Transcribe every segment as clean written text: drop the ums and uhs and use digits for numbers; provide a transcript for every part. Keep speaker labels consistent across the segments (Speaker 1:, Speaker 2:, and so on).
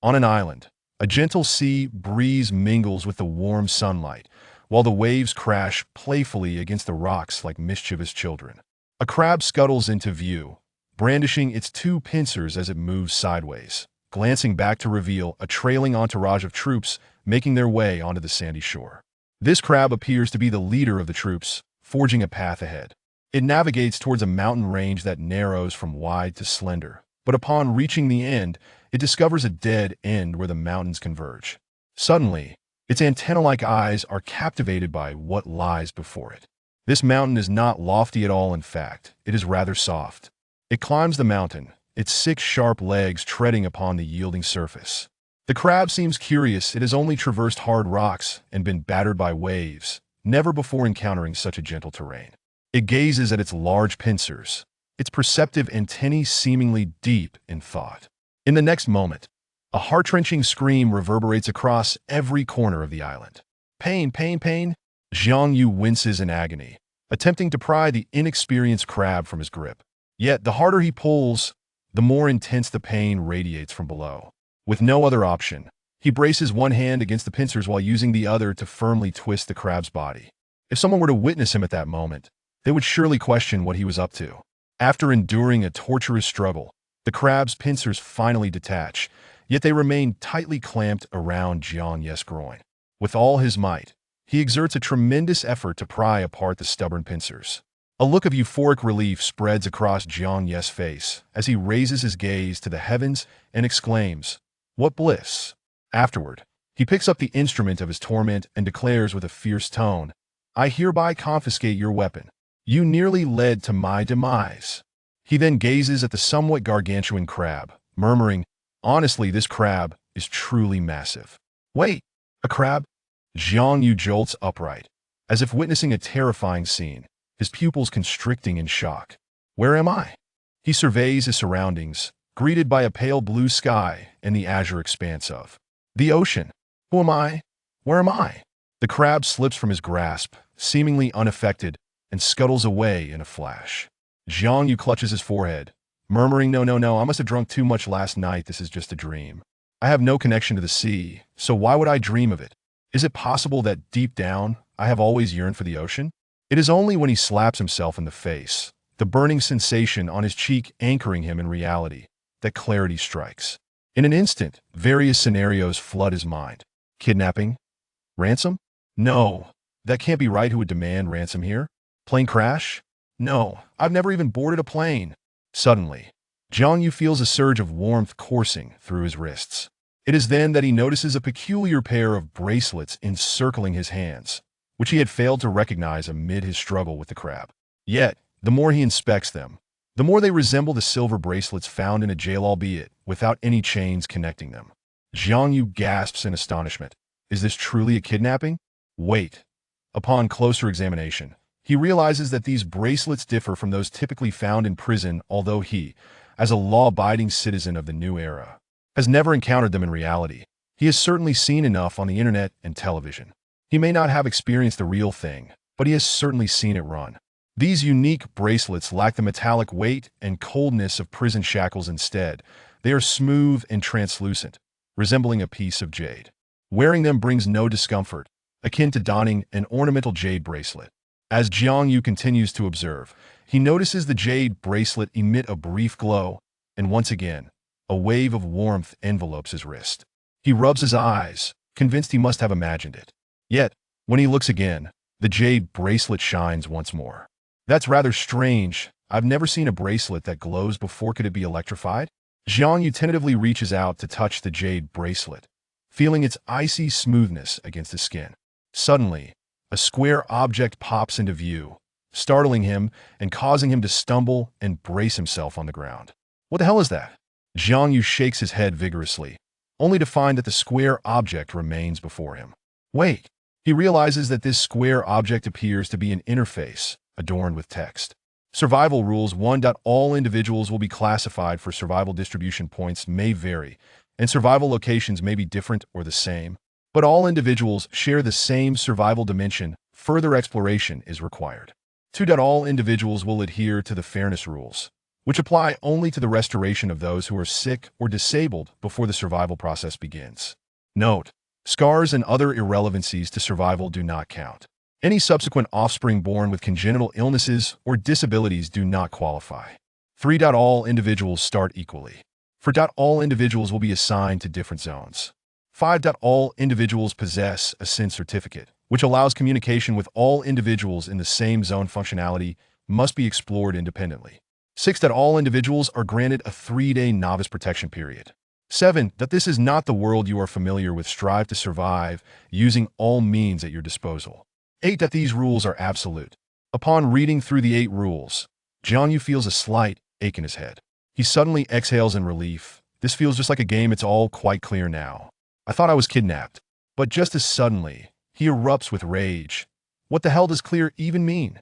Speaker 1: On an island, a gentle sea breeze mingles with the warm sunlight, while the waves crash playfully against the rocks like mischievous children. A crab scuttles into view, brandishing its two pincers as it moves sideways, glancing back to reveal a trailing entourage of troops making their way onto the sandy shore. This crab appears to be the leader of the troops, forging a path ahead. It navigates towards a mountain range that narrows from wide to slender, but upon reaching the end, it discovers a dead end where the mountains converge. Suddenly, its antenna-like eyes are captivated by what lies before it. This mountain is not lofty at all, in fact, it is rather soft. It climbs the mountain, its six sharp legs treading upon the yielding surface. The crab seems curious. It has only traversed hard rocks and been battered by waves, never before encountering such a gentle terrain. It gazes at its large pincers, its perceptive antennae seemingly deep in thought. In the next moment, a heart-wrenching scream reverberates across every corner of the island. Pain, pain, pain! Jiang Yu winces in agony, attempting to pry the inexperienced crab from his grip. Yet, the harder he pulls, the more intense the pain radiates from below. With no other option, he braces one hand against the pincers while using the other to firmly twist the crab's body. If someone were to witness him at that moment, they would surely question what he was up to. After enduring a torturous struggle, the crab's pincers finally detach, yet they remain tightly clamped around Jiang Yu's groin. With all his might, he exerts a tremendous effort to pry apart the stubborn pincers. A look of euphoric relief spreads across Jiang Yu's face as he raises his gaze to the heavens and exclaims, "What bliss!" Afterward, he picks up the instrument of his torment and declares with a fierce tone, "I hereby confiscate your weapon. You nearly led to my demise." He then gazes at the somewhat gargantuan crab, murmuring, "Honestly, this crab is truly massive." "Wait, a crab?" Jiang Yu jolts upright, as if witnessing a terrifying scene, his pupils constricting in shock. "Where am I?" He surveys his surroundings, greeted by a pale blue sky and the azure expanse of the ocean. "Who am I? Where am I?" The crab slips from his grasp, seemingly unaffected, and scuttles away in a flash. Jiang Yu clutches his forehead, murmuring, "No, no, no, I must have drunk too much last night. This is just a dream. I have no connection to the sea, so why would I dream of it? Is it possible that deep down, I have always yearned for the ocean?" It is only when he slaps himself in the face, the burning sensation on his cheek anchoring him in reality, that clarity strikes. In an instant, various scenarios flood his mind. Kidnapping? Ransom? No, that can't be right. Who would demand ransom here? Plane crash? No, I've never even boarded a plane. Suddenly, Jiang Yu feels a surge of warmth coursing through his wrists. It is then that he notices a peculiar pair of bracelets encircling his hands, which he had failed to recognize amid his struggle with the crab. Yet, the more he inspects them, the more they resemble the silver bracelets found in a jail, albeit without any chains connecting them. Jiang Yu gasps in astonishment. Is this truly a kidnapping? Wait. Upon closer examination, he realizes that these bracelets differ from those typically found in prison, although he, as a law-abiding citizen of the new era, has never encountered them in reality. He has certainly seen enough on the internet and television. He may not have experienced the real thing, but he has certainly seen it run. These unique bracelets lack the metallic weight and coldness of prison shackles. Instead, they are smooth and translucent, resembling a piece of jade. Wearing them brings no discomfort, akin to donning an ornamental jade bracelet. As Jiang Yu continues to observe, he notices the jade bracelet emit a brief glow, and once again, a wave of warmth envelopes his wrist. He rubs his eyes, convinced he must have imagined it. Yet, when he looks again, the jade bracelet shines once more. That's rather strange. I've never seen a bracelet that glows before. Could it be electrified? Jiang Yu tentatively reaches out to touch the jade bracelet, feeling its icy smoothness against his skin. Suddenly, a square object pops into view, startling him and causing him to stumble and brace himself on the ground. What the hell is that? Jiang Yu shakes his head vigorously, only to find that the square object remains before him. Wait. He realizes that this square object appears to be an interface, adorned with text. Survival rules 1. All individuals will be classified for survival. Distribution points may vary, and survival locations may be different or the same, but all individuals share the same survival dimension. Further exploration is required. 2. All individuals will adhere to the fairness rules. which apply only to the restoration of those who are sick or disabled before the survival process begins. Note: scars and other irrelevancies to survival do not count. Any subsequent offspring born with congenital illnesses or disabilities do not qualify. 3. All individuals start equally. 4. All individuals will be assigned to different zones. 5. All individuals possess a SIN certificate, which allows communication with all individuals in the same zone. Functionality must be explored independently. 6. All individuals are granted a 3-day novice protection period. 7. This is not the world you are familiar with. Strive to survive using all means at your disposal. 8. These rules are absolute. Upon reading through the 8 rules, Jiangyu feels a slight ache in his head. He suddenly exhales in relief. This feels just like a game. It's all quite clear now. I thought I was kidnapped. But just as suddenly, he erupts with rage. What the hell does clear even mean?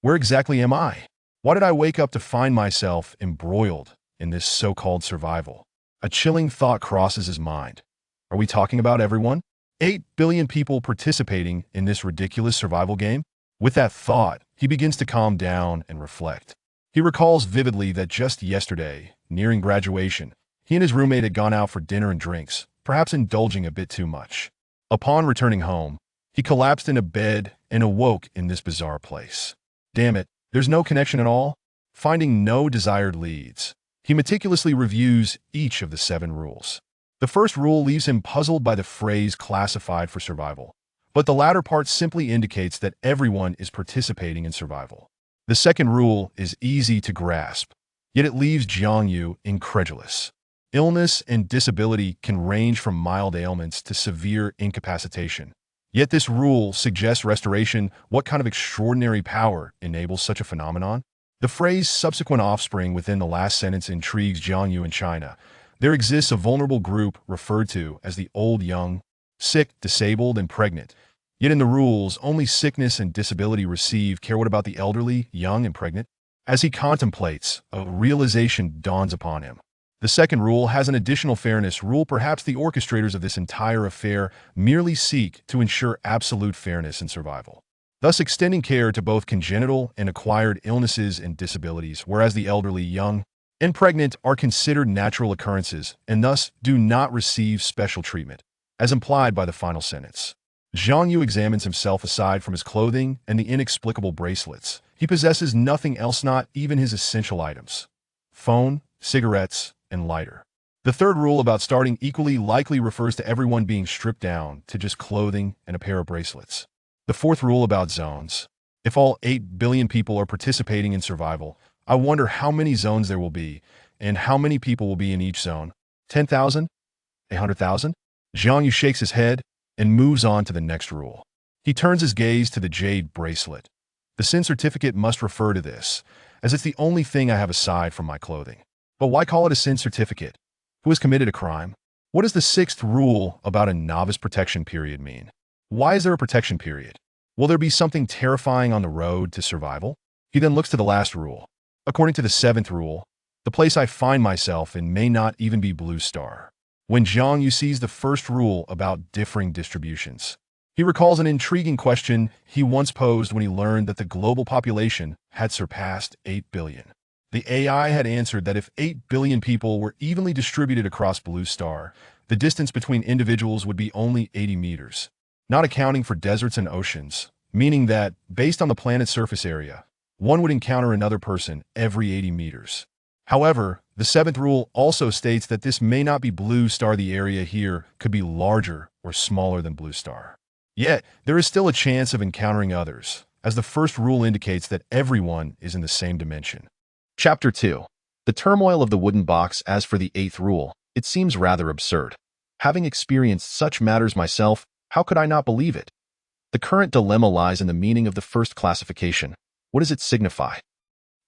Speaker 1: Where exactly am I? Why did I wake up to find myself embroiled in this so-called survival? A chilling thought crosses his mind. Are we talking about everyone? 8 billion people participating in this ridiculous survival game? With that thought, he begins to calm down and reflect. He recalls vividly that just yesterday, nearing graduation, he and his roommate had gone out for dinner and drinks, perhaps indulging a bit too much. Upon returning home, he collapsed in a bed and awoke in this bizarre place. Damn it, there's no connection at all? Finding no desired leads, he meticulously reviews each of the 7 rules. The first rule leaves him puzzled by the phrase classified for survival, but the latter part simply indicates that everyone is participating in survival. The second rule is easy to grasp, yet it leaves Jiangyu incredulous. Illness and disability can range from mild ailments to severe incapacitation. Yet this rule suggests restoration. What kind of extraordinary power enables such a phenomenon? The phrase subsequent offspring within the last sentence intrigues Jiangyu in China. There exists a vulnerable group referred to as the old, young, sick, disabled, and pregnant. Yet in the rules, only sickness and disability receive care. What about the elderly, young, and pregnant? As he contemplates, a realization dawns upon him. The second rule has an additional fairness rule. Perhaps the orchestrators of this entire affair merely seek to ensure absolute fairness in survival, thus extending care to both congenital and acquired illnesses and disabilities, whereas the elderly, young, and pregnant are considered natural occurrences and thus do not receive special treatment, as implied by the final sentence. Jiangyu examines himself. Aside from his clothing and the inexplicable bracelets, he possesses nothing else, not even his essential items: phone, cigarettes, and lighter. The third rule about starting equally likely refers to everyone being stripped down to just clothing and a pair of bracelets. The fourth rule about zones. If all 8 billion people are participating in survival, I wonder how many zones there will be and how many people will be in each zone. 10,000? 100,000? Jiangyu shakes his head and moves on to the next rule. He turns his gaze to the jade bracelet. The SIN certificate must refer to this, as it's the only thing I have aside from my clothing. But why call it a SIN certificate? Who has committed a crime? What does the sixth rule about a novice protection period mean? Why is there a protection period? Will there be something terrifying on the road to survival? He then looks to the last rule. According to the seventh rule, the place I find myself in may not even be Blue Star. When Jiangyu sees the first rule about differing distributions, he recalls an intriguing question he once posed when he learned that the global population had surpassed 8 billion. The AI had answered that if 8 billion people were evenly distributed across Blue Star, the distance between individuals would be only 80 meters, not accounting for deserts and oceans, meaning that, based on the planet's surface area, one would encounter another person every 80 meters. However, the seventh rule also states that this may not be Blue Star. The area here could be larger or smaller than Blue Star. Yet, there is still a chance of encountering others, as the first rule indicates that everyone is in the same dimension.
Speaker 2: Chapter 2. The turmoil of the wooden box. As for the eighth rule, it seems rather absurd. Having experienced such matters myself, how could I not believe it? The current dilemma lies in the meaning of the first classification. What does it signify?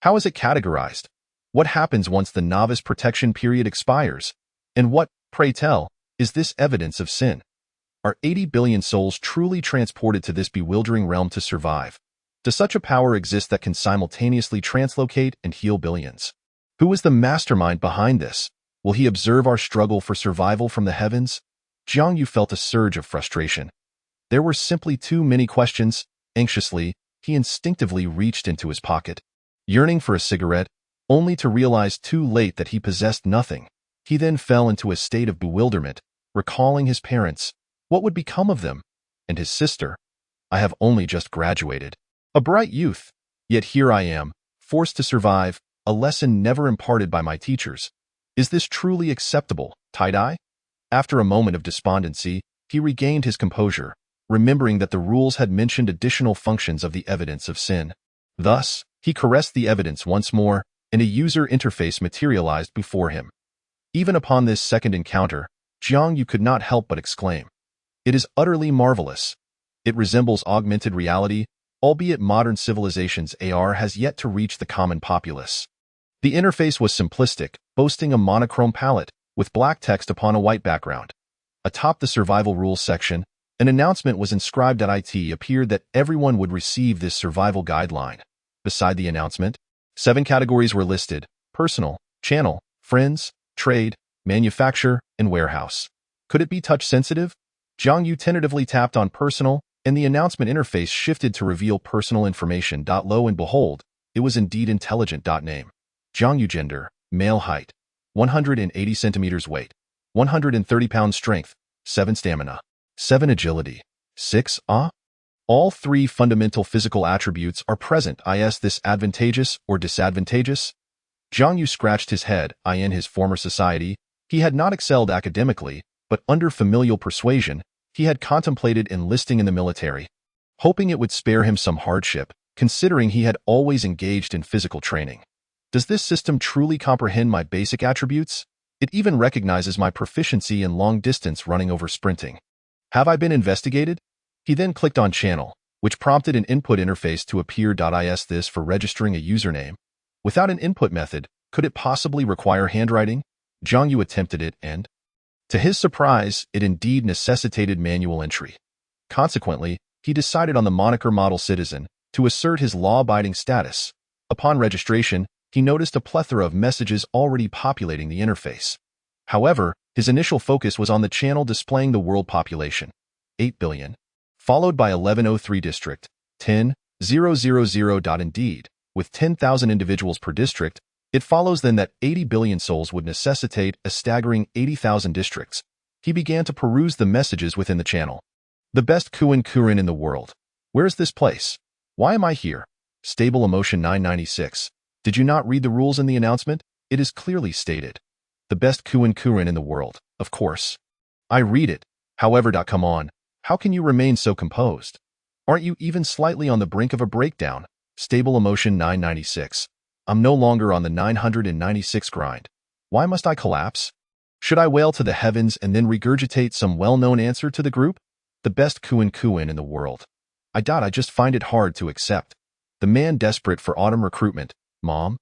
Speaker 2: How is it categorized? What happens once the novice protection period expires? And what, pray tell, is this evidence of sin? Are 80 billion souls truly transported to this bewildering realm to survive? Does such a power exist that can simultaneously translocate and heal billions? Who is the mastermind behind this? Will he observe our struggle for survival from the heavens? Jiangyu felt a surge of frustration. There were simply too many questions. Anxiously, he instinctively reached into his pocket. Yearning for a cigarette, only to realize too late that he possessed nothing. He then fell into a state of bewilderment, recalling his parents. What would become of them? And his sister? I have only just graduated. A bright youth. Yet here I am, forced to survive, a lesson never imparted by my teachers. Is this truly acceptable, Tie-Dye? After a moment of despondency, he regained his composure, remembering that the rules had mentioned additional functions of the evidence of sin. Thus, he caressed the evidence once more, and a user interface materialized before him. Even upon this second encounter, Jiang Yu could not help but exclaim, "It is utterly marvelous. It resembles augmented reality, albeit modern civilization's AR has yet to reach the common populace." The interface was simplistic, boasting a monochrome palette, with black text upon a white background. Atop the survival rules section, an announcement was inscribed at IT appeared that everyone would receive this survival guideline. Beside the announcement, 7 categories were listed: personal, channel, friends, trade, manufacture, and warehouse. Could it be touch-sensitive? Jiang Yu tentatively tapped on personal, and the announcement interface shifted to reveal personal information. Lo and behold, it was indeed intelligent. Name: Jiang Yu. Gender: male. Height: 180 centimeters. Weight: 130 pounds. Strength: 7 stamina, 7 agility, 6 awe. All 3 fundamental physical attributes are present. Is this advantageous or disadvantageous? Jiang Yu scratched his head. In his former society, he had not excelled academically, but under familial persuasion, he had contemplated enlisting in the military, hoping it would spare him some hardship, considering he had always engaged in physical training. Does this system truly comprehend my basic attributes? It even recognizes my proficiency in long-distance running over sprinting. Have I been investigated? He then clicked on Channel, which prompted an input interface to appear. Is this for registering a username? Without an input method, could it possibly require handwriting? Jiang Yu attempted it and, to his surprise, it indeed necessitated manual entry. Consequently, he decided on the moniker Model Citizen to assert his law-abiding status. Upon registration, he noticed a plethora of messages already populating the interface. However, his initial focus was on the channel displaying the world population, 8 billion, followed by 1103 district, 10,000. Indeed, with 10,000 individuals per district, it follows then that 80 billion souls would necessitate a staggering 80,000 districts. He began to peruse the messages within the channel. The best Kuin in the world. Where is this place? Why am I here? Stable Emotion 996. Did you not read the rules in the announcement? It is clearly stated. The best Kuin in the world, of course. I read it. However, come on. How can you remain so composed? Aren't you even slightly on the brink of a breakdown? Stable Emotion 996. I'm no longer on the 996 grind. Why must I collapse? Should I wail to the heavens and then regurgitate some well-known answer to the group? The best Kuin in the world. I just find it hard to accept. The man desperate for autumn recruitment. Mom?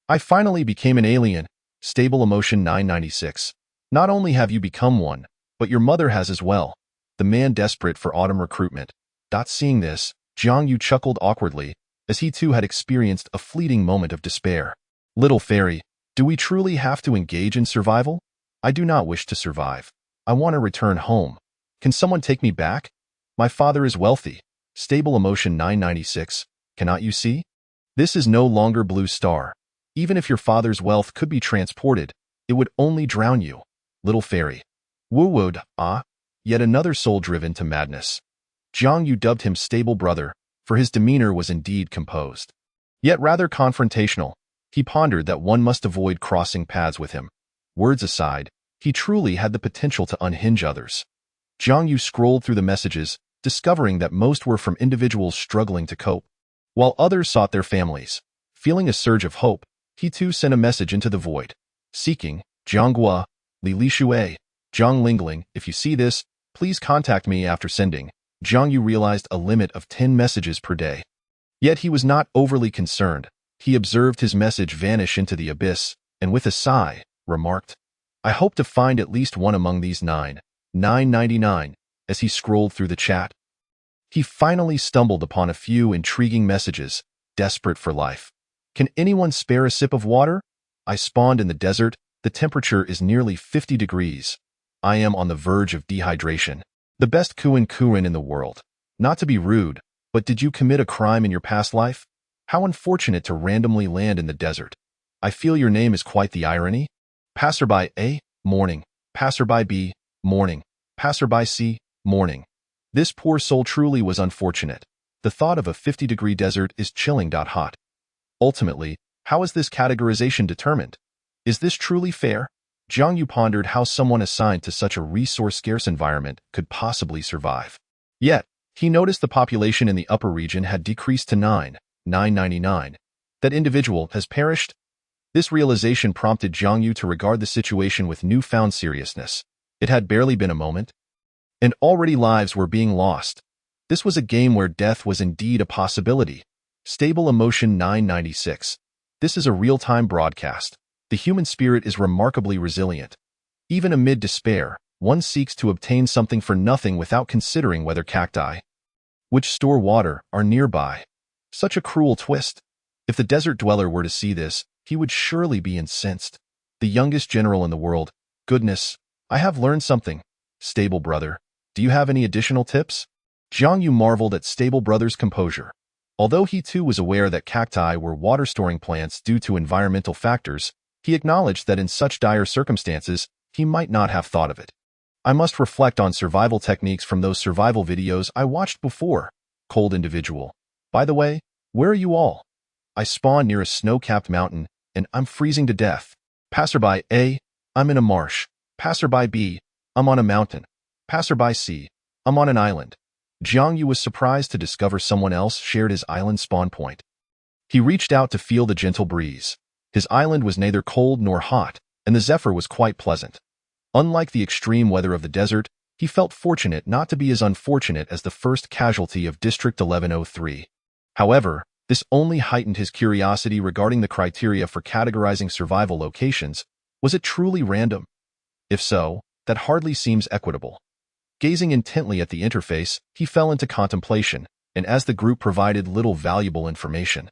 Speaker 2: I finally became an alien. Stable Emotion 996. Not only have you become one, but your mother has as well. The man desperate for autumn recruitment. Seeing this, Jiang Yu chuckled awkwardly, as he too had experienced a fleeting moment of despair. Little fairy, do we truly have to engage in survival? I do not wish to survive. I want to return home. Can someone take me back? My father is wealthy. Stable Emotion 996. Cannot you see? This is no longer Blue Star. Even if your father's wealth could be transported, it would only drown you. Little fairy. Woo-wood, yet another soul driven to madness. Jiang Yu dubbed him stable brother, for his demeanor was indeed composed. Yet rather confrontational, he pondered that one must avoid crossing paths with him. Words aside, he truly had the potential to unhinge others. Jiang Yu scrolled through the messages, discovering that most were from individuals struggling to cope, while others sought their families. Feeling a surge of hope, he too sent a message into the void, seeking Jianghua, Li Lishui, Zhang Lingling. If you see this, please contact me after sending. Jiang Yu realized a limit of 10 messages per day. Yet he was not overly concerned. He observed his message vanish into the abyss, and with a sigh, remarked, I hope to find at least one among these 999, as he scrolled through the chat. He finally stumbled upon a few intriguing messages, desperate for life. Can anyone spare a sip of water? I spawned in the desert. The temperature is nearly 50 degrees. I am on the verge of dehydration. The best Kuin in the world. Not to be rude, but did you commit a crime in your past life? How unfortunate to randomly land in the desert. I feel your name is quite the irony. Passerby A, morning. Passerby B, morning. Passerby C, morning. This poor soul truly was unfortunate. The thought of a 50-degree desert is chilling. Hot. Ultimately, how is this categorization determined? Is this truly fair? Jiang Yu pondered how someone assigned to such a resource-scarce environment could possibly survive. Yet, he noticed the population in the upper region had decreased to 999. That individual has perished. This realization prompted Jiang Yu to regard the situation with newfound seriousness. It had barely been a moment, and already lives were being lost. This was a game where death was indeed a possibility. Stable Emotion 996. This is a real-time broadcast. The human spirit is remarkably resilient. Even amid despair, one seeks to obtain something for nothing without considering whether cacti, which store water, are nearby. Such a cruel twist. If the desert dweller were to see this, he would surely be incensed. The youngest general in the world. Goodness, I have learned something. Stable brother, do you have any additional tips? Jiang Yu marveled at Stable brother's composure. Although he too was aware that cacti were water-storing plants due to environmental factors, he acknowledged that in such dire circumstances, he might not have thought of it. I must reflect on survival techniques from those survival videos I watched before. Cold individual. By the way, where are you all? I spawned near a snow-capped mountain, and I'm freezing to death. Passerby A, I'm in a marsh. Passerby B, I'm on a mountain. Passerby C, I'm on an island. Jiang Yu was surprised to discover someone else shared his island spawn point. He reached out to feel the gentle breeze. His island was neither cold nor hot, and the zephyr was quite pleasant. Unlike the extreme weather of the desert, he felt fortunate not to be as unfortunate as the first casualty of District 1103. However, this only heightened his curiosity regarding the criteria for categorizing survival locations. Was it truly random? If so, that hardly seems equitable. Gazing intently at the interface, he fell into contemplation, and as the group provided little valuable information,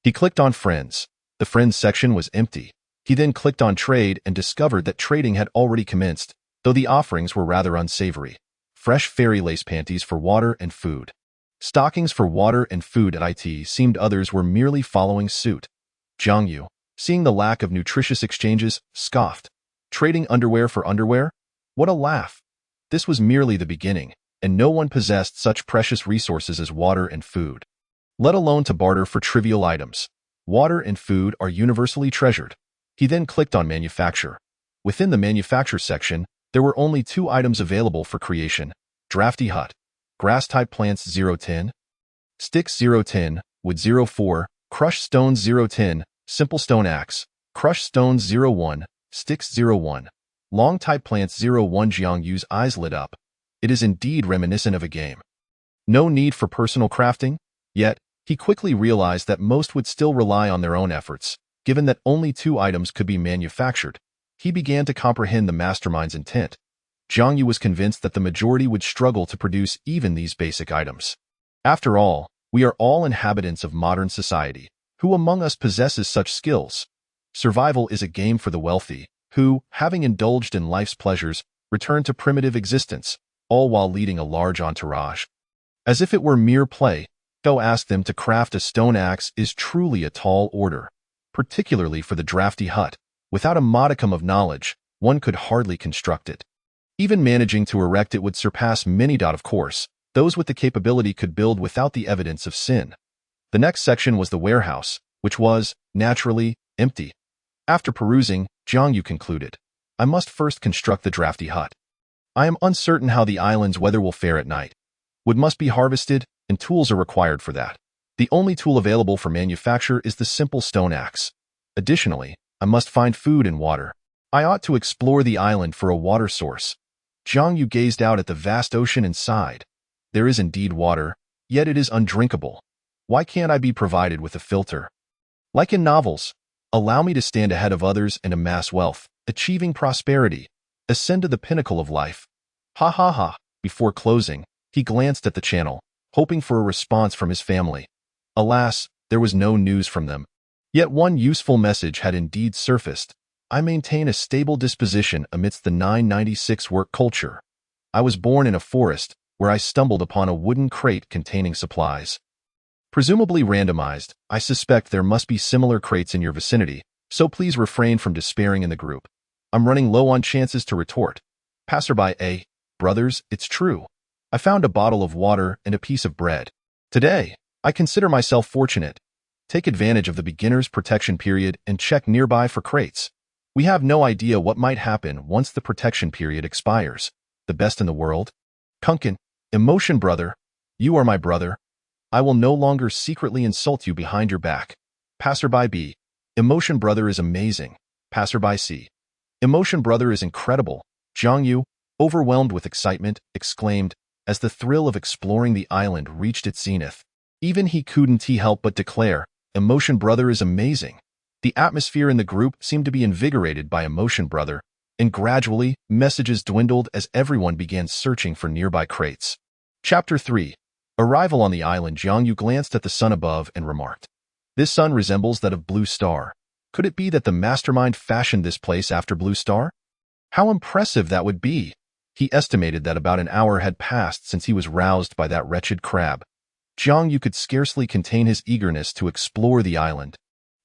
Speaker 2: he clicked on Friends. The Friends section was empty. He then clicked on Trade and discovered that trading had already commenced, though the offerings were rather unsavory. Fresh fairy lace panties for water and food. Stockings for water and food at IT seemed others were merely following suit. Jiang Yu, seeing the lack of nutritious exchanges, scoffed. Trading underwear for underwear? What a laugh! This was merely the beginning, and no one possessed such precious resources as water and food, let alone to barter for trivial items. Water and food are universally treasured. He then clicked on Manufacture. Within the Manufacture section, there were only 2 items available for creation: Drafty Hut, Grass-type plants 010, Sticks 010, Wood 04, Crushed Stones 010, Simple Stone Axe, Crushed Stones 01, Sticks 01. Long-type plants 01. Jiang Yu's eyes lit up. It is indeed reminiscent of a game. No need for personal crafting? Yet, he quickly realized that most would still rely on their own efforts. Given that only 2 items could be manufactured, he began to comprehend the mastermind's intent. Jiang Yu was convinced that the majority would struggle to produce even these basic items. After all, we are all inhabitants of modern society. Who among us possesses such skills? Survival is a game for the wealthy, who, having indulged in life's pleasures, return to primitive existence, all while leading a large entourage. As if it were mere play, go ask them to craft a stone axe is truly a tall order, particularly for the drafty hut. Without a modicum of knowledge, one could hardly construct it. Even managing to erect it would surpass many. Of course, those with the capability could build without the evidence of sin. The next section was the warehouse, which was, naturally, empty. After perusing, Jiang Yu concluded, I must first construct the drafty hut. I am uncertain how the island's weather will fare at night. Wood must be harvested, and tools are required for that. The only tool available for manufacture is the simple stone axe. Additionally, I must find food and water. I ought to explore the island for a water source. Jiang Yu gazed out at the vast ocean and sighed. There is indeed water, yet it is undrinkable. Why can't I be provided with a filter? Like in novels, allow me to stand ahead of others and amass wealth, achieving prosperity, ascend to the pinnacle of life. Ha ha ha. Before closing, he glanced at the channel, hoping for a response from his family. Alas, there was no news from them. Yet one useful message had indeed surfaced. I maintain a stable disposition amidst the 996 work culture. I was born in a forest, where I stumbled upon a wooden crate containing supplies. Presumably randomized, I suspect there must be similar crates in your vicinity, so please refrain from despairing in the group. I'm running low on chances to retort. Passerby, brothers, it's true. I found a bottle of water and a piece of bread. Today, I consider myself fortunate. Take advantage of the beginner's protection period and check nearby for crates. We have no idea what might happen once the protection period expires. The best in the world? Kunkin, emotion brother. You are my brother. I will no longer secretly insult you behind your back. Passerby B. Emotion brother is amazing. Passerby C. Emotion brother is incredible. Jiang Yu, overwhelmed with excitement, exclaimed, as the thrill of exploring the island reached its zenith. Even he couldn't help but declare, Emotion brother is amazing. The atmosphere in the group seemed to be invigorated by Emotion brother, and gradually, messages dwindled as everyone began searching for nearby crates. Chapter 3. Arrival on the island. Jiang Yu glanced at the sun above and remarked, this sun resembles that of Blue Star. Could it be that the mastermind fashioned this place after Blue Star? How impressive that would be! He estimated that about an hour had passed since he was roused by that wretched crab. Jiang Yu could scarcely contain his eagerness to explore the island.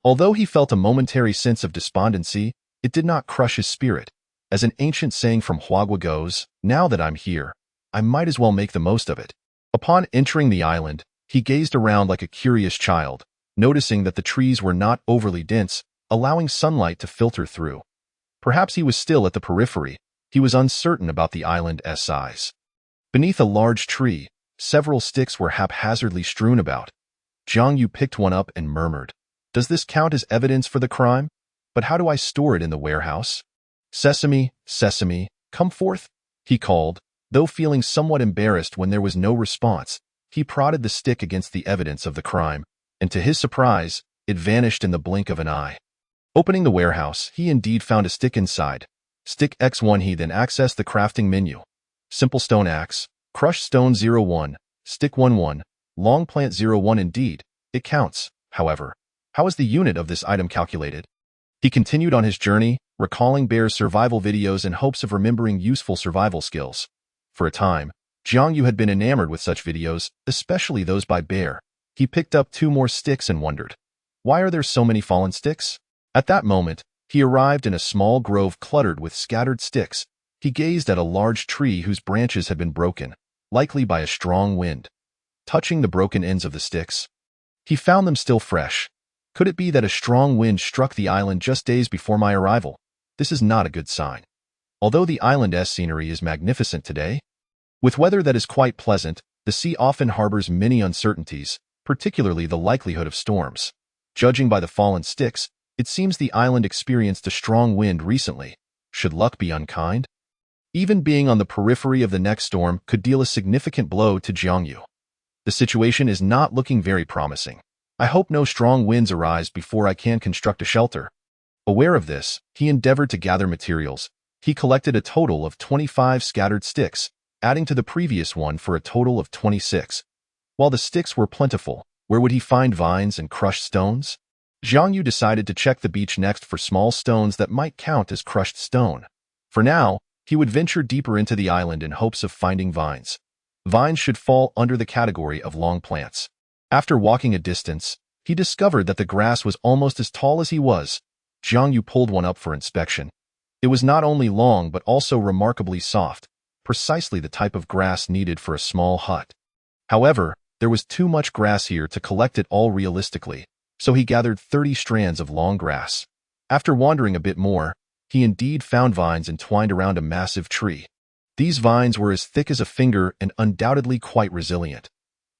Speaker 2: Although he felt a momentary sense of despondency, it did not crush his spirit. As an ancient saying from Huagua goes, now that I'm here, I might as well make the most of it. Upon entering the island, he gazed around like a curious child, noticing that the trees were not overly dense, allowing sunlight to filter through. Perhaps he was still at the periphery. He was uncertain about the island's size. Beneath a large tree, several sticks were haphazardly strewn about. Jiang Yu picked one up and murmured, does this count as evidence for the crime? But how do I store it in the warehouse? Sesame, sesame, come forth, he called. Though feeling somewhat embarrassed when there was no response, he prodded the stick against the evidence of the crime, and to his surprise, it vanished in the blink of an eye. Opening the warehouse, he indeed found a stick inside. Stick X1. He then accessed the crafting menu. Simple stone axe, crushed stone 01, stick 11, long plant 01. Indeed, it counts. However, how is the unit of this item calculated? He continued on his journey, recalling Bear's survival videos in hopes of remembering useful survival skills. For a time, Jiang Yu had been enamored with such videos, especially those by Bear. He picked up 2 more sticks and wondered, why are there so many fallen sticks? At that moment, he arrived in a small grove cluttered with scattered sticks. He gazed at a large tree whose branches had been broken, likely by a strong wind. Touching the broken ends of the sticks, he found them still fresh. Could it be that a strong wind struck the island just days before my arrival? This is not a good sign. Although the island's scenery is magnificent today, with weather that is quite pleasant, the sea often harbors many uncertainties, particularly the likelihood of storms. Judging by the fallen sticks, it seems the island experienced a strong wind recently. Should luck be unkind? Even being on the periphery of the next storm could deal a significant blow to Jiang Yu. The situation is not looking very promising. I hope no strong winds arise before I can construct a shelter. Aware of this, he endeavored to gather materials. He collected a total of 25 scattered sticks, adding to the previous one for a total of 26. While the sticks were plentiful, where would he find vines and crushed stones? Jiang Yu decided to check the beach next for small stones that might count as crushed stone. For now, he would venture deeper into the island in hopes of finding vines. Vines should fall under the category of long plants. After walking a distance, he discovered that the grass was almost as tall as he was. Jiang Yu pulled one up for inspection. It was not only long but also remarkably soft, precisely the type of grass needed for a small hut. However, there was too much grass here to collect it all realistically, so he gathered 30 strands of long grass. After wandering a bit more, he indeed found vines entwined around a massive tree. These vines were as thick as a finger and undoubtedly quite resilient.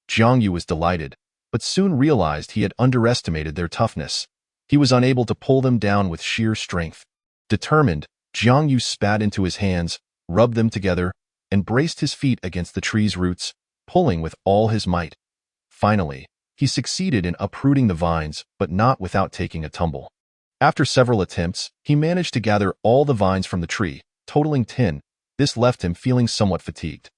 Speaker 2: Jiang Yu was delighted, but soon realized he had underestimated their toughness. He was unable to pull them down with sheer strength. Determined, Jiang Yu spat into his hands, rubbed them together, and braced his feet against the tree's roots, pulling with all his might. Finally, he succeeded in uprooting the vines, but not without taking a tumble. After several attempts, he managed to gather all the vines from the tree, totaling 10. This left him feeling somewhat fatigued.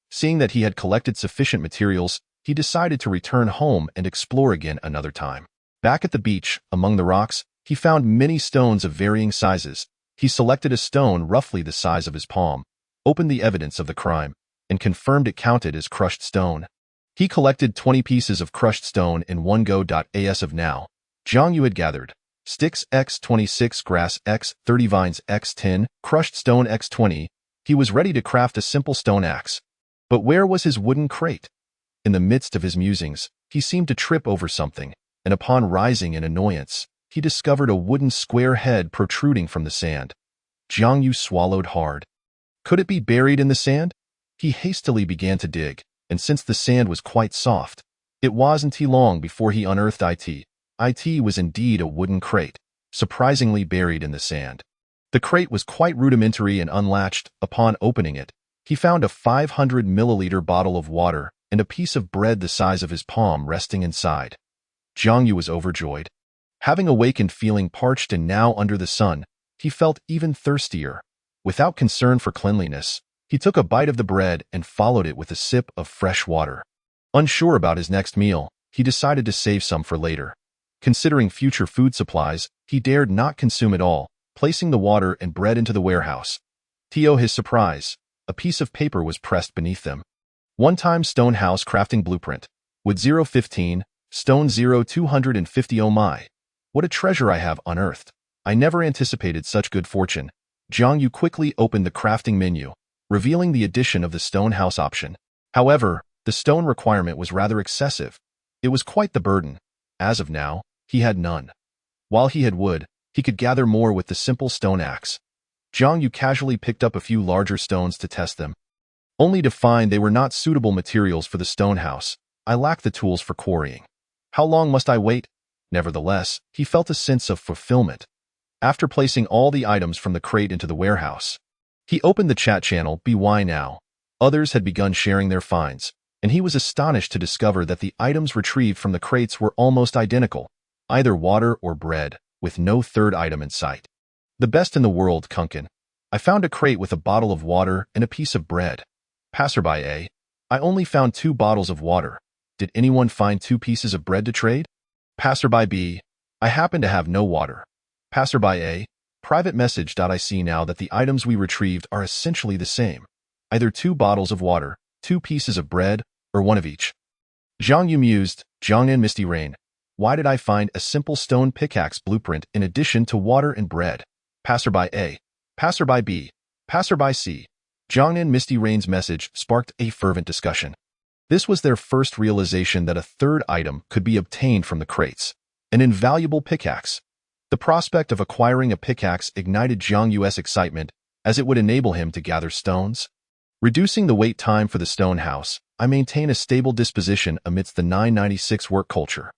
Speaker 2: Seeing that he had collected sufficient materials, he decided to return home and explore again another time. Back at the beach, among the rocks, he found many stones of varying sizes. He selected a stone roughly the size of his palm, opened the evidence of the crime, and confirmed it counted as crushed stone. He collected 20 pieces of crushed stone in one go. As of now, Jiang Yu had gathered Sticks x26, grass x30, vines x10, crushed stone x20. He was ready to craft a simple stone axe. But where was his wooden crate? In the midst of his musings, he seemed to trip over something, and upon rising in annoyance, he discovered a wooden square head protruding from the sand. Jiang Yu swallowed hard. Could it be buried in the sand? He hastily began to dig, and since the sand was quite soft, it wasn't long before he unearthed it. It was indeed a wooden crate, surprisingly buried in the sand. The crate was quite rudimentary and unlatched. Upon opening it, he found a 500 milliliter bottle of water and a piece of bread the size of his palm resting inside. Jiang Yu was overjoyed. Having awakened feeling parched and now under the sun, he felt even thirstier. Without concern for cleanliness, he took a bite of the bread and followed it with a sip of fresh water. Unsure about his next meal, he decided to save some for later. Considering future food supplies, he dared not consume it all, placing the water and bread into the warehouse. To his surprise, a piece of paper was pressed beneath them. One-time stone house crafting blueprint. Wood 015, stone 0250. Oh my! What a treasure I have unearthed. I never anticipated such good fortune. Jiang Yu quickly opened the crafting menu, revealing the addition of the stone house option. However, the stone requirement was rather excessive. It was quite the burden. As of now, he had none. While he had wood, he could gather more with the simple stone axe. Jiang Yu casually picked up a few larger stones to test them, only to find they were not suitable materials for the stone house. I lacked the tools for quarrying. How long must I wait? Nevertheless, he felt a sense of fulfillment. After placing all the items from the crate into the warehouse, he opened the chat channel BY Now. Others had begun sharing their finds, and he was astonished to discover that the items retrieved from the crates were almost identical, either water or bread, with no third item in sight. The best in the world, Kunkin. I found a crate with a bottle of water and a piece of bread. Passerby A. I only found 2 bottles of water. Did anyone find 2 pieces of bread to trade? Passerby B. I happen to have no water. Passerby A. Private message. I see now that the items we retrieved are essentially the same. Either 2 bottles of water, 2 pieces of bread, or 1 of each. Jiang Yu mused. Jiangnan Misty Rain. Why did I find a simple stone pickaxe blueprint in addition to water and bread? Passerby A. Passerby B. Passerby C. Jiangnan Misty Rain's message sparked a fervent discussion. This was their first realization that a third item could be obtained from the crates, an invaluable pickaxe. The prospect of acquiring a pickaxe ignited Jiang Yu's excitement, as it would enable him to gather stones. Reducing the wait time for the stone house, I maintain a stable disposition amidst the 996 work culture.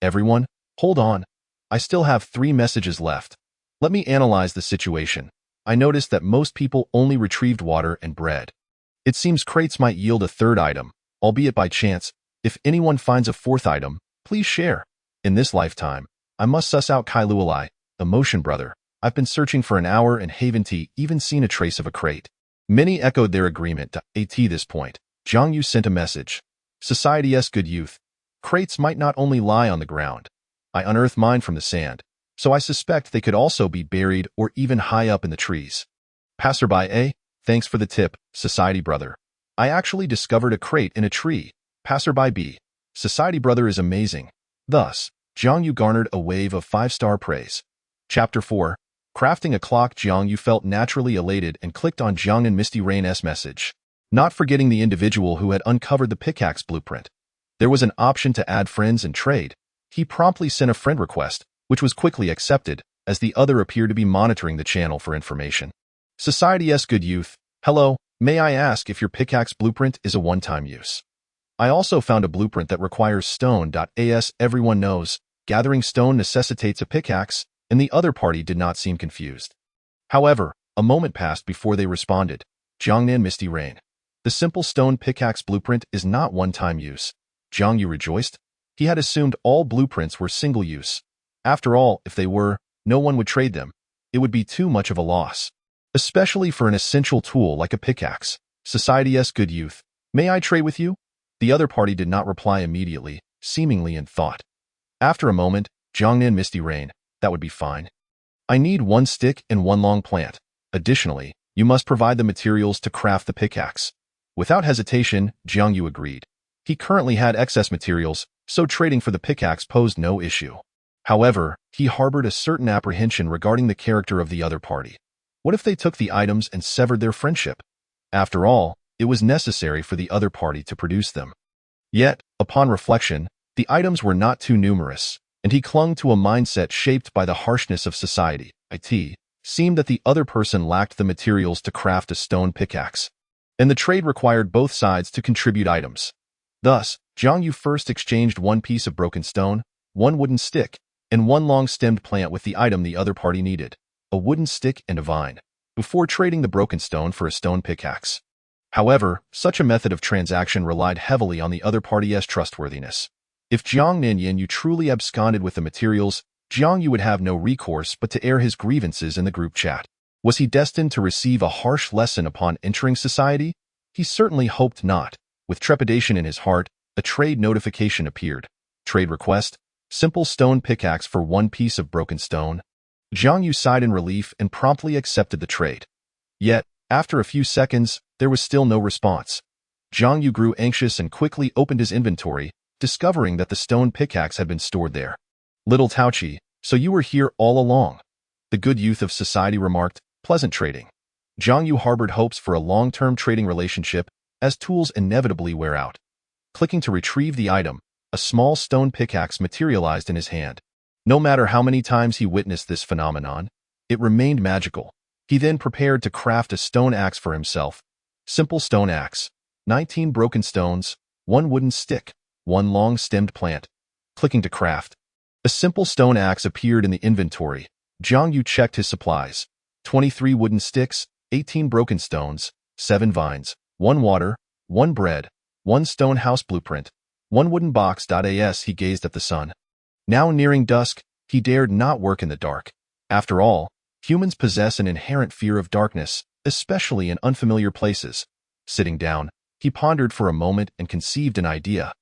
Speaker 2: Everyone, hold on. I still have 3 messages left. Let me analyze the situation. I noticed that most people only retrieved water and bread. It seems crates might yield a third item, albeit by chance. If anyone finds a 4th item, please share. In this lifetime, I must suss out Kailualai, the motion brother. I've been searching for an hour and haven't even seen a trace of a crate. Many echoed their agreement. At this point, Jiang Yu sent a message. Society's good youth. Crates might not only lie on the ground. I unearthed mine from the sand, so I suspect they could also be buried or even high up in the trees. Passerby A. Thanks for the tip, Society Brother. I actually discovered a crate in a tree. Passerby B. Society Brother is amazing. Thus, Jiang Yu garnered a wave of 5-star praise. Chapter 4. Crafting a clock. Jiang Yu felt naturally elated and clicked on Jiangnan Misty Rain's message, not forgetting the individual who had uncovered the pickaxe blueprint. There was an option to add friends and trade. He promptly sent a friend request, which was quickly accepted, as the other appeared to be monitoring the channel for information. Society's good youth. Hello, may I ask if your pickaxe blueprint is a one-time use? I also found a blueprint that requires stone. As everyone knows, gathering stone necessitates a pickaxe, and the other party did not seem confused. However, a moment passed before they responded. Jiangnan Misty Rain. The simple stone pickaxe blueprint is not one-time use. Jiang Yu rejoiced. He had assumed all blueprints were single-use. After all, if they were, no one would trade them. It would be too much of a loss, especially for an essential tool like a pickaxe. Society's good youth. May I trade with you? The other party did not reply immediately, seemingly in thought. After a moment, Jiangnan Misty Rain. That would be fine. I need 1 stick and 1 long plant. Additionally, you must provide the materials to craft the pickaxe. Without hesitation, Jiang Yu agreed. He currently had excess materials, so trading for the pickaxe posed no issue. However, he harbored a certain apprehension regarding the character of the other party. What if they took the items and severed their friendship? After all, it was necessary for the other party to produce them. Yet, upon reflection, the items were not too numerous, and he clung to a mindset shaped by the harshness of society. It seemed that the other person lacked the materials to craft a stone pickaxe, and the trade required both sides to contribute items. Thus, Jiang Yu first exchanged one piece of broken stone, one wooden stick, and one long-stemmed plant with the item the other party needed, a wooden stick and a vine, before trading the broken stone for a stone pickaxe. However, such a method of transaction relied heavily on the other party's trustworthiness. If Jiang Nanyanyu truly absconded with the materials, Jiang Yu would have no recourse but to air his grievances in the group chat. Was he destined to receive a harsh lesson upon entering society? He certainly hoped not. With trepidation in his heart, a trade notification appeared. Trade request: simple stone pickaxe for one piece of broken stone. Jiang Yu sighed in relief and promptly accepted the trade. Yet, after a few seconds, there was still no response. Jiang Yu grew anxious and quickly opened his inventory, discovering that the stone pickaxe had been stored there. Little Taochi, so you were here all along, the good youth of society remarked. Pleasant trading. Jiang Yu harbored hopes for a long-term trading relationship as tools inevitably wear out. Clicking to retrieve the item, a small stone pickaxe materialized in his hand. No matter how many times he witnessed this phenomenon, it remained magical. He then prepared to craft a stone axe for himself. Simple stone axe. 19 broken stones, 1 wooden stick, 1 long-stemmed plant. Clicking to craft. A simple stone axe appeared in the inventory. Jiang Yu checked his supplies. 23 wooden sticks, 18 broken stones, 7 vines, 1 water, 1 bread, 1 stone house blueprint, 1 wooden box. As he gazed at the sun. Now nearing dusk, he dared not work in the dark. After all, humans possess an inherent fear of darkness, especially in unfamiliar places. Sitting down, he pondered for a moment and conceived an idea.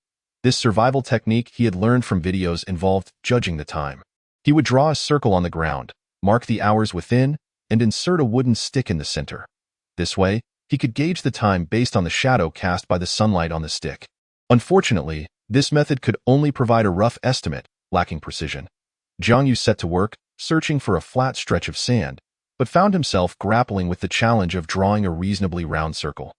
Speaker 2: This survival technique he had learned from videos involved judging the time. He would draw a circle on the ground, mark the hours within, and insert a wooden stick in the center. This way, he could gauge the time based on the shadow cast by the sunlight on the stick. Unfortunately, this method could only provide a rough estimate, lacking precision. Jiang Yu set to work, searching for a flat stretch of sand, but found himself grappling with the challenge of drawing a reasonably round circle.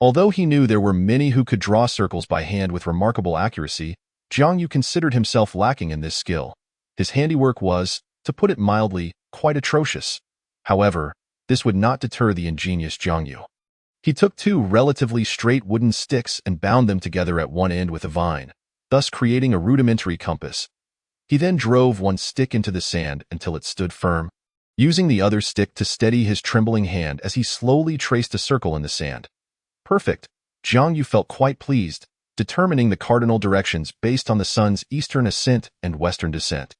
Speaker 2: Although he knew there were many who could draw circles by hand with remarkable accuracy, Jiang Yu considered himself lacking in this skill. His handiwork was, to put it mildly, quite atrocious. However, this would not deter the ingenious Jiang Yu. He took 2 relatively straight wooden sticks and bound them together at one end with a vine, thus creating a rudimentary compass. He then drove one stick into the sand until it stood firm, using the other stick to steady his trembling hand as he slowly traced a circle in the sand. Perfect. Jiang Yu felt quite pleased, determining the cardinal directions based on the sun's eastern ascent and western descent.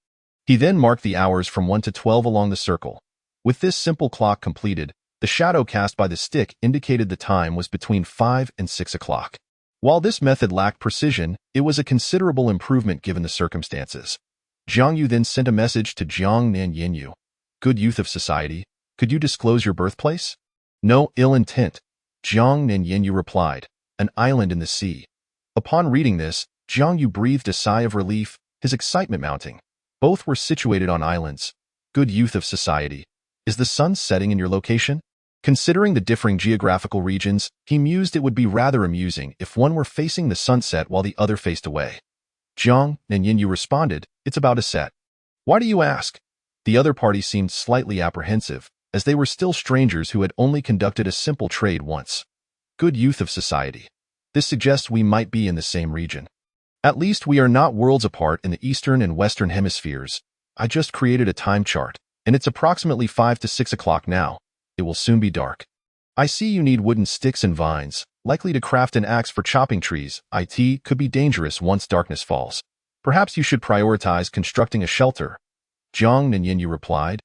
Speaker 2: He then marked the hours from 1 to 12 along the circle. With this simple clock completed, the shadow cast by the stick indicated the time was between 5 and 6 o'clock. While this method lacked precision, it was a considerable improvement given the circumstances. Jiang Yu then sent a message to Jiang Nanyanyu. Good youth of society, could you disclose your birthplace? No ill intent. Jiang Nanyanyu replied, an island in the sea. Upon reading this, Jiang Yu breathed a sigh of relief, his excitement mounting. Both were situated on islands. Good youth of society. Is the sun setting in your location? Considering the differing geographical regions, he mused it would be rather amusing if one were facing the sunset while the other faced away. Jiang Nanyanyu responded, it's about to set. Why do you ask? The other party seemed slightly apprehensive, as they were still strangers who had only conducted a simple trade once. Good youth of society. This suggests we might be in the same region. At least we are not worlds apart in the eastern and western hemispheres. I just created a time chart, and it's approximately 5 to 6 o'clock now. It will soon be dark. I see you need wooden sticks and vines, likely to craft an axe for chopping trees. It could be dangerous once darkness falls. Perhaps you should prioritize constructing a shelter. Jiang Nanyanyu replied.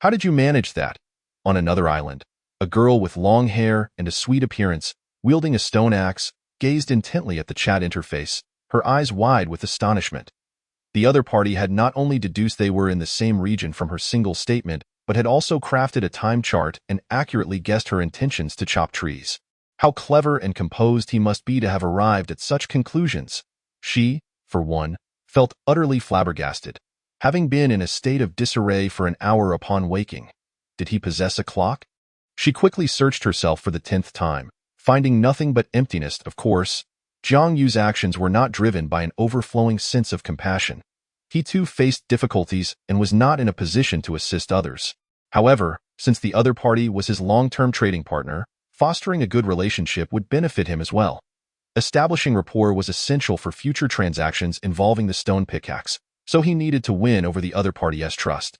Speaker 2: How did you manage that? On another island, a girl with long hair and a sweet appearance, wielding a stone axe, gazed intently at the chat interface, her eyes wide with astonishment. The other party had not only deduced they were in the same region from her single statement, but had also crafted a time chart and accurately guessed her intentions to chop trees. How clever and composed he must be to have arrived at such conclusions. She, for one, felt utterly flabbergasted. Having been in a state of disarray for an hour upon waking, did he possess a clock? She quickly searched herself for the 10th time, finding nothing but emptiness. Of course, Jiang Yu's actions were not driven by an overflowing sense of compassion. He too faced difficulties and was not in a position to assist others. However, since the other party was his long-term trading partner, fostering a good relationship would benefit him as well. Establishing rapport was essential for future transactions involving the stone pickaxe, so he needed to win over the other party's trust.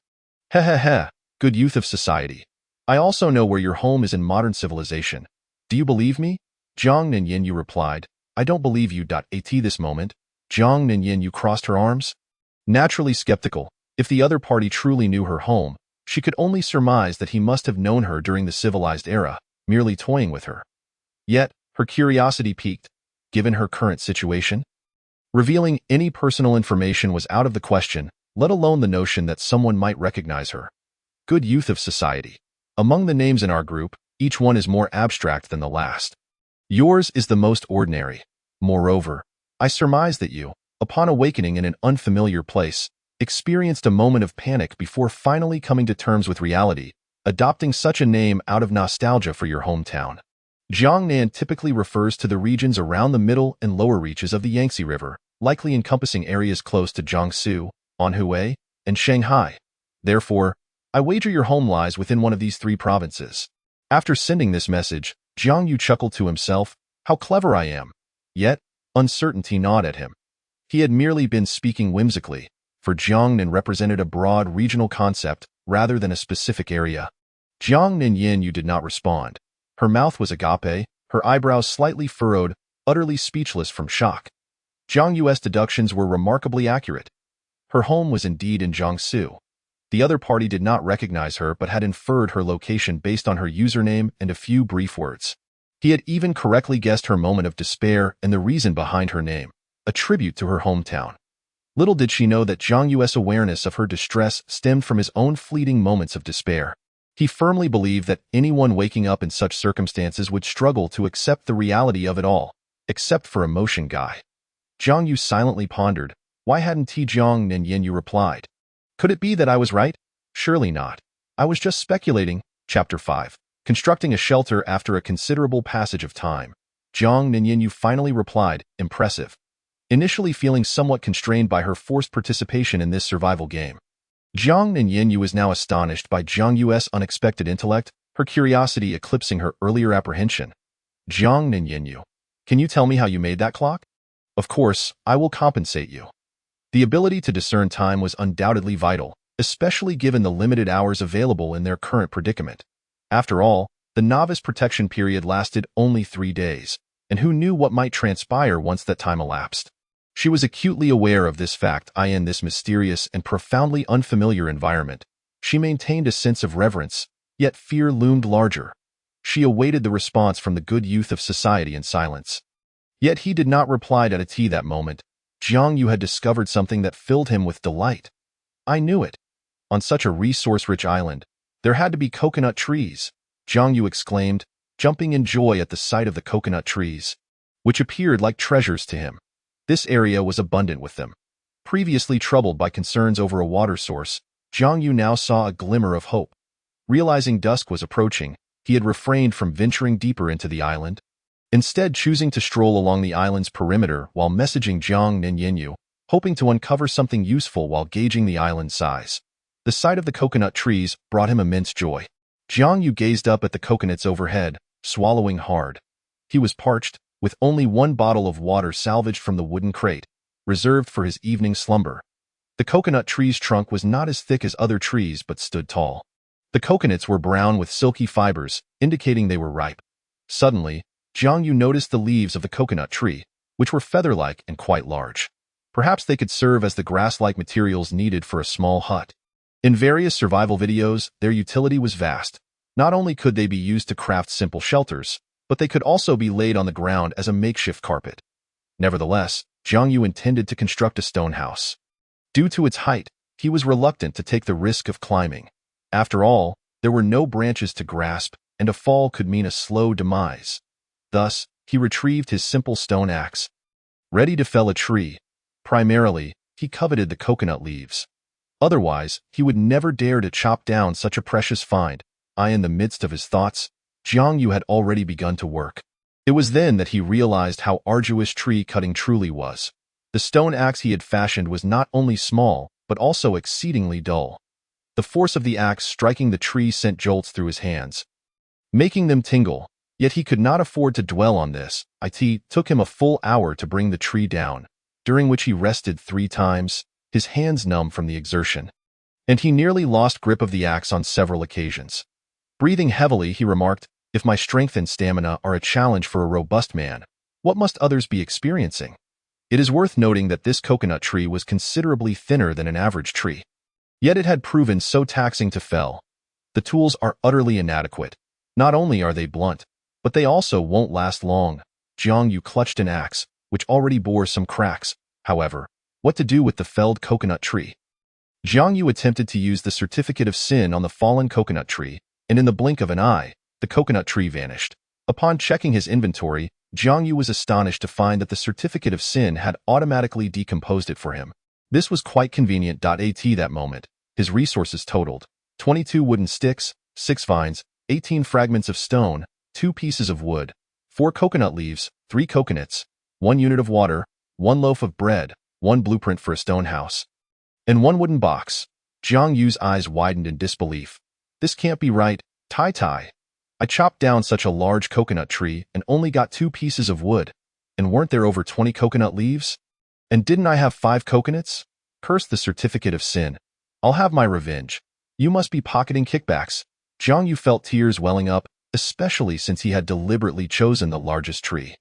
Speaker 2: Heh, good youth of society. I also know where your home is in modern civilization. Do you believe me? Jiang Ninyin replied, I don't believe you. At this moment, Jiang Ninyin crossed her arms. Naturally skeptical, if the other party truly knew her home, she could only surmise that he must have known her during the civilized era, merely toying with her. Yet, her curiosity piqued, given her current situation. Revealing any personal information was out of the question, let alone the notion that someone might recognize her. Good youth of society. Among the names in our group, each one is more abstract than the last. Yours is the most ordinary. Moreover, I surmise that you, upon awakening in an unfamiliar place, experienced a moment of panic before finally coming to terms with reality, adopting such a name out of nostalgia for your hometown. Jiangnan typically refers to the regions around the middle and lower reaches of the Yangtze River, likely encompassing areas close to Jiangsu, Anhui, and Shanghai. Therefore, I wager your home lies within one of these three provinces. After sending this message, Jiang Yu chuckled to himself, how clever I am. Yet, uncertainty gnawed at him. He had merely been speaking whimsically, for Jiangnan represented a broad regional concept rather than a specific area. Jiang Ninyin did not respond. Her mouth was agape, her eyebrows slightly furrowed, utterly speechless from shock. Jiang Yu's deductions were remarkably accurate. Her home was indeed in Jiangsu. The other party did not recognize her but had inferred her location based on her username and a few brief words. He had even correctly guessed her moment of despair and the reason behind her name, a tribute to her hometown. Little did she know that Jiang Yu's awareness of her distress stemmed from his own fleeting moments of despair. He firmly believed that anyone waking up in such circumstances would struggle to accept the reality of it all, except for Emotion Guy. Jiang Yu silently pondered, why hadn't Jiang Ninyin replied? Could it be that I was right? Surely not. I was just speculating. Chapter 5. Constructing a shelter after a considerable passage of time. Jiang Ninyin finally replied, impressive. Initially feeling somewhat constrained by her forced participation in this survival game. Jiang Ninyin was now astonished by Jiang Yu's unexpected intellect, her curiosity eclipsing her earlier apprehension. Jiang Ninyin, can you tell me how you made that clock? Of course, I will compensate you. The ability to discern time was undoubtedly vital, especially given the limited hours available in their current predicament. After all, the novice protection period lasted only 3 days, and who knew what might transpire once that time elapsed? She was acutely aware of this fact. In this mysterious and profoundly unfamiliar environment, she maintained a sense of reverence, yet fear loomed larger. She awaited the response from the good youth of society in silence. Yet he did not reply at that moment. Jiang Yu had discovered something that filled him with delight. I knew it. On such a resource-rich island, there had to be coconut trees, Jiang Yu exclaimed, jumping in joy at the sight of the coconut trees, which appeared like treasures to him. This area was abundant with them. Previously troubled by concerns over a water source, Jiang Yu now saw a glimmer of hope. Realizing dusk was approaching, he had refrained from venturing deeper into the island, instead choosing to stroll along the island's perimeter while messaging Jiang Ninyin, hoping to uncover something useful while gauging the island's size. The sight of the coconut trees brought him immense joy. Jiang Yu gazed up at the coconuts overhead, swallowing hard. He was parched, with only one bottle of water salvaged from the wooden crate, reserved for his evening slumber. The coconut tree's trunk was not as thick as other trees but stood tall. The coconuts were brown with silky fibers, indicating they were ripe. Suddenly, Jiang Yu noticed the leaves of the coconut tree, which were feather-like and quite large. Perhaps they could serve as the grass-like materials needed for a small hut. In various survival videos, their utility was vast. Not only could they be used to craft simple shelters, but they could also be laid on the ground as a makeshift carpet. Nevertheless, Jiang Yu intended to construct a stone house. Due to its height, he was reluctant to take the risk of climbing. After all, there were no branches to grasp, and a fall could mean a slow demise. Thus, he retrieved his simple stone axe. Ready to fell a tree. Primarily, he coveted the coconut leaves. Otherwise, he would never dare to chop down such a precious find. In the midst of his thoughts, Jiang Yu had already begun to work. It was then that he realized how arduous tree cutting truly was. The stone axe he had fashioned was not only small, but also exceedingly dull. The force of the axe striking the tree sent jolts through his hands, making them tingle. Yet he could not afford to dwell on this. It took him a full hour to bring the tree down, during which he rested 3 times, his hands numb from the exertion. And he nearly lost grip of the axe on several occasions. Breathing heavily, he remarked, "If my strength and stamina are a challenge for a robust man, what must others be experiencing?" It is worth noting that this coconut tree was considerably thinner than an average tree. Yet it had proven so taxing to fell. The tools are utterly inadequate. Not only are they blunt, but they also won't last long. Jiang Yu clutched an axe, which already bore some cracks. However, what to do with the felled coconut tree? Jiang Yu attempted to use the certificate of sin on the fallen coconut tree, and in the blink of an eye, the coconut tree vanished. Upon checking his inventory, Jiang Yu was astonished to find that the certificate of sin had automatically decomposed it for him. This was quite convenient. At that moment, his resources totaled 22 wooden sticks, 6 vines, 18 fragments of stone, 2 pieces of wood, 4 coconut leaves, 3 coconuts, 1 unit of water, 1 loaf of bread, 1 blueprint for a stone house, and 1 wooden box. Jiang Yu's eyes widened in disbelief. This can't be right. Tai. I chopped down such a large coconut tree and only got 2 pieces of wood. And weren't there over 20 coconut leaves? And didn't I have 5 coconuts? Curse the certificate of sin. I'll have my revenge. You must be pocketing kickbacks. Jiang Yu felt tears welling up, especially since he had deliberately chosen the largest tree.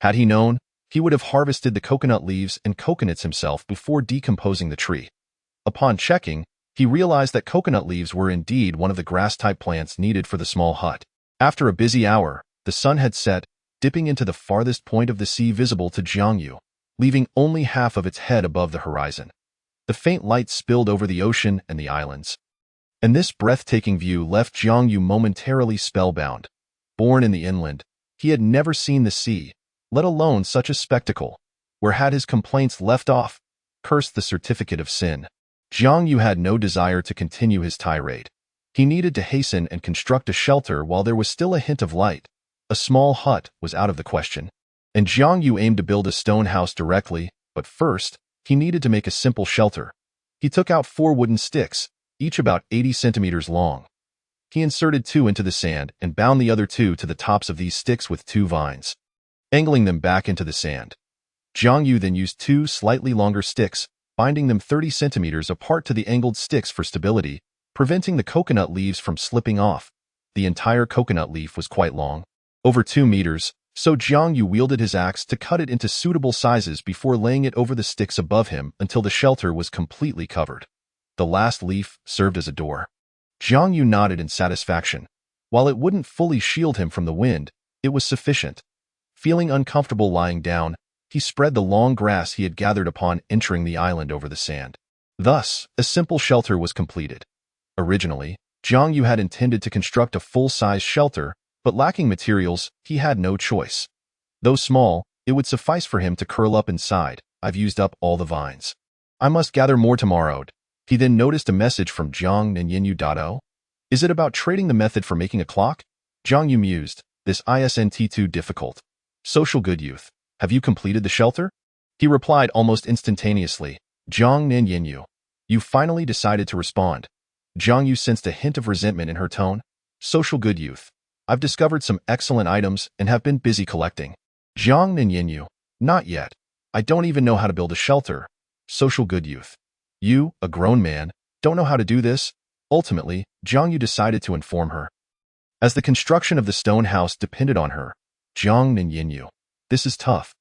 Speaker 2: Had he known, he would have harvested the coconut leaves and coconuts himself before decomposing the tree. Upon checking, he realized that coconut leaves were indeed one of the grass-type plants needed for the small hut. After a busy hour, the sun had set, dipping into the farthest point of the sea visible to Jiang Yu, leaving only half of its head above the horizon. The faint light spilled over the ocean and the islands. And this breathtaking view left Jiang Yu momentarily spellbound. Born in the inland, he had never seen the sea, let alone such a spectacle. Where had his complaints left off? Cursed the certificate of sin. Jiang Yu had no desire to continue his tirade. He needed to hasten and construct a shelter while there was still a hint of light. A small hut was out of the question, and Jiang Yu aimed to build a stone house directly, but first, he needed to make a simple shelter. He took out 4 wooden sticks, each about 80 centimeters long. He inserted 2 into the sand and bound the other 2 to the tops of these sticks with 2 vines, angling them back into the sand. Jiang Yu then used 2 slightly longer sticks, binding them 30 centimeters apart to the angled sticks for stability, preventing the coconut leaves from slipping off. The entire coconut leaf was quite long, over 2 meters, so Jiang Yu wielded his axe to cut it into suitable sizes before laying it over the sticks above him until the shelter was completely covered. The last leaf served as a door. Jiang Yu nodded in satisfaction. While it wouldn't fully shield him from the wind, it was sufficient. Feeling uncomfortable lying down, he spread the long grass he had gathered upon entering the island over the sand. Thus, a simple shelter was completed. Originally, Jiang Yu had intended to construct a full-size shelter, but lacking materials, he had no choice. Though small, it would suffice for him to curl up inside. I've used up all the vines. I must gather more tomorrow. He then noticed a message from Jiang Nanyanyu. Is it about trading the method for making a clock? Jiang Yu mused. This isn't too difficult. Social good youth. Have you completed the shelter? He replied almost instantaneously. Jiang Nanyanyu. You finally decided to respond. Jiang Yu sensed a hint of resentment in her tone. Social good youth. I've discovered some excellent items and have been busy collecting. Jiang Nanyanyu. Not yet. I don't even know how to build a shelter. Social good youth. You, a grown man, don't know how to do this? Ultimately, Jiang Yu decided to inform her. As the construction of the stone house depended on her. Jiang Nanyanyu. This is tough.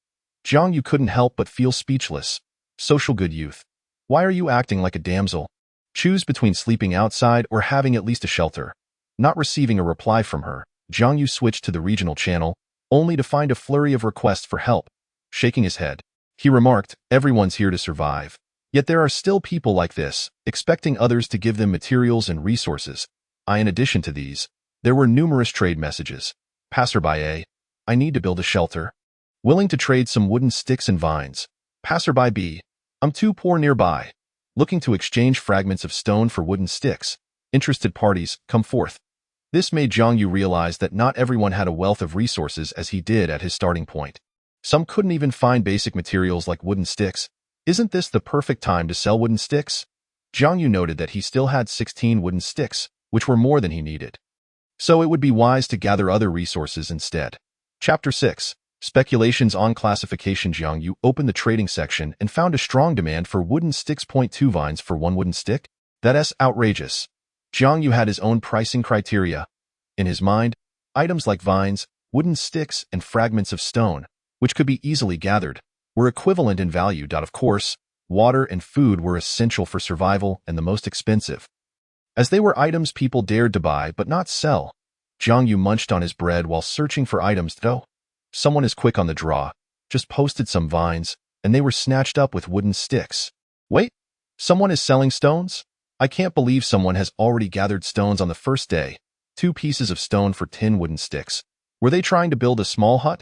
Speaker 2: Jiang Yu couldn't help but feel speechless. Social good youth. Why are you acting like a damsel? Choose between sleeping outside or having at least a shelter. Not receiving a reply from her, Jiang Yu switched to the regional channel, only to find a flurry of requests for help. Shaking his head, he remarked, everyone's here to survive. Yet there are still people like this, expecting others to give them materials and resources. In addition to these, there were numerous trade messages. Passerby A. I need to build a shelter. Willing to trade some wooden sticks and vines. Passerby B. I'm too poor nearby. looking to exchange fragments of stone for wooden sticks. Interested parties, come forth. This made Jiang Yu realize that not everyone had a wealth of resources as he did at his starting point. Some couldn't even find basic materials like wooden sticks. Isn't this the perfect time to sell wooden sticks? Jiang Yu noted that he still had 16 wooden sticks, which were more than he needed. So it would be wise to gather other resources instead. Chapter 6. Speculations on classification. Jiang Yu opened the trading section and found a strong demand for wooden sticks. 2 vines for 1 wooden stick? That's outrageous. Jiang Yu had his own pricing criteria. In his mind, items like vines, wooden sticks, and fragments of stone, which could be easily gathered, were equivalent in value. Of course, water and food were essential for survival and the most expensive, as they were items people dared to buy but not sell. Jiang Yu munched on his bread while searching for items. Though someone is quick on the draw, just posted some vines, and they were snatched up with wooden sticks. Wait, someone is selling stones? I can't believe someone has already gathered stones on the first day. 2 pieces of stone for 10 wooden sticks. Were they trying to build a small hut?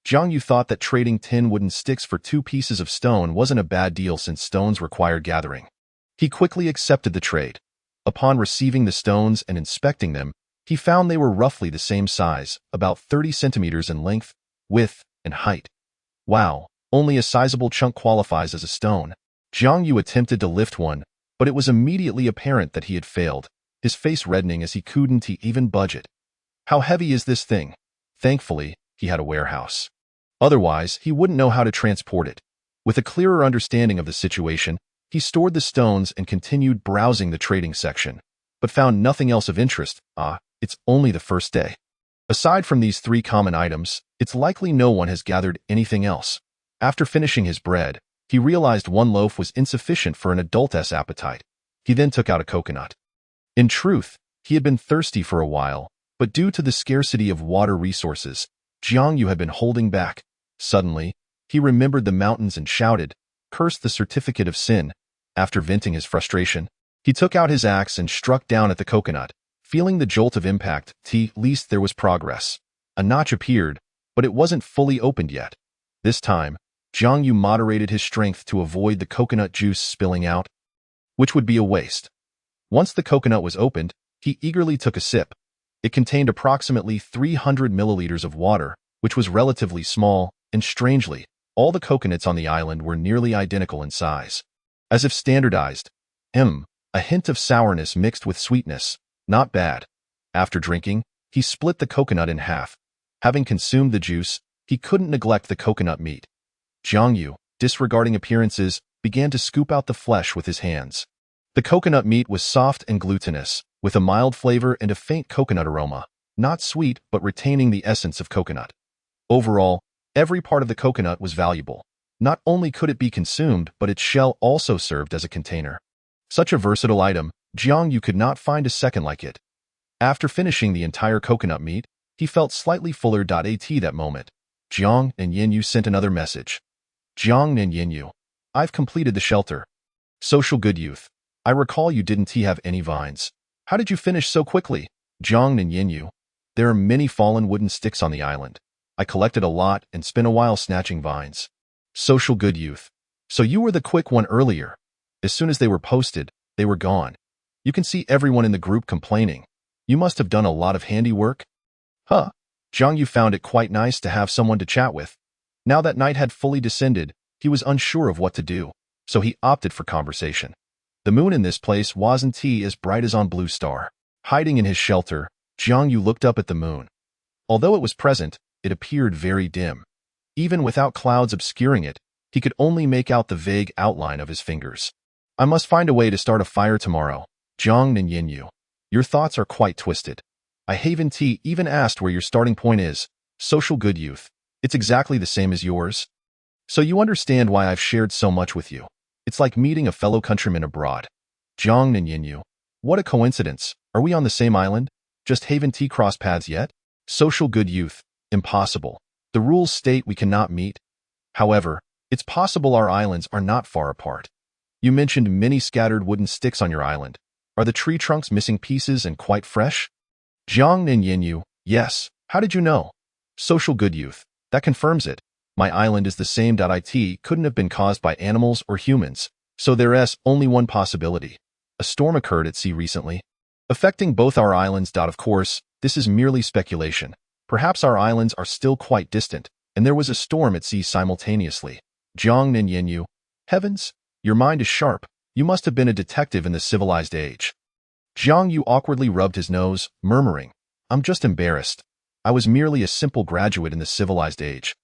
Speaker 2: Jiang Yu thought that trading 10 wooden sticks for 2 pieces of stone wasn't a bad deal since stones required gathering. He quickly accepted the trade. Upon receiving the stones and inspecting them, he found they were roughly the same size, about 30 centimeters in length, width, and height. Wow, only a sizable chunk qualifies as a stone. Jiang Yu attempted to lift one, but it was immediately apparent that he had failed, his face reddening as he couldn't even budge it. How heavy is this thing? Thankfully, he had a warehouse. Otherwise, he wouldn't know how to transport it. With a clearer understanding of the situation, he stored the stones and continued browsing the trading section, but found nothing else of interest. It's only the first day. Aside from these 3 common items, it's likely no one has gathered anything else. After finishing his bread, he realized 1 loaf was insufficient for an adult's appetite. He then took out a coconut. In truth, he had been thirsty for a while, but due to the scarcity of water resources, Jiang Yu had been holding back. Suddenly, he remembered the mountains and shouted, cursed the certificate of sin. After venting his frustration, he took out his axe and struck down at the coconut. Feeling the jolt of impact, at least there was progress. A notch appeared, but it wasn't fully opened yet. This time, Jiang Yu moderated his strength to avoid the coconut juice spilling out, which would be a waste. Once the coconut was opened, he eagerly took a sip. It contained approximately 300 milliliters of water, which was relatively small, and strangely, all the coconuts on the island were nearly identical in size. As if standardized. A hint of sourness mixed with sweetness. Not bad. After drinking, he split the coconut in half. Having consumed the juice, he couldn't neglect the coconut meat. Jiang Yu, disregarding appearances, began to scoop out the flesh with his hands. The coconut meat was soft and glutinous, with a mild flavor and a faint coconut aroma, not sweet but retaining the essence of coconut. Overall, every part of the coconut was valuable. Not only could it be consumed, but its shell also served as a container. Such a versatile item, Jiang Yu could not find a second like it. After finishing the entire coconut meat, he felt slightly fuller. At that moment, Jiang and Yin sent another message. Jiang and Yin, I've completed the shelter. Social good youth. I recall you didn't have any vines. How did you finish so quickly? Jiang and Yin, there are many fallen wooden sticks on the island. I collected a lot and spent a while snatching vines. Social good youth. So you were the quick one earlier. As soon as they were posted, they were gone. You can see everyone in the group complaining. You must have done a lot of handiwork. Jiang Yu found it quite nice to have someone to chat with. Now that night had fully descended, he was unsure of what to do, so he opted for conversation. The moon in this place wasn't as bright as on Blue Star. Hiding in his shelter, Jiang Yu looked up at the moon. Although it was present, it appeared very dim. Even without clouds obscuring it, he could only make out the vague outline of his fingers. I must find a way to start a fire tomorrow. Jiang and Yin, your thoughts are quite twisted. I haven't even asked where your starting point is. Social good youth. It's exactly the same as yours. So you understand why I've shared so much with you. It's like meeting a fellow countryman abroad. Jiang and Yin, what a coincidence. Are we on the same island? Just haven't crossed paths yet? Social good youth. Impossible. The rules state we cannot meet. However, it's possible our islands are not far apart. You mentioned many scattered wooden sticks on your island. Are the tree trunks missing pieces and quite fresh? Jiang and Yin, yes. How did you know? Social good youth. That confirms it. My island is the same. It couldn't have been caused by animals or humans. So there's only one possibility. A storm occurred at sea recently, affecting both our islands. Of course, this is merely speculation. Perhaps our islands are still quite distant, and there was a storm at sea simultaneously. Jiang Ninyanyu. Heavens, your mind is sharp. You must have been a detective in the civilized age. Jiang Yu awkwardly rubbed his nose, murmuring, I'm just embarrassed. I was merely a simple graduate in the civilized age.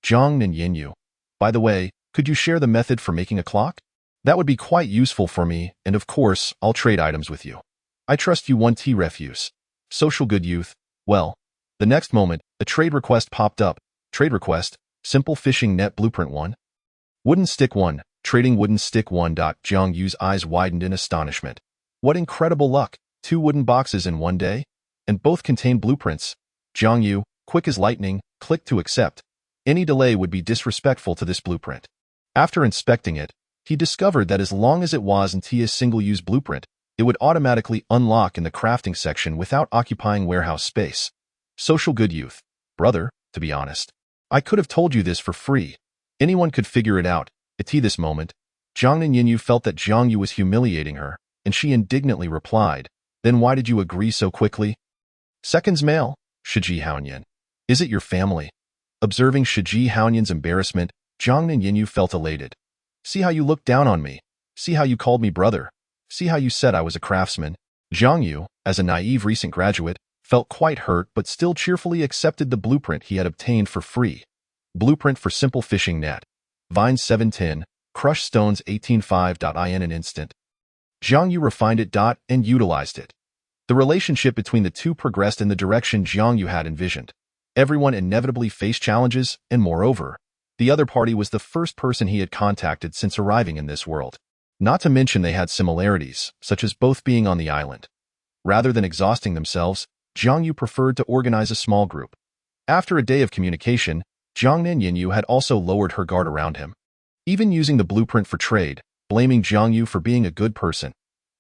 Speaker 2: Jiang Ninyanyu. By the way, could you share the method for making a clock? That would be quite useful for me, and of course, I'll trade items with you. I trust you 1T refuse. Social good youth. Well, the next moment, a trade request popped up. Trade request, simple fishing net blueprint 1. Wooden stick 1, trading wooden stick 1. Jiang Yu's eyes widened in astonishment. What incredible luck, 2 wooden boxes in one day? And both contain blueprints. Jiang Yu, quick as lightning, clicked to accept. Any delay would be disrespectful to this blueprint. After inspecting it, he discovered that as long as it wasn't a single-use blueprint, it would automatically unlock in the crafting section without occupying warehouse space. Social good youth. Brother, to be honest, I could have told you this for free. Anyone could figure it out. At this moment, Jiang Ninyanyu felt that Jiang Yu was humiliating her, and she indignantly replied, Then why did you agree so quickly? Seconds mail, Shiji Haoyan. Is it your family? Observing Shiji Haoyan's embarrassment, Jiang Ninyanyu felt elated. See how you looked down on me. See how you called me brother. See how you said I was a craftsman. Jiang Yu, as a naive recent graduate, felt quite hurt but still cheerfully accepted the blueprint he had obtained for free. Blueprint for simple fishing net. Vines 710, crushed stones 18.5. In an instant. Jiang Yu refined it and utilized it. The relationship between the two progressed in the direction Jiang Yu had envisioned. Everyone inevitably faced challenges, and moreover, the other party was the first person he had contacted since arriving in this world. Not to mention they had similarities, such as both being on the island. Rather than exhausting themselves, Jiang Yu preferred to organize a small group. After a day of communication, Jiang Ninyanyu had also lowered her guard around him, even using the blueprint for trade, blaming Jiang Yu for being a good person.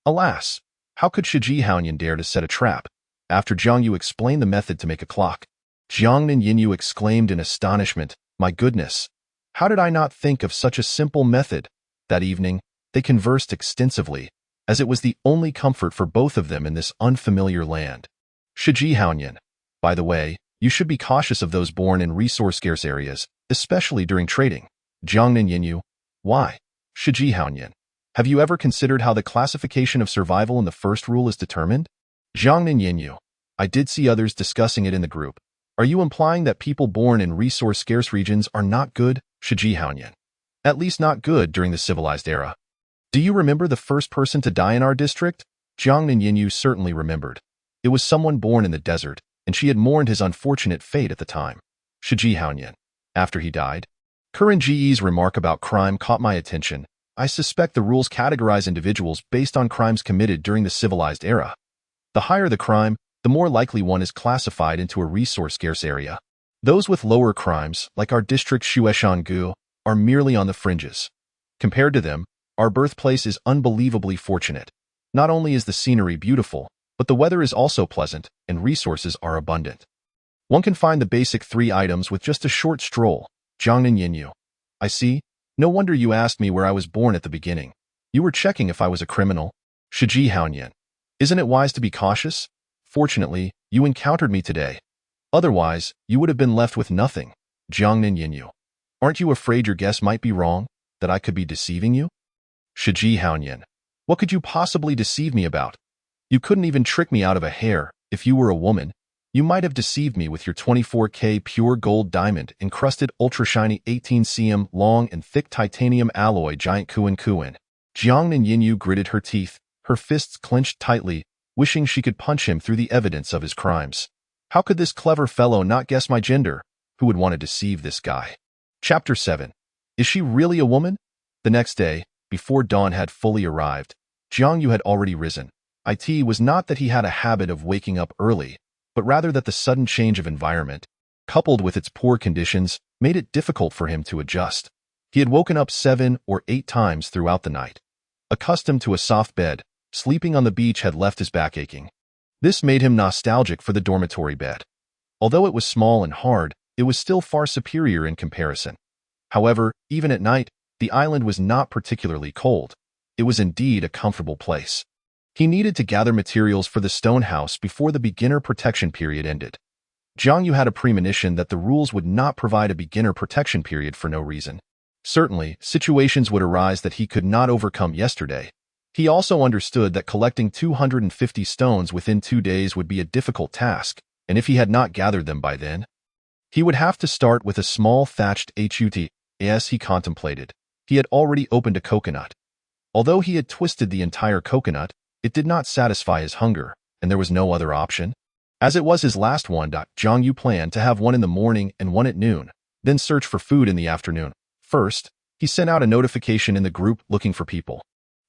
Speaker 2: Alas, how could Shiji Haoyan dare to set a trap? After Jiang Yu explained the method to make a clock, Jiang Ninyanyu exclaimed in astonishment, My goodness, how did I not think of such a simple method? That evening, they conversed extensively, as it was the only comfort for both of them in this unfamiliar land. Shiji Haoyan. By the way, you should be cautious of those born in resource-scarce areas, especially during trading. Jiang Ninyanyu. Why? Shiji Haoyan. Have you ever considered how the classification of survival in the first rule is determined? Jiang Ninyanyu. I did see others discussing it in the group. Are you implying that people born in resource-scarce regions are not good? Shiji Haoyan. At least not good during the civilized era. Do you remember the first person to die in our district? Jiang Ninyanyu certainly remembered. It was someone born in the desert, and she had mourned his unfortunate fate at the time. Shiji Haoyan. After he died? Kuren Ji's remark about crime caught my attention. I suspect the rules categorize individuals based on crimes committed during the civilized era. The higher the crime, the more likely one is classified into a resource-scarce area. Those with lower crimes, like our district Shueshangu, are merely on the fringes. Compared to them, our birthplace is unbelievably fortunate. Not only is the scenery beautiful, but the weather is also pleasant, and resources are abundant. One can find the basic 3 items with just a short stroll. Jiang Ninyanyu. I see. No wonder you asked me where I was born at the beginning. You were checking if I was a criminal. Shiji Haoyan. Isn't it wise to be cautious? Fortunately, you encountered me today. Otherwise, you would have been left with nothing. Jiang Ninyanyu. Aren't you afraid your guess might be wrong? That I could be deceiving you? Shiji Haoyan. What could you possibly deceive me about? You couldn't even trick me out of a hair. If you were a woman, you might have deceived me with your 24K pure gold diamond encrusted ultra-shiny 18 cm long and thick titanium alloy giant Kuan. Jiang Ninyanyu gritted her teeth, her fists clenched tightly, wishing she could punch him through the evidence of his crimes. How could this clever fellow not guess my gender? Who would want to deceive this guy? Chapter 7. Is she really a woman? The next day, before dawn had fully arrived, Jiang Yu had already risen. It was not that he had a habit of waking up early, but rather that the sudden change of environment, coupled with its poor conditions, made it difficult for him to adjust. He had woken up 7 or 8 times throughout the night. Accustomed to a soft bed, sleeping on the beach had left his back aching. This made him nostalgic for the dormitory bed. Although it was small and hard, it was still far superior in comparison. However, even at night, The island was not particularly cold. It was indeed a comfortable place. He needed to gather materials for the stone house before the beginner protection period ended. Jiang Yu had a premonition that the rules would not provide a beginner protection period for no reason. Certainly, situations would arise that he could not overcome yesterday. He also understood that collecting 250 stones within 2 days would be a difficult task, and if he had not gathered them by then, he would have to start with a small thatched hut. As he contemplated, he had already opened a coconut. Although he had twisted the entire coconut, it did not satisfy his hunger, and there was no other option. As it was his last one, Jiang Yu planned to have one in the morning and one at noon, then search for food in the afternoon. First, he sent out a notification in the group looking for people.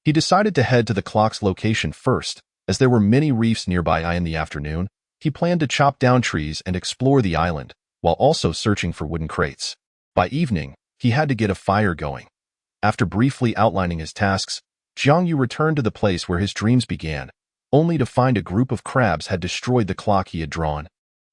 Speaker 2: He decided to head to the clock's location first, as there were many reefs nearby. In the afternoon, he planned to chop down trees and explore the island, while also searching for wooden crates. By evening, he had to get a fire going. After briefly outlining his tasks, Jiang Yu returned to the place where his dreams began, only to find a group of crabs had destroyed the clock he had drawn.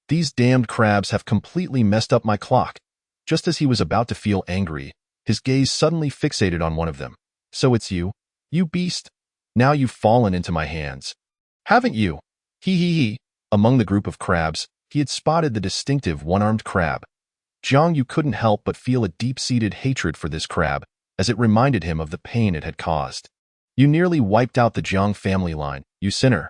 Speaker 2: These damned crabs have completely messed up my clock. Just as he was about to feel angry, his gaze suddenly fixated on one of them. So it's you? You beast? Now you've fallen into my hands. Haven't you? He. Among the group of crabs, he had spotted the distinctive one-armed crab. Jiang Yu couldn't help but feel a deep-seated hatred for this crab, as it reminded him of the pain it had caused. You nearly wiped out the Jiang family line, you sinner.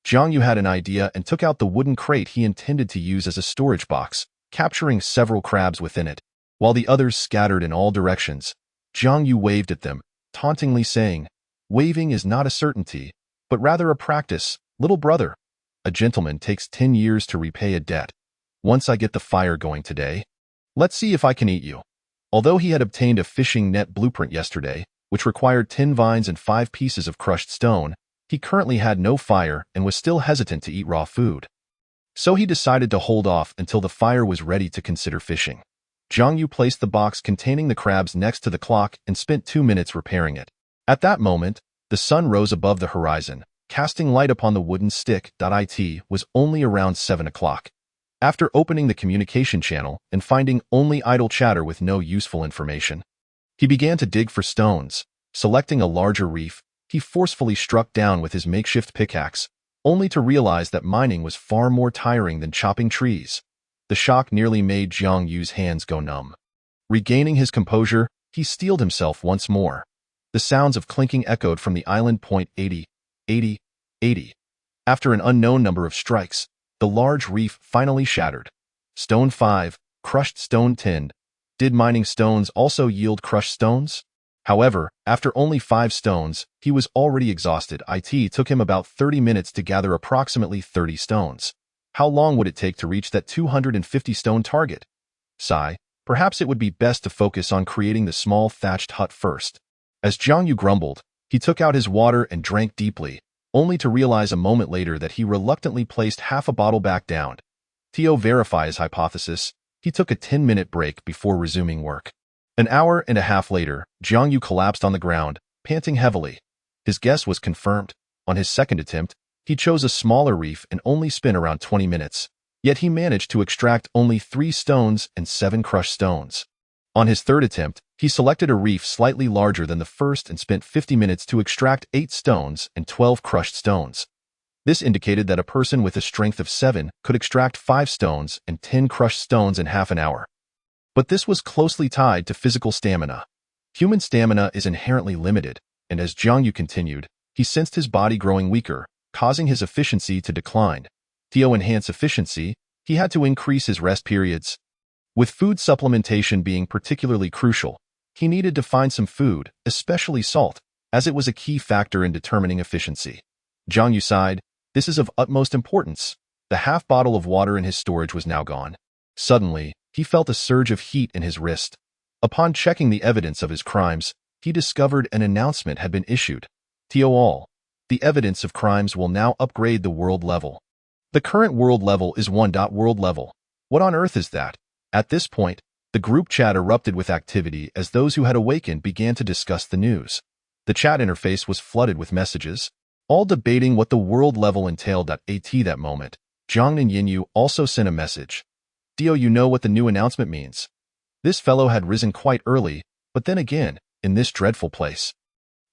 Speaker 2: Jiang Yu had an idea and took out the wooden crate he intended to use as a storage box, capturing several crabs within it. While the others scattered in all directions, Jiang Yu waved at them, tauntingly saying, "Waving is not a certainty, but rather a practice, little brother. A gentleman takes 10 years to repay a debt. Once I get the fire going today, let's see if I can eat you." Although he had obtained a fishing net blueprint yesterday, which required 10 vines and 5 pieces of crushed stone, he currently had no fire and was still hesitant to eat raw food. So he decided to hold off until the fire was ready to consider fishing. Jiang Yu placed the box containing the crabs next to the clock and spent 2 minutes repairing it. At that moment, the sun rose above the horizon, casting light upon the wooden stick. It was only around 7 o'clock. After opening the communication channel and finding only idle chatter with no useful information, he began to dig for stones. Selecting a larger reef, he forcefully struck down with his makeshift pickaxe, only to realize that mining was far more tiring than chopping trees. The shock nearly made Jiang Yu's hands go numb. Regaining his composure, he steeled himself once more. The sounds of clinking echoed from the island. 80, 80, 80. After an unknown number of strikes, the large reef finally shattered. Stone 5, crushed stone 10. Did mining stones also yield crushed stones? However, after only 5 stones, he was already exhausted. It took him about 30 minutes to gather approximately 30 stones. How long would it take to reach that 250 stone target? Sigh, perhaps it would be best to focus on creating the small thatched hut first. As Jiang Yu grumbled, he took out his water and drank deeply, only to realize a moment later that he reluctantly placed half a bottle back down. To verify his hypothesis, he took a 10-minute break before resuming work. An hour and a half later, Jiang Yu collapsed on the ground, panting heavily. His guess was confirmed. On his second attempt, he chose a smaller reef and only spent around 20 minutes. Yet he managed to extract only 3 stones and 7 crushed stones. On his third attempt, he selected a reef slightly larger than the first and spent 50 minutes to extract 8 stones and 12 crushed stones. This indicated that a person with a strength of 7 could extract 5 stones and 10 crushed stones in half an hour. But this was closely tied to physical stamina. Human stamina is inherently limited, and as Jiang Yu continued, he sensed his body growing weaker, causing his efficiency to decline. To enhance efficiency, he had to increase his rest periods. With food supplementation being particularly crucial, he needed to find some food, especially salt, as it was a key factor in determining efficiency. Jiang Yu sighed. This is of utmost importance. The half bottle of water in his storage was now gone. Suddenly, he felt a surge of heat in his wrist. Upon checking the evidence of his crimes, he discovered an announcement had been issued. To all, the evidence of crimes will now upgrade the world level. The current world level is 1. World level. What on earth is that? At this point, the group chat erupted with activity as those who had awakened began to discuss the news. The chat interface was flooded with messages, all debating what the world level entailed. At that moment, Jiang and Yinyu also sent a message. "Dio, you know what the new announcement means?" This fellow had risen quite early, but then again, in this dreadful place.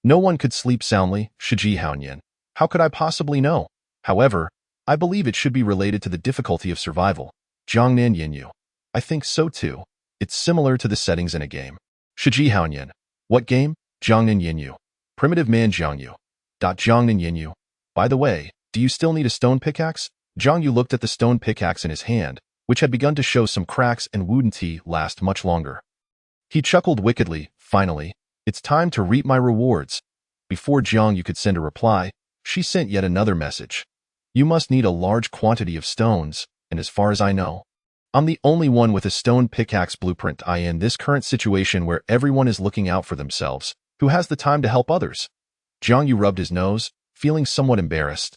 Speaker 2: No one could sleep soundly, Shiji Haoyan. How could I possibly know? However, I believe it should be related to the difficulty of survival. Jiangnan Yinyu. I think so too. It's similar to the settings in a game. Shiji Haoyan. What game? Jiangnan Yinyu. Primitive man Jiangyu. Jiangnan Yinyu. By the way, do you still need a stone pickaxe? Jiang Yu looked at the stone pickaxe in his hand, which had begun to show some cracks and wouldn't last much longer. He chuckled wickedly. Finally, it's time to reap my rewards. Before Jiang Yu could send a reply, she sent yet another message. You must need a large quantity of stones, and as far as I know, I'm the only one with a stone pickaxe blueprint. In this current situation where everyone is looking out for themselves, who has the time to help others? Jiang Yu rubbed his nose, feeling somewhat embarrassed.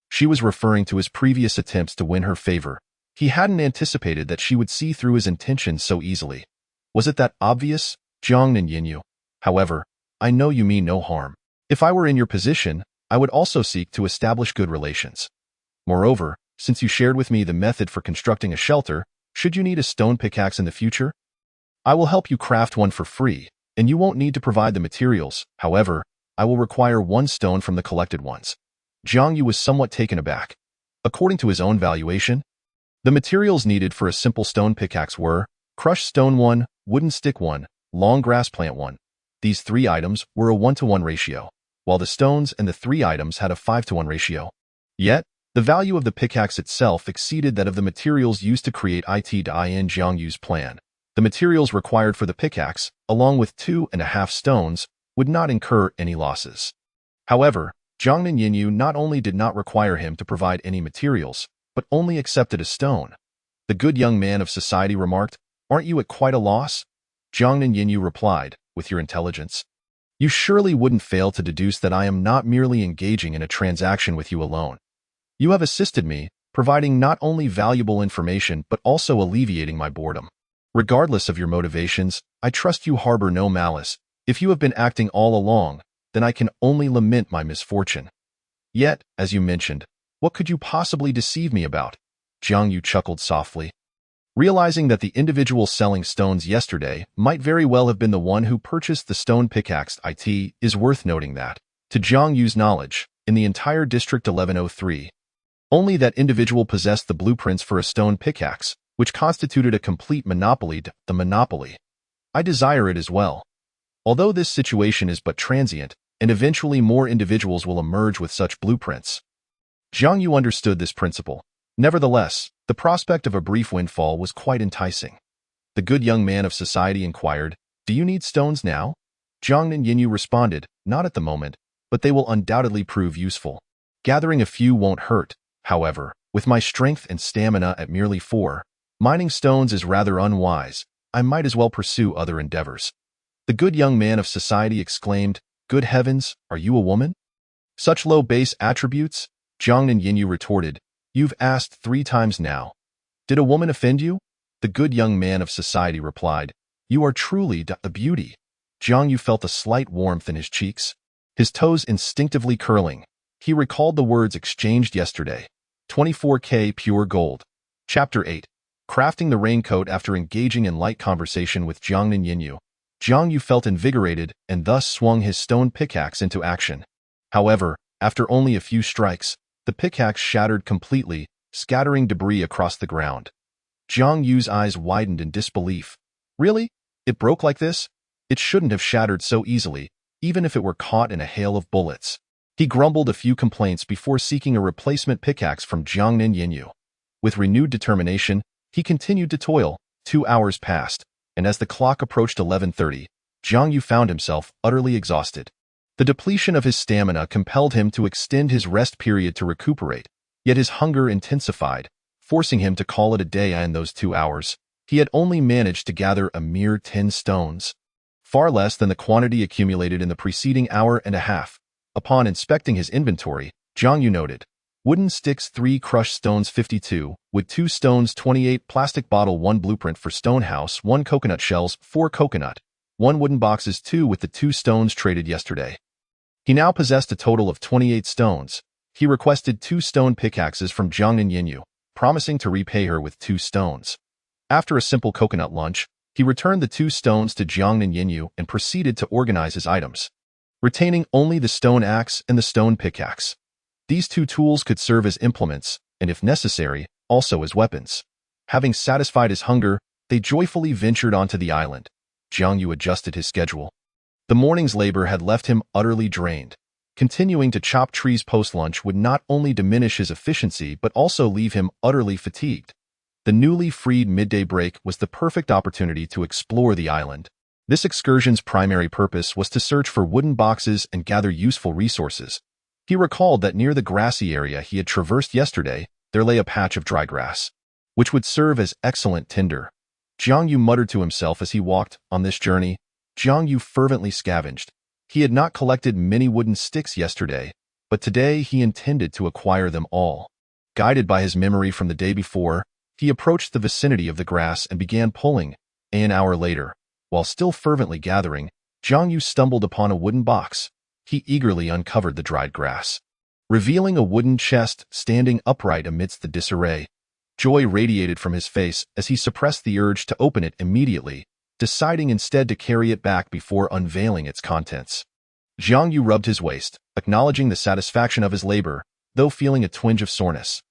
Speaker 2: She was referring to his previous attempts to win her favor. He hadn't anticipated that she would see through his intentions so easily. Was it that obvious? Jiangnan Yinyu. However, I know you mean no harm. If I were in your position, I would also seek to establish good relations. Moreover, since you shared with me the method for constructing a shelter, should you need a stone pickaxe in the future, I will help you craft one for free, and you won't need to provide the materials. However, I will require 1 stone from the collected ones. Jiang Yu was somewhat taken aback. According to his own valuation, the materials needed for a simple stone pickaxe were crushed stone 1, wooden stick 1, long grass plant 1. These 3 items were a 1-to-1 ratio, while the stones and the 3 items had a 5-to-1 ratio. Yet, the value of the pickaxe itself exceeded that of the materials used to create it. In Jiang Yu's plan, the materials required for the pickaxe, along with 2.5 stones, would not incur any losses. However, Jiangnan Yinyu not only did not require him to provide any materials, but only accepted a stone. The good young man of society remarked, "Aren't you at quite a loss?" Jiangnan Yinyu replied, "With your intelligence, you surely wouldn't fail to deduce that I am not merely engaging in a transaction with you alone. You have assisted me, providing not only valuable information but also alleviating my boredom. Regardless of your motivations, I trust you harbor no malice. If you have been acting all along, then I can only lament my misfortune. Yet, as you mentioned, what could you possibly deceive me about?" Jiang Yu chuckled softly. Realizing that the individual selling stones yesterday might very well have been the one who purchased the stone pickaxe, it is worth noting that, to Jiang Yu's knowledge, in the entire District 1103, only that individual possessed the blueprints for a stone pickaxe, which constituted a complete monopoly. The monopoly. I desire it as well. Although this situation is but transient, and eventually more individuals will emerge with such blueprints. Jiang Yu understood this principle. Nevertheless, the prospect of a brief windfall was quite enticing. The good young man of society inquired, "Do you need stones now?" Jiangnan Yinyu responded, "Not at the moment, but they will undoubtedly prove useful. Gathering a few won't hurt. However, with my strength and stamina at merely 4, mining stones is rather unwise. I might as well pursue other endeavors." The good young man of society exclaimed, "Good heavens, are you a woman? Such low base attributes?" Jiangnan Yinyu retorted, "You've asked 3 times now. Did a woman offend you?" The good young man of society replied, "You are truly a beauty." Jiang Yu felt a slight warmth in his cheeks, his toes instinctively curling. He recalled the words exchanged yesterday. 24K pure gold. Chapter 8. Crafting the raincoat. After engaging in light conversation with Jiangnan Yinyu, Jiang Yu felt invigorated and thus swung his stone pickaxe into action. However, after only a few strikes, the pickaxe shattered completely, scattering debris across the ground. Jiang Yu's eyes widened in disbelief. Really? It broke like this? It shouldn't have shattered so easily, even if it were caught in a hail of bullets. He grumbled a few complaints before seeking a replacement pickaxe from Jiangnan Yinyu. With renewed determination, he continued to toil. 2 hours passed, and as the clock approached 11:30, Jiang Yu found himself utterly exhausted. The depletion of his stamina compelled him to extend his rest period to recuperate, yet his hunger intensified, forcing him to call it a day. In those 2 hours, he had only managed to gather a mere 10 stones, far less than the quantity accumulated in the preceding hour and a half. Upon inspecting his inventory, Jiang Yu noted, wooden sticks 3, crushed stones 52, wood 2 stones 28, plastic bottle 1, blueprint for stone house 1, coconut shells 4, coconut 1, wooden boxes 2 with the 2 stones traded yesterday. He now possessed a total of 28 stones. He requested 2 stone pickaxes from Jiangnan Yinyu, promising to repay her with 2 stones. After a simple coconut lunch, He returned the 2 stones to Jiang and Yinyu and proceeded to organize his items, retaining only the stone axe and the stone pickaxe. These 2 tools could serve as implements, and if necessary, also as weapons. Having satisfied his hunger, they joyfully ventured onto the island. Jiang Yu adjusted his schedule. The morning's labor had left him utterly drained. Continuing to chop trees post-lunch would not only diminish his efficiency but also leave him utterly fatigued. The newly freed midday break was the perfect opportunity to explore the island. This excursion's primary purpose was to search for wooden boxes and gather useful resources. He recalled that near the grassy area he had traversed yesterday, there lay a patch of dry grass, which would serve as excellent tinder. Jiang Yu muttered to himself as he walked on this journey. Jiang Yu fervently scavenged. He had not collected many wooden sticks yesterday, but today he intended to acquire them all. Guided by his memory from the day before, he approached the vicinity of the grass and began pulling. An hour later, while still fervently gathering, Jiang Yu stumbled upon a wooden box. He eagerly uncovered the dried grass, revealing a wooden chest standing upright amidst the disarray. Joy radiated from his face as he suppressed the urge to open it immediately, deciding instead to carry it back before unveiling its contents. Jiang Yu rubbed his waist, acknowledging the satisfaction of his labor, though feeling a twinge of soreness.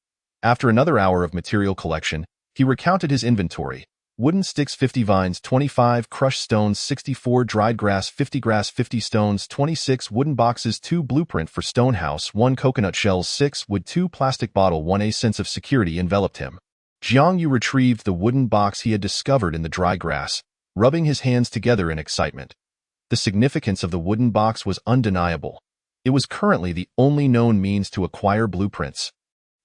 Speaker 2: After another hour of material collection, he recounted his inventory. Wooden sticks 50, vines 25, crushed stones 64, dried grass 50 stones 26, wooden boxes 2, blueprint for stone house 1, coconut shells 6, wood 2, plastic bottle 1. A sense of security enveloped him. Jiang Yu retrieved the wooden box he had discovered in the dry grass, rubbing his hands together in excitement. The significance of the wooden box was undeniable. It was currently the only known means to acquire blueprints.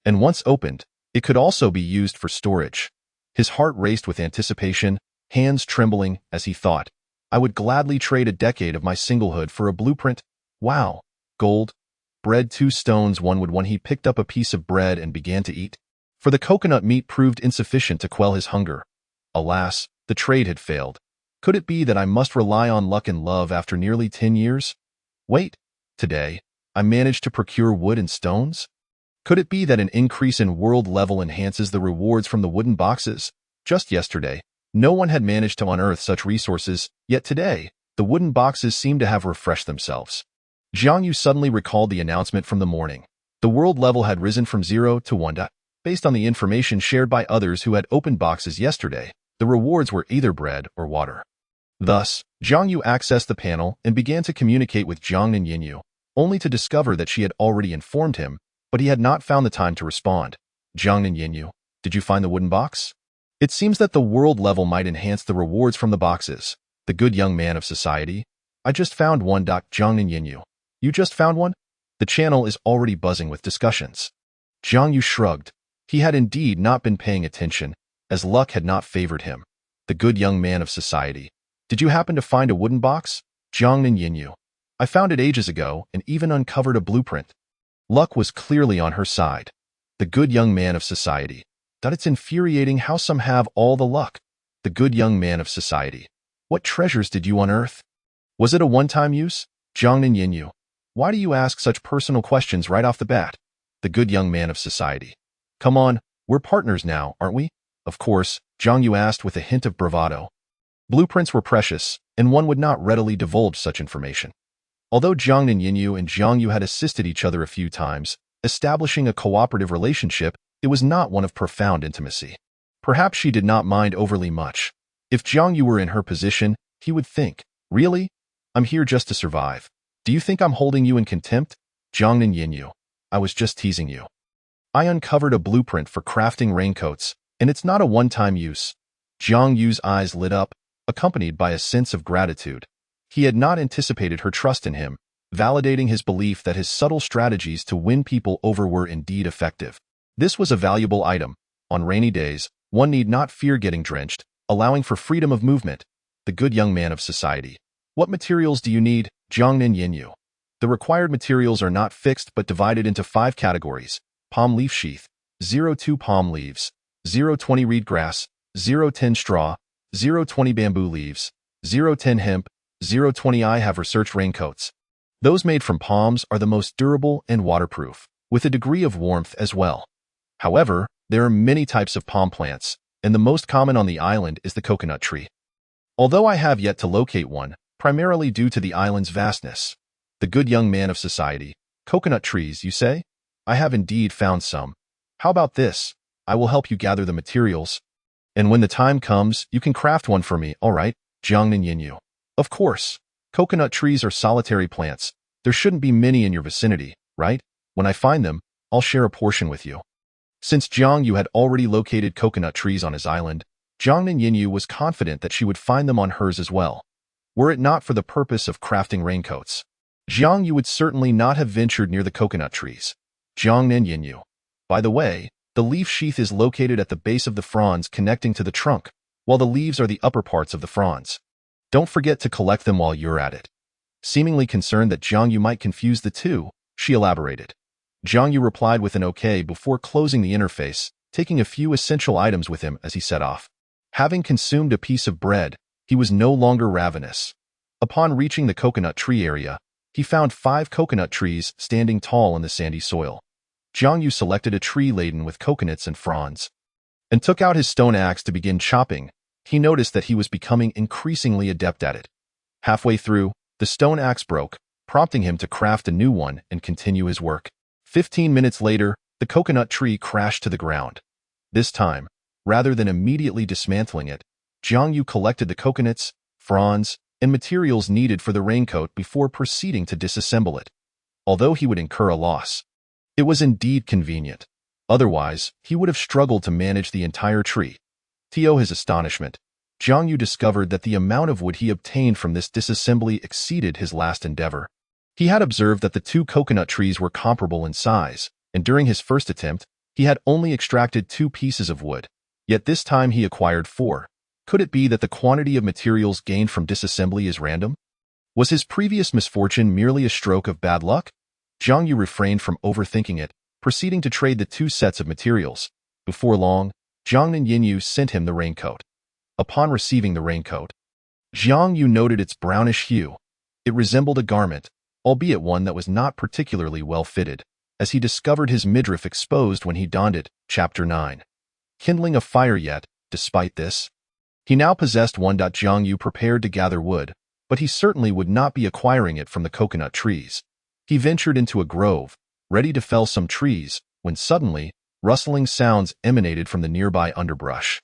Speaker 2: And once opened, it could also be used for storage. His heart raced with anticipation, hands trembling as he thought, I would gladly trade a decade of my singlehood for a blueprint. Wow! Gold. Bread 2 stones 1 wood 1. He picked up a piece of bread and began to eat. For the coconut meat proved insufficient to quell his hunger. Alas, the trade had failed. Could it be that I must rely on luck and love after nearly 10 years? Wait, today, I managed to procure wood and stones? Could it be that an increase in world level enhances the rewards from the wooden boxes? Just yesterday, no one had managed to unearth such resources, yet today, the wooden boxes seemed to have refreshed themselves. Jiang Yu suddenly recalled the announcement from the morning. The world level had risen from 0 to 1. Based on the information shared by others who had opened boxes yesterday, the rewards were either bread or water. Thus, Jiang Yu accessed the panel and began to communicate with Jiang and Yinyu, only to discover that she had already informed him, but he had not found the time to respond. Jiang and Yinyu, did you find the wooden box? It seems that the world level might enhance the rewards from the boxes. The good young man of society. I just found one. Jiang and Yinyu. You just found one? The channel is already buzzing with discussions. Jiang Yu shrugged. He had indeed not been paying attention, as luck had not favored him. The good young man of society. Did you happen to find a wooden box? Jiang and Yinyu. I found it ages ago and even uncovered a blueprint. Luck was clearly on her side. The good young man of society. It's infuriating how some have all the luck. The good young man of society. What treasures did you unearth? Was it a one-time use? Jiang and Yinyu. Why do you ask such personal questions right off the bat? The good young man of society. Come on, we're partners now, aren't we? Of course, Jiang Yu asked with a hint of bravado. Blueprints were precious, and one would not readily divulge such information. Although Jiang and Yinyu and Jiang Yu had assisted each other a few times, establishing a cooperative relationship, it was not one of profound intimacy. Perhaps she did not mind overly much. If Jiang Yu were in her position, he would think, really? I'm here just to survive. Do you think I'm holding you in contempt? Jiang and Yinyu. I was just teasing you. I uncovered a blueprint for crafting raincoats, and it's not a one-time use. Jiang Yu's eyes lit up, accompanied by a sense of gratitude. He had not anticipated her trust in him, validating his belief that his subtle strategies to win people over were indeed effective. This was a valuable item. On rainy days, one need not fear getting drenched, allowing for freedom of movement. The good young man of society. What materials do you need? Jiang and Yinyu. The required materials are not fixed but divided into 5 categories. Palm leaf sheath, 0-2 palm leaves, 0-20 reed grass, 0-10 straw, 0-20 bamboo leaves, 0-10 hemp, 0-20. I have researched raincoats. Those made from palms are the most durable and waterproof, with a degree of warmth as well. However, there are many types of palm plants, and the most common on the island is the coconut tree. Although I have yet to locate one, primarily due to the island's vastness. The good young man of society. Coconut trees, you say? I have indeed found some. How about this? I will help you gather the materials. And when the time comes, you can craft one for me, all right? Jiangnan Yinyu. Of course. Coconut trees are solitary plants. There shouldn't be many in your vicinity, right? When I find them, I'll share a portion with you. Since Jiang Yu had already located coconut trees on his island, Jiangnan Yinyu was confident that she would find them on hers as well. Were it not for the purpose of crafting raincoats, Jiang Yu would certainly not have ventured near the coconut trees. Jiangnan Yinyu. By the way, the leaf sheath is located at the base of the fronds connecting to the trunk, while the leaves are the upper parts of the fronds. Don't forget to collect them while you're at it. Seemingly concerned that Jiang Yu might confuse the two, she elaborated. Jiang Yu replied with an okay before closing the interface, taking a few essential items with him as he set off. Having consumed a piece of bread, he was no longer ravenous. Upon reaching the coconut tree area, he found 5 coconut trees standing tall in the sandy soil. Jiang Yu selected a tree laden with coconuts and fronds, and took out his stone axe to begin chopping. He noticed that he was becoming increasingly adept at it. Halfway through, the stone axe broke, prompting him to craft a new one and continue his work. 15 minutes later, the coconut tree crashed to the ground. This time, rather than immediately dismantling it, Jiang Yu collected the coconuts, fronds, and materials needed for the raincoat before proceeding to disassemble it. Although he would incur a loss, it was indeed convenient. Otherwise, he would have struggled to manage the entire tree. To his astonishment, Jiang Yu discovered that the amount of wood he obtained from this disassembly exceeded his last endeavor. He had observed that the 2 coconut trees were comparable in size, and during his first attempt, he had only extracted 2 pieces of wood. Yet this time he acquired 4. Could it be that the quantity of materials gained from disassembly is random? Was his previous misfortune merely a stroke of bad luck? Jiang Yu refrained from overthinking it, proceeding to trade the 2 sets of materials. Before long, Jiangnan Yinyu sent him the raincoat. Upon receiving the raincoat, Jiang Yu noted its brownish hue. It resembled a garment, albeit one that was not particularly well fitted, as he discovered his midriff exposed when he donned it. Chapter 9. Kindling a fire yet, despite this? He now possessed one. Jiang Yu prepared to gather wood, but he certainly would not be acquiring it from the coconut trees. He ventured into a grove, ready to fell some trees, when suddenly, rustling sounds emanated from the nearby underbrush.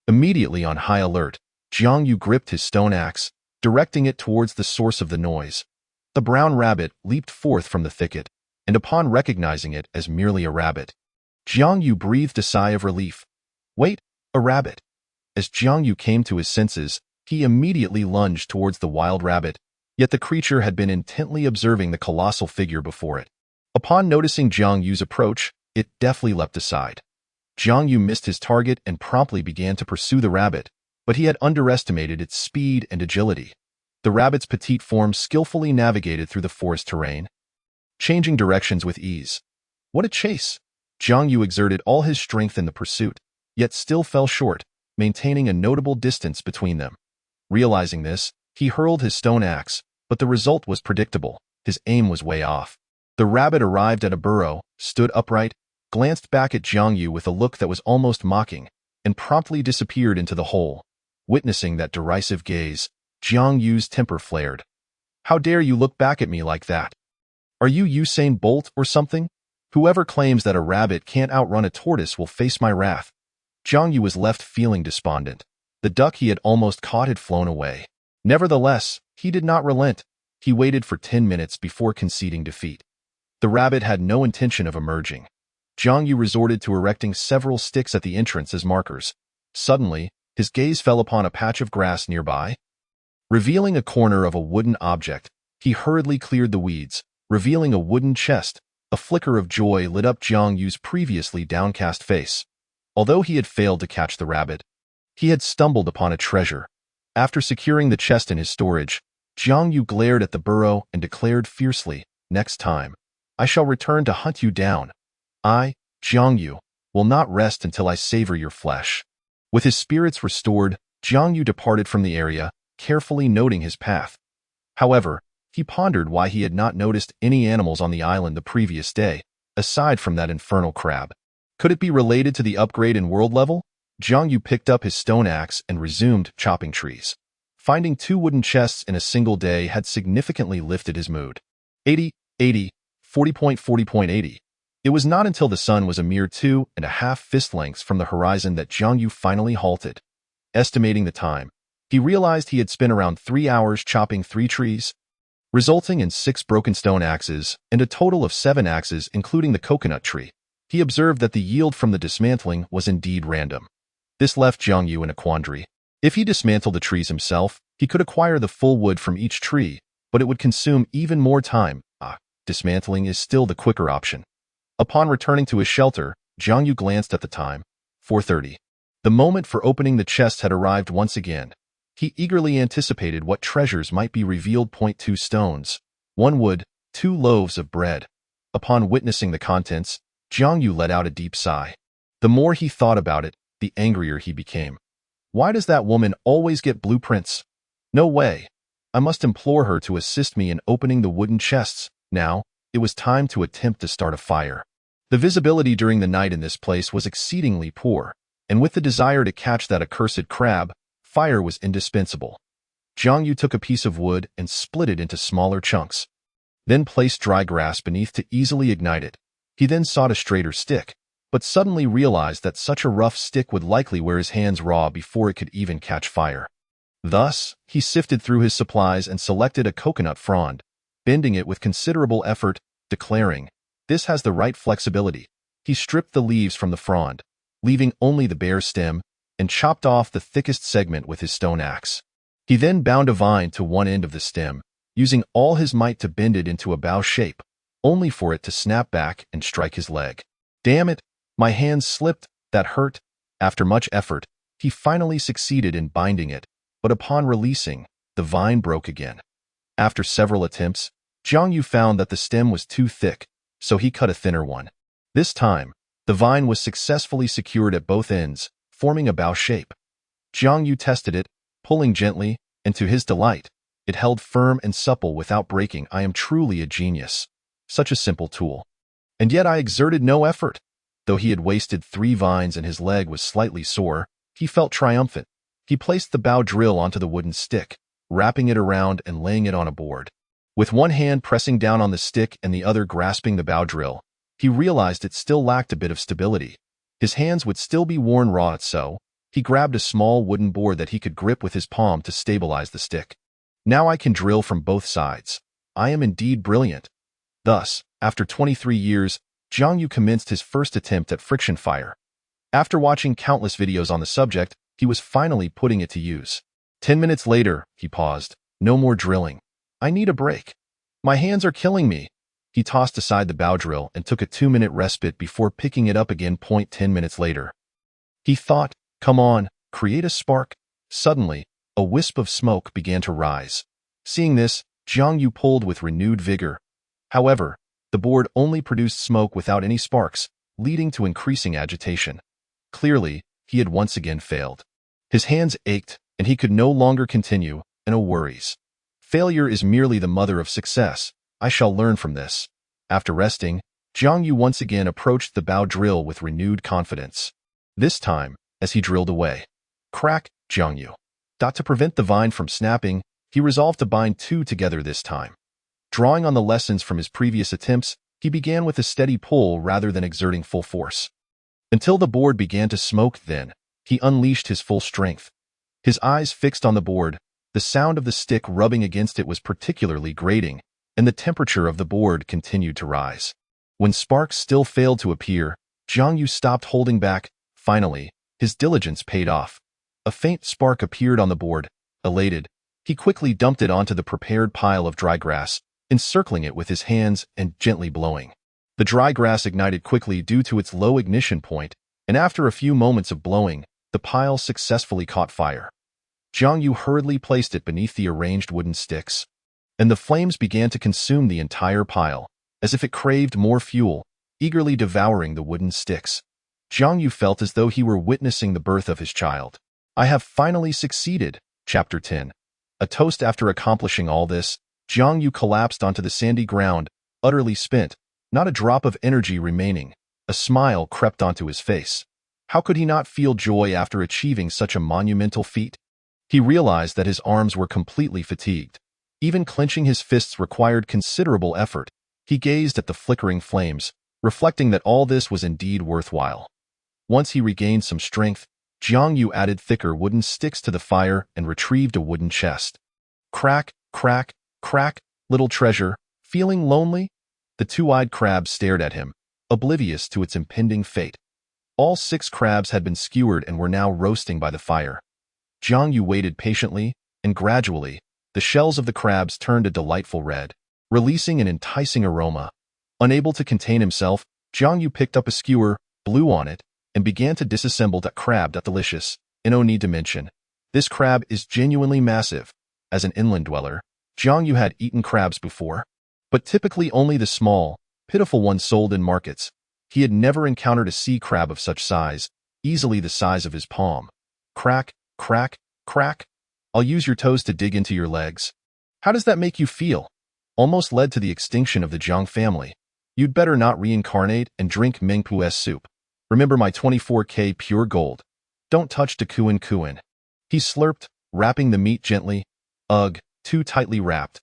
Speaker 2: Immediately on high alert, Jiang Yu gripped his stone axe, directing it towards the source of the noise. The brown rabbit leaped forth from the thicket, and upon recognizing it as merely a rabbit, Jiang Yu breathed a sigh of relief. Wait, a rabbit. As Jiang Yu came to his senses, he immediately lunged towards the wild rabbit, yet the creature had been intently observing the colossal figure before it. Upon noticing Jiang Yu's approach, it deftly leapt aside. Jiang Yu missed his target and promptly began to pursue the rabbit, but he had underestimated its speed and agility. The rabbit's petite form skillfully navigated through the forest terrain, changing directions with ease. What a chase! Jiang Yu exerted all his strength in the pursuit, yet still fell short, maintaining a notable distance between them. Realizing this, he hurled his stone axe, but the result was predictable. His aim was way off. The rabbit arrived at a burrow, stood upright, glanced back at Jiang Yu with a look that was almost mocking, and promptly disappeared into the hole. Witnessing that derisive gaze, Jiang Yu's temper flared. How dare you look back at me like that? Are you Usain Bolt or something? Whoever claims that a rabbit can't outrun a tortoise will face my wrath. Jiang Yu was left feeling despondent. The duck he had almost caught had flown away. Nevertheless, he did not relent. He waited for 10 minutes before conceding defeat. The rabbit had no intention of emerging. Jiang Yu resorted to erecting several sticks at the entrance as markers. Suddenly, his gaze fell upon a patch of grass nearby. Revealing a corner of a wooden object, he hurriedly cleared the weeds, revealing a wooden chest. A flicker of joy lit up Jiang Yu's previously downcast face. Although he had failed to catch the rabbit, he had stumbled upon a treasure. After securing the chest in his storage, Jiang Yu glared at the burrow and declared fiercely, "Next time, I shall return to hunt you down. I, Jiang Yu, will not rest until I savor your flesh." With his spirits restored, Jiang Yu departed from the area, carefully noting his path. However, he pondered why he had not noticed any animals on the island the previous day, aside from that infernal crab. Could it be related to the upgrade in world level? Jiang Yu picked up his stone axe and resumed chopping trees. Finding 2 wooden chests in a single day had significantly lifted his mood. 80, 80, 40.40.80. It was not until the sun was a mere 2.5 fist lengths from the horizon that Jiang Yu finally halted. Estimating the time, he realized he had spent around 3 hours chopping 3 trees, resulting in 6 broken stone axes and a total of 7 axes including the coconut tree. He observed that the yield from the dismantling was indeed random. This left Jiang Yu in a quandary. If he dismantled the trees himself, he could acquire the full wood from each tree, but it would consume even more time. Dismantling is still the quicker option. Upon returning to his shelter, Jiang Yu glanced at the time, 4:30. The moment for opening the chest had arrived once again. He eagerly anticipated what treasures might be revealed. 2 stones, 1 wood, 2 loaves of bread. Upon witnessing the contents, Jiang Yu let out a deep sigh. The more he thought about it, the angrier he became. Why does that woman always get blueprints? No way. I must implore her to assist me in opening the wooden chests. Now, it was time to attempt to start a fire. The visibility during the night in this place was exceedingly poor, and with the desire to catch that accursed crab, fire was indispensable. Jiang Yu took a piece of wood and split it into smaller chunks, then placed dry grass beneath to easily ignite it. He then sought a straighter stick, but suddenly realized that such a rough stick would likely wear his hands raw before it could even catch fire. Thus, he sifted through his supplies and selected a coconut frond, bending it with considerable effort, declaring, "This has the right flexibility." He stripped the leaves from the frond, leaving only the bare stem, and chopped off the thickest segment with his stone axe. He then bound a vine to one end of the stem, using all his might to bend it into a bow shape, only for it to snap back and strike his leg. Damn it, my hands slipped, that hurt. After much effort, he finally succeeded in binding it, but upon releasing, the vine broke again. After several attempts, Jiang Yu found that the stem was too thick, so he cut a thinner one. This time, the vine was successfully secured at both ends, forming a bow shape. Jiang Yu tested it, pulling gently, and to his delight, it held firm and supple without breaking. I am truly a genius. Such a simple tool. And yet I exerted no effort. Though he had wasted 3 vines and his leg was slightly sore, he felt triumphant. He placed the bow drill onto the wooden stick, wrapping it around and laying it on a board. With one hand pressing down on the stick and the other grasping the bow drill, he realized it still lacked a bit of stability. His hands would still be worn raw, so he grabbed a small wooden board that he could grip with his palm to stabilize the stick. Now I can drill from both sides. I am indeed brilliant. Thus, after 23 years, Jiang Yu commenced his first attempt at friction fire. After watching countless videos on the subject, he was finally putting it to use. 10 minutes later, he paused. No more drilling. I need a break. My hands are killing me. He tossed aside the bow drill and took a 2-minute respite before picking it up again. 10 minutes later. He thought, come on, create a spark. Suddenly, a wisp of smoke began to rise. Seeing this, Jiang Yu pulled with renewed vigor. However, the board only produced smoke without any sparks, leading to increasing agitation. Clearly, he had once again failed. His hands ached, and he could no longer continue. No worries. Failure is merely the mother of success. I shall learn from this. After resting, Jiang Yu once again approached the bow drill with renewed confidence. This time, as he drilled away, crack, Jiang Yu. To prevent the vine from snapping, he resolved to bind 2 together this time. Drawing on the lessons from his previous attempts, he began with a steady pull rather than exerting full force. Until the board began to smoke, then, he unleashed his full strength. His eyes fixed on the board, the sound of the stick rubbing against it was particularly grating, and the temperature of the board continued to rise. When sparks still failed to appear, Jiang Yu stopped holding back. Finally, his diligence paid off. A faint spark appeared on the board. Elated, he quickly dumped it onto the prepared pile of dry grass, encircling it with his hands and gently blowing. The dry grass ignited quickly due to its low ignition point, and after a few moments of blowing, the pile successfully caught fire. Jiang Yu hurriedly placed it beneath the arranged wooden sticks, and the flames began to consume the entire pile, as if it craved more fuel, eagerly devouring the wooden sticks. Jiang Yu felt as though he were witnessing the birth of his child. I have finally succeeded. Chapter 10. A toast. After accomplishing all this, Jiang Yu collapsed onto the sandy ground, utterly spent, not a drop of energy remaining. A smile crept onto his face. How could he not feel joy after achieving such a monumental feat? He realized that his arms were completely fatigued. Even clenching his fists required considerable effort. He gazed at the flickering flames, reflecting that all this was indeed worthwhile. Once he regained some strength, Jiang Yu added thicker wooden sticks to the fire and retrieved a wooden chest. Crack, crack, crack, little treasure, feeling lonely? The two-eyed crab stared at him, oblivious to its impending fate. All 6 crabs had been skewered and were now roasting by the fire. Jiang Yu waited patiently, and gradually, the shells of the crabs turned a delightful red, releasing an enticing aroma. Unable to contain himself, Jiang Yu picked up a skewer, blew on it, and began to disassemble that crab. Delicious, and no need to mention. This crab is genuinely massive. As an inland dweller, Jiang Yu had eaten crabs before, but typically only the small, pitiful ones sold in markets. He had never encountered a sea crab of such size, easily the size of his palm. Crack, crack, crack. I'll use your toes to dig into your legs. How does that make you feel? Almost led to the extinction of the Jiang family. You'd better not reincarnate and drink Mengpu's soup. Remember my 24K pure gold. Don't touch the Kuan Kuan. He slurped, wrapping the meat gently. Ugh, too tightly wrapped.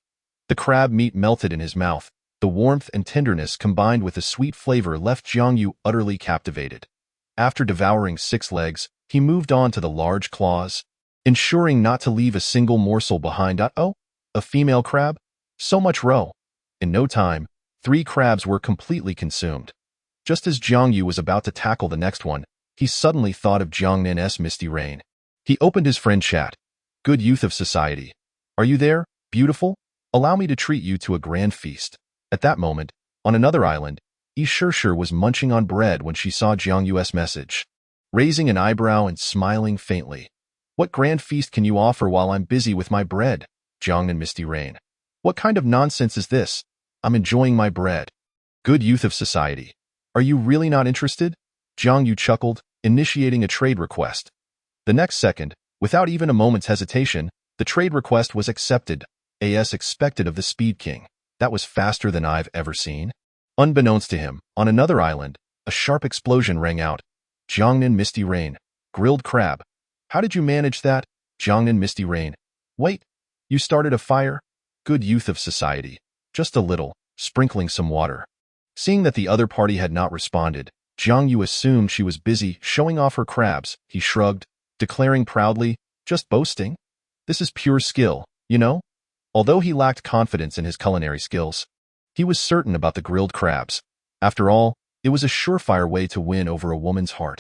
Speaker 2: The crab meat melted in his mouth. The warmth and tenderness combined with the sweet flavor left Jiang Yu utterly captivated. After devouring 6 legs, he moved on to the large claws, ensuring not to leave a single morsel behind. Oh, a female crab? So much roe. In no time, 3 crabs were completely consumed. Just as Jiang Yu was about to tackle the next one, he suddenly thought of Jiang Nin's misty rain. He opened his friend chat. Good youth of society. Are you there, beautiful? Allow me to treat you to a grand feast. At that moment, on another island, Yi Shishir was munching on bread when she saw Jiang Yu's message. Raising an eyebrow and smiling faintly. What grand feast can you offer while I'm busy with my bread, Jiang Nin Misty Rain? What kind of nonsense is this? I'm enjoying my bread. Good youth of society. Are you really not interested? Jiang Yu chuckled, initiating a trade request. The next second, without even a moment's hesitation, the trade request was accepted, as expected of the Speed King. That was faster than I've ever seen. Unbeknownst to him, on another island, a sharp explosion rang out. Jiang Nin Misty Rain. Grilled crab. How did you manage that, Jiang Nin Misty Rain? Wait, you started a fire? Good youth of society. Just a little, sprinkling some water. Seeing that the other party had not responded, Jiang Yu assumed she was busy showing off her crabs. He shrugged, declaring proudly, just boasting? This is pure skill, you know? Although he lacked confidence in his culinary skills, he was certain about the grilled crabs. After all, it was a surefire way to win over a woman's heart.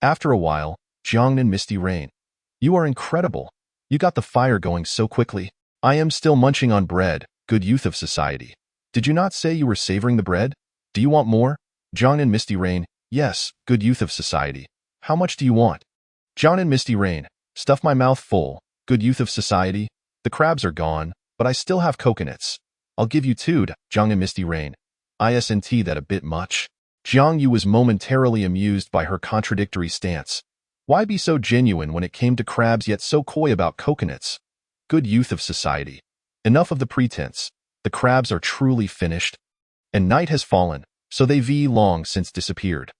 Speaker 2: After a while, Jiang Nin Misty Rain. You are incredible. You got the fire going so quickly. I am still munching on bread, good youth of society. Did you not say you were savoring the bread? Do you want more? Jiang Nin Misty Rain. Yes, good youth of society. How much do you want? Jiang Nin Misty Rain. Stuff my mouth full, good youth of society. The crabs are gone, but I still have coconuts. I'll give you 2, Jiang Nin Misty Rain. Isn't that a bit much? Jiang Yu was momentarily amused by her contradictory stance. Why be so genuine when it came to crabs yet so coy about coconuts? Good youth of society. Enough of the pretense. The crabs are truly finished. And night has fallen, so they've long since disappeared.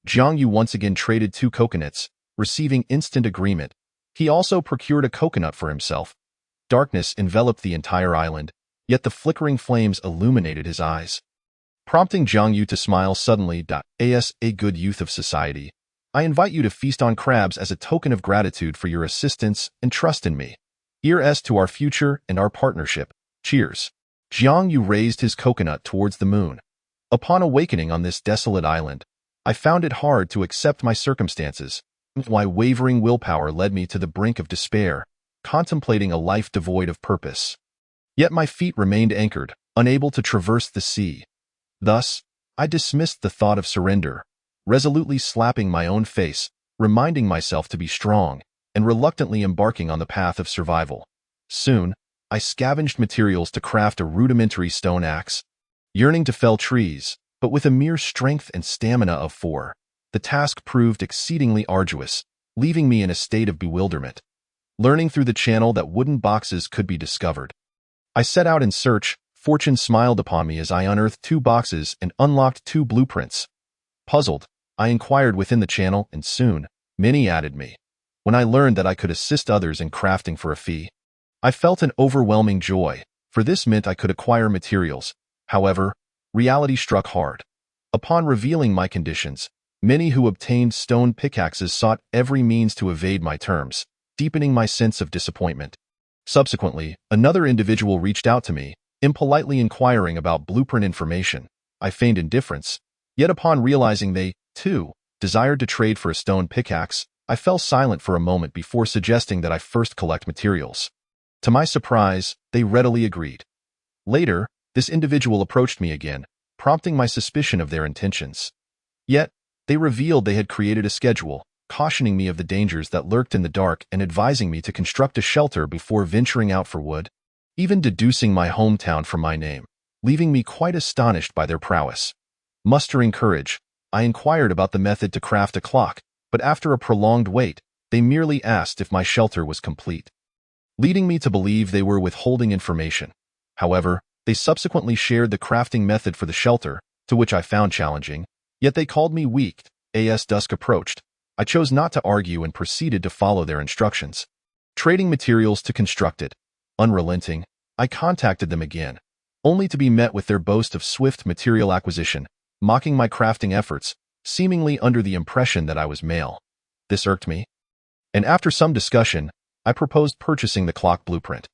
Speaker 2: Jiang Yu once again traded 2 coconuts, receiving instant agreement. He also procured a coconut for himself. Darkness enveloped the entire island, yet the flickering flames illuminated his eyes. Prompting Jiang Yu to smile suddenly, as a good youth of society, I invite you to feast on crabs as a token of gratitude for your assistance and trust in me. Here's to our future and our partnership. Cheers. Jiang Yu raised his coconut towards the moon. Upon awakening on this desolate island, I found it hard to accept my circumstances. My wavering willpower led me to the brink of despair, contemplating a life devoid of purpose. Yet my feet remained anchored, unable to traverse the sea. Thus, I dismissed the thought of surrender, resolutely slapping my own face, reminding myself to be strong, and reluctantly embarking on the path of survival. Soon, I scavenged materials to craft a rudimentary stone axe. Yearning to fell trees, but with a mere strength and stamina of 4, the task proved exceedingly arduous, leaving me in a state of bewilderment. Learning through the channel that wooden boxes could be discovered, I set out in search. Fortune smiled upon me as I unearthed 2 boxes and unlocked 2 blueprints. Puzzled, I inquired within the channel, and soon, many added me. when I learned that I could assist others in crafting for a fee. I felt an overwhelming joy, for this meant I could acquire materials. However, reality struck hard. Upon revealing my conditions, many who obtained stone pickaxes sought every means to evade my terms, deepening my sense of disappointment. Subsequently, another individual reached out to me, impolitely inquiring about blueprint information. I feigned indifference, yet upon realizing they, too, desired to trade for a stone pickaxe, I fell silent for a moment before suggesting that I first collect materials. To my surprise, they readily agreed. Later, this individual approached me again, prompting my suspicion of their intentions. Yet, they revealed they had created a schedule, cautioning me of the dangers that lurked in the dark and advising me to construct a shelter before venturing out for wood, even deducing my hometown from my name, leaving me quite astonished by their prowess. Mustering courage, I inquired about the method to craft a clock, but after a prolonged wait, they merely asked if my shelter was complete, leading me to believe they were withholding information. However, they subsequently shared the crafting method for the shelter, to which I found challenging, yet they called me weak. As dusk approached, I chose not to argue and proceeded to follow their instructions. Trading materials to construct it. Unrelenting, I contacted them again, only to be met with their boast of swift material acquisition, mocking my crafting efforts, seemingly under the impression that I was male. This irked me, and after some discussion, I proposed purchasing the clock blueprint.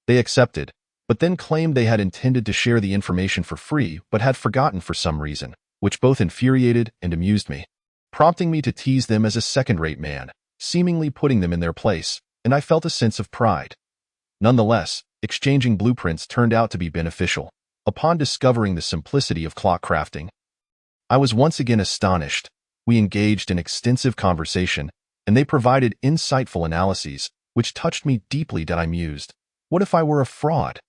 Speaker 2: They accepted, but then claimed they had intended to share the information for free but had forgotten for some reason, which both infuriated and amused me, prompting me to tease them as a second-rate man, seemingly putting them in their place, and I felt a sense of pride. Nonetheless, exchanging blueprints turned out to be beneficial. Upon discovering the simplicity of clock crafting, I was once again astonished. We engaged in extensive conversation, and they provided insightful analyses, which touched me deeply. That I mused, what if I were a fraud?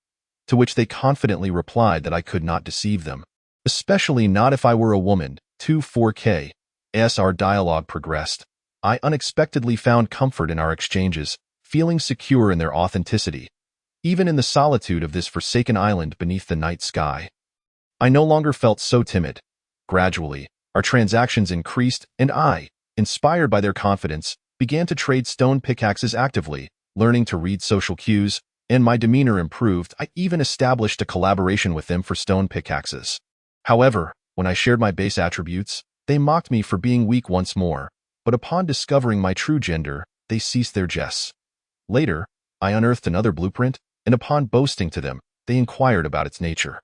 Speaker 2: To which they confidently replied that I could not deceive them, especially not if I were a woman. 4K. As our dialogue progressed, I unexpectedly found comfort in our exchanges, feeling secure in their authenticity, even in the solitude of this forsaken island beneath the night sky. I no longer felt so timid. Gradually, our transactions increased, and I, inspired by their confidence, began to trade stone pickaxes actively, learning to read social cues, and my demeanor improved. I even established a collaboration with them for stone pickaxes. However, when I shared my base attributes, they mocked me for being weak once more, but upon discovering my true gender, they ceased their jests. Later, I unearthed another blueprint, and upon boasting to them, they inquired about its nature.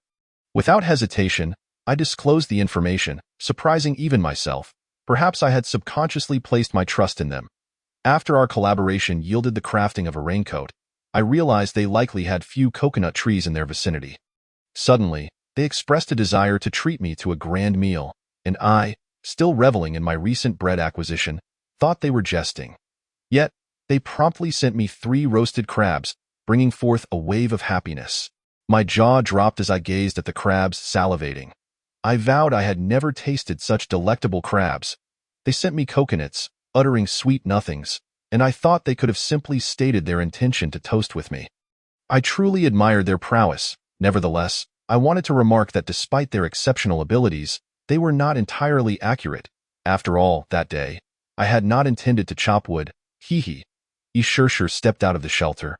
Speaker 2: Without hesitation, I disclosed the information, surprising even myself. Perhaps I had subconsciously placed my trust in them. After our collaboration yielded the crafting of a raincoat, I realized they likely had few coconut trees in their vicinity. Suddenly, they expressed a desire to treat me to a grand meal, and I, still reveling in my recent bread acquisition, thought they were jesting. Yet, they promptly sent me 3 roasted crabs, bringing forth a wave of happiness. My jaw dropped as I gazed at the crabs, salivating. I vowed I had never tasted such delectable crabs. They sent me coconuts, uttering sweet nothings, and I thought they could have simply stated their intention to toast with me. I truly admired their prowess. Nevertheless, I wanted to remark that despite their exceptional abilities, they were not entirely accurate. After all, that day, I had not intended to chop wood. Hee. Ishurshur stepped out of the shelter,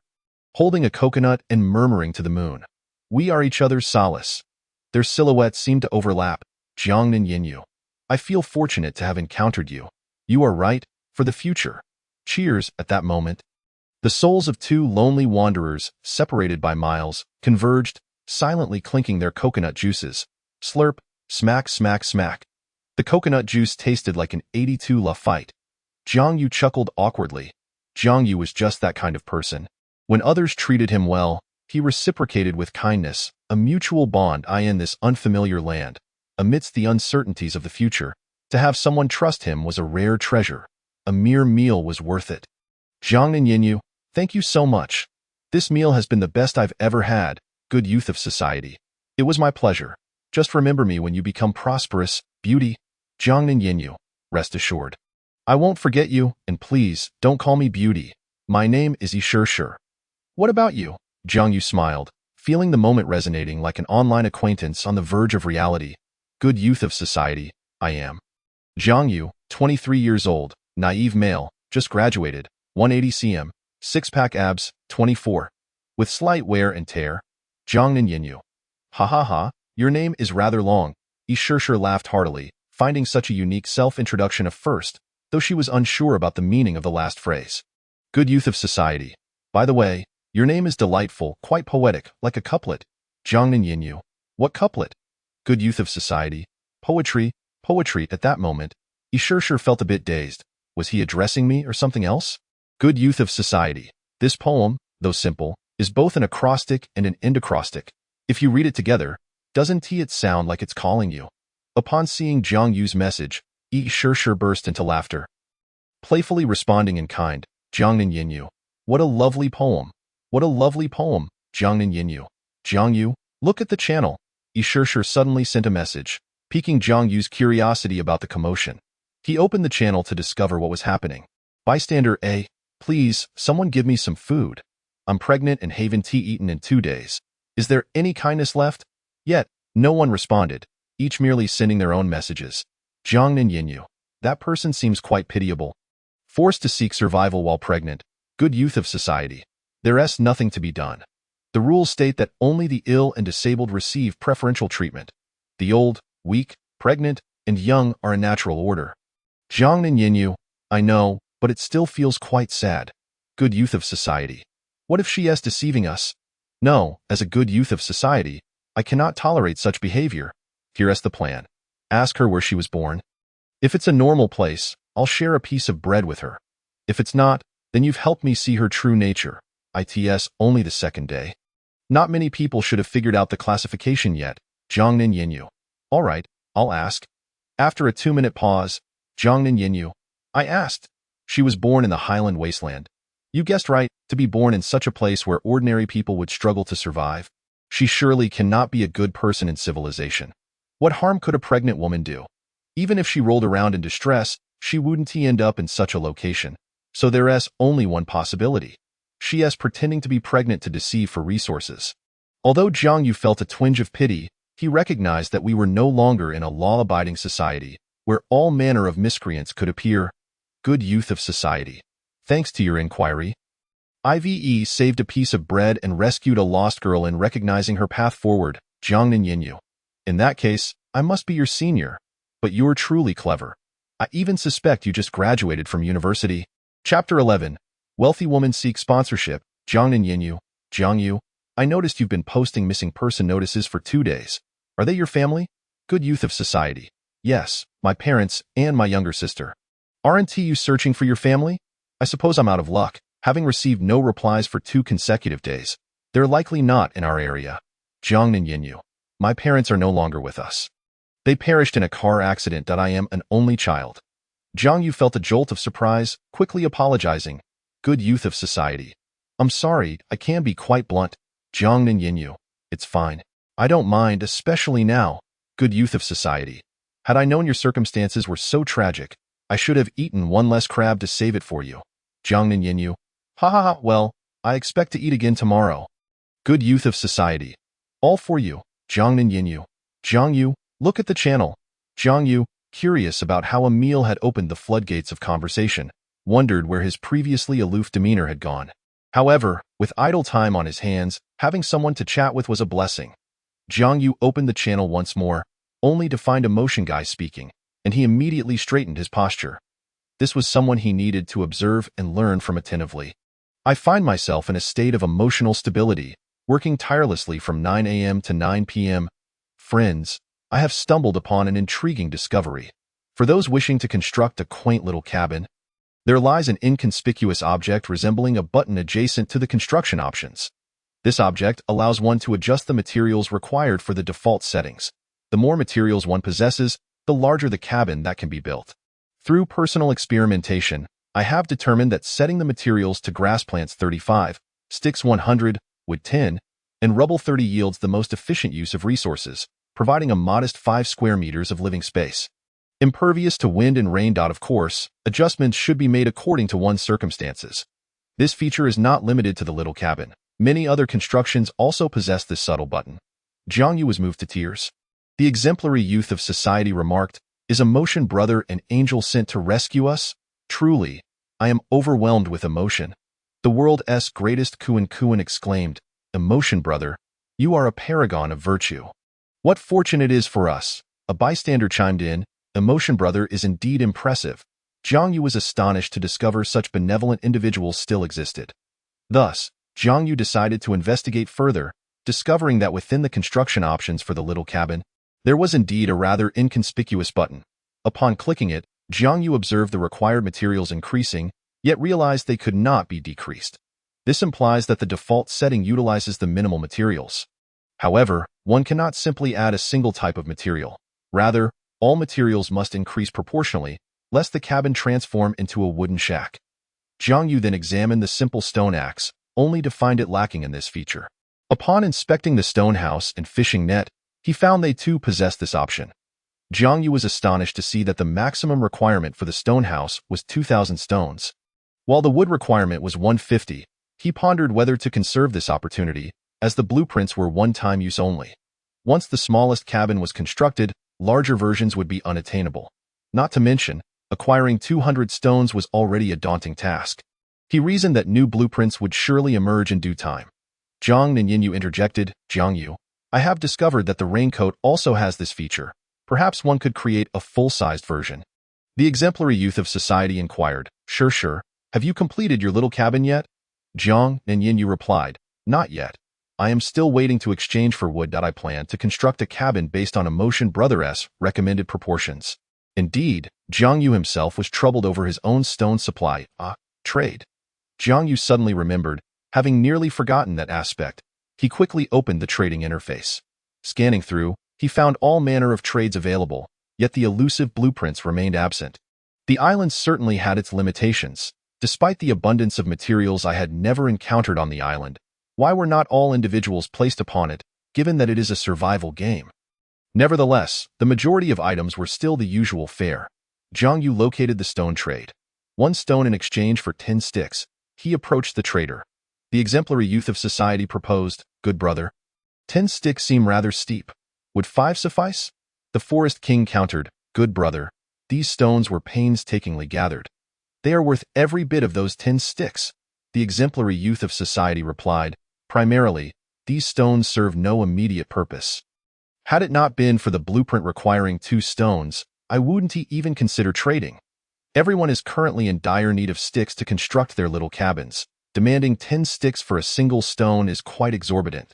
Speaker 2: holding a coconut and murmuring to the moon, "We are each other's solace." Their silhouettes seemed to overlap. Jiangnan Yinyu, I feel fortunate to have encountered you. You are right, for the future. Cheers. At that moment, the souls of 2 lonely wanderers, separated by miles, converged, silently clinking their coconut juices. Slurp, smack, smack, smack. The coconut juice tasted like an 82 La fight. Jiang Yu chuckled awkwardly. Jiang Yu was just that kind of person. When others treated him well, he reciprocated with kindness, a mutual bond in this unfamiliar land. Amidst the uncertainties of the future, to have someone trust him was a rare treasure. A mere meal was worth it. Jiangnan Yinyu, thank you so much. This meal has been the best I've ever had. Good youth of society. It was my pleasure. Just remember me when you become prosperous, beauty. Jiangnan Yinyu, rest assured. I won't forget you, and please, don't call me beauty. My name is Ishurshur. What about you? Jiang Yu smiled, feeling the moment resonating like an online acquaintance on the verge of reality. Good youth of society, I am. Jiang Yu, 23 years old, naive male, just graduated, 180 cm, six-pack abs, 24. With slight wear and tear. Jiangnan Yinyu. Ha ha ha, your name is rather long. Yi Shishir laughed heartily, finding such a unique self-introduction at first, though she was unsure about the meaning of the last phrase. Good youth of society. By the way, your name is delightful, quite poetic, like a couplet. Jiangnan Yinyu. What couplet? Good youth of society. Poetry. At that moment, Yi Shishir felt a bit dazed. Was he addressing me or something else? Good youth of society. This poem, though simple, is both an acrostic and an endacrostic. If you read it together, doesn't it sound like it's calling you? Upon seeing Jiang Yu's message, Yi Shishir burst into laughter. Playfully responding in kind, Jiangnan Yinyu. What a lovely poem. What a lovely poem, Jiangnan Yinyu. Jiang Yu, look at the channel. Yi Shishir suddenly sent a message, piquing Jiang Yu's curiosity about the commotion. He opened the channel to discover what was happening. Bystander A, please, someone give me some food. I'm pregnant and haven't eaten in 2 days. Is there any kindness left? Yet, no one responded, each merely sending their own messages. Jiangnan Yinyu. That person seems quite pitiable. Forced to seek survival while pregnant. Good youth of society. There's nothing to be done. The rules state that only the ill and disabled receive preferential treatment. The old, weak, pregnant, and young are in natural order. Jiangnan Yinyu. I know, but it still feels quite sad. Good youth of society. What if she is deceiving us? No, as a good youth of society, I cannot tolerate such behavior. Here's the plan. Ask her where she was born. If it's a normal place, I'll share a piece of bread with her. If it's not, then you've helped me see her true nature. It's only the second day. Not many people should have figured out the classification yet. Jiangnan Yinyu. All right, I'll ask. After a 2-minute pause, Jiangnan Yinyu. I asked. She was born in the Highland Wasteland. You guessed right, to be born in such a place where ordinary people would struggle to survive. She surely cannot be a good person in civilization. What harm could a pregnant woman do? Even if she rolled around in distress, she wouldn't end up in such a location. So there's only one possibility. She is pretending to be pregnant to deceive for resources. Although Jiang Yu felt a twinge of pity, he recognized that we were no longer in a law-abiding society, where all manner of miscreants could appear. Good youth of society. Thanks to your inquiry, IVE saved a piece of bread and rescued a lost girl in recognizing her path forward, Jiangnan Yinyu. In that case, I must be your senior. But you're truly clever. I even suspect you just graduated from university. Chapter 11. Wealthy woman seeks sponsorship, Jiangnan Yinyu. Jiang Yu, I noticed you've been posting missing person notices for 2 days. Are they your family? Good youth of society. Yes, my parents and my younger sister. Aren't you searching for your family? I suppose I'm out of luck, having received no replies for 2 consecutive days. They're likely not in our area. Jiangnan Yinyu. My parents are no longer with us. They perished in a car accident. I am an only child. Jiang Yu felt a jolt of surprise, quickly apologizing. Good youth of society. I'm sorry, I can be quite blunt. Jiangnan Yinyu. It's fine. I don't mind, especially now. Good youth of society. Had I known your circumstances were so tragic, I should have eaten 1 less crab to save it for you. Jiangnan Yinyu. Ha ha ha, well, I expect to eat again tomorrow. Good youth of society. All for you, Jiangnan Yinyu. Jiang Yu, look at the channel. Jiang Yu, curious about how a meal had opened the floodgates of conversation, wondered where his previously aloof demeanor had gone. However, with idle time on his hands, having someone to chat with was a blessing. Jiang Yu opened the channel once more, only to find a motion guy speaking, and he immediately straightened his posture. This was someone he needed to observe and learn from attentively. I find myself in a state of emotional stability, working tirelessly from 9 a.m. to 9 p.m. Friends, I have stumbled upon an intriguing discovery. For those wishing to construct a quaint little cabin, there lies an inconspicuous object resembling a button adjacent to the construction options. This object allows one to adjust the materials required for the default settings. The more materials one possesses, the larger the cabin that can be built. Through personal experimentation, I have determined that setting the materials to grass plants 35, sticks 100, wood 10, and rubble 30 yields the most efficient use of resources, providing a modest 5 square meters of living space. Impervious to wind and rain. Of course, adjustments should be made according to one's circumstances. This feature is not limited to the little cabin. Many other constructions also possess this subtle button. Jiang Yu was moved to tears. The exemplary youth of society remarked, "Is a motion brother an angel sent to rescue us? Truly, I am overwhelmed with emotion. The world's greatest Kuan Kuan exclaimed, "Emotion, brother. You are a paragon of virtue." "What fortune it is for us," a bystander chimed in. "Emotion, brother, is indeed impressive." Jiang Yu was astonished to discover such benevolent individuals still existed. Thus, Jiang Yu decided to investigate further, discovering that within the construction options for the little cabin, there was indeed a rather inconspicuous button. Upon clicking it, Jiang Yu observed the required materials increasing, yet realized they could not be decreased. This implies that the default setting utilizes the minimal materials. However, one cannot simply add a single type of material. Rather, all materials must increase proportionally, lest the cabin transform into a wooden shack. Jiang Yu then examined the simple stone axe, only to find it lacking in this feature. Upon inspecting the stone house and fishing net, he found they too possessed this option. Jiang Yu was astonished to see that the maximum requirement for the stone house was 2,000 stones. While the wood requirement was 150, he pondered whether to conserve this opportunity, as the blueprints were one-time use only. Once the smallest cabin was constructed, larger versions would be unattainable. Not to mention, acquiring 200 stones was already a daunting task. He reasoned that new blueprints would surely emerge in due time. Jiang Nanyanyu interjected, "Jiang Yu, I have discovered that the raincoat also has this feature. Perhaps one could create a full-sized version." The exemplary youth of society inquired, Sure. Have you completed your little cabin yet?" Jiang Nanyanyu replied, "Not yet. I am still waiting to exchange for wood that I plan to construct a cabin based on Emotion Brother's recommended proportions." Indeed, Jiang Yu himself was troubled over his own stone supply, trade. Jiang Yu suddenly remembered, having nearly forgotten that aspect. He quickly opened the trading interface. Scanning through, he found all manner of trades available, yet the elusive blueprints remained absent. The island certainly had its limitations. Despite the abundance of materials I had never encountered on the island, why were not all individuals placed upon it, given that it is a survival game? Nevertheless, the majority of items were still the usual fare. Jiang Yu located the stone trade. 1 stone in exchange for 10 sticks. He approached the trader. The exemplary youth of society proposed, "Good brother, 10 sticks seem rather steep. Would 5 suffice?" The forest king countered, "Good brother, these stones were painstakingly gathered. They are worth every bit of those 10 sticks." The exemplary youth of society replied, "Primarily, these stones serve no immediate purpose. Had it not been for the blueprint requiring 2 stones, I wouldn't even consider trading. Everyone is currently in dire need of sticks to construct their little cabins. Demanding 10 sticks for a single stone is quite exorbitant."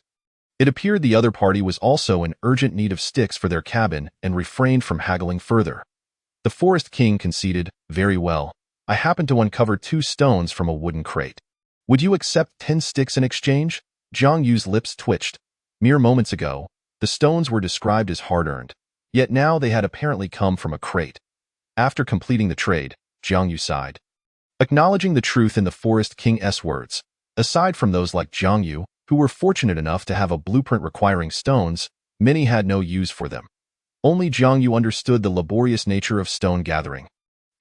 Speaker 2: It appeared the other party was also in urgent need of sticks for their cabin and refrained from haggling further. The forest king conceded, "Very well. I happen to uncover 2 stones from a wooden crate. Would you accept 10 sticks in exchange?" Jiang Yu's lips twitched. Mere moments ago, the stones were described as hard-earned, yet now they had apparently come from a crate. After completing the trade, Jiang Yu sighed. Acknowledging the truth in the forest king's words, aside from those like Jiang Yu, who were fortunate enough to have a blueprint requiring stones, many had no use for them. Only Jiang Yu understood the laborious nature of stone gathering.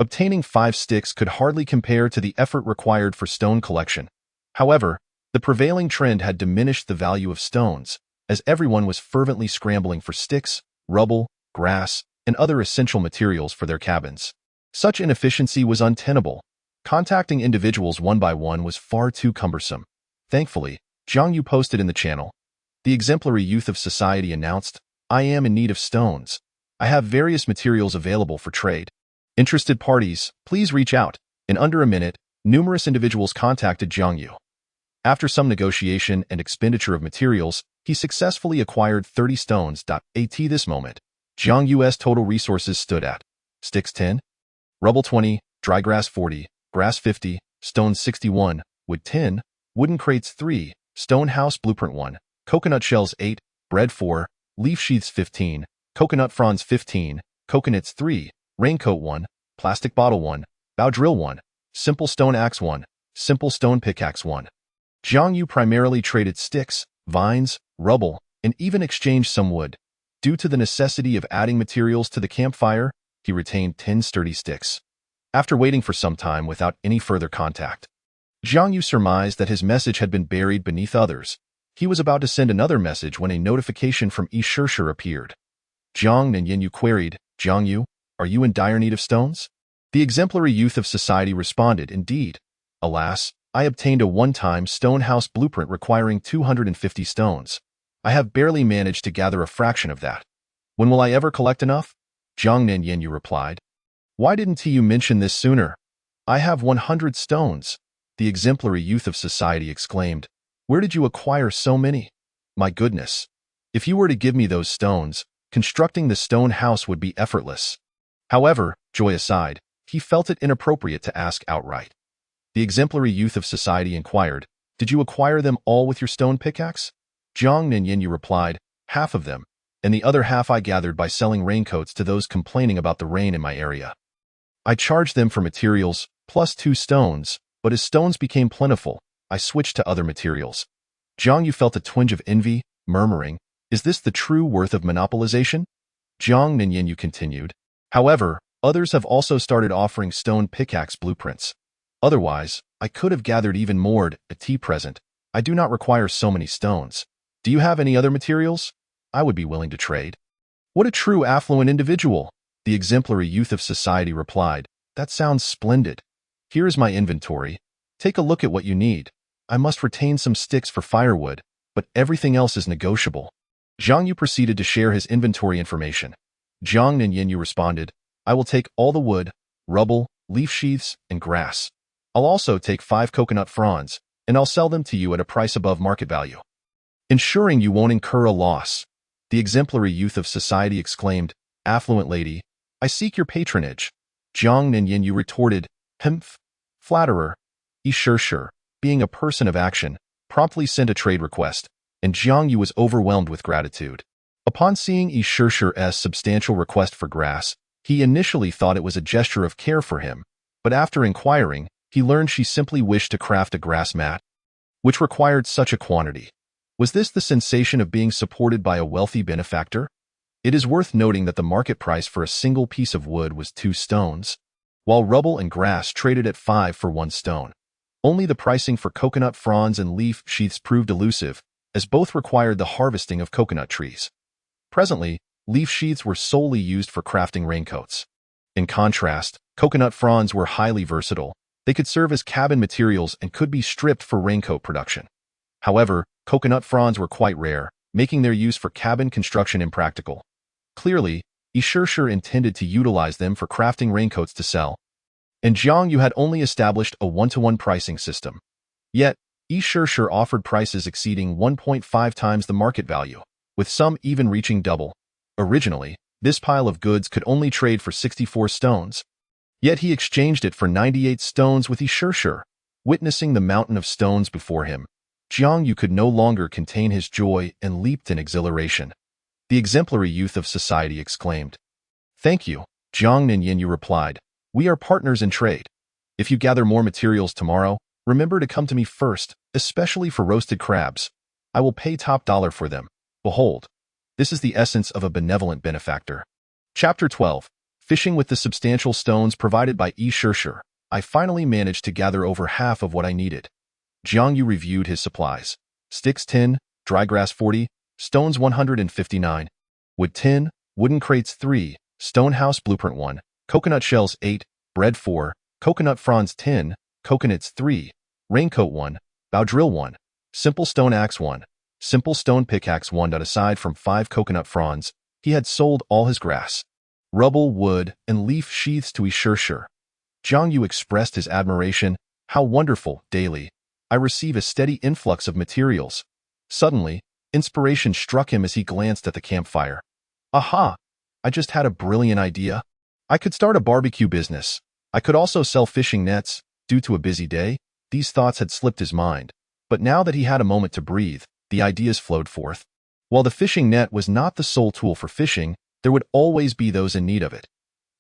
Speaker 2: Obtaining 5 sticks could hardly compare to the effort required for stone collection. However, the prevailing trend had diminished the value of stones, as everyone was fervently scrambling for sticks, rubble, grass, and other essential materials for their cabins. Such inefficiency was untenable. Contacting individuals one by one was far too cumbersome. Thankfully, Jiang Yu posted in the channel. The exemplary youth of society announced, "I am in need of stones. I have various materials available for trade. Interested parties, please reach out." In under a minute, numerous individuals contacted Jiang Yu. After some negotiation and expenditure of materials, he successfully acquired 30 stones. At this moment, Jiang Yu's total resources stood at sticks 10, rubble 20, dry grass 40, grass 50, stone 61, wood 10, wooden crates 3, stone house blueprint 1, coconut shells 8, bread 4, leaf sheaths 15, coconut fronds 15, coconuts 3, raincoat 1, plastic bottle 1, bow drill 1, simple stone axe 1, simple stone pickaxe 1. Jiang Yu primarily traded sticks, vines, rubble, and even exchanged some wood. Due to the necessity of adding materials to the campfire, he retained 10 sturdy sticks. After waiting for some time without any further contact, Jiang Yu surmised that his message had been buried beneath others. He was about to send another message when a notification from Yi Shishir appeared. Jiang Nanyanyu queried, "Jiang Yu, are you in dire need of stones?" The exemplary youth of society responded, indeed. Alas, I obtained a one-time stone house blueprint requiring 250 stones. I have barely managed to gather a fraction of that. When will I ever collect enough? Jiang Nanyanyu replied. Why didn't you mention this sooner? I have 100 stones. The exemplary youth of society exclaimed. Where did you acquire so many? My goodness. If you were to give me those stones, constructing the stone house would be effortless. However, joy aside, he felt it inappropriate to ask outright. The exemplary youth of society inquired, Did you acquire them all with your stone pickaxe? Jiang Nanyanyu replied, Half of them, and the other half I gathered by selling raincoats to those complaining about the rain in my area. I charged them for materials, plus 2 stones, but as stones became plentiful, I switched to other materials. Jiang Yu felt a twinge of envy, murmuring, Is this the true worth of monopolization? Jiang Nanyanyu continued. However, others have also started offering stone pickaxe blueprints. Otherwise, I could have gathered even more at present. I do not require so many stones. Do you have any other materials? I would be willing to trade. What a true affluent individual! The exemplary youth of society replied. That sounds splendid. Here is my inventory. Take a look at what you need. I must retain some sticks for firewood, but everything else is negotiable. Jiang Yu proceeded to share his inventory information. Jiang Nanyanyu responded, I will take all the wood, rubble, leaf sheaths, and grass. I'll also take 5 coconut fronds, and I'll sell them to you at a price above market value, ensuring you won't incur a loss. The exemplary youth of society exclaimed, Affluent lady, I seek your patronage. Jiang Nanyanyu retorted, Humph. Flatterer. Sure, being a person of action, promptly sent a trade request, and Jiang Yu was overwhelmed with gratitude. Upon seeing Shure's substantial request for grass, he initially thought it was a gesture of care for him, but after inquiring, he learned she simply wished to craft a grass mat, which required such a quantity. Was this the sensation of being supported by a wealthy benefactor? It is worth noting that the market price for a single piece of wood was 2 stones, while rubble and grass traded at 5 for 1 stone. Only the pricing for coconut fronds and leaf sheaths proved elusive, as both required the harvesting of coconut trees. Presently, leaf sheaths were solely used for crafting raincoats. In contrast, coconut fronds were highly versatile. They could serve as cabin materials and could be stripped for raincoat production. However, coconut fronds were quite rare, making their use for cabin construction impractical. Clearly, Shure intended to utilize them for crafting raincoats to sell, and Jiang Yu had only established a 1-to-1 pricing system. Yet, Shure offered prices exceeding 1.5 times the market value, with some even reaching double. Originally, this pile of goods could only trade for 64 stones. Yet he exchanged it for 98 stones with Shure. Witnessing the mountain of stones before him, Jiang Yu could no longer contain his joy and leaped in exhilaration. The exemplary youth of society exclaimed. Thank you, Jiang Nanyanyu replied. We are partners in trade. If you gather more materials tomorrow, remember to come to me first, especially for roasted crabs. I will pay top dollar for them. Behold, this is the essence of a benevolent benefactor. Chapter 12. Fishing with the substantial stones provided by Shure. I finally managed to gather over half of what I needed. Jiang Yu reviewed his supplies. Sticks 10, dry grass 40, stones 159, wood 10, wooden crates 3, stone house blueprint 1, coconut shells 8, bread 4, coconut fronds 10, coconuts 3, raincoat 1, bow drill 1, simple stone axe 1, simple stone pickaxe 1. Aside from 5 coconut fronds, he had sold all his grass, rubble, wood, and leaf sheaths to Shure. Jiang Yu expressed his admiration. How wonderful, daily. I receive a steady influx of materials. Suddenly, inspiration struck him as he glanced at the campfire. Aha! I just had a brilliant idea. I could start a barbecue business. I could also sell fishing nets. Due to a busy day, these thoughts had slipped his mind. But now that he had a moment to breathe, the ideas flowed forth. While the fishing net was not the sole tool for fishing, there would always be those in need of it.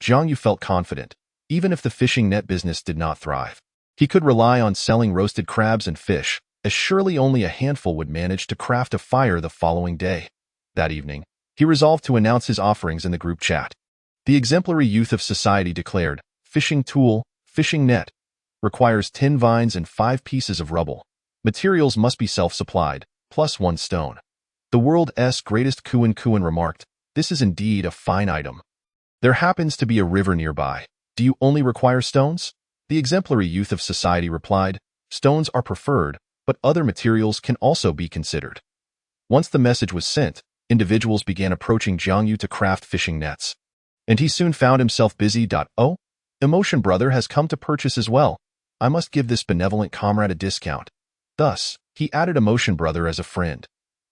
Speaker 2: Jiang Yu felt confident. Even if the fishing net business did not thrive, he could rely on selling roasted crabs and fish, as surely only a handful would manage to craft a fire the following day. That evening, he resolved to announce his offerings in the group chat. The exemplary youth of society declared, fishing tool, fishing net, requires 10 vines and 5 pieces of rubble. Materials must be self-supplied, plus 1 stone. The world's greatest Kuan remarked, this is indeed a fine item. There happens to be a river nearby. Do you only require stones? The exemplary youth of society replied, stones are preferred, but other materials can also be considered. Once the message was sent, individuals began approaching Jiang Yu to craft fishing nets. And he soon found himself busy. Oh, Emotion Brother has come to purchase as well. I must give this benevolent comrade a discount. Thus, he added Emotion Brother as a friend.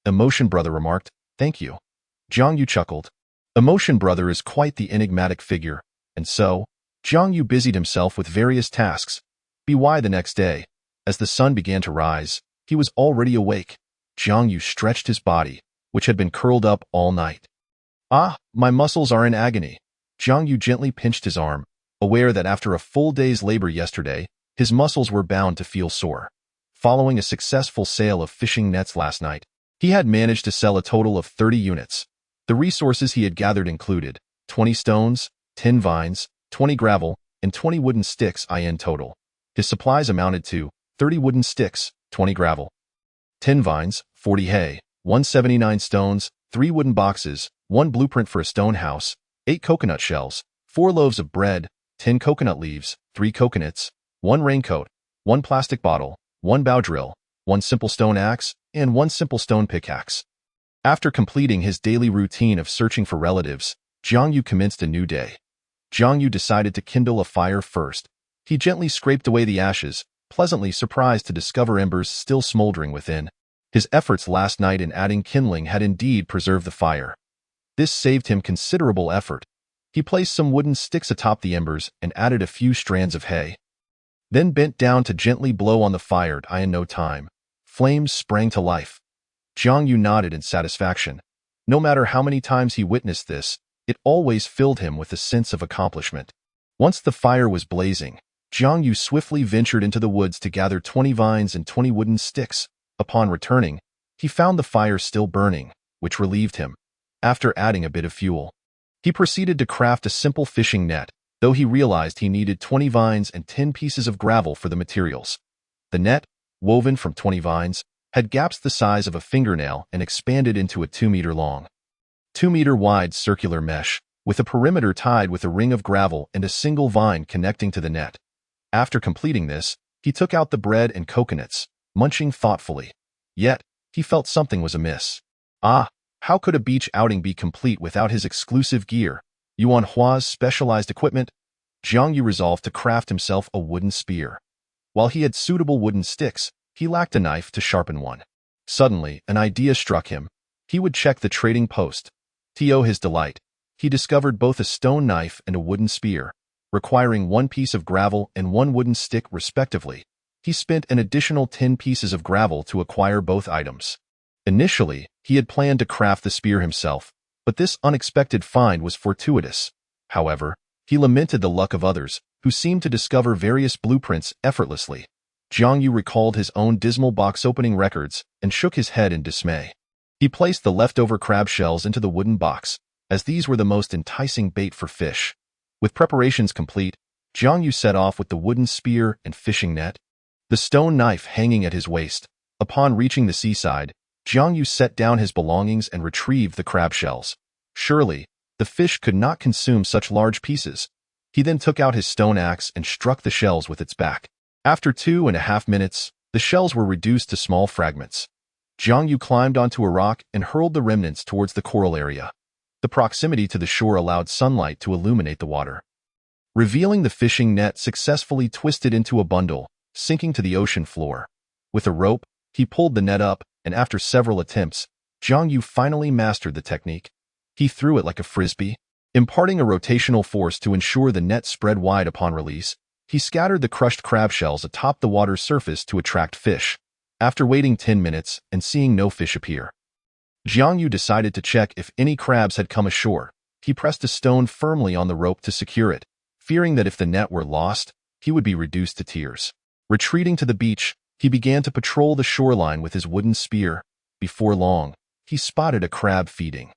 Speaker 2: Emotion Brother remarked, thank you. Jiang Yu chuckled. Emotion Brother is quite the enigmatic figure, and so, Jiang Yu busied himself with various tasks. By the next day, as the sun began to rise, he was already awake. Jiang Yu stretched his body, which had been curled up all night. Ah, my muscles are in agony. Jiang Yu gently pinched his arm, aware that after a full day's labor yesterday, his muscles were bound to feel sore. Following a successful sale of fishing nets last night, he had managed to sell a total of 30 units. The resources he had gathered included 20 stones, 10 vines, 20 gravel, and 20 wooden sticks in total. His supplies amounted to 30 wooden sticks, 20 gravel, 10 vines, 40 hay, 179 stones, 3 wooden boxes, 1 blueprint for a stone house, 8 coconut shells, 4 loaves of bread, 10 coconut leaves, 3 coconuts, 1 raincoat, 1 plastic bottle, 1 bow drill, 1 simple stone axe, and 1 simple stone pickaxe. After completing his daily routine of searching for relatives, Jiang Yu commenced a new day. Jiang Yu decided to kindle a fire first. He gently scraped away the ashes, pleasantly surprised to discover embers still smoldering within. His efforts last night in adding kindling had indeed preserved the fire. This saved him considerable effort. He placed some wooden sticks atop the embers and added a few strands of hay. Then bent down to gently blow on the fire. In no time, flames sprang to life. Jiang Yu nodded in satisfaction. No matter how many times he witnessed this, it always filled him with a sense of accomplishment. Once the fire was blazing, Jiang Yu swiftly ventured into the woods to gather 20 vines and 20 wooden sticks. Upon returning, he found the fire still burning, which relieved him. After adding a bit of fuel, he proceeded to craft a simple fishing net, though he realized he needed 20 vines and 10 pieces of gravel for the materials. The net, woven from 20 vines, had gaps the size of a fingernail and expanded into a 2-meter-long, 2-meter-wide circular mesh, with a perimeter tied with a ring of gravel and a single vine connecting to the net. After completing this, he took out the bread and coconuts, munching thoughtfully. Yet, he felt something was amiss. Ah, how could a beach outing be complete without his exclusive gear, Yuan Hua's specialized equipment? Jiang Yu resolved to craft himself a wooden spear. While he had suitable wooden sticks, he lacked a knife to sharpen one. Suddenly, an idea struck him. He would check the trading post. To his delight, he discovered both a stone knife and a wooden spear, requiring 1 piece of gravel and 1 wooden stick respectively. He spent an additional 10 pieces of gravel to acquire both items. Initially, he had planned to craft the spear himself, but this unexpected find was fortuitous. However, he lamented the luck of others, who seemed to discover various blueprints effortlessly. Jiang Yu recalled his own dismal box-opening records and shook his head in dismay. He placed the leftover crab shells into the wooden box, as these were the most enticing bait for fish. With preparations complete, Jiang Yu set off with the wooden spear and fishing net, the stone knife hanging at his waist. Upon reaching the seaside, Jiang Yu set down his belongings and retrieved the crab shells. Surely, the fish could not consume such large pieces. He then took out his stone axe and struck the shells with its back. After 2.5 minutes, the shells were reduced to small fragments. Jiang Yu climbed onto a rock and hurled the remnants towards the coral area. The proximity to the shore allowed sunlight to illuminate the water, revealing the fishing net successfully twisted into a bundle, sinking to the ocean floor. With a rope, he pulled the net up, and after several attempts, Jiang Yu finally mastered the technique. He threw it like a frisbee, imparting a rotational force to ensure the net spread wide upon release. He scattered the crushed crab shells atop the water's surface to attract fish. After waiting 10 minutes and seeing no fish appear, Jiang Yu decided to check if any crabs had come ashore. He pressed a stone firmly on the rope to secure it, fearing that if the net were lost, he would be reduced to tears. Retreating to the beach, he began to patrol the shoreline with his wooden spear. Before long, he spotted a crab feeding.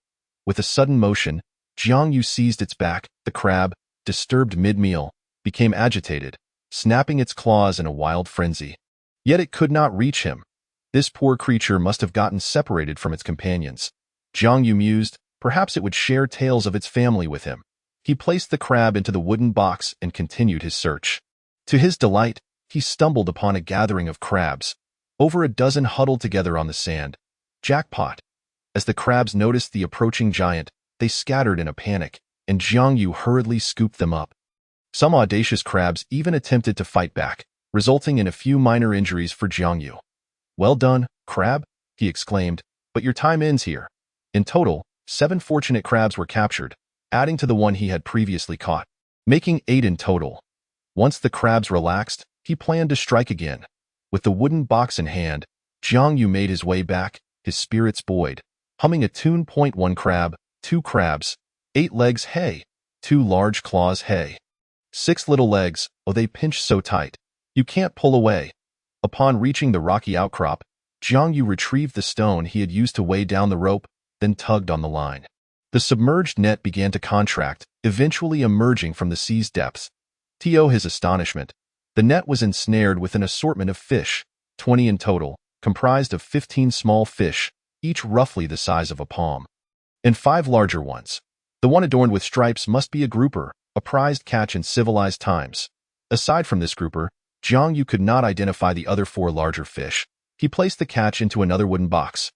Speaker 2: With a sudden motion, Jiang Yu seized its back. The crab, disturbed mid-meal, became agitated, snapping its claws in a wild frenzy. Yet it could not reach him. This poor creature must have gotten separated from its companions. Jiang Yu mused, perhaps it would share tales of its family with him. He placed the crab into the wooden box and continued his search. To his delight, he stumbled upon a gathering of crabs. Over a dozen huddled together on the sand. Jackpot! As the crabs noticed the approaching giant, they scattered in a panic, and Jiang Yu hurriedly scooped them up. Some audacious crabs even attempted to fight back, resulting in a few minor injuries for Jiang Yu. "Well done, crab," he exclaimed, "but your time ends here." In total, 7 fortunate crabs were captured, adding to the one he had previously caught, making 8 in total. Once the crabs relaxed, he planned to strike again. With the wooden box in hand, Jiang Yu made his way back, his spirits buoyed, humming a tune. 1 crab, 2 crabs, 8 legs, hey, 2 large claws, hey. 6 little legs, oh they pinch so tight, you can't pull away. Upon reaching the rocky outcrop, Jiang Yu retrieved the stone he had used to weigh down the rope, then tugged on the line. The submerged net began to contract, eventually emerging from the sea's depths. To his astonishment, the net was ensnared with an assortment of fish, 20 in total, comprised of 15 small fish, each roughly the size of a palm, and 5 larger ones. The one adorned with stripes must be a grouper, a prized catch in civilized times. Aside from this grouper, Jiang Yu could not identify the other 4 larger fish. He placed the catch into another wooden box.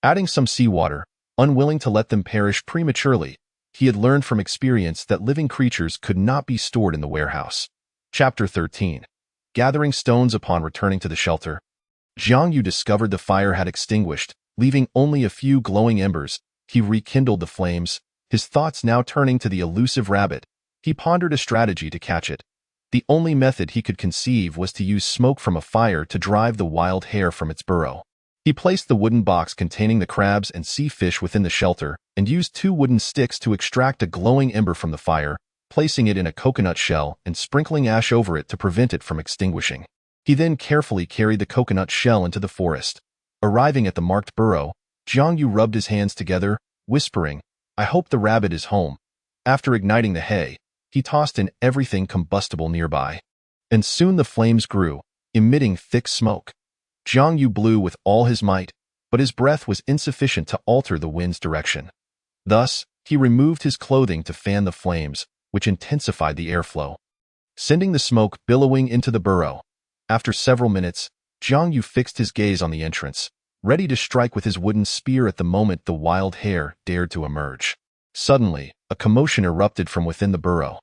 Speaker 2: Adding some seawater, unwilling to let them perish prematurely, he had learned from experience that living creatures could not be stored in the warehouse. Chapter 13. Gathering stones. Upon returning to the shelter, Jiang Yu discovered the fire had extinguished, leaving only a few glowing embers. He rekindled the flames, his thoughts now turning to the elusive rabbit. He pondered a strategy to catch it. The only method he could conceive was to use smoke from a fire to drive the wild hare from its burrow. He placed the wooden box containing the crabs and sea fish within the shelter and used 2 wooden sticks to extract a glowing ember from the fire, placing it in a coconut shell and sprinkling ash over it to prevent it from extinguishing. He then carefully carried the coconut shell into the forest. Arriving at the marked burrow, Jiang Yu rubbed his hands together, whispering, "I hope the rabbit is home." After igniting the hay, he tossed in everything combustible nearby. And soon the flames grew, emitting thick smoke. Jiang Yu blew with all his might, but his breath was insufficient to alter the wind's direction. Thus, he removed his clothing to fan the flames, which intensified the airflow, sending the smoke billowing into the burrow. After several minutes, Jiang Yu fixed his gaze on the entrance, ready to strike with his wooden spear at the moment the wild hare dared to emerge. Suddenly, a commotion erupted from within the burrow.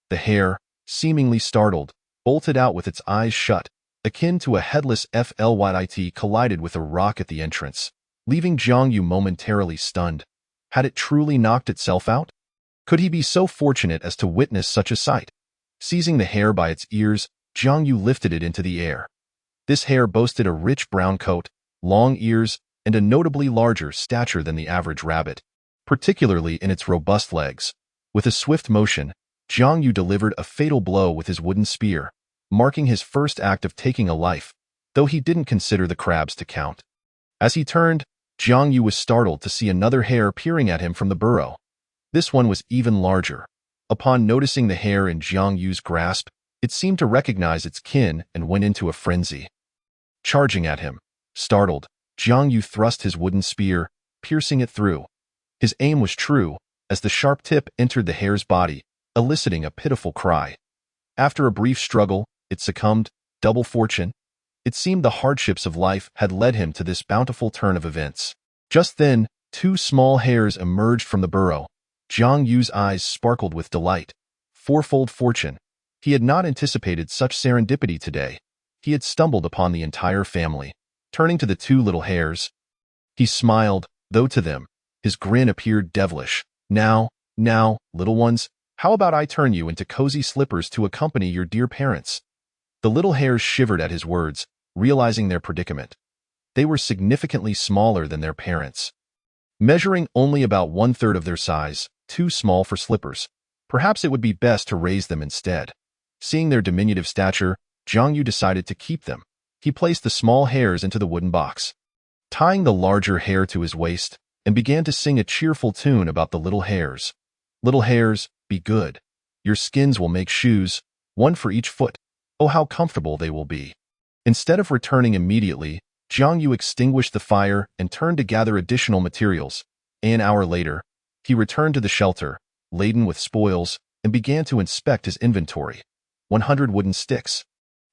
Speaker 2: The hare, seemingly startled, bolted out with its eyes shut, akin to a headless flyt, collided with a rock at the entrance, leaving Jiang Yu momentarily stunned. Had it truly knocked itself out? Could he be so fortunate as to witness such a sight? Seizing the hare by its ears, Jiang Yu lifted it into the air. This hare boasted a rich brown coat, long ears, and a notably larger stature than the average rabbit, particularly in its robust legs. With a swift motion, Jiang Yu delivered a fatal blow with his wooden spear, marking his first act of taking a life, though he didn't consider the crabs to count. As he turned, Jiang Yu was startled to see another hare peering at him from the burrow. This one was even larger. Upon noticing the hare in Jiang Yu's grasp, it seemed to recognize its kin and went into a frenzy. Charging at him, startled, Jiang Yu thrust his wooden spear, piercing it through. His aim was true, as the sharp tip entered the hare's body, eliciting a pitiful cry. After a brief struggle, it succumbed. Double fortune. It seemed the hardships of life had led him to this bountiful turn of events. Just then, 2 small hares emerged from the burrow. Jiang Yu's eyes sparkled with delight. Fourfold fortune. He had not anticipated such serendipity today. He had stumbled upon the entire family. Turning to the 2 little hares, he smiled, though to them, his grin appeared devilish. Now, little ones, how about I turn you into cozy slippers to accompany your dear parents?" The little hares shivered at his words, realizing their predicament. They were significantly smaller than their parents, measuring only about 1/3 of their size, too small for slippers. Perhaps it would be best to raise them instead. Seeing their diminutive stature, Jiang Yu decided to keep them. He placed the small hares into the wooden box, tying the larger hare to his waist, and began to sing a cheerful tune about the little hares. "Little hares, be good. Your skins will make shoes, 1 for each foot. Oh, how comfortable they will be." Instead of returning immediately, Jiang Yu extinguished the fire and turned to gather additional materials. An hour later, he returned to the shelter, laden with spoils, and began to inspect his inventory. 100 wooden sticks,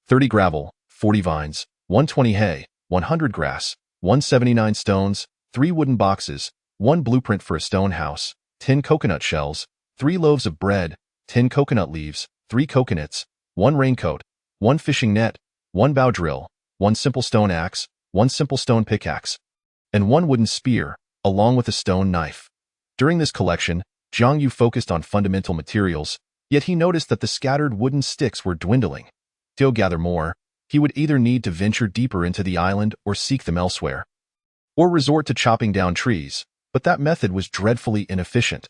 Speaker 2: 30 gravel, 40 vines, 120 hay, 100 grass, 179 stones, 3 wooden boxes, 1 blueprint for a stone house, 10 coconut shells, 3 loaves of bread, 10 coconut leaves, 3 coconuts, 1 raincoat, 1 fishing net, 1 bow drill, 1 simple stone axe, 1 simple stone pickaxe, and 1 wooden spear, along with a stone knife. During this collection, Jiang Yu focused on fundamental materials, yet he noticed that the scattered wooden sticks were dwindling. To gather more, he would either need to venture deeper into the island or seek them elsewhere, or resort to chopping down trees, but that method was dreadfully inefficient.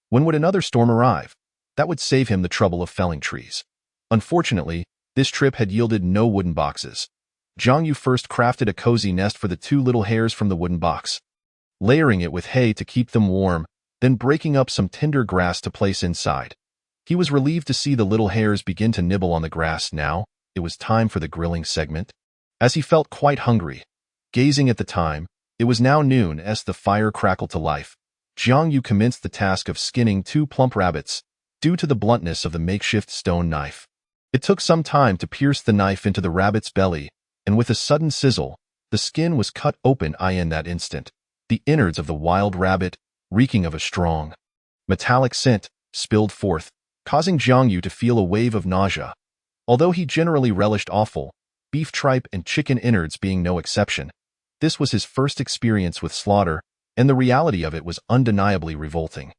Speaker 2: When would another storm arrive? That would save him the trouble of felling trees. Unfortunately, this trip had yielded no wooden boxes. Jiang Yu first crafted a cozy nest for the 2 little hares from the wooden box, layering it with hay to keep them warm, then breaking up some tender grass to place inside. He was relieved to see the little hares begin to nibble on the grass now. It was time for the grilling segment. As he felt quite hungry, gazing at the time, it was now noon as the fire crackled to life. Jiang Yu commenced the task of skinning 2 plump rabbits, due to the bluntness of the makeshift stone knife. It took some time to pierce the knife into the rabbit's belly, and with a sudden sizzle, the skin was cut open in that instant. The innards of the wild rabbit, reeking of a strong, metallic scent, spilled forth, causing Jiang Yu to feel a wave of nausea. Although he generally relished offal, beef tripe and chicken innards being no exception, this was his first experience with slaughter, and the reality of it was undeniably revolting.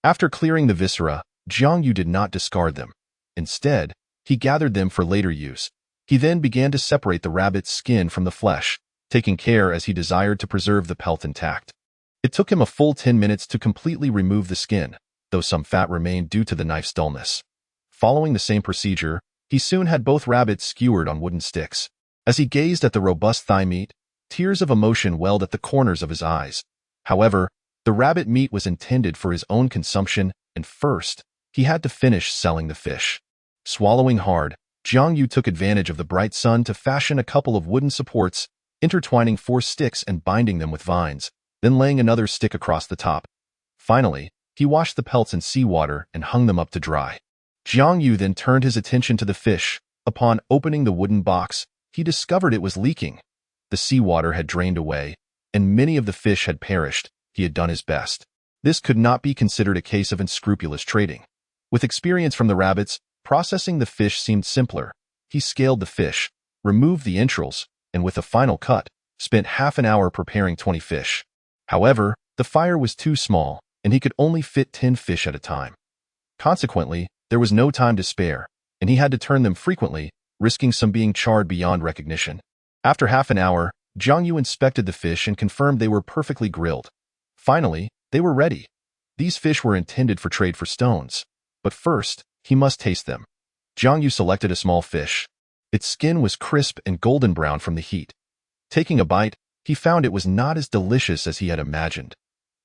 Speaker 2: After clearing the viscera, Jiang Yu did not discard them. Instead, he gathered them for later use. He then began to separate the rabbit's skin from the flesh, taking care as he desired to preserve the pelt intact. It took him a full 10 minutes to completely remove the skin, though some fat remained due to the knife's dullness. Following the same procedure, he soon had both rabbits skewered on wooden sticks. As he gazed at the robust thigh meat, tears of emotion welled at the corners of his eyes. However, the rabbit meat was intended for his own consumption, and first, he had to finish selling the fish. Swallowing hard, Jiang Yu took advantage of the bright sun to fashion a couple of wooden supports, intertwining 4 sticks and binding them with vines, then laying another stick across the top. Finally, he washed the pelts in seawater and hung them up to dry. Jiang Yu then turned his attention to the fish. Upon opening the wooden box, he discovered it was leaking. The seawater had drained away, and many of the fish had perished. He had done his best. This could not be considered a case of unscrupulous trading. With experience from the rabbits, processing the fish seemed simpler. He scaled the fish, removed the entrails, and with a final cut, spent half an hour preparing 20 fish. However, the fire was too small, and he could only fit 10 fish at a time. Consequently, there was no time to spare, and he had to turn them frequently, risking some being charred beyond recognition. After half an hour, Jiang Yu inspected the fish and confirmed they were perfectly grilled. Finally, they were ready. These fish were intended for trade for stones. But first, he must taste them. Jiang Yu selected a small fish. Its skin was crisp and golden brown from the heat. Taking a bite, he found it was not as delicious as he had imagined.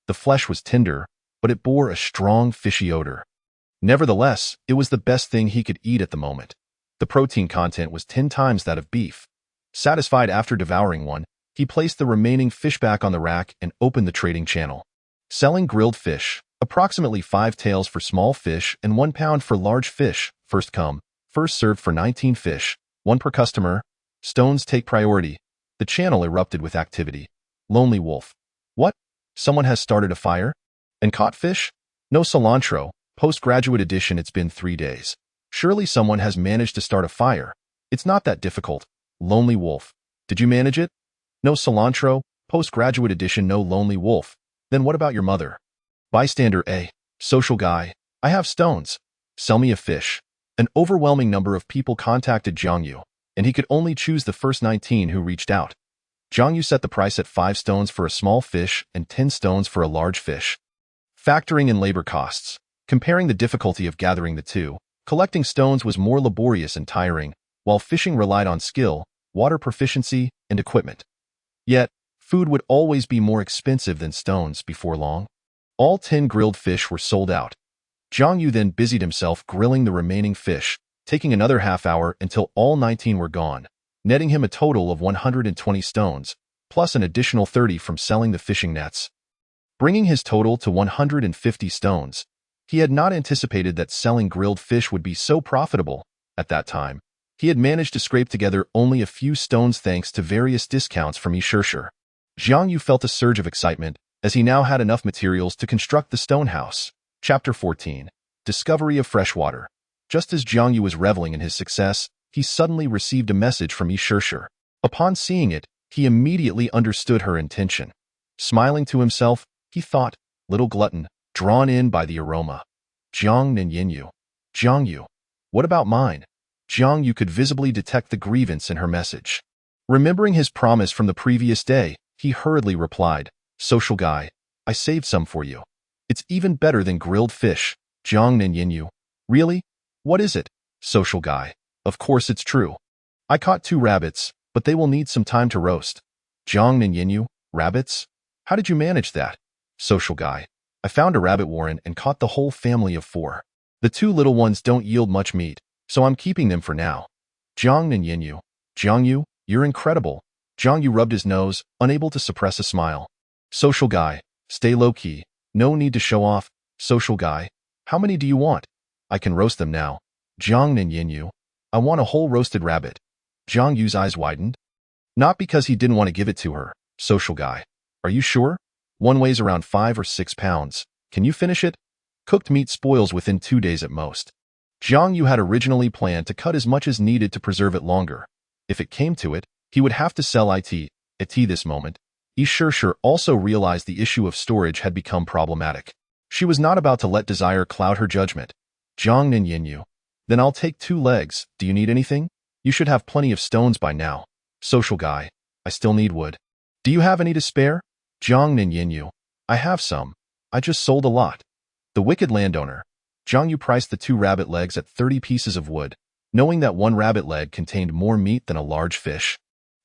Speaker 2: The flesh was tender, but it bore a strong fishy odor. Nevertheless, it was the best thing he could eat at the moment. The protein content was 10 times that of beef. Satisfied after devouring one, he placed the remaining fish back on the rack and opened the trading channel. Selling grilled fish, approximately 5 taels for small fish and 1 pound for large fish, first come, first served for 19 fish, 1 per customer. Stones take priority. The channel erupted with activity. Lonely Wolf. What? Someone has started a fire? And caught fish? No cilantro. Postgraduate edition. It's been 3 days. Surely someone has managed to start a fire. It's not that difficult. Lonely Wolf. Did you manage it? No cilantro. Postgraduate edition. No Lonely Wolf. Then what about your mother? Bystander A. Social guy. I have stones. Sell me a fish. An overwhelming number of people contacted Jiang Yu, and he could only choose the first 19 who reached out. Jiang Yu set the price at 5 stones for a small fish and 10 stones for a large fish. Factoring in labor costs. Comparing the difficulty of gathering the two, collecting stones was more laborious and tiring, while fishing relied on skill, water proficiency, and equipment. Yet, food would always be more expensive than stones before long. All 10 grilled fish were sold out. Jiang Yu then busied himself grilling the remaining fish, taking another half hour until all 19 were gone, netting him a total of 120 stones, plus an additional 30 from selling the fishing nets. Bringing his total to 150 stones, He had not anticipated that selling grilled fish would be so profitable. At that time, he had managed to scrape together only a few stones thanks to various discounts from Yishishir. Jiang Yu felt a surge of excitement as he now had enough materials to construct the stone house. Chapter 14. Discovery of Freshwater. Just as Jiang Yu was reveling in his success, he suddenly received a message from Yishishir. Upon seeing it, he immediately understood her intention. Smiling to himself, he thought, little glutton, drawn in by the aroma. Jiang Ninyanyu. Jiang Yu. What about mine? Jiang Yu could visibly detect the grievance in her message. Remembering his promise from the previous day, he hurriedly replied, Social guy, I saved some for you. It's even better than grilled fish. Jiang Ninyanyu. Really? What is it? Social guy. Of course it's true. I caught 2 rabbits, but they will need some time to roast. Jiang Ninyanyu. Rabbits? How did you manage that? Social guy. I found a rabbit warren and caught the whole family of 4. The 2 little ones don't yield much meat, so I'm keeping them for now. Jiang Ninyanyu. Jiang Yu, you're incredible. Jiang Yu rubbed his nose, unable to suppress a smile. Social guy. Stay low-key. No need to show off. Social guy. How many do you want? I can roast them now. Jiang Ninyanyu. I want a whole roasted rabbit. Jiang Yu's eyes widened. Not because he didn't want to give it to her. Social guy. Are you sure? One weighs around 5 or 6 pounds. Can you finish it? Cooked meat spoils within 2 days at most. Jiang Yu had originally planned to cut as much as needed to preserve it longer. If it came to it, he would have to sell it. At this moment, Yishishir also realized the issue of storage had become problematic. She was not about to let desire cloud her judgment. Jiang Ninyanyu. Then I'll take 2 legs. Do you need anything? You should have plenty of stones by now. Social guy. I still need wood. Do you have any to spare? Jiang Ninyanyu. I have some. I just sold a lot. The wicked landowner. Jiang Yu priced the 2 rabbit legs at 30 pieces of wood, knowing that 1 rabbit leg contained more meat than a large fish.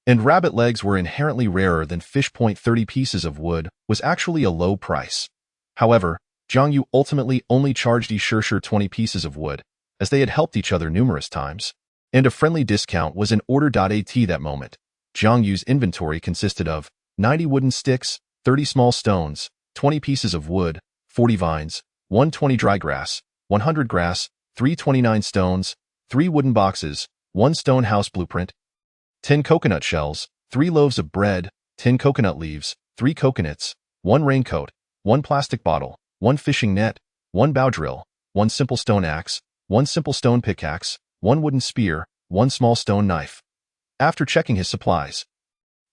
Speaker 2: And rabbit legs were inherently rarer than fish. 30 pieces of wood was actually a low price. However, Jiang Yu ultimately only charged Yishishir 20 pieces of wood, as they had helped each other numerous times. And a friendly discount was in order. At that moment, Jiang Yu's inventory consisted of 90 wooden sticks, 30 small stones, 20 pieces of wood, 40 vines, 120 dry grass, 100 grass, 329 stones, 3 wooden boxes, 1 stone house blueprint, 10 coconut shells, 3 loaves of bread, 10 coconut leaves, 3 coconuts, 1 raincoat, 1 plastic bottle, 1 fishing net, 1 bow drill, 1 simple stone axe, 1 simple stone pickaxe, 1 wooden spear, 1 small stone knife. After checking his supplies,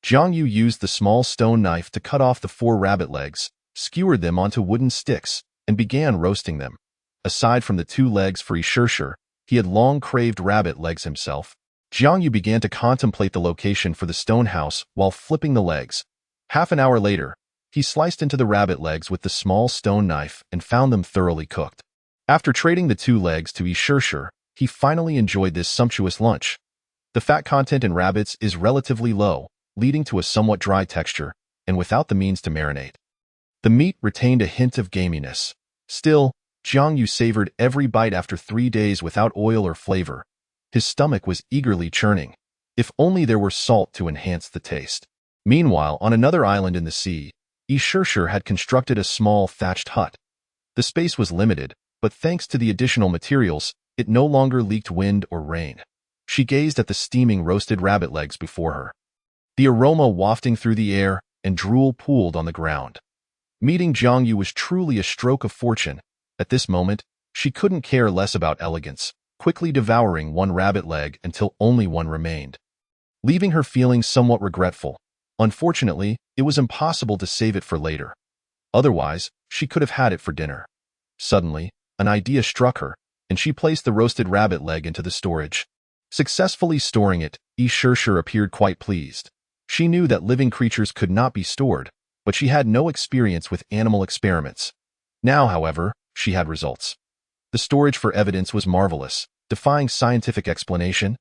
Speaker 2: Jiang Yu used the small stone knife to cut off the 4 rabbit legs, skewered them onto wooden sticks, and began roasting them. Aside from the 2 legs for Yishishir, he had long craved rabbit legs himself. Jiang Yu began to contemplate the location for the stone house while flipping the legs. Half an hour later, he sliced into the rabbit legs with the small stone knife and found them thoroughly cooked. After trading the 2 legs to Yishishir, he finally enjoyed this sumptuous lunch. The fat content in rabbits is relatively low, leading to a somewhat dry texture, and without the means to marinate. The meat retained a hint of gaminess. Still, Jiang Yu savored every bite after 3 days without oil or flavor. His stomach was eagerly churning. If only there were salt to enhance the taste. Meanwhile, on another island in the sea, Yishishir had constructed a small thatched hut. The space was limited, but thanks to the additional materials, it no longer leaked wind or rain. She gazed at the steaming roasted rabbit legs before her, the aroma wafting through the air, and drool pooled on the ground. Meeting Jiang Yu was truly a stroke of fortune. At this moment, she couldn't care less about elegance, quickly devouring 1 rabbit leg until only 1 remained, leaving her feeling somewhat regretful. Unfortunately, it was impossible to save it for later. Otherwise, she could have had it for dinner. Suddenly, an idea struck her, and she placed the roasted rabbit leg into the storage. Successfully storing it, Yishishir appeared quite pleased. She knew that living creatures could not be stored, but she had no experience with animal experiments. Now, however, she had results. The storage for evidence was marvelous, defying scientific explanation.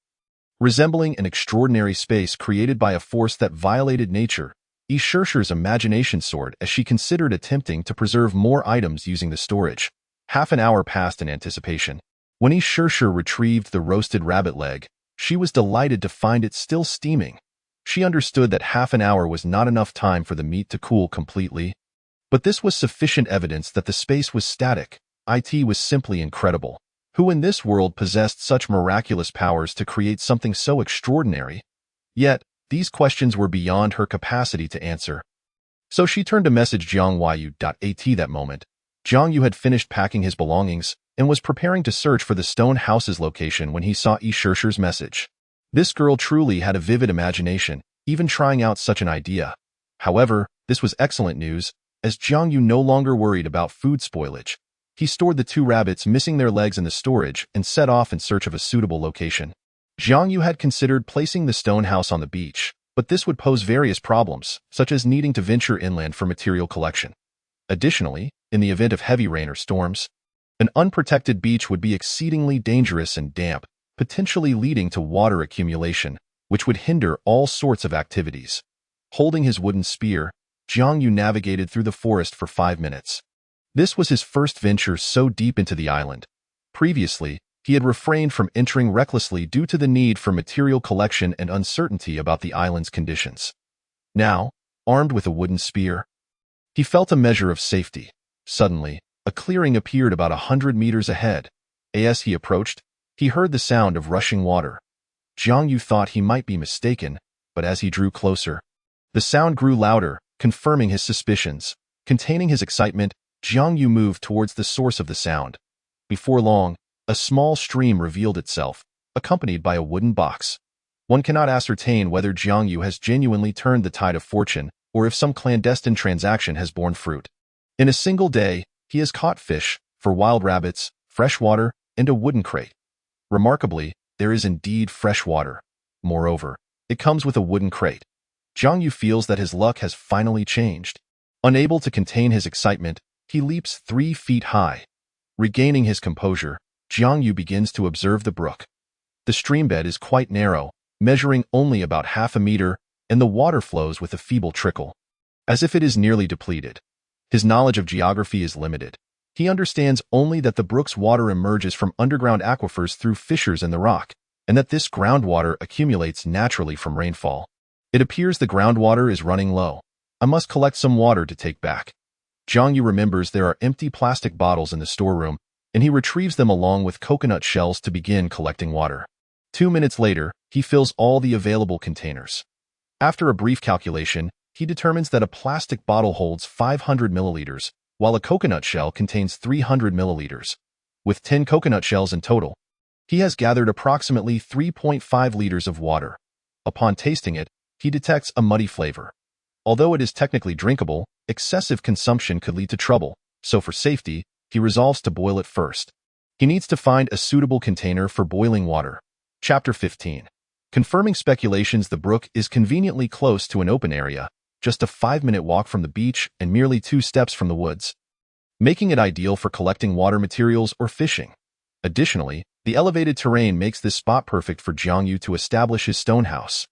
Speaker 2: Resembling an extraordinary space created by a force that violated nature, Yishishir's imagination soared as she considered attempting to preserve more items using the storage. Half an hour passed in anticipation. When Yishishir retrieved the roasted rabbit leg, she was delighted to find it still steaming. She understood that half an hour was not enough time for the meat to cool completely, but this was sufficient evidence that the space was static, IT was simply incredible. Who in this world possessed such miraculous powers to create something so extraordinary? Yet, these questions were beyond her capacity to answer. So she turned to message Jiang Yu.at that moment. Jiang Yu had finished packing his belongings and was preparing to search for the stone house's location when he saw Yi Shishi's message. This girl truly had a vivid imagination, even trying out such an idea. However, this was excellent news, as Jiang Yu no longer worried about food spoilage. He stored the 2 rabbits missing their legs in the storage and set off in search of a suitable location. Jiang Yu had considered placing the stone house on the beach, but this would pose various problems, such as needing to venture inland for material collection. Additionally, in the event of heavy rain or storms, an unprotected beach would be exceedingly dangerous and damp, potentially leading to water accumulation, which would hinder all sorts of activities. Holding his wooden spear, Jiang Yu navigated through the forest for 5 minutes. This was his first venture so deep into the island. Previously, he had refrained from entering recklessly due to the need for material collection and uncertainty about the island's conditions. Now, armed with a wooden spear, he felt a measure of safety. Suddenly, a clearing appeared about 100 meters ahead. As he approached, he heard the sound of rushing water. Jiang Yu thought he might be mistaken, but as he drew closer, the sound grew louder, confirming his suspicions. Containing his excitement, Jiang Yu moved towards the source of the sound. Before long, a small stream revealed itself, accompanied by a wooden box. One cannot ascertain whether Jiang Yu has genuinely turned the tide of fortune or if some clandestine transaction has borne fruit. In a single day, he has caught fish, for wild rabbits, fresh water, and a wooden crate. Remarkably, there is indeed fresh water. Moreover, it comes with a wooden crate. Jiang Yu feels that his luck has finally changed. Unable to contain his excitement, he leaps 3 feet high. Regaining his composure, Jiang Yu begins to observe the brook. The streambed is quite narrow, measuring only about half a meter, and the water flows with a feeble trickle, as if it is nearly depleted. His knowledge of geography is limited. He understands only that the brook's water emerges from underground aquifers through fissures in the rock, and that this groundwater accumulates naturally from rainfall. It appears the groundwater is running low. I must collect some water to take back. Jiang Yu remembers there are empty plastic bottles in the storeroom, and he retrieves them along with coconut shells to begin collecting water. 2 minutes later, he fills all the available containers. After a brief calculation, he determines that a plastic bottle holds 500 milliliters, while a coconut shell contains 300 milliliters. With 10 coconut shells in total, he has gathered approximately 3.5 liters of water. Upon tasting it, he detects a muddy flavor. Although it is technically drinkable, excessive consumption could lead to trouble, so for safety, he resolves to boil it first. He needs to find a suitable container for boiling water. Chapter 15. Confirming speculations, the brook is conveniently close to an open area, just a 5-minute walk from the beach and merely 2 steps from the woods, making it ideal for collecting water materials or fishing. Additionally, the elevated terrain makes this spot perfect for Jiang Yu to establish his stone house.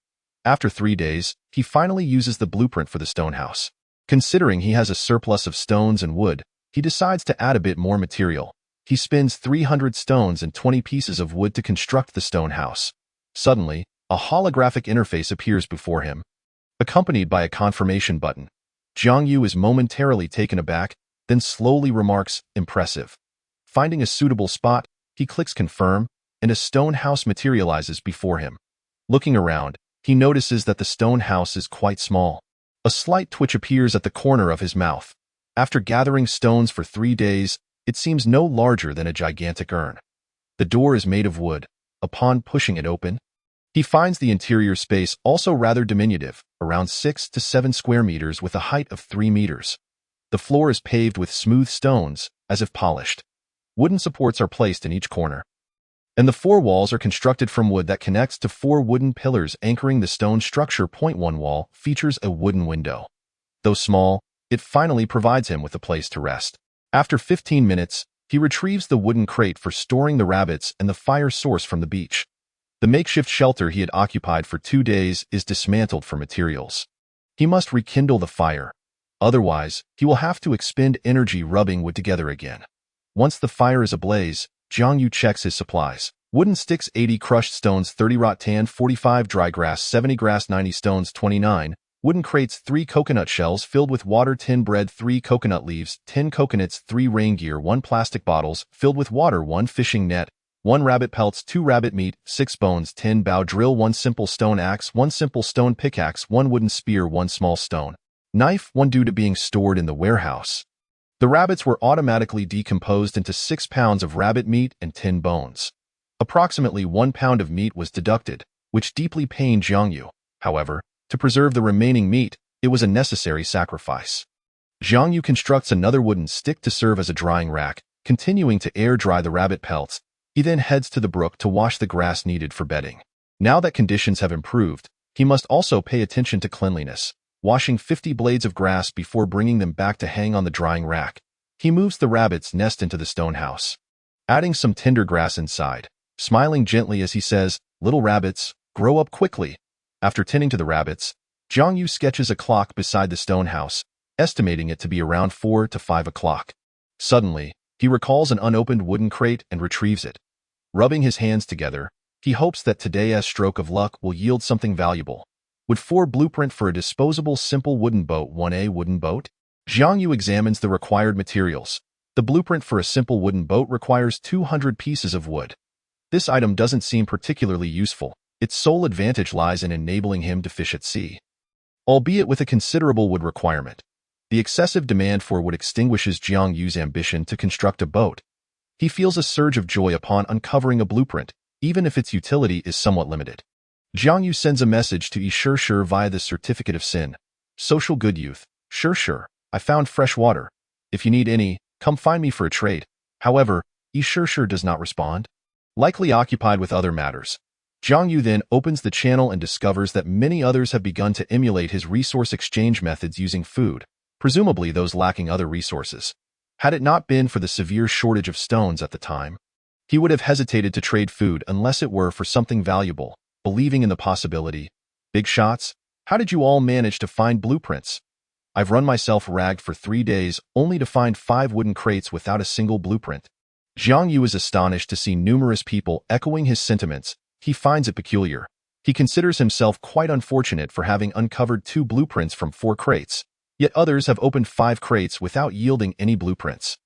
Speaker 2: After 3 days, he finally uses the blueprint for the stone house. Considering he has a surplus of stones and wood, he decides to add a bit more material. He spends 300 stones and 20 pieces of wood to construct the stone house. Suddenly, a holographic interface appears before him, accompanied by a confirmation button. Jiang Yu is momentarily taken aback, then slowly remarks, "Impressive." Finding a suitable spot, he clicks confirm, and a stone house materializes before him. Looking around, he notices that the stone house is quite small. A slight twitch appears at the corner of his mouth. After gathering stones for 3 days, it seems no larger than a gigantic urn. The door is made of wood. Upon pushing it open, he finds the interior space also rather diminutive, around 6 to 7 square meters with a height of 3 meters. The floor is paved with smooth stones, as if polished. Wooden supports are placed in each corner, and the 4 walls are constructed from wood that connects to 4 wooden pillars anchoring the stone structure. One wall features a wooden window. Though small, it finally provides him with a place to rest. After 15 minutes, he retrieves the wooden crate for storing the rabbits and the fire source from the beach. The makeshift shelter he had occupied for 2 days is dismantled for materials. He must rekindle the fire. Otherwise, he will have to expend energy rubbing wood together again. Once the fire is ablaze, Jiang Yu checks his supplies. Wooden sticks 80, crushed stones 30, rattan 45, dry grass 70, grass 90, stones 29, Wooden crates, 3 coconut shells filled with water, 10 bread, 3 coconut leaves, 10 coconuts, 3 rain gear, 1 plastic bottles filled with water, 1 fishing net, 1 rabbit pelts, 2 rabbit meat, 6 bones, 10 bow drill, 1 simple stone axe, 1 simple stone pickaxe, 1 wooden spear, 1 small stone knife, 1 due to being stored in the warehouse. The rabbits were automatically decomposed into 6 pounds of rabbit meat and 10 bones. Approximately 1 pound of meat was deducted, which deeply pained Jiang Yu. However, to preserve the remaining meat, it was a necessary sacrifice. Jiang Yu constructs another wooden stick to serve as a drying rack, continuing to air dry the rabbit pelts. He then heads to the brook to wash the grass needed for bedding. Now that conditions have improved, he must also pay attention to cleanliness, washing 50 blades of grass before bringing them back to hang on the drying rack. He moves the rabbit's nest into the stone house, adding some tender grass inside, smiling gently as he says, "Little rabbits, grow up quickly." After tending to the rabbits, Jiang Yu sketches a clock beside the stone house, estimating it to be around 4 to 5 o'clock. Suddenly, he recalls an unopened wooden crate and retrieves it. Rubbing his hands together, he hopes that today's stroke of luck will yield something valuable. Would 4 blueprint for a disposable simple wooden boat 1A wooden boat? Jiang Yu examines the required materials. The blueprint for a simple wooden boat requires 200 pieces of wood. This item doesn't seem particularly useful. Its sole advantage lies in enabling him to fish at sea, albeit with a considerable wood requirement. The excessive demand for wood extinguishes Jiang Yu's ambition to construct a boat. He feels a surge of joy upon uncovering a blueprint, even if its utility is somewhat limited. Jiang Yu sends a message to Yi Shishir via the Certificate of Sin. Social good youth. Shishir, I found fresh water. If you need any, come find me for a trade. However, Yi Shishir does not respond, likely occupied with other matters. Jiang Yu then opens the channel and discovers that many others have begun to emulate his resource exchange methods using food, presumably those lacking other resources. Had it not been for the severe shortage of stones at the time, he would have hesitated to trade food unless it were for something valuable, believing in the possibility. Big shots, how did you all manage to find blueprints? I've run myself ragged for 3 days only to find 5 wooden crates without a single blueprint. Jiang Yu is astonished to see numerous people echoing his sentiments. He finds it peculiar. He considers himself quite unfortunate for having uncovered 2 blueprints from 4 crates, yet others have opened 5 crates without yielding any blueprints.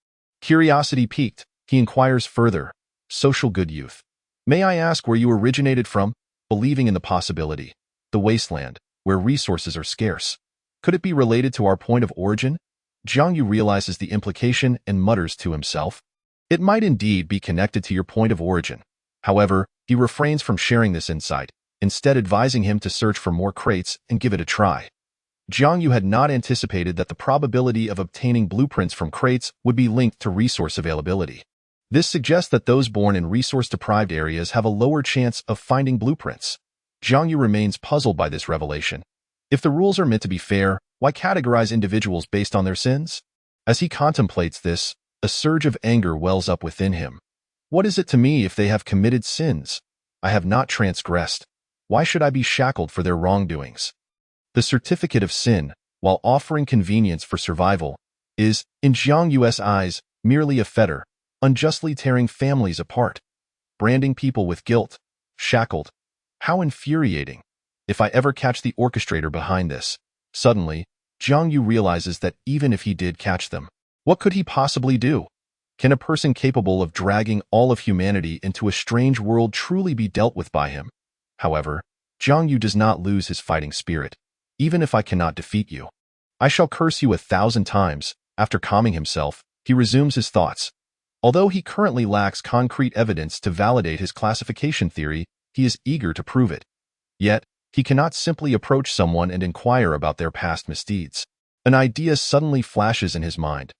Speaker 2: Curiosity piqued, he inquires further. Social good youth. May I ask where you originated from? Believing in the possibility. The wasteland, where resources are scarce. Could it be related to our point of origin? Jiang Yu realizes the implication and mutters to himself. It might indeed be connected to your point of origin. However, he refrains from sharing this insight, instead advising him to search for more crates and give it a try. Jiang Yu had not anticipated that the probability of obtaining blueprints from crates would be linked to resource availability. This suggests that those born in resource-deprived areas have a lower chance of finding blueprints. Jiang Yu remains puzzled by this revelation. If the rules are meant to be fair, why categorize individuals based on their sins? As he contemplates this, a surge of anger wells up within him. What is it to me if they have committed sins? I have not transgressed. Why should I be shackled for their wrongdoings? The Certificate of Sin, while offering convenience for survival, is, in Jiang Yu's eyes, merely a fetter, unjustly tearing families apart, branding people with guilt, shackled. How infuriating. If I ever catch the orchestrator behind this. Suddenly, Jiang Yu realizes that even if he did catch them, what could he possibly do? Can a person capable of dragging all of humanity into a strange world truly be dealt with by him? However, Jiang Yu does not lose his fighting spirit. Even if I cannot defeat you, I shall curse you 1,000 times. After calming himself, he resumes his thoughts. Although he currently lacks concrete evidence to validate his classification theory, he is eager to prove it. Yet, he cannot simply approach someone and inquire about their past misdeeds. An idea suddenly flashes in his mind.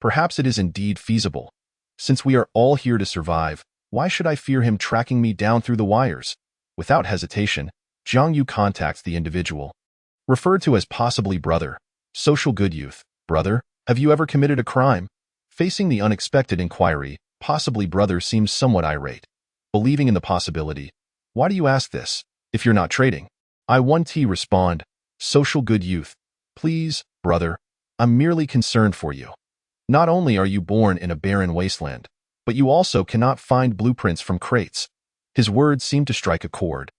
Speaker 2: Perhaps it is indeed feasible. Since we are all here to survive, why should I fear him tracking me down through the wires? Without hesitation, Jiang Yu contacts the individual, referred to as possibly brother. Social good youth. Brother, have you ever committed a crime? Facing the unexpected inquiry, possibly brother seems somewhat irate. Believing in the possibility. Why do you ask this, if you're not trading? I 1T respond. Social good youth. Please, brother, I'm merely concerned for you. Not only are you born in a barren wasteland, but you also cannot find blueprints from crates. His words seem to strike a chord.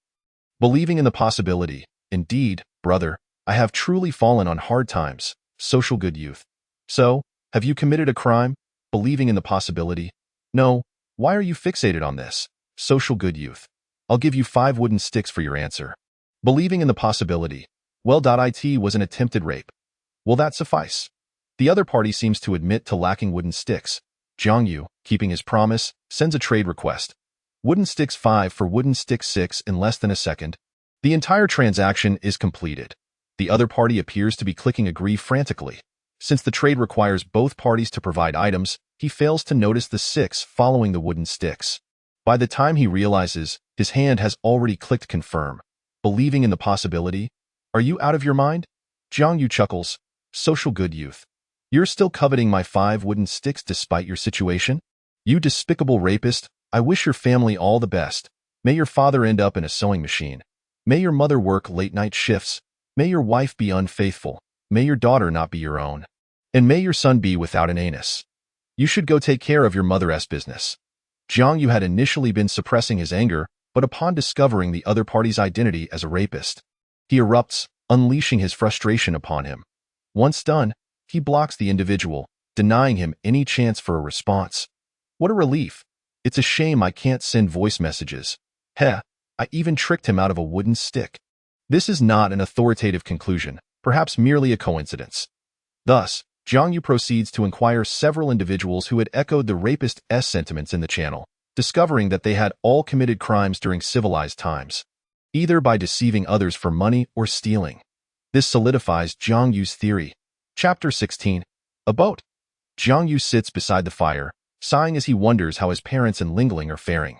Speaker 2: Believing in the possibility. Indeed, brother, I have truly fallen on hard times. Social good youth. So, have you committed a crime? Believing in the possibility? No. Why are you fixated on this? Social good youth. I'll give you 5 wooden sticks for your answer. Believing in the possibility. Well, it was an attempted rape. Will that suffice? The other party seems to admit to lacking wooden sticks. Jiang Yu, keeping his promise, sends a trade request. Wooden sticks 5 for wooden sticks 6 in less than a second. The entire transaction is completed. The other party appears to be clicking agree frantically. Since the trade requires both parties to provide items, he fails to notice the 6 following the wooden sticks. By the time he realizes, his hand has already clicked confirm. Believing in the possibility? Are you out of your mind? Jiang Yu chuckles. Social good youth. You're still coveting my 5 wooden sticks despite your situation? You despicable rapist, I wish your family all the best. May your father end up in a sewing machine. May your mother work late-night shifts. May your wife be unfaithful. May your daughter not be your own. And may your son be without an anus. You should go take care of your mother's business. Jiang Yu had initially been suppressing his anger, but upon discovering the other party's identity as a rapist, he erupts, unleashing his frustration upon him. Once done, he blocks the individual, denying him any chance for a response. What a relief. It's a shame I can't send voice messages. Heh, I even tricked him out of a wooden stick. This is not an authoritative conclusion, perhaps merely a coincidence. Thus, Jiang Yu proceeds to inquire several individuals who had echoed the rapist's sentiments in the channel, discovering that they had all committed crimes during civilized times, either by deceiving others for money or stealing. This solidifies Jiang Yu's theory. Chapter 16. A boat. Jiang Yu sits beside the fire, sighing as he wonders how his parents and Lingling are faring.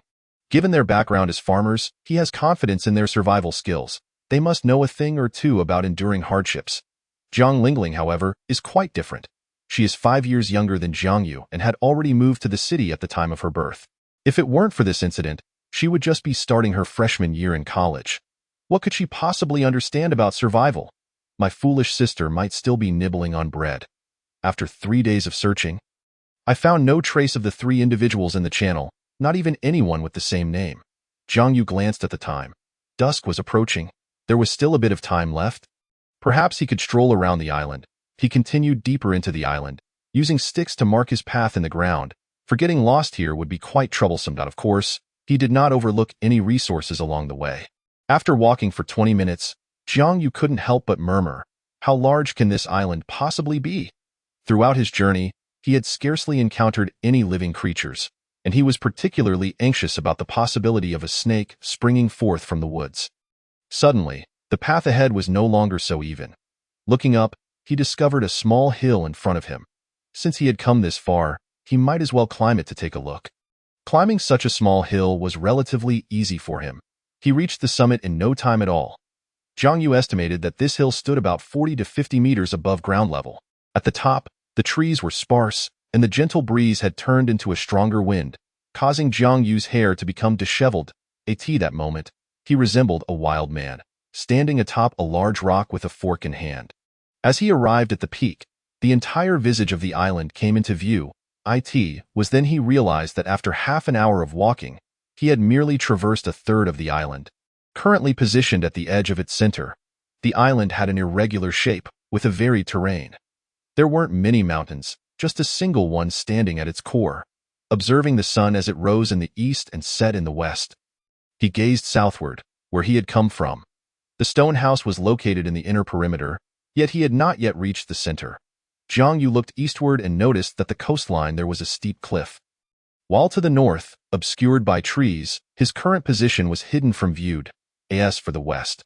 Speaker 2: Given their background as farmers, he has confidence in their survival skills. They must know a thing or two about enduring hardships. Jiang Lingling, however, is quite different. She is 5 years younger than Jiang Yu and had already moved to the city at the time of her birth. If it weren't for this incident, she would just be starting her freshman year in college. What could she possibly understand about survival? My foolish sister might still be nibbling on bread. After 3 days of searching, I found no trace of the 3 individuals in the channel, not even anyone with the same name. Jiang Yu glanced at the time. Dusk was approaching. There was still a bit of time left. Perhaps he could stroll around the island. He continued deeper into the island, using sticks to mark his path in the ground. For getting lost here would be quite troublesome. Of course, he did not overlook any resources along the way. After walking for 20 minutes, Jiang Yu couldn't help but murmur, how large can this island possibly be? Throughout his journey, he had scarcely encountered any living creatures, and he was particularly anxious about the possibility of a snake springing forth from the woods. Suddenly, the path ahead was no longer so even. Looking up, he discovered a small hill in front of him. Since he had come this far, he might as well climb it to take a look. Climbing such a small hill was relatively easy for him. He reached the summit in no time at all. Jiang Yu estimated that this hill stood about 40 to 50 meters above ground level. At the top, the trees were sparse, and the gentle breeze had turned into a stronger wind, causing Jiang Yu's hair to become disheveled. At that moment, he resembled a wild man, standing atop a large rock with a fork in hand. As he arrived at the peak, the entire visage of the island came into view. Then he realized that after half an hour of walking, he had merely traversed a third of the island. Currently positioned at the edge of its center, the island had an irregular shape with a varied terrain. There weren't many mountains, just a single one standing at its core. Observing the sun as it rose in the east and set in the west, he gazed southward, where he had come from. The stone house was located in the inner perimeter, yet he had not yet reached the center. Jiang Yu looked eastward and noticed that the coastline there was a steep cliff. While to the north, obscured by trees, his current position was hidden from view. As for the west,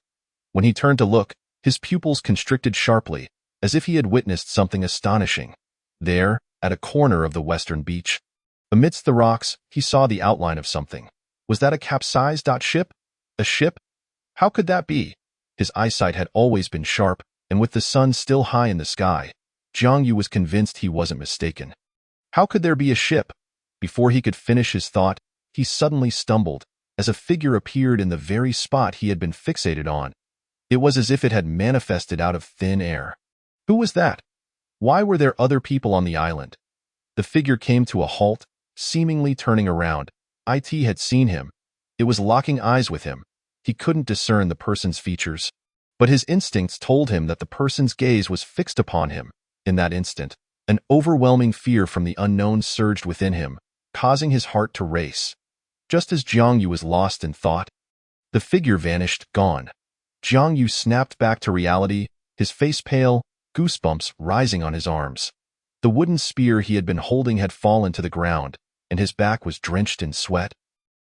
Speaker 2: when he turned to look, his pupils constricted sharply, as if he had witnessed something astonishing. There, at a corner of the western beach, amidst the rocks, he saw the outline of something. Was that a capsized ship? A ship? How could that be? His eyesight had always been sharp, and with the sun still high in the sky, Jiang Yu was convinced he wasn't mistaken. How could there be a ship? Before he could finish his thought, he suddenly stumbled, as a figure appeared in the very spot he had been fixated on. It was as if it had manifested out of thin air. Who was that? Why were there other people on the island? The figure came to a halt, seemingly turning around. It had seen him. It was locking eyes with him. He couldn't discern the person's features. But his instincts told him that the person's gaze was fixed upon him. In that instant, an overwhelming fear from the unknown surged within him, causing his heart to race. Just as Jiang Yu was lost in thought, the figure vanished, gone. Jiang Yu snapped back to reality, his face pale, goosebumps rising on his arms. The wooden spear he had been holding had fallen to the ground, and his back was drenched in sweat.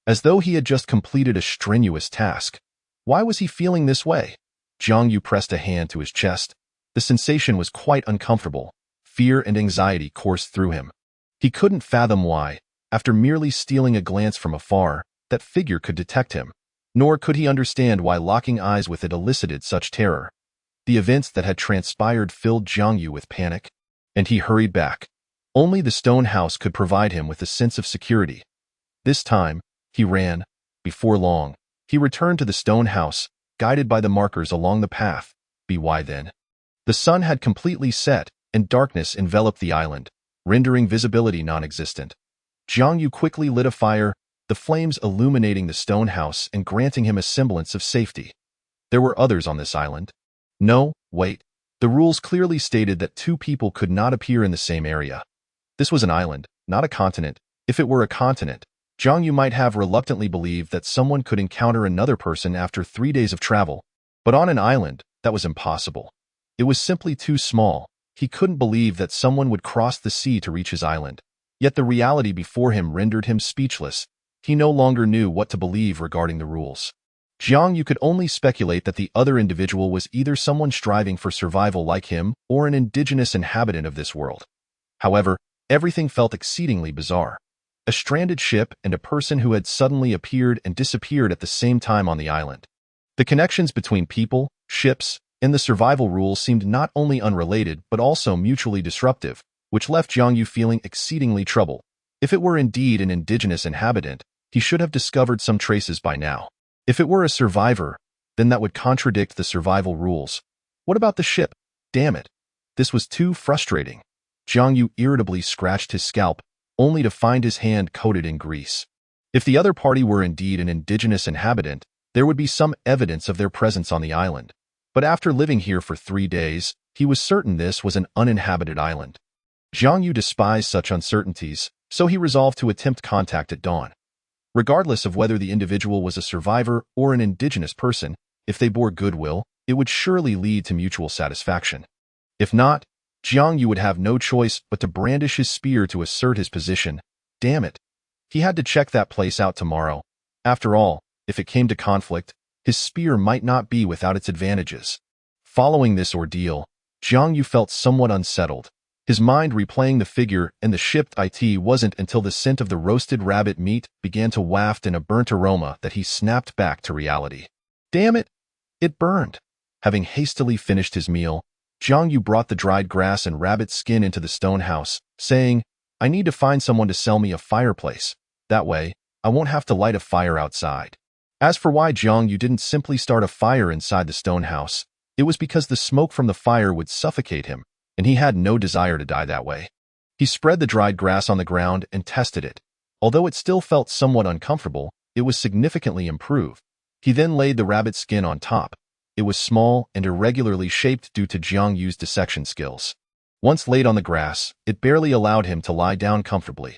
Speaker 2: As though he had just completed a strenuous task. Why was he feeling this way? Jiang Yu pressed a hand to his chest. The sensation was quite uncomfortable. Fear and anxiety coursed through him. He couldn't fathom why, after merely stealing a glance from afar, that figure could detect him. Nor could he understand why locking eyes with it elicited such terror. The events that had transpired filled Jiang Yu with panic, and he hurried back. Only the stone house could provide him with a sense of security. This time, he ran. Before long, he returned to the stone house, guided by the markers along the path. Why then? The sun had completely set, and darkness enveloped the island, rendering visibility non-existent. Jiang Yu quickly lit a fire, the flames illuminating the stone house and granting him a semblance of safety. There were others on this island. No, wait. The rules clearly stated that two people could not appear in the same area. This was an island, not a continent. If it were a continent, Jiang Yu might have reluctantly believed that someone could encounter another person after 3 days of travel. But on an island, that was impossible. It was simply too small. He couldn't believe that someone would cross the sea to reach his island. Yet the reality before him rendered him speechless. He no longer knew what to believe regarding the rules. Jiang Yu could only speculate that the other individual was either someone striving for survival like him or an indigenous inhabitant of this world. However, everything felt exceedingly bizarre. A stranded ship and a person who had suddenly appeared and disappeared at the same time on the island. The connections between people, ships, and the survival rules seemed not only unrelated but also mutually disruptive, which left Jiang Yu feeling exceedingly troubled. If it were indeed an indigenous inhabitant, he should have discovered some traces by now. If it were a survivor, then that would contradict the survival rules. What about the ship? Damn it. This was too frustrating. Jiang Yu irritably scratched his scalp, only to find his hand coated in grease. If the other party were indeed an indigenous inhabitant, there would be some evidence of their presence on the island. But after living here for 3 days, he was certain this was an uninhabited island. Jiang Yu despised such uncertainties, so he resolved to attempt contact at dawn. Regardless of whether the individual was a survivor or an indigenous person, if they bore goodwill, it would surely lead to mutual satisfaction. If not, Jiang Yu would have no choice but to brandish his spear to assert his position. Damn it. He had to check that place out tomorrow. After all, if it came to conflict, his spear might not be without its advantages. Following this ordeal, Jiang Yu felt somewhat unsettled. His mind replaying the figure and the ship. It wasn't until the scent of the roasted rabbit meat began to waft in a burnt aroma that he snapped back to reality. Damn it! It burned. Having hastily finished his meal, Jiang Yu brought the dried grass and rabbit skin into the stone house, saying, I need to find someone to sell me a fireplace. That way, I won't have to light a fire outside. As for why Jiang Yu didn't simply start a fire inside the stone house, it was because the smoke from the fire would suffocate him, and he had no desire to die that way. He spread the dried grass on the ground and tested it. Although it still felt somewhat uncomfortable, it was significantly improved. He then laid the rabbit skin on top. It was small and irregularly shaped due to Jiang Yu's dissection skills. Once laid on the grass, it barely allowed him to lie down comfortably.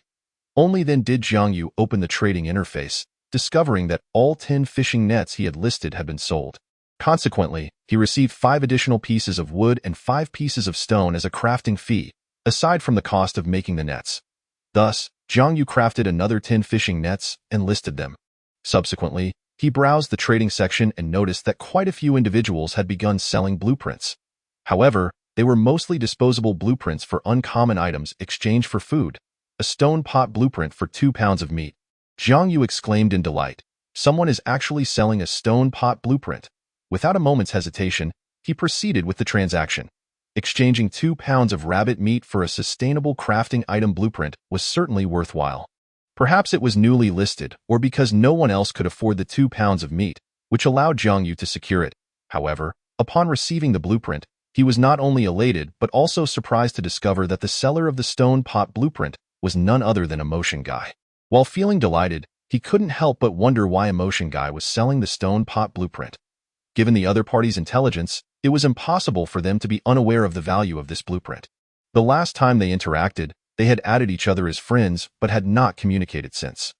Speaker 2: Only then did Jiang Yu open the trading interface, discovering that all 10 fishing nets he had listed had been sold. Consequently, he received 5 additional pieces of wood and 5 pieces of stone as a crafting fee, aside from the cost of making the nets. Thus, Jiang Yu crafted another 10 fishing nets and listed them. Subsequently, he browsed the trading section and noticed that quite a few individuals had begun selling blueprints. However, they were mostly disposable blueprints for uncommon items exchanged for food. A stone pot blueprint for 2 pounds of meat. Jiang Yu exclaimed in delight. Someone is actually selling a stone pot blueprint. Without a moment's hesitation, he proceeded with the transaction. Exchanging 2 pounds of rabbit meat for a sustainable crafting item blueprint was certainly worthwhile. Perhaps it was newly listed, or because no one else could afford the 2 pounds of meat, which allowed Jiang Yu to secure it. However, upon receiving the blueprint, he was not only elated but also surprised to discover that the seller of the stone pot blueprint was none other than Emotion Guy. While feeling delighted, he couldn't help but wonder why Emotion Guy was selling the stone pot blueprint. Given the other party's intelligence, it was impossible for them to be unaware of the value of this blueprint. The last time they interacted, they had added each other as friends but had not communicated since.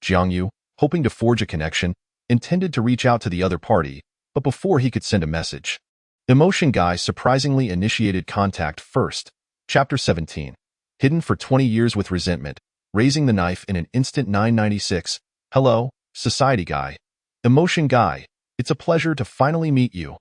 Speaker 2: Jiang Yu, hoping to forge a connection, intended to reach out to the other party, but before he could send a message, Emotion Guy surprisingly initiated contact first. Chapter 17. Hidden for 20 years with resentment, raising the knife in an instant. 996. Hello, Society Guy. Emotion Guy, it's a pleasure to finally meet you.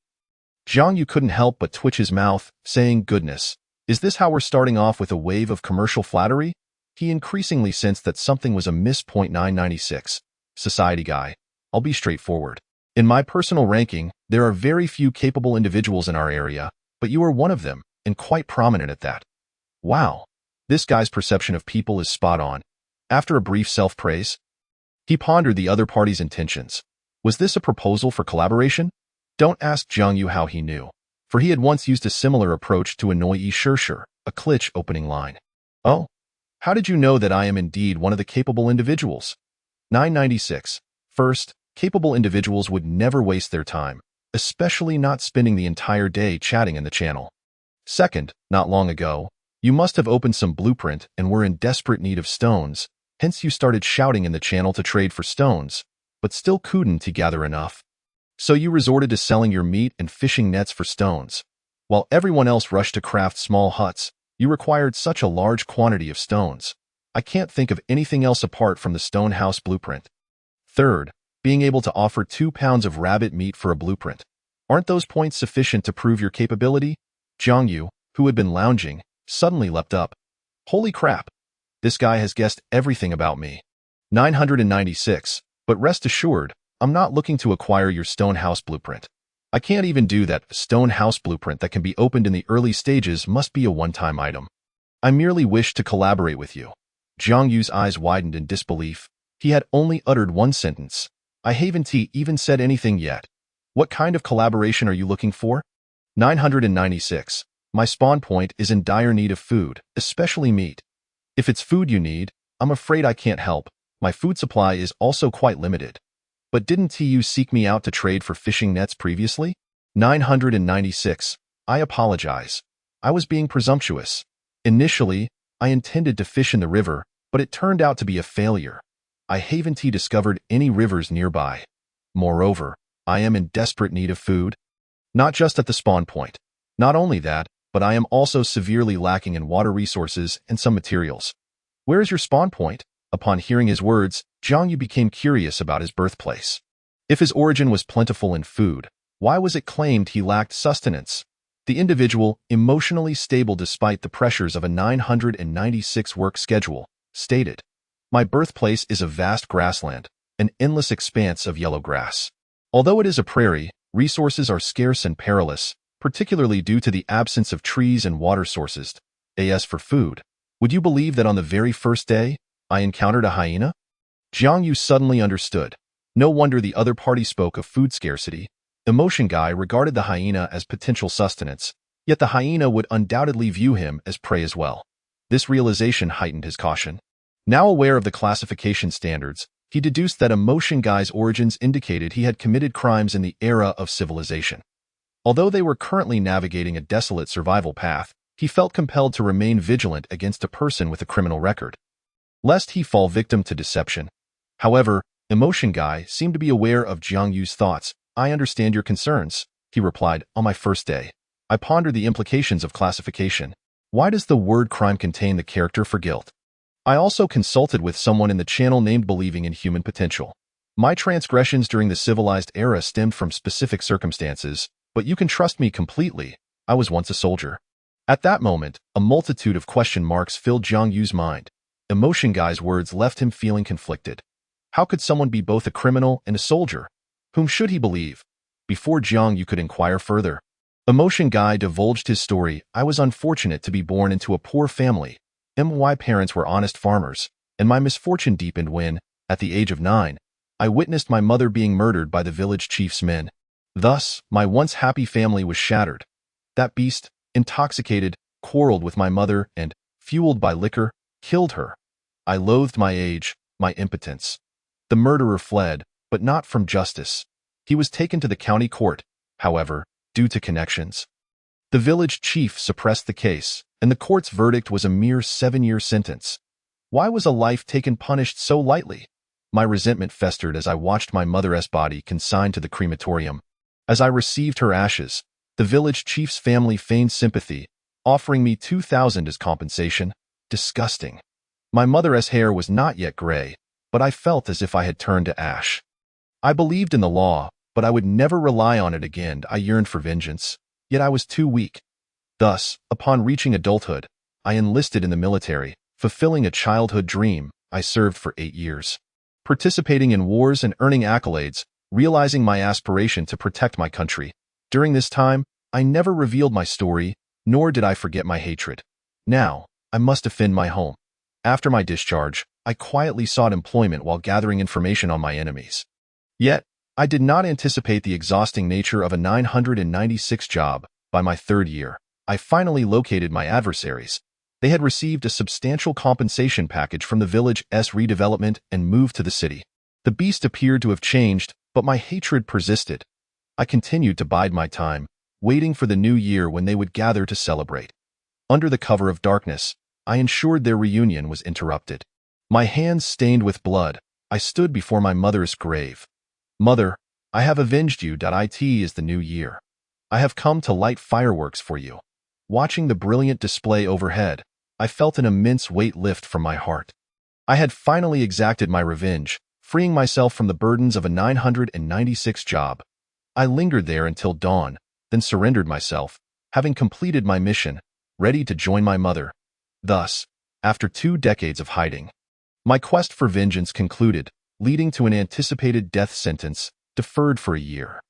Speaker 2: Jiang Yu couldn't help but twitch his mouth, saying, goodness, is this how we're starting off with a wave of commercial flattery? He increasingly sensed that something was amiss. 996. Society Guy, I'll be straightforward. In my personal ranking, there are very few capable individuals in our area, but you are one of them, and quite prominent at that. Wow, this guy's perception of people is spot on. After a brief self-praise, he pondered the other party's intentions. Was this a proposal for collaboration? Don't ask Jiang Yu how he knew, for he had once used a similar approach to annoy Yi Shishir, a Klitsch opening line. Oh, how did you know that I am indeed one of the capable individuals? 996. First, capable individuals would never waste their time, especially not spending the entire day chatting in the channel. Second, not long ago, you must have opened some blueprint and were in desperate need of stones, hence you started shouting in the channel to trade for stones, but still couldn't gather enough. So you resorted to selling your meat and fishing nets for stones. While everyone else rushed to craft small huts, you required such a large quantity of stones. I can't think of anything else apart from the stone house blueprint. Third, being able to offer 2 pounds of rabbit meat for a blueprint. Aren't those points sufficient to prove your capability? Jiang Yu, who had been lounging, suddenly leapt up. Holy crap! This guy has guessed everything about me. 996. But rest assured, I'm not looking to acquire your stone house blueprint. I can't even do that. A stone house blueprint that can be opened in the early stages must be a one-time item. I merely wish to collaborate with you. Jiang Yu's eyes widened in disbelief. He had only uttered one sentence. I haven't even said anything yet. What kind of collaboration are you looking for? 996. My spawn point is in dire need of food, especially meat. If it's food you need, I'm afraid I can't help. My food supply is also quite limited. But didn't you seek me out to trade for fishing nets previously? 996. I apologize. I was being presumptuous. Initially, I intended to fish in the river, but it turned out to be a failure. I haven't discovered any rivers nearby. Moreover, I am in desperate need of food. Not just at the spawn point. Not only that, but I am also severely lacking in water resources and some materials. Where is your spawn point? Upon hearing his words, Jiang Yu became curious about his birthplace. If his origin was plentiful in food, why was it claimed he lacked sustenance? The individual, emotionally stable despite the pressures of a 996 work schedule, stated, my birthplace is a vast grassland, an endless expanse of yellow grass. Although it is a prairie, resources are scarce and perilous, particularly due to the absence of trees and water sources. As for food, would you believe that on the very first day, I encountered a hyena? Jiang Yu suddenly understood. No wonder the other party spoke of food scarcity. Emotion Guy regarded the hyena as potential sustenance, yet the hyena would undoubtedly view him as prey as well. This realization heightened his caution. Now aware of the classification standards, he deduced that Emotion Guy's origins indicated he had committed crimes in the era of civilization. Although they were currently navigating a desolate survival path, he felt compelled to remain vigilant against a person with a criminal record, lest he fall victim to deception. However, Emotion Guy seemed to be aware of Jiang Yu's thoughts. I understand your concerns, he replied. On my first day, I pondered the implications of classification. Why does the word crime contain the character for guilt? I also consulted with someone in the channel named Believing in Human Potential. My transgressions during the civilized era stemmed from specific circumstances, but you can trust me completely. I was once a soldier. At that moment, a multitude of question marks filled Jiang Yu's mind. Emotion Guy's words left him feeling conflicted. How could someone be both a criminal and a soldier? Whom should he believe? Before Jiang Yu could inquire further, Emotion Guy divulged his story. I was unfortunate to be born into a poor family. My parents were honest farmers, and my misfortune deepened when, at the age of 9, I witnessed my mother being murdered by the village chief's men. Thus, my once happy family was shattered. That beast, intoxicated, quarreled with my mother and, fueled by liquor, killed her. I loathed my age, my impotence. The murderer fled, but not from justice. He was taken to the county court, however, due to connections. The village chief suppressed the case, and the court's verdict was a mere 7-year sentence. Why was a life taken punished so lightly? My resentment festered as I watched my mother's body consigned to the crematorium. As I received her ashes, the village chief's family feigned sympathy, offering me 2,000 as compensation. Disgusting. My mother's hair was not yet gray, but I felt as if I had turned to ash. I believed in the law, but I would never rely on it again. I yearned for vengeance, yet I was too weak. Thus, upon reaching adulthood, I enlisted in the military, fulfilling a childhood dream. I served for 8 years, participating in wars and earning accolades, realizing my aspiration to protect my country. During this time, I never revealed my story, nor did I forget my hatred. Now, I must defend my home. After my discharge, I quietly sought employment while gathering information on my enemies. Yet, I did not anticipate the exhausting nature of a 996 job. By my 3rd year, I finally located my adversaries. They had received a substantial compensation package from the village's redevelopment and moved to the city. The beast appeared to have changed, but my hatred persisted. I continued to bide my time, waiting for the new year when they would gather to celebrate. Under the cover of darkness, I ensured their reunion was interrupted. My hands stained with blood, I stood before my mother's grave. Mother, I have avenged you. It is the new year. I have come to light fireworks for you. Watching the brilliant display overhead, I felt an immense weight lift from my heart. I had finally exacted my revenge, freeing myself from the burdens of a 996 job. I lingered there until dawn, then surrendered myself, having completed my mission, ready to join my mother. Thus, after 2 decades of hiding, my quest for vengeance concluded, leading to an anticipated death sentence, deferred for a year.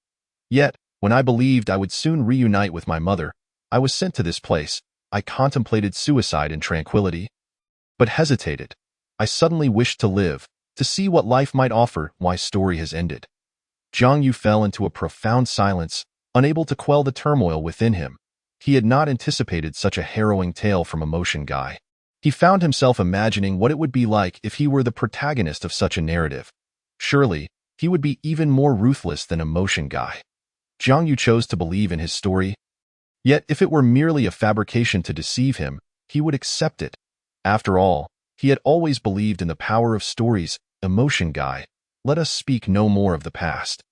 Speaker 2: Yet, when I believed I would soon reunite with my mother, I was sent to this place. I contemplated suicide in tranquility, but hesitated. I suddenly wished to live, to see what life might offer. My story has ended. Jiang Yu fell into a profound silence, unable to quell the turmoil within him. He had not anticipated such a harrowing tale from Emotion Guy. He found himself imagining what it would be like if he were the protagonist of such a narrative. Surely, he would be even more ruthless than Emotion Guy. Jiang Yu chose to believe in his story. Yet if it were merely a fabrication to deceive him, he would accept it. After all, he had always believed in the power of stories. Emotion Guy, let us speak no more of the past.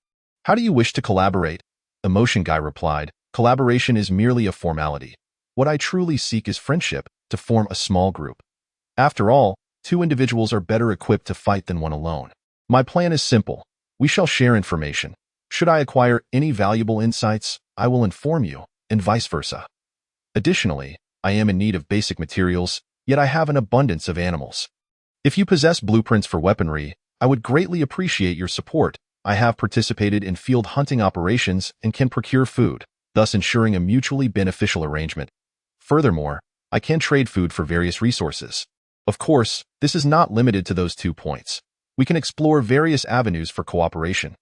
Speaker 2: How do you wish to collaborate? Emotion Guy replied, collaboration is merely a formality. What I truly seek is friendship, to form a small group. After all, 2 individuals are better equipped to fight than one alone. My plan is simple. We shall share information. Should I acquire any valuable insights, I will inform you, and vice versa. Additionally, I am in need of basic materials, yet I have an abundance of animals. If you possess blueprints for weaponry, I would greatly appreciate your support. I have participated in field hunting operations and can procure food, thus ensuring a mutually beneficial arrangement. Furthermore, I can trade food for various resources. Of course, this is not limited to those 2 points. We can explore various avenues for cooperation.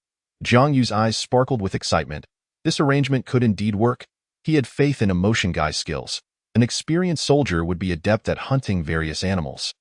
Speaker 2: Jiang Yu's eyes sparkled with excitement. This arrangement could indeed work. He had faith in Emotion Guy's skills. An experienced soldier would be adept at hunting various animals.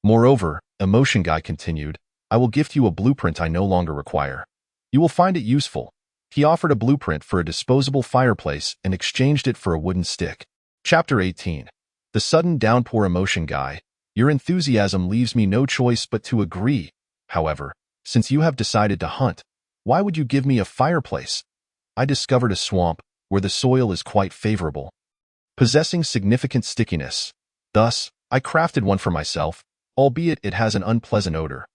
Speaker 2: Moreover, Emotion Guy continued, I will gift you a blueprint I no longer require. You will find it useful. He offered a blueprint for a disposable fireplace and exchanged it for a wooden stick. Chapter 18. The sudden downpour. Emotion Guy, your enthusiasm leaves me no choice but to agree. However, since you have decided to hunt, why would you give me a fireplace? I discovered a swamp where the soil is quite favorable, possessing significant stickiness. Thus, I crafted one for myself, albeit it has an unpleasant odor.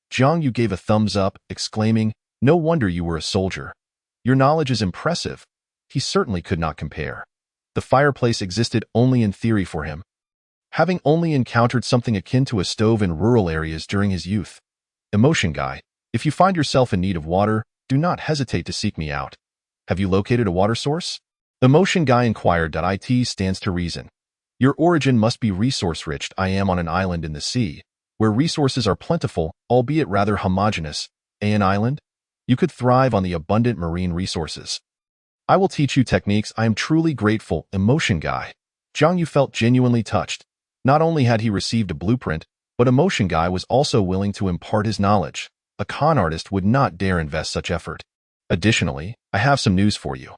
Speaker 2: Jiang Yu gave a thumbs up, exclaiming, no wonder you were a soldier. Your knowledge is impressive. He certainly could not compare. The fireplace existed only in theory for him, having only encountered something akin to a stove in rural areas during his youth. Emotion Guy, if you find yourself in need of water, do not hesitate to seek me out. Have you located a water source? Emotion Guy inquired. It stands to reason. Your origin must be resource-rich. I am on an island in the sea, where resources are plentiful, albeit rather homogeneous. An island? You could thrive on the abundant marine resources. I will teach you techniques. I am truly grateful. Emotion Guy. Jiang Yu felt genuinely touched. Not only had he received a blueprint, but Emotion Guy was also willing to impart his knowledge. A con artist would not dare invest such effort. Additionally, I have some news for you.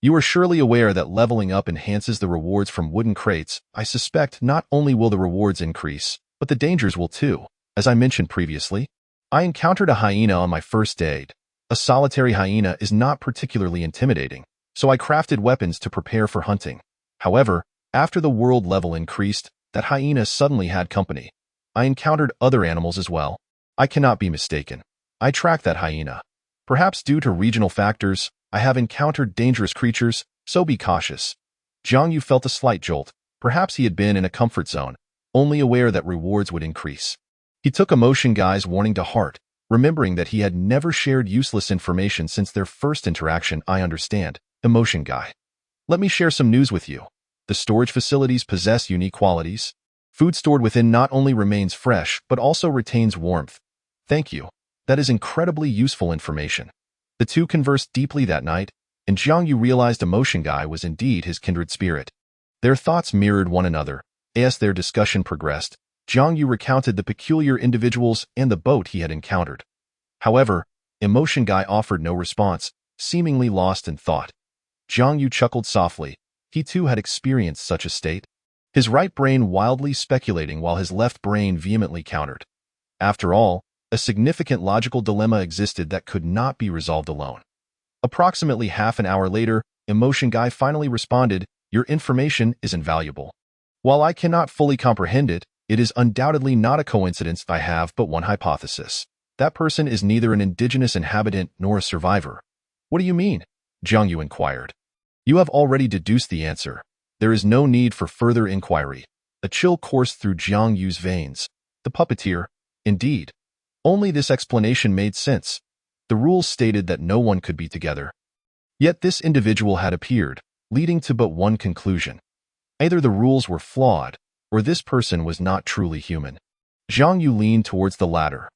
Speaker 2: You are surely aware that leveling up enhances the rewards from wooden crates. I suspect not only will the rewards increase, but the dangers will too. As I mentioned previously, I encountered a hyena on my first date. A solitary hyena is not particularly intimidating, so I crafted weapons to prepare for hunting. However, after the world level increased, that hyena suddenly had company. I encountered other animals as well. I cannot be mistaken. I tracked that hyena. Perhaps due to regional factors, I have encountered dangerous creatures, so be cautious. Jiang Yu felt a slight jolt. Perhaps he had been in a comfort zone, only aware that rewards would increase. He took Emotion Guy's warning to heart, remembering that he had never shared useless information since their first interaction. I understand, Emotion Guy. Let me share some news with you. The storage facilities possess unique qualities. Food stored within not only remains fresh, but also retains warmth. Thank you. That is incredibly useful information. The two conversed deeply that night, and Jiang Yu realized Emotion Guy was indeed his kindred spirit. Their thoughts mirrored one another. As their discussion progressed, Jiang Yu recounted the peculiar individuals and the boat he had encountered. However, Emotion Guy offered no response, seemingly lost in thought. Jiang Yu chuckled softly. He too had experienced such a state. His right brain wildly speculating while his left brain vehemently countered. After all, a significant logical dilemma existed that could not be resolved alone. Approximately half an hour later, Emotion Guy finally responded, "Your information is invaluable. While I cannot fully comprehend it, it is undoubtedly not a coincidence. I have but one hypothesis. That person is neither an indigenous inhabitant nor a survivor." "What do you mean?" Jiang Yu inquired. "You have already deduced the answer. There is no need for further inquiry." A chill coursed through Jiang Yu's veins. The puppeteer, indeed. Only this explanation made sense. The rules stated that no one could be together. Yet this individual had appeared, leading to but one conclusion. Either the rules were flawed, or this person was not truly human. Jiang Yu leaned towards the latter.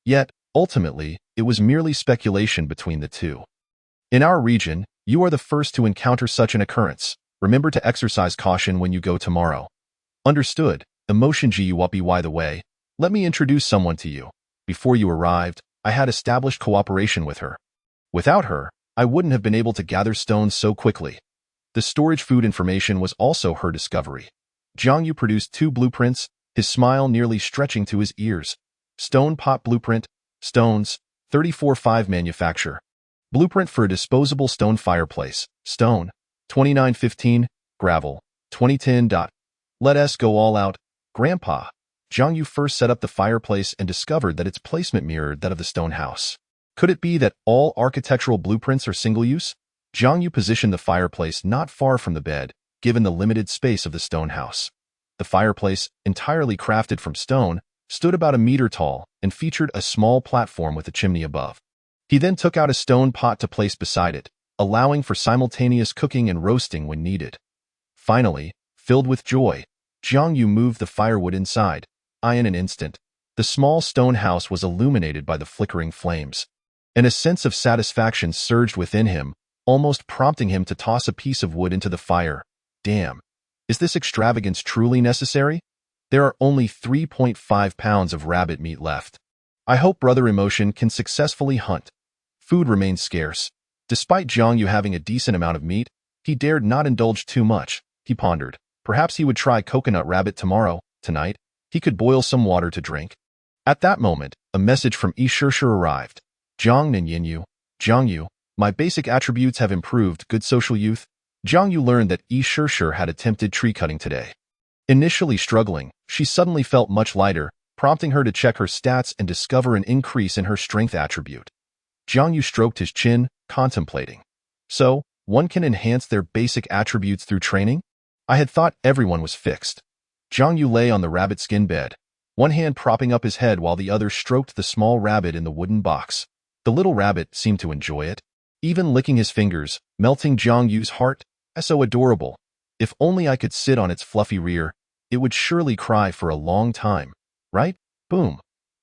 Speaker 2: Yet, ultimately, it was merely speculation between the two. "In our region, you are the first to encounter such an occurrence. Remember to exercise caution when you go tomorrow." "Understood." Emotion Gu. By the way, let me introduce someone to you. Before you arrived, I had established cooperation with her. Without her, I wouldn't have been able to gather stones so quickly. The storage food information was also her discovery. Jiang Yu produced 2 blueprints, his smile nearly stretching to his ears. Stone pot blueprint, stones, 34.5 manufacture. Blueprint for a disposable stone fireplace, stone, 2915, gravel, 2010. Let us go all out, Grandpa. Jiang Yu first set up the fireplace and discovered that its placement mirrored that of the stone house. Could it be that all architectural blueprints are single-use? Jiang Yu positioned the fireplace not far from the bed, given the limited space of the stone house. The fireplace, entirely crafted from stone, stood about a meter tall and featured a small platform with a chimney above. He then took out a stone pot to place beside it, allowing for simultaneous cooking and roasting when needed. Finally, filled with joy, Jiang Yu moved the firewood inside. In an instant, the small stone house was illuminated by the flickering flames, and a sense of satisfaction surged within him, almost prompting him to toss a piece of wood into the fire. Damn, is this extravagance truly necessary? There are only 3.5 pounds of rabbit meat left. I hope Brother Emotion can successfully hunt. Food remains scarce. Despite Jiang Yu having a decent amount of meat, he dared not indulge too much. He pondered. Perhaps he would try coconut rabbit tonight. He could boil some water to drink. At that moment, a message from Yi Shishir arrived. Jiang Yu, my basic attributes have improved. Good social youth. Jiang Yu learned that Yi Shishir had attempted tree cutting today. Initially struggling, she suddenly felt much lighter, prompting her to check her stats and discover an increase in her strength attribute. Jiang Yu stroked his chin, contemplating. So, one can enhance their basic attributes through training? I had thought everyone was fixed. Jiang Yu lay on the rabbit skin bed, one hand propping up his head while the other stroked the small rabbit in the wooden box. The little rabbit seemed to enjoy it, even licking his fingers, melting Jiang Yu's heart. So adorable. If only I could sit on its fluffy rear, it would surely cry for a long time, right? Boom.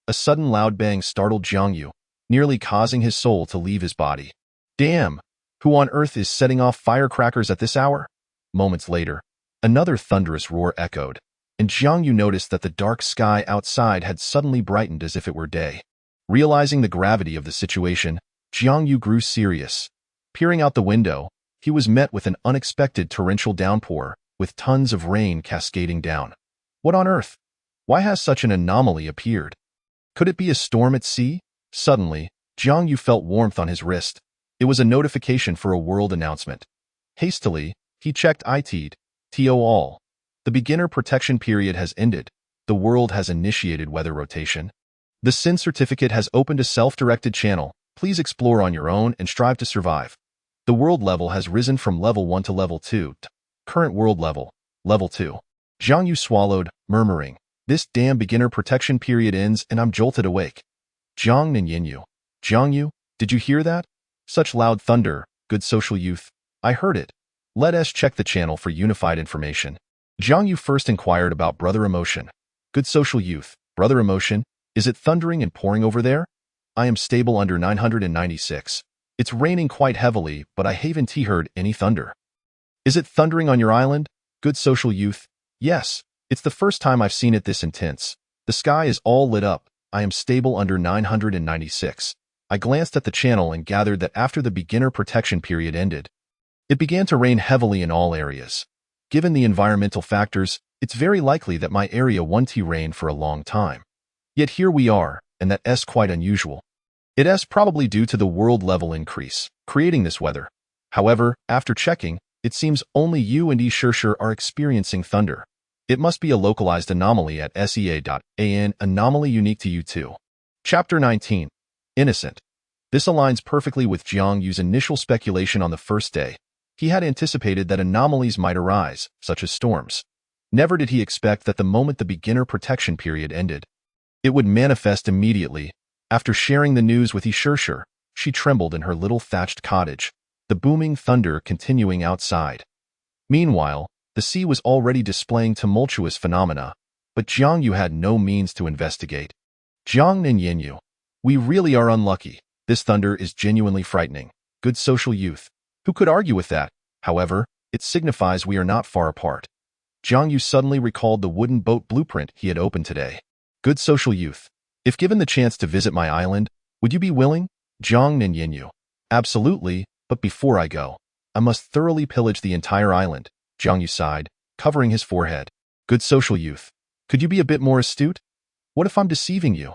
Speaker 2: A sudden loud bang startled Jiang Yu, nearly causing his soul to leave his body. Damn! Who on earth is setting off firecrackers at this hour? Moments later, another thunderous roar echoed, and Jiang Yu noticed that the dark sky outside had suddenly brightened as if it were day. Realizing the gravity of the situation, Jiang Yu grew serious. Peering out the window, he was met with an unexpected torrential downpour, with tons of rain cascading down. What on earth? Why has such an anomaly appeared? Could it be a storm at sea? Suddenly, Jiang Yu felt warmth on his wrist. It was a notification for a world announcement. Hastily, he checked it. To all. The beginner protection period has ended. The world has initiated weather rotation. The SIN certificate has opened a self-directed channel. Please explore on your own and strive to survive. The world level has risen from level 1 to level 2. Current world level, level 2. Jiang Yu swallowed, murmuring, "This damn beginner protection period ends and I'm jolted awake." Jiang Ninyanyu. Jiang Yu, did you hear that? Such loud thunder, good social youth. I heard it. Let us check the channel for unified information. Jiang Yu first inquired about Brother Emotion. Good social youth, Brother Emotion, is it thundering and pouring over there? I am stable under 996. It's raining quite heavily, but I haven't heard any thunder. Is it thundering on your island? Good social youth. Yes, it's the first time I've seen it this intense. The sky is all lit up. I am stable under 996. I glanced at the channel and gathered that after the beginner protection period ended, it began to rain heavily in all areas. Given the environmental factors, it's very likely that my area won't rain for a long time. Yet here we are, and that's quite unusual. It is probably due to the world level increase, creating this weather. However, after checking, it seems only you and Shirshir are experiencing thunder. It must be a localized anomaly at SEA.AN, anomaly unique to you too. Chapter 19. Innocent. This aligns perfectly with Jiang Yu's initial speculation on the first day. He had anticipated that anomalies might arise, such as storms. Never did he expect that the moment the beginner protection period ended, it would manifest immediately. After sharing the news with Shirshir, she trembled in her little thatched cottage, the booming thunder continuing outside. Meanwhile, the sea was already displaying tumultuous phenomena, but Jiang Yu had no means to investigate. Jiang Ninyanyu, we really are unlucky. This thunder is genuinely frightening. Good social youth. Who could argue with that? However, it signifies we are not far apart. Jiang Yu suddenly recalled the wooden boat blueprint he had opened today. Good social youth. If given the chance to visit my island, would you be willing? Jiang Ninyanyu. Absolutely, but before I go, I must thoroughly pillage the entire island. Jiang Yu sighed, covering his forehead. Good social youth. Could you be a bit more astute? What if I'm deceiving you?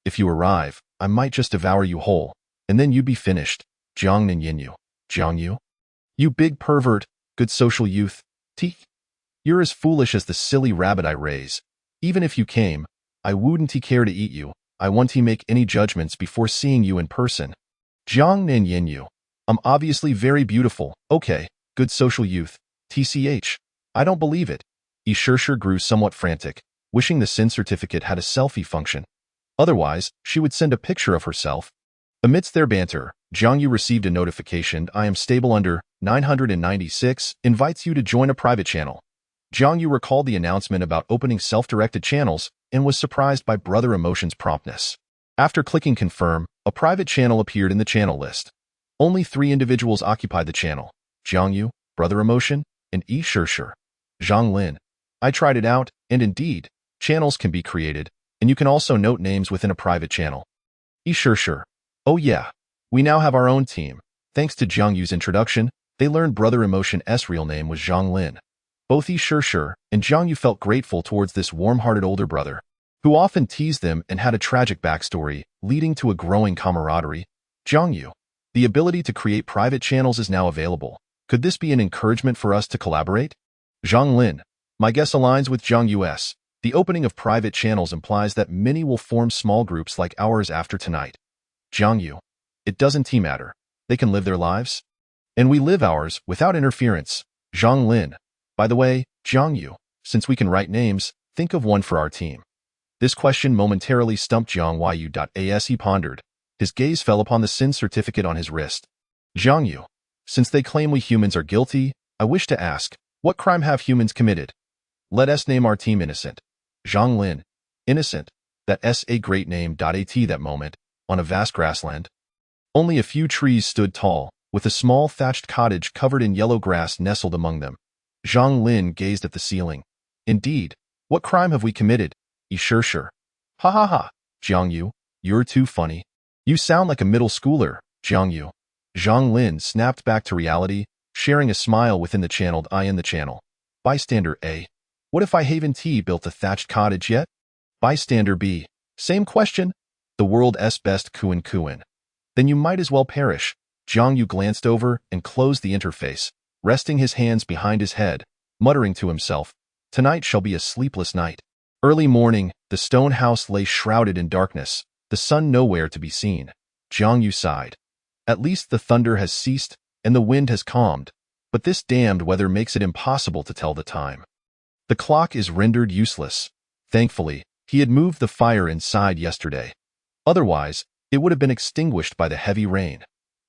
Speaker 2: If you arrive, I might just devour you whole, and then you'd be finished. Jiang Ninyanyu. Jiang Yu? You big pervert, good social youth. You're as foolish as the silly rabbit I raise. Even if you came, I wouldn't care to eat you. I won't make any judgments before seeing you in person. Jiang Ninyanyu. I'm obviously very beautiful. Okay, good social youth. TCH. I don't believe it. Shirshir grew somewhat frantic, wishing the SIN certificate had a selfie function. Otherwise, she would send a picture of herself. Amidst their banter, Jiang Yu received a notification. I am stable under 996, invites you to join a private channel. Jiang Yu recalled the announcement about opening self-directed channels and was surprised by Brother Emotion's promptness. After clicking confirm, a private channel appeared in the channel list. Only 3 individuals occupied the channel: Jiang Yu, Brother Emotion, and Shirshir. Zhang Lin. I tried it out, and indeed, channels can be created, and you can also note names within a private channel. Shirshir. Oh yeah, we now have our own team. Thanks to Jiang Yu's introduction, they learned Brother Emotion's real name was Zhang Lin. Both Shirshir and Jiang Yu felt grateful towards this warm-hearted older brother, who often teased them and had a tragic backstory, leading to a growing camaraderie. Jiang Yu. The ability to create private channels is now available. Could this be an encouragement for us to collaborate? Zhang Lin. My guess aligns with Jiang Yu's. The opening of private channels implies that many will form small groups like ours after tonight. Jiang Yu. It doesn't matter. They can live their lives. And we live ours without interference. Zhang Lin. By the way, Jiang Yu, since we can write names, think of one for our team. This question momentarily stumped Jiang Yu. As he pondered, his gaze fell upon the SIN certificate on his wrist. Jiang Yu. Since they claim we humans are guilty, I wish to ask, what crime have humans committed? Let us name our team Innocent. Zhang Lin. Innocent. That's a great name. At that moment, on a vast grassland, only a few trees stood tall, with a small thatched cottage covered in yellow grass nestled among them. Zhang Lin gazed at the ceiling. Indeed, what crime have we committed? Shirshir. Ha ha ha. Jiang Yu, you're too funny. You sound like a middle schooler, Jiang Yu. Zhang Lin snapped back to reality. sharing a smile within the channeled eye in the channel. Bystander A. What if I haven't built a thatched cottage yet? Bystander B. Same question. The world's best Kuan. Then you might as well perish. Jiang Yu glanced over and closed the interface, resting his hands behind his head, muttering to himself, tonight shall be a sleepless night. Early morning, the stone house lay shrouded in darkness, the sun nowhere to be seen. Jiang Yu sighed. At least the thunder has ceased and the wind has calmed, but this damned weather makes it impossible to tell the time. The clock is rendered useless. Thankfully, he had moved the fire inside yesterday. Otherwise, it would have been extinguished by the heavy rain.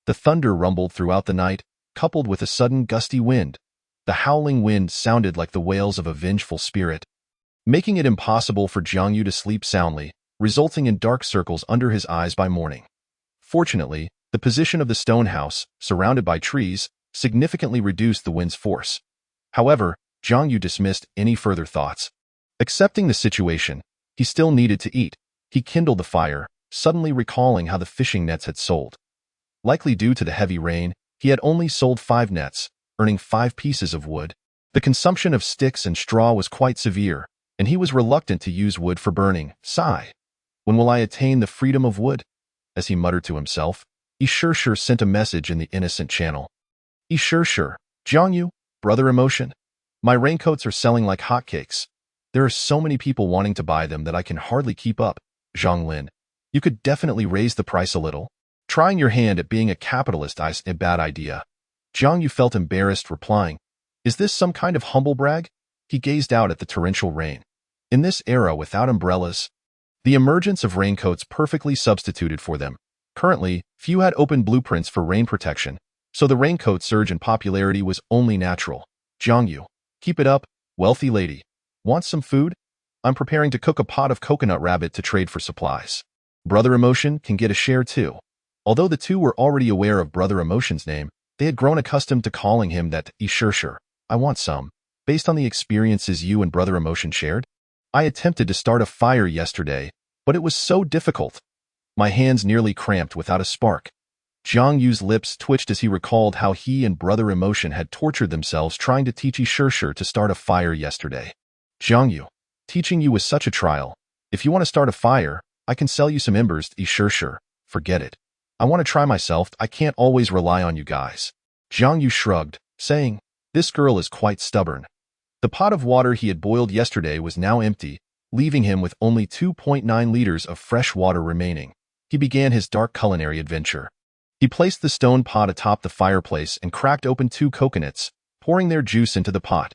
Speaker 2: The thunder rumbled throughout the night, coupled with a sudden gusty wind. The howling wind sounded like the wails of a vengeful spirit, making it impossible for Jiang Yu to sleep soundly, resulting in dark circles under his eyes by morning. Fortunately, the position of the stone house, surrounded by trees, significantly reduced the wind's force. However, Jiang Yu dismissed any further thoughts. Accepting the situation, he still needed to eat. He kindled the fire, suddenly recalling how the fishing nets had sold. Likely due to the heavy rain, he had only sold 5 nets, earning 5 pieces of wood. The consumption of sticks and straw was quite severe, and he was reluctant to use wood for burning. Sigh. When will I attain the freedom of wood? As he muttered to himself, Sure sent a message in the innocent channel. Sure, Jiang Yu, brother emotion. My raincoats are selling like hotcakes. There are so many people wanting to buy them that I can hardly keep up. Zhang Lin, you could definitely raise the price a little. Trying your hand at being a capitalist is a bad idea. Jiang Yu felt embarrassed, replying, Is this some kind of humble brag? He gazed out at the torrential rain. In this era without umbrellas, the emergence of raincoats perfectly substituted for them. Currently, few had open blueprints for rain protection, so the raincoat surge in popularity was only natural. Jiang Yu, keep it up, wealthy lady. Want some food? I'm preparing to cook a pot of coconut rabbit to trade for supplies. Brother Emotion can get a share too. Although the two were already aware of Brother Emotion's name, they had grown accustomed to calling him that. Sure, I want some. Based on the experiences you and Brother Emotion shared, I attempted to start a fire yesterday, but it was so difficult. My hands nearly cramped without a spark. Jiang Yu's lips twitched as he recalled how he and Brother Emotion had tortured themselves trying to teach Sure to start a fire yesterday. Jiang Yu, teaching you was such a trial. If you want to start a fire, I can sell you some embers. Sure, forget it. I want to try myself. I can't always rely on you guys. Jiang Yu shrugged, saying, This girl is quite stubborn. The pot of water he had boiled yesterday was now empty, leaving him with only 2.9 liters of fresh water remaining. He began his dark culinary adventure. He placed the stone pot atop the fireplace and cracked open 2 coconuts, pouring their juice into the pot.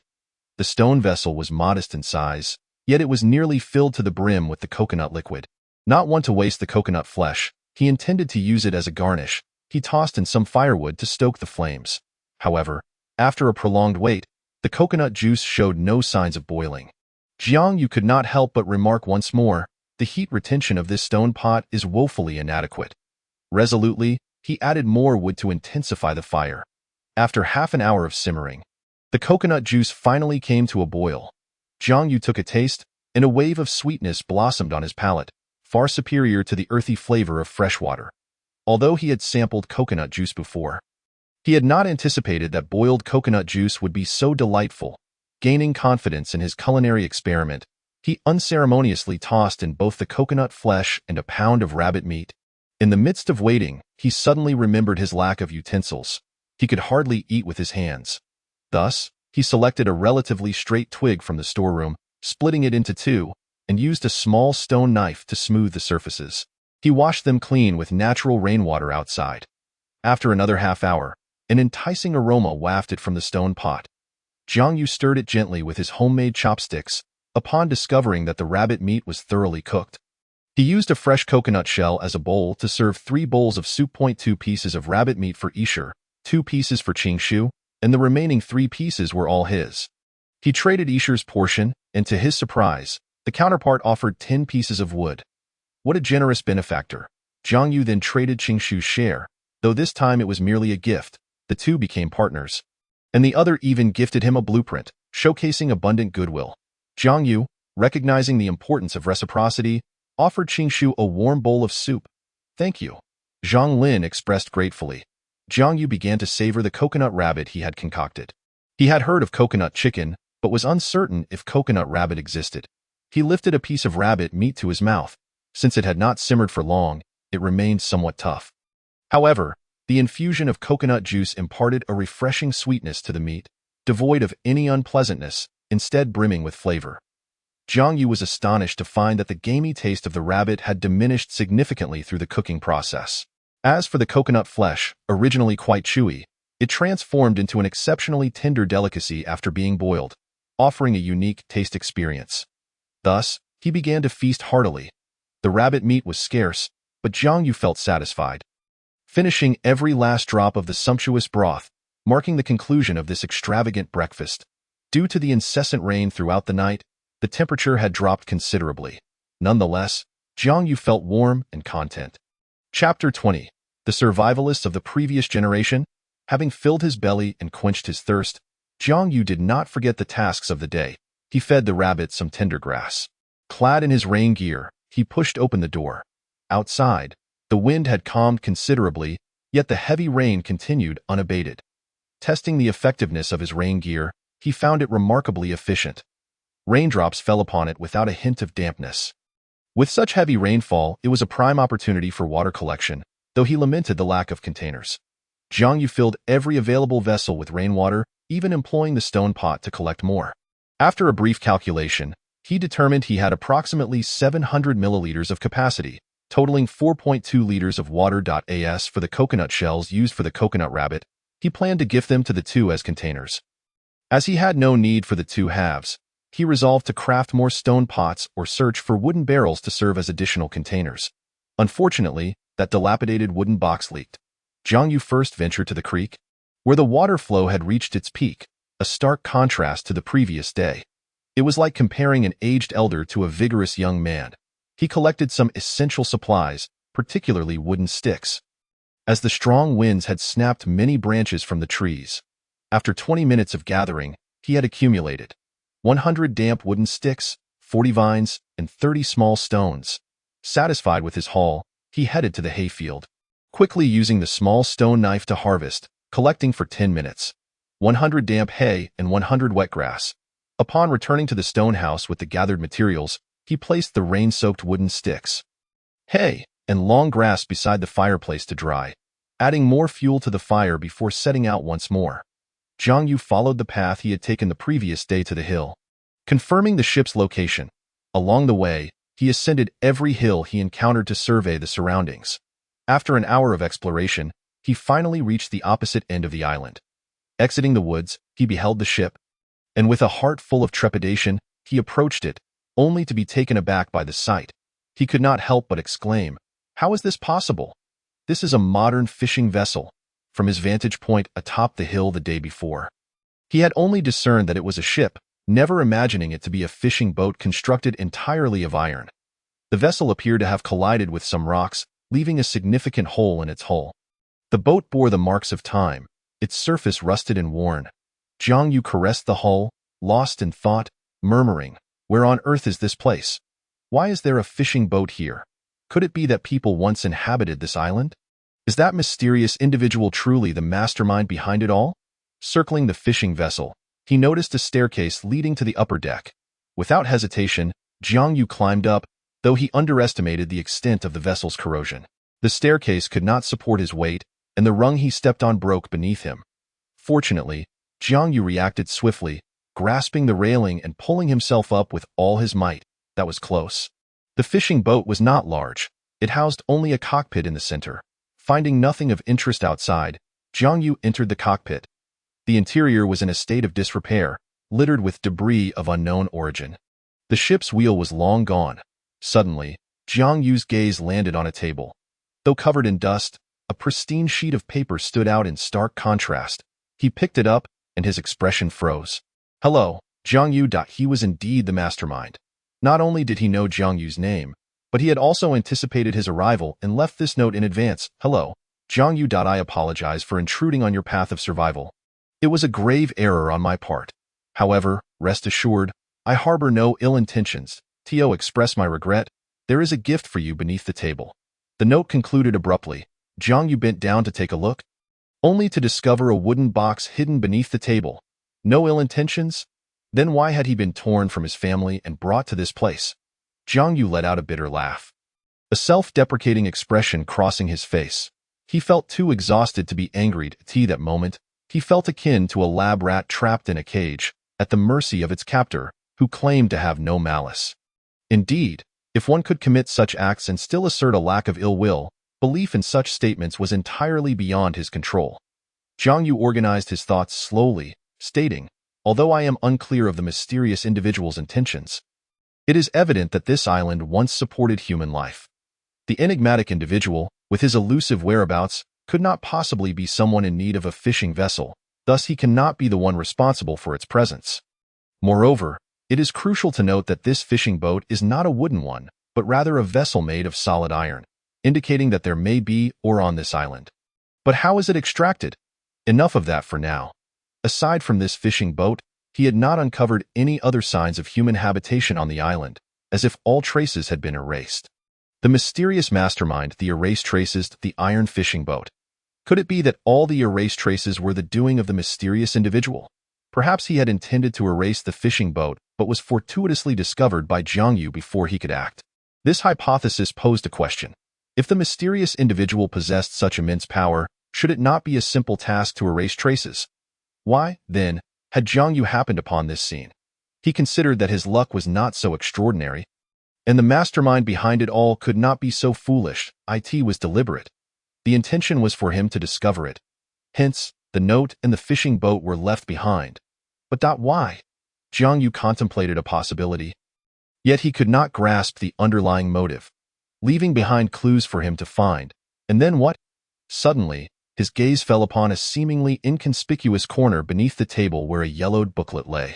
Speaker 2: The stone vessel was modest in size, yet it was nearly filled to the brim with the coconut liquid. Not one to waste the coconut flesh, he intended to use it as a garnish. He tossed in some firewood to stoke the flames. However, after a prolonged wait, the coconut juice showed no signs of boiling. Jiang Yu could not help but remark once more, the heat retention of this stone pot is woefully inadequate. Resolutely, he added more wood to intensify the fire. After half an hour of simmering, the coconut juice finally came to a boil. Jiang Yu took a taste, and a wave of sweetness blossomed on his palate, far superior to the earthy flavor of fresh water. Although he had sampled coconut juice before, he had not anticipated that boiled coconut juice would be so delightful. Gaining confidence in his culinary experiment, he unceremoniously tossed in both the coconut flesh and a pound of rabbit meat. In the midst of waiting, he suddenly remembered his lack of utensils. He could hardly eat with his hands. Thus, he selected a relatively straight twig from the storeroom, splitting it into 2, and used a small stone knife to smooth the surfaces. He washed them clean with natural rainwater outside. After another half hour, an enticing aroma wafted from the stone pot. Jiang Yu stirred it gently with his homemade chopsticks, upon discovering that the rabbit meat was thoroughly cooked. He used a fresh coconut shell as a bowl to serve 3 bowls of soup. 2 pieces of rabbit meat for Sure, 2 pieces for Shu, and the remaining 3 pieces were all his. He traded Sure's portion, and to his surprise, the counterpart offered 10 pieces of wood. What a generous benefactor. Jiang Yu then traded Shu's share, though this time it was merely a gift. The two became partners. And the other even gifted him a blueprint, showcasing abundant goodwill. Jiang Yu, recognizing the importance of reciprocity, offered Shu a warm bowl of soup. Thank you. Zhang Lin expressed gratefully. Jiang Yu began to savor the coconut rabbit he had concocted. He had heard of coconut chicken, but was uncertain if coconut rabbit existed. He lifted a piece of rabbit meat to his mouth. Since it had not simmered for long, it remained somewhat tough. However, the infusion of coconut juice imparted a refreshing sweetness to the meat, devoid of any unpleasantness, instead brimming with flavor. Jiang Yu was astonished to find that the gamey taste of the rabbit had diminished significantly through the cooking process. As for the coconut flesh, originally quite chewy, it transformed into an exceptionally tender delicacy after being boiled, offering a unique taste experience. Thus, he began to feast heartily. The rabbit meat was scarce, but Jiang Yu felt satisfied. Finishing every last drop of the sumptuous broth, marking the conclusion of this extravagant breakfast. Due to the incessant rain throughout the night, the temperature had dropped considerably. Nonetheless, Jiang Yu felt warm and content. Chapter 20. The Survivalists of the Previous Generation. Having filled his belly and quenched his thirst, Jiang Yu did not forget the tasks of the day. He fed the rabbit some tender grass. Clad in his rain gear, he pushed open the door. Outside, the wind had calmed considerably, yet the heavy rain continued unabated. Testing the effectiveness of his rain gear, he found it remarkably efficient. Raindrops fell upon it without a hint of dampness. With such heavy rainfall, it was a prime opportunity for water collection, though he lamented the lack of containers. Jiang Yu filled every available vessel with rainwater, even employing the stone pot to collect more. After a brief calculation, he determined he had approximately 700 milliliters of capacity, totaling 4.2 liters of water. As for the coconut shells used for the coconut rabbit, he planned to gift them to the two as containers. As he had no need for the two halves, he resolved to craft more stone pots or search for wooden barrels to serve as additional containers. Unfortunately, that dilapidated wooden box leaked. Jiang Yu first ventured to the creek, where the water flow had reached its peak, a stark contrast to the previous day. It was like comparing an aged elder to a vigorous young man. He collected some essential supplies, particularly wooden sticks. As the strong winds had snapped many branches from the trees, after 20 minutes of gathering, he had accumulated 100 damp wooden sticks, 40 vines, and 30 small stones. Satisfied with his haul, he headed to the hayfield, quickly using the small stone knife to harvest, collecting for 10 minutes. 100 damp hay and 100 wet grass. Upon returning to the stone house with the gathered materials, he placed the rain-soaked wooden sticks, hay, and long grass beside the fireplace to dry, adding more fuel to the fire before setting out once more. Jiang Yu followed the path he had taken the previous day to the hill, confirming the ship's location. Along the way, he ascended every hill he encountered to survey the surroundings. After an hour of exploration, he finally reached the opposite end of the island. Exiting the woods, he beheld the ship, and with a heart full of trepidation, he approached it, only to be taken aback by the sight. He could not help but exclaim, "How is this possible? This is a modern fishing vessel," from his vantage point atop the hill the day before. He had only discerned that it was a ship, never imagining it to be a fishing boat constructed entirely of iron. The vessel appeared to have collided with some rocks, leaving a significant hole in its hull. The boat bore the marks of time, its surface rusted and worn. Jiang Yu caressed the hull, lost in thought, murmuring, "Where on earth is this place? Why is there a fishing boat here? Could it be that people once inhabited this island? Is that mysterious individual truly the mastermind behind it all?" Circling the fishing vessel, he noticed a staircase leading to the upper deck. Without hesitation, Jiang Yu climbed up, though he underestimated the extent of the vessel's corrosion. The staircase could not support his weight, and the rung he stepped on broke beneath him. Fortunately, Jiang Yu reacted swiftly, grasping the railing and pulling himself up with all his might. That was close. The fishing boat was not large. It housed only a cockpit in the center. Finding nothing of interest outside, Jiang Yu entered the cockpit. The interior was in a state of disrepair, littered with debris of unknown origin. The ship's wheel was long gone. Suddenly, Jiang Yu's gaze landed on a table. Though covered in dust, a pristine sheet of paper stood out in stark contrast. He picked it up, and his expression froze. "Hello, Jiang Yu." He was indeed the mastermind. Not only did he know Jiang Yu's name, but he had also anticipated his arrival and left this note in advance. "Hello, Jiang Yu. I apologize for intruding on your path of survival. It was a grave error on my part. However, rest assured, I harbor no ill intentions. To express my regret, there is a gift for you beneath the table." The note concluded abruptly. Jiang Yu bent down to take a look. only to discover a wooden box hidden beneath the table. No ill intentions? Then why had he been torn from his family and brought to this place? Jiang Yu let out a bitter laugh, a self-deprecating expression crossing his face. He felt too exhausted to be angry at that moment. He felt akin to a lab rat trapped in a cage, at the mercy of its captor, who claimed to have no malice. Indeed, if one could commit such acts and still assert a lack of ill will, belief in such statements was entirely beyond his control. Jiang Yu organized his thoughts slowly, stating, "Although I am unclear of the mysterious individual's intentions, it is evident that this island once supported human life. The enigmatic individual, with his elusive whereabouts, could not possibly be someone in need of a fishing vessel, thus he cannot be the one responsible for its presence. Moreover, it is crucial to note that this fishing boat is not a wooden one, but rather a vessel made of solid iron, indicating that there may be ore on this island. But how is it extracted? Enough of that for now. Aside from this fishing boat, he had not uncovered any other signs of human habitation on the island, as if all traces had been erased. The mysterious mastermind, the erased traces, the iron fishing boat. Could it be that all the erased traces were the doing of the mysterious individual? Perhaps he had intended to erase the fishing boat, but was fortuitously discovered by Jiang Yu before he could act. This hypothesis posed a question. If the mysterious individual possessed such immense power, should it not be a simple task to erase traces? Why, then, had Jiang Yu happened upon this scene? He considered that his luck was not so extraordinary, and the mastermind behind it all could not be so foolish. It was deliberate. The intention was for him to discover it. Hence, the note and the fishing boat were left behind. But why? Jiang Yu contemplated a possibility. Yet he could not grasp the underlying motive, leaving behind clues for him to find. And then what? Suddenly, his gaze fell upon a seemingly inconspicuous corner beneath the table where a yellowed booklet lay.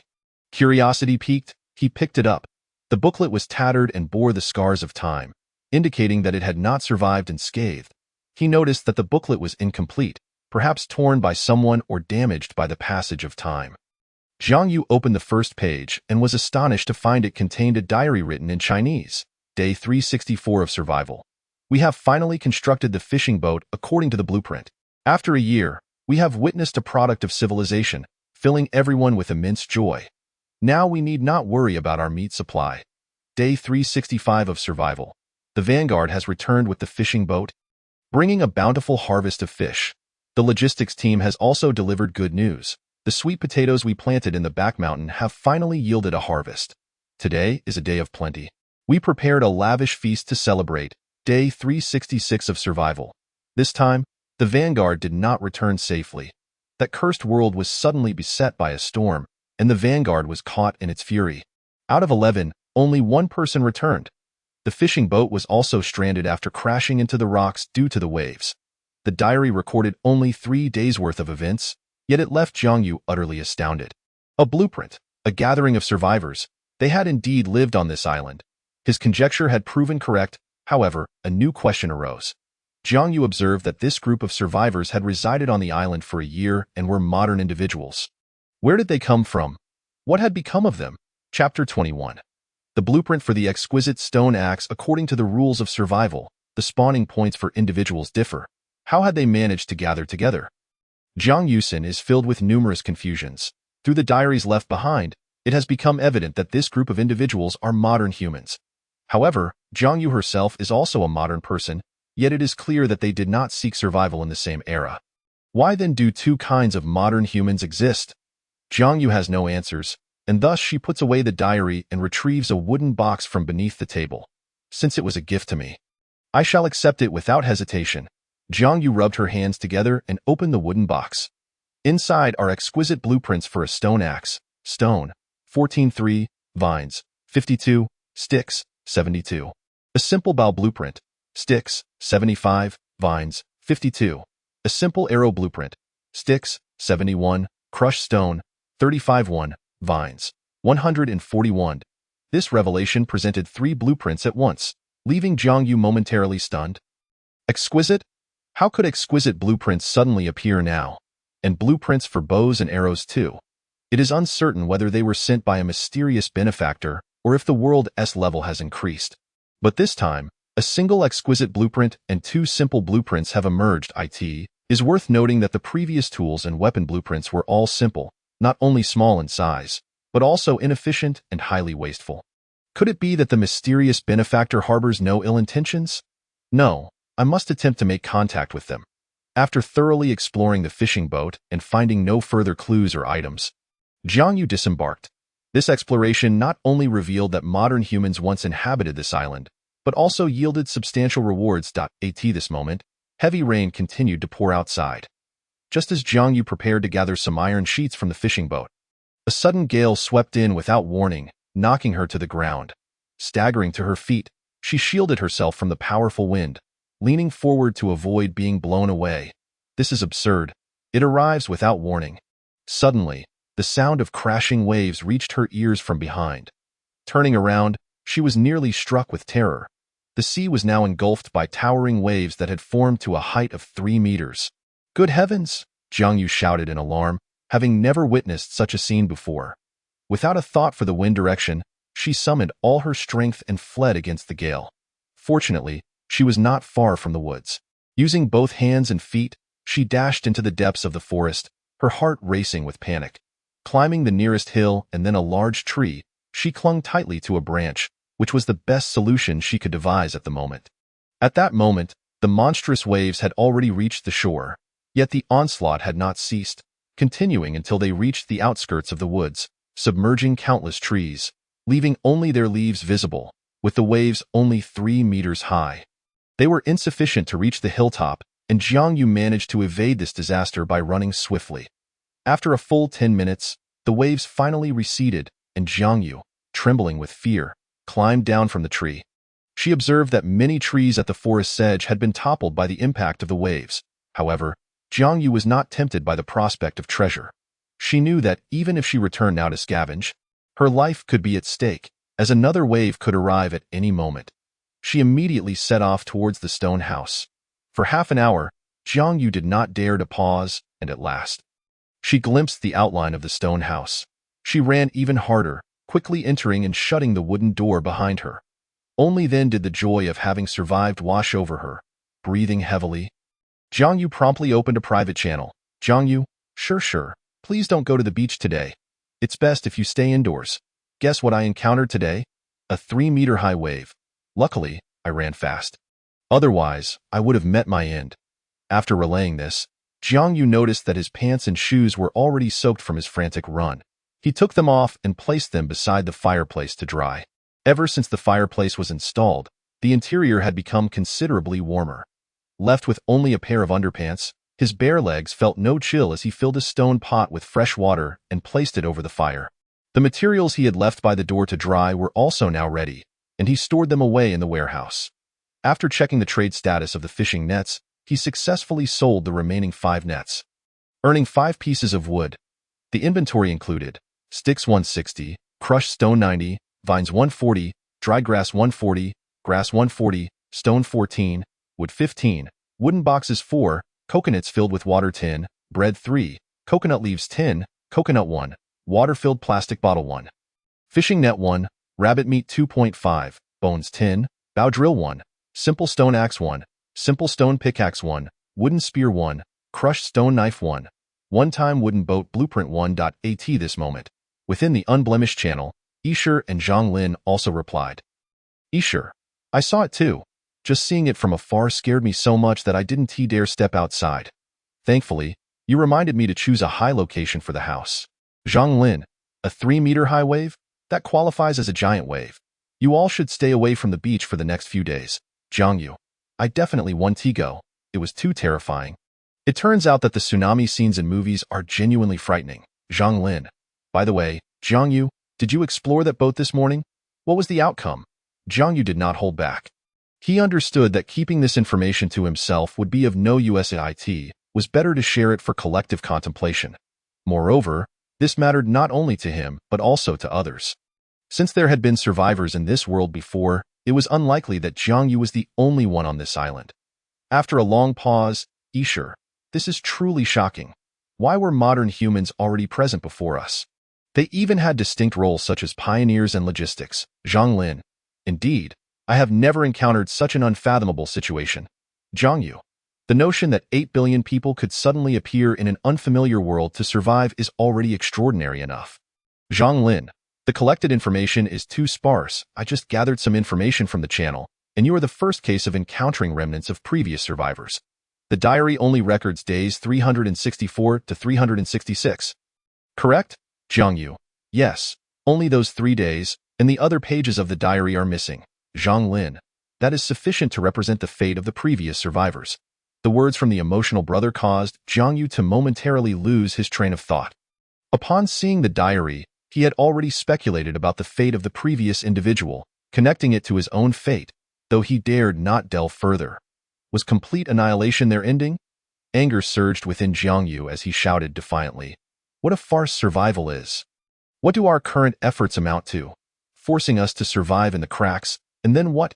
Speaker 2: Curiosity piqued, he picked it up. The booklet was tattered and bore the scars of time, indicating that it had not survived unscathed. He noticed that the booklet was incomplete, perhaps torn by someone or damaged by the passage of time. Jiang Yu opened the first page and was astonished to find it contained a diary written in Chinese. Day 364 of survival. We have finally constructed the fishing boat according to the blueprint. After a year, we have witnessed a product of civilization, filling everyone with immense joy. Now we need not worry about our meat supply. Day 365 of survival. The Vanguard has returned with the fishing boat, bringing a bountiful harvest of fish. The logistics team has also delivered good news. The sweet potatoes we planted in the back mountain have finally yielded a harvest. Today is a day of plenty. We prepared a lavish feast to celebrate. Day 366 of survival. This time, the Vanguard did not return safely. That cursed world was suddenly beset by a storm, and the Vanguard was caught in its fury. Out of 11, only one person returned. The fishing boat was also stranded after crashing into the rocks due to the waves. The diary recorded only 3 days' worth of events, yet it left Jiang Yu utterly astounded. A blueprint, a gathering of survivors. They had indeed lived on this island. His conjecture had proven correct. However, a new question arose. Jiang Yu observed that this group of survivors had resided on the island for a year and were modern individuals. Where did they come from? What had become of them? Chapter 21. The blueprint for the exquisite stone axe. According to the rules of survival, the spawning points for individuals differ. How had they managed to gather together? Jiang Yusin is filled with numerous confusions. Through the diaries left behind, it has become evident that this group of individuals are modern humans. However, Jiang Yu herself is also a modern person, yet it is clear that they did not seek survival in the same era. Why then do two kinds of modern humans exist? Jiang Yu has no answers, and thus she puts away the diary and retrieves a wooden box from beneath the table. Since it was a gift to me, I shall accept it without hesitation. Jiang Yu rubbed her hands together and opened the wooden box. Inside are exquisite blueprints for a stone axe. Stone, 14.3, vines, 52, sticks, 72. A simple bow blueprint. Sticks, 75, vines, 52. A simple arrow blueprint. Sticks, 71, crushed stone, 35.1, vines, 141. This revelation presented 3 blueprints at once, leaving Jiang Yu momentarily stunned. Exquisite? How could exquisite blueprints suddenly appear now? And blueprints for bows and arrows too. It is uncertain whether they were sent by a mysterious benefactor or if the world's level has increased. But this time, a single exquisite blueprint and 2 simple blueprints have emerged. It is worth noting that the previous tools and weapon blueprints were all simple, not only small in size, but also inefficient and highly wasteful. Could it be that the mysterious benefactor harbors no ill intentions? No, I must attempt to make contact with them. After thoroughly exploring the fishing boat and finding no further clues or items, Jiang Yu disembarked. This exploration not only revealed that modern humans once inhabited this island, but also yielded substantial rewards. At this moment, heavy rain continued to pour outside. Just as Jiang Yu prepared to gather some iron sheets from the fishing boat, a sudden gale swept in without warning, knocking her to the ground. Staggering to her feet, she shielded herself from the powerful wind, leaning forward to avoid being blown away. This is absurd. It arrives without warning. Suddenly, the sound of crashing waves reached her ears from behind. Turning around, she was nearly struck with terror. The sea was now engulfed by towering waves that had formed to a height of 3 meters. "Good heavens!" Jiang Yu shouted in alarm, having never witnessed such a scene before. Without a thought for the wind direction, she summoned all her strength and fled against the gale. Fortunately, she was not far from the woods. Using both hands and feet, she dashed into the depths of the forest, her heart racing with panic. Climbing the nearest hill and then a large tree, she clung tightly to a branch, which was the best solution she could devise at the moment. At that moment, the monstrous waves had already reached the shore, yet the onslaught had not ceased, continuing until they reached the outskirts of the woods, submerging countless trees, leaving only their leaves visible, with the waves only 3 meters high. They were insufficient to reach the hilltop, and Jiang Yu managed to evade this disaster by running swiftly. After a full 10 minutes, the waves finally receded, and Jiang Yu, trembling with fear, climbed down from the tree. She observed that many trees at the forest's edge had been toppled by the impact of the waves. However, Jiang Yu was not tempted by the prospect of treasure. She knew that even if she returned now to scavenge, her life could be at stake, as another wave could arrive at any moment. She immediately set off towards the stone house. For half an hour, Jiang Yu did not dare to pause, and at last, she glimpsed the outline of the stone house. She ran even harder, quickly entering and shutting the wooden door behind her. Only then did the joy of having survived wash over her. Breathing heavily, Jiang Yu promptly opened a private channel. "Jiang Yu, sure, please don't go to the beach today. It's best if you stay indoors. Guess what I encountered today? A 3-meter-high wave. Luckily, I ran fast. Otherwise, I would have met my end." After relaying this, Jiang Yu noticed that his pants and shoes were already soaked from his frantic run. He took them off and placed them beside the fireplace to dry. Ever since the fireplace was installed, the interior had become considerably warmer. Left with only a pair of underpants, his bare legs felt no chill as he filled a stone pot with fresh water and placed it over the fire. The materials he had left by the door to dry were also now ready, and he stored them away in the warehouse. After checking the trade status of the fishing nets, he successfully sold the remaining 5 nets, earning 5 pieces of wood. The inventory included sticks 160, crushed stone 90, vines 140, dry grass 140, grass 140, stone 14, wood 15, wooden boxes 4, coconuts filled with water 10, bread 3, coconut leaves 10, coconut 1, water-filled plastic bottle 1, fishing net 1, rabbit meat 2.5, bones 10, bow drill 1, simple stone axe 1, simple stone pickaxe 1, wooden spear 1, crushed stone knife 1, one-time wooden boat blueprint 1. At this moment, within the unblemished channel, Isher and Zhang Lin also replied. "Isher, I saw it too. Just seeing it from afar scared me so much that I didn't dare step outside. Thankfully, you reminded me to choose a high location for the house." Zhang Lin, a 3-meter-high wave? That qualifies as a giant wave. You all should stay away from the beach for the next few days. Jiang Yu, I definitely want to go. It was too terrifying. It turns out that the tsunami scenes in movies are genuinely frightening. Zhang Lin, by the way, Jiang Yu, did you explore that boat this morning? What was the outcome? Jiang Yu did not hold back. He understood that keeping this information to himself would be of no use. It was better to share it for collective contemplation. Moreover, this mattered not only to him, but also to others. Since there had been survivors in this world before, it was unlikely that Jiang Yu was the only one on this island. After a long pause, Isher, this is truly shocking. Why were modern humans already present before us? They even had distinct roles such as pioneers and logistics. Zhang Lin, indeed, I have never encountered such an unfathomable situation. Jiang Yu, The notion that 8 billion people could suddenly appear in an unfamiliar world to survive is already extraordinary enough. Zhang Lin, the collected information is too sparse. I just gathered some information from the channel, and you are the first case of encountering remnants of previous survivors. The diary only records days 364 to 366. Correct? Zhang Yu. Yes, only those 3 days, and the other pages of the diary are missing. Zhang Lin. That is sufficient to represent the fate of the previous survivors. The words from the emotional brother caused Zhang Yu to momentarily lose his train of thought. Upon seeing the diary, he had already speculated about the fate of the previous individual, connecting it to his own fate, though he dared not delve further. Was complete annihilation their ending? Anger surged within Zhang Yu as he shouted defiantly. What a farce survival is. What do our current efforts amount to? Forcing us to survive in the cracks, and then what?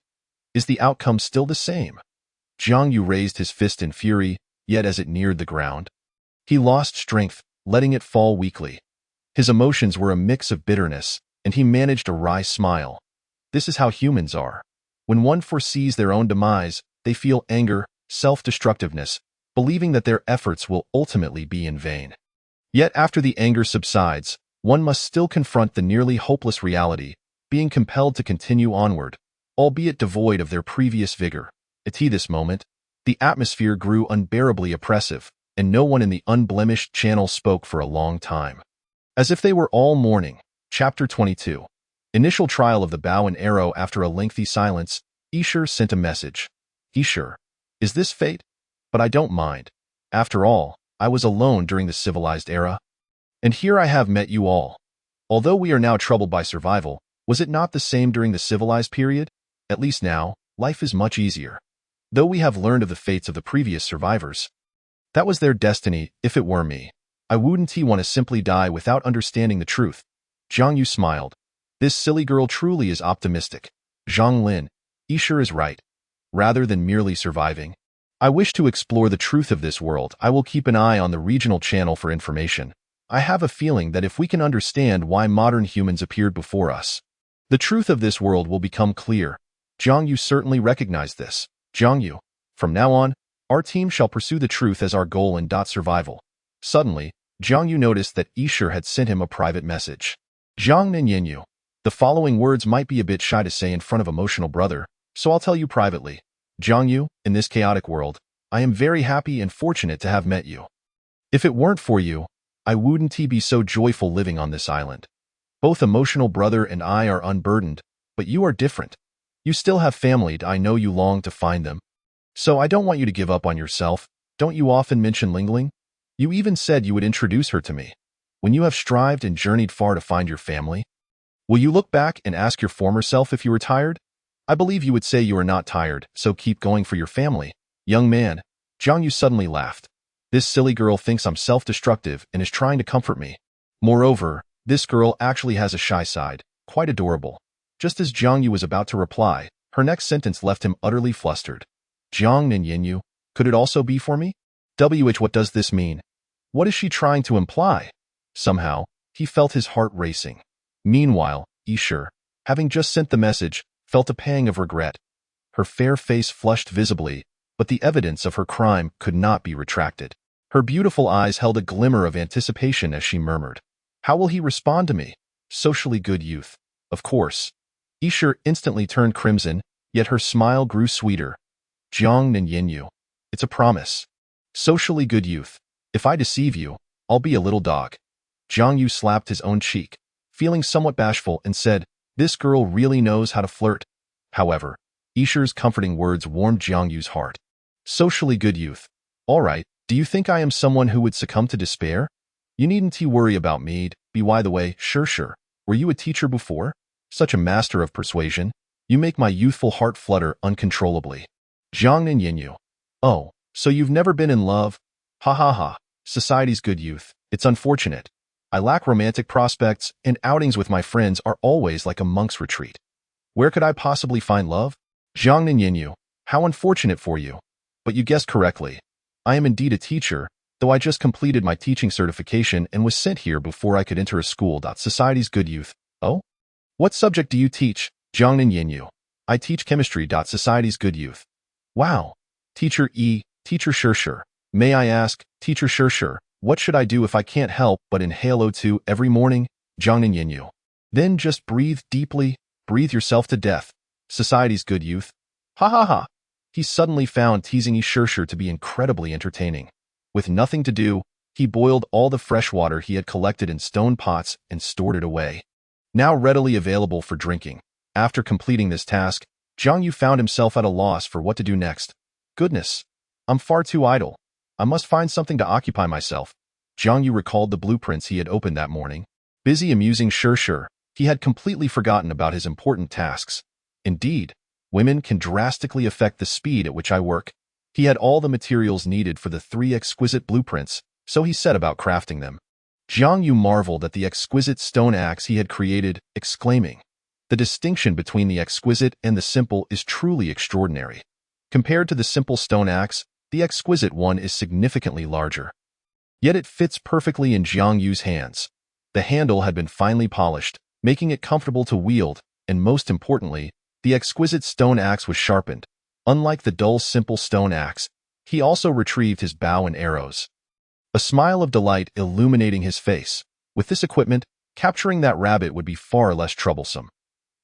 Speaker 2: Is the outcome still the same? Zhang Yu raised his fist in fury, yet as it neared the ground, he lost strength, letting it fall weakly. His emotions were a mix of bitterness, and he managed a wry smile. This is how humans are. When one foresees their own demise, they feel anger, self-destructiveness, believing that their efforts will ultimately be in vain. Yet after the anger subsides, one must still confront the nearly hopeless reality, being compelled to continue onward, albeit devoid of their previous vigor. At this moment, the atmosphere grew unbearably oppressive, and no one in the unblemished channel spoke for a long time. As if they were all mourning. Chapter 22. Initial trial of the bow and arrow. After a lengthy silence, Escher sent a message. Escher, is this fate? But I don't mind. After all, I was alone during the civilized era. And here I have met you all. Although we are now troubled by survival, was it not the same during the civilized period? At least now, life is much easier. Though we have learned of the fates of the previous survivors. That was their destiny. If it were me, I wouldn't want to simply die without understanding the truth. Zhang Yu smiled. This silly girl truly is optimistic. Zhang Lin, Escher is right. Rather than merely surviving, I wish to explore the truth of this world. I will keep an eye on the regional channel for information. I have a feeling that if we can understand why modern humans appeared before us, the truth of this world will become clear. Zhang Yu certainly recognized this. Zhang Yu, from now on, our team shall pursue the truth as our goal in survival. Suddenly, Zhang Yu noticed that Escher had sent him a private message. Zhang Ninyanyu, the following words might be a bit shy to say in front of emotional brother, so I'll tell you privately. Zhang Yu, in this chaotic world, I am very happy and fortunate to have met you. If it weren't for you, I wouldn't be so joyful living on this island. Both emotional brother and I are unburdened, but you are different. You still have family. I know you long to find them. So I don't want you to give up on yourself. Don't you often mention Ling Ling? You even said you would introduce her to me. When you have strived and journeyed far to find your family, will you look back and ask your former self if you were tired? I believe you would say you are not tired, so keep going for your family. Young man, Zhang Yu suddenly laughed. This silly girl thinks I'm self-destructive and is trying to comfort me. Moreover, this girl actually has a shy side, quite adorable. Just as Zhang Yu was about to reply, her next sentence left him utterly flustered. Zhang Ninyanyu, could it also be for me? What does this mean? What is she trying to imply? Somehow, he felt his heart racing. Meanwhile, Escher, having just sent the message, felt a pang of regret. Her fair face flushed visibly, but the evidence of her crime could not be retracted. Her beautiful eyes held a glimmer of anticipation as she murmured, "How will he respond to me? Socially good youth. Of course." Escher instantly turned crimson, yet her smile grew sweeter. Zhang Ninyanyu, it's a promise. Socially good youth. If I deceive you, I'll be a little dog. Zhang Yu slapped his own cheek, feeling somewhat bashful, and said, this girl really knows how to flirt. However, Escher's comforting words warmed Zhang Yu's heart. Socially good youth. All right, do you think I am someone who would succumb to despair? You needn't worry about me. By the way, sure. Were you a teacher before? Such a master of persuasion. You make my youthful heart flutter uncontrollably. Zhang Ninyanyu. Oh, so you've never been in love? Ha ha ha. Society's good youth. It's unfortunate. I lack romantic prospects, and outings with my friends are always like a monk's retreat. Where could I possibly find love? Zhang Ninyanyu. How unfortunate for you. But you guessed correctly. I am indeed a teacher, though I just completed my teaching certification and was sent here before I could enter a school. Society's good youth. Oh? What subject do you teach? Zhang Ninyanyu. I teach chemistry. Society's good youth. Wow. Teacher E. Teacher Shirshir, may I ask, Teacher Shirshir, what should I do if I can't help but inhale O2 every morning? Jiangnan Yinyu. Then just breathe deeply, breathe yourself to death. Society's good youth. Ha ha ha. He suddenly found teasing Shirshir to be incredibly entertaining. With nothing to do, he boiled all the fresh water he had collected in stone pots and stored it away. Now readily available for drinking. After completing this task, Jiang Yu found himself at a loss for what to do next. Goodness, I'm far too idle. I must find something to occupy myself. Jiang Yu recalled the blueprints he had opened that morning. Busy amusing Shirshir, he had completely forgotten about his important tasks. Indeed, women can drastically affect the speed at which I work. He had all the materials needed for the 3 exquisite blueprints, so he set about crafting them. Jiang Yu marveled at the exquisite stone axe he had created, exclaiming, "The distinction between the exquisite and the simple is truly extraordinary. Compared to the simple stone axe, the exquisite one is significantly larger. Yet it fits perfectly in Jiang Yu's hands. The handle had been finely polished, making it comfortable to wield, and most importantly, the exquisite stone axe was sharpened. Unlike the dull simple stone axe, he also retrieved his bow and arrows. A smile of delight illuminating his face. With this equipment, capturing that rabbit would be far less troublesome.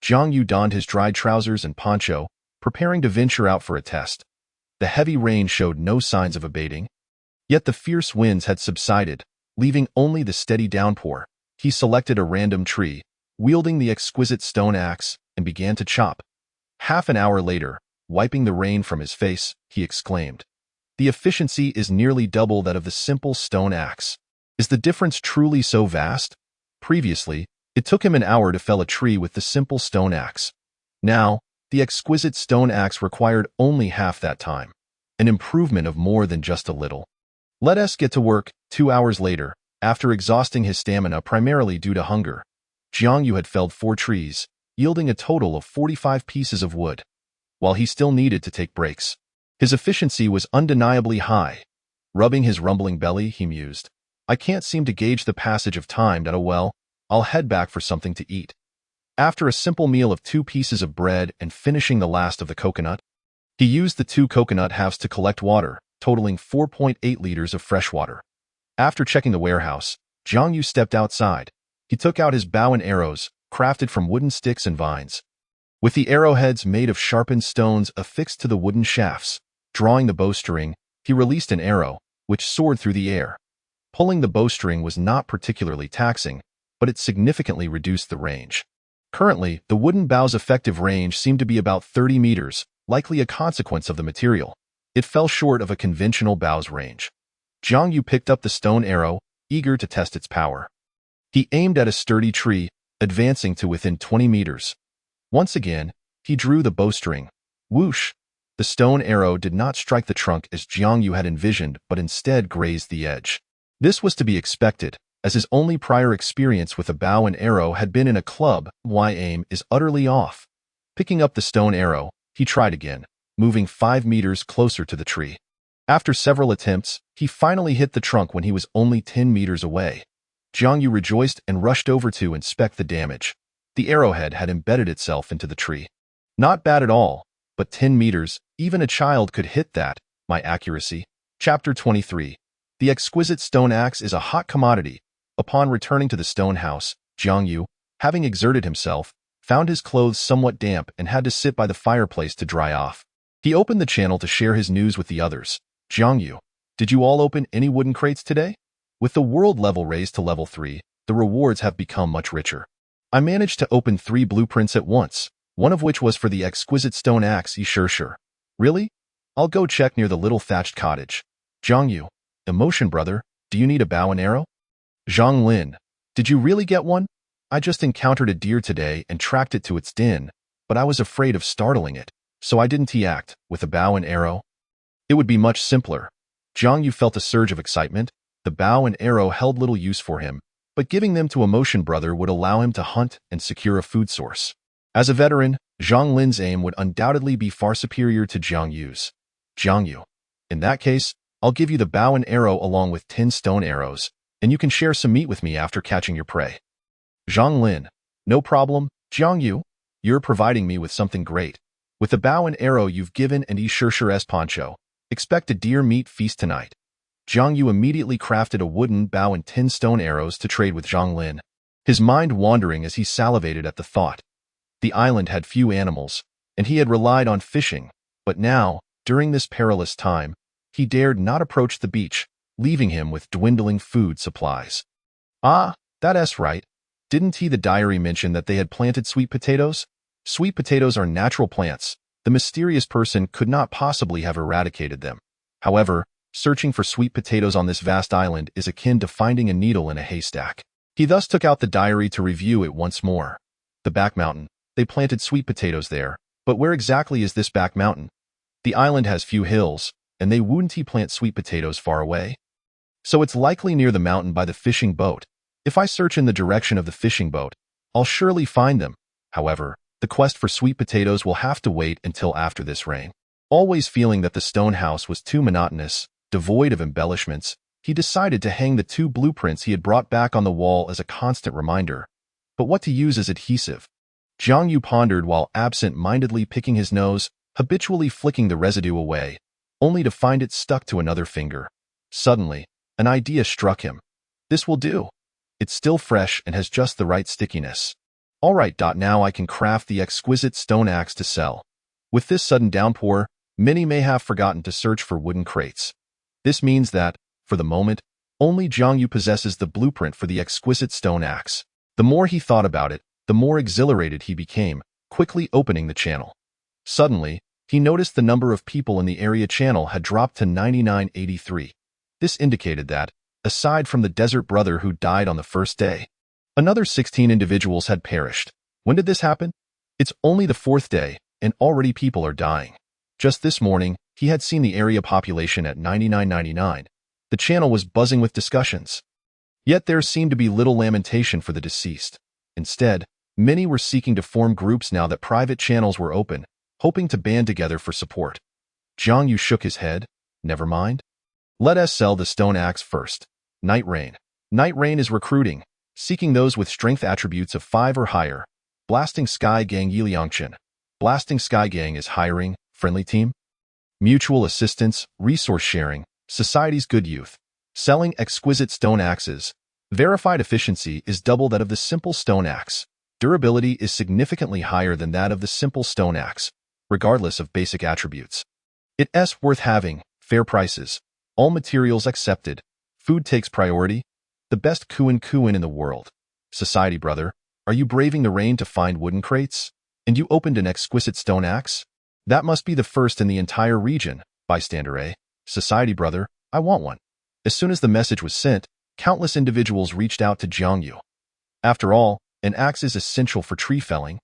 Speaker 2: Jiang Yu donned his dried trousers and poncho, preparing to venture out for a test. The heavy rain showed no signs of abating. Yet the fierce winds had subsided, leaving only the steady downpour. He selected a random tree, wielding the exquisite stone axe, and began to chop. Half an hour later, wiping the rain from his face, he exclaimed, "The efficiency is nearly double that of the simple stone axe. Is the difference truly so vast?" Previously, it took him an hour to fell a tree with the simple stone axe. Now, the exquisite stone axe required only half that time, an improvement of more than just a little. Let us get to work. 2 hours later, after exhausting his stamina primarily due to hunger, Jiang Yu had felled 4 trees, yielding a total of 45 pieces of wood. While he still needed to take breaks, his efficiency was undeniably high. Rubbing his rumbling belly, he mused, "I can't seem to gauge the passage of time that well. I'll head back for something to eat." After a simple meal of 2 pieces of bread and finishing the last of the coconut, he used the 2 coconut halves to collect water, totaling 4.8 liters of fresh water. After checking the warehouse, Jiang Yu stepped outside. He took out his bow and arrows, crafted from wooden sticks and vines. With the arrowheads made of sharpened stones affixed to the wooden shafts, drawing the bowstring, he released an arrow, which soared through the air. Pulling the bowstring was not particularly taxing, but it significantly reduced the range. Currently, the wooden bow's effective range seemed to be about 30 meters, likely a consequence of the material. It fell short of a conventional bow's range. Jiang Yu picked up the stone arrow, eager to test its power. He aimed at a sturdy tree, advancing to within 20 meters. Once again, he drew the bowstring. Whoosh! The stone arrow did not strike the trunk as Jiang Yu had envisioned, but instead grazed the edge. This was to be expected, as his only prior experience with a bow and arrow had been in a club. My aim is utterly off. Picking up the stone arrow, he tried again, moving 5 meters closer to the tree. After several attempts, he finally hit the trunk when he was only 10 meters away. Jiang Yu rejoiced and rushed over to inspect the damage. The arrowhead had embedded itself into the tree. Not bad at all, but 10 meters, even a child could hit that. My accuracy. Chapter 23. The exquisite stone axe is a hot commodity. Upon returning to the stone house, Jiang Yu, having exerted himself, found his clothes somewhat damp and had to sit by the fireplace to dry off. He opened the channel to share his news with the others. Jiang Yu, did you all open any wooden crates today? With the world level raised to level 3, the rewards have become much richer. I managed to open 3 blueprints at once, one of which was for the exquisite stone axe Shirshir. Really? I'll go check near the little thatched cottage. Jiang Yu, emotion brother, do you need a bow and arrow? Zhang Lin, did you really get one? I just encountered a deer today and tracked it to its den, but I was afraid of startling it, so I didn't act with a bow and arrow. It would be much simpler. Jiang Yu felt a surge of excitement. The bow and arrow held little use for him, but giving them to Emotion Brother would allow him to hunt and secure a food source. As a veteran, Zhang Lin's aim would undoubtedly be far superior to Jiang Yu's. Jiang Yu, in that case, I'll give you the bow and arrow along with 10 stone arrows, and you can share some meat with me after catching your prey. Zhang Lin, no problem. Jiang Yu, you're providing me with something great. With the bow and arrow you've given and Shirshir's poncho, Expect a deer meat feast tonight. Jiang Yu immediately crafted a wooden bow and 10 stone arrows to trade with Zhang Lin, his mind wandering as he salivated at the thought. The island had few animals, and he had relied on fishing, but now, during this perilous time, he dared not approach the beach, leaving him with dwindling food supplies. Ah, that's right. Didn't the diary mention that they had planted sweet potatoes? Sweet potatoes are natural plants. The mysterious person could not possibly have eradicated them. However, searching for sweet potatoes on this vast island is akin to finding a needle in a haystack. He thus took out the diary to review it once more. The back mountain. They planted sweet potatoes there, but where exactly is this back mountain? The island has few hills, and they wouldn't plant sweet potatoes far away. So it's likely near the mountain by the fishing boat. If I search in the direction of the fishing boat, I'll surely find them. However, the quest for sweet potatoes will have to wait until after this rain. Always feeling that the stone house was too monotonous, devoid of embellishments, he decided to hang the 2 blueprints he had brought back on the wall as a constant reminder. But what to use as adhesive? Jiang Yu pondered while absent-mindedly picking his nose, habitually flicking the residue away, only to find it stuck to another finger. Suddenly, an idea struck him. This will do. It's still fresh and has just the right stickiness. All right, now I can craft the exquisite stone axe to sell. With this sudden downpour, many may have forgotten to search for wooden crates. This means that, for the moment, only Jiang Yu possesses the blueprint for the exquisite stone axe. The more he thought about it, the more exhilarated he became, quickly opening the channel. Suddenly, he noticed the number of people in the area channel had dropped to 9983. This indicated that, aside from the desert brother who died on the first day, another 16 individuals had perished. When did this happen? It's only the 4th day, and already people are dying. Just this morning, he had seen the area population at 9999. The channel was buzzing with discussions. Yet there seemed to be little lamentation for the deceased. Instead, many were seeking to form groups now that private channels were open, hoping to band together for support. Jiang Yu shook his head. Never mind. Let us sell the stone axe first. Night Rain. Night Rain is recruiting, seeking those with strength attributes of 5 or higher. Blasting Sky Gang Yiliangchen. Blasting Sky Gang is hiring, friendly team. Mutual assistance, resource sharing, society's good youth. Selling exquisite stone axes. Verified efficiency is double that of the simple stone axe. Durability is significantly higher than that of the simple stone axe, regardless of basic attributes. It's worth having, fair prices. All materials accepted. Food takes priority. The best Kuan in the world. Society brother, are you braving the rain to find wooden crates? And you opened an exquisite stone axe? That must be the first in the entire region, bystander A. Society brother, I want one. As soon as the message was sent, countless individuals reached out to Jiang Yu. After all, an axe is essential for tree felling.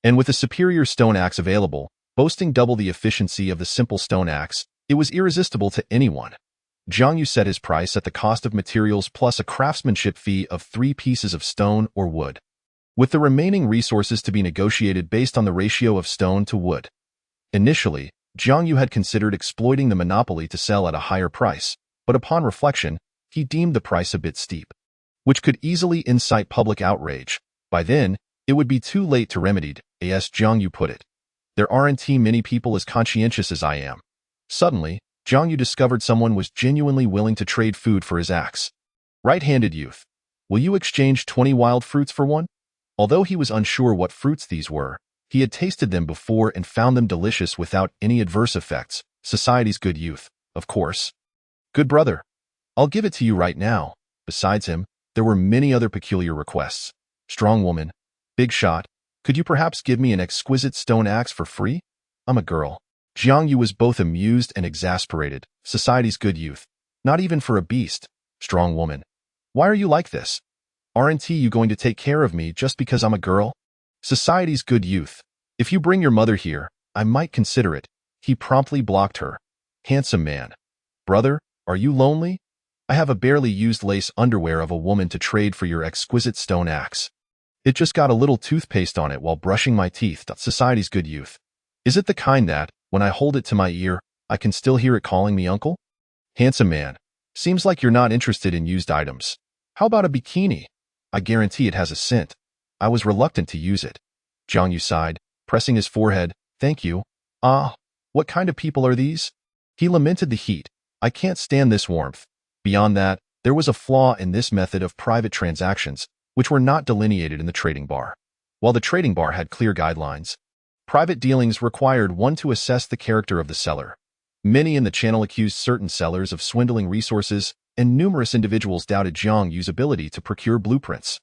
Speaker 2: And with a superior stone axe available, boasting double the efficiency of the simple stone axe, it was irresistible to anyone. Jiang Yu set his price at the cost of materials plus a craftsmanship fee of 3 pieces of stone or wood, with the remaining resources to be negotiated based on the ratio of stone to wood. Initially, Jiang Yu had considered exploiting the monopoly to sell at a higher price, but upon reflection, he deemed the price a bit steep, which could easily incite public outrage. By then, it would be too late to remedy it, as Jiang Yu put it. There aren't many people as conscientious as I am. Suddenly, Jiang Yu discovered someone was genuinely willing to trade food for his axe. Right-handed youth. Will you exchange 20 wild fruits for one? Although he was unsure what fruits these were, he had tasted them before and found them delicious without any adverse effects. Society's good youth, of course. Good brother. I'll give it to you right now. Besides him, there were many other peculiar requests. Strong woman. Big shot. Could you perhaps give me an exquisite stone axe for free? I'm a girl. Jiang Yu was both amused and exasperated. Society's good youth. Not even for a beast. Strong woman. Why are you like this? Aren't you going to take care of me just because I'm a girl? Society's good youth. If you bring your mother here, I might consider it. He promptly blocked her. Handsome man. Brother, are you lonely? I have a barely used lace underwear of a woman to trade for your exquisite stone axe. It just got a little toothpaste on it while brushing my teeth. Society's good youth. Is it the kind that, when I hold it to my ear, I can still hear it calling me uncle? Handsome man. Seems like you're not interested in used items. How about a bikini? I guarantee it has a scent. I was reluctant to use it. Jiang Yu sighed, pressing his forehead. Thank you. Ah, what kind of people are these? He lamented the heat. I can't stand this warmth. Beyond that, there was a flaw in this method of private transactions, which were not delineated in the trading bar. While the trading bar had clear guidelines, private dealings required one to assess the character of the seller. Many in the channel accused certain sellers of swindling resources, and numerous individuals doubted Jiang Yu's ability to procure blueprints.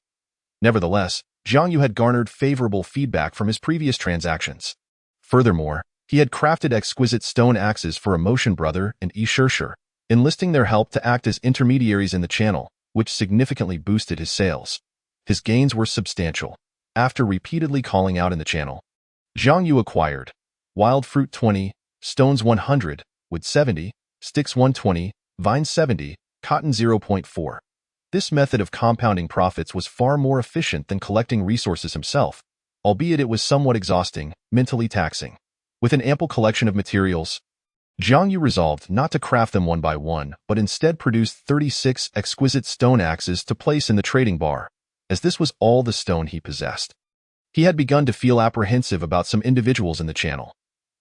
Speaker 2: Nevertheless, Jiang Yu had garnered favorable feedback from his previous transactions. Furthermore, he had crafted exquisite stone axes for Emotion Brother and Yi Shishir, enlisting their help to act as intermediaries in the channel, which significantly boosted his sales. His gains were substantial. After repeatedly calling out in the channel, Jiang Yu acquired Wild Fruit 20, Stones 100, Wood 70, Sticks 120, Vine 70, Cotton 0.4. This method of compounding profits was far more efficient than collecting resources himself, albeit it was somewhat exhausting, mentally taxing. With an ample collection of materials, Jiang Yu resolved not to craft them one by one, but instead produced 36 exquisite stone axes to place in the trading bar, as this was all the stone he possessed. He had begun to feel apprehensive about some individuals in the channel.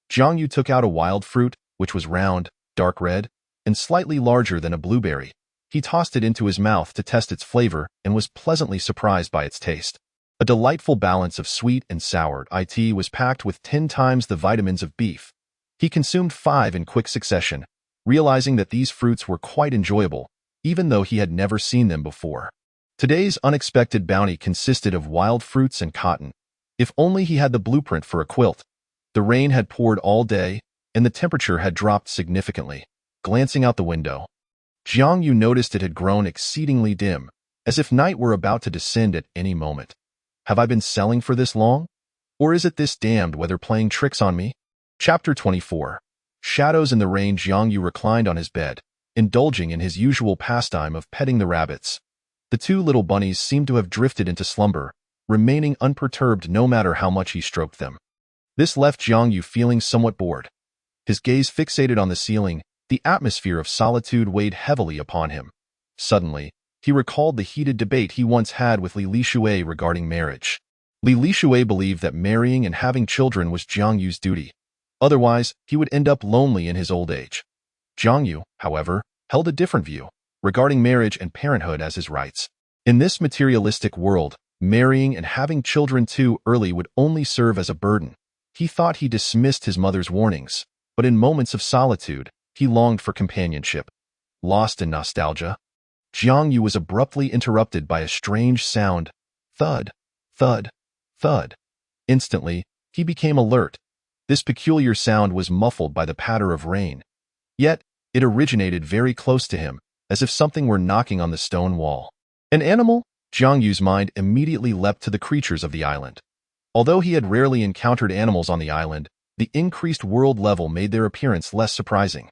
Speaker 2: Jiang Yu took out a wild fruit, which was round, dark red, and slightly larger than a blueberry. He tossed it into his mouth to test its flavor and was pleasantly surprised by its taste. A delightful balance of sweet and sour. It was packed with 10 times the vitamins of beef. He consumed 5 in quick succession, realizing that these fruits were quite enjoyable, even though he had never seen them before. Today's unexpected bounty consisted of wild fruits and cotton. If only he had the blueprint for a quilt. The rain had poured all day, and the temperature had dropped significantly. Glancing out the window, Jiang Yu noticed it had grown exceedingly dim, as if night were about to descend at any moment. Have I been selling for this long? Or is it this damned weather playing tricks on me? Chapter 24. Shadows in the rain. Jiang Yu reclined on his bed, indulging in his usual pastime of petting the rabbits. The 2 little bunnies seemed to have drifted into slumber, remaining unperturbed no matter how much he stroked them. This left Jiang Yu feeling somewhat bored. His gaze fixated on the ceiling, the atmosphere of solitude weighed heavily upon him. Suddenly, he recalled the heated debate he once had with Li Lishui regarding marriage. Li Lishui believed that marrying and having children was Jiang Yu's duty. Otherwise, he would end up lonely in his old age. Jiang Yu, however, held a different view, regarding marriage and parenthood as his rights. In this materialistic world, marrying and having children too early would only serve as a burden. He thought he dismissed his mother's warnings, but in moments of solitude, he longed for companionship. Lost in nostalgia, Jiang Yu was abruptly interrupted by a strange sound. Thud, thud, thud. Instantly, he became alert. This peculiar sound was muffled by the patter of rain. Yet, it originated very close to him, as if something were knocking on the stone wall. An animal? Jiang Yu's mind immediately leapt to the creatures of the island. Although he had rarely encountered animals on the island, the increased world level made their appearance less surprising.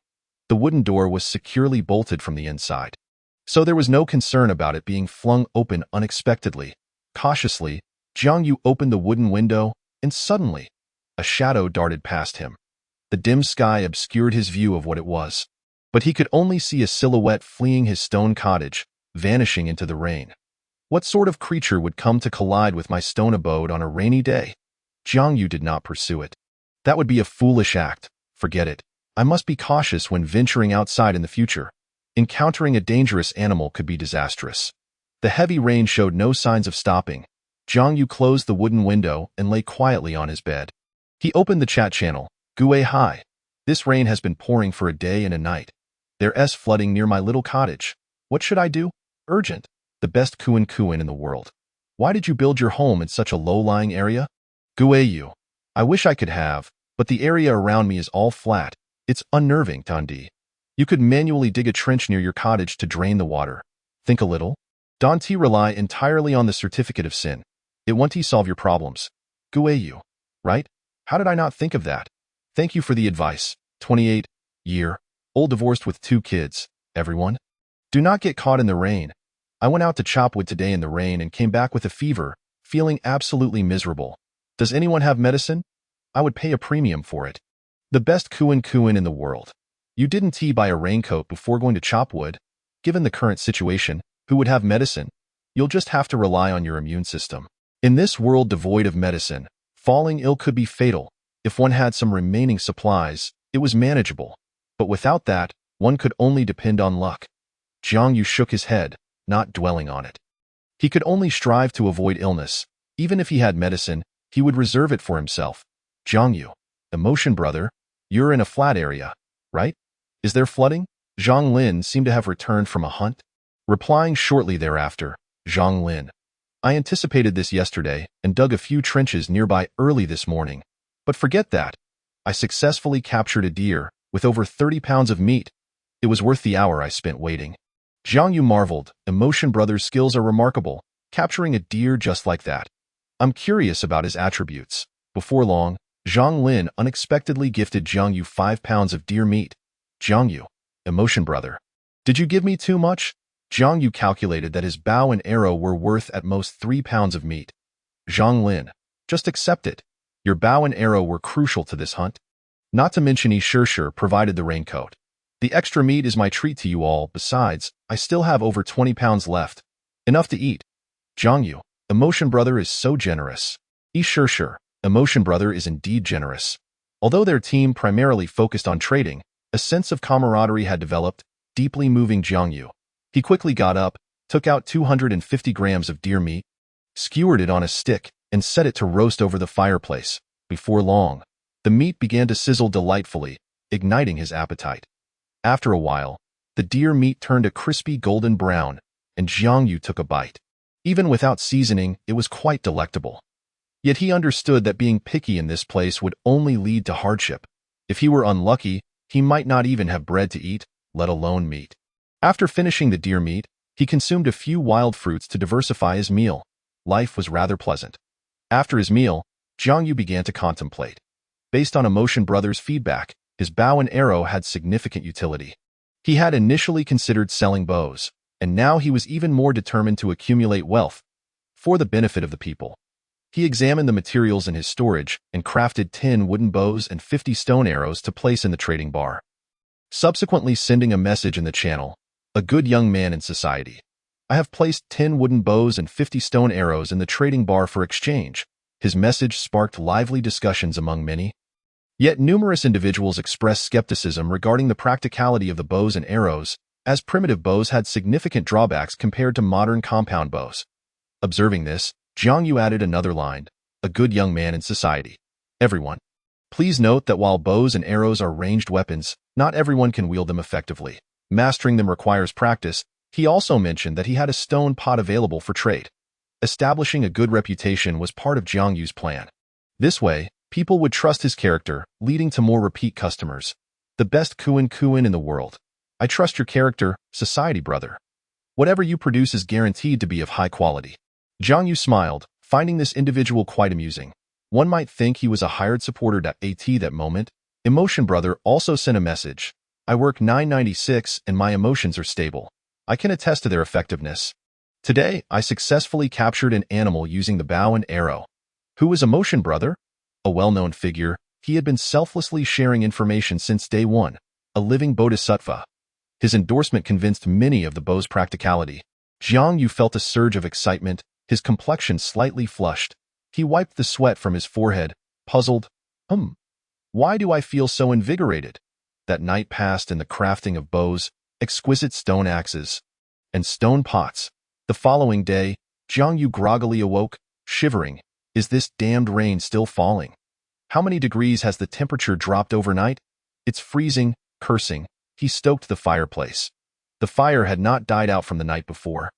Speaker 2: The wooden door was securely bolted from the inside, so there was no concern about it being flung open unexpectedly. Cautiously, Jiang Yu opened the wooden window, and suddenly, a shadow darted past him. The dim sky obscured his view of what it was, but he could only see a silhouette fleeing his stone cottage, vanishing into the rain. What sort of creature would come to collide with my stone abode on a rainy day? Jiang Yu did not pursue it. That would be a foolish act. Forget it. I must be cautious when venturing outside in the future. Encountering a dangerous animal could be disastrous. The heavy rain showed no signs of stopping. Jiang Yu closed the wooden window and lay quietly on his bed. He opened the chat channel. Gue hi. This rain has been pouring for a day and a night. There's flooding near my little cottage. What should I do? Urgent. The best Kuan in the world. Why did you build your home in such a low-lying area? Gue Yu. I wish I could have, but the area around me is all flat. It's unnerving, Dondi. You could manually dig a trench near your cottage to drain the water. Think a little. Don't rely entirely on the certificate of sin. It won't solve your problems. Gue Yu. Right? How did I not think of that? Thank you for the advice. 28 year old, divorced with 2 kids. Everyone? Do not get caught in the rain. I went out to chop wood today in the rain and came back with a fever, feeling absolutely miserable. Does anyone have medicine? I would pay a premium for it. The best Kuan in the world. You didn't buy a raincoat before going to chop wood. Given the current situation, who would have medicine? You'll just have to rely on your immune system. In this world devoid of medicine, falling ill could be fatal. If one had some remaining supplies, it was manageable. But without that, one could only depend on luck. Jiang Yu shook his head, not dwelling on it. He could only strive to avoid illness. Even if he had medicine, he would reserve it for himself. Jiang Yu, emotion brother, you're in a flat area, right? Is there flooding? Zhang Lin seemed to have returned from a hunt. Replying shortly thereafter, Zhang Lin. I anticipated this yesterday and dug a few trenches nearby early this morning. But forget that. I successfully captured a deer with over 30 pounds of meat. It was worth the hour I spent waiting. Jiang Yu marveled. Emotion Brother's skills are remarkable, capturing a deer just like that. I'm curious about his attributes. Before long, Zhang Lin unexpectedly gifted Jiang Yu 5 pounds of deer meat. Jiang Yu, Emotion Brother. Did you give me too much? Jiang Yu calculated that his bow and arrow were worth at most 3 pounds of meat. Zhang Lin, just accept it. Your bow and arrow were crucial to this hunt. Not to mention Yi Shishir provided the raincoat. The extra meat is my treat to you all. Besides, I still have over 20 pounds left. Enough to eat. Jiang Yu, Emotion Brother is so generous. Yi Shishir, Emotion Brother is indeed generous. Although their team primarily focused on trading, a sense of camaraderie had developed, deeply moving Jiang Yu. He quickly got up, took out 250 grams of deer meat, skewered it on a stick, and set it to roast over the fireplace. Before long, the meat began to sizzle delightfully, igniting his appetite. After a while, the deer meat turned a crispy golden brown, and Jiang Yu took a bite. Even without seasoning, it was quite delectable. Yet he understood that being picky in this place would only lead to hardship. If he were unlucky, he might not even have bread to eat, let alone meat. After finishing the deer meat, he consumed a few wild fruits to diversify his meal. Life was rather pleasant. After his meal, Jiang Yu began to contemplate. Based on Emotion Brother's feedback, his bow and arrow had significant utility. He had initially considered selling bows, and now he was even more determined to accumulate wealth for the benefit of the people. He examined the materials in his storage and crafted 10 wooden bows and 50 stone arrows to place in the trading bar. Subsequently sending a message in the channel, a good young man in society. I have placed 10 wooden bows and 50 stone arrows in the trading bar for exchange. His message sparked lively discussions among many. Yet numerous individuals expressed skepticism regarding the practicality of the bows and arrows, as primitive bows had significant drawbacks compared to modern compound bows. Observing this, Jiang Yu added another line, a good young man in society. Everyone. Please note that while bows and arrows are ranged weapons, not everyone can wield them effectively. Mastering them requires practice. He also mentioned that he had a stone pot available for trade. Establishing a good reputation was part of Jiang Yu's plan. This way, people would trust his character, leading to more repeat customers. The best Kuan in the world. I trust your character, society brother. Whatever you produce is guaranteed to be of high quality. Jiang Yu smiled, finding this individual quite amusing. One might think he was a hired supporter at that moment. Emotion Brother also sent a message. I work 996 and my emotions are stable. I can attest to their effectiveness. Today, I successfully captured an animal using the bow and arrow. Who was Emotion Brother? A well-known figure, he had been selflessly sharing information since day one, a living bodhisattva. His endorsement convinced many of the bow's practicality. Jiang Yu felt a surge of excitement, his complexion slightly flushed. He wiped the sweat from his forehead, puzzled. Why do I feel so invigorated? That night passed in the crafting of bows, exquisite stone axes, and stone pots. The following day, Jiang Yu groggily awoke, shivering. Is this damned rain still falling? How many degrees has the temperature dropped overnight? It's freezing, cursing. He stoked the fireplace. The fire had not died out from the night before.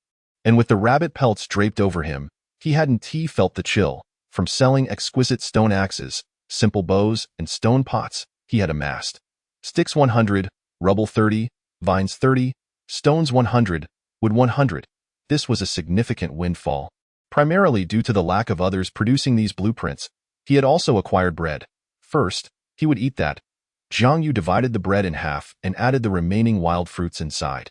Speaker 2: And with the rabbit pelts draped over him, he hadn't felt the chill. From selling exquisite stone axes, simple bows, and stone pots, he had amassed sticks 100, rubble 30, vines 30, stones 100, wood 100. This was a significant windfall, primarily due to the lack of others producing these blueprints. He had also acquired bread. First, he would eat that. Jiang Yu divided the bread in half and added the remaining wild fruits inside.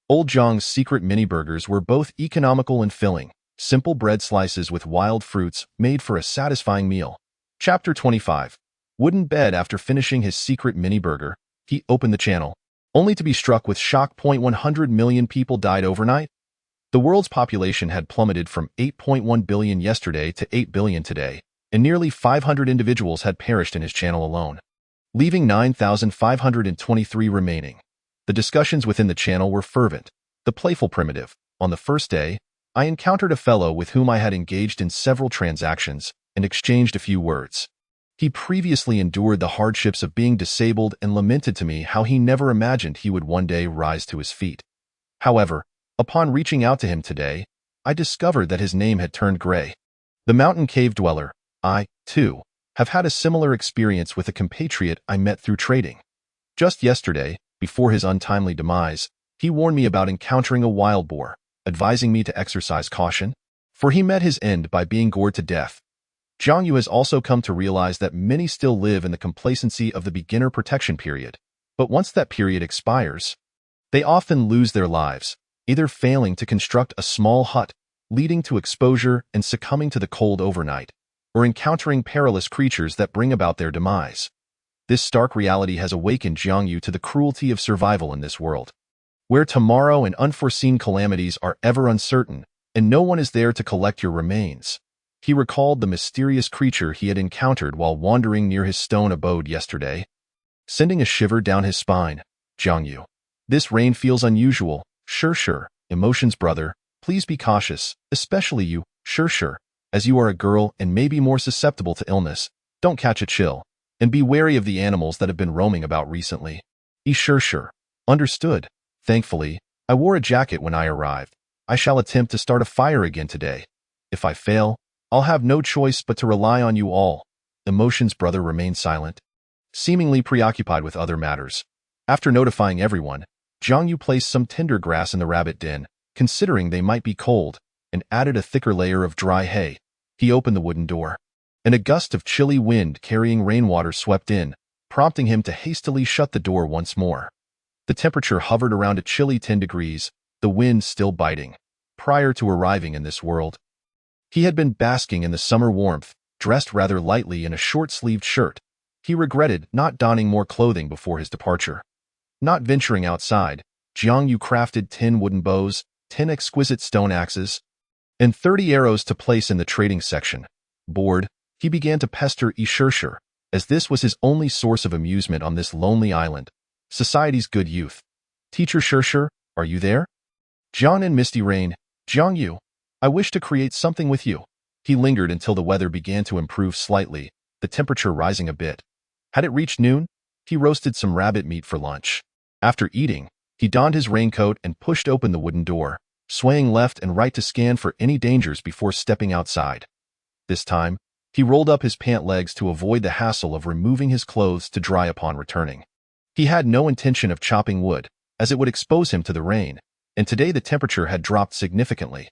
Speaker 2: Old Zhang's secret mini burgers were both economical and filling. Simple bread slices with wild fruits made for a satisfying meal. Chapter 25. Wooden bed. After finishing his secret mini burger, he opened the channel, only to be struck with shock. 100 million people died overnight. The world's population had plummeted from 8.1 billion yesterday to 8 billion today, and nearly 500 individuals had perished in his channel alone. leaving 9,523 remaining. The discussions within the channel were fervent. The playful primitive. On the first day, I encountered a fellow with whom I had engaged in several transactions and exchanged a few words. He previously endured the hardships of being disabled and lamented to me how he never imagined he would one day rise to his feet. However, upon reaching out to him today, I discovered that his name had turned gray. The mountain cave dweller. I, too, have had a similar experience with a compatriot I met through trading. Just yesterday, before his untimely demise, he warned me about encountering a wild boar, advising me to exercise caution, for he met his end by being gored to death. Jiang Yu has also come to realize that many still live in the complacency of the beginner protection period, but once that period expires, they often lose their lives, either failing to construct a small hut, leading to exposure and succumbing to the cold overnight, or encountering perilous creatures that bring about their demise. This stark reality has awakened Jiang Yu to the cruelty of survival in this world, where tomorrow and unforeseen calamities are ever uncertain, and no one is there to collect your remains. He recalled the mysterious creature he had encountered while wandering near his stone abode yesterday, sending a shiver down his spine. Jiang Yu. This rain feels unusual. Sure. Emotions, brother. Please be cautious, especially you. Sure. As you are a girl and may be more susceptible to illness, don't catch a chill. And be wary of the animals that have been roaming about recently. Sure. Understood. Thankfully, I wore a jacket when I arrived. I shall attempt to start a fire again today. If I fail, I'll have no choice but to rely on you all. Emotions, brother, remained silent, seemingly preoccupied with other matters. After notifying everyone, Jiang Yu placed some tinder grass in the rabbit den, considering they might be cold, and added a thicker layer of dry hay. He opened the wooden door, and a gust of chilly wind carrying rainwater swept in, prompting him to hastily shut the door once more. The temperature hovered around a chilly 10 degrees, the wind still biting. Prior to arriving in this world, he had been basking in the summer warmth, dressed rather lightly in a short-sleeved shirt. He regretted not donning more clothing before his departure. Not venturing outside, Jiang Yu crafted 10 wooden bows, 10 exquisite stone axes, and 30 arrows to place in the trading section. Bored, he began to pester Sure, as this was his only source of amusement on this lonely island. Society's good youth. Teacher Sure, are you there? Jiang and Misty Rain. Jiang Yu, I wish to create something with you. He lingered until the weather began to improve slightly, the temperature rising a bit. Had it reached noon, he roasted some rabbit meat for lunch. After eating, he donned his raincoat and pushed open the wooden door, swaying left and right to scan for any dangers before stepping outside. This time, he rolled up his pant legs to avoid the hassle of removing his clothes to dry upon returning. He had no intention of chopping wood, as it would expose him to the rain, and today the temperature had dropped significantly.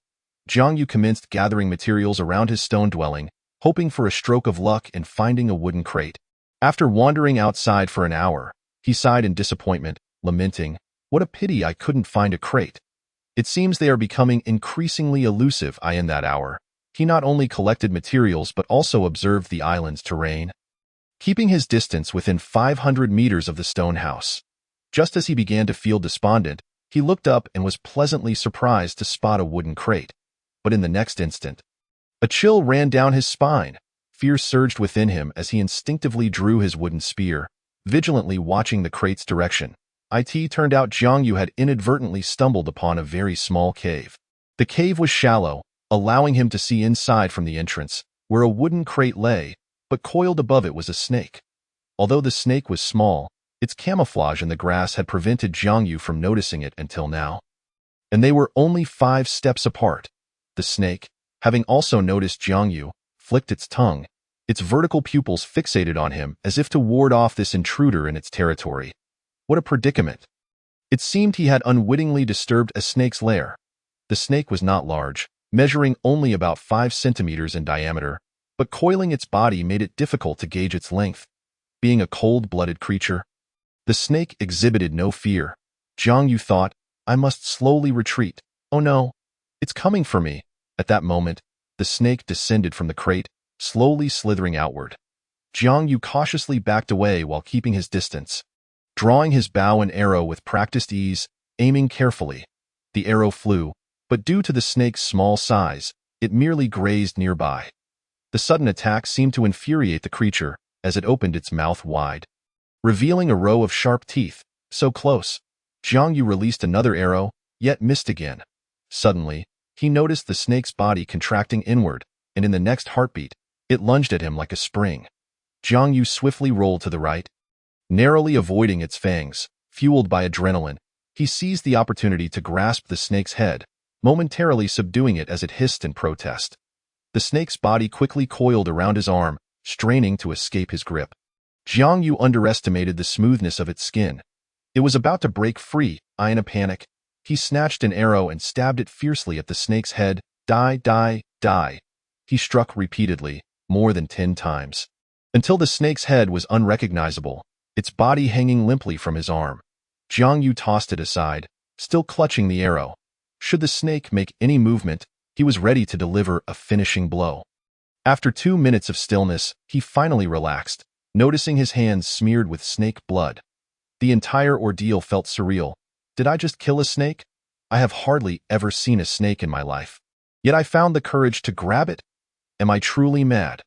Speaker 2: Jiang Yu commenced gathering materials around his stone dwelling, hoping for a stroke of luck in finding a wooden crate. After wandering outside for an hour, he sighed in disappointment, lamenting, "What a pity I couldn't find a crate. It seems they are becoming increasingly elusive." In that hour, he not only collected materials but also observed the island's terrain, keeping his distance within 500 meters of the stone house. Just as he began to feel despondent, he looked up and was pleasantly surprised to spot a wooden crate. But in the next instant, a chill ran down his spine. Fear surged within him as he instinctively drew his wooden spear, vigilantly watching the crate's direction. It turned out Jiang Yu had inadvertently stumbled upon a very small cave. The cave was shallow, allowing him to see inside from the entrance, where a wooden crate lay, but coiled above it was a snake. Although the snake was small, its camouflage in the grass had prevented Jiang Yu from noticing it until now. And they were only 5 steps apart. The snake, having also noticed Jiang Yu, flicked its tongue, its vertical pupils fixated on him as if to ward off this intruder in its territory. What a predicament! It seemed he had unwittingly disturbed a snake's lair. The snake was not large, measuring only about 5 centimeters in diameter, but coiling its body made it difficult to gauge its length. Being a cold-blooded creature, the snake exhibited no fear. Jiang Yu thought, "I must slowly retreat. Oh no, it's coming for me." At that moment, the snake descended from the crate, slowly slithering outward. Jiang Yu cautiously backed away while keeping his distance, drawing his bow and arrow with practiced ease, aiming carefully. The arrow flew, but due to the snake's small size, it merely grazed nearby. The sudden attack seemed to infuriate the creature, as it opened its mouth wide, revealing a row of sharp teeth. So close. Jiang Yu released another arrow, yet missed again. Suddenly, he noticed the snake's body contracting inward, and in the next heartbeat, it lunged at him like a spring. Jiang Yu swiftly rolled to the right, narrowly avoiding its fangs. Fueled by adrenaline, he seized the opportunity to grasp the snake's head, momentarily subduing it as it hissed in protest. The snake's body quickly coiled around his arm, straining to escape his grip. Jiang Yu underestimated the smoothness of its skin. It was about to break free. In a panic, he snatched an arrow and stabbed it fiercely at the snake's head. Die, die, die. He struck repeatedly, more than 10 times, until the snake's head was unrecognizable, its body hanging limply from his arm. Jiang Yu tossed it aside, still clutching the arrow. Should the snake make any movement, he was ready to deliver a finishing blow. After 2 minutes of stillness, he finally relaxed, noticing his hands smeared with snake blood. The entire ordeal felt surreal. Did I just kill a snake? I have hardly ever seen a snake in my life. Yet I found the courage to grab it? Am I truly mad?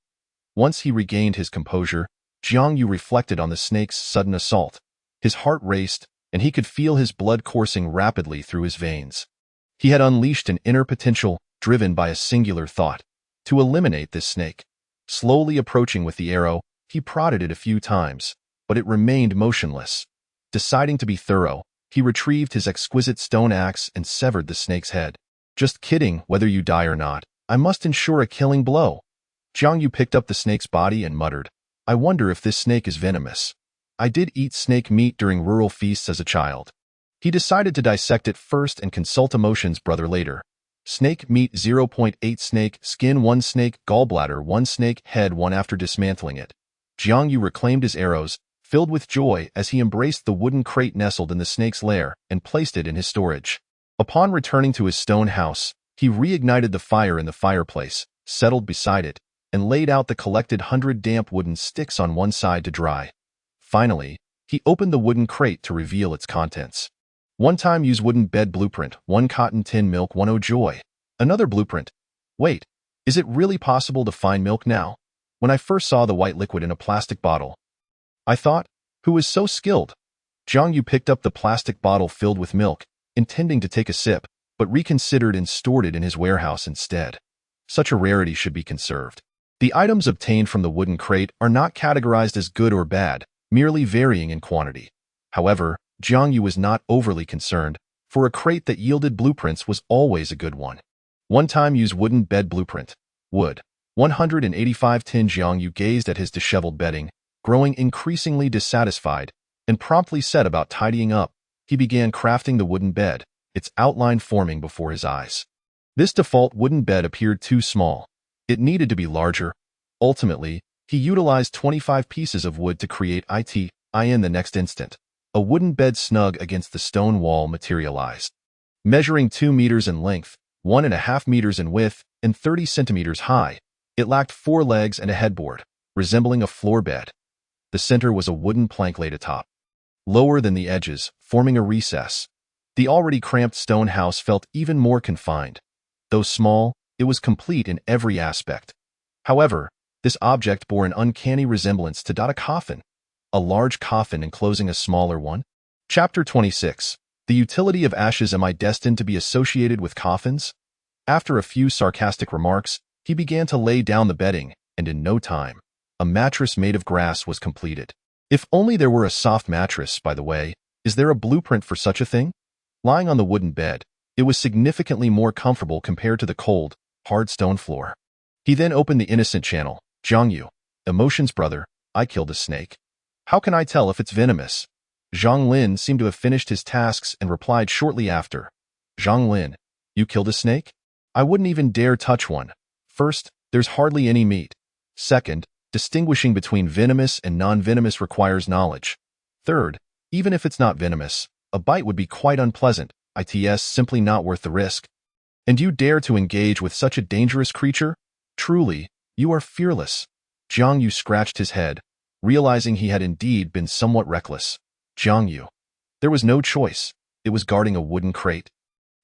Speaker 2: Once he regained his composure, Jiang Yu reflected on the snake's sudden assault. His heart raced, and he could feel his blood coursing rapidly through his veins. He had unleashed an inner potential driven by a singular thought: to eliminate this snake. Slowly approaching with the arrow, he prodded it a few times, but it remained motionless. Deciding to be thorough, he retrieved his exquisite stone axe and severed the snake's head. Just kidding, whether you die or not, I must ensure a killing blow. Jiang Yu picked up the snake's body and muttered, I wonder if this snake is venomous. I did eat snake meat during rural feasts as a child. He decided to dissect it first and consult Emotion's brother later. Snake meat 0.8 snake, skin 1 snake, gallbladder 1 snake, head 1. After dismantling it, Jiang Yu reclaimed his arrows, filled with joy as he embraced the wooden crate nestled in the snake's lair and placed it in his storage. Upon returning to his stone house, he reignited the fire in the fireplace, settled beside it, and laid out the collected 100 damp wooden sticks on one side to dry. Finally, he opened the wooden crate to reveal its contents. One time use wooden bed blueprint, 1 cotton tin milk, 1 oh joy. Another blueprint. Wait, is it really possible to find milk now? When I first saw the white liquid in a plastic bottle, I thought, who is so skilled? Jiang Yu picked up the plastic bottle filled with milk, intending to take a sip, but reconsidered and stored it in his warehouse instead. Such a rarity should be conserved. The items obtained from the wooden crate are not categorized as good or bad, merely varying in quantity. However, Jiang Yu was not overly concerned, for a crate that yielded blueprints was always a good one. One time use wooden bed blueprint. Wood. 185 tin. Jiang Yu gazed at his disheveled bedding, growing increasingly dissatisfied, and promptly set about tidying up. He began crafting the wooden bed, its outline forming before his eyes. This default wooden bed appeared too small. It needed to be larger. Ultimately, he utilized 25 pieces of wood to create it. In the next instant, a wooden bed snug against the stone wall materialized. Measuring 2 meters in length, 1.5 meters in width, and 30 centimeters high, it lacked 4 legs and a headboard, resembling a floor bed. The center was a wooden plank laid atop, lower than the edges, forming a recess. The already cramped stone house felt even more confined. Though small, it was complete in every aspect. However, this object bore an uncanny resemblance to a coffin, a large coffin enclosing a smaller one. Chapter 26. The utility of ashes. Am I destined to be associated with coffins? After a few sarcastic remarks, he began to lay down the bedding, and in no time, a mattress made of grass was completed. If only there were a soft mattress, by the way. Is there a blueprint for such a thing? Lying on the wooden bed, it was significantly more comfortable compared to the cold, hard stone floor. He then opened the innocent channel. Jiang Yu, Emotion's brother, I killed a snake. How can I tell if it's venomous? Zhang Lin seemed to have finished his tasks and replied shortly after. Zhang Lin, you killed a snake? I wouldn't even dare touch one. First, there's hardly any meat. Second, distinguishing between venomous and non-venomous requires knowledge. Third, even if it's not venomous, a bite would be quite unpleasant. It's simply not worth the risk. And you dare to engage with such a dangerous creature? Truly, you are fearless. Jiang Yu scratched his head, realizing he had indeed been somewhat reckless. Jiang Yu. There was no choice. It was guarding a wooden crate.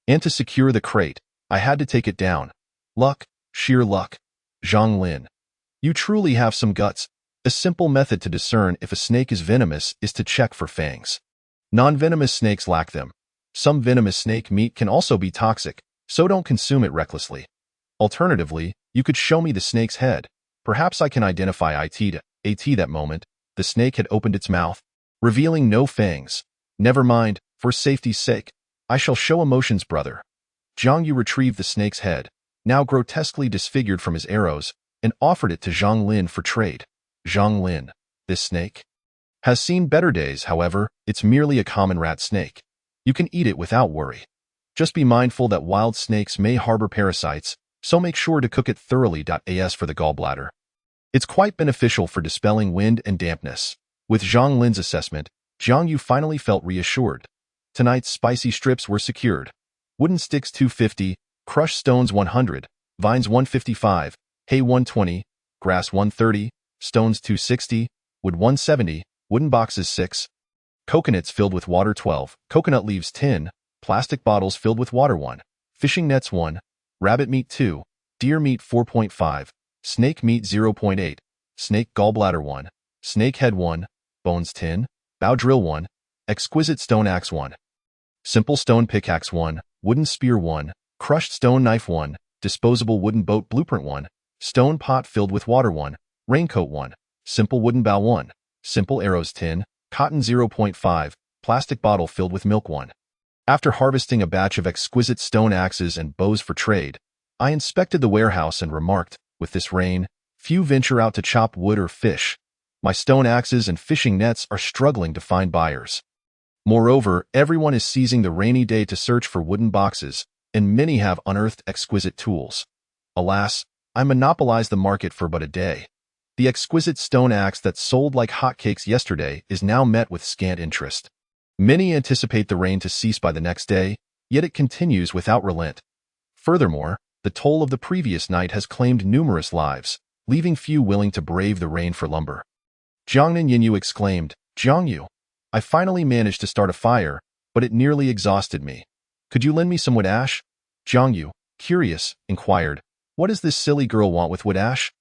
Speaker 2: And to secure the crate, I had to take it down. Luck, sheer luck. Zhang Lin. You truly have some guts. A simple method to discern if a snake is venomous is to check for fangs. Non-venomous snakes lack them. Some venomous snake meat can also be toxic, so don't consume it recklessly. Alternatively, you could show me the snake's head. Perhaps I can identify it. That moment, the snake had opened its mouth, revealing no fangs. Never mind, for safety's sake, I shall show emotions, brother. Jiang Yu retrieved the snake's head, now grotesquely disfigured from his arrows, and offered it to Zhang Lin for trade. Zhang Lin, this snake has seen better days, however, it's merely a common rat snake. You can eat it without worry. Just be mindful that wild snakes may harbor parasites, so make sure to cook it thoroughly. As for the gallbladder, it's quite beneficial for dispelling wind and dampness. With Zhang Lin's assessment, Jiang Yu finally felt reassured. Tonight's spicy strips were secured. Wooden sticks 250, crushed stones 100, vines 155, hay 120, grass 130, stones 260, wood 170, wooden boxes 6, coconuts filled with water 12, coconut leaves 10, plastic bottles filled with water 1, fishing nets 1, rabbit meat 2, deer meat 4.5, snake meat 0.8, snake gallbladder 1, snake head 1, bones 10, bow drill 1, exquisite stone axe 1, simple stone pickaxe 1, wooden spear 1, crushed stone knife 1, disposable wooden boat blueprint 1, stone pot filled with water 1, raincoat 1, simple wooden bow 1, simple arrows 10, cotton 0.5, plastic bottle filled with milk 1. After harvesting a batch of exquisite stone axes and bows for trade, I inspected the warehouse and remarked, with this rain, few venture out to chop wood or fish. My stone axes and fishing nets are struggling to find buyers. Moreover, everyone is seizing the rainy day to search for wooden boxes, and many have unearthed exquisite tools. Alas, I monopolized the market for but a day. The exquisite stone axe that sold like hotcakes yesterday is now met with scant interest. Many anticipate the rain to cease by the next day, yet it continues without relent. Furthermore, the toll of the previous night has claimed numerous lives, leaving few willing to brave the rain for lumber. Jiangnan Yinyu exclaimed, Jiang Yu, I finally managed to start a fire, but it nearly exhausted me. Could you lend me some wood ash? Jiang Yu, curious, inquired, what does this silly girl want with wood ash?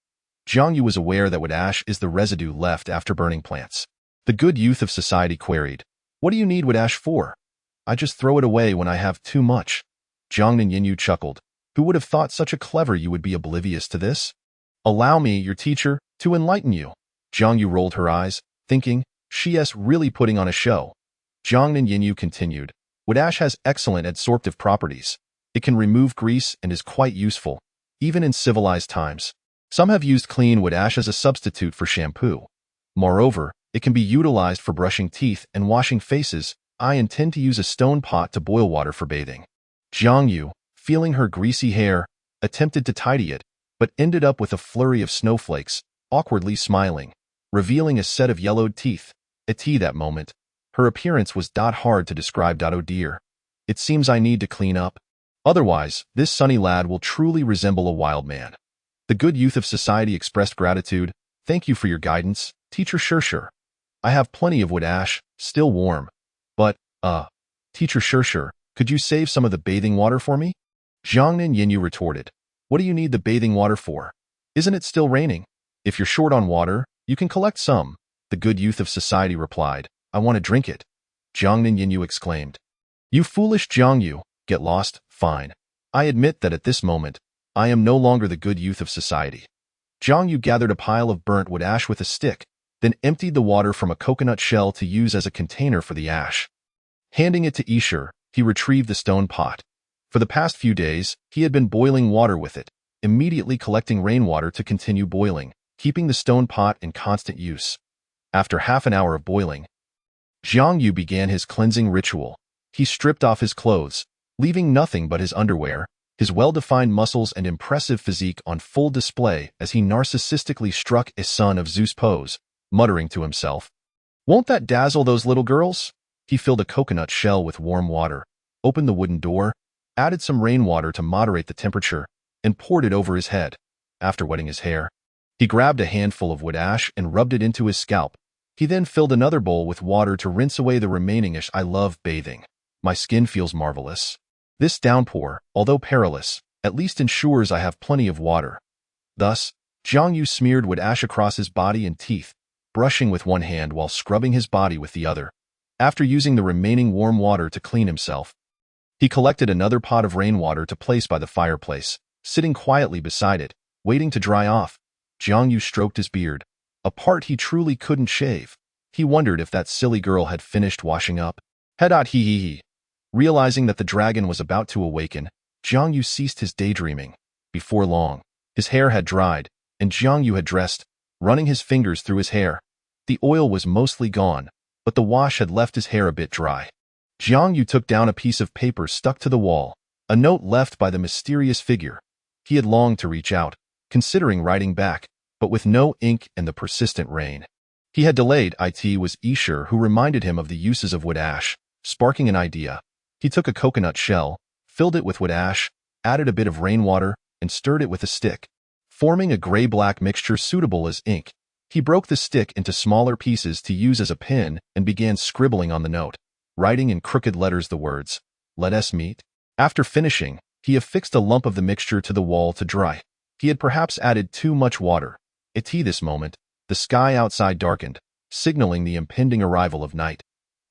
Speaker 2: Jiang Yu was aware that wood ash is the residue left after burning plants. The good youth of society queried, what do you need wood ash for? I just throw it away when I have too much. Jiangnan Yinyu chuckled. Who would have thought such a clever you would be oblivious to this? Allow me, your teacher, to enlighten you. Jiang Yu rolled her eyes, thinking, she's really putting on a show. Jiangnan Yinyu continued, wood ash has excellent adsorptive properties. It can remove grease and is quite useful, even in civilized times. Some have used clean wood ash as a substitute for shampoo. Moreover, it can be utilized for brushing teeth and washing faces. I intend to use a stone pot to boil water for bathing. Jiang Yu, feeling her greasy hair, attempted to tidy it, but ended up with a flurry of snowflakes, awkwardly smiling, revealing a set of yellowed teeth. At that moment, her appearance was hard to describe. Oh dear. It seems I need to clean up. Otherwise, this sunny lad will truly resemble a wild man. The good youth of society expressed gratitude. Thank you for your guidance, Teacher Shirshir. I have plenty of wood ash, still warm. But, Teacher Shirshir, could you save some of the bathing water for me? Jiangnan Yinyu retorted. What do you need the bathing water for? Isn't it still raining? If you're short on water, you can collect some. The good youth of society replied. I want to drink it. Jiangnan Yinyu exclaimed. You foolish Jiang Yu, get lost, fine. I admit that at this moment, I am no longer the good youth of society. Jiang Yu gathered a pile of burnt wood ash with a stick, then emptied the water from a coconut shell to use as a container for the ash. Handing it to Ishur, he retrieved the stone pot. For the past few days, he had been boiling water with it, immediately collecting rainwater to continue boiling, keeping the stone pot in constant use. After half an hour of boiling, Jiang Yu began his cleansing ritual. He stripped off his clothes, leaving nothing but his underwear, his well-defined muscles and impressive physique on full display as he narcissistically struck a son of Zeus pose, muttering to himself, Won't that dazzle those little girls? He filled a coconut shell with warm water, opened the wooden door, added some rainwater to moderate the temperature, and poured it over his head. After wetting his hair, he grabbed a handful of wood ash and rubbed it into his scalp. He then filled another bowl with water to rinse away the remaining ash. I love bathing. My skin feels marvelous. This downpour, although perilous, at least ensures I have plenty of water. Thus, Jiang Yu smeared wood ash across his body and teeth, brushing with one hand while scrubbing his body with the other. After using the remaining warm water to clean himself, he collected another pot of rainwater to place by the fireplace, sitting quietly beside it, waiting to dry off. Jiang Yu stroked his beard, a part he truly couldn't shave. He wondered if that silly girl had finished washing up. He. Realizing that the dragon was about to awaken, Jiang Yu ceased his daydreaming. Before long, his hair had dried, and Jiang Yu had dressed, running his fingers through his hair. The oil was mostly gone, but the wash had left his hair a bit dry. Jiang Yu took down a piece of paper stuck to the wall, a note left by the mysterious figure. He had longed to reach out, considering writing back, but with no ink and the persistent rain. He had delayed. It was Escher who reminded him of the uses of wood ash, sparking an idea. He took a coconut shell, filled it with wood ash, added a bit of rainwater, and stirred it with a stick, forming a gray-black mixture suitable as ink. He broke the stick into smaller pieces to use as a pen and began scribbling on the note, writing in crooked letters the words, "Let us meet." After finishing, he affixed a lump of the mixture to the wall to dry. He had perhaps added too much water. At this moment, the sky outside darkened, signaling the impending arrival of night.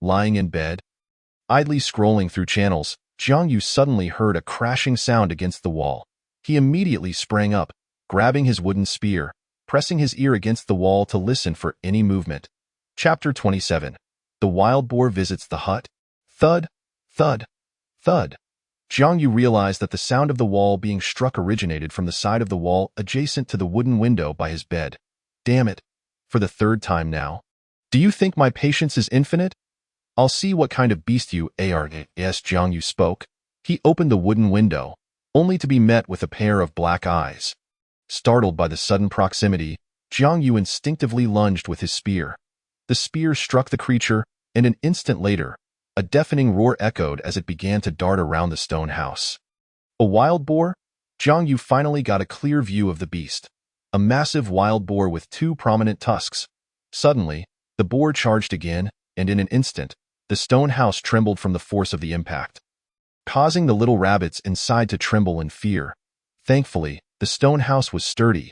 Speaker 2: Lying in bed, idly scrolling through channels, Jiang Yu suddenly heard a crashing sound against the wall. He immediately sprang up, grabbing his wooden spear, pressing his ear against the wall to listen for any movement. Chapter 27. The Wild Boar Visits the Hut. Thud, thud, thud. Jiang Yu realized that the sound of the wall being struck originated from the side of the wall adjacent to the wooden window by his bed. Damn it. For the third time now. Do you think my patience is infinite? I'll see what kind of beast you are. Yes, Jiang Yu spoke. He opened the wooden window, only to be met with a pair of black eyes. Startled by the sudden proximity, Jiang Yu instinctively lunged with his spear. The spear struck the creature, and an instant later, a deafening roar echoed as it began to dart around the stone house. A wild boar? Jiang Yu finally got a clear view of the beast. A massive wild boar with two prominent tusks. Suddenly, the boar charged again, and in an instant, the stone house trembled from the force of the impact, causing the little rabbits inside to tremble in fear. Thankfully, the stone house was sturdy.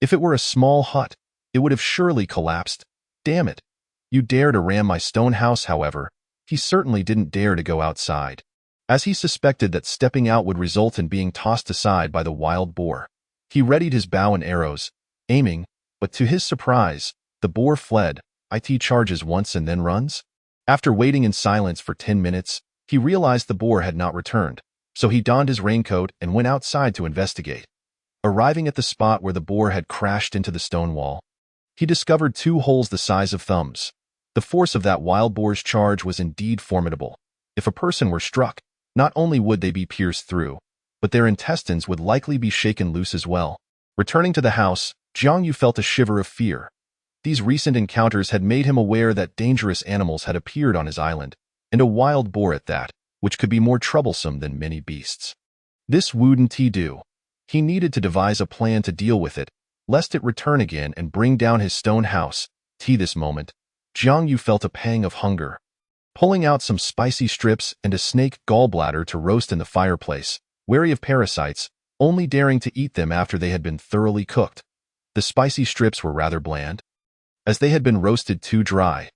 Speaker 2: If it were a small hut, it would have surely collapsed. Damn it. You dare to ram my stone house, however. He certainly didn't dare to go outside, as he suspected that stepping out would result in being tossed aside by the wild boar. He readied his bow and arrows, aiming, but to his surprise, the boar fled. It charges once and then runs? After waiting in silence for 10 minutes, he realized the boar had not returned, so he donned his raincoat and went outside to investigate. Arriving at the spot where the boar had crashed into the stone wall, he discovered two holes the size of thumbs. The force of that wild boar's charge was indeed formidable. If a person were struck, not only would they be pierced through, but their intestines would likely be shaken loose as well. Returning to the house, Jiang Yu felt a shiver of fear. These recent encounters had made him aware that dangerous animals had appeared on his island, and a wild boar at that, which could be more troublesome than many beasts. This wouldn't he do. He needed to devise a plan to deal with it, lest it return again and bring down his stone house. This moment, Jiang Yu felt a pang of hunger. Pulling out some spicy strips and a snake gallbladder to roast in the fireplace, wary of parasites, only daring to eat them after they had been thoroughly cooked. The spicy strips were rather bland, as they had been roasted too dry.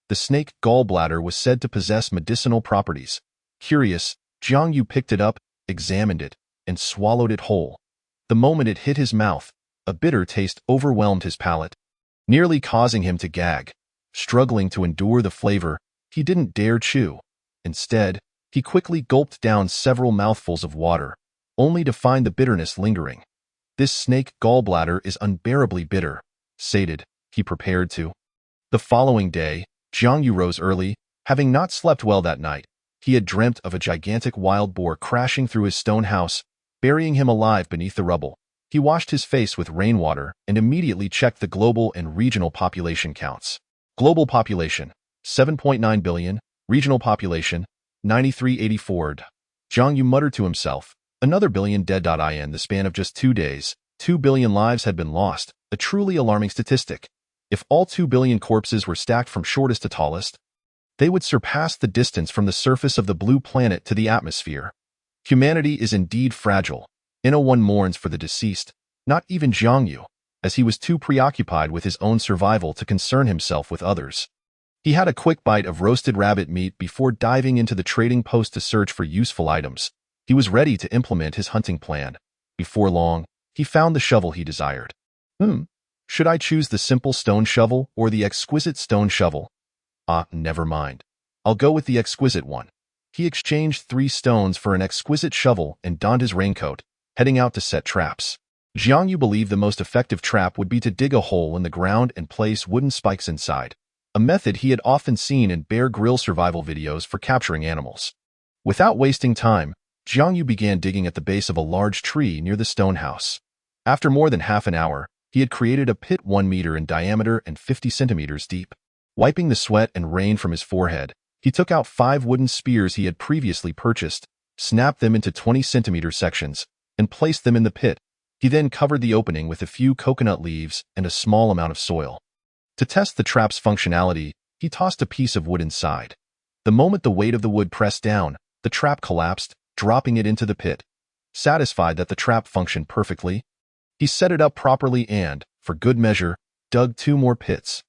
Speaker 2: The snake gallbladder was said to possess medicinal properties. Curious, Jiang Yu picked it up, examined it, and swallowed it whole. The moment it hit his mouth, a bitter taste overwhelmed his palate, nearly causing him to gag. Struggling to endure the flavor, he didn't dare chew. Instead, he quickly gulped down several mouthfuls of water, only to find the bitterness lingering. This snake gallbladder is unbearably bitter. Sated, he prepared to. The following day, Jiang Yu rose early, having not slept well that night. He had dreamt of a gigantic wild boar crashing through his stone house, burying him alive beneath the rubble. He washed his face with rainwater and immediately checked the global and regional population counts. Global population, 7.9 billion. Regional population, 9384. Jiang Yu muttered to himself, another billion dead. In the span of just 2 days, 2 billion lives had been lost, a truly alarming statistic. If all 2 billion corpses were stacked from shortest to tallest, they would surpass the distance from the surface of the blue planet to the atmosphere. Humanity is indeed fragile. No one mourns for the deceased, not even Jiang Yu. as he was too preoccupied with his own survival to concern himself with others. He had a quick bite of roasted rabbit meat before diving into the trading post to search for useful items. He was ready to implement his hunting plan. Before long, he found the shovel he desired. Should I choose the simple stone shovel or the exquisite stone shovel? Never mind. I'll go with the exquisite one. He exchanged 3 stones for an exquisite shovel and donned his raincoat, heading out to set traps. Jiang Yu believed the most effective trap would be to dig a hole in the ground and place wooden spikes inside, a method he had often seen in Bear Grylls survival videos for capturing animals. Without wasting time, Jiang Yu began digging at the base of a large tree near the stone house. After more than half an hour, he had created a pit 1 meter in diameter and 50 centimeters deep. Wiping the sweat and rain from his forehead, he took out 5 wooden spears he had previously purchased, snapped them into 20-centimeter sections, and placed them in the pit. He then covered the opening with a few coconut leaves and a small amount of soil. To test the trap's functionality, he tossed a piece of wood inside. The moment the weight of the wood pressed down, the trap collapsed, dropping it into the pit. Satisfied that the trap functioned perfectly, he set it up properly and, for good measure, dug 2 more pits.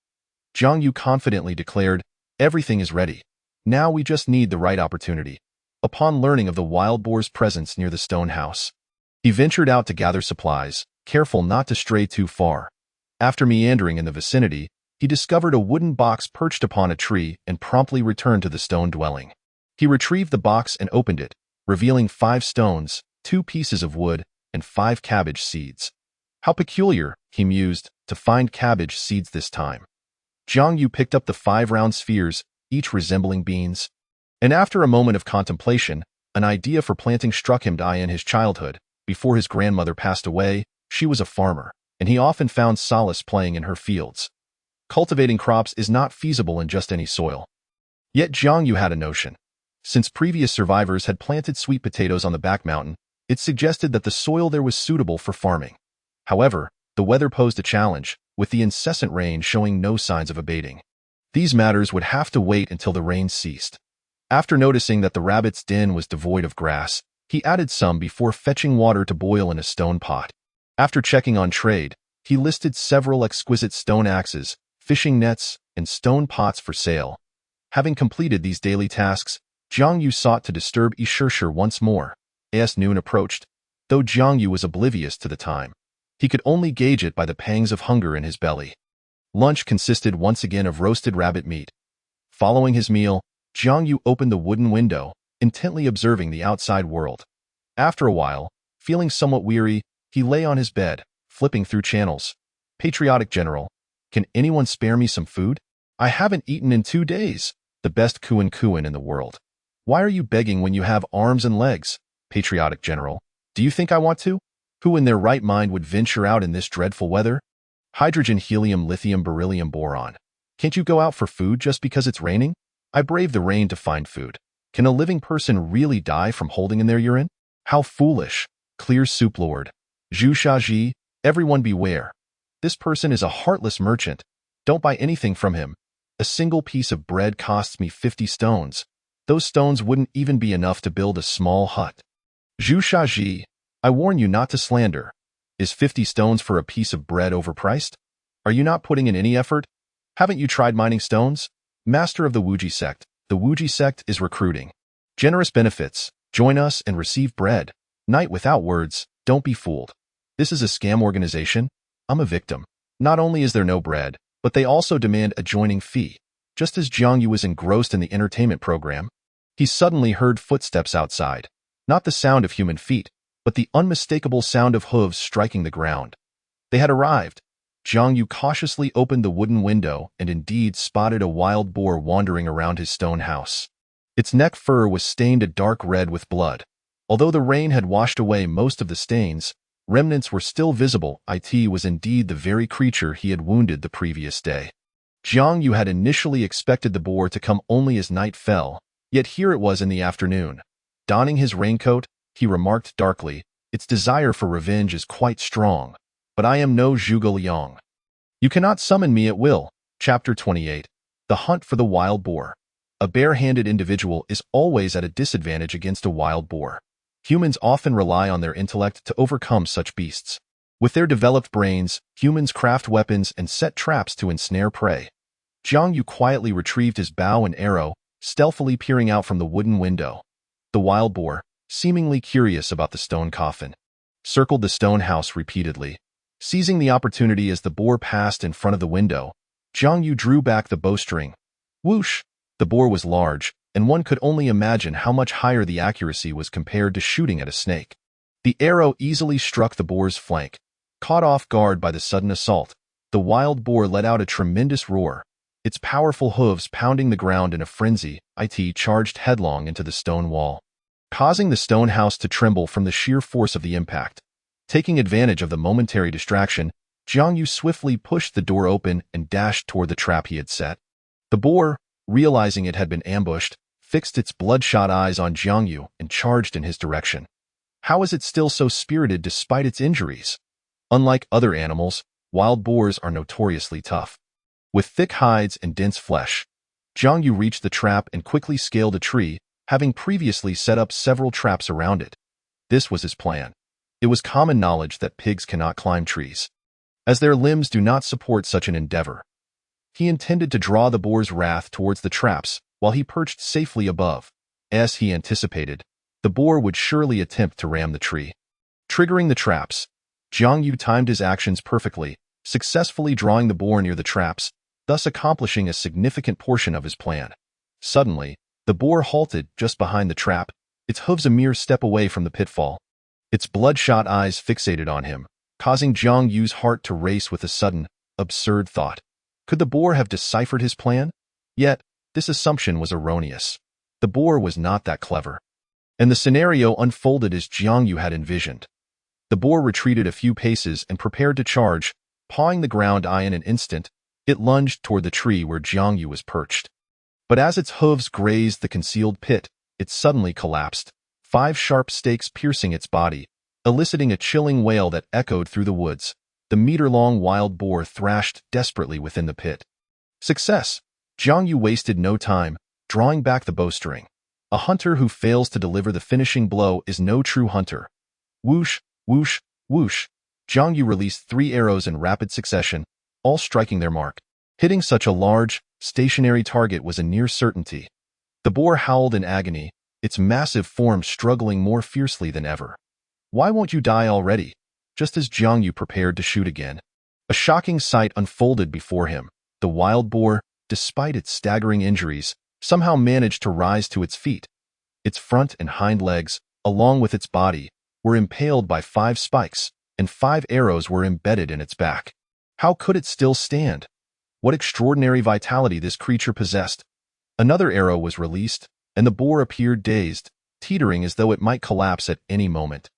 Speaker 2: Jiang Yu confidently declared, "Everything is ready. Now we just need the right opportunity." Upon learning of the wild boar's presence near the stone house, he ventured out to gather supplies, careful not to stray too far. After meandering in the vicinity, he discovered a wooden box perched upon a tree and promptly returned to the stone dwelling. He retrieved the box and opened it, revealing 5 stones, 2 pieces of wood, and 5 cabbage seeds. How peculiar, he mused, to find cabbage seeds this time. Jiang Yu picked up the 5 round spheres, each resembling beans. And after a moment of contemplation, an idea for planting struck him in his childhood. Before his grandmother passed away, she was a farmer, and he often found solace playing in her fields. Cultivating crops is not feasible in just any soil. Yet Jiang Yu had a notion. Since previous survivors had planted sweet potatoes on the back mountain, it suggested that the soil there was suitable for farming. However, the weather posed a challenge, with the incessant rain showing no signs of abating. These matters would have to wait until the rain ceased. After noticing that the rabbit's den was devoid of grass, he added some before fetching water to boil in a stone pot. After checking on trade, he listed several exquisite stone axes, fishing nets, and stone pots for sale. Having completed these daily tasks, Jiang Yu sought to disturb Ishishir once more. As noon approached, though Jiang Yu was oblivious to the time, he could only gauge it by the pangs of hunger in his belly. Lunch consisted once again of roasted rabbit meat. Following his meal, Jiang Yu opened the wooden window, intently observing the outside world. After a while, feeling somewhat weary, he lay on his bed, flipping through channels. "Patriotic General, can anyone spare me some food? I haven't eaten in 2 days. The best Kuan in the world. Why are you begging when you have arms and legs? Patriotic General, do you think I want to? Who in their right mind would venture out in this dreadful weather? Hydrogen, helium, lithium, beryllium, boron. Can't you go out for food just because it's raining? I brave the rain to find food. Can a living person really die from holding in their urine? How foolish. Clear Soup Lord. Zhu Shaji, everyone beware. This person is a heartless merchant. Don't buy anything from him. A single piece of bread costs me 50 stones. Those stones wouldn't even be enough to build a small hut. Zhu Shaji, I warn you not to slander. Is 50 stones for a piece of bread overpriced? Are you not putting in any effort? Haven't you tried mining stones? Master of the Wuji sect. The Wuji sect is recruiting. Generous benefits. Join us and receive bread. Night without words. Don't be fooled. This is a scam organization. I'm a victim. Not only is there no bread, but they also demand a joining fee. Just as Jiang Yu was engrossed in the entertainment program, he suddenly heard footsteps outside. Not the sound of human feet, but the unmistakable sound of hooves striking the ground. They had arrived. Jiang Yu cautiously opened the wooden window and indeed spotted a wild boar wandering around his stone house. Its neck fur was stained a dark red with blood. Although the rain had washed away most of the stains, remnants were still visible. It was indeed the very creature he had wounded the previous day. Jiang Yu had initially expected the boar to come only as night fell, yet here it was in the afternoon. Donning his raincoat, he remarked darkly, "Its desire for revenge is quite strong, but I am no Zhuge Liang. You cannot summon me at will." Chapter 28. The Hunt for the Wild Boar. A bare-handed individual is always at a disadvantage against a wild boar. Humans often rely on their intellect to overcome such beasts. With their developed brains, humans craft weapons and set traps to ensnare prey. Jiang Yu quietly retrieved his bow and arrow, stealthily peering out from the wooden window. The wild boar, seemingly curious about the stone coffin, circled the stone house repeatedly. Seizing the opportunity as the boar passed in front of the window, Jiang Yu drew back the bowstring. Whoosh! The boar was large, and one could only imagine how much higher the accuracy was compared to shooting at a snake. The arrow easily struck the boar's flank. Caught off guard by the sudden assault, the wild boar let out a tremendous roar. Its powerful hooves pounding the ground in a frenzy, it charged headlong into the stone wall, causing the stone house to tremble from the sheer force of the impact. Taking advantage of the momentary distraction, Jiang Yu swiftly pushed the door open and dashed toward the trap he had set. The boar, realizing it had been ambushed, fixed its bloodshot eyes on Jiang Yu and charged in his direction. How is it still so spirited despite its injuries? Unlike other animals, wild boars are notoriously tough. With thick hides and dense flesh, Jiang Yu reached the trap and quickly scaled a tree, having previously set up several traps around it. This was his plan. It was common knowledge that pigs cannot climb trees, as their limbs do not support such an endeavor. He intended to draw the boar's wrath towards the traps while he perched safely above. As he anticipated, the boar would surely attempt to ram the tree. Triggering the traps, Jiang Yu timed his actions perfectly, successfully drawing the boar near the traps, thus accomplishing a significant portion of his plan. Suddenly, the boar halted just behind the trap, its hooves a mere step away from the pitfall. Its bloodshot eyes fixated on him, causing Jiang Yu's heart to race with a sudden, absurd thought. Could the boar have deciphered his plan? Yet, this assumption was erroneous. The boar was not that clever. And the scenario unfolded as Jiang Yu had envisioned. The boar retreated a few paces and prepared to charge, pawing the ground in an instant. It lunged toward the tree where Jiang Yu was perched. But as its hooves grazed the concealed pit, it suddenly collapsed, 5 sharp stakes piercing its body, eliciting a chilling wail that echoed through the woods. The meter-long wild boar thrashed desperately within the pit. Success! Jiang Yu wasted no time, drawing back the bowstring. A hunter who fails to deliver the finishing blow is no true hunter. Whoosh, whoosh, whoosh. Jiang Yu released 3 arrows in rapid succession, all striking their mark. Hitting such a large, stationary target was a near certainty. The boar howled in agony, its massive form struggling more fiercely than ever. Why won't you die already? Just as Jiang Yu prepared to shoot again, a shocking sight unfolded before him. The wild boar, despite its staggering injuries, somehow managed to rise to its feet. Its front and hind legs, along with its body, were impaled by 5 spikes, and 5 arrows were embedded in its back. How could it still stand? What extraordinary vitality this creature possessed. Another arrow was released, and the boar appeared dazed, teetering as though it might collapse at any moment.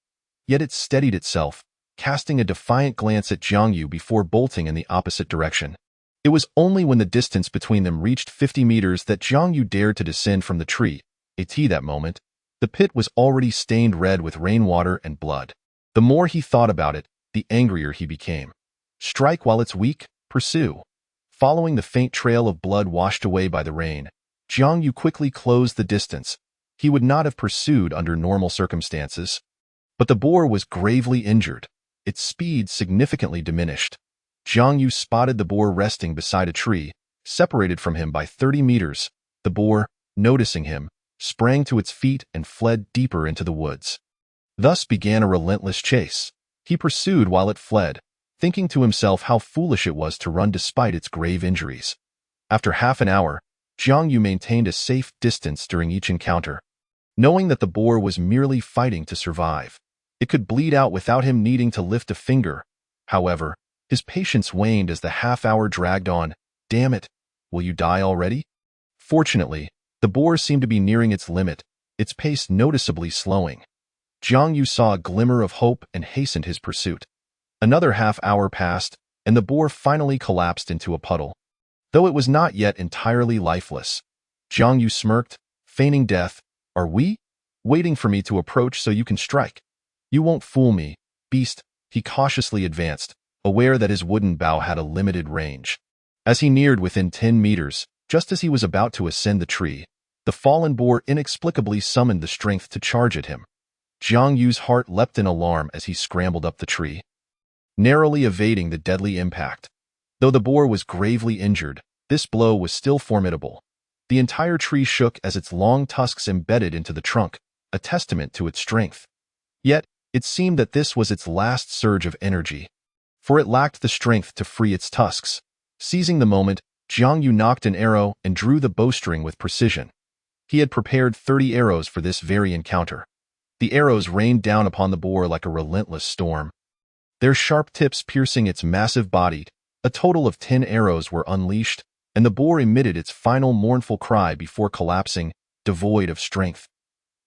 Speaker 2: Yet it steadied itself, casting a defiant glance at Jiang Yu before bolting in the opposite direction. It was only when the distance between them reached 50 meters that Jiang Yu dared to descend from the tree. That moment, the pit was already stained red with rainwater and blood. The more he thought about it, the angrier he became. Strike while it's weak, pursue. Following the faint trail of blood washed away by the rain, Jiang Yu quickly closed the distance. He would not have pursued under normal circumstances. But the boar was gravely injured. Its speed significantly diminished. Jiang Yu spotted the boar resting beside a tree, separated from him by 30 meters. The boar, noticing him, sprang to its feet and fled deeper into the woods. Thus began a relentless chase. He pursued while it fled, thinking to himself how foolish it was to run despite its grave injuries. After half an hour, Jiang Yu maintained a safe distance during each encounter, knowing that the boar was merely fighting to survive. It could bleed out without him needing to lift a finger. However, his patience waned as the half-hour dragged on. Damn it, will you die already? Fortunately, the boar seemed to be nearing its limit, its pace noticeably slowing. Jiang Yu saw a glimmer of hope and hastened his pursuit. Another half-hour passed, and the boar finally collapsed into a puddle. Though it was not yet entirely lifeless, Jiang Yu smirked, feigning death. Are we? Waiting for me to approach so you can strike. You won't fool me, beast. He cautiously advanced, aware that his wooden bow had a limited range. As he neared within 10 meters, just as he was about to ascend the tree, the fallen boar inexplicably summoned the strength to charge at him. Jiang Yu's heart leapt in alarm as he scrambled up the tree. narrowly evading the deadly impact. Though the boar was gravely injured, this blow was still formidable. The entire tree shook as its long tusks embedded into the trunk, a testament to its strength. Yet, it seemed that this was its last surge of energy, for it lacked the strength to free its tusks. Seizing the moment, Jiang Yu knocked an arrow and drew the bowstring with precision. He had prepared 30 arrows for this very encounter. The arrows rained down upon the boar like a relentless storm, their sharp tips piercing its massive body. A total of 10 arrows were unleashed, and the boar emitted its final mournful cry before collapsing, devoid of strength.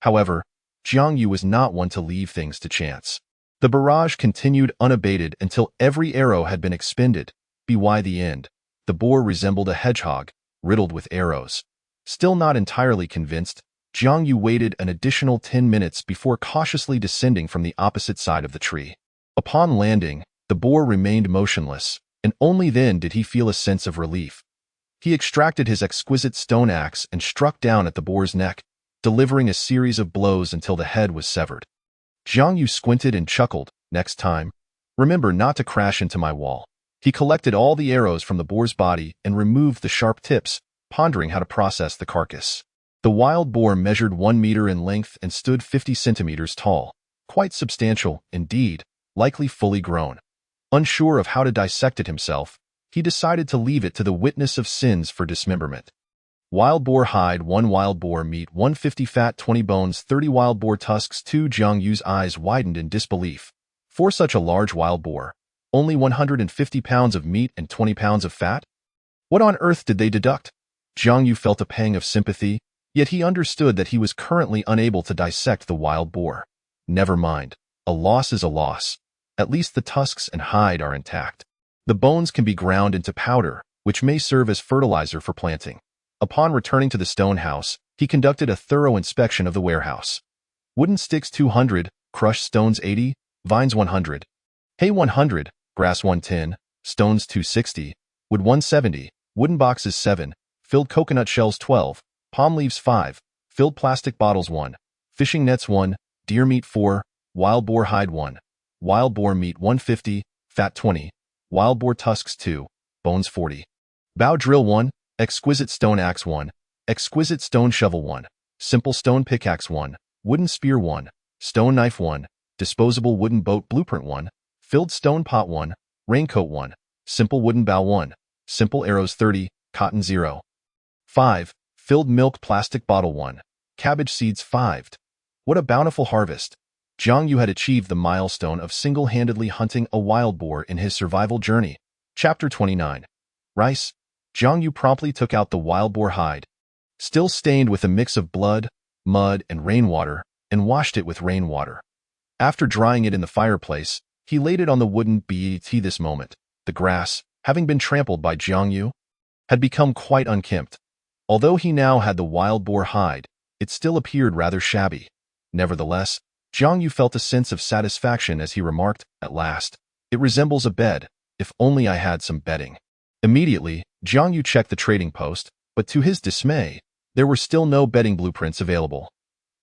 Speaker 2: However, Jiang Yu was not one to leave things to chance. The barrage continued unabated until every arrow had been expended. By the end, the boar resembled a hedgehog, riddled with arrows. Still not entirely convinced, Jiang Yu waited an additional 10 minutes before cautiously descending from the opposite side of the tree. Upon landing, the boar remained motionless, and only then did he feel a sense of relief. He extracted his exquisite stone axe and struck down at the boar's neck, delivering a series of blows until the head was severed. Jiang Yu squinted and chuckled. Next time, remember not to crash into my wall. He collected all the arrows from the boar's body and removed the sharp tips, pondering how to process the carcass. The wild boar measured 1 meter in length and stood 50 centimeters tall, quite substantial, indeed, likely fully grown. Unsure of how to dissect it himself, he decided to leave it to the witness of sins for dismemberment. Wild boar hide 1 wild boar meat 150 fat 20 bones 30 wild boar tusks 2 Jiang Yu's eyes widened in disbelief. For such a large wild boar, only 150 pounds of meat and 20 pounds of fat? What on earth did they deduct? Jiang Yu felt a pang of sympathy, yet he understood that he was currently unable to dissect the wild boar. Never mind. A loss is a loss. At least the tusks and hide are intact. The bones can be ground into powder, which may serve as fertilizer for planting. Upon returning to the stone house, he conducted a thorough inspection of the warehouse. Wooden sticks 200, crushed stones 80, vines 100, hay 100, grass 110, stones 260, wood 170, wooden boxes 7, filled coconut shells 12, palm leaves 5, filled plastic bottles 1, fishing nets 1, deer meat 4, wild boar hide 1, wild boar meat 150, fat 20, wild boar tusks 2, bones 40, bow drill 1, exquisite stone axe 1, exquisite stone shovel 1, simple stone pickaxe 1, wooden spear 1, stone knife 1, disposable wooden boat blueprint 1, filled stone pot 1, raincoat 1, simple wooden bow 1, simple arrows 30, cotton 0. 5. Filled milk plastic bottle 1, cabbage seeds 5. What a bountiful harvest! Jiang Yu had achieved the milestone of single-handedly hunting a wild boar in his survival journey. Chapter 29. Rice. Jiang Yu promptly took out the wild boar hide, still stained with a mix of blood, mud, and rainwater, and washed it with rainwater. After drying it in the fireplace, he laid it on the wooden bed. This moment, the grass, having been trampled by Jiang Yu, had become quite unkempt. Although he now had the wild boar hide, it still appeared rather shabby. Nevertheless, Jiang Yu felt a sense of satisfaction as he remarked, "At last, it resembles a bed. If only I had some bedding." Immediately, Jiang Yu checked the trading post, but to his dismay, there were still no bedding blueprints available.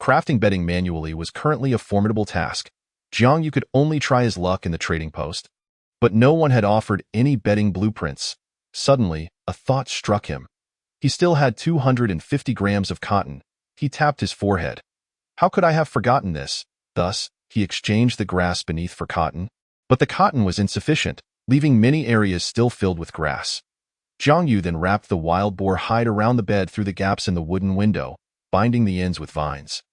Speaker 2: Crafting bedding manually was currently a formidable task. Jiang Yu could only try his luck in the trading post, but no one had offered any bedding blueprints. Suddenly, a thought struck him. He still had 250 grams of cotton. He tapped his forehead. How could I have forgotten this? Thus, he exchanged the grass beneath for cotton. But the cotton was insufficient, leaving many areas still filled with grass. Jiang Yu then wrapped the wild boar hide around the bed through the gaps in the wooden window, binding the ends with vines.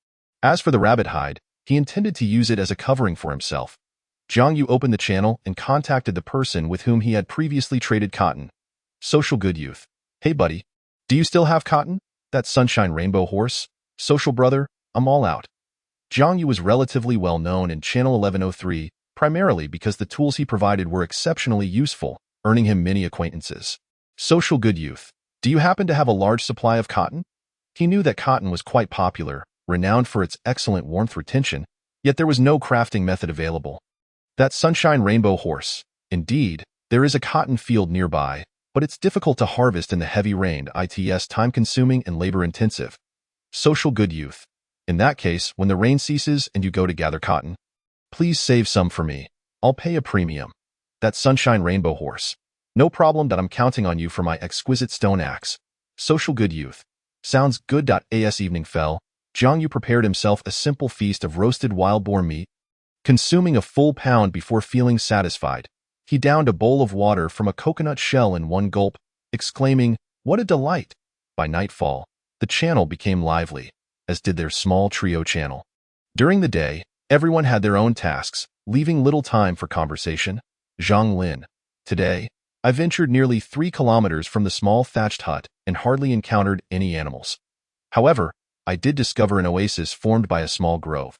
Speaker 2: As for the rabbit hide, he intended to use it as a covering for himself. Jiang Yu opened the channel and contacted the person with whom he had previously traded cotton. Social Good Youth. Hey buddy, do you still have cotton? That Sunshine Rainbow horse? Social brother, I'm all out. Jiang Yu was relatively well known in Channel 1103, primarily because the tools he provided were exceptionally useful, earning him many acquaintances. Social Good Youth. Do you happen to have a large supply of cotton? He knew that cotton was quite popular, renowned for its excellent warmth retention, yet there was no crafting method available. That Sunshine Rainbow horse. Indeed, there is a cotton field nearby, but it's difficult to harvest in the heavy rain. It's time-consuming and labor-intensive. Social Good Youth. In that case, when the rain ceases and you go to gather cotton, please save some for me. I'll pay a premium. that Sunshine Rainbow Horse. No problem that I'm counting on you for my exquisite stone axe. Social good youth. Sounds good. As evening fell, Jiang Yu prepared himself a simple feast of roasted wild boar meat. Consuming a full pound before feeling satisfied, he downed a bowl of water from a coconut shell in one gulp, exclaiming, "What a delight!" By nightfall, the channel became lively, as did their small trio channel. During the day, everyone had their own tasks, leaving little time for conversation. Zhang Lin. Today, I ventured nearly 3 kilometers from the small thatched hut and hardly encountered any animals. However, I did discover an oasis formed by a small grove.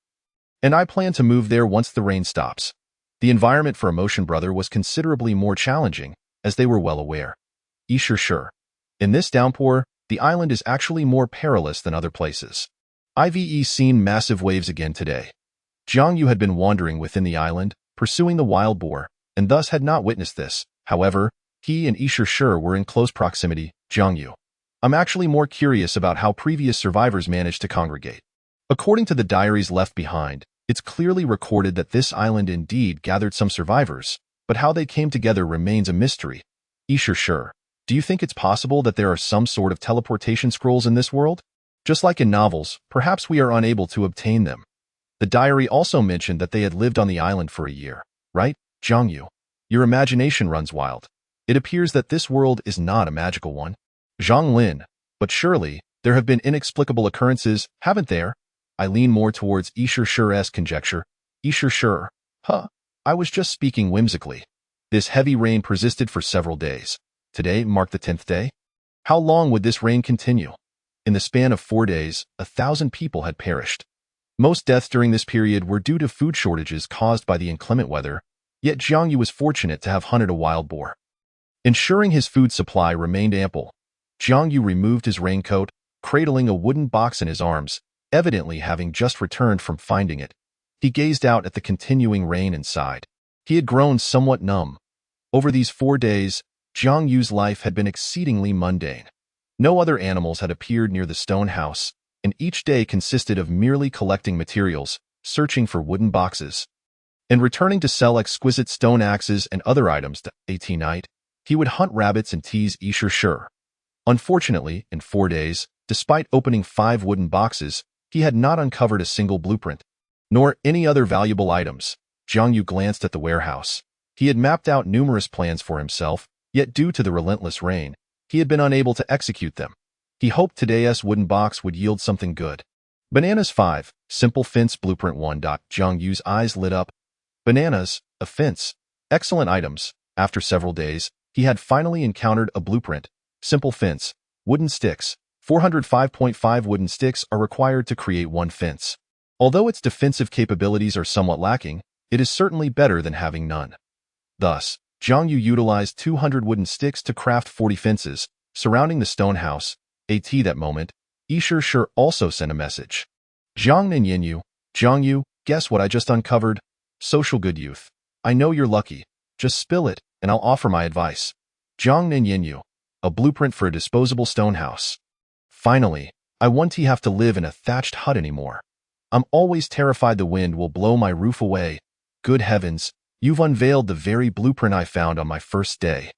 Speaker 2: And I plan to move there once the rain stops. The environment for Emotion Brother was considerably more challenging, as they were well aware. Sure. In this downpour, the island is actually more perilous than other places. I've seen massive waves again today. Jiang Yu had been wandering within the island, pursuing the wild boar, and thus had not witnessed this. However, he and Sure were in close proximity. Jiang Yu. I'm actually more curious about how previous survivors managed to congregate. According to the diaries left behind, it's clearly recorded that this island indeed gathered some survivors, but how they came together remains a mystery. Sure. Do you think it's possible that there are some sort of teleportation scrolls in this world? Just like in novels, perhaps we are unable to obtain them. The diary also mentioned that they had lived on the island for a year, right, Jiang Yu? Your imagination runs wild. It appears that this world is not a magical one. Zhang Lin. But surely, there have been inexplicable occurrences, haven't there? I lean more towards Sure's conjecture. Sure. I was just speaking whimsically. This heavy rain persisted for several days. Today marked the 10th day. How long would this rain continue? In the span of 4 days, 1,000 people had perished. Most deaths during this period were due to food shortages caused by the inclement weather, yet Jiang Yu was fortunate to have hunted a wild boar. Ensuring his food supply remained ample, Jiang Yu removed his raincoat, cradling a wooden box in his arms, evidently having just returned from finding it. He gazed out at the continuing rain and sighed. He had grown somewhat numb. Over these 4 days, Jiang Yu's life had been exceedingly mundane. No other animals had appeared near the stone house, and each day consisted of merely collecting materials, searching for wooden boxes, and returning to sell exquisite stone axes and other items. At night, he would hunt rabbits and tease Sure. Unfortunately, in 4 days, despite opening 5 wooden boxes, he had not uncovered a single blueprint, nor any other valuable items. Jiang Yu glanced at the warehouse. He had mapped out numerous plans for himself, yet due to the relentless rain, he had been unable to execute them. He hoped today's wooden box would yield something good. Bananas 5, Simple Fence Blueprint 1. Jiang Yu's eyes lit up. Bananas, a fence. Excellent items. After several days, he had finally encountered a blueprint. Simple fence. Wooden sticks. 405.5 wooden sticks are required to create one fence. Although its defensive capabilities are somewhat lacking, it is certainly better than having none. Thus, Jiang Yu utilized 200 wooden sticks to craft 40 fences, surrounding the stone house. At that moment, Sure also sent a message. Jiang Yu, guess what I just uncovered? Social good youth. I know you're lucky. Just spill it, and I'll offer my advice. Jiang Yu, a blueprint for a disposable stone house. Finally, I won't have to live in a thatched hut anymore. I'm always terrified the wind will blow my roof away. Good heavens, you've unveiled the very blueprint I found on my first day.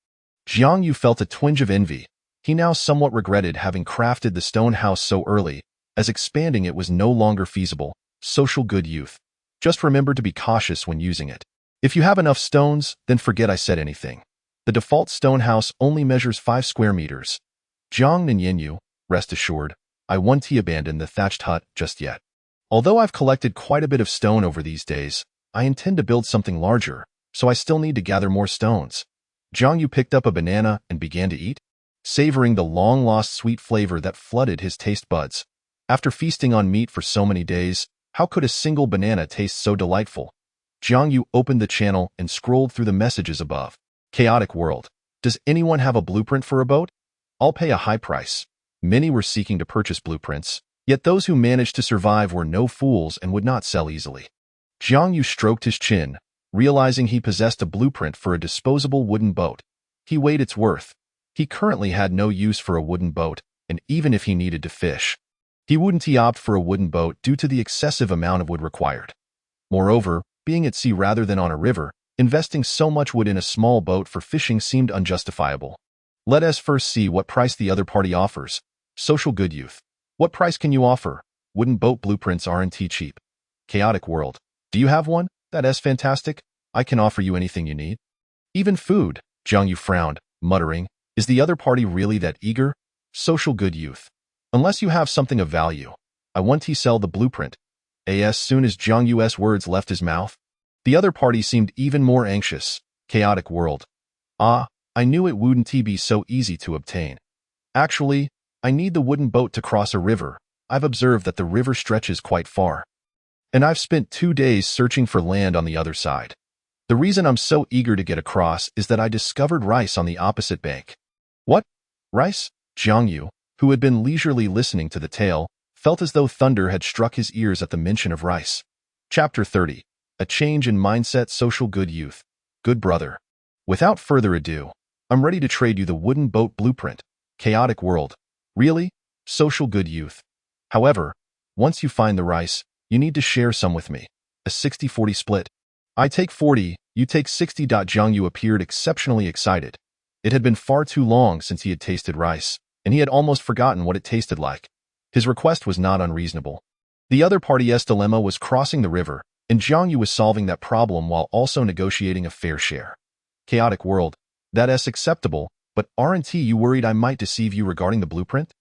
Speaker 2: Jiang Yu felt a twinge of envy. He now somewhat regretted having crafted the stone house so early, as expanding it was no longer feasible. Social good youth. Just remember to be cautious when using it. If you have enough stones, then forget I said anything. The default stone house only measures 5 square meters. Jiang Yu, rest assured, I won't abandon the thatched hut just yet. Although I've collected quite a bit of stone over these days, I intend to build something larger, so I still need to gather more stones. Jiang Yu picked up a banana and began to eat, savoring the long-lost sweet flavor that flooded his taste buds. After feasting on meat for so many days, how could a single banana taste so delightful? Jiang Yu opened the channel and scrolled through the messages above. Chaotic world. Does anyone have a blueprint for a boat? I'll pay a high price. Many were seeking to purchase blueprints, yet those who managed to survive were no fools and would not sell easily. Jiang Yu stroked his chin, realizing he possessed a blueprint for a disposable wooden boat. He weighed its worth. He currently had no use for a wooden boat, and even if he needed to fish, he wouldn't opt for a wooden boat due to the excessive amount of wood required. Moreover, being at sea rather than on a river, Investing so much wood in a small boat for fishing seemed unjustifiable. Let us first see what price the other party offers. Social good youth. What price can you offer? Wooden boat blueprints aren't cheap. Chaotic world. Do you have one? That's fantastic. I can offer you anything you need. Even food. Jiang Yu frowned, muttering, is the other party really that eager? Social good youth. Unless you have something of value. I want to sell the blueprint. As soon as Jiang Yu's words left his mouth, the other party seemed even more anxious. Chaotic world. Ah, I knew it wouldn't be so easy to obtain. Actually, I need the wooden boat to cross a river. I've observed that the river stretches quite far. And I've spent 2 days searching for land on the other side. The reason I'm so eager to get across is that I discovered rice on the opposite bank. What? Rice? Jiang Yu, who had been leisurely listening to the tale, felt as though thunder had struck his ears at the mention of rice. Chapter 30. A change in mindset. Social good youth. Good brother. Without further ado, I'm ready to trade you the wooden boat blueprint. Chaotic world. Really? Social good youth. However, once you find the rice, you need to share some with me. A 60-40 split. I take 40, you take 60. Jiang Yu appeared exceptionally excited. It had been far too long since he had tasted rice, and he had almost forgotten what it tasted like. His request was not unreasonable. The other party's dilemma was crossing the river, and Jiang Yu was solving that problem while also negotiating a fair share. Chaotic world. That's acceptable, but aren't you worried I might deceive you regarding the blueprint?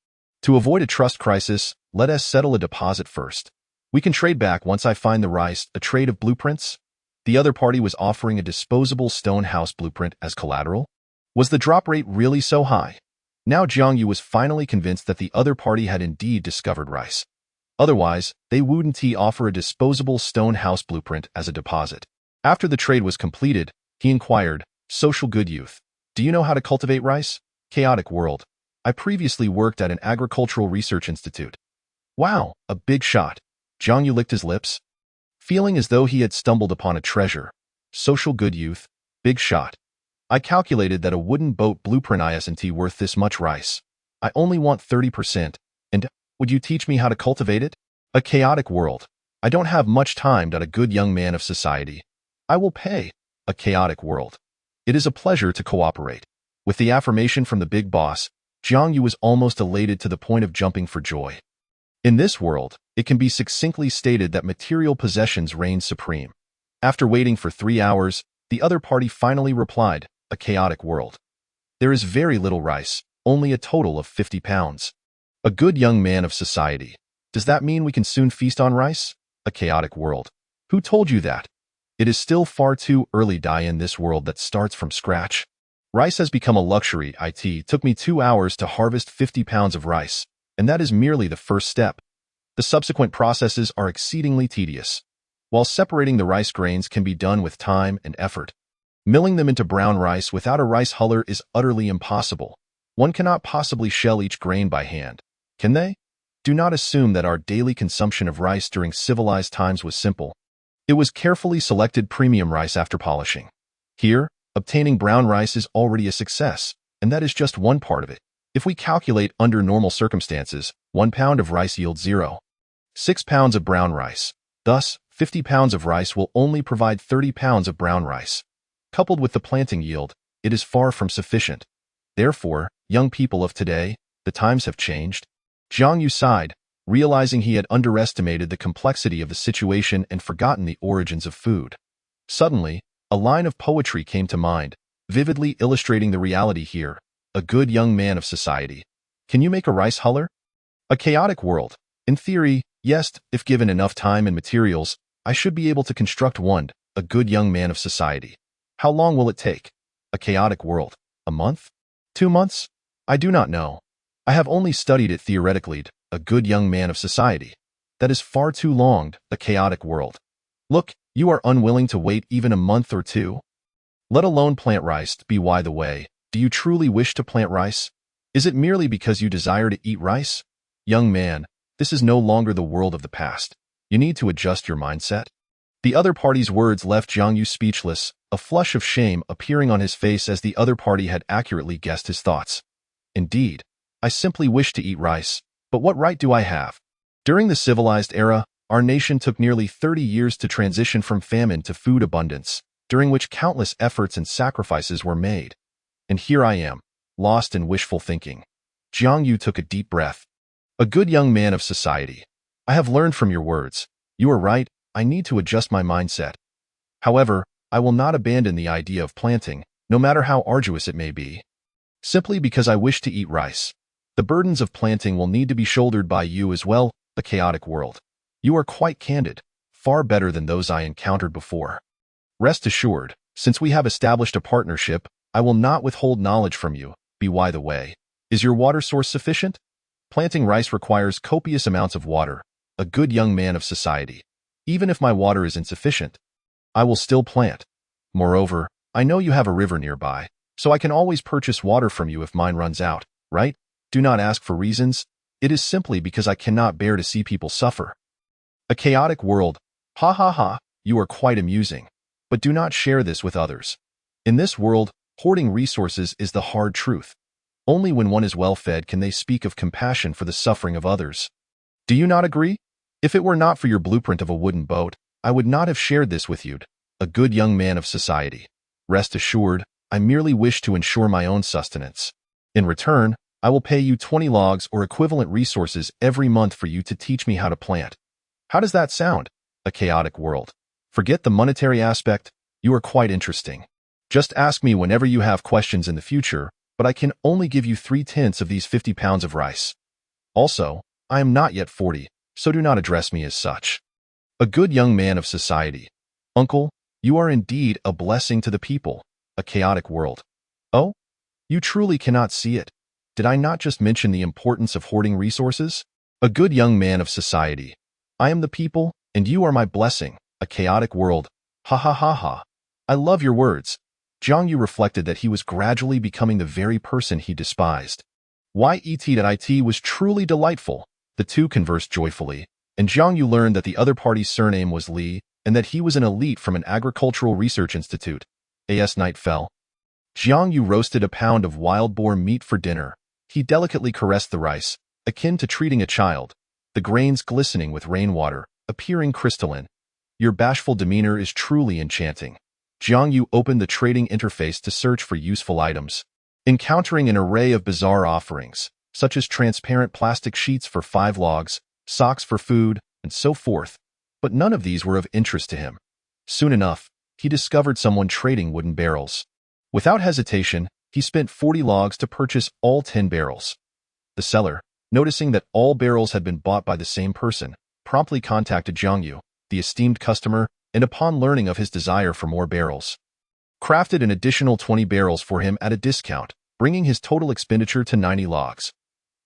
Speaker 2: To avoid a trust crisis, let us settle a deposit first. We can trade back once I find the rice. A trade of blueprints? The other party was offering a disposable stone house blueprint as collateral? Was the drop rate really so high? Now Jiang Yu was finally convinced that the other party had indeed discovered rice. Otherwise, they wouldn't offer a disposable stone house blueprint as a deposit. After the trade was completed, he inquired, Social good youth. Do you know how to cultivate rice? Chaotic world. I previously worked at an agricultural research institute. Wow, a big shot. Jiang Yu licked his lips, feeling as though he had stumbled upon a treasure. Social good youth. Big shot. I calculated that a wooden boat blueprint isn't worth this much rice. I only want 30%, and would you teach me how to cultivate it? A chaotic world. I don't have much time. A good young man of society. I will pay. A chaotic world. It is a pleasure to cooperate. With the affirmation from the big boss, Jiang Yu was almost elated to the point of jumping for joy. In this world, it can be succinctly stated that material possessions reign supreme. After waiting for 3 hours, the other party finally replied, a chaotic world. There is very little rice, only a total of 50 pounds. A good young man of society. Does that mean we can soon feast on rice? A chaotic world. Who told you that? It is still far too early in this world that starts from scratch. Rice has become a luxury. It took me 2 hours to harvest 50 pounds of rice, and that is merely the first step. The subsequent processes are exceedingly tedious. While separating the rice grains can be done with time and effort, milling them into brown rice without a rice huller is utterly impossible. One cannot possibly shell each grain by hand, can they? Do not assume that our daily consumption of rice during civilized times was simple. It was carefully selected premium rice after polishing. Here, obtaining brown rice is already a success, and that is just one part of it. If we calculate under normal circumstances, 1 pound of rice yields 0.6 pounds of brown rice. Thus, 50 pounds of rice will only provide 30 pounds of brown rice. Coupled with the planting yield, it is far from sufficient. Therefore, young people of today, the times have changed. Jiang Yu sighed, realizing he had underestimated the complexity of the situation and forgotten the origins of food. Suddenly, a line of poetry came to mind, vividly illustrating the reality here. A good young man of society. Can you make a rice huller? A chaotic world. In theory, yes, if given enough time and materials, I should be able to construct one. A good young man of society. How long will it take? A chaotic world. A month? 2 months? I do not know. I have only studied it theoretically. A good young man of society. That is far too long. A chaotic world. Look, you are unwilling to wait even a month or 2? Let alone plant rice. By the way, do you truly wish to plant rice? Is it merely because you desire to eat rice? Young man, this is no longer the world of the past. You need to adjust your mindset. The other party's words left Jiang Yu speechless, a flush of shame appearing on his face as the other party had accurately guessed his thoughts. Indeed, I simply wish to eat rice, but what right do I have? During the civilized era, our nation took nearly 30 years to transition from famine to food abundance. during which countless efforts and sacrifices were made. And here I am, lost in wishful thinking. Jiang Yu took a deep breath. A good young man of society. I have learned from your words. You are right, I need to adjust my mindset. However, I will not abandon the idea of planting, no matter how arduous it may be. Simply because I wish to eat rice. The burdens of planting will need to be shouldered by you as well, the chaotic world. You are quite candid, far better than those I encountered before. Rest assured, since we have established a partnership, I will not withhold knowledge from you. By the way, is your water source sufficient? Planting rice requires copious amounts of water, a good young man of society. Even if my water is insufficient, I will still plant. Moreover, I know you have a river nearby, so I can always purchase water from you if mine runs out, right? Do not ask for reasons. It is simply because I cannot bear to see people suffer. A chaotic world. Ha ha ha, you are quite amusing. But do not share this with others. In this world, hoarding resources is the hard truth. Only when one is well-fed can they speak of compassion for the suffering of others. Do you not agree? If it were not for your blueprint of a wooden boat, I would not have shared this with you, a good young man of society. Rest assured, I merely wish to ensure my own sustenance. In return, I will pay you 20 logs or equivalent resources every month for you to teach me how to plant. How does that sound? A chaotic world. Forget the monetary aspect, you are quite interesting. Just ask me whenever you have questions in the future, but I can only give you 3/10 of these 50 pounds of rice. Also, I am not yet 40, so do not address me as such. A good young man of society. Uncle, you are indeed a blessing to the people, a chaotic world. Oh? You truly cannot see it. Did I not just mention the importance of hoarding resources? A good young man of society. I am the people, and you are my blessing, a chaotic world. Ha ha ha ha. I love your words. Jiang Yu reflected that he was gradually becoming the very person he despised. YET was truly delightful. The two conversed joyfully, and Jiang Yu learned that the other party's surname was Li, and that he was an elite from an agricultural research institute. As night fell, Jiang Yu roasted a pound of wild boar meat for dinner. He delicately caressed the rice, akin to treating a child, the grains glistening with rainwater, appearing crystalline. Your bashful demeanor is truly enchanting. Jiang Yu opened the trading interface to search for useful items, encountering an array of bizarre offerings, such as transparent plastic sheets for 5 logs, socks for food, and so forth, but none of these were of interest to him. Soon enough, he discovered someone trading wooden barrels. Without hesitation, he spent 40 logs to purchase all 10 barrels. The seller, noticing that all barrels had been bought by the same person, promptly contacted Jiang Yu, the esteemed customer, and upon learning of his desire for more barrels, crafted an additional 20 barrels for him at a discount, bringing his total expenditure to 90 logs.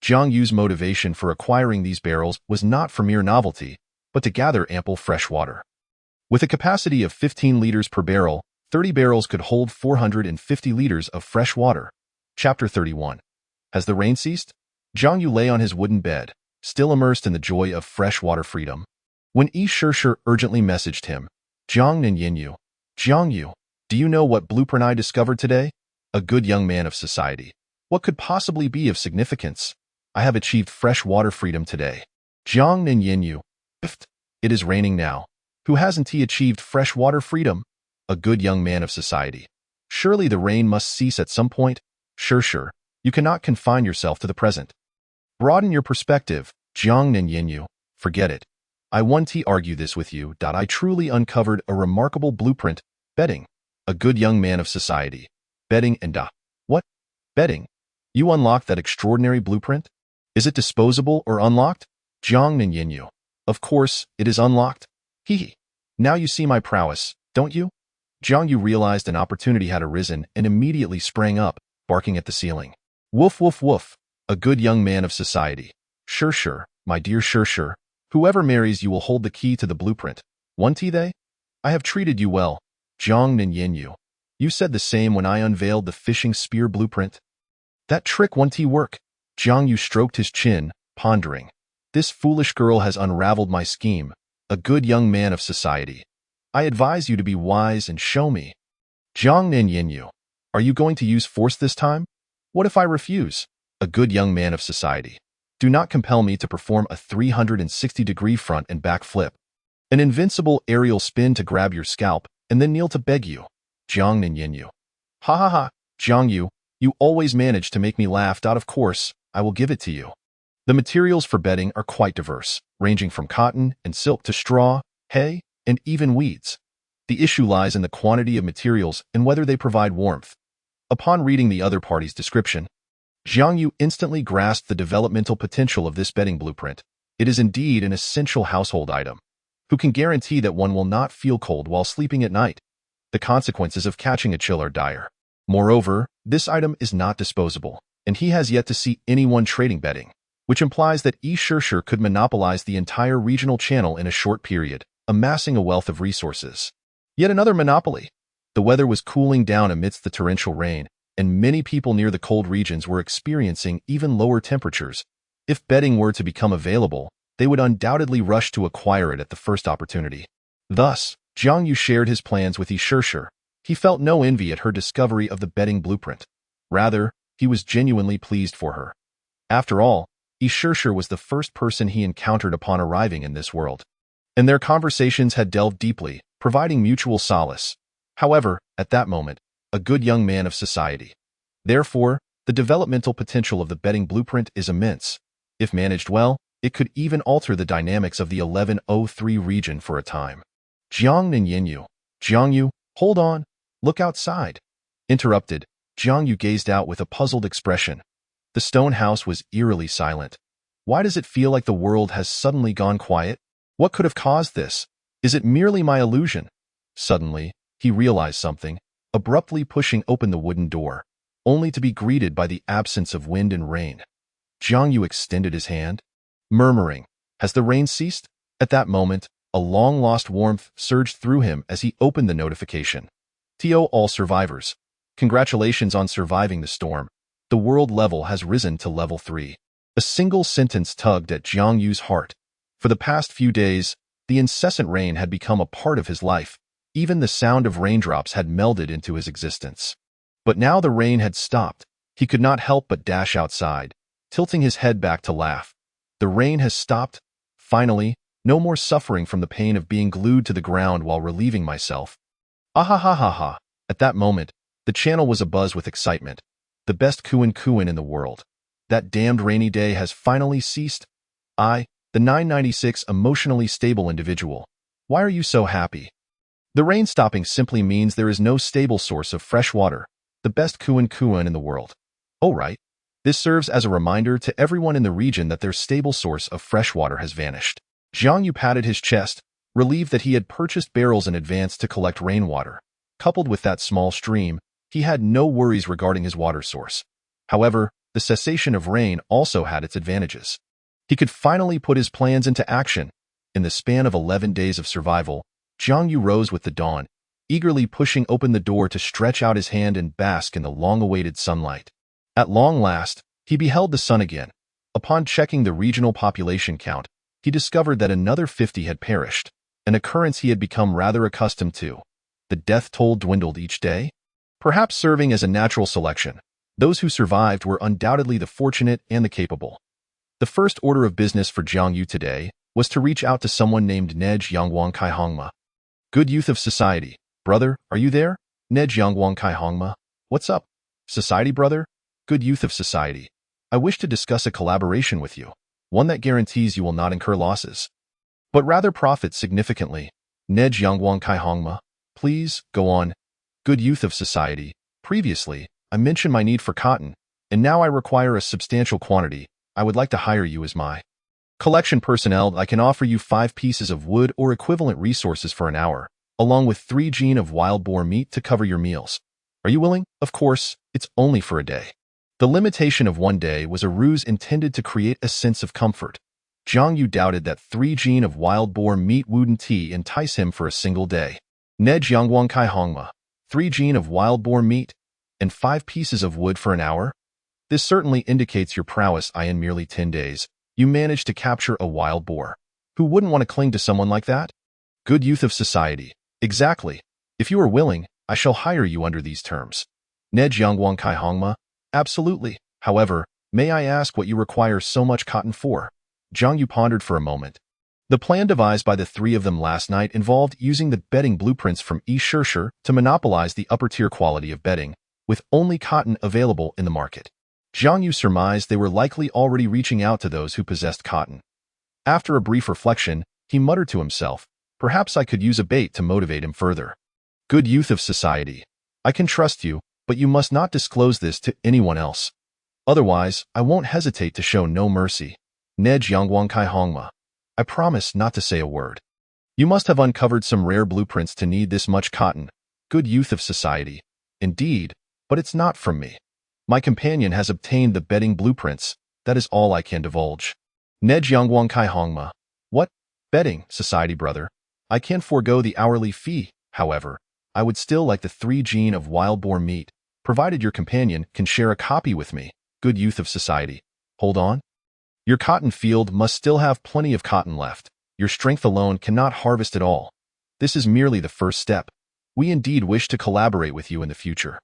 Speaker 2: Jiang Yu's motivation for acquiring these barrels was not for mere novelty, but to gather ample fresh water. With a capacity of 15 liters per barrel, 30 barrels could hold 450 liters of fresh water. Chapter 31. Has the rain ceased? Jiang Yu lay on his wooden bed, still immersed in the joy of freshwater freedom, when Yi Shishir urgently messaged him. Jiang Yu, do you know what blueprint I discovered today? A good young man of society. What could possibly be of significance? I have achieved freshwater freedom today. Jiang Yu, it is raining now. Who hasn't he achieved freshwater freedom? A good young man of society. Surely the rain must cease at some point. Sure, you cannot confine yourself to the present. Broaden your perspective, Jiang Yu. Forget it. I want to argue this with you. I truly uncovered a remarkable blueprint. Betting. A good young man of society. Betting and What? Betting? You unlocked that extraordinary blueprint? Is it disposable or unlocked? Jiang Yu. Of course, it is unlocked. Hee. Now you see my prowess, don't you? Jiang Yu realized an opportunity had arisen and immediately sprang up, barking at the ceiling. Woof woof woof. A good young man of society. Sure, my dear sure. Whoever marries you will hold the key to the blueprint. Won't they? I have treated you well. Jiang Yu. You said the same when I unveiled the fishing spear blueprint. That trick won't work. Jiang Yu stroked his chin, pondering. This foolish girl has unraveled my scheme. A good young man of society. I advise you to be wise and show me. Jiang Yu. Are you going to use force this time? What if I refuse? A good young man of society. Do not compel me to perform a 360-degree front and back flip, an invincible aerial spin to grab your scalp, and then kneel to beg you. Jiang Ninyu. Ha ha ha, Jiang Yu, you always manage to make me laugh. Of course, I will give it to you. The materials for bedding are quite diverse, ranging from cotton and silk to straw, hay, and even weeds. The issue lies in the quantity of materials and whether they provide warmth. Upon reading the other party's description, Jiang Yu instantly grasped the developmental potential of this bedding blueprint. It is indeed an essential household item. Who can guarantee that one will not feel cold while sleeping at night? The consequences of catching a chill are dire. Moreover, this item is not disposable, and he has yet to see anyone trading bedding, which implies that Yi Shishir could monopolize the entire regional channel in a short period, amassing a wealth of resources. Yet another monopoly. The weather was cooling down amidst the torrential rain, and many people near the cold regions were experiencing even lower temperatures. If bedding were to become available, they would undoubtedly rush to acquire it at the first opportunity. Thus, Jiang Yu shared his plans with Yi Shishir. He felt no envy at her discovery of the bedding blueprint. Rather, he was genuinely pleased for her. After all, Yi Shishir was the first person he encountered upon arriving in this world, and their conversations had delved deeply, providing mutual solace. However, at that moment, a good young man of society. Therefore, the developmental potential of the bedding blueprint is immense. If managed well, it could even alter the dynamics of the 1103 region for a time. Jiang Ninyu. Jiang Yu, hold on. Look outside. Interrupted, Jiang Yu gazed out with a puzzled expression. The stone house was eerily silent. Why does it feel like the world has suddenly gone quiet? What could have caused this? Is it merely my illusion? Suddenly, he realized something, abruptly pushing open the wooden door, only to be greeted by the absence of wind and rain. Jiang Yu extended his hand, murmuring, "Has the rain ceased?" At that moment, a long-lost warmth surged through him as he opened the notification. To all survivors, congratulations on surviving the storm. The world level has risen to level 3. A single sentence tugged at Jiang Yu's heart. For the past few days, the incessant rain had become a part of his life. Even the sound of raindrops had melded into his existence. But now the rain had stopped. He could not help but dash outside, tilting his head back to laugh. The rain has stopped. Finally, no more suffering from the pain of being glued to the ground while relieving myself. Ah ha ha ha ha. At that moment, the channel was abuzz with excitement. The best Kuan in the world. That damned rainy day has finally ceased. I, the 996 emotionally stable individual. Why are you so happy? The rain stopping simply means there is no stable source of fresh water. The best Kuan in the world. Oh right. This serves as a reminder to everyone in the region that their stable source of fresh water has vanished. Jiang Yu patted his chest, relieved that he had purchased barrels in advance to collect rainwater. Coupled with that small stream, he had no worries regarding his water source. However, the cessation of rain also had its advantages. He could finally put his plans into action. In the span of 11 days of survival, Jiang Yu rose with the dawn, eagerly pushing open the door to stretch out his hand and bask in the long-awaited sunlight. At long last, he beheld the sun again. Upon checking the regional population count, he discovered that another 50 had perished, an occurrence he had become rather accustomed to. The death toll dwindled each day, perhaps serving as a natural selection. Those who survived were undoubtedly the fortunate and the capable. The first order of business for Jiang Yu today was to reach out to someone named Nej Yangwang Kai Hongma. Good youth of society, brother, are you there? Nej Yangwang Kai Hongma. What's up? Society brother? Good youth of society. I wish to discuss a collaboration with you, one that guarantees you will not incur losses, but rather profit significantly. Nej Yangwang Kai Hongma. Please, go on. Good youth of society. Previously, I mentioned my need for cotton, and now I require a substantial quantity. I would like to hire you as my collection personnel. I can offer you 5 pieces of wood or equivalent resources for an hour, along with 3 gene of wild boar meat to cover your meals. Are you willing? Of course, it's only for a day. The limitation of 1 day was a ruse intended to create a sense of comfort. Jiang Yu doubted that 3 gene of wild boar meat wouldn't entice him for a single day. Nej Yangwang Kai Hongma. 3 gene of wild boar meat, and 5 pieces of wood for an hour? This certainly indicates your prowess. In merely 10 days, you managed to capture a wild boar. Who wouldn't want to cling to someone like that? Good youth of society. Exactly. If you are willing, I shall hire you under these terms. Nej Yangwang Kai Hongma. Absolutely. However, may I ask what you require so much cotton for? Jiang Yu pondered for a moment. The plan devised by the three of them last night involved using the bedding blueprints from E. Shershur to monopolize the upper-tier quality of bedding, with only cotton available in the market. Jiang Yu surmised they were likely already reaching out to those who possessed cotton. After a brief reflection, he muttered to himself, "Perhaps I could use a bait to motivate him further. Good youth of society, I can trust you, but you must not disclose this to anyone else. Otherwise, I won't hesitate to show no mercy. Nej Yangwang Kai Hongma. I promise not to say a word. You must have uncovered some rare blueprints to need this much cotton. Good youth of society. Indeed, but it's not from me. My companion has obtained the bedding blueprints. That is all I can divulge. Nej Yangwang Kai Hongma. What? Bedding, society brother. I can forego the hourly fee, however. I would still like the 3 gene of wild boar meat, provided your companion can share a copy with me. Good youth of society. Hold on. Your cotton field must still have plenty of cotton left. Your strength alone cannot harvest it all. This is merely the first step. We indeed wish to collaborate with you in the future.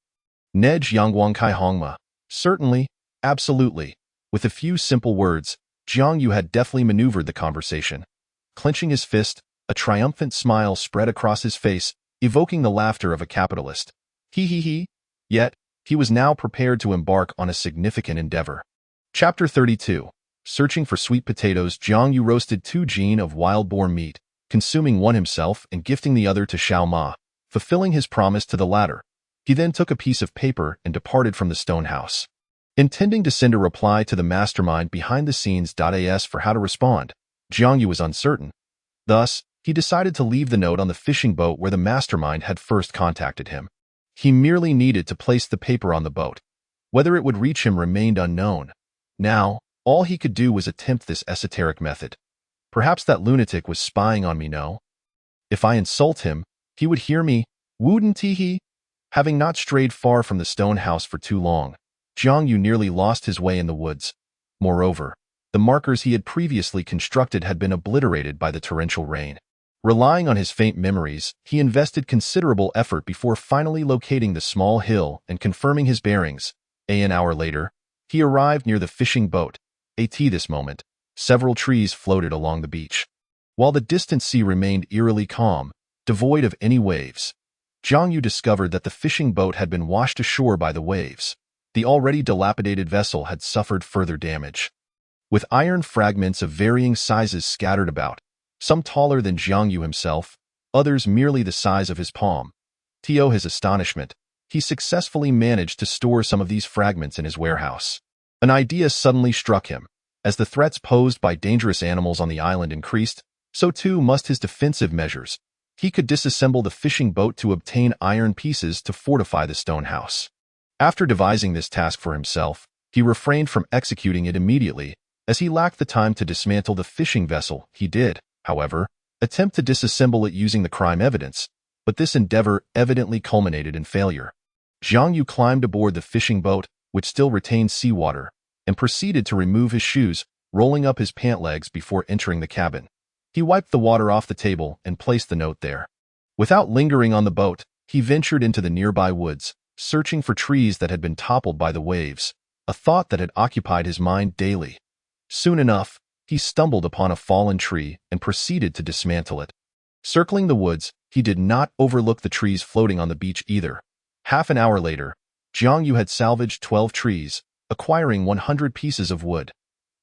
Speaker 2: Nej Yangwang Kai Hongma. Certainly, absolutely. With a few simple words, Jiang Yu had deftly maneuvered the conversation. Clenching his fist, a triumphant smile spread across his face, evoking the laughter of a capitalist. He. Yet, he was now prepared to embark on a significant endeavor. Chapter 32. Searching for sweet potatoes, Jiang Yu roasted 2 gene of wild boar meat, consuming one himself and gifting the other to Xiao Ma, fulfilling his promise to the latter. He then took a piece of paper and departed from the stone house. Intending to send a reply to the mastermind behind the scenes.as for how to respond, Jiang Yu was uncertain. Thus, he decided to leave the note on the fishing boat where the mastermind had first contacted him. He merely needed to place the paper on the boat. Whether it would reach him remained unknown. Now, all he could do was attempt this esoteric method. Perhaps that lunatic was spying on me, no? If I insult him, he would hear me, wouldn't he? Having not strayed far from the stone house for too long, Jiang Yu nearly lost his way in the woods. Moreover, the markers he had previously constructed had been obliterated by the torrential rain. Relying on his faint memories, he invested considerable effort before finally locating the small hill and confirming his bearings. An hour later, he arrived near the fishing boat. At this moment, several trees floated along the beach. While the distant sea remained eerily calm, devoid of any waves, Jiang Yu discovered that the fishing boat had been washed ashore by the waves. The already dilapidated vessel had suffered further damage. With iron fragments of varying sizes scattered about, some taller than Jiang Yu himself, others merely the size of his palm. To his astonishment, he successfully managed to store some of these fragments in his warehouse. An idea suddenly struck him. As the threats posed by dangerous animals on the island increased, so too must his defensive measures. He could disassemble the fishing boat to obtain iron pieces to fortify the stone house. After devising this task for himself, he refrained from executing it immediately, as he lacked the time to dismantle the fishing vessel. He did, however, attempt to disassemble it using the crime evidence, but this endeavor evidently culminated in failure. Jiang Yu climbed aboard the fishing boat, which still retained seawater, and proceeded to remove his shoes, rolling up his pant legs before entering the cabin. He wiped the water off the table and placed the note there. Without lingering on the boat, he ventured into the nearby woods, searching for trees that had been toppled by the waves, a thought that had occupied his mind daily. Soon enough, he stumbled upon a fallen tree and proceeded to dismantle it. Circling the woods, he did not overlook the trees floating on the beach either. Half an hour later, Jiang Yu had salvaged 12 trees, acquiring 100 pieces of wood.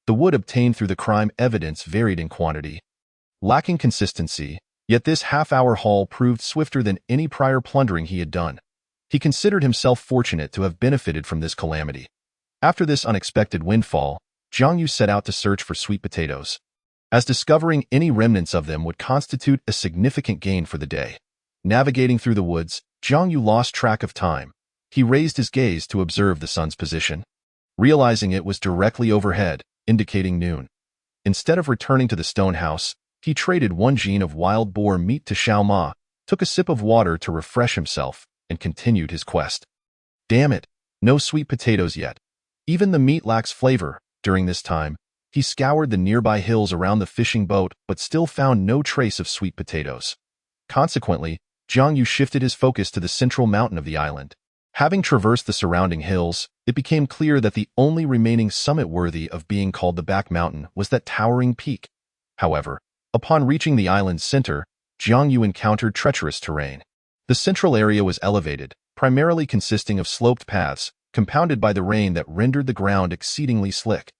Speaker 2: The wood obtained through the crime evidence varied in quantity, lacking consistency, yet this half-hour haul proved swifter than any prior plundering he had done. He considered himself fortunate to have benefited from this calamity. After this unexpected windfall, Jiang Yu set out to search for sweet potatoes, as discovering any remnants of them would constitute a significant gain for the day. Navigating through the woods, Jiang Yu lost track of time. He raised his gaze to observe the sun's position, realizing it was directly overhead, indicating noon. Instead of returning to the stone house, he traded 1 gene of wild boar meat to Xiao Ma, took a sip of water to refresh himself, and continued his quest. Damn it, no sweet potatoes yet. Even the meat lacks flavor. During this time, he scoured the nearby hills around the fishing boat but still found no trace of sweet potatoes. Consequently, Jiang Yu shifted his focus to the central mountain of the island. Having traversed the surrounding hills, it became clear that the only remaining summit worthy of being called the Back Mountain was that towering peak. However, Upon reaching the island's center, Jiang Yu encountered treacherous terrain. The central area was elevated, primarily consisting of sloped paths, compounded by the rain that rendered the ground exceedingly slick.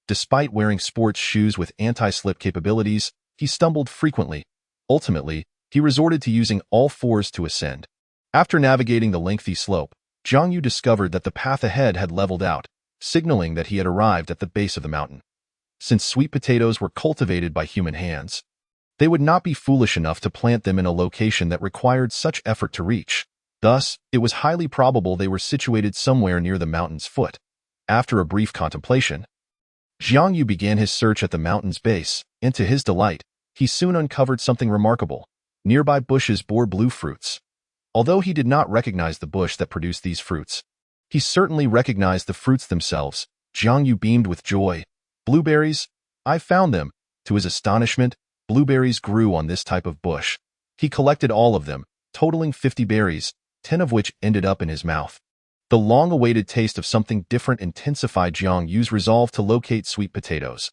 Speaker 2: Despite wearing sports shoes with anti-slip capabilities, he stumbled frequently. Ultimately, he resorted to using all fours to ascend. After navigating the lengthy slope, Jiang Yu discovered that the path ahead had leveled out, signaling that he had arrived at the base of the mountain. Since sweet potatoes were cultivated by human hands, they would not be foolish enough to plant them in a location that required such effort to reach. Thus, it was highly probable they were situated somewhere near the mountain's foot. After a brief contemplation, Jiang Yu began his search at the mountain's base, and to his delight, he soon uncovered something remarkable. Nearby bushes bore blue fruits. Although he did not recognize the bush that produced these fruits, he certainly recognized the fruits themselves. Jiang Yu beamed with joy. Blueberries? I found them. To his astonishment, blueberries grew on this type of bush. He collected all of them, totaling 50 berries, 10 of which ended up in his mouth. The long-awaited taste of something different intensified Jiang Yu's resolve to locate sweet potatoes.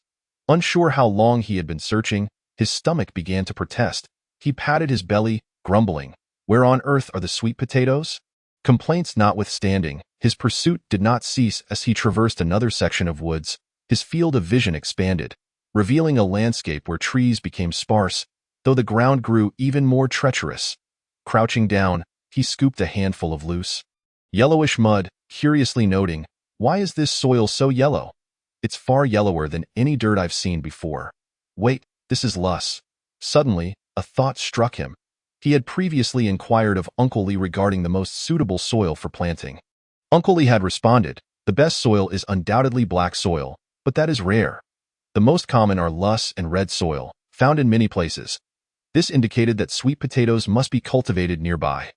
Speaker 2: Unsure how long he had been searching, his stomach began to protest. He patted his belly, grumbling, "Where on earth are the sweet potatoes?" Complaints notwithstanding, his pursuit did not cease as he traversed another section of woods. His field of vision expanded, revealing a landscape where trees became sparse, though the ground grew even more treacherous. Crouching down, he scooped a handful of loose, yellowish mud, curiously noting, "Why is this soil so yellow? It's far yellower than any dirt I've seen before. Wait, this is loess." Suddenly, a thought struck him. He had previously inquired of Uncle Lee regarding the most suitable soil for planting. Uncle Lee had responded, "The best soil is undoubtedly black soil, but that is rare. The most common are loess and red soil, found in many places." This indicated that sweet potatoes must be cultivated nearby.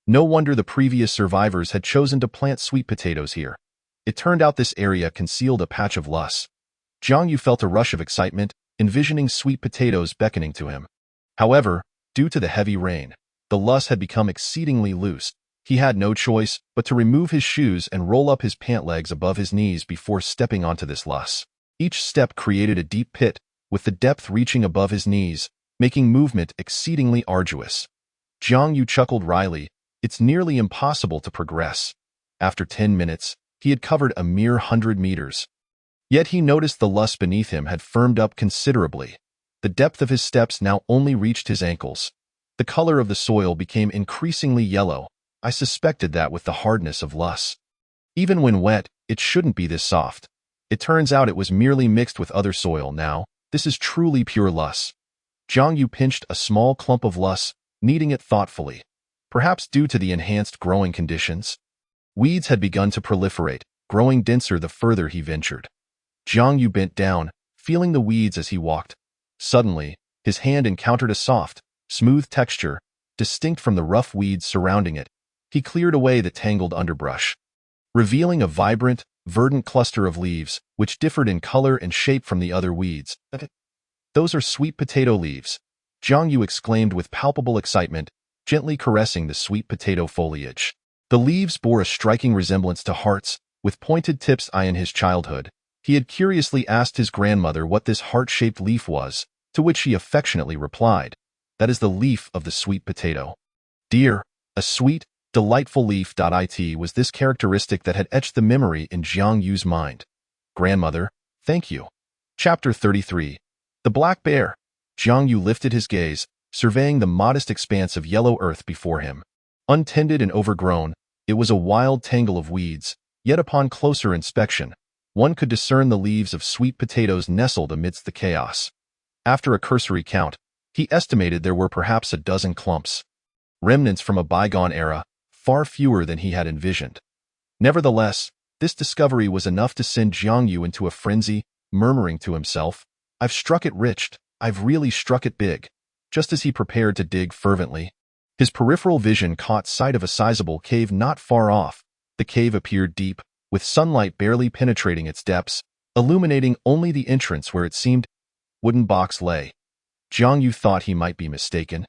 Speaker 2: No wonder the previous survivors had chosen to plant sweet potatoes here. It turned out this area concealed a patch of loess. Jiang Yu felt a rush of excitement, envisioning sweet potatoes beckoning to him. However, due to the heavy rain, the loess had become exceedingly loose. He had no choice but to remove his shoes and roll up his pant legs above his knees before stepping onto this loess. Each step created a deep pit, with the depth reaching above his knees, making movement exceedingly arduous. Jiang Yu chuckled wryly. It's nearly impossible to progress. After 10 minutes, he had covered a mere 100 meters. Yet he noticed the loess beneath him had firmed up considerably. The depth of his steps now only reached his ankles. The color of the soil became increasingly yellow. I suspected that with the hardness of loess. Even when wet, it shouldn't be this soft. It turns out it was merely mixed with other soil now. This is truly pure loess. Jiang Yu pinched a small clump of loess, kneading it thoughtfully. Perhaps due to the enhanced growing conditions, weeds had begun to proliferate, growing denser the further he ventured. Jiang Yu bent down, feeling the weeds as he walked. Suddenly, his hand encountered a soft, smooth texture, distinct from the rough weeds surrounding it. He cleared away the tangled underbrush, revealing a vibrant, verdant cluster of leaves, which differed in color and shape from the other weeds. "Those are sweet potato leaves," Jiang Yu exclaimed with palpable excitement, gently caressing the sweet potato foliage. The leaves bore a striking resemblance to hearts, with pointed tips. In his childhood, he had curiously asked his grandmother what this heart-shaped leaf was, to which she affectionately replied, "That is the leaf of the sweet potato." Dear, a sweet, delightful leaf. It was this characteristic that had etched the memory in Jiang Yu's mind. "Grandmother, thank you." Chapter 33. The Black Bear. Jiang Yu lifted his gaze, surveying the modest expanse of yellow earth before him. Untended and overgrown, it was a wild tangle of weeds, yet upon closer inspection, one could discern the leaves of sweet potatoes nestled amidst the chaos. After a cursory count, he estimated there were perhaps a dozen clumps. Remnants from a bygone era, far fewer than he had envisioned. Nevertheless, this discovery was enough to send Jiang Yu into a frenzy, murmuring to himself, "I've struck it rich, I've really struck it big." Just as he prepared to dig fervently, his peripheral vision caught sight of a sizable cave not far off. The cave appeared deep, with sunlight barely penetrating its depths, illuminating only the entrance where it seemed wooden box lay. Jiang Yu thought he might be mistaken,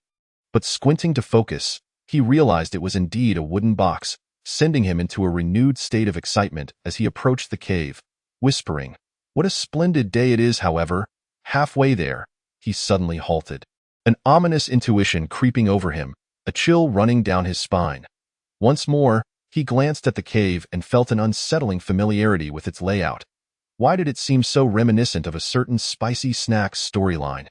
Speaker 2: but squinting to focus, he realized it was indeed a wooden box, sending him into a renewed state of excitement as he approached the cave, whispering, "What a splendid day it is." However, halfway there, he suddenly halted. An ominous intuition creeping over him, a chill running down his spine. Once more, he glanced at the cave and felt an unsettling familiarity with its layout. Why did it seem so reminiscent of a certain Spicy Snacks storyline?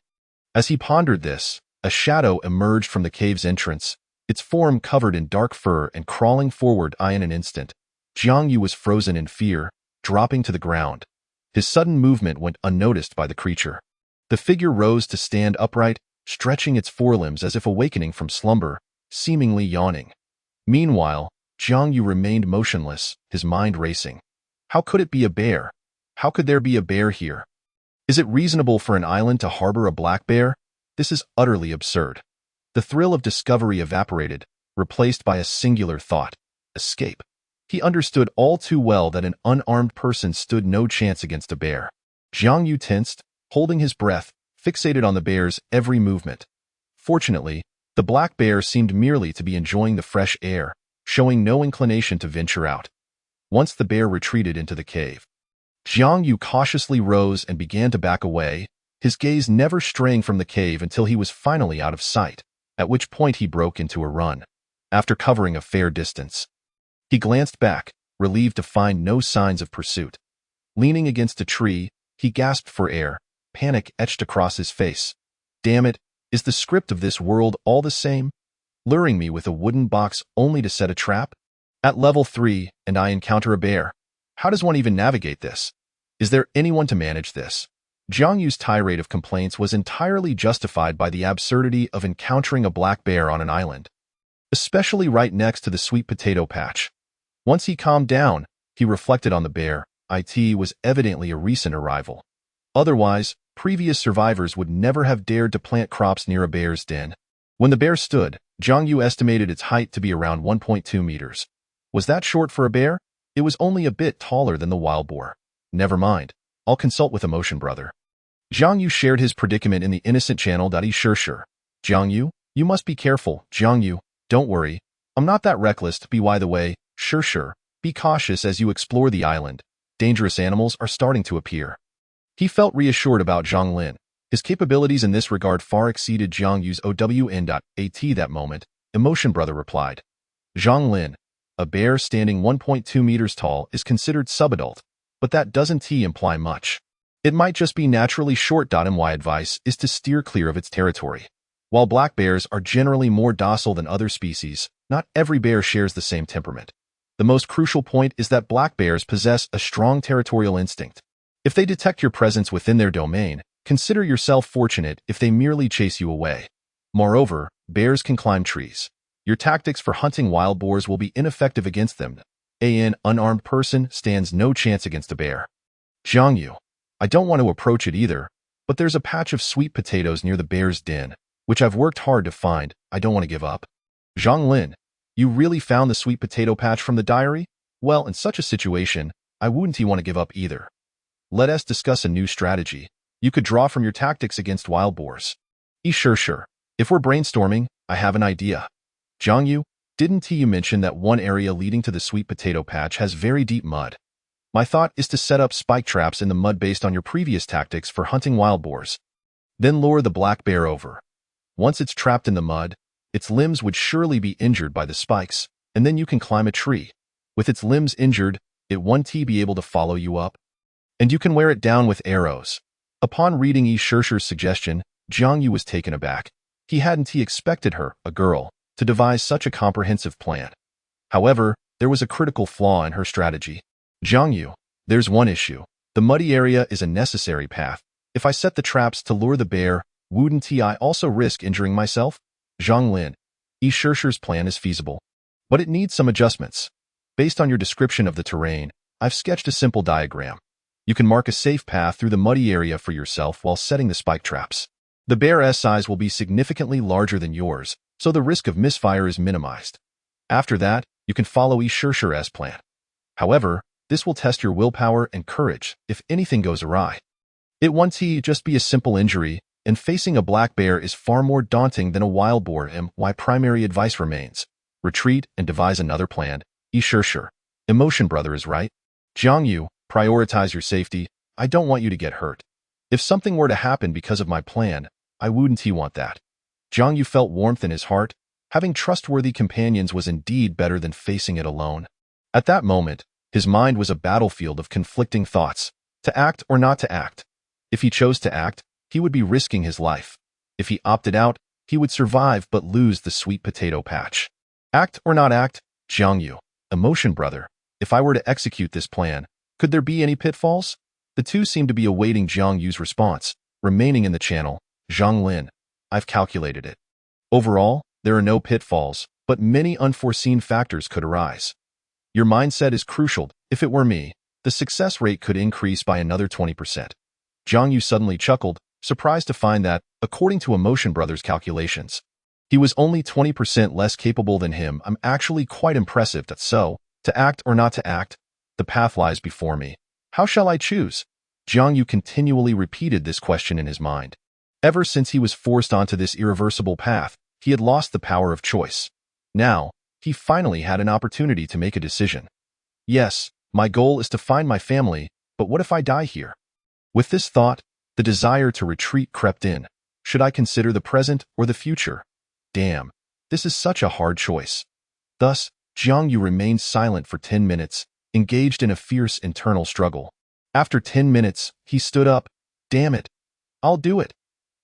Speaker 2: As he pondered this, a shadow emerged from the cave's entrance, its form covered in dark fur and crawling forward in an instant. Jiang Yu was frozen in fear, dropping to the ground. His sudden movement went unnoticed by the creature. The figure rose to stand upright, stretching its forelimbs as if awakening from slumber, seemingly yawning. Meanwhile, Jiang Yu remained motionless, his mind racing. How could it be a bear? How could there be a bear here? Is it reasonable for an island to harbor a black bear? This is utterly absurd. The thrill of discovery evaporated, replaced by a singular thought: escape. He understood all too well that an unarmed person stood no chance against a bear. Jiang Yu tensed, holding his breath, fixated on the bear's every movement. Fortunately, the black bear seemed merely to be enjoying the fresh air, showing no inclination to venture out. Once the bear retreated into the cave, Jiang Yu cautiously rose and began to back away, his gaze never straying from the cave until he was finally out of sight, at which point he broke into a run. After covering a fair distance, he glanced back, relieved to find no signs of pursuit. Leaning against a tree, he gasped for air, panic etched across his face. Damn it, is the script of this world all the same? Luring me with a wooden box only to set a trap? At level 3, and I encounter a bear. How does one even navigate this? Is there anyone to manage this? Jiang Yu's tirade of complaints was entirely justified by the absurdity of encountering a black bear on an island, especially right next to the sweet potato patch. Once he calmed down, he reflected on the bear. It was evidently a recent arrival. Otherwise, previous survivors would never have dared to plant crops near a bear's den. When the bear stood, Jiang Yu estimated its height to be around 1.2 meters. Was that short for a bear? It was only a bit taller than the wild boar. Never mind. I'll consult with Emotion Brother. Jiang Yu shared his predicament in the innocent channel. Sure. Jiang Yu, you must be careful. Jiang Yu, don't worry. I'm not that reckless. By the way, sure. Be cautious as you explore the island. Dangerous animals are starting to appear. He felt reassured about Zhang Lin. His capabilities in this regard far exceeded Jiang Yu's OWN.AT that moment. Emotion Brother replied. Zhang Lin, a bear standing 1.2 meters tall, is considered subadult, but that doesn't imply much. It might just be naturally short. My advice is to steer clear of its territory. While black bears are generally more docile than other species, not every bear shares the same temperament. The most crucial point is that black bears possess a strong territorial instinct. If they detect your presence within their domain, consider yourself fortunate if they merely chase you away. Moreover, bears can climb trees. Your tactics for hunting wild boars will be ineffective against them. An unarmed person stands no chance against a bear. Jiang Yu, I don't want to approach it either, but there's a patch of sweet potatoes near the bear's den, which I've worked hard to find. I don't want to give up. Zhang Lin, you really found the sweet potato patch from the diary? Well, in such a situation, I wouldn't want to give up either. Let us discuss a new strategy. You could draw from your tactics against wild boars. Sure. If we're brainstorming, I have an idea. Jiang Yu, didn't you mention that one area leading to the sweet potato patch has very deep mud? My thought is to set up spike traps in the mud based on your previous tactics for hunting wild boars. Then lure the black bear over. Once it's trapped in the mud, its limbs would surely be injured by the spikes, and then you can climb a tree. With its limbs injured, it won't be able to follow you up. And you can wear it down with arrows. Upon reading Shursher's suggestion, Jiang Yu was taken aback. He hadn't expected her, a girl, to devise such a comprehensive plan. However, there was a critical flaw in her strategy. Jiang Yu, there's one issue. The muddy area is a necessary path. If I set the traps to lure the bear, wouldn't I also risk injuring myself? Zhang Lin, Shursher's plan is feasible, but it needs some adjustments. Based on your description of the terrain, I've sketched a simple diagram. You can mark a safe path through the muddy area for yourself while setting the spike traps. The bear's size will be significantly larger than yours, so the risk of misfire is minimized. After that, you can follow Shursher's plan. However, this will test your willpower and courage if anything goes awry. It won't just be a simple injury, and facing a black bear is far more daunting than a wild boar. My primary advice remains: retreat and devise another plan. Sure. Emotion Brother is right. Jiang Yu, prioritize your safety. I don't want you to get hurt. If something were to happen because of my plan, I wouldn't want that. Jiang Yu felt warmth in his heart. Having trustworthy companions was indeed better than facing it alone. At that moment, his mind was a battlefield of conflicting thoughts, to act or not to act. If he chose to act, he would be risking his life. If he opted out, he would survive but lose the sweet potato patch. Act or not act, Jiang Yu, emotion brother. If I were to execute this plan, could there be any pitfalls? The two seemed to be awaiting Jiang Yu's response, remaining in the channel. Zhang Lin, I've calculated it. Overall, there are no pitfalls, but many unforeseen factors could arise. Your mindset is crucial. If it were me, the success rate could increase by another 20%. Jiang Yu suddenly chuckled, surprised to find that, according to Emotion Brothers' calculations, he was only 20% less capable than him. I'm actually quite impressive. That's so. To act or not to act, the path lies before me. How shall I choose? Jiang Yu continually repeated this question in his mind. Ever since he was forced onto this irreversible path, he had lost the power of choice. Now, he finally had an opportunity to make a decision. Yes, my goal is to find my family, but what if I die here? With this thought, the desire to retreat crept in. Should I consider the present or the future? Damn, this is such a hard choice. Thus, Jiang Yu remained silent for 10 minutes, engaged in a fierce internal struggle. After 10 minutes, he stood up. Damn it. I'll do it.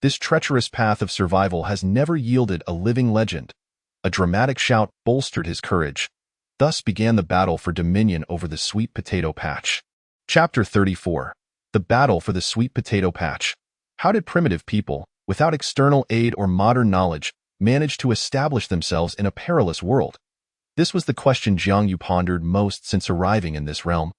Speaker 2: This treacherous path of survival has never yielded a living legend. A dramatic shout bolstered his courage. Thus began the battle for dominion over the sweet potato patch. Chapter 34. The Battle for the Sweet Potato Patch. How did primitive people, without external aid or modern knowledge, manage to establish themselves in a perilous world? This was the question Jiang Yu pondered most since arriving in this realm.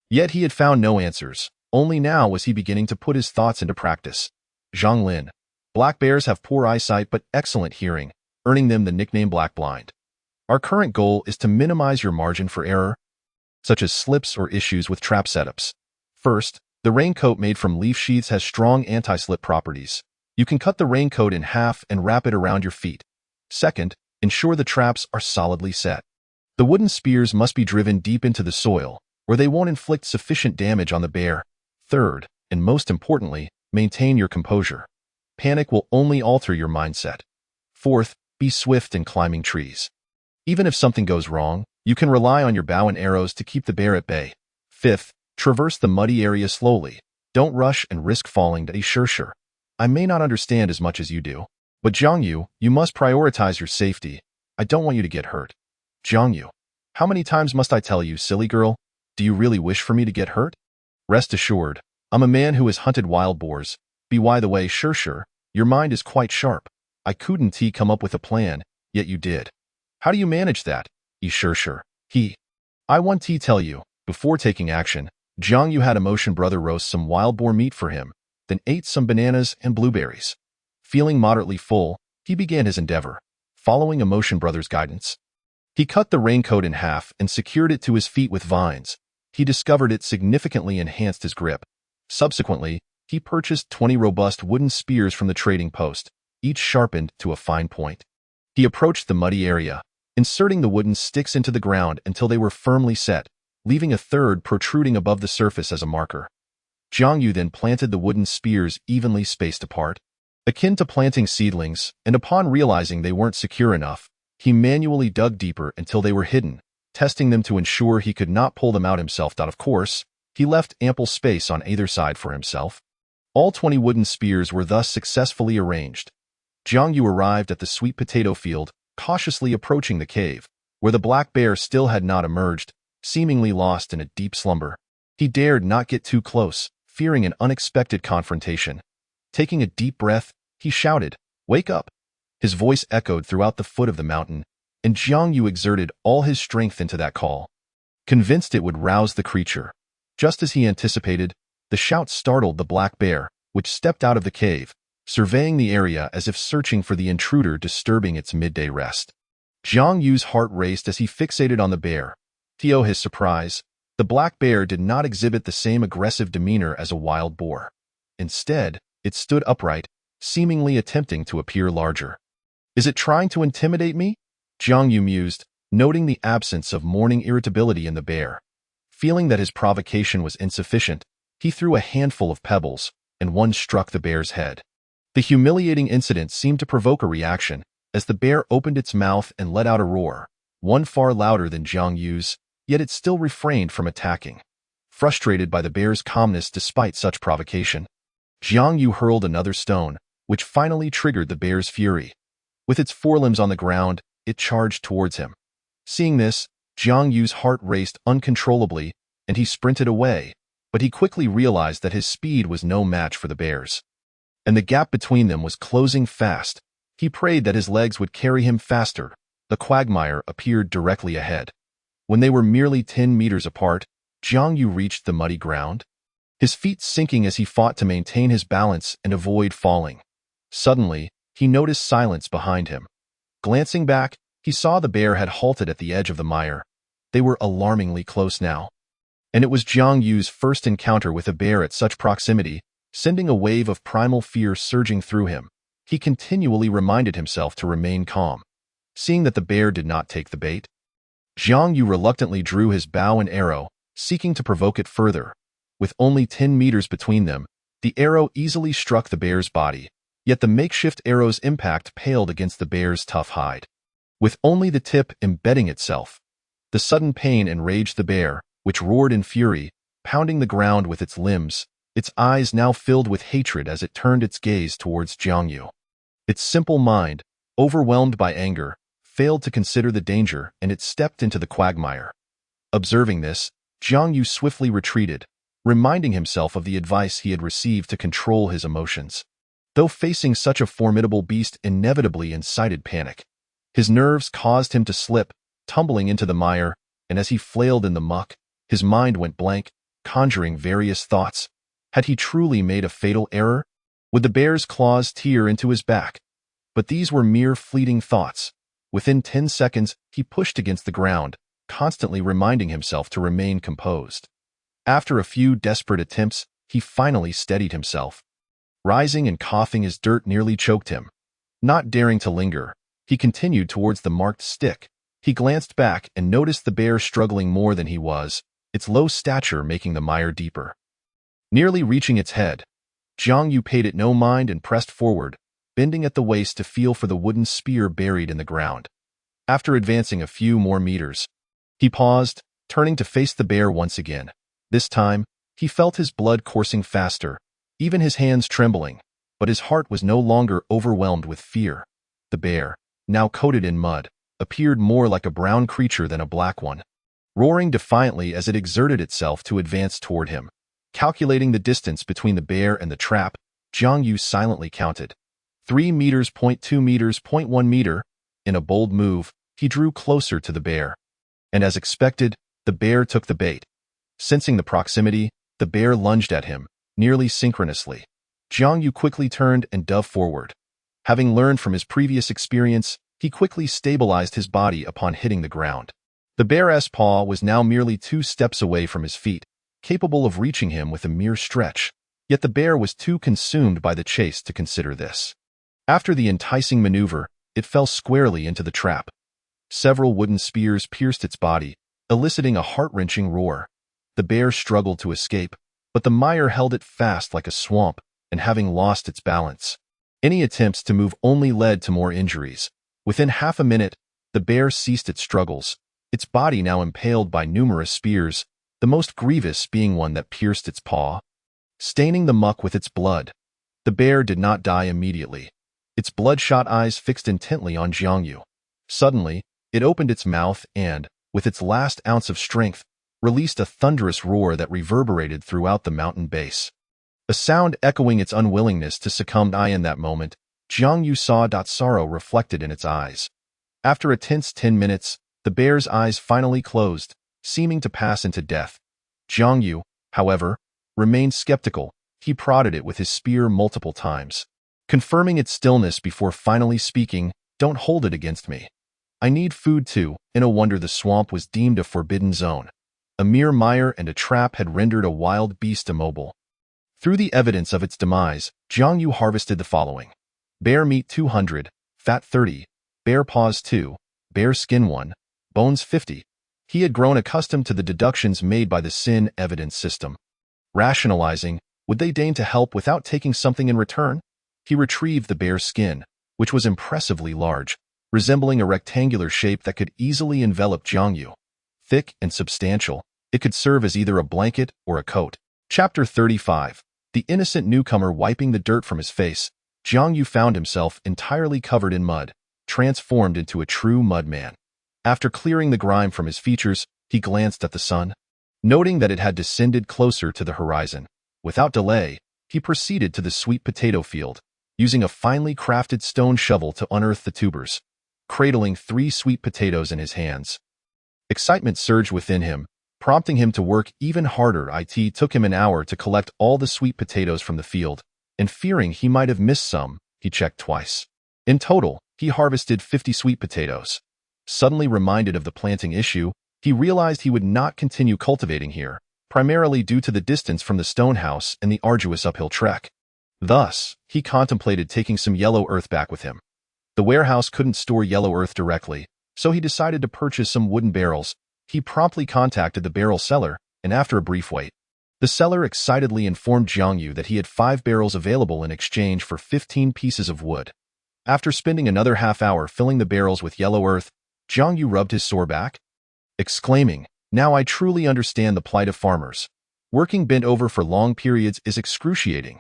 Speaker 2: Yet he had found no answers. Only now was he beginning to put his thoughts into practice. Zhang Lin. Black bears have poor eyesight but excellent hearing, earning them the nickname Black Blind. Our current goal is to minimize your margin for error, such as slips or issues with trap setups. First, the raincoat made from leaf sheaths has strong anti-slip properties. You can cut the raincoat in half and wrap it around your feet. Second, ensure the traps are solidly set. The wooden spears must be driven deep into the soil, or they won't inflict sufficient damage on the bear. Third, and most importantly, maintain your composure. Panic will only alter your mindset. Fourth, be swift in climbing trees. Even if something goes wrong, you can rely on your bow and arrows to keep the bear at bay. Fifth, traverse the muddy area slowly. Don't rush and risk falling. Sure. I may not understand as much as you do, but Jiang Yu, you must prioritize your safety. I don't want you to get hurt. Jiang Yu, how many times must I tell you, silly girl? Do you really wish for me to get hurt? Rest assured, I'm a man who has hunted wild boars. By the way, sure, your mind is quite sharp. I couldn't come up with a plan, yet you did. How do you manage that? Sure. I want to tell you, before taking action, Jiang Yu had Emotion Brother roast some wild boar meat for him, then ate some bananas and blueberries. Feeling moderately full, he began his endeavor, following Emotion Brother's guidance. He cut the raincoat in half and secured it to his feet with vines. He discovered it significantly enhanced his grip. Subsequently, he purchased 20 robust wooden spears from the trading post, each sharpened to a fine point. He approached the muddy area, inserting the wooden sticks into the ground until they were firmly set, leaving a third protruding above the surface as a marker. Jiang Yu then planted the wooden spears evenly spaced apart, akin to planting seedlings, and upon realizing they weren't secure enough, he manually dug deeper until they were hidden, testing them to ensure he could not pull them out himself. Of course, he left ample space on either side for himself. All 20 wooden spears were thus successfully arranged. Jiang Yu arrived at the sweet potato field, cautiously approaching the cave, where the black bear still had not emerged, seemingly lost in a deep slumber. He dared not get too close, fearing an unexpected confrontation. Taking a deep breath, he shouted, "Wake up!" His voice echoed throughout the foot of the mountain, and Jiang Yu exerted all his strength into that call, convinced it would rouse the creature. Just as he anticipated, the shout startled the black bear, which stepped out of the cave, surveying the area as if searching for the intruder disturbing its midday rest. Jiang Yu's heart raced as he fixated on the bear. To his surprise, the black bear did not exhibit the same aggressive demeanor as a wild boar. Instead, it stood upright, seemingly attempting to appear larger. Is it trying to intimidate me? Jiang Yu mused, noting the absence of morning irritability in the bear. Feeling that his provocation was insufficient, he threw a handful of pebbles, and one struck the bear's head. The humiliating incident seemed to provoke a reaction, as the bear opened its mouth and let out a roar, one far louder than Jiang Yu's, yet it still refrained from attacking. Frustrated by the bear's calmness despite such provocation, Jiang Yu hurled another stone, which finally triggered the bear's fury. With its forelimbs on the ground, it charged towards him. Seeing this, Jiang Yu's heart raced uncontrollably, and he sprinted away, but he quickly realized that his speed was no match for the bear's. And the gap between them was closing fast. He prayed that his legs would carry him faster. The quagmire appeared directly ahead. When they were merely 10 meters apart, Jiang Yu reached the muddy ground, his feet sinking as he fought to maintain his balance and avoid falling. Suddenly, he noticed silence behind him. Glancing back, he saw the bear had halted at the edge of the mire. They were alarmingly close now. And it was Jiang Yu's first encounter with a bear at such proximity, sending a wave of primal fear surging through him. He continually reminded himself to remain calm. Seeing that the bear did not take the bait, Jiang Yu reluctantly drew his bow and arrow, seeking to provoke it further. With only 10 meters between them, the arrow easily struck the bear's body, yet the makeshift arrow's impact paled against the bear's tough hide. With only the tip embedding itself, the sudden pain enraged the bear, which roared in fury, pounding the ground with its limbs, its eyes now filled with hatred as it turned its gaze towards Jiang Yu. Its simple mind, overwhelmed by anger, failed to consider the danger, and it stepped into the quagmire. Observing this, Jiang Yu swiftly retreated, reminding himself of the advice he had received to control his emotions. Though facing such a formidable beast inevitably incited panic, his nerves caused him to slip, tumbling into the mire, and as he flailed in the muck, his mind went blank, conjuring various thoughts. Had he truly made a fatal error? Would the bear's claws tear into his back? But these were mere fleeting thoughts. Within 10 seconds, he pushed against the ground, constantly reminding himself to remain composed. After a few desperate attempts, he finally steadied himself. Rising and coughing as dirt nearly choked him. Not daring to linger, he continued towards the marked stick. He glanced back and noticed the bear struggling more than he was, its low stature making the mire deeper. Nearly reaching its head, Jiang Yu paid it no mind and pressed forward, bending at the waist to feel for the wooden spear buried in the ground. After advancing a few more meters, he paused, turning to face the bear once again. This time, he felt his blood coursing faster, even his hands trembling, but his heart was no longer overwhelmed with fear. The bear, now coated in mud, appeared more like a brown creature than a black one, roaring defiantly as it exerted itself to advance toward him. Calculating the distance between the bear and the trap, Jiang Yu silently counted. 3 meters, 0.2 meters, 0.1 meter. In a bold move, he drew closer to the bear. And as expected, the bear took the bait. Sensing the proximity, the bear lunged at him, nearly synchronously. Jiang Yu quickly turned and dove forward. Having learned from his previous experience, he quickly stabilized his body upon hitting the ground. The bear's paw was now merely 2 steps away from his feet, capable of reaching him with a mere stretch, yet the bear was too consumed by the chase to consider this. After the enticing maneuver, it fell squarely into the trap. Several wooden spears pierced its body, eliciting a heart-wrenching roar. The bear struggled to escape, but the mire held it fast like a swamp, and having lost its balance, any attempts to move only led to more injuries. Within half a minute, the bear ceased its struggles, its body now impaled by numerous spears, the most grievous being one that pierced its paw, staining the muck with its blood. The bear did not die immediately. Its bloodshot eyes fixed intently on Jiang Yu. Suddenly, it opened its mouth and, with its last ounce of strength, released a thunderous roar that reverberated throughout the mountain base. A sound echoing its unwillingness to succumb. In that moment, Jiang Yu saw sorrow reflected in its eyes. After a tense 10 minutes, the bear's eyes finally closed, seeming to pass into death. Jiang Yu, however, remained skeptical. He prodded it with his spear multiple times, confirming its stillness before finally speaking, "Don't hold it against me. I need food too." No wonder the swamp was deemed a forbidden zone. A mere mire and a trap had rendered a wild beast immobile. Through the evidence of its demise, Jiang Yu harvested the following: bear meat 200, fat 30, bear paws 2, bear skin 1, bones 50. He had grown accustomed to the deductions made by the sin evidence system. Rationalizing, would they deign to help without taking something in return? He retrieved the bear's skin, which was impressively large, resembling a rectangular shape that could easily envelop Jiangyu. Thick and substantial, it could serve as either a blanket or a coat. Chapter 35. The innocent newcomer wiping the dirt from his face, Jiangyu found himself entirely covered in mud, transformed into a true mudman. After clearing the grime from his features, he glanced at the sun, noting that it had descended closer to the horizon. Without delay, he proceeded to the sweet potato field, using a finely crafted stone shovel to unearth the tubers, cradling 3 sweet potatoes in his hands. Excitement surged within him, prompting him to work even harder. It took him an hour to collect all the sweet potatoes from the field, and fearing he might have missed some, he checked twice. In total, he harvested 50 sweet potatoes. Suddenly reminded of the planting issue, he realized he would not continue cultivating here, primarily due to the distance from the stone house and the arduous uphill trek. Thus, he contemplated taking some yellow earth back with him. The warehouse couldn't store yellow earth directly, so he decided to purchase some wooden barrels. He promptly contacted the barrel seller, and after a brief wait, the seller excitedly informed Jiangyu that he had 5 barrels available in exchange for 15 pieces of wood. After spending another half hour filling the barrels with yellow earth, Jiangyu rubbed his sore back, exclaiming, "Now I truly understand the plight of farmers. Working bent over for long periods is excruciating."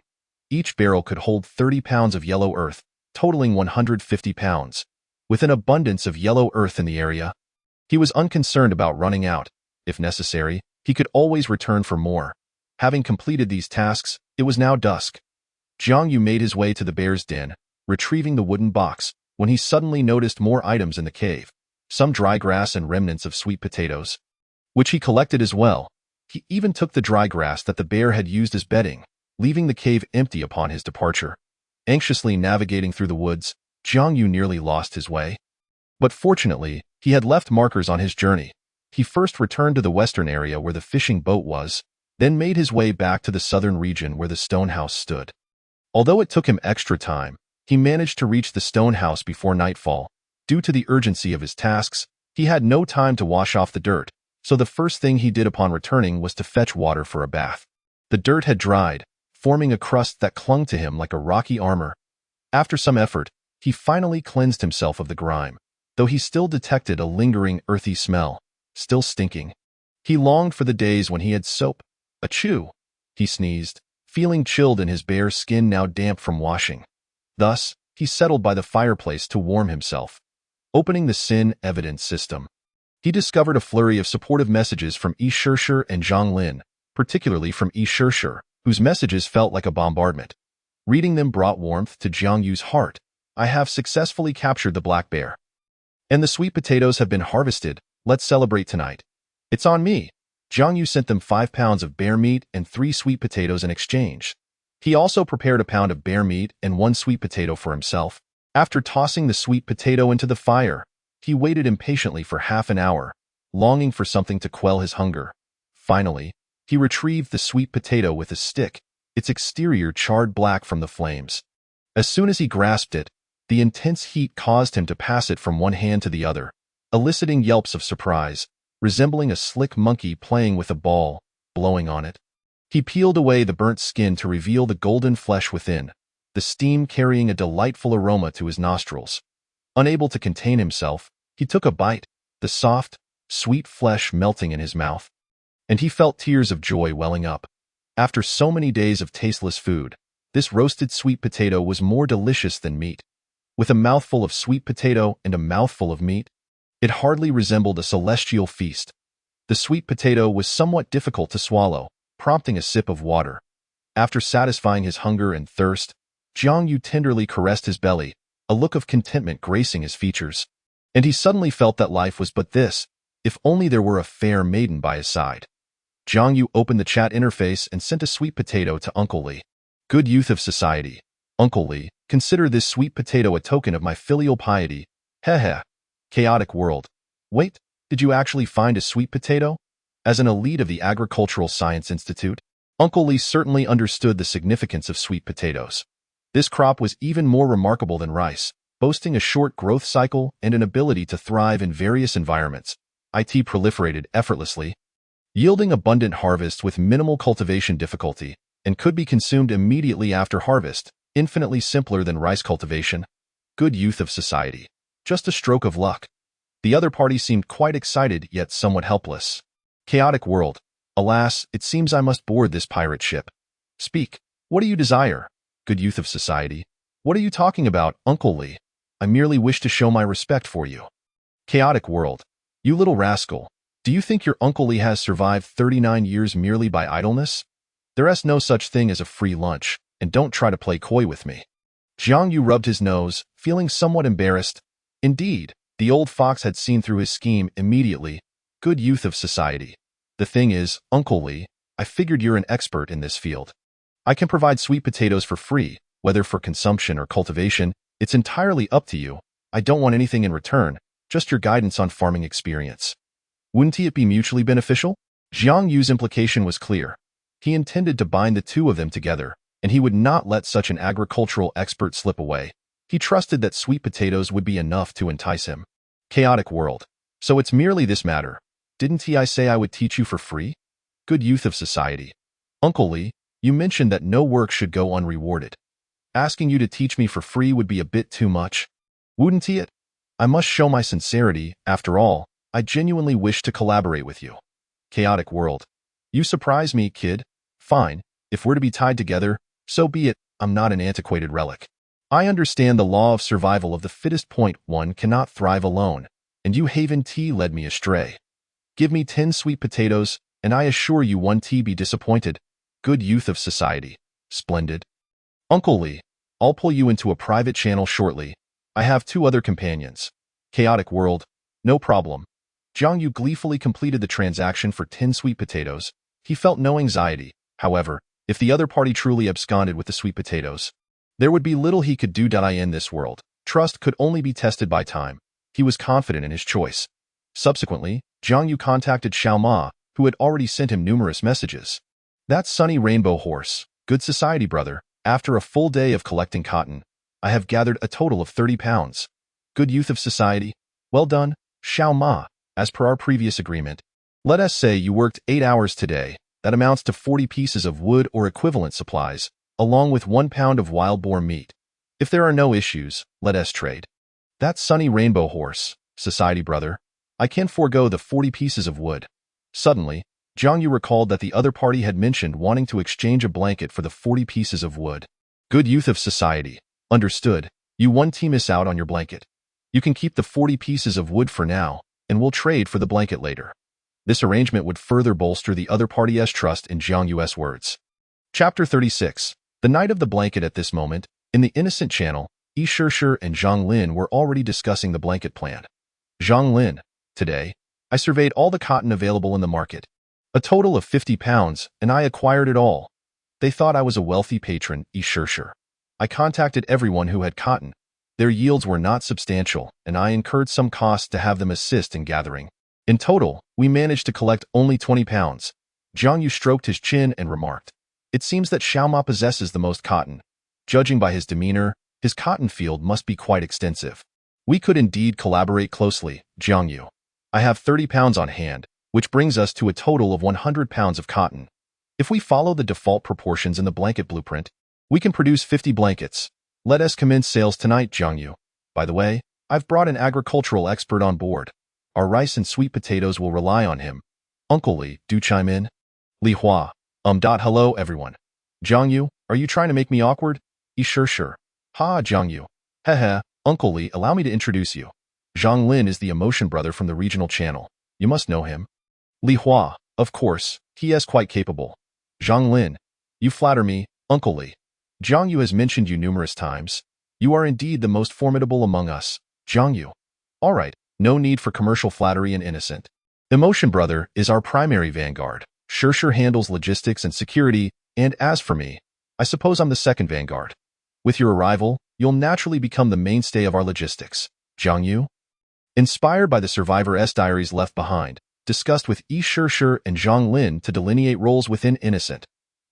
Speaker 2: Each barrel could hold 30 pounds of yellow earth, totaling 150 pounds. With an abundance of yellow earth in the area, he was unconcerned about running out. If necessary, he could always return for more. Having completed these tasks, it was now dusk. Jiangyu made his way to the bear's den, retrieving the wooden box, when he suddenly noticed more items in the cave, some dry grass and remnants of sweet potatoes, which he collected as well. He even took the dry grass that the bear had used as bedding, leaving the cave empty upon his departure. Anxiously navigating through the woods, Jiangyu nearly lost his way. But fortunately, he had left markers on his journey. He first returned to the western area where the fishing boat was, then made his way back to the southern region where the stone house stood. Although it took him extra time, he managed to reach the stone house before nightfall. Due to the urgency of his tasks, he had no time to wash off the dirt, so the first thing he did upon returning was to fetch water for a bath. The dirt had dried, forming a crust that clung to him like a rocky armor. After some effort, he finally cleansed himself of the grime, though he still detected a lingering earthy smell, still stinking. He longed for the days when he had soap. Achoo! He sneezed, feeling chilled in his bare skin now damp from washing. Thus, he settled by the fireplace to warm himself. Opening the Sin Evidence system, he discovered a flurry of supportive messages from Yi Shishir and Zhang Lin, particularly from Yi Shishir, whose messages felt like a bombardment. Reading them brought warmth to Jiangyu's heart. "I have successfully captured the black bear, and the sweet potatoes have been harvested. Let's celebrate tonight. It's on me." Jiangyu sent them 5 pounds of bear meat and 3 sweet potatoes in exchange. He also prepared a pound of bear meat and 1 sweet potato for himself. After tossing the sweet potato into the fire, he waited impatiently for half an hour, longing for something to quell his hunger. Finally, he retrieved the sweet potato with a stick, its exterior charred black from the flames. As soon as he grasped it, the intense heat caused him to pass it from one hand to the other, eliciting yelps of surprise, resembling a slick monkey playing with a ball, blowing on it. He peeled away the burnt skin to reveal the golden flesh within, the steam carrying a delightful aroma to his nostrils. Unable to contain himself, he took a bite, the soft, sweet flesh melting in his mouth, and he felt tears of joy welling up. After so many days of tasteless food, this roasted sweet potato was more delicious than meat. With a mouthful of sweet potato and a mouthful of meat, it hardly resembled a celestial feast. The sweet potato was somewhat difficult to swallow, prompting a sip of water. After satisfying his hunger and thirst, Jiangyu tenderly caressed his belly, a look of contentment gracing his features. And he suddenly felt that life was but this, if only there were a fair maiden by his side. Jiangyu opened the chat interface and sent a sweet potato to Uncle Li. "Good youth of society. Uncle Li, consider this sweet potato a token of my filial piety. Heh. Chaotic world. Wait, did you actually find a sweet potato?" As an elite of the Agricultural Science Institute, Uncle Li certainly understood the significance of sweet potatoes. This crop was even more remarkable than rice, boasting a short growth cycle and an ability to thrive in various environments. It proliferated effortlessly, yielding abundant harvests with minimal cultivation difficulty, and could be consumed immediately after harvest. Infinitely simpler than rice cultivation. Good youth of society. Just a stroke of luck. The other party seemed quite excited, yet somewhat helpless. Chaotic world. Alas, it seems I must board this pirate ship. Speak. What do you desire? Good youth of society. What are you talking about, Uncle Lee? I merely wish to show my respect for you. Chaotic world. You little rascal. Do you think your Uncle Lee has survived 39 years merely by idleness? There is no such thing as a free lunch, and don't try to play coy with me. Jiang Yu rubbed his nose, feeling somewhat embarrassed. Indeed, the old fox had seen through his scheme immediately. Good youth of society. The thing is, Uncle Lee, I figured you're an expert in this field. I can provide sweet potatoes for free, whether for consumption or cultivation. It's entirely up to you. I don't want anything in return, just your guidance on farming experience. Wouldn't it be mutually beneficial? Jiang Yu's implication was clear. He intended to bind the two of them together, and he would not let such an agricultural expert slip away. He trusted that sweet potatoes would be enough to entice him. Chaotic world. So it's merely this matter. Didn't I say I would teach you for free? Good youth of society. Uncle Lee, you mentioned that no work should go unrewarded. Asking you to teach me for free would be a bit too much. Wouldn't it? I must show my sincerity. After all, I genuinely wish to collaborate with you. Chaotic world. You surprise me, kid. Fine, if we're to be tied together, so be it. I'm not an antiquated relic. I understand the law of survival of the fittest. One cannot thrive alone, and you Haven Tea led me astray. Give me 10 sweet potatoes, and I assure you one tea be disappointed. Good youth of society. Splendid. Uncle Lee, I'll pull you into a private channel shortly. I have 2 other companions. Chaotic world. No problem. Jiang Yu gleefully completed the transaction for 10 sweet potatoes. He felt no anxiety. However, if the other party truly absconded with the sweet potatoes, there would be little he could do. In this world, trust could only be tested by time. He was confident in his choice. Subsequently, Jiang Yu contacted Xiao Ma, who had already sent him numerous messages. That sunny rainbow horse. Good society, brother. After a full day of collecting cotton, I have gathered a total of 30 pounds. Good youth of society. Well done, Xiao Ma. As per our previous agreement, let us say you worked 8 hours today. That amounts to 40 pieces of wood or equivalent supplies, along with 1 pound of wild boar meat. If there are no issues, let us trade. That sunny rainbow horse, society brother. I can forego the 40 pieces of wood. Suddenly, Jiang Yu recalled that the other party had mentioned wanting to exchange a blanket for the 40 pieces of wood. Good youth of society. Understood. You one team miss out on your blanket. You can keep the 40 pieces of wood for now, and we'll trade for the blanket later. This arrangement would further bolster the other party's trust in Jiang Yu's words. Chapter 36. The night of the blanket. At this moment, in the Innocent Channel, Yi Shishir and Zhang Lin were already discussing the blanket plan. Zhang Lin. Today, I surveyed all the cotton available in the market. A total of 50 pounds, and I acquired it all. They thought I was a wealthy patron, Yi Shishir. I contacted everyone who had cotton. Their yields were not substantial, and I incurred some costs to have them assist in gathering. In total, we managed to collect only 20 pounds. Jiang Yu stroked his chin and remarked, "It seems that Xiao Ma possesses the most cotton. Judging by his demeanor, his cotton field must be quite extensive. We could indeed collaborate closely, Jiang Yu. I have 30 pounds on hand, which brings us to a total of 100 pounds of cotton. If we follow the default proportions in the blanket blueprint, we can produce 50 blankets. Let us commence sales tonight, Jiang Yu. By the way, I've brought an agricultural expert on board. Our rice and sweet potatoes will rely on him. Uncle Lee, do chime in." Li Hua. Hello, everyone. Jiang Yu, are you trying to make me awkward? Yi Shishir. Ha, Jiang Yu. Heh, Uncle Lee, allow me to introduce you. Zhang Lin is the emotion brother from the regional channel. You must know him. Li Hua. Of course, he is quite capable. Zhang Lin. You flatter me, Uncle Lee. Jiang Yu has mentioned you numerous times. You are indeed the most formidable among us, Jiang Yu. All right. No need for commercial flattery and innocent. Emotion Brother is our primary vanguard. Shishir handles logistics and security, and as for me, I suppose I'm the second vanguard. With your arrival, you'll naturally become the mainstay of our logistics. Jiang Yu? Inspired by the Survivor's diaries left behind, discussed with Yi Shishir and Zhang Lin to delineate roles within Innocent.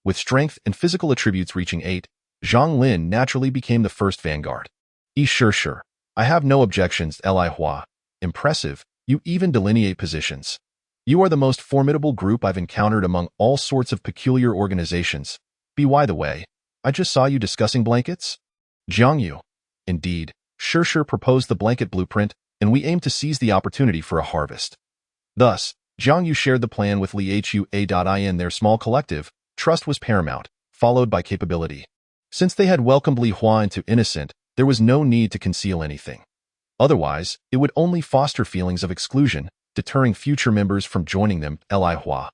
Speaker 2: With strength and physical attributes reaching 8, Zhang Lin naturally became the first vanguard. Yi Shishir. I have no objections, Li Hua. Impressive, you even delineate positions. You are the most formidable group I've encountered among all sorts of peculiar organizations. By the way, I just saw you discussing blankets? Jiang Yu. Indeed, Shishir proposed the blanket blueprint, and we aim to seize the opportunity for a harvest. Thus, Jiang Yu shared the plan with Li Hua. Their small collective, trust was paramount, followed by capability. Since they had welcomed Li Hua into Innocent, there was no need to conceal anything. Otherwise, it would only foster feelings of exclusion, deterring future members from joining them. Li Hua.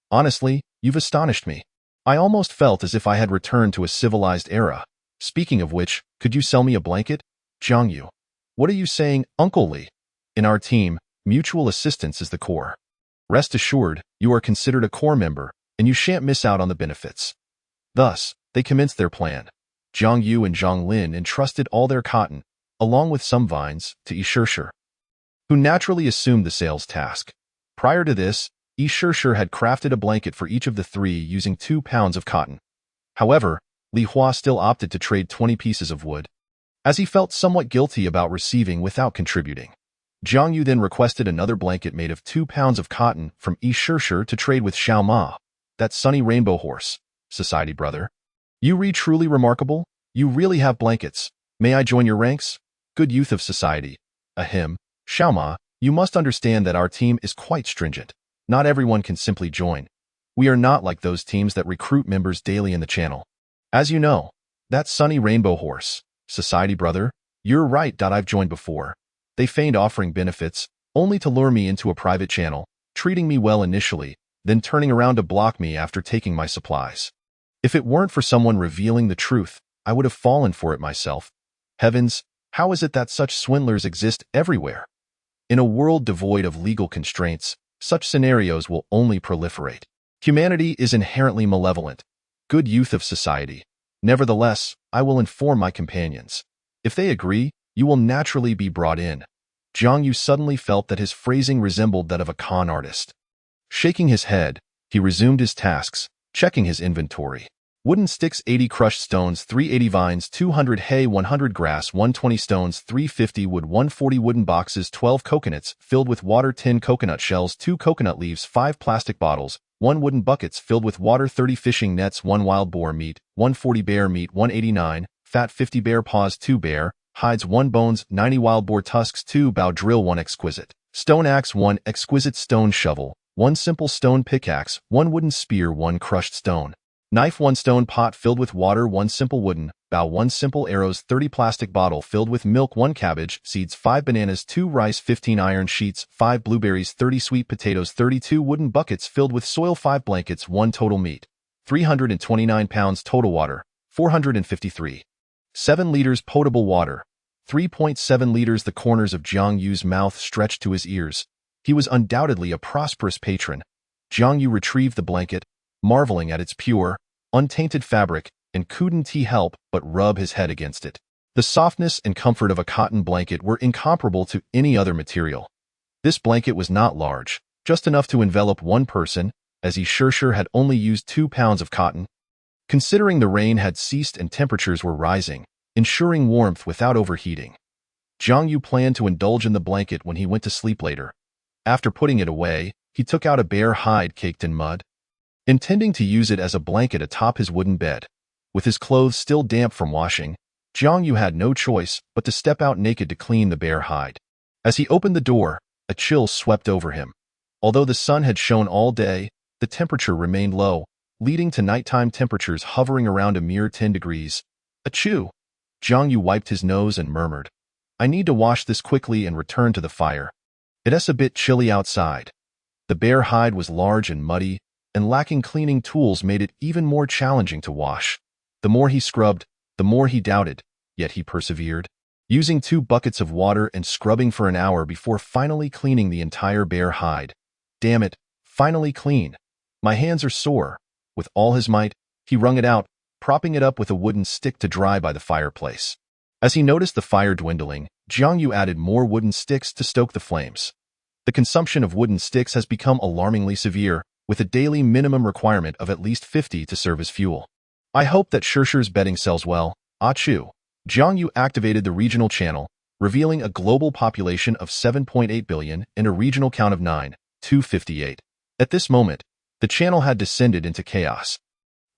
Speaker 2: Honestly, you've astonished me. I almost felt as if I had returned to a civilized era. Speaking of which, could you sell me a blanket? Jiang Yu. What are you saying, Uncle Li? In our team, mutual assistance is the core. Rest assured, you are considered a core member, and you shan't miss out on the benefits. Thus, they commenced their plan. Jiang Yu and Zhang Lin entrusted all their cotton, along with some vines, to Shishir, who naturally assumed the sales task. Prior to this, Shishir had crafted a blanket for each of the three using 2 pounds of cotton. However, Li Hua still opted to trade 20 pieces of wood, as he felt somewhat guilty about receiving without contributing. Jiang Yu then requested another blanket made of 2 pounds of cotton from Shishir to trade with Xiao Ma, that sunny rainbow horse. Society brother. You read truly remarkable. You really have blankets. May I join your ranks? Good youth of society. Ahem. Xiao Ma, you must understand that our team is quite stringent. Not everyone can simply join. We are not like those teams that recruit members daily in the channel. As you know, that sunny rainbow horse. Society brother, you're right. I've joined before. They feigned offering benefits, only to lure me into a private channel, treating me well initially, then turning around to block me after taking my supplies. If it weren't for someone revealing the truth, I would have fallen for it myself. Heavens, how is it that such swindlers exist everywhere? In a world devoid of legal constraints, such scenarios will only proliferate. Humanity is inherently malevolent. Good youth of society. Nevertheless, I will inform my companions. If they agree, you will naturally be brought in. Jiang Yu suddenly felt that his phrasing resembled that of a con artist. Shaking his head, he resumed his tasks, checking his inventory. Wooden sticks 80 crushed stones 380 vines 200 hay 100 grass 120 stones 350 wood 140 wooden boxes 12 coconuts filled with water 10 coconut shells 2 coconut leaves 5 plastic bottles 1 wooden buckets filled with water 30 fishing nets 1 wild boar meat 140 bear meat 189 fat 50 bear paws 2 bear hides 1 bones 90 wild boar tusks 2 bow drill 1 exquisite stone axe 1 exquisite stone shovel 1 simple stone pickaxe 1 wooden spear 1 crushed stone knife 1 stone pot filled with water 1 simple wooden bow 1 simple arrows 30 plastic bottle filled with milk 1 cabbage seeds 5 bananas 2 rice 15 iron sheets 5 blueberries 30 sweet potatoes 32 wooden buckets filled with soil 5 blankets 1 total meat 329 pounds total water 453 7 liters potable water 3.7 liters. The corners of Jiang Yu's mouth stretched to his ears. He was undoubtedly a prosperous patron. Jiang Yu retrieved the blanket, marveling at its pure, untainted fabric, and couldn't he help but rub his head against it. The softness and comfort of a cotton blanket were incomparable to any other material. This blanket was not large, just enough to envelop one person, as Shishir had only used 2 pounds of cotton. Considering the rain had ceased and temperatures were rising, ensuring warmth without overheating, Jiang Yu planned to indulge in the blanket when he went to sleep later. After putting it away, he took out a bear hide caked in mud, intending to use it as a blanket atop his wooden bed. With his clothes still damp from washing, Jiang Yu had no choice but to step out naked to clean the bear hide. As he opened the door, a chill swept over him. Although the sun had shone all day, the temperature remained low, leading to nighttime temperatures hovering around a mere 10 degrees. Achoo! Jiang Yu wiped his nose and murmured, I need to wash this quickly and return to the fire. It's a bit chilly outside. The bear hide was large and muddy, and lacking cleaning tools made it even more challenging to wash. The more he scrubbed, the more he doubted, yet he persevered, using 2 buckets of water and scrubbing for an hour before finally cleaning the entire bear hide. Damn it, finally clean. My hands are sore. With all his might, he wrung it out, propping it up with a wooden stick to dry by the fireplace. As he noticed the fire dwindling, Jiang Yu added more wooden sticks to stoke the flames. The consumption of wooden sticks has become alarmingly severe, with a daily minimum requirement of at least 50 to serve as fuel. I hope that Shishir's bedding sells well. Achoo! Jiang Yu activated the regional channel, revealing a global population of 7.8 billion and a regional count of 9,258. At this moment, the channel had descended into chaos.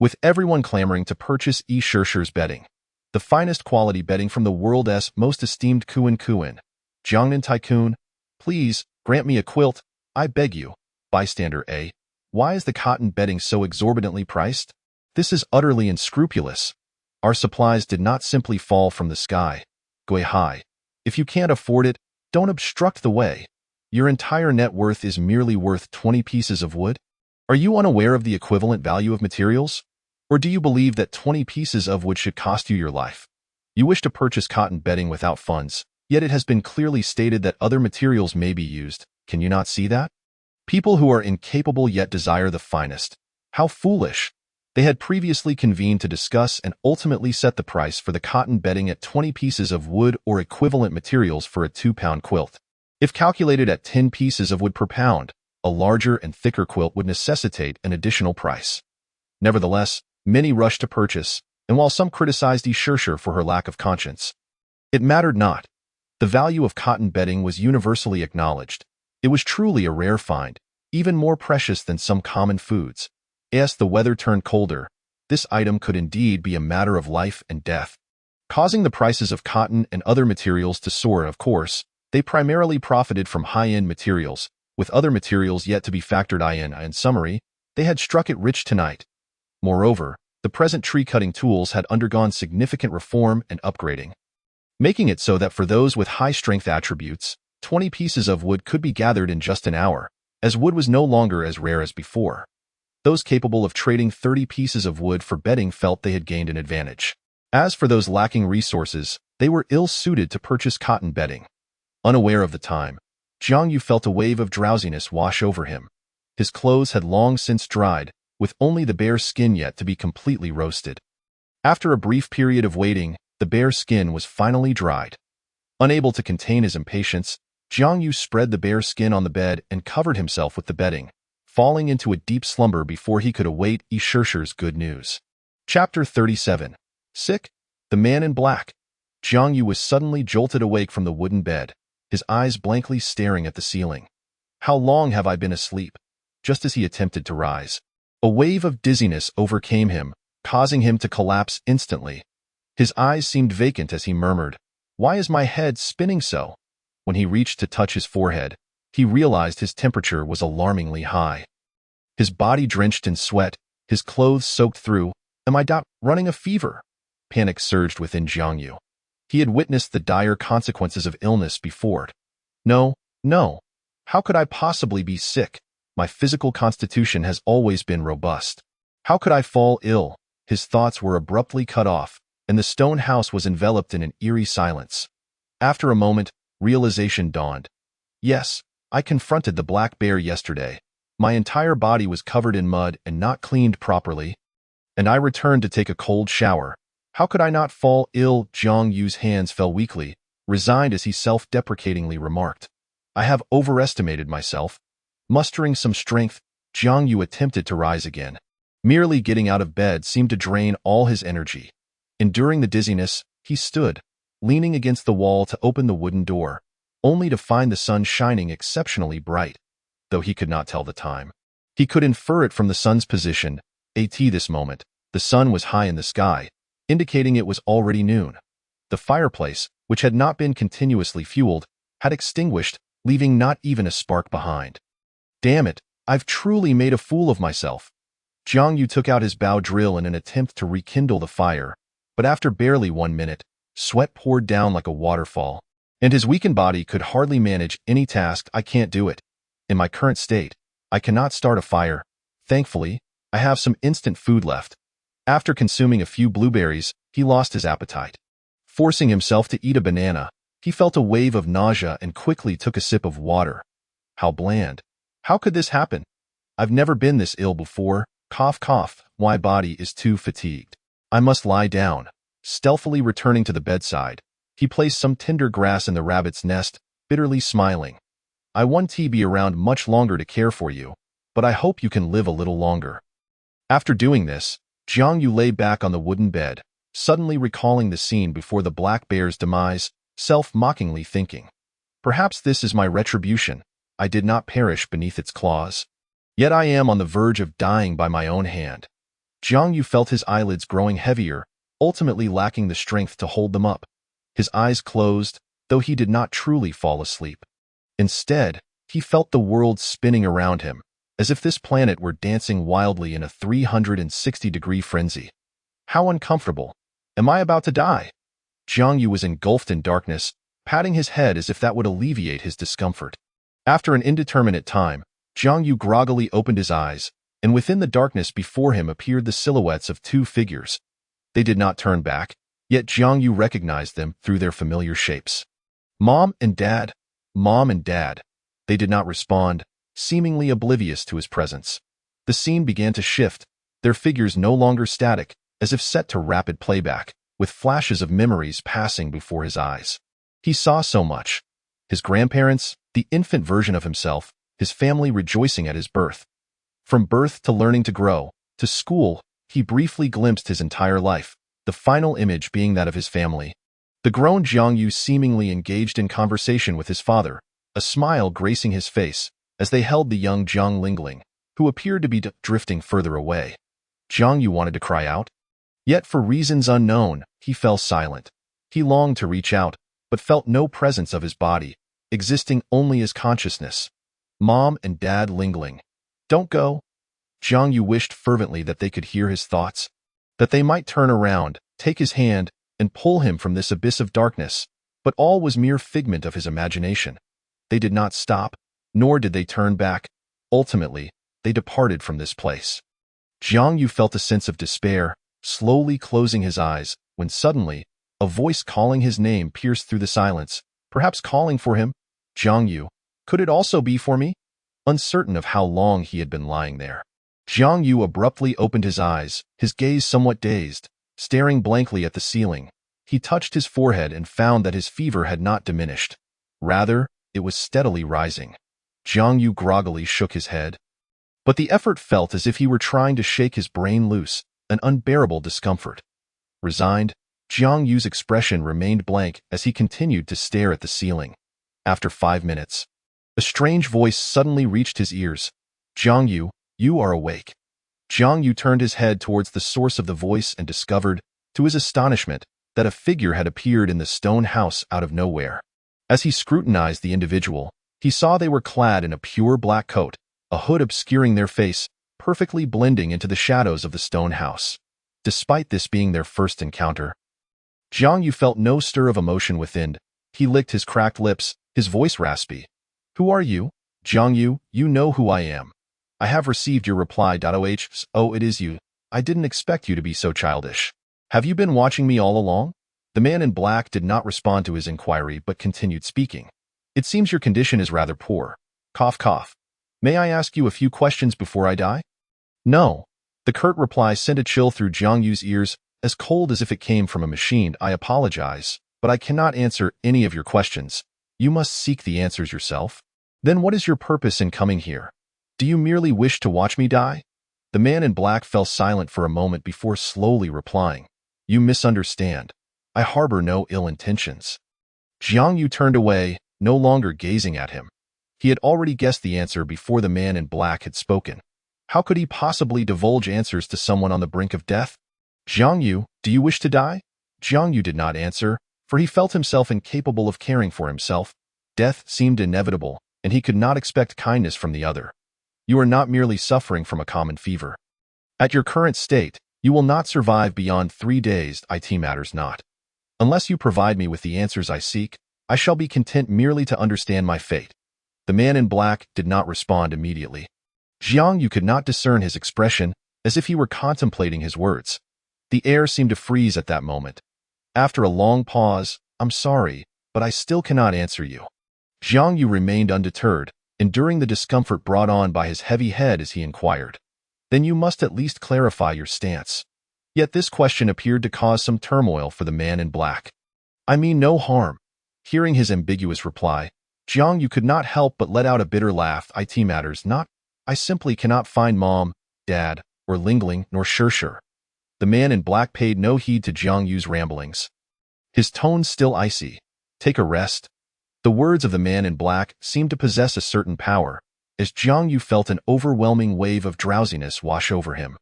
Speaker 2: with everyone clamoring to purchase Shirshir's bedding, the finest quality bedding from the world's most esteemed Kuan Kuan. Jiangnan Tycoon, please, grant me a quilt, I beg you. Bystander A. Why is the cotton bedding so exorbitantly priced? This is utterly unscrupulous. Our supplies did not simply fall from the sky. Gui Hai. If you can't afford it, don't obstruct the way. Your entire net worth is merely worth 20 pieces of wood? Are you unaware of the equivalent value of materials? Or do you believe that 20 pieces of wood should cost you your life? You wish to purchase cotton bedding without funds, yet it has been clearly stated that other materials may be used. Can you not see that? People who are incapable yet desire the finest. How foolish! They had previously convened to discuss and ultimately set the price for the cotton bedding at 20 pieces of wood or equivalent materials for a 2-pound quilt. If calculated at 10 pieces of wood per pound, a larger and thicker quilt would necessitate an additional price. Nevertheless, many rushed to purchase, and while some criticized Shirshir for her lack of conscience, it mattered not. The value of cotton bedding was universally acknowledged. It was truly a rare find, even more precious than some common foods. As the weather turned colder, this item could indeed be a matter of life and death. Causing the prices of cotton and other materials to soar, of course, they primarily profited from high-end materials, with other materials yet to be factored in. In summary, they had struck it rich tonight. Moreover, the present tree-cutting tools had undergone significant reform and upgrading, making it so that for those with high-strength attributes, 20 pieces of wood could be gathered in just an hour, as wood was no longer as rare as before. Those capable of trading 30 pieces of wood for bedding felt they had gained an advantage. As for those lacking resources, they were ill-suited to purchase cotton bedding. Unaware of the time, Jiang Yu felt a wave of drowsiness wash over him. His clothes had long since dried, with only the bare skin yet to be completely roasted. After a brief period of waiting, the bare skin was finally dried. Unable to contain his impatience, Jiang Yu spread the bare skin on the bed and covered himself with the bedding, falling into a deep slumber before he could await Shirshir's good news. Chapter 37. Sick? The Man in Black. Jiang Yu was suddenly jolted awake from the wooden bed, his eyes blankly staring at the ceiling. How long have I been asleep? Just as he attempted to rise, a wave of dizziness overcame him, causing him to collapse instantly. His eyes seemed vacant as he murmured, "Why is my head spinning so?" When he reached to touch his forehead, he realized his temperature was alarmingly high. His body drenched in sweat, his clothes soaked through. Am I running a fever? Panic surged within Jiang Yu. He had witnessed the dire consequences of illness before. No. How could I possibly be sick? My physical constitution has always been robust. How could I fall ill? His thoughts were abruptly cut off, and the stone house was enveloped in an eerie silence. After a moment, realization dawned. Yes, I confronted the black bear yesterday. My entire body was covered in mud and not cleaned properly, and I returned to take a cold shower. How could I not fall ill? Jiang Yu's hands fell weakly, resigned as he self-deprecatingly remarked. I have overestimated myself. Mustering some strength, Jiang Yu attempted to rise again. Merely getting out of bed seemed to drain all his energy. Enduring the dizziness, he stood, leaning against the wall to open the wooden door, only to find the sun shining exceptionally bright, though he could not tell the time. He could infer it from the sun's position. At this moment, the sun was high in the sky, indicating it was already noon. The fireplace, which had not been continuously fueled, had extinguished, leaving not even a spark behind. Damn it, I've truly made a fool of myself. Jiang Yu took out his bow drill in an attempt to rekindle the fire, but after barely 1 minute, sweat poured down like a waterfall, and his weakened body could hardly manage any task. I can't do it. In my current state, I cannot start a fire. Thankfully, I have some instant food left. After consuming a few blueberries, he lost his appetite. Forcing himself to eat a banana, he felt a wave of nausea and quickly took a sip of water. How bland. How could this happen? I've never been this ill before. Cough, cough. My body is too fatigued. I must lie down. Stealthily returning to the bedside, he placed some tender grass in the rabbit's nest, bitterly smiling. I won't be around much longer to care for you, but I hope you can live a little longer. After doing this, Jiang Yu lay back on the wooden bed, suddenly recalling the scene before the black bear's demise, self-mockingly thinking, perhaps this is my retribution. I did not perish beneath its claws. Yet I am on the verge of dying by my own hand. Jiang Yu felt his eyelids growing heavier, ultimately lacking the strength to hold them up. His eyes closed, though he did not truly fall asleep. Instead, he felt the world spinning around him, as if this planet were dancing wildly in a 360-degree frenzy. How uncomfortable. Am I about to die? Jiang Yu was engulfed in darkness, patting his head as if that would alleviate his discomfort. After an indeterminate time, Jiang Yu groggily opened his eyes, and within the darkness before him appeared the silhouettes of two figures. They did not turn back, yet Jiang Yu recognized them through their familiar shapes. Mom and Dad. Mom and Dad. They did not respond, seemingly oblivious to his presence. The scene began to shift, their figures no longer static, as if set to rapid playback, with flashes of memories passing before his eyes. He saw so much. His grandparents, the infant version of himself, his family rejoicing at his birth. From birth to learning to grow, to school, he briefly glimpsed his entire life, the final image being that of his family. The grown Jiang Yu seemingly engaged in conversation with his father, a smile gracing his face, as they held the young Jiang Lingling, who appeared to be drifting further away. Jiang Yu wanted to cry out. Yet for reasons unknown, he fell silent. He longed to reach out, but felt no presence of his body, existing only as consciousness. Mom and Dad Lingling. Don't go. Jiang Yu wished fervently that they could hear his thoughts, that they might turn around, take his hand, and pull him from this abyss of darkness, but all was mere figment of his imagination. They did not stop, nor did they turn back. Ultimately, they departed from this place. Jiang Yu felt a sense of despair, slowly closing his eyes, when suddenly, a voice calling his name pierced through the silence, perhaps calling for him. Jiang Yu, could it also be for me? Uncertain of how long he had been lying there, Jiang Yu abruptly opened his eyes, his gaze somewhat dazed, staring blankly at the ceiling. He touched his forehead and found that his fever had not diminished. Rather, it was steadily rising. Jiang Yu groggily shook his head. But the effort felt as if he were trying to shake his brain loose, an unbearable discomfort. Resigned, Jiang Yu's expression remained blank as he continued to stare at the ceiling. After 5 minutes, a strange voice suddenly reached his ears. Jiang Yu, you are awake. Jiang Yu turned his head towards the source of the voice and discovered, to his astonishment, that a figure had appeared in the stone house out of nowhere. As he scrutinized the individual, he saw they were clad in a pure black coat, a hood obscuring their face, perfectly blending into the shadows of the stone house. Despite this being their first encounter, Jiang Yu felt no stir of emotion within. He licked his cracked lips, his voice raspy. Who are you? Jiang Yu, you know who I am. I have received your reply. Oh, it is you. I didn't expect you to be so childish. Have you been watching me all along? The man in black did not respond to his inquiry but continued speaking. It seems your condition is rather poor. Cough, cough. May I ask you a few questions before I die? No. The curt reply sent a chill through Jiang Yu's ears, as cold as if it came from a machine. I apologize, but I cannot answer any of your questions. You must seek the answers yourself. Then what is your purpose in coming here? Do you merely wish to watch me die? The man in black fell silent for a moment before slowly replying. You misunderstand. I harbor no ill intentions. Jiang Yu turned away, no longer gazing at him. He had already guessed the answer before the man in black had spoken. How could he possibly divulge answers to someone on the brink of death? Jiang Yu, do you wish to die? Jiang Yu did not answer, for he felt himself incapable of caring for himself. Death seemed inevitable, and he could not expect kindness from the other. You are not merely suffering from a common fever. At your current state, you will not survive beyond 3 days. It matters not. Unless you provide me with the answers I seek, I shall be content merely to understand my fate. The man in black did not respond immediately. Jiang Yu could not discern his expression, as if he were contemplating his words. The air seemed to freeze at that moment. After a long pause, I'm sorry, but I still cannot answer you. Jiang Yu remained undeterred, enduring the discomfort brought on by his heavy head as he inquired. Then you must at least clarify your stance. Yet this question appeared to cause some turmoil for the man in black. I mean no harm. Hearing his ambiguous reply, Jiang Yu could not help but let out a bitter laugh. It matters not. I simply cannot find Mom, Dad, or Lingling, nor Shirshir. The man in black paid no heed to Jiang Yu's ramblings. His tone still icy. Take a rest. The words of the man in black seemed to possess a certain power, as Jiang Yu felt an overwhelming wave of drowsiness wash over him.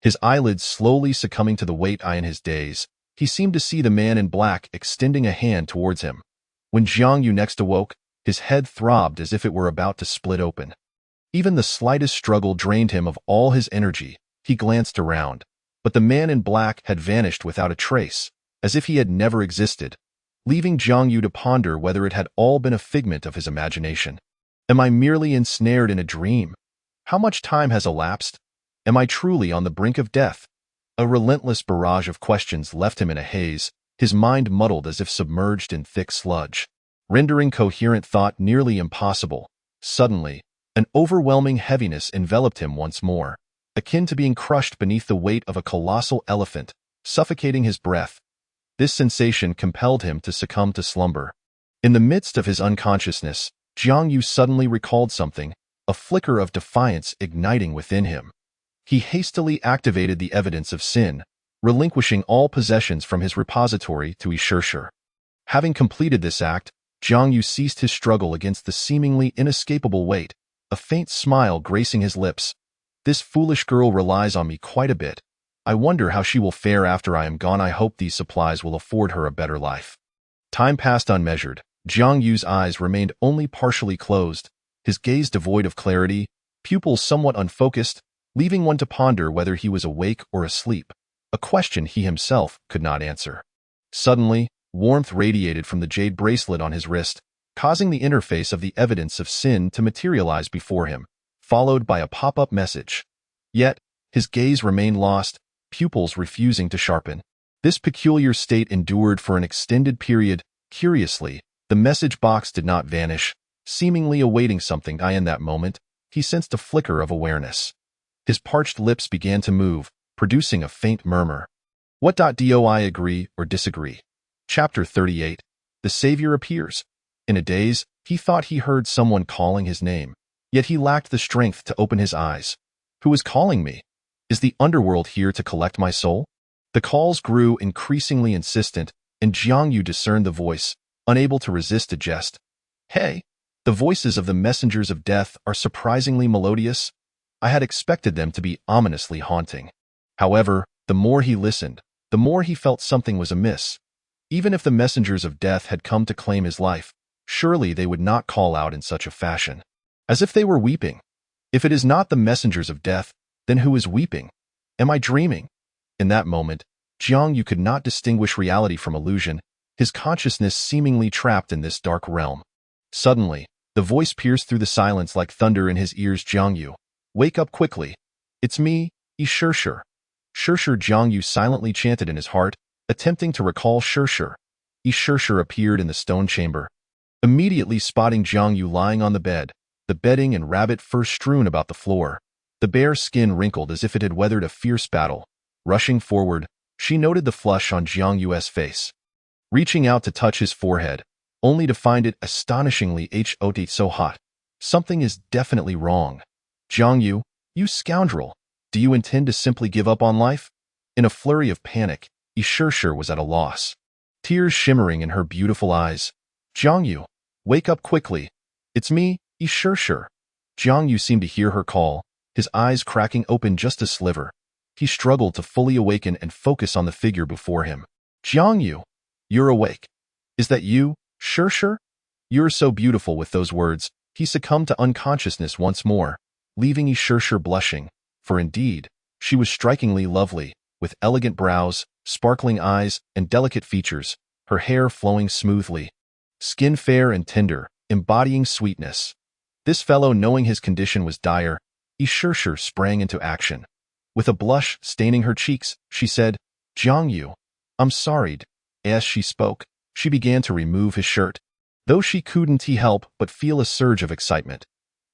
Speaker 2: his eyelids slowly succumbing to the weight in his daze. He seemed to see the man in black extending a hand towards him. When Jiang Yu next awoke, his head throbbed as if it were about to split open. Even the slightest struggle drained him of all his energy. He glanced around, but the man in black had vanished without a trace, as if he had never existed, leaving Jiang Yu to ponder whether it had all been a figment of his imagination. Am I merely ensnared in a dream? How much time has elapsed? Am I truly on the brink of death? A relentless barrage of questions left him in a haze, his mind muddled as if submerged in thick sludge, rendering coherent thought nearly impossible. Suddenly, an overwhelming heaviness enveloped him once more, akin to being crushed beneath the weight of a colossal elephant, suffocating his breath. This sensation compelled him to succumb to slumber. In the midst of his unconsciousness, Jiang Yu suddenly recalled something, a flicker of defiance igniting within him. He hastily activated the evidence of sin, relinquishing all possessions from his repository to Yishirshir. Having completed this act, Jiang Yu ceased his struggle against the seemingly inescapable weight, a faint smile gracing his lips. This foolish girl relies on me quite a bit. I wonder how she will fare after I am gone. I hope these supplies will afford her a better life. Time passed unmeasured. Jiang Yu's eyes remained only partially closed, his gaze devoid of clarity, pupils somewhat unfocused, leaving one to ponder whether he was awake or asleep, a question he himself could not answer. Suddenly, warmth radiated from the jade bracelet on his wrist, causing the interface of the evidence of sin to materialize before him, followed by a pop-up message. Yet, his gaze remained lost, pupils refusing to sharpen. This peculiar state endured for an extended period. Curiously, the message box did not vanish, seemingly awaiting something. In that moment, he sensed a flicker of awareness. His parched lips began to move, producing a faint murmur. What? Do I agree or disagree? Chapter 38. The Savior appears. In a daze, he thought he heard someone calling his name, yet he lacked the strength to open his eyes. Who is calling me? Is the underworld here to collect my soul? The calls grew increasingly insistent, and Jiang Yu discerned the voice, unable to resist a jest. Hey, the voices of the messengers of death are surprisingly melodious. I had expected them to be ominously haunting. However, the more he listened, the more he felt something was amiss. Even if the messengers of death had come to claim his life, surely they would not call out in such a fashion, as if they were weeping. If it is not the messengers of death, then who is weeping? Am I dreaming? In that moment, Jiang Yu could not distinguish reality from illusion, his consciousness seemingly trapped in this dark realm. Suddenly, the voice pierced through the silence like thunder in his ears. Jiang Yu, wake up quickly. It's me, Yishirshir. Shirshir. Jiang Yu silently chanted in his heart, attempting to recall Shirshir. Yishirshir appeared in the stone chamber. Immediately spotting Jiang Yu lying on the bed, the bedding and rabbit fur strewn about the floor. The bare skin wrinkled as if it had weathered a fierce battle. Rushing forward, she noted the flush on Jiang Yu's face. Reaching out to touch his forehead, only to find it astonishingly so hot. Something is definitely wrong. Jiang Yu, you scoundrel, do you intend to simply give up on life? In a flurry of panic, Yishirshir was at a loss. Tears shimmering in her beautiful eyes. Jiang Yu, wake up quickly. It's me, Yishirshir. Jiang Yu seemed to hear her call, his eyes cracking open just a sliver. He struggled to fully awaken and focus on the figure before him. Jiang Yu, you're awake. Is that you, Shirshir? You're so beautiful. With those words, he succumbed to unconsciousness once more, leaving Yishirshir blushing, for indeed, she was strikingly lovely, with elegant brows, sparkling eyes, and delicate features, her hair flowing smoothly. Skin fair and tender, embodying sweetness. This fellow, knowing his condition was dire, Yishirshir sprang into action. With a blush staining her cheeks, she said, Jiang Yu, I'm sorry. As she spoke, she began to remove his shirt. Though she couldn't help but feel a surge of excitement.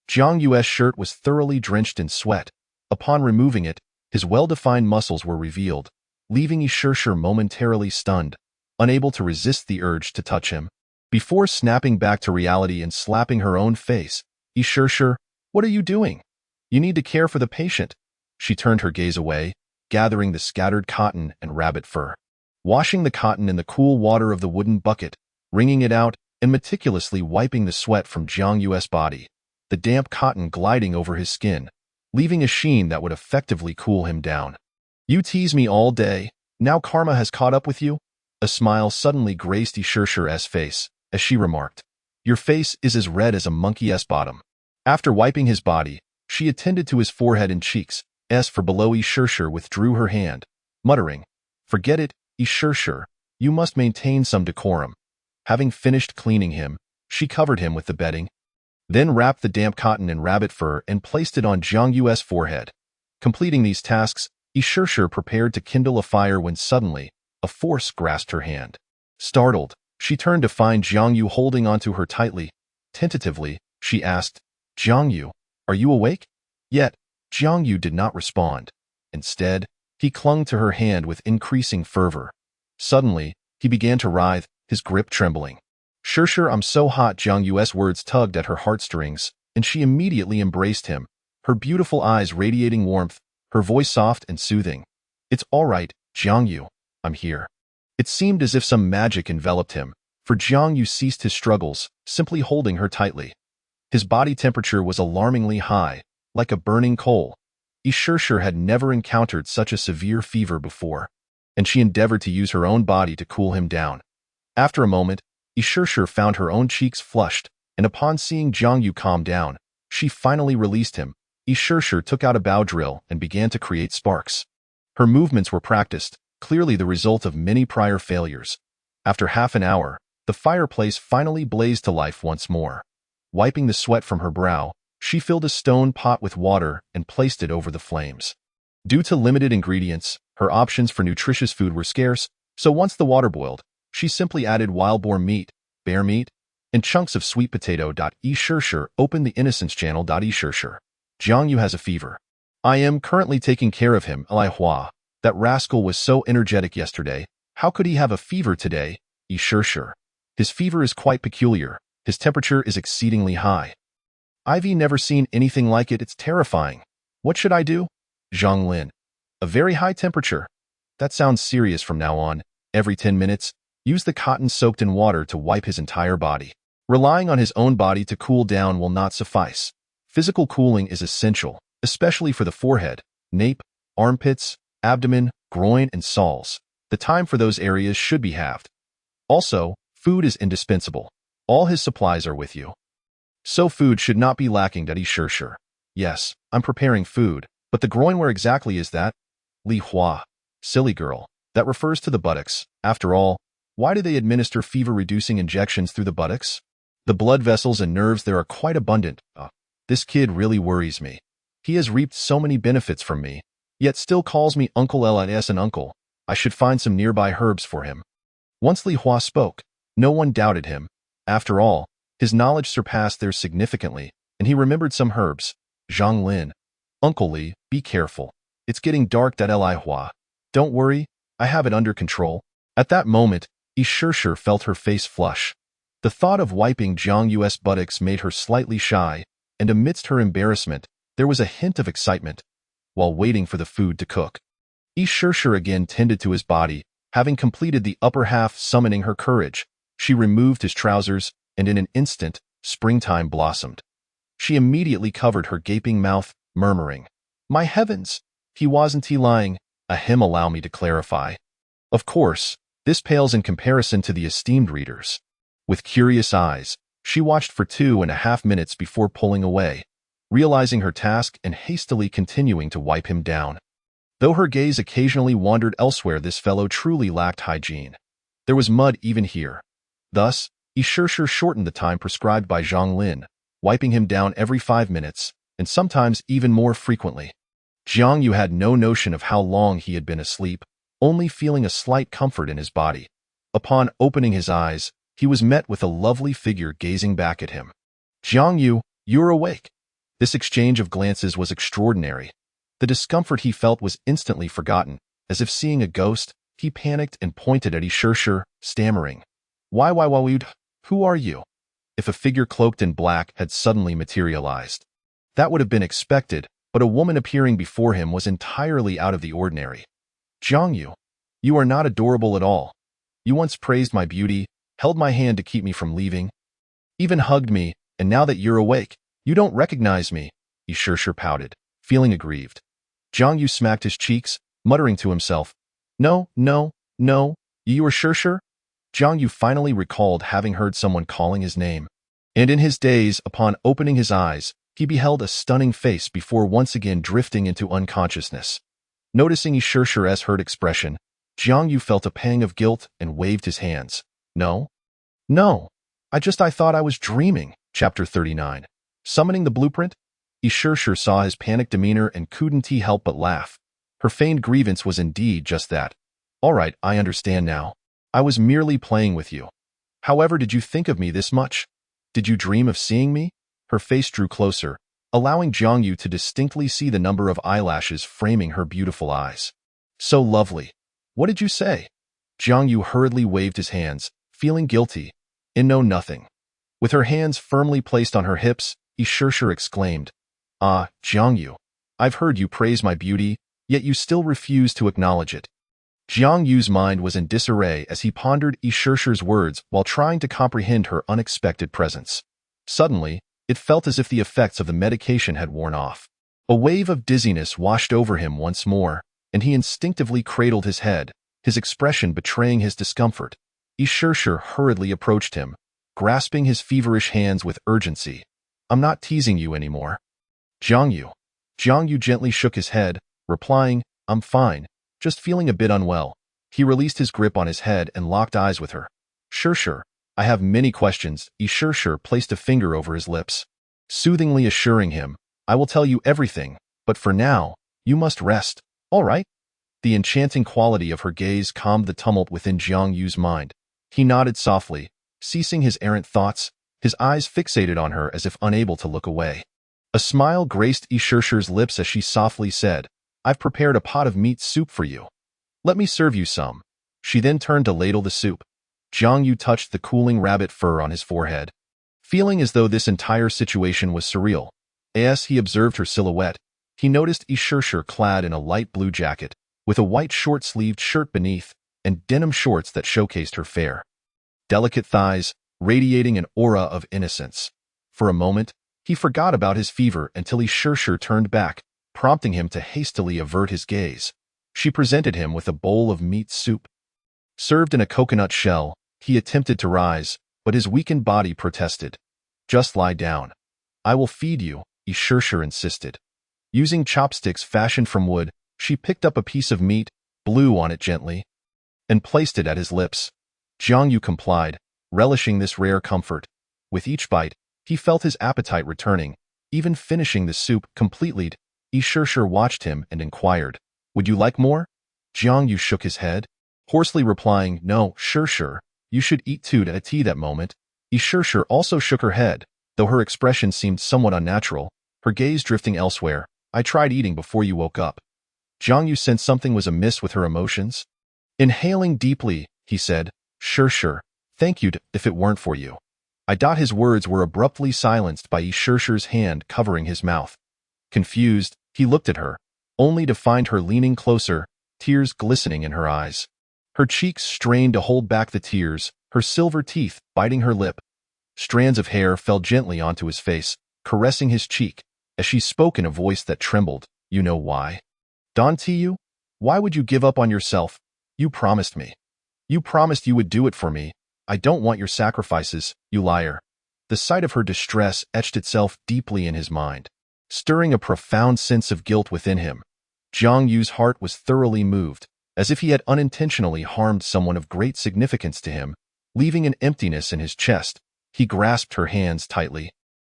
Speaker 2: Jiang Yu's shirt was thoroughly drenched in sweat. Upon removing it, his well-defined muscles were revealed, leaving Yishirshir momentarily stunned, unable to resist the urge to touch him. Before snapping back to reality and slapping her own face, Yishirshir, what are you doing? You need to care for the patient. She turned her gaze away, gathering the scattered cotton and rabbit fur. Washing the cotton in the cool water of the wooden bucket, wringing it out, and meticulously wiping the sweat from Jiang Yu's body, the damp cotton gliding over his skin, leaving a sheen that would effectively cool him down. You tease me all day. Now karma has caught up with you? A smile suddenly graced Yishir's face, as she remarked, Your face is as red as a monkey's bottom. After wiping his body, she attended to his forehead and cheeks, as for below Yishir withdrew her hand, muttering, Forget it, Yishir, you must maintain some decorum. Having finished cleaning him, she covered him with the bedding, then wrapped the damp cotton in rabbit fur and placed it on Jiang Yu's forehead. Completing these tasks, Yishir prepared to kindle a fire when suddenly, a force grasped her hand. Startled, she turned to find Jiang Yu holding onto her tightly. Tentatively, she asked, Jiang Yu, are you awake? Yet, Jiang Yu did not respond. Instead, he clung to her hand with increasing fervor. Suddenly, he began to writhe, his grip trembling. Shir, I'm so hot. Jiang Yu's words tugged at her heartstrings, and she immediately embraced him, her beautiful eyes radiating warmth, her voice soft and soothing. It's all right, Jiang Yu, I'm here. It seemed as if some magic enveloped him, for Jiang Yu ceased his struggles, simply holding her tightly. His body temperature was alarmingly high, like a burning coal. Yishir had never encountered such a severe fever before, and she endeavored to use her own body to cool him down. After a moment, Yishir found her own cheeks flushed, and upon seeing Jiang Yu calm down, she finally released him. Yishir took out a bow drill and began to create sparks. Her movements were practiced, clearly the result of many prior failures. After half an hour, the fireplace finally blazed to life once more. Wiping the sweat from her brow, she filled a stone pot with water and placed it over the flames. Due to limited ingredients, her options for nutritious food were scarce, so once the water boiled, she simply added wild boar meat, bear meat, and chunks of sweet potato. Yishir opened the Innocence channel. Yishir, Jiang Yu has a fever. I am currently taking care of him. Eli Hua, that rascal was so energetic yesterday. How could he have a fever today? Yishir, his fever is quite peculiar. His temperature is exceedingly high. I've never seen anything like it. It's terrifying. What should I do? Zhang Lin, a very high temperature. That sounds serious. From now on, every 10 minutes, use the cotton soaked in water to wipe his entire body. Relying on his own body to cool down will not suffice. Physical cooling is essential, especially for the forehead, nape, armpits, abdomen, groin, and soles. The time for those areas should be halved. Also, food is indispensable. All his supplies are with you, so food should not be lacking. Yishir, yes, I'm preparing food, but the groin, where exactly is that? Li Hua, silly girl, that refers to the buttocks. After all, why do they administer fever-reducing injections through the buttocks? The blood vessels and nerves there are quite abundant. This kid really worries me. He has reaped so many benefits from me, yet still calls me Uncle Ls and Uncle. I should find some nearby herbs for him. Once Li Hua spoke, no one doubted him. After all, his knowledge surpassed theirs significantly, and he remembered some herbs. Zhang Lin, Uncle Li, be careful. It's getting dark. Li Hua, don't worry, I have it under control. At that moment, Yishir felt her face flush. The thought of wiping Jiang Yu's buttocks made her slightly shy, and amidst her embarrassment, there was a hint of excitement. While waiting for the food to cook, Yishir again tended to his body, having completed the upper half. Summoning her courage, she removed his trousers, and in an instant, springtime blossomed. She immediately covered her gaping mouth, murmuring, My heavens! He wasn't lying. Allow me to clarify. Of course, this pales in comparison to the esteemed readers. With curious eyes, she watched for 2.5 minutes before pulling away, realizing her task and hastily continuing to wipe him down. Though her gaze occasionally wandered elsewhere, this fellow truly lacked hygiene. There was mud even here. Thus, Yishir shortened the time prescribed by Zhang Lin, wiping him down every 5 minutes, and sometimes even more frequently. Jiang Yu had no notion of how long he had been asleep, only feeling a slight comfort in his body. Upon opening his eyes, he was met with a lovely figure gazing back at him. Jiang Yu, you're awake. This exchange of glances was extraordinary. The discomfort he felt was instantly forgotten. As if seeing a ghost, he panicked and pointed at Yishir, stammering, Why, who are you? If a figure cloaked in black had suddenly materialized, that would have been expected, but a woman appearing before him was entirely out of the ordinary. Jiang Yu, you are not adorable at all. You once praised my beauty, held my hand to keep me from leaving, even hugged me, and now that you're awake, you don't recognize me. Yishir pouted, feeling aggrieved. Jiang Yu smacked his cheeks, muttering to himself, No, no, no, you are sure? Jiang Yu finally recalled having heard someone calling his name. And in his daze, upon opening his eyes, he beheld a stunning face before once again drifting into unconsciousness. Noticing Yishir's hurt expression, Jiang Yu felt a pang of guilt and waved his hands. No. No. I thought I was dreaming. Chapter 39. Summoning the blueprint? Yishir saw his panicked demeanor and couldn't he help but laugh. Her feigned grievance was indeed just that. All right, I understand now. I was merely playing with you. However, did you think of me this much? Did you dream of seeing me? Her face drew closer, allowing Jiang Yu to distinctly see the number of eyelashes framing her beautiful eyes. So lovely. What did you say? Jiang Yu hurriedly waved his hands, feeling guilty. No, nothing. With her hands firmly placed on her hips, Yishir exclaimed, Ah, Jiang Yu, I've heard you praise my beauty, yet you still refuse to acknowledge it. Jiang Yu's mind was in disarray as he pondered Yishir's words while trying to comprehend her unexpected presence. Suddenly, it felt as if the effects of the medication had worn off. A wave of dizziness washed over him once more, and he instinctively cradled his head, his expression betraying his discomfort. Yishir hurriedly approached him, grasping his feverish hands with urgency. I'm not teasing you anymore. Jiang Yu. Jiang Yu gently shook his head, replying, I'm fine, just feeling a bit unwell. He released his grip on his head and locked eyes with her. Sure, I have many questions. Yishir placed a finger over his lips, soothingly assuring him, I will tell you everything, but for now, you must rest, all right? The enchanting quality of her gaze calmed the tumult within Jiang Yu's mind. He nodded softly, ceasing his errant thoughts, his eyes fixated on her as if unable to look away. A smile graced Yishir's lips as she softly said, I've prepared a pot of meat soup for you. Let me serve you some. She then turned to ladle the soup. Jiang Yu touched the cooling rabbit fur on his forehead, feeling as though this entire situation was surreal. As he observed her silhouette, he noticed Yishir clad in a light blue jacket, with a white short-sleeved shirt beneath, and denim shorts that showcased her fair, delicate thighs, radiating an aura of innocence. For a moment, he forgot about his fever until Yishir turned back, prompting him to hastily avert his gaze. She presented him with a bowl of meat soup. Served in a coconut shell, he attempted to rise, but his weakened body protested. Just lie down. I will feed you, Yishir insisted. Using chopsticks fashioned from wood, she picked up a piece of meat, blew on it gently, and placed it at his lips. Jiang Yu complied, relishing this rare comfort. With each bite, he felt his appetite returning, even finishing the soup completely. Yishir watched him and inquired, Would you like more? Jiang Yu shook his head, hoarsely replying, No, sure, you should eat too. At that moment, Yishir also shook her head, though her expression seemed somewhat unnatural, her gaze drifting elsewhere. I tried eating before you woke up. Jiang Yu sensed something was amiss with her emotions. Inhaling deeply, he said, Sure, thank you if it weren't for you. His words were abruptly silenced by Yishir's hand covering his mouth. Confused, he looked at her, only to find her leaning closer, tears glistening in her eyes. Her cheeks strained to hold back the tears, her silver teeth biting her lip. Strands of hair fell gently onto his face, caressing his cheek, as she spoke in a voice that trembled. You know why? Don Tiyu? Why would you give up on yourself? You promised me. You promised you would do it for me. I don't want your sacrifices, you liar. The sight of her distress etched itself deeply in his mind, stirring a profound sense of guilt within him. Jiang Yu's heart was thoroughly moved, as if he had unintentionally harmed someone of great significance to him, leaving an emptiness in his chest. He grasped her hands tightly.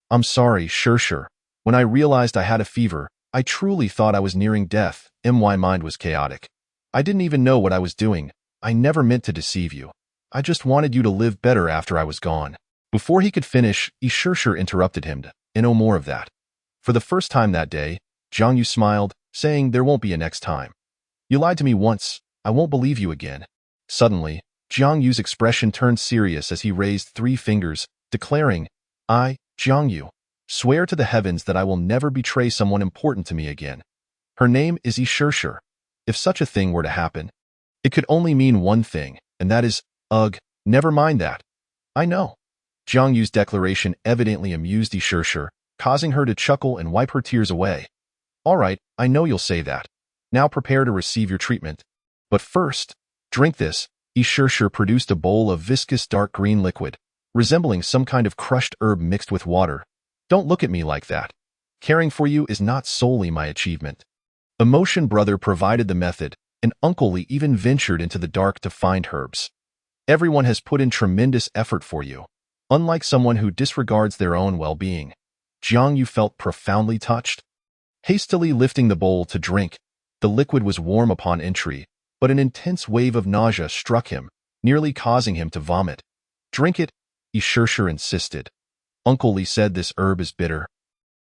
Speaker 2: I'm sorry, sure. When I realized I had a fever, I truly thought I was nearing death. My mind was chaotic. I didn't even know what I was doing. I never meant to deceive you. I just wanted you to live better after I was gone. Before he could finish, Yishir interrupted him. No more of that. For the first time that day, Jiang Yu smiled, saying there won't be a next time. You lied to me once. I won't believe you again. Suddenly, Jiang Yu's expression turned serious as he raised 3 fingers, declaring, I, Jiang Yu, swear to the heavens that I will never betray someone important to me again. Her name is Yishir. If such a thing were to happen, it could only mean one thing, and that is, ugh, never mind that. I know. Jiang Yu's declaration evidently amused Yishir, causing her to chuckle and wipe her tears away. All right, I know you'll say that. Now prepare to receive your treatment. But first, drink this. Ishirshir produced a bowl of viscous dark green liquid, resembling some kind of crushed herb mixed with water. Don't look at me like that. Caring for you is not solely my achievement. Emotion Brother provided the method, and Uncle Lee even ventured into the dark to find herbs. Everyone has put in tremendous effort for you, unlike someone who disregards their own well-being. Jiang Yu felt profoundly touched. Hastily lifting the bowl to drink, the liquid was warm upon entry, but an intense wave of nausea struck him, nearly causing him to vomit. Drink it, Ishirshir insisted. Uncle Lee said this herb is bitter,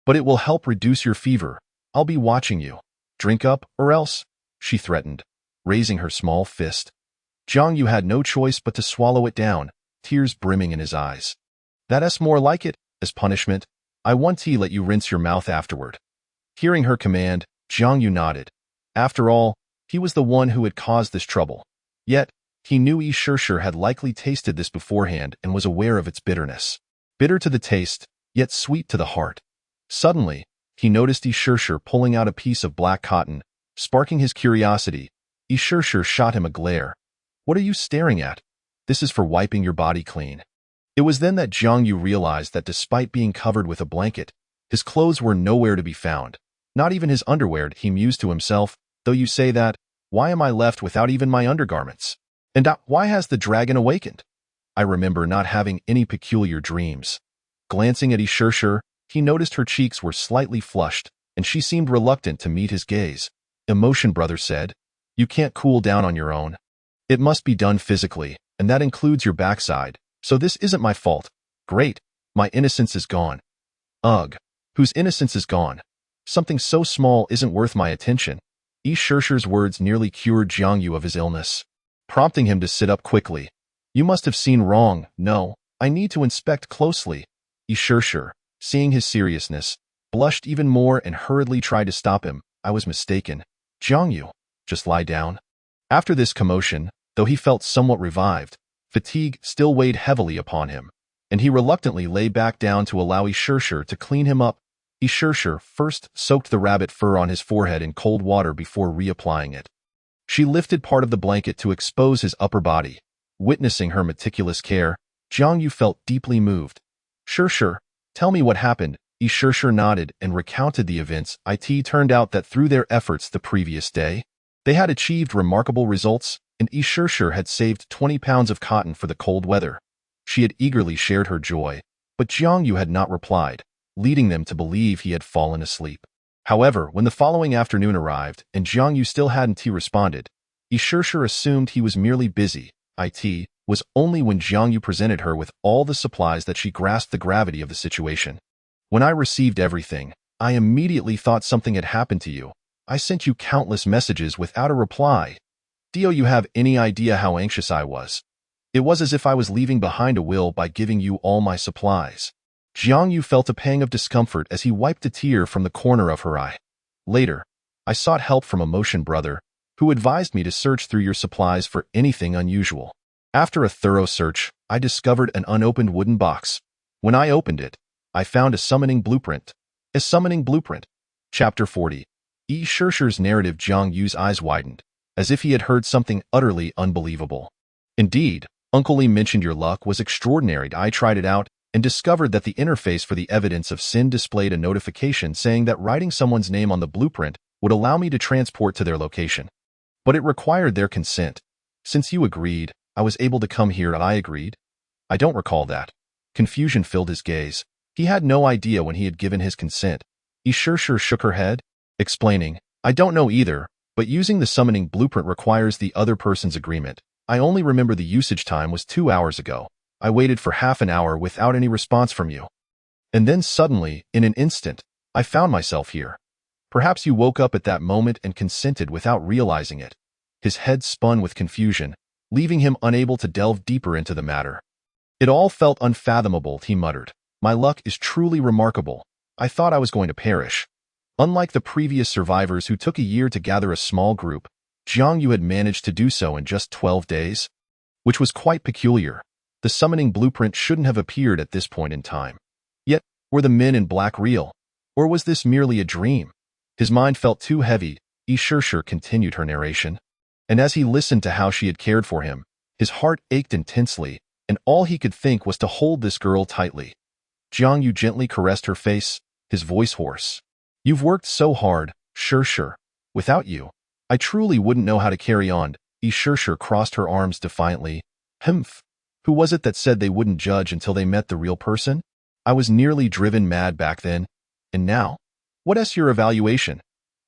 Speaker 2: but it will help reduce your fever. I'll be watching you. Drink up, or else, she threatened, raising her small fist. Jiang Yu had no choice but to swallow it down, tears brimming in his eyes. That's more like it. As punishment, I want to let you rinse your mouth afterward. Hearing her command, Jiang Yu nodded. After all, he was the one who had caused this trouble. Yet, he knew Ishirshir had likely tasted this beforehand and was aware of its bitterness. Bitter to the taste, yet sweet to the heart. Suddenly, he noticed Ishirshir pulling out a piece of black cotton, sparking his curiosity. Ishirshir shot him a glare. What are you staring at? This is for wiping your body clean. It was then that Jiang Yu realized that despite being covered with a blanket, his clothes were nowhere to be found. Not even his underwear, he mused to himself. Though you say that, why am I left without even my undergarments? And why has the dragon awakened? I remember not having any peculiar dreams. Glancing at Ishirshir, he noticed her cheeks were slightly flushed, and she seemed reluctant to meet his gaze. Emotion Brother said, you can't cool down on your own. It must be done physically, and that includes your backside, so this isn't my fault. Great, my innocence is gone. Ugh, whose innocence is gone? Something so small isn't worth my attention. Ishirshir's words nearly cured Jiang Yu of his illness, prompting him to sit up quickly. You must have seen wrong. No, I need to inspect closely. Ishirshir, seeing his seriousness, blushed even more and hurriedly tried to stop him. I was mistaken. Jiang Yu, just lie down. After this commotion, though he felt somewhat revived, fatigue still weighed heavily upon him, and he reluctantly lay back down to allow Ishirshir to clean him up. Ishirshir first soaked the rabbit fur on his forehead in cold water before reapplying it. She lifted part of the blanket to expose his upper body. Witnessing her meticulous care, Jiang Yu felt deeply moved. Sure, tell me what happened. Ishirshir nodded and recounted the events. It turned out that through their efforts the previous day, they had achieved remarkable results, and Ishirshir had saved 20 pounds of cotton for the cold weather. She had eagerly shared her joy, but Jiang Yu had not replied, leading them to believe he had fallen asleep. However, when the following afternoon arrived and Jiang Yu still hadn't responded, Ishirshir assumed he was merely busy. It was only when Jiang Yu presented her with all the supplies that she grasped the gravity of the situation. When I received everything, I immediately thought something had happened to you. I sent you countless messages without a reply. Do you have any idea how anxious I was? It was as if I was leaving behind a will by giving you all my supplies. Jiang Yu felt a pang of discomfort as he wiped a tear from the corner of her eye. Later, I sought help from Emotion Brother, who advised me to search through your supplies for anything unusual. After a thorough search, I discovered an unopened wooden box. When I opened it, I found a summoning blueprint. A summoning blueprint. Chapter 40. Ishirshir's narrative. Jiang Yu's eyes widened, as if he had heard something utterly unbelievable. Indeed, Uncle Lee mentioned your luck was extraordinary. I tried it out and discovered that the interface for the evidence of sin displayed a notification saying that writing someone's name on the blueprint would allow me to transport to their location. But it required their consent. Since you agreed, I was able to come here. I agreed? I don't recall that. Confusion filled his gaze. He had no idea when he had given his consent. Ishirshir shook her head, explaining, I don't know either, but using the summoning blueprint requires the other person's agreement. I only remember the usage time was 2 hours ago. I waited for half an hour without any response from you. And then suddenly, in an instant, I found myself here. Perhaps you woke up at that moment and consented without realizing it. His head spun with confusion, leaving him unable to delve deeper into the matter. It all felt unfathomable, he muttered. My luck is truly remarkable. I thought I was going to perish. Unlike the previous survivors who took a year to gather a small group, Jiang Yu had managed to do so in just 12 days, which was quite peculiar. The summoning blueprint shouldn't have appeared at this point in time. Yet, were the men in black real? Or was this merely a dream? His mind felt too heavy, Yi Shishir continued her narration. And as he listened to how she had cared for him, his heart ached intensely, and all he could think was to hold this girl tightly. Jiang Yu gently caressed her face, his voice hoarse. You've worked so hard, Shishir. Without you, I truly wouldn't know how to carry on. Yi Shishir crossed her arms defiantly. Humph. Who was it that said they wouldn't judge until they met the real person? I was nearly driven mad back then. And now? What's your evaluation?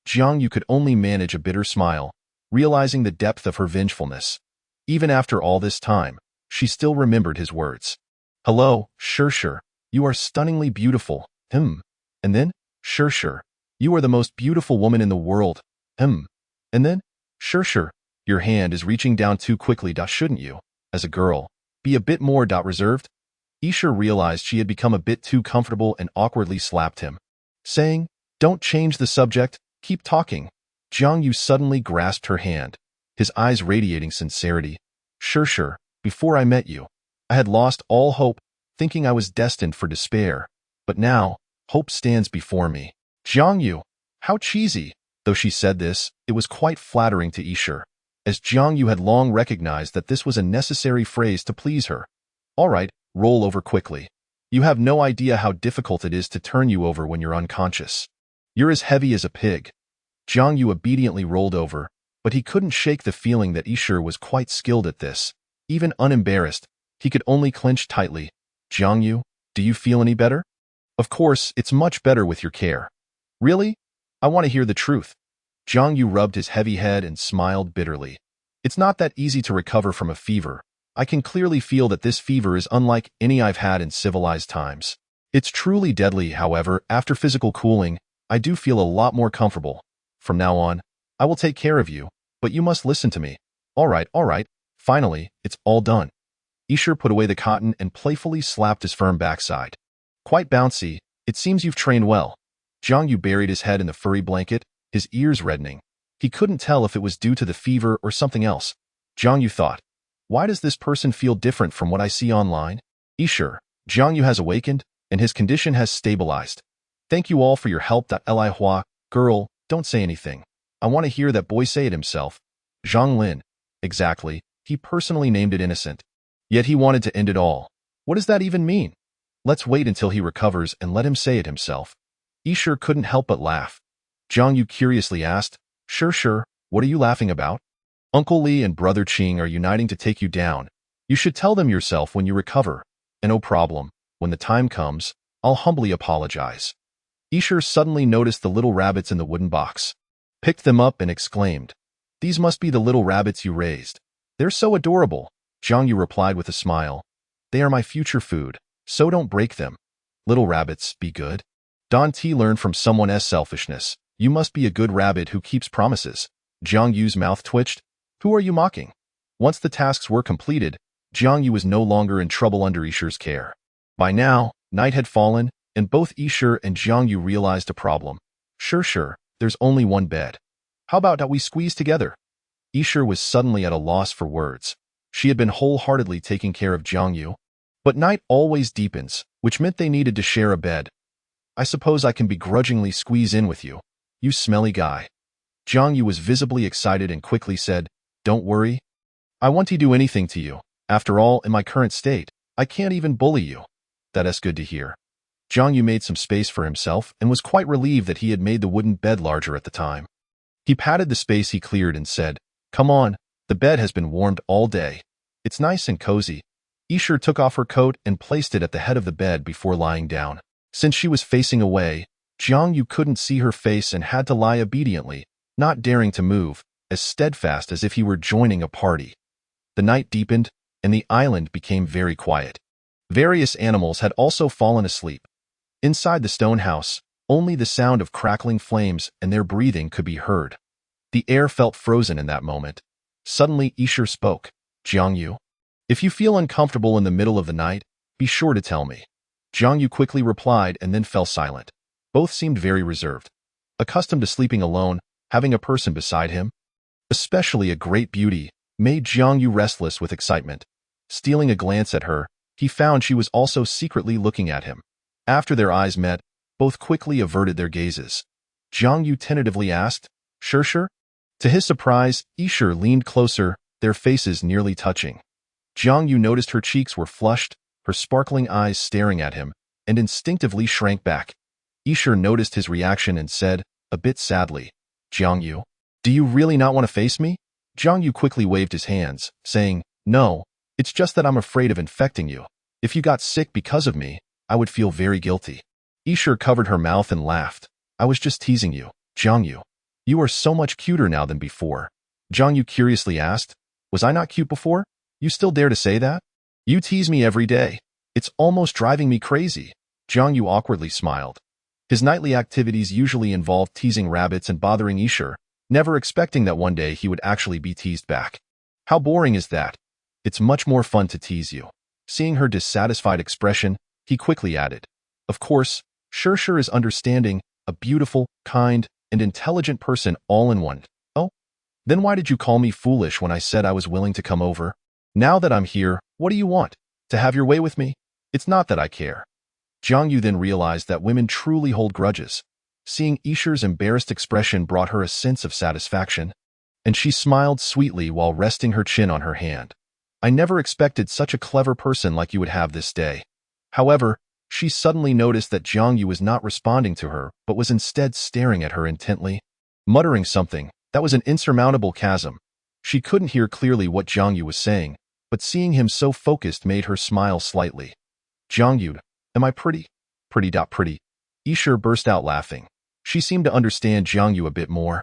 Speaker 2: Jiang Yu could only manage a bitter smile, realizing the depth of her vengefulness. Even after all this time, she still remembered his words. Hello, Shishir. You are stunningly beautiful. And then, Shishir, you are the most beautiful woman in the world. And then, Shishir, your hand is reaching down too quickly. Shouldn't you, as a girl, be a bit more reserved? Isha realized she had become a bit too comfortable and awkwardly slapped him, saying, Don't change the subject, keep talking. Jiang Yu suddenly grasped her hand, his eyes radiating sincerity. Shishir, before I met you, I had lost all hope, thinking I was destined for despair. But now, hope stands before me. Jiang Yu, how cheesy. Though she said this, it was quite flattering to Isha, as Jiang Yu had long recognized that this was a necessary phrase to please her. All right, roll over quickly. You have no idea how difficult it is to turn you over when you're unconscious. You're as heavy as a pig. Jiang Yu obediently rolled over, but he couldn't shake the feeling that Isha was quite skilled at this. Even unembarrassed, he could only clench tightly. Jiang Yu, do you feel any better? Of course, it's much better with your care. Really? I want to hear the truth. Jiang Yu rubbed his heavy head and smiled bitterly. It's not that easy to recover from a fever. I can clearly feel that this fever is unlike any I've had in civilized times. It's truly deadly, however, after physical cooling, I do feel a lot more comfortable. From now on, I will take care of you, but you must listen to me. All right, finally, it's all done. Isha put away the cotton and playfully slapped his firm backside. Quite bouncy, it seems you've trained well. Jiang Yu buried his head in the furry blanket, his ears reddening. He couldn't tell if it was due to the fever or something else. Jiang Yu thought, why does this person feel different from what I see online? Isha, Jiang Yu has awakened, and his condition has stabilized. Thank you all for your help. Li Hua, girl, don't say anything. I want to hear that boy say it himself. Zhang Lin. Exactly, he personally named it innocent. Yet he wanted to end it all. What does that even mean? Let's wait until he recovers and let him say it himself. Isha couldn't help but laugh. Jiang Yu curiously asked, Sure, what are you laughing about? Uncle Li and Brother Qing are uniting to take you down. You should tell them yourself when you recover. And no problem, when the time comes, I'll humbly apologize. Isha suddenly noticed the little rabbits in the wooden box, picked them up and exclaimed, These must be the little rabbits you raised. They're so adorable. Jiang Yu replied with a smile. They are my future food, so don't break them. Little rabbits, be good. Don T learned from someone else's selfishness. You must be a good rabbit who keeps promises. Jiang Yu's mouth twitched. Who are you mocking? Once the tasks were completed, Jiang Yu was no longer in trouble under Isha's care. By now, night had fallen, and both Isha and Jiang Yu realized a problem. Sure, there's only one bed. How about that we squeeze together? Isha was suddenly at a loss for words. She had been wholeheartedly taking care of Jiang Yu. But night always deepens, which meant they needed to share a bed. I suppose I can begrudgingly squeeze in with you. You smelly guy. Jiang Yu was visibly excited and quickly said, Don't worry. I won't do anything to you. After all, in my current state, I can't even bully you. That's good to hear. Jiang Yu made some space for himself and was quite relieved that he had made the wooden bed larger at the time. He patted the space he cleared and said, Come on, the bed has been warmed all day. It's nice and cozy. Isha took off her coat and placed it at the head of the bed before lying down. Since she was facing away, Jiang Yu couldn't see her face and had to lie obediently, not daring to move, as steadfast as if he were joining a party. The night deepened, and the island became very quiet. Various animals had also fallen asleep. Inside the stone house, only the sound of crackling flames and their breathing could be heard. The air felt frozen in that moment. Suddenly Isha spoke. Jiang Yu, if you feel uncomfortable in the middle of the night, be sure to tell me. Jiang Yu quickly replied and then fell silent. Both seemed very reserved. Accustomed to sleeping alone, having a person beside him, especially a great beauty, made Jiang Yu restless with excitement. Stealing a glance at her, he found she was also secretly looking at him. After their eyes met, both quickly averted their gazes. Jiang Yu tentatively asked, Sure. To his surprise, Isher leaned closer, their faces nearly touching. Jiang Yu noticed her cheeks were flushed, her sparkling eyes staring at him, and instinctively shrank back. Isher noticed his reaction and said, a bit sadly, Jiang Yu, do you really not want to face me? Jiang Yu quickly waved his hands, saying, no, it's just that I'm afraid of infecting you. If you got sick because of me, I would feel very guilty. Isher covered her mouth and laughed. I was just teasing you, Jiang Yu. You are so much cuter now than before. Jiang Yu curiously asked, was I not cute before? You still dare to say that? You tease me every day. It's almost driving me crazy. Jiang Yu awkwardly smiled. His nightly activities usually involved teasing rabbits and bothering Isher, never expecting that one day he would actually be teased back. How boring is that? It's much more fun to tease you. Seeing her dissatisfied expression, he quickly added, of course, Sure is understanding, a beautiful, kind, and intelligent person all in one. Oh? Then why did you call me foolish when I said I was willing to come over? Now that I'm here, what do you want? To have your way with me? It's not that I care. Jiang Yu then realized that women truly hold grudges. Seeing Isher's embarrassed expression brought her a sense of satisfaction, and she smiled sweetly while resting her chin on her hand. I never expected such a clever person like you would have this day. However, she suddenly noticed that Jiang Yu was not responding to her, but was instead staring at her intently, muttering something. That was an insurmountable chasm. She couldn't hear clearly what Jiang Yu was saying, but seeing him so focused made her smile slightly. Jiang Yu, am I pretty? Pretty. Isher burst out laughing. She seemed to understand Jiang Yu a bit more,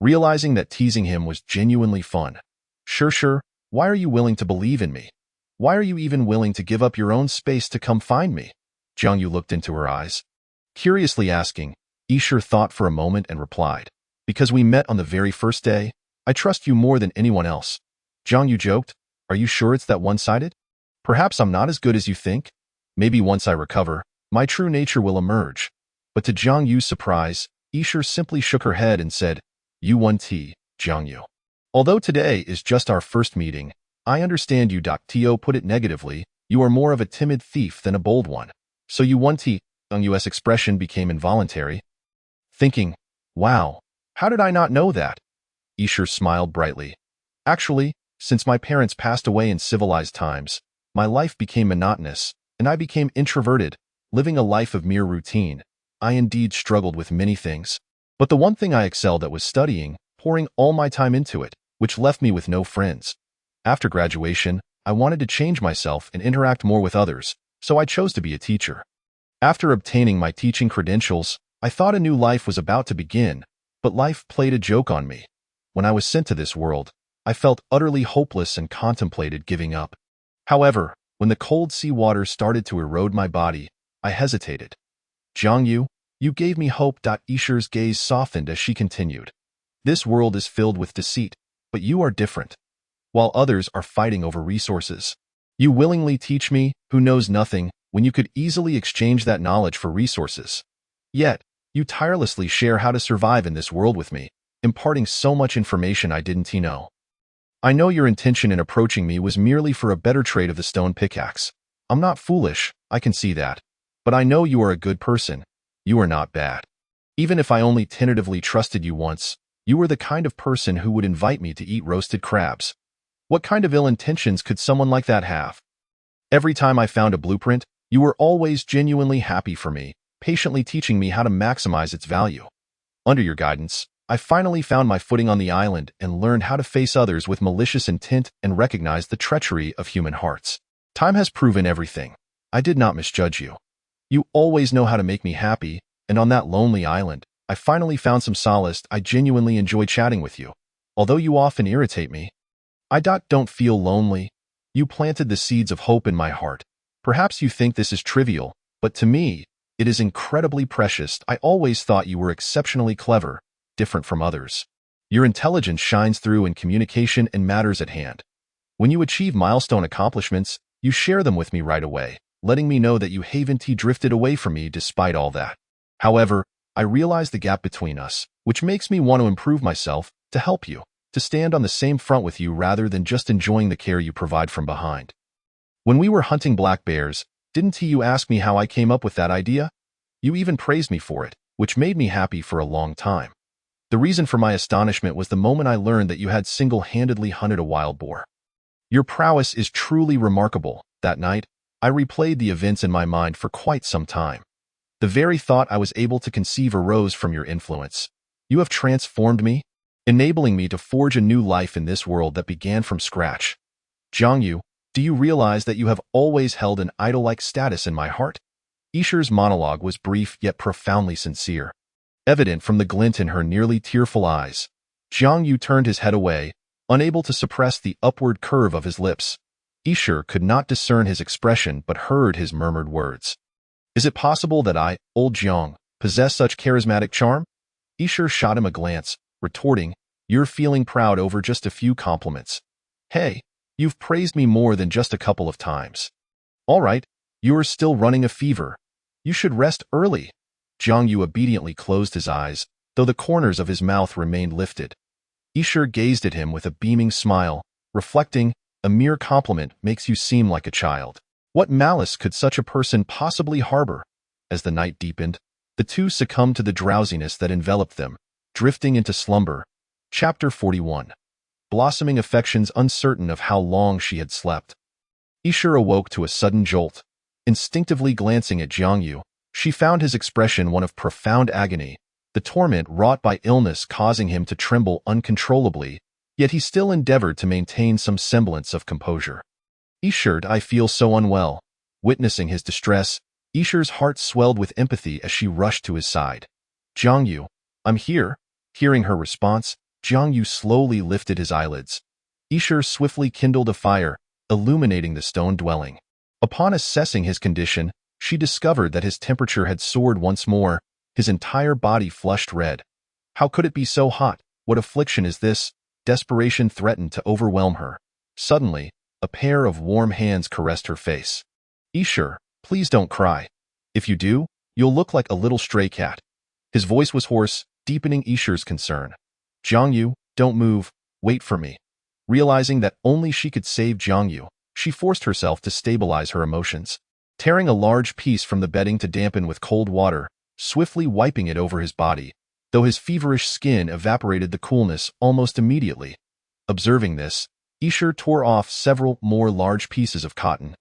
Speaker 2: realizing that teasing him was genuinely fun. Sure, why are you willing to believe in me? Why are you even willing to give up your own space to come find me? Jiang Yu looked into her eyes. Curiously asking, Isher thought for a moment and replied, because we met on the very first day, I trust you more than anyone else. Jiang Yu joked, are you sure it's that one-sided? Perhaps I'm not as good as you think. Maybe once I recover, my true nature will emerge. But to Jiang Yu's surprise, Isher simply shook her head and said, you won tea, Jiang Yu. Although today is just our first meeting, I understand you. To put it negatively, you are more of a timid thief than a bold one. So you won tea. Jiang Yu's expression became involuntary. Thinking, wow, how did I not know that? Isher smiled brightly. Actually, since my parents passed away in civilized times, my life became monotonous, and I became introverted, living a life of mere routine. I indeed struggled with many things. But the one thing I excelled at was studying, pouring all my time into it, which left me with no friends. After graduation, I wanted to change myself and interact more with others, so I chose to be a teacher. After obtaining my teaching credentials, I thought a new life was about to begin, but life played a joke on me. When I was sent to this world, I felt utterly hopeless and contemplated giving up. However, when the cold sea water started to erode my body, I hesitated. Jiang Yu, you gave me hope. Isher's gaze softened as she continued. This world is filled with deceit, but you are different. While others are fighting over resources, you willingly teach me, who knows nothing, when you could easily exchange that knowledge for resources. Yet, you tirelessly share how to survive in this world with me, imparting so much information I didn't know. I know your intention in approaching me was merely for a better trade of the stone pickaxe. I'm not foolish, I can see that. But I know you are a good person. You are not bad. Even if I only tentatively trusted you once, you were the kind of person who would invite me to eat roasted crabs. What kind of ill intentions could someone like that have? Every time I found a blueprint, you were always genuinely happy for me, patiently teaching me how to maximize its value. Under your guidance, I finally found my footing on the island and learned how to face others with malicious intent and recognize the treachery of human hearts. Time has proven everything. I did not misjudge you. You always know how to make me happy, and on that lonely island, I finally found some solace. I genuinely enjoy chatting with you. Although you often irritate me, I don't feel lonely. You planted the seeds of hope in my heart. Perhaps you think this is trivial, but to me, it is incredibly precious. I always thought you were exceptionally clever, different from others. Your intelligence shines through in communication and matters at hand. When you achieve milestone accomplishments, you share them with me right away, letting me know that you haven't drifted away from me despite all that. However, I realize the gap between us, which makes me want to improve myself, to help you, to stand on the same front with you rather than just enjoying the care you provide from behind. When we were hunting black bears, didn't you ask me how I came up with that idea? You even praised me for it, which made me happy for a long time. The reason for my astonishment was the moment I learned that you had single-handedly hunted a wild boar. Your prowess is truly remarkable. That night, I replayed the events in my mind for quite some time. The very thought I was able to conceive arose from your influence. You have transformed me, enabling me to forge a new life in this world that began from scratch. Jiang Yu, do you realize that you have always held an idol-like status in my heart? Isher's monologue was brief yet profoundly sincere, evident from the glint in her nearly tearful eyes. Jiang Yu turned his head away, unable to suppress the upward curve of his lips. Isher could not discern his expression but heard his murmured words. Is it possible that I, old Jiang, possess such charismatic charm? Isher shot him a glance, retorting, You're feeling proud over just a few compliments. Hey, you've praised me more than just a couple of times. All right, you're still running a fever. You should rest early. Jiang Yu obediently closed his eyes, though the corners of his mouth remained lifted. Isher gazed at him with a beaming smile, reflecting, a mere compliment makes you seem like a child. What malice could such a person possibly harbor? As the night deepened, the two succumbed to the drowsiness that enveloped them, drifting into slumber. Chapter 41. Blossoming affections uncertain of how long she had slept. Isher awoke to a sudden jolt. Instinctively glancing at Jiang Yu, she found his expression one of profound agony, the torment wrought by illness causing him to tremble uncontrollably, yet he still endeavored to maintain some semblance of composure. Isher, I feel so unwell. Witnessing his distress, Isher's heart swelled with empathy as she rushed to his side. Jiang Yu, I'm here. Hearing her response, Jiang Yu slowly lifted his eyelids. Isher swiftly kindled a fire, illuminating the stone dwelling. Upon assessing his condition, she discovered that his temperature had soared once more, his entire body flushed red. How could it be so hot? What affliction is this? Desperation threatened to overwhelm her. Suddenly, a pair of warm hands caressed her face. Isher, please don't cry. If you do, you'll look like a little stray cat. His voice was hoarse, deepening Isher's concern. Jiang Yu, don't move, wait for me. Realizing that only she could save Jiang Yu, she forced herself to stabilize her emotions. Tearing a large piece from the bedding to dampen with cold water, swiftly wiping it over his body, though his feverish skin evaporated the coolness almost immediately. Observing this, Isher tore off several more large pieces of cotton,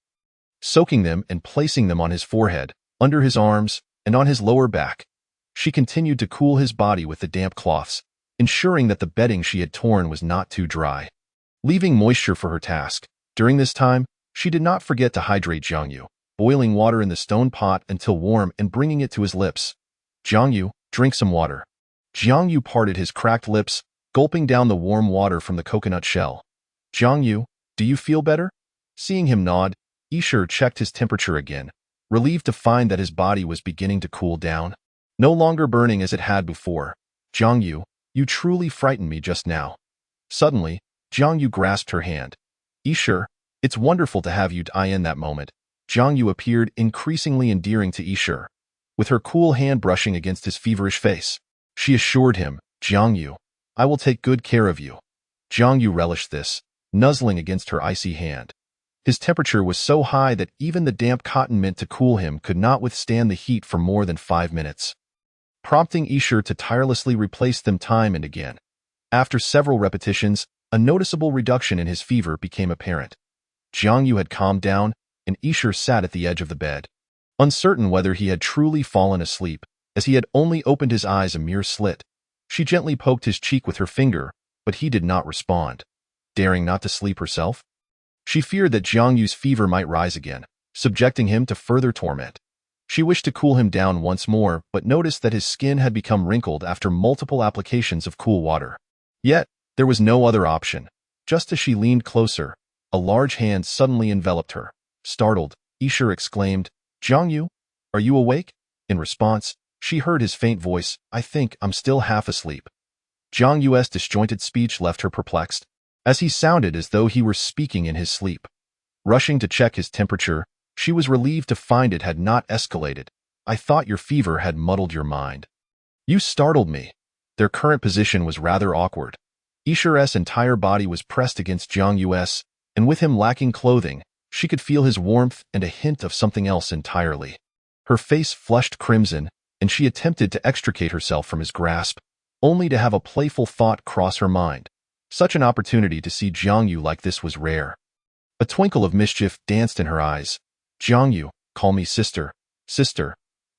Speaker 2: soaking them and placing them on his forehead, under his arms, and on his lower back. She continued to cool his body with the damp cloths, ensuring that the bedding she had torn was not too dry. Leaving moisture for her task, during this time, she did not forget to hydrate Jiang Yu, boiling water in the stone pot until warm and bringing it to his lips. Jiang Yu, drink some water. Jiang Yu parted his cracked lips, gulping down the warm water from the coconut shell. Jiang Yu, do you feel better? Seeing him nod, Isher checked his temperature again, relieved to find that his body was beginning to cool down, no longer burning as it had before. Jiang Yu, you truly frightened me just now. Suddenly, Jiang Yu grasped her hand. Isher, it's wonderful to have you in that moment. Jiang Yu appeared increasingly endearing to Isher, with her cool hand brushing against his feverish face. She assured him, Jiang Yu, I will take good care of you. Jiang Yu relished this, nuzzling against her icy hand. His temperature was so high that even the damp cotton meant to cool him could not withstand the heat for more than 5 minutes, prompting Isher to tirelessly replace them time and again. After several repetitions, a noticeable reduction in his fever became apparent. Jiang Yu had calmed down, and Isher sat at the edge of the bed, uncertain whether he had truly fallen asleep, as he had only opened his eyes a mere slit. She gently poked his cheek with her finger, but he did not respond. Daring not to sleep herself, she feared that Jiang Yu's fever might rise again, subjecting him to further torment. She wished to cool him down once more, but noticed that his skin had become wrinkled after multiple applications of cool water. Yet, there was no other option. Just as she leaned closer, a large hand suddenly enveloped her. Startled, Isher exclaimed, Jiang Yu, are you awake? In response, she heard his faint voice, I think I'm still half asleep. Jiang Yu's disjointed speech left her perplexed, as he sounded as though he were speaking in his sleep. Rushing to check his temperature, she was relieved to find it had not escalated. I thought your fever had muddled your mind. You startled me. Their current position was rather awkward. Isher's entire body was pressed against Jiang Yu's, and with him lacking clothing, she could feel his warmth and a hint of something else entirely. Her face flushed crimson, and she attempted to extricate herself from his grasp. only to have a playful thought cross her mind. Such an opportunity to see Jiangyu like this was rare. A twinkle of mischief danced in her eyes. Jiangyu, call me sister, sister.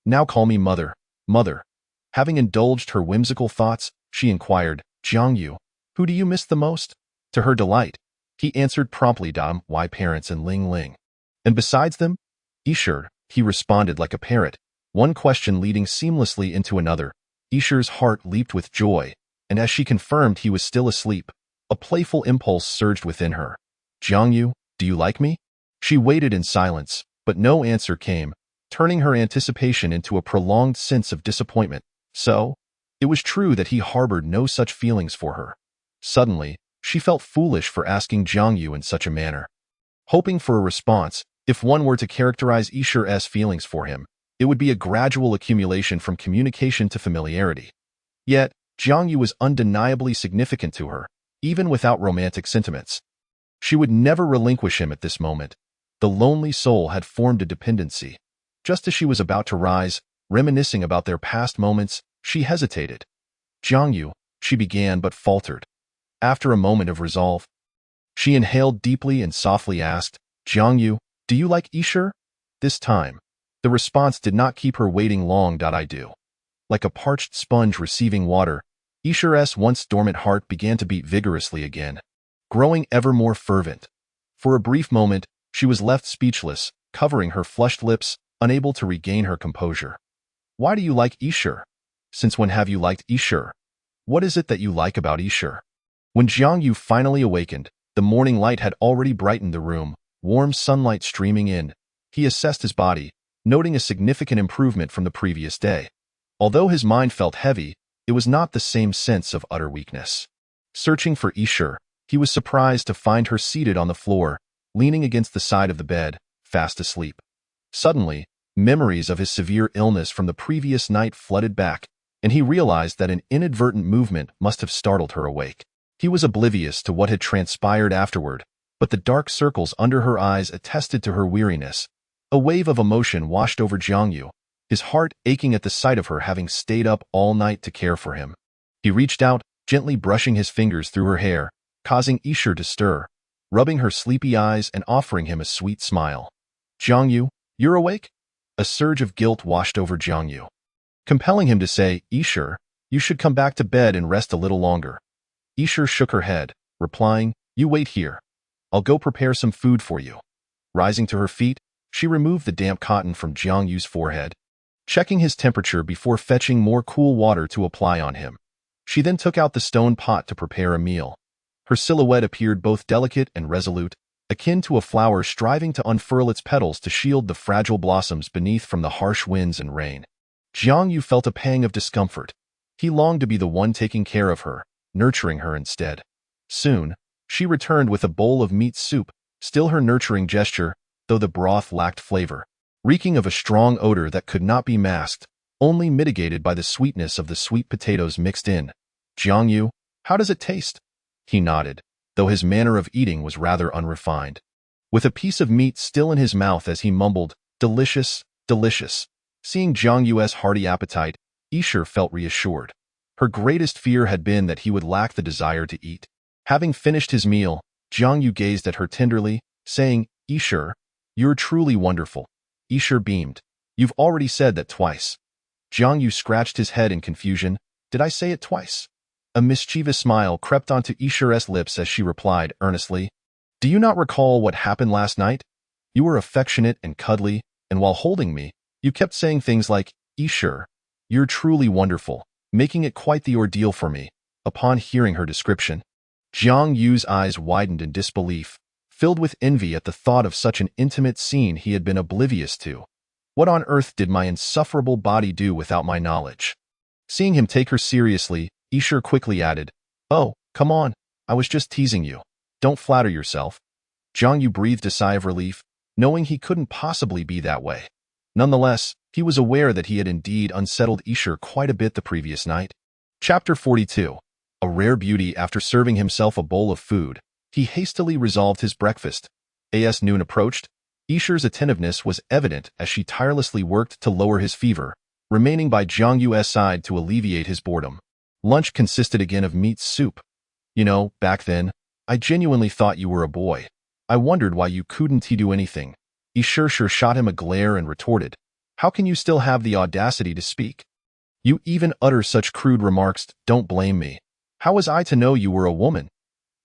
Speaker 2: Now call me mother, mother. Having indulged her whimsical thoughts, she inquired, Jiangyu, who do you miss the most? To her delight, he answered promptly, Dam, why parents and Ling Ling. And besides them? Isher, he responded like a parrot, one question leading seamlessly into another. Isher's heart leaped with joy, and as she confirmed he was still asleep, a playful impulse surged within her. Jiangyu, do you like me? She waited in silence, but no answer came, turning her anticipation into a prolonged sense of disappointment. So, it was true that he harbored no such feelings for her. Suddenly, she felt foolish for asking Jiangyu in such a manner. Hoping for a response, if one were to characterize Isher's feelings for him, it would be a gradual accumulation from communication to familiarity. Yet, Jiangyu was undeniably significant to her, even without romantic sentiments. She would never relinquish him at this moment. The lonely soul had formed a dependency. Just as she was about to rise, reminiscing about their past moments, she hesitated. Jiangyu, she began but faltered. After a moment of resolve, she inhaled deeply and softly asked, Jiangyu, do you like Isher? This time, the response did not keep her waiting long. I do. Like a parched sponge receiving water, Isher's once dormant heart began to beat vigorously again, growing ever more fervent. For a brief moment, she was left speechless, covering her flushed lips, unable to regain her composure. Why do you like Isher? Since when have you liked Isher? What is it that you like about Isher? When Jiangyu finally awakened, the morning light had already brightened the room, warm sunlight streaming in. He assessed his body, noting a significant improvement from the previous day. Although his mind felt heavy, it was not the same sense of utter weakness. Searching for Isher, he was surprised to find her seated on the floor, leaning against the side of the bed, fast asleep. Suddenly, memories of his severe illness from the previous night flooded back, and he realized that an inadvertent movement must have startled her awake. He was oblivious to what had transpired afterward, but the dark circles under her eyes attested to her weariness. A wave of emotion washed over Jiangyu, his heart aching at the sight of her having stayed up all night to care for him. He reached out, gently brushing his fingers through her hair, causing Isher to stir, rubbing her sleepy eyes and offering him a sweet smile. Jiangyu, you're awake? A surge of guilt washed over Jiangyu, compelling him to say, Isher, you should come back to bed and rest a little longer. Isher shook her head, replying, you wait here. I'll go prepare some food for you. Rising to her feet, she removed the damp cotton from Jiangyu's forehead, checking his temperature before fetching more cool water to apply on him. She then took out the stone pot to prepare a meal. Her silhouette appeared both delicate and resolute, akin to a flower striving to unfurl its petals to shield the fragile blossoms beneath from the harsh winds and rain. Jiangyu felt a pang of discomfort. He longed to be the one taking care of her, nurturing her instead. Soon, she returned with a bowl of meat soup, still her nurturing gesture, though the broth lacked flavor, reeking of a strong odor that could not be masked, only mitigated by the sweetness of the sweet potatoes mixed in. Jiangyu, how does it taste? He nodded, though his manner of eating was rather unrefined. With a piece of meat still in his mouth as he mumbled, delicious, delicious. Seeing Jiangyu's hearty appetite, Isher felt reassured. Her greatest fear had been that he would lack the desire to eat. Having finished his meal, Jiangyu gazed at her tenderly, saying, Isher, you're truly wonderful. Isher beamed. You've already said that twice. Jiangyu scratched his head in confusion. Did I say it twice? A mischievous smile crept onto Isher's lips as she replied earnestly, do you not recall what happened last night? You were affectionate and cuddly, and while holding me, you kept saying things like, Isher, you're truly wonderful, making it quite the ordeal for me. Upon hearing her description, Jiangyu's eyes widened in disbelief, filled with envy at the thought of such an intimate scene he had been oblivious to. What on earth did my insufferable body do without my knowledge? Seeing him take her seriously, Isher quickly added, oh, come on, I was just teasing you. Don't flatter yourself. Jiangyu breathed a sigh of relief, knowing he couldn't possibly be that way. Nonetheless, he was aware that he had indeed unsettled Isher quite a bit the previous night. Chapter 42. A rare beauty. After serving himself a bowl of food, he hastily resolved his breakfast. As noon approached, Isher's attentiveness was evident as she tirelessly worked to lower his fever, remaining by Jiangyu's side to alleviate his boredom. Lunch consisted again of meat soup. You know, back then, I genuinely thought you were a boy. I wondered why you couldn't do anything. Ishurshur shot him a glare and retorted, "How can you still have the audacity to speak? You even utter such crude remarks. Don't blame me. How was I to know you were a woman?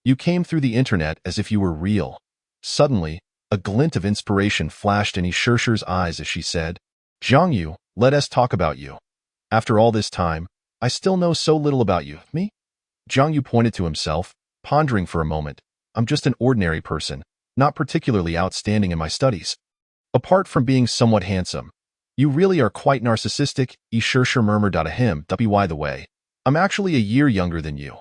Speaker 2: You came through the internet as if you were real." Suddenly, a glint of inspiration flashed in Ishurshur's eyes as she said, "Jiangyu, let us talk about you. After all this time, I still know so little about you." "Me?" Jiangyu pointed to himself, pondering for a moment. "I'm just an ordinary person, not particularly outstanding in my studies. Apart from being somewhat handsome. You really are quite narcissistic," Ishurshur murmured at him. "By the way, I'm actually a year younger than you."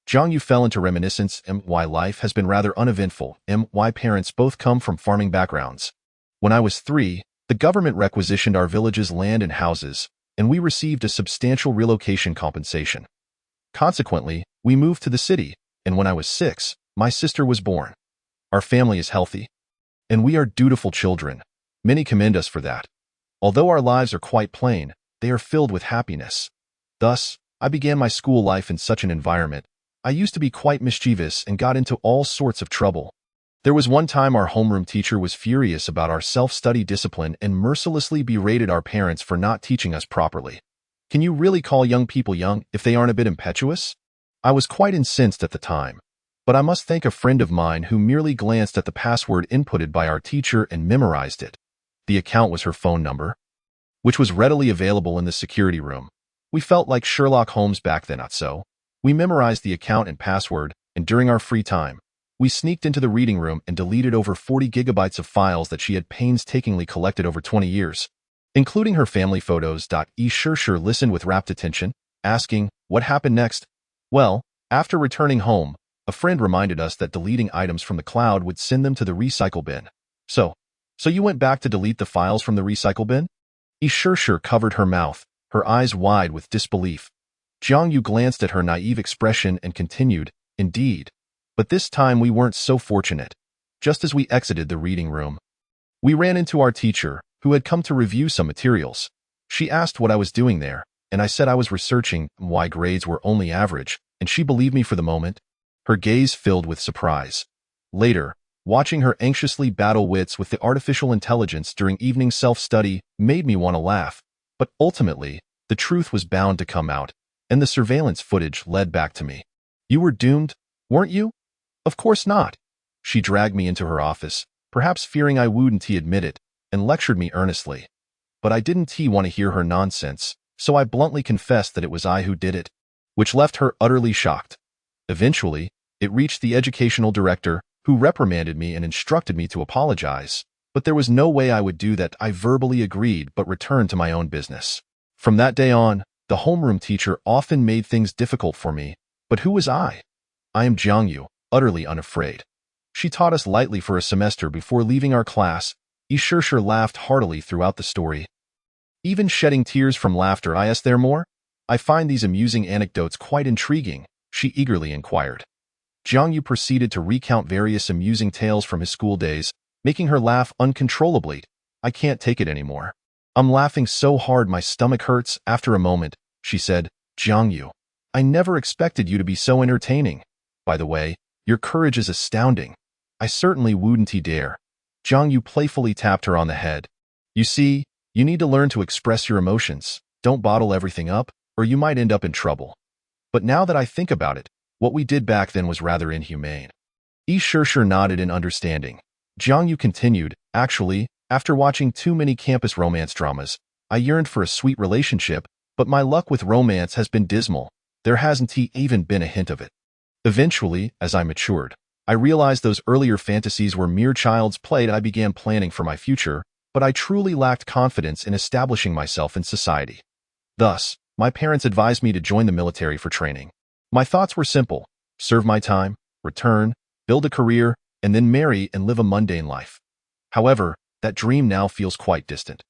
Speaker 2: Jiangyu fell into reminiscence. "My life has been rather uneventful. My parents both come from farming backgrounds. When I was 3, the government requisitioned our village's land and houses, and we received a substantial relocation compensation. Consequently, we moved to the city, and when I was 6, my sister was born. Our family is healthy, and we are dutiful children. Many commend us for that. Although our lives are quite plain, they are filled with happiness. Thus, I began my school life in such an environment. I used to be quite mischievous and got into all sorts of trouble. There was one time our homeroom teacher was furious about our self-study discipline and mercilessly berated our parents for not teaching us properly. Can you really call young people young if they aren't a bit impetuous? I was quite incensed at the time, but I must thank a friend of mine who merely glanced at the password inputted by our teacher and memorized it. The account was her phone number, which was readily available in the security room. We felt like Sherlock Holmes back then, not so. We memorized the account and password, and during our free time, we sneaked into the reading room and deleted over 40 gigabytes of files that she had painstakingly collected over 20 years, including her family photos. Ishurshur listened with rapt attention, asking, "What happened next?" "Well, after returning home, a friend reminded us that deleting items from the cloud would send them to the recycle bin. So you went back to delete the files from the recycle bin?" Ishurshur covered her mouth, her eyes wide with disbelief. Jiangyu glanced at her naive expression and continued, "Indeed. But this time we weren't so fortunate. Just as we exited the reading room, we ran into our teacher, who had come to review some materials. She asked what I was doing there, and I said I was researching why grades were only average, and she believed me for the moment. Her gaze filled with surprise. Later, watching her anxiously battle wits with the artificial intelligence during evening self-study made me want to laugh. But ultimately, the truth was bound to come out, and the surveillance footage led back to me. "You were doomed, weren't you?" "Of course not." She dragged me into her office, perhaps fearing I wouldn't admit it, and lectured me earnestly. But I didn't want to hear her nonsense, so I bluntly confessed that it was I who did it, which left her utterly shocked. Eventually, it reached the educational director, who reprimanded me and instructed me to apologize. But there was no way I would do that. I verbally agreed but returned to my own business. From that day on, the homeroom teacher often made things difficult for me. But who was I? I am Jiangyu, utterly unafraid. She taught us lightly for a semester before leaving our class. Ishurshur laughed heartily throughout the story, even shedding tears from laughter. "Is there more? I find these amusing anecdotes quite intriguing," she eagerly inquired. Jiangyu proceeded to recount various amusing tales from his school days, making her laugh uncontrollably. "I can't take it anymore. I'm laughing so hard my stomach hurts." After a moment, she said, "Jiangyu, I never expected you to be so entertaining. By the way, your courage is astounding. I certainly wouldn't dare." Jiangyu playfully tapped her on the head. "You see, you need to learn to express your emotions. Don't bottle everything up, or you might end up in trouble. But now that I think about it, what we did back then was rather inhumane." Ishurshur nodded in understanding. Jiangyu continued, "Actually, after watching too many campus romance dramas, I yearned for a sweet relationship, but my luck with romance has been dismal. There hasn't even been a hint of it. Eventually, as I matured, I realized those earlier fantasies were mere child's play and I began planning for my future, but I truly lacked confidence in establishing myself in society. Thus, my parents advised me to join the military for training. My thoughts were simple: serve my time, return, build a career, and then marry and live a mundane life. However, that dream now feels quite distant.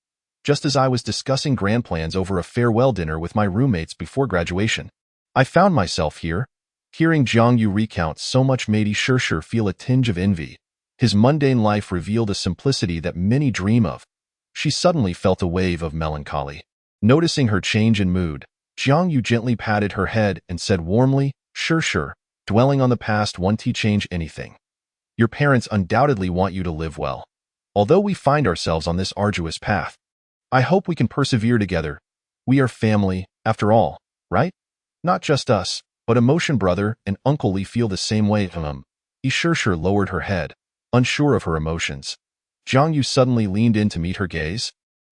Speaker 2: Just as I was discussing grand plans over a farewell dinner with my roommates before graduation, I found myself here. Hearing Jiangyu recount so much made Ishurshur feel a tinge of envy. His mundane life revealed a simplicity that many dream of. She suddenly felt a wave of melancholy. Noticing her change in mood, Jiang Yu gently patted her head and said warmly, sure, dwelling on the past won't change anything. Your parents undoubtedly want you to live well. Although we find ourselves on this arduous path, I hope we can persevere together. We are family, after all, right? Not just us, but Emotion Brother and Uncle Lee feel the same way. Yi lowered her head, unsure of her emotions. Jiang Yu suddenly leaned in to meet her gaze.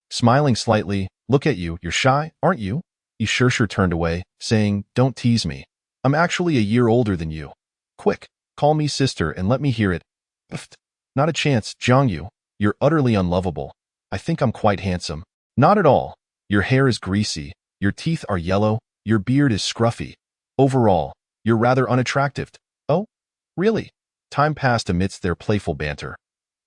Speaker 2: Smiling slightly, look at you, you're shy, aren't you? Yi turned away, saying, don't tease me. I'm actually a year older than you. Quick, call me sister and let me hear it. Pfft, not a chance, Jiang Yu. You're utterly unlovable. I think I'm quite handsome. Not at all. Your hair is greasy, your teeth are yellow, your beard is scruffy. Overall, you're rather unattractive. Oh? Really? Time passed amidst their playful banter.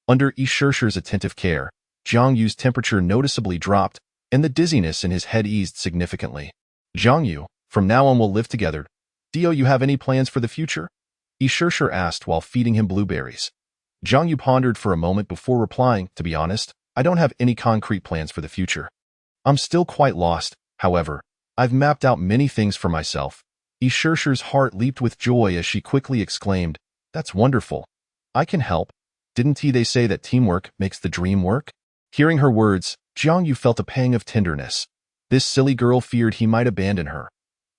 Speaker 2: Under Yi attentive care, Jiang Yu's temperature noticeably dropped, and the dizziness in his head eased significantly. Jiang Yu, from now on we'll live together. Do you have any plans for the future? Yi asked while feeding him blueberries. Jiang Yu pondered for a moment before replying, to be honest, I don't have any concrete plans for the future. I'm still quite lost, however. I've mapped out many things for myself. Yi heart leaped with joy as she quickly exclaimed, that's wonderful. I can help. Didn't they say that teamwork makes the dream work? Hearing her words, Jiang Yu felt a pang of tenderness. This silly girl feared he might abandon her.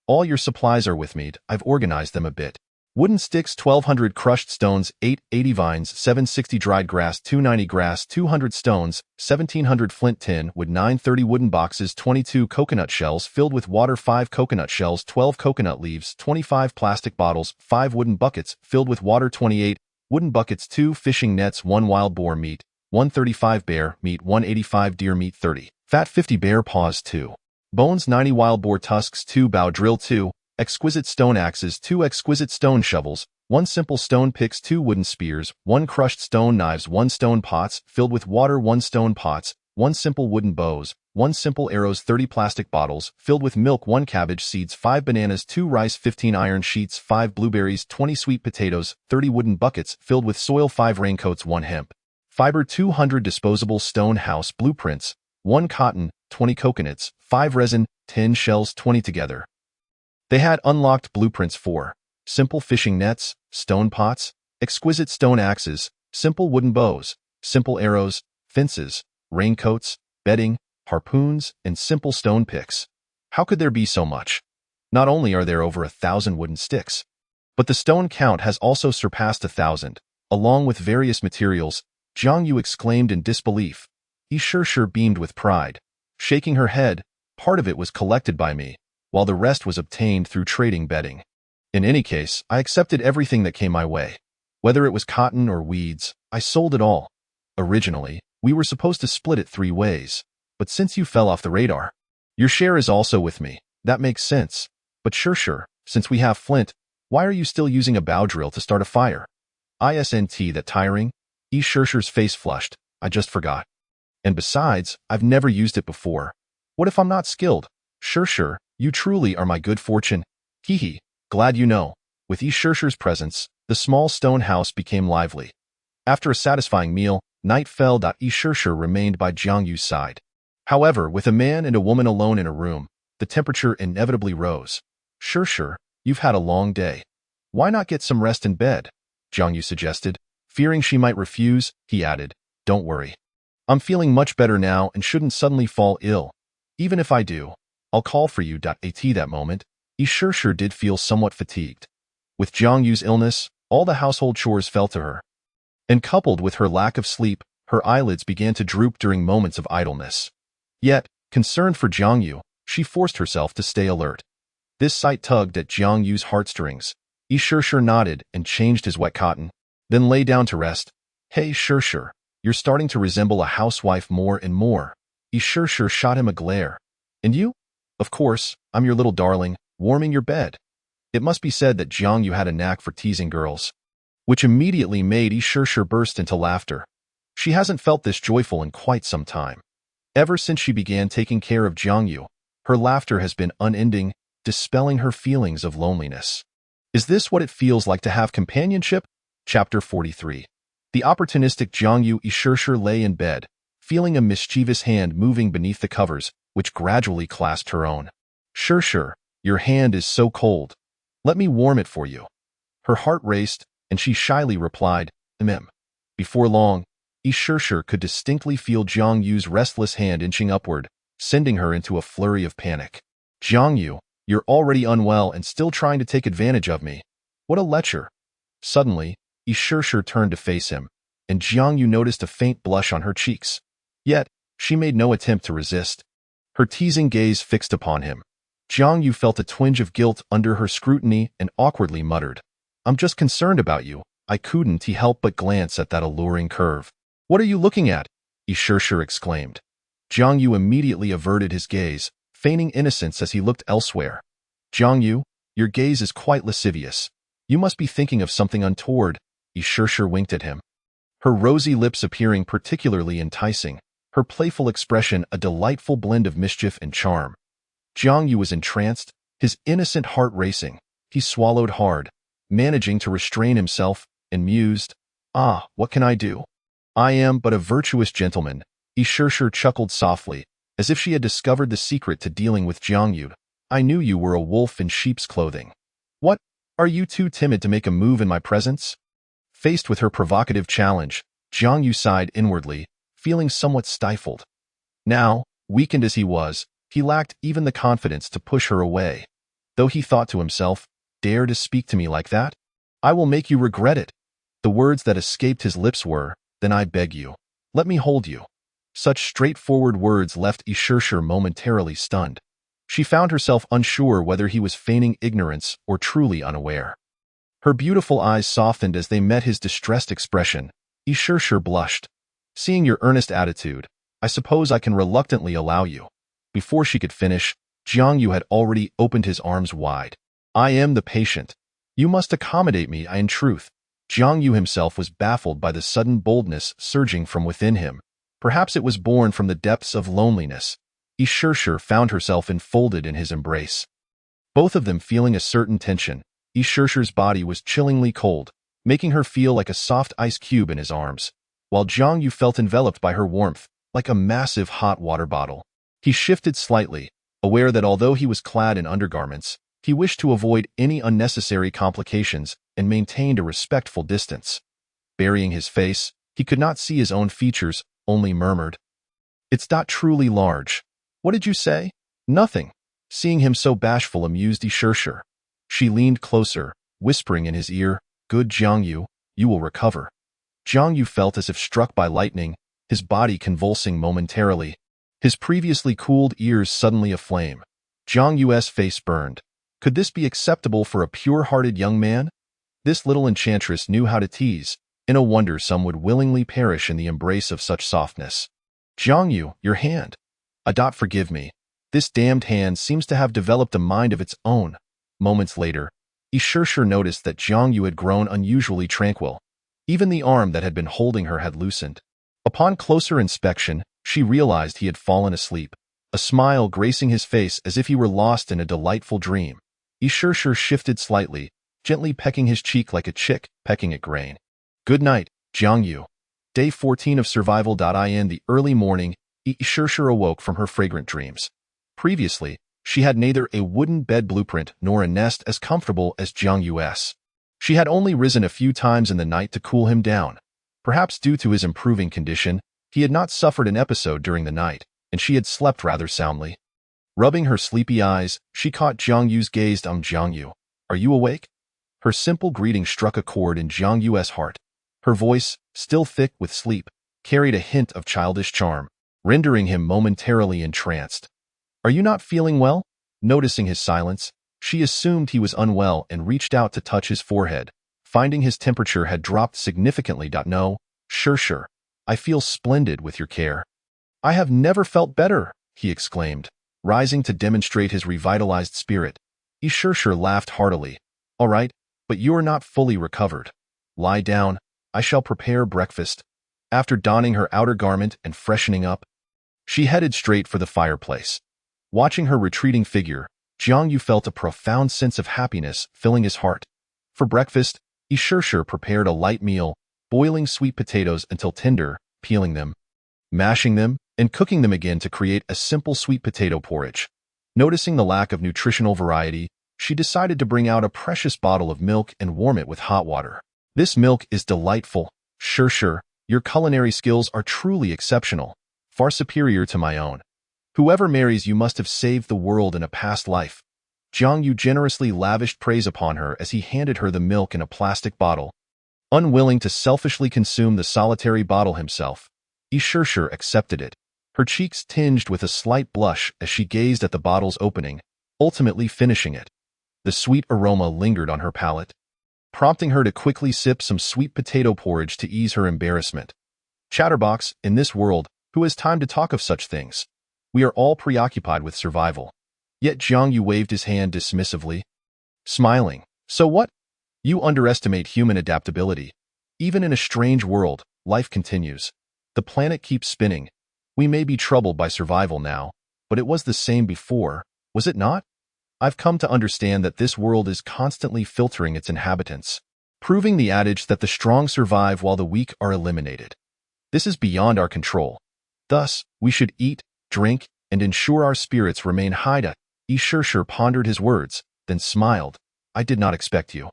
Speaker 2: All your supplies are with me, I've organized them a bit. Wooden sticks 1200 crushed stones 880 vines 760 dried grass 290 grass 200 stones 1700 flint tin wood 930 wooden boxes 22 coconut shells filled with water 5 coconut shells 12 coconut leaves 25 plastic bottles 5 wooden buckets filled with water 28 wooden buckets 2 fishing nets 1 wild boar meat 135 bear meat 185 deer meat 30 fat 50 bear paws 2 bones 90 wild boar tusks 2 bow drill 2 exquisite stone axes 2 exquisite stone shovels 1 simple stone picks 2 wooden spears 1 crushed stone knives 1 stone pots filled with water 1 stone pots 1 simple wooden bows 1 simple arrows 30 plastic bottles filled with milk 1 cabbage seeds 5 bananas 2 rice 15 iron sheets 5 blueberries 20 sweet potatoes 30 wooden buckets filled with soil 5 raincoats 1 hemp fiber 200 disposable stone house blueprints 1 cotton 20 coconuts 5 resin 10 shells 20 together. They had unlocked blueprints for simple fishing nets, stone pots, exquisite stone axes, simple wooden bows, simple arrows, fences, raincoats, bedding, harpoons, and simple stone picks. How could there be so much? Not only are there over 1,000 wooden sticks, but the stone count has also surpassed 1,000, along with various materials. Jiang Yu exclaimed in disbelief. Yi beamed with pride. Shaking her head, part of it was collected by me, while the rest was obtained through trading bedding. In any case, I accepted everything that came my way. Whether it was cotton or weeds, I sold it all. Originally, we were supposed to split it 3 ways, but since you fell off the radar, your share is also with me. That makes sense. But sure, since we have flint, why are you still using a bow drill to start a fire? Isn't that tiring? Yi face flushed. I just forgot. And besides, I've never used it before. What if I'm not skilled? Sure, you truly are my good fortune. Hee, glad you know. With Yi presence, the small stone house became lively. After a satisfying meal, night fell. Yi remained by Jiang Yu's side. However, with a man and a woman alone in a room, the temperature inevitably rose. Sure, you've had a long day. Why not get some rest in bed? Jiang Yu suggested. Fearing she might refuse, he added, don't worry. I'm feeling much better now and shouldn't suddenly fall ill. Even if I do, I'll call for you. At that moment, Yi did feel somewhat fatigued. With Jiang Yu's illness, all the household chores fell to her. And coupled with her lack of sleep, her eyelids began to droop during moments of idleness. Yet, concerned for Jiang Yu, she forced herself to stay alert. This sight tugged at Jiang Yu's heartstrings. Yi nodded and changed his wet cotton, then lay down to rest. Hey, sure, you're starting to resemble a housewife more and more. Yi shot him a glare. And you? Of course, I'm your little darling, warming your bed. It must be said that Jiang Yu had a knack for teasing girls, which immediately made Yi burst into laughter. She hasn't felt this joyful in quite some time. Ever since she began taking care of Jiang Yu, her laughter has been unending, dispelling her feelings of loneliness. Is this what it feels like to have companionship? Chapter 43. The opportunistic Jiang Yu Yi lay in bed, feeling a mischievous hand moving beneath the covers, which gradually clasped her own. Sure, your hand is so cold. Let me warm it for you. Her heart raced, and she shyly replied, Before long, Sure could distinctly feel Jiang Yu's restless hand inching upward, sending her into a flurry of panic. Jiang Yu, you're already unwell and still trying to take advantage of me. What a lecher. Suddenly, Sure turned to face him, and Jiang Yu noticed a faint blush on her cheeks. Yet, she made no attempt to resist. Her teasing gaze fixed upon him. Jiang Yu felt a twinge of guilt under her scrutiny and awkwardly muttered, I'm just concerned about you. I couldn't help but glance at that alluring curve. What are you looking at? Sure exclaimed. Jiang Yu immediately averted his gaze, feigning innocence as he looked elsewhere. Jiang Yu, your gaze is quite lascivious. You must be thinking of something untoward. Sure winked at him. Her rosy lips appearing particularly enticing, her playful expression a delightful blend of mischief and charm. Jiang Yu was entranced, his innocent heart racing. He swallowed hard, managing to restrain himself, and mused, what can I do? I am but a virtuous gentleman. Sure chuckled softly, as if she had discovered the secret to dealing with Jiang Yu. I knew you were a wolf in sheep's clothing. What? Are you too timid to make a move in my presence? Faced with her provocative challenge, Jiang Yu sighed inwardly, feeling somewhat stifled. Now, weakened as he was, he lacked even the confidence to push her away. Though he thought to himself, dare to speak to me like that? I will make you regret it. The words that escaped his lips were, then I beg you, let me hold you. Such straightforward words left Sure momentarily stunned. She found herself unsure whether he was feigning ignorance or truly unaware. Her beautiful eyes softened as they met his distressed expression. Sure blushed. Seeing your earnest attitude, I suppose I can reluctantly allow you. Before she could finish, Jiang Yu had already opened his arms wide. I am the patient. You must accommodate me. In truth, Jiang Yu himself was baffled by the sudden boldness surging from within him. Perhaps it was born from the depths of loneliness. Sure found herself enfolded in his embrace. Both of them feeling a certain tension. Sure's body was chillingly cold, making her feel like a soft ice cube in his arms, while Jiang Yu felt enveloped by her warmth, like a massive hot water bottle. He shifted slightly, aware that although he was clad in undergarments, he wished to avoid any unnecessary complications and maintained a respectful distance. Burying his face, he could not see his own features, only murmured, It's not truly large. What did you say? Nothing. Seeing him so bashful amused Sure. She leaned closer, whispering in his ear, Good Jiang Yu, you will recover. Jiang Yu felt as if struck by lightning, his body convulsing momentarily, his previously cooled ears suddenly aflame. Jiang Yu's face burned. Could this be acceptable for a pure-hearted young man? This little enchantress knew how to tease, and no wonder some would willingly perish in the embrace of such softness. Jiang Yu, your hand. Forgive me. This damned hand seems to have developed a mind of its own. Moments later, Sure noticed that Jiang Yu had grown unusually tranquil. Even the arm that had been holding her had loosened. Upon closer inspection, she realized he had fallen asleep, a smile gracing his face as if he were lost in a delightful dream. Sure shifted slightly, gently pecking his cheek like a chick pecking at grain. Good night, Jiang Yu. Day 14 of Survival. In the early morning, Sure awoke from her fragrant dreams. Previously, she had neither a wooden bed blueprint nor a nest as comfortable as Jiang Yu's. She had only risen a few times in the night to cool him down. Perhaps due to his improving condition, he had not suffered an episode during the night, and she had slept rather soundly. Rubbing her sleepy eyes, she caught Jiang Yu's gaze. Jiang Yu, are you awake? Her simple greeting struck a chord in Jiang Yu's heart. Her voice, still thick with sleep, carried a hint of childish charm, rendering him momentarily entranced. Are you not feeling well? Noticing his silence, she assumed he was unwell and reached out to touch his forehead, finding his temperature had dropped significantly. No, sure. I feel splendid with your care. I have never felt better, he exclaimed, rising to demonstrate his revitalized spirit. Sure laughed heartily. All right, but you are not fully recovered. Lie down. I shall prepare breakfast. After donning her outer garment and freshening up, she headed straight for the fireplace. Watching her retreating figure, Jiang Yu felt a profound sense of happiness filling his heart. For breakfast, Sure prepared a light meal, boiling sweet potatoes until tender, peeling them, mashing them, and cooking them again to create a simple sweet potato porridge. Noticing the lack of nutritional variety, she decided to bring out a precious bottle of milk and warm it with hot water. This milk is delightful. Sure, your culinary skills are truly exceptional, far superior to my own. Whoever marries you must have saved the world in a past life. Jiang Yu generously lavished praise upon her as he handed her the milk in a plastic bottle. Unwilling to selfishly consume the solitary bottle himself, Yi Shishir accepted it, her cheeks tinged with a slight blush as she gazed at the bottle's opening, ultimately finishing it. The sweet aroma lingered on her palate, prompting her to quickly sip some sweet potato porridge to ease her embarrassment. Chatterbox, in this world, who has time to talk of such things? We are all preoccupied with survival. Yet Jiang Yu waved his hand dismissively, smiling. So what? You underestimate human adaptability. Even in a strange world, life continues. The planet keeps spinning. We may be troubled by survival now, but it was the same before, was it not? I've come to understand that this world is constantly filtering its inhabitants, proving the adage that the strong survive while the weak are eliminated. This is beyond our control. Thus, we should eat, drink, and ensure our spirits remain high. Yi Shishir pondered his words, then smiled. I did not expect you,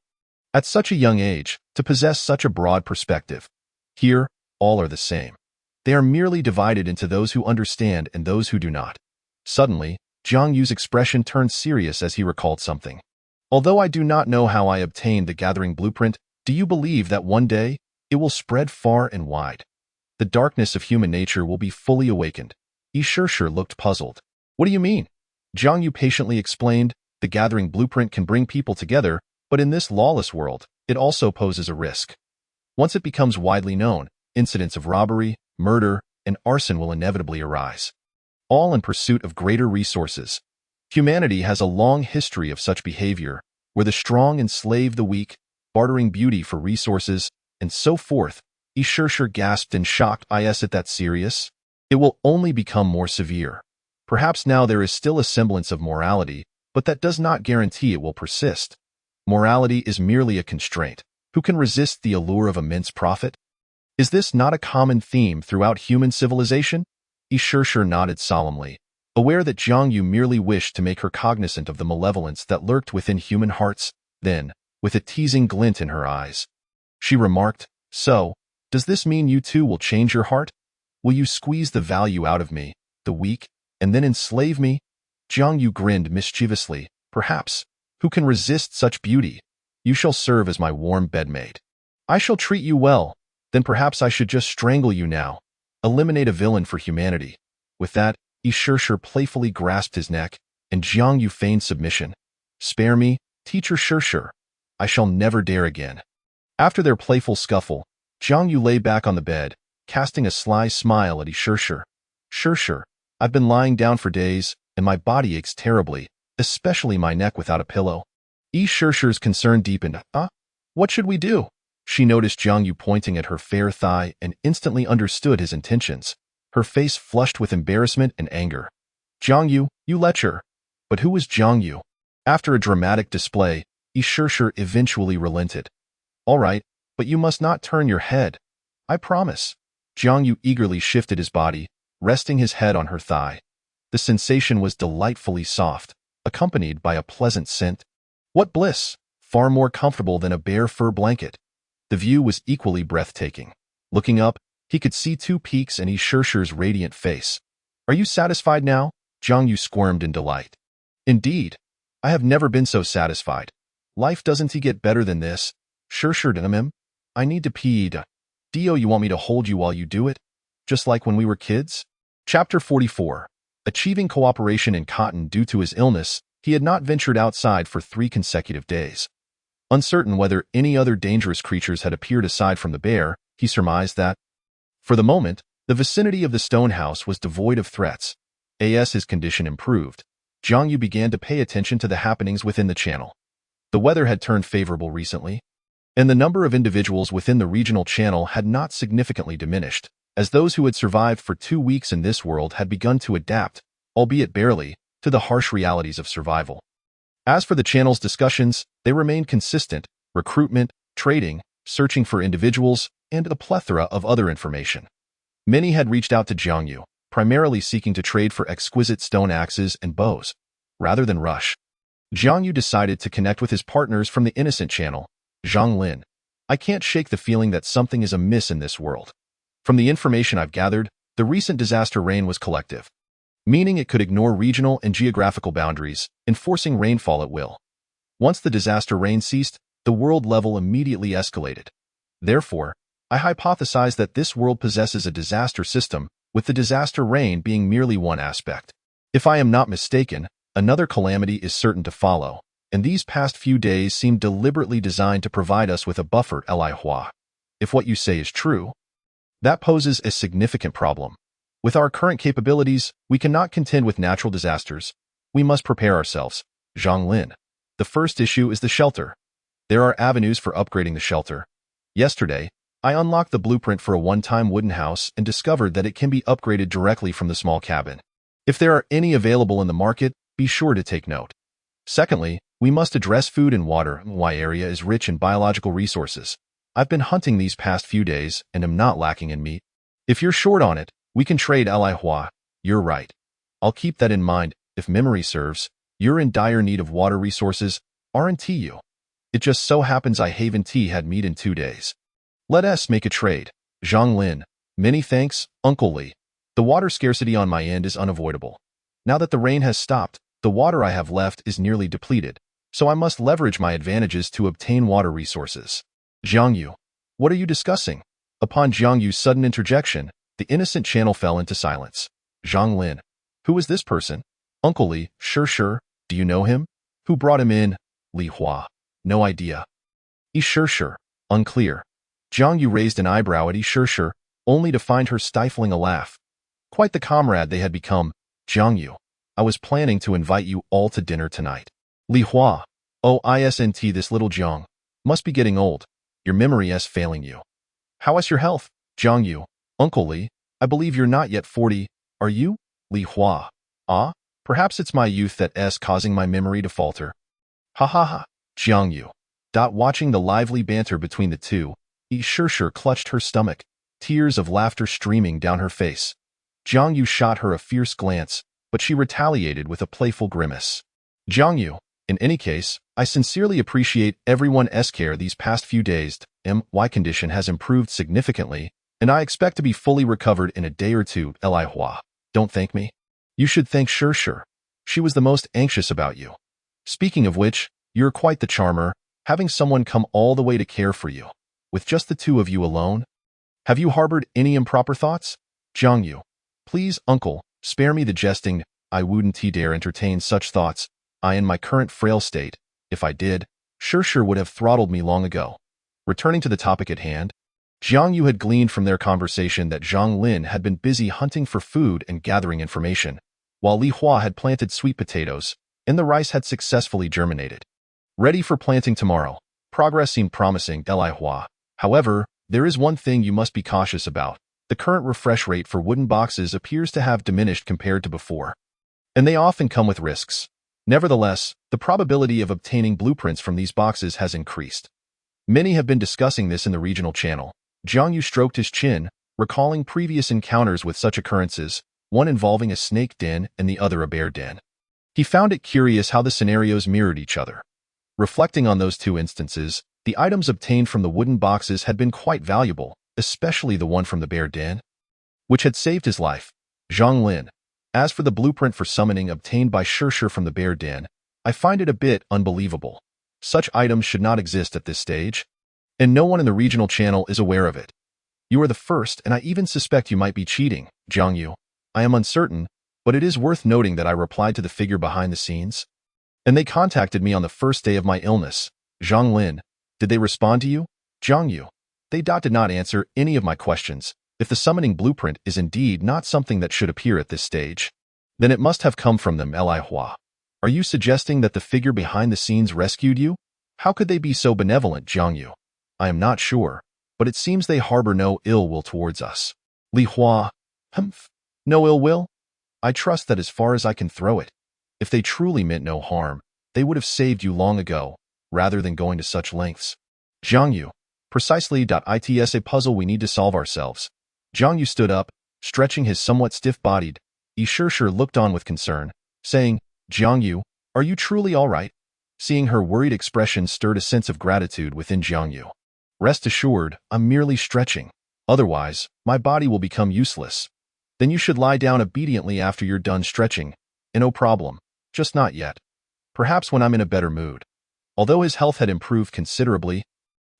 Speaker 2: at such a young age, to possess such a broad perspective. Here, all are the same. They are merely divided into those who understand and those who do not. Suddenly, Jiang Yu's expression turned serious as he recalled something. Although I do not know how I obtained the gathering blueprint, do you believe that one day, it will spread far and wide? The darkness of human nature will be fully awakened. Yi Shishir looked puzzled. What do you mean? Jiang Yu patiently explained, the gathering blueprint can bring people together, but in this lawless world, it also poses a risk. Once it becomes widely known, incidents of robbery, murder, and arson will inevitably arise, all in pursuit of greater resources. Humanity has a long history of such behavior, where the strong enslave the weak, bartering beauty for resources, and so forth. Yi Shishir gasped in shock. Is it that serious? It will only become more severe. Perhaps now there is still a semblance of morality, but that does not guarantee it will persist. Morality is merely a constraint. Who can resist the allure of immense profit? Is this not a common theme throughout human civilization? Yi Shishir nodded solemnly, aware that Jiang Yu merely wished to make her cognizant of the malevolence that lurked within human hearts. Then, with a teasing glint in her eyes, she remarked, So, does this mean you too will change your heart? Will you squeeze the value out of me, the weak, and then enslave me? Jiang Yu grinned mischievously. Perhaps. Who can resist such beauty? You shall serve as my warm bedmate. I shall treat you well. Then perhaps I should just strangle you now. Eliminate a villain for humanity. With that, Yi Shishir playfully grasped his neck, and Jiang Yu feigned submission. Spare me, Teacher Shishir. I shall never dare again. After their playful scuffle, Jiang Yu lay back on the bed, casting a sly smile at Yi Shishir. Shishir, I've been lying down for days, and my body aches terribly, especially my neck without a pillow. Yi Shishir's concern deepened. What should we do? She noticed Jiang Yu pointing at her fair thigh and instantly understood his intentions. Her face flushed with embarrassment and anger. Jiang Yu, you lecher. But who was Jiang Yu? After a dramatic display, Yi Shishir eventually relented. All right, but you must not turn your head. I promise. Jiang Yu eagerly shifted his body, resting his head on her thigh. The sensation was delightfully soft, accompanied by a pleasant scent. What bliss! Far more comfortable than a bare fur blanket. The view was equally breathtaking. Looking up, he could see two peaks and Yi Shishir's radiant face. Are you satisfied now? Jiang Yu squirmed in delight. Indeed. I have never been so satisfied. Life doesn't get better than this. Shishir, I need to pee. Dio, you want me to hold you while you do it? Just like when we were kids? Chapter 44. Achieving cooperation in Cotton due to his illness, he had not ventured outside for 3 consecutive days. Uncertain whether any other dangerous creatures had appeared aside from the bear, he surmised that, for the moment, the vicinity of the stone house was devoid of threats. As his condition improved, Jiang Yu began to pay attention to the happenings within the channel. The weather had turned favorable recently, and the number of individuals within the regional channel had not significantly diminished, as those who had survived for 2 weeks in this world had begun to adapt, albeit barely, to the harsh realities of survival. As for the channel's discussions, they remained consistent: recruitment, trading, searching for individuals, and a plethora of other information. Many had reached out to Jiang Yu, primarily seeking to trade for exquisite stone axes and bows. rather than rush. Jiang Yu decided to connect with his partners from the Innocent Channel. Zhang Lin. I can't shake the feeling that something is amiss in this world. From the information I've gathered, the recent disaster rain was collective, meaning it could ignore regional and geographical boundaries, enforcing rainfall at will. Once the disaster rain ceased, the world level immediately escalated. Therefore, I hypothesize that this world possesses a disaster system, with the disaster rain being merely one aspect. If I am not mistaken, another calamity is certain to follow, and these past few days seem deliberately designed to provide us with a buffer, Li Hua. If what you say is true, that poses a significant problem. With our current capabilities, we cannot contend with natural disasters. We must prepare ourselves. Zhang Lin. The first issue is the shelter. There are avenues for upgrading the shelter. Yesterday, I unlocked the blueprint for a one-time wooden house and discovered that it can be upgraded directly from the small cabin. If there are any available in the market, be sure to take note. Secondly, we must address food and water. My area is rich in biological resources. I've been hunting these past few days and am not lacking in meat. If you're short on it, we can trade Li Hua. You're right. I'll keep that in mind. If memory serves, you're in dire need of water resources, aren't you? It just so happens I haven't had meat in 2 days. Let us make a trade. Zhang Lin. Many thanks, Uncle Li. The water scarcity on my end is unavoidable. Now that the rain has stopped, the water I have left is nearly depleted, so I must leverage my advantages to obtain water resources. Jiang Yu. What are you discussing? Upon Jiang Yu's sudden interjection, the Innocent Channel fell into silence. Zhang Lin. Who is this person? Uncle Li. Sure. Do you know him? Who brought him in? Li Hua. No idea. Sure. Unclear. Jiang Yu raised an eyebrow at sure, only to find her stifling a laugh. Quite the comrade they had become. Jiang Yu. I was planning to invite you all to dinner tonight. Li Hua. Oh, isn't this little Jiang. Must be getting old. Your memory is failing you. How is your health? Jiang Yu. Uncle Li, I believe you're not yet 40, are you? Li Hua. Perhaps it's my youth that's causing my memory to falter. Ha. Jiang Yu. Watching the lively banter between the two, sure clutched her stomach, tears of laughter streaming down her face. Jiang Yu shot her a fierce glance, but she retaliated with a playful grimace. Jiang Yu, in any case, I sincerely appreciate everyone's care these past few days. My condition has improved significantly, and I expect to be fully recovered in a day or two. Li Hua. Don't thank me. You should thank Sure. She was the most anxious about you. Speaking of which, you're quite the charmer, having someone come all the way to care for you. With just the two of you alone? Have you harbored any improper thoughts? Jiang Yu. Please, uncle, spare me the jesting. I wouldn't dare entertain such thoughts. In my current frail state, if I did, Sure would have throttled me long ago. Returning to the topic at hand, Jiang Yu had gleaned from their conversation that Zhang Lin had been busy hunting for food and gathering information, while Li Hua had planted sweet potatoes, and the rice had successfully germinated. Ready for planting tomorrow. Progress seemed promising, Li Hua. However, there is one thing you must be cautious about. The current refresh rate for wooden boxes appears to have diminished compared to before, and they often come with risks. Nevertheless, the probability of obtaining blueprints from these boxes has increased. Many have been discussing this in the regional channel. Jiang Yu stroked his chin, recalling previous encounters with such occurrences, one involving a snake den and the other a bear den. He found it curious how the scenarios mirrored each other. Reflecting on those two instances, the items obtained from the wooden boxes had been quite valuable, especially the one from the bear den, which had saved his life. Zhang Lin. As for the blueprint for summoning obtained by Sure from the bear den, I find it a bit unbelievable. Such items should not exist at this stage, and no one in the regional channel is aware of it. You are the first, and I even suspect you might be cheating, Jiang Yu. I am uncertain, but it is worth noting that I replied to the figure behind the scenes, and they contacted me on the first day of my illness. Zhang Lin. Did they respond to you? Jiang Yu. They did not answer any of my questions. If the summoning blueprint is indeed not something that should appear at this stage, then it must have come from them. Li Hua. Are you suggesting that the figure behind the scenes rescued you? How could they be so benevolent, Jiang Yu? I am not sure, but it seems they harbor no ill will towards us. Li Hua. Humph. No ill will? I trust that as far as I can throw it. If they truly meant no harm, they would have saved you long ago, rather than going to such lengths. Jiang Yu. Precisely. It's a puzzle we need to solve ourselves. Jiang Yu stood up, stretching his somewhat stiff-bodied. Sure looked on with concern, saying, Jiangyu, are you truly all right? Seeing her worried expression stirred a sense of gratitude within Jiangyu. Rest assured, I'm merely stretching. Otherwise, my body will become useless. Then you should lie down obediently after you're done stretching. No problem. Just not yet. Perhaps when I'm in a better mood. Although his health had improved considerably,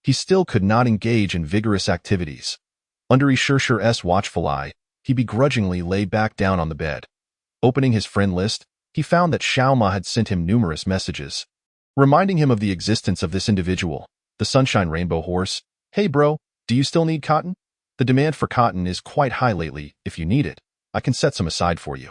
Speaker 2: he still could not engage in vigorous activities. Under Ishirshir's watchful eye, he begrudgingly lay back down on the bed. Opening his friend list, he found that Xiaoma had sent him numerous messages, reminding him of the existence of this individual, the Sunshine Rainbow Horse. Hey bro, do you still need cotton? The demand for cotton is quite high lately. If you need it, I can set some aside for you.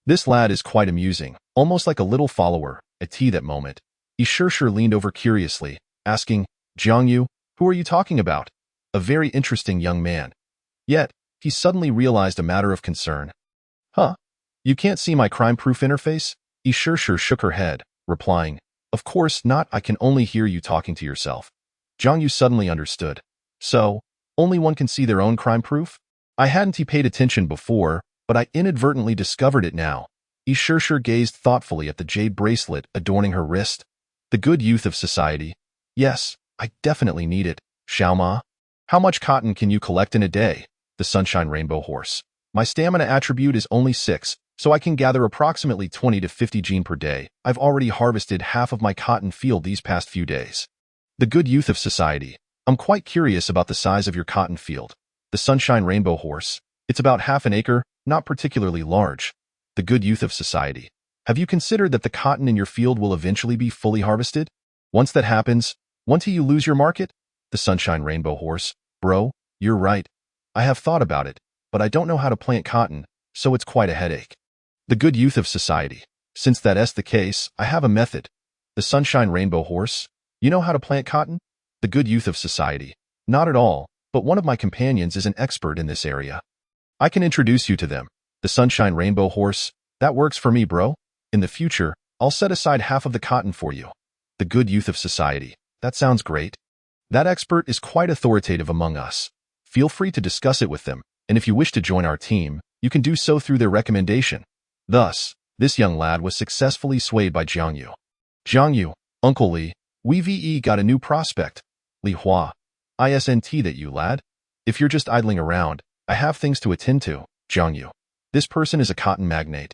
Speaker 2: This lad is quite amusing, almost like a little follower. At that moment, Ishirshir leaned over curiously, asking, Jiangyu, who are you talking about? A very interesting young man. Yet, he suddenly realized a matter of concern. Huh? You can't see my crime-proof interface? Ishirshir shook her head, replying, Of course not, I can only hear you talking to yourself. Jiangyu suddenly understood. So, only one can see their own crime-proof? I hadn't paid attention before, but I inadvertently discovered it now. Ishirshir gazed thoughtfully at the jade bracelet adorning her wrist. The good youth of society. Yes, I definitely need it. Xiaoma, how much cotton can you collect in a day? The Sunshine Rainbow Horse. My stamina attribute is only 6, so I can gather approximately 20 to 50 gene per day. I've already harvested half of my cotton field these past few days. The good youth of society. I'm quite curious about the size of your cotton field. The Sunshine Rainbow Horse. It's about half an acre, not particularly large. The good youth of society. Have you considered that the cotton in your field will eventually be fully harvested? Once that happens, won't you lose your market? The Sunshine Rainbow Horse. Bro, you're right. I have thought about it, but I don't know how to plant cotton, so it's quite a headache. The good youth of society. Since that's the case, I have a method. The Sunshine Rainbow Horse. You know how to plant cotton? The good youth of society. Not at all, but one of my companions is an expert in this area. I can introduce you to them. The Sunshine Rainbow Horse. That works for me, bro. In the future, I'll set aside half of the cotton for you. The good youth of society. That sounds great. That expert is quite authoritative among us. Feel free to discuss it with them, and if you wish to join our team, you can do so through their recommendation. Thus, this young lad was successfully swayed by Jiangyu. Jiangyu, Uncle Li, we got a new prospect. Li Hua. ISNT that you, lad. If you're just idling around, I have things to attend to, Jiangyu. This person is a cotton magnate.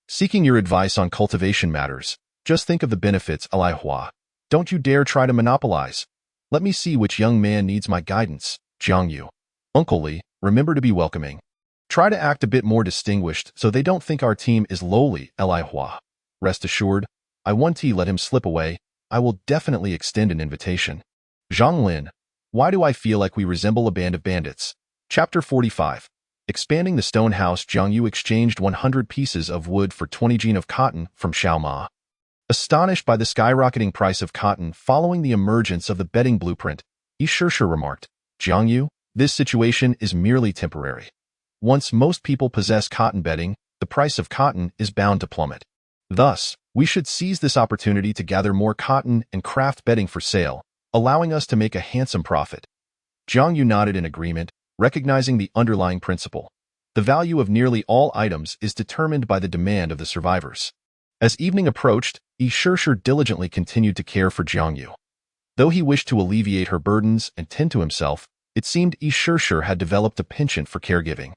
Speaker 2: Seeking your advice on cultivation matters. Just think of the benefits, Li Hua. Don't you dare try to monopolize. Let me see which young man needs my guidance, Jiangyu. Uncle Li, remember to be welcoming. Try to act a bit more distinguished so they don't think our team is lowly, Li Hua. Rest assured, I won't let him slip away. I will definitely extend an invitation. Zhang Lin, why do I feel like we resemble a band of bandits? Chapter 45. Expanding the stone house, Jiangyu exchanged 100 pieces of wood for 20 gene of cotton from Xiaoma. Astonished by the skyrocketing price of cotton following the emergence of the bedding blueprint, Ishirshir remarked, Jiangyu, this situation is merely temporary. Once most people possess cotton bedding, the price of cotton is bound to plummet. Thus, we should seize this opportunity to gather more cotton and craft bedding for sale, allowing us to make a handsome profit. Jiangyu nodded in agreement, recognizing the underlying principle. The value of nearly all items is determined by the demand of the survivors. As evening approached, Ishirshir diligently continued to care for Jiangyu. Though he wished to alleviate her burdens and tend to himself, it seemed Ishirshir had developed a penchant for caregiving.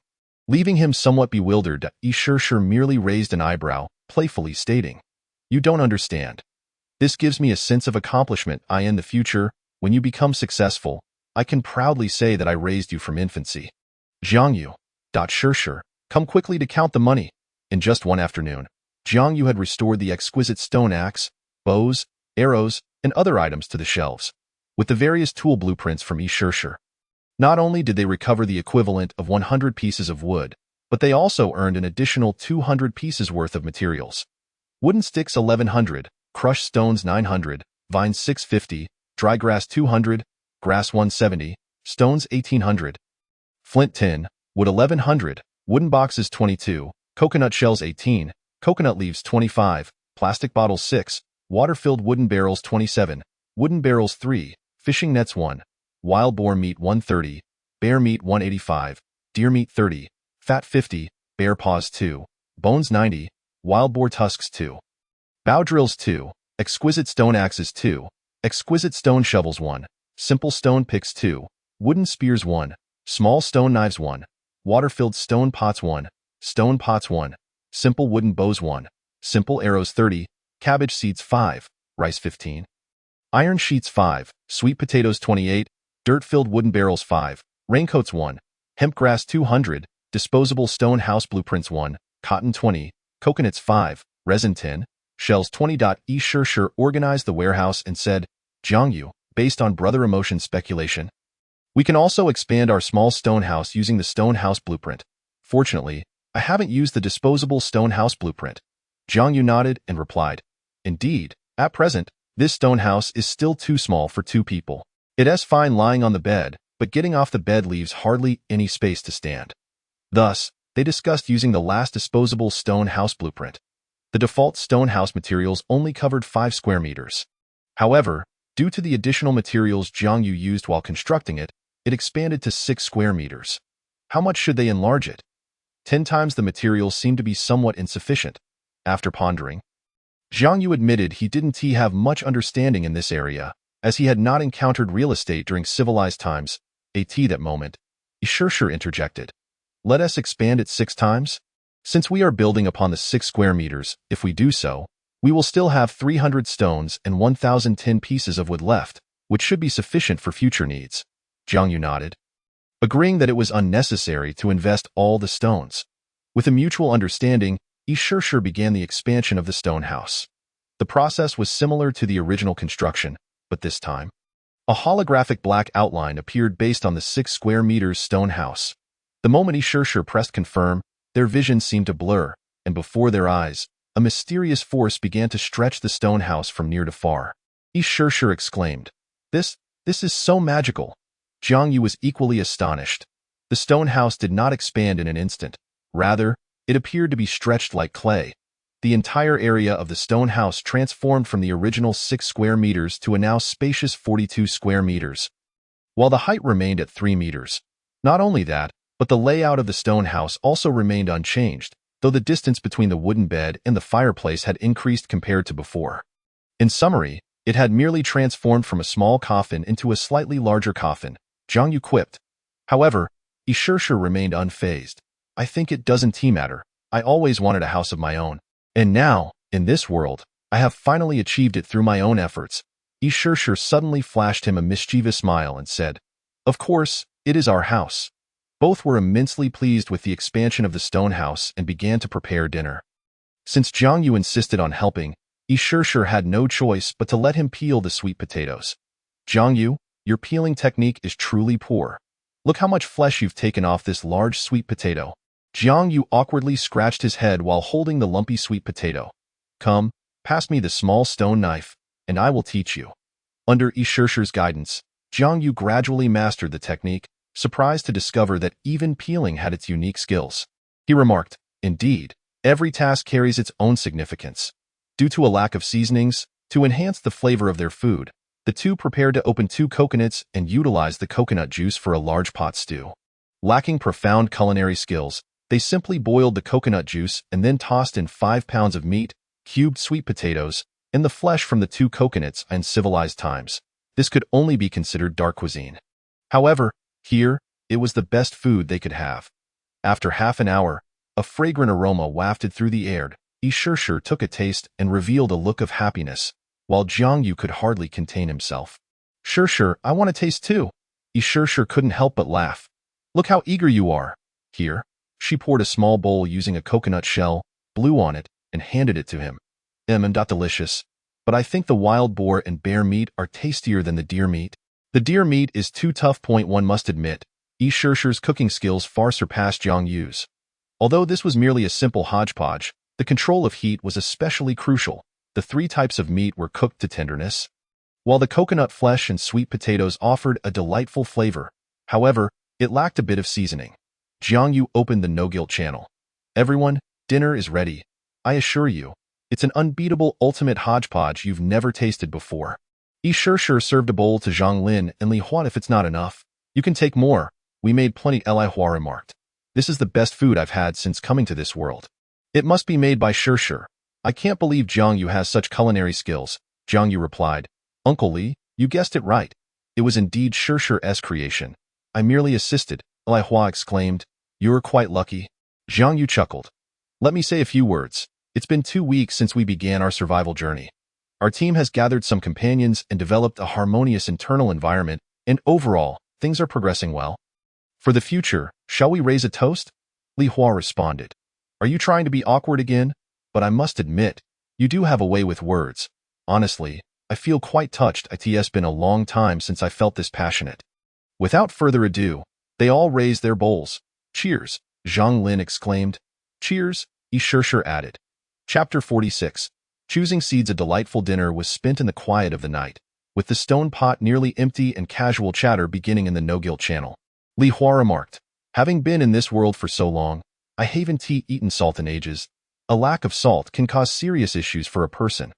Speaker 2: Leaving him somewhat bewildered, Ishirshir merely raised an eyebrow, playfully stating, You don't understand. This gives me a sense of accomplishment. In the future, when you become successful, I can proudly say that I raised you from infancy. Jiangyu. Shirshir, come quickly to count the money. In just one afternoon, Jiangyu had restored the exquisite stone axe, bows, arrows, and other items to the shelves, with the various tool blueprints from Ishirshir. Not only did they recover the equivalent of 100 pieces of wood, but they also earned an additional 200 pieces worth of materials. Wooden sticks 1100, crushed stones 900, vines 650, dry grass 200, grass 170, stones 1800, flint 10, wood 1100, wooden boxes 22, coconut shells 18, coconut leaves 25, plastic bottles 6, water-filled wooden barrels 27, wooden barrels 3, fishing nets 1, wild boar meat 130, bear meat 185, deer meat 30, fat 50, bear paws 2, bones 90, wild boar tusks 2. Bow drills 2, exquisite stone axes 2, exquisite stone shovels 1, simple stone picks 2, wooden spears 1, small stone knives 1, water-filled stone pots 1, stone pots 1, simple wooden bows 1, simple arrows 30, cabbage seeds 5, rice 15, iron sheets 5, sweet potatoes 28, dirt-filled wooden barrels 5, raincoats 1, hemp grass 200, disposable stone house blueprints 1, cotton 20, coconuts 5, resin 10, shells 20. Yi Shishir organized the warehouse and said, Jiang Yu, based on brother emotion speculation, we can also expand our small stone house using the stone house blueprint. Fortunately, I haven't used the disposable stone house blueprint. Jiang Yu nodded and replied, Indeed, at present, this stone house is still too small for 2 people. It is fine lying on the bed, but getting off the bed leaves hardly any space to stand. Thus, they discussed using the last disposable stone house blueprint. The default stone house materials only covered 5 square meters. However, due to the additional materials Jiang Yu used while constructing it, it expanded to 6 square meters. How much should they enlarge it? 10 times the materials seemed to be somewhat insufficient. After pondering, Jiang Yu admitted he didn't have much understanding in this area, as he had not encountered real estate during civilized times. At that moment, Yi Shishir interjected, Let us expand it 6 times? Since we are building upon the 6 square meters, if we do so, we will still have 300 stones and 1,010 pieces of wood left, which should be sufficient for future needs. Jiang Yu nodded, agreeing that it was unnecessary to invest all the stones. With a mutual understanding, Yi Shishir began the expansion of the stone house. The process was similar to the original construction, but this time, a holographic black outline appeared based on the 6 square meters stone house. The moment Yi Shishir pressed confirm, their vision seemed to blur, and before their eyes, a mysterious force began to stretch the stone house from near to far. Yi Shishir exclaimed, This is so magical. Jiang Yu was equally astonished. The stone house did not expand in an instant. Rather, it appeared to be stretched like clay. The entire area of the stone house transformed from the original 6 square meters to a now spacious 42 square meters, while the height remained at 3 meters. Not only that, but the layout of the stone house also remained unchanged, though the distance between the wooden bed and the fireplace had increased compared to before. In summary, it had merely transformed from a small coffin into a slightly larger coffin, Jiang Yu quipped. However, Yi Shishir remained unfazed. I think it doesn't matter. I always wanted a house of my own. And now, in this world, I have finally achieved it through my own efforts. Yi Shishir suddenly flashed him a mischievous smile and said, Of course, it is our house. Both were immensely pleased with the expansion of the stone house and began to prepare dinner. Since Jiang Yu insisted on helping, Yi Shishir had no choice but to let him peel the sweet potatoes. Jiang Yu, your peeling technique is truly poor. Look how much flesh you've taken off this large sweet potato. Jiang Yu awkwardly scratched his head while holding the lumpy sweet potato. Come, pass me the small stone knife, and I will teach you. Under Yi Shishir's guidance, Jiang Yu gradually mastered the technique, surprised to discover that even peeling had its unique skills. He remarked, Indeed, every task carries its own significance. Due to a lack of seasonings, to enhance the flavor of their food, the two prepared to open 2 coconuts and utilize the coconut juice for a large pot stew. Lacking profound culinary skills, they simply boiled the coconut juice and then tossed in 5 pounds of meat, cubed sweet potatoes, and the flesh from the 2 coconuts in civilized times. This could only be considered dark cuisine. However, here, it was the best food they could have. After half an hour, a fragrant aroma wafted through the air. Yi Shishir took a taste and revealed a look of happiness, while Jiang Yu could hardly contain himself. Shishir, I want to taste too. Yi Shishir couldn't help but laugh. Look how eager you are. Here, she poured a small bowl using a coconut shell, blew on it, and handed it to him. Delicious. But I think the wild boar and bear meat are tastier than the deer meat. The deer meat is too tough. One must admit, Yi Shishir's cooking skills far surpassed Jiang Yu's. Although this was merely a simple hodgepodge, the control of heat was especially crucial. The 3 types of meat were cooked to tenderness, while the coconut flesh and sweet potatoes offered a delightful flavor. However, it lacked a bit of seasoning. Jiang Yu opened the no-guilt channel. Everyone, dinner is ready. I assure you, it's an unbeatable ultimate hodgepodge you've never tasted before. Yi Shishir served a bowl to Zhang Lin and Li Huan. If it's not enough, you can take more. We made plenty. Li Hua remarked. This is the best food I've had since coming to this world. It must be made by Shishir. I can't believe Jiang Yu has such culinary skills. Jiang Yu replied, Uncle Li, you guessed it right. It was indeed Shirshir's creation. I merely assisted, Li Hua exclaimed. You're quite lucky. Jiang Yu chuckled. Let me say a few words. It's been 2 weeks since we began our survival journey. Our team has gathered some companions and developed a harmonious internal environment, and overall, things are progressing well. For the future, shall we raise a toast? Li Hua responded. Are you trying to be awkward again? But I must admit, you do have a way with words. Honestly, I feel quite touched. It's been a long time since I felt this passionate. Without further ado, they all raised their bowls. Cheers, Zhang Lin exclaimed. Cheers, Yi Shirshir added. Chapter 46. Choosing seeds. A delightful dinner was spent in the quiet of the night, with the stone pot nearly empty and casual chatter beginning in the no-guilt channel. Li Hua remarked, having been in this world for so long, I haven't eaten salt in ages. A lack of salt can cause serious issues for a person.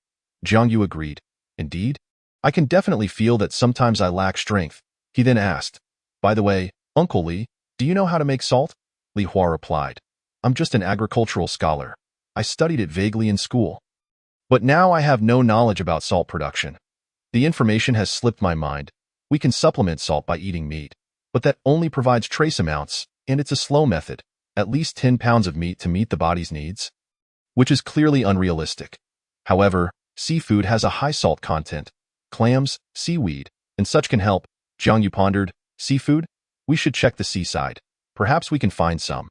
Speaker 2: Jiang Yu agreed. Indeed? I can definitely feel that sometimes I lack strength. He then asked, by the way, Uncle Li, do you know how to make salt? Li Hua replied, I'm just an agricultural scholar. I studied it vaguely in school. But now I have no knowledge about salt production. The information has slipped my mind. We can supplement salt by eating meat, but that only provides trace amounts, and it's a slow method, at least 10 pounds of meat to meet the body's needs, which is clearly unrealistic. However, seafood has a high salt content. Clams, seaweed, and such can help. Jiang Yu pondered, seafood? We should check the seaside. Perhaps we can find some.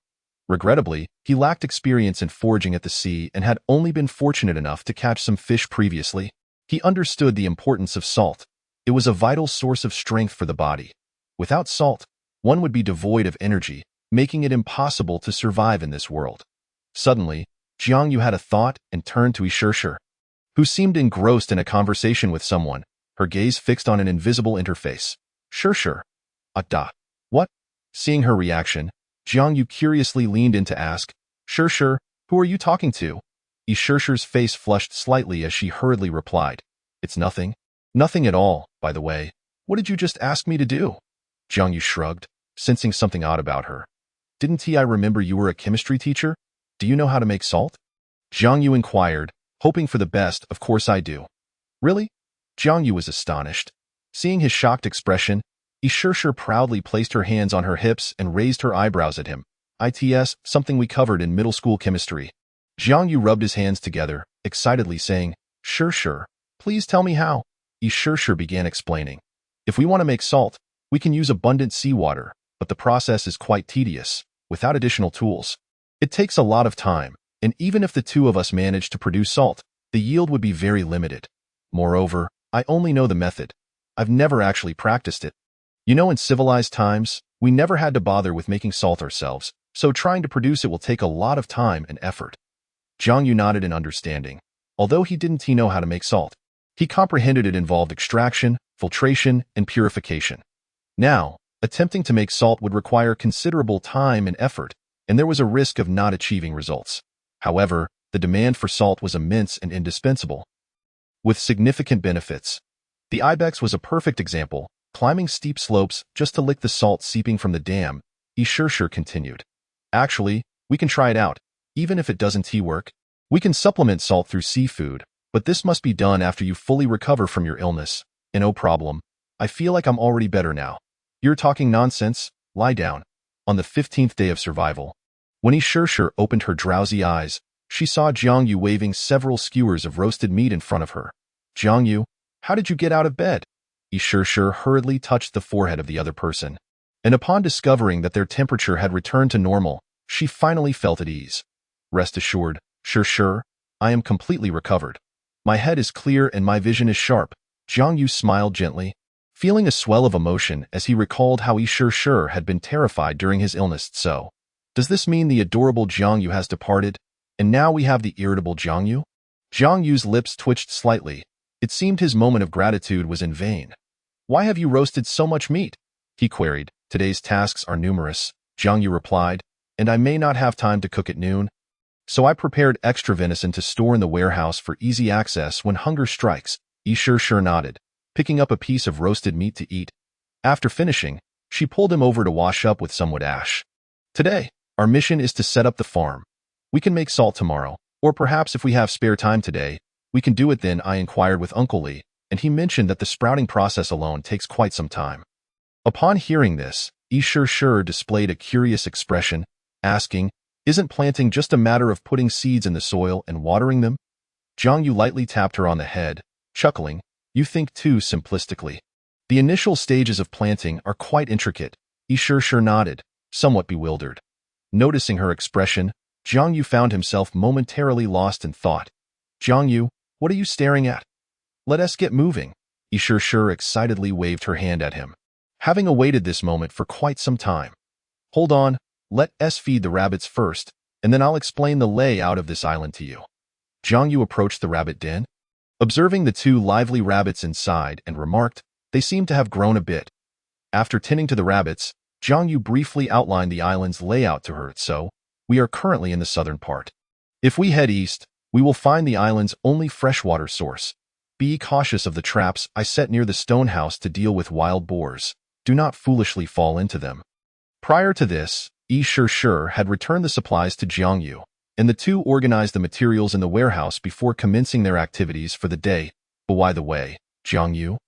Speaker 2: Regrettably, he lacked experience in foraging at the sea and had only been fortunate enough to catch some fish previously. He understood the importance of salt. It was a vital source of strength for the body. Without salt, one would be devoid of energy, making it impossible to survive in this world. Suddenly, Jiang Yu had a thought and turned to Yi Shirshir, who seemed engrossed in a conversation with someone, her gaze fixed on an invisible interface. Shirshir. What? Seeing her reaction, Jiang Yu curiously leaned in to ask, Shirshir, who are you talking to? Yi Shirshir's face flushed slightly as she hurriedly replied, It's nothing. Nothing at all, by the way. What did you just ask me to do? Jiang Yu shrugged, sensing something odd about her. Didn't I remember you were a chemistry teacher? Do you know how to make salt? Jiang Yu inquired, hoping for the best. Of course I do. Really? Jiang Yu was astonished. Seeing his shocked expression, Yi Shirshir proudly placed her hands on her hips and raised her eyebrows at him. It's something we covered in middle school chemistry. Jiang Yu rubbed his hands together, excitedly saying, Shirshir, please tell me how. Yi Shirshir began explaining. If we want to make salt, we can use abundant seawater, but the process is quite tedious, without additional tools. It takes a lot of time, and even if the two of us manage to produce salt, the yield would be very limited. Moreover, I only know the method. I've never actually practiced it. In civilized times, we never had to bother with making salt ourselves, so trying to produce it will take a lot of time and effort. Jiang Yu nodded in understanding. Although he didn't know how to make salt, he comprehended it involved extraction, filtration, and purification. Now, attempting to make salt would require considerable time and effort, and there was a risk of not achieving results. However, the demand for salt was immense and indispensable, with significant benefits. The ibex was a perfect example, climbing steep slopes just to lick the salt seeping from the dam. Yi Shirshir continued. Actually, we can try it out, even if it doesn't work. We can supplement salt through seafood, but this must be done after you fully recover from your illness. And no problem. I feel like I'm already better now. You're talking nonsense. Lie down. On the 15th day of survival, when Yi Shirshir opened her drowsy eyes, she saw Jiang Yu waving several skewers of roasted meat in front of her. Jiang Yu, how did you get out of bed? Yi Shirshir hurriedly touched the forehead of the other person, and upon discovering that their temperature had returned to normal, she finally felt at ease. Rest assured, Shirshir, I am completely recovered. My head is clear and my vision is sharp. Jiang Yu smiled gently, feeling a swell of emotion as he recalled how Yi Shirshir had been terrified during his illness. So, does this mean the adorable Jiang Yu has departed, and now we have the irritable Jiang Yu? Jiang Yu's lips twitched slightly. It seemed his moment of gratitude was in vain. Why have you roasted so much meat? He queried. Today's tasks are numerous, Jiang Yu replied, and I may not have time to cook at noon. So I prepared extra venison to store in the warehouse for easy access when hunger strikes. Yi Shirshir nodded, picking up a piece of roasted meat to eat. After finishing, she pulled him over to wash up with some wood ash. Today, our mission is to set up the farm. We can make salt tomorrow, Or perhaps if we have spare time today, we can do it then, I inquired with Uncle Lee, and he mentioned that the sprouting process alone takes quite some time. Upon hearing this, Yi Shi displayed a curious expression, asking, "Isn't planting just a matter of putting seeds in the soil and watering them?" Jiang Yu lightly tapped her on the head, chuckling, "You think too simplistically. The initial stages of planting are quite intricate." Yi Shi nodded, somewhat bewildered. Noticing her expression, Jiang Yu found himself momentarily lost in thought. "Jiang Yu, what are you staring at? Let us get moving." Yi Shi excitedly waved her hand at him, having awaited this moment for quite some time. "Hold on, let us feed the rabbits first, and then I'll explain the layout of this island to you." Jiang Yu approached the rabbit den, observing the two lively rabbits inside, and remarked, "They seem to have grown a bit." After tending to the rabbits, Jiang Yu briefly outlined the island's layout to her. "So, we are currently in the southern part. If we head east, we will find the island's only freshwater source. Be cautious of the traps I set near the stone house to deal with wild boars. Do not foolishly fall into them." Prior to this, Yi Shi had returned the supplies to Jiang Yu, and the two organized the materials in the warehouse before commencing their activities for the day. "But by the way, Jiang Yu,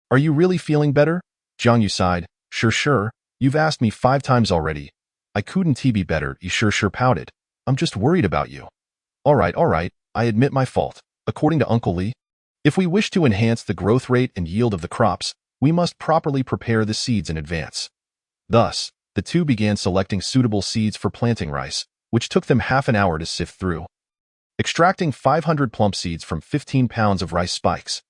Speaker 2: are you really feeling better?" Jiang Yu sighed. Sure, you've asked me 5 times already. I couldn't be better," Yi Shi pouted. "I'm just worried about you." All right, I admit my fault. According to Uncle Lee, if we wish to enhance the growth rate and yield of the crops, we must properly prepare the seeds in advance. Thus, the two began selecting suitable seeds for planting rice, which took them half an hour to sift through. Extracting 500 plump seeds from 15 pounds of rice spikes,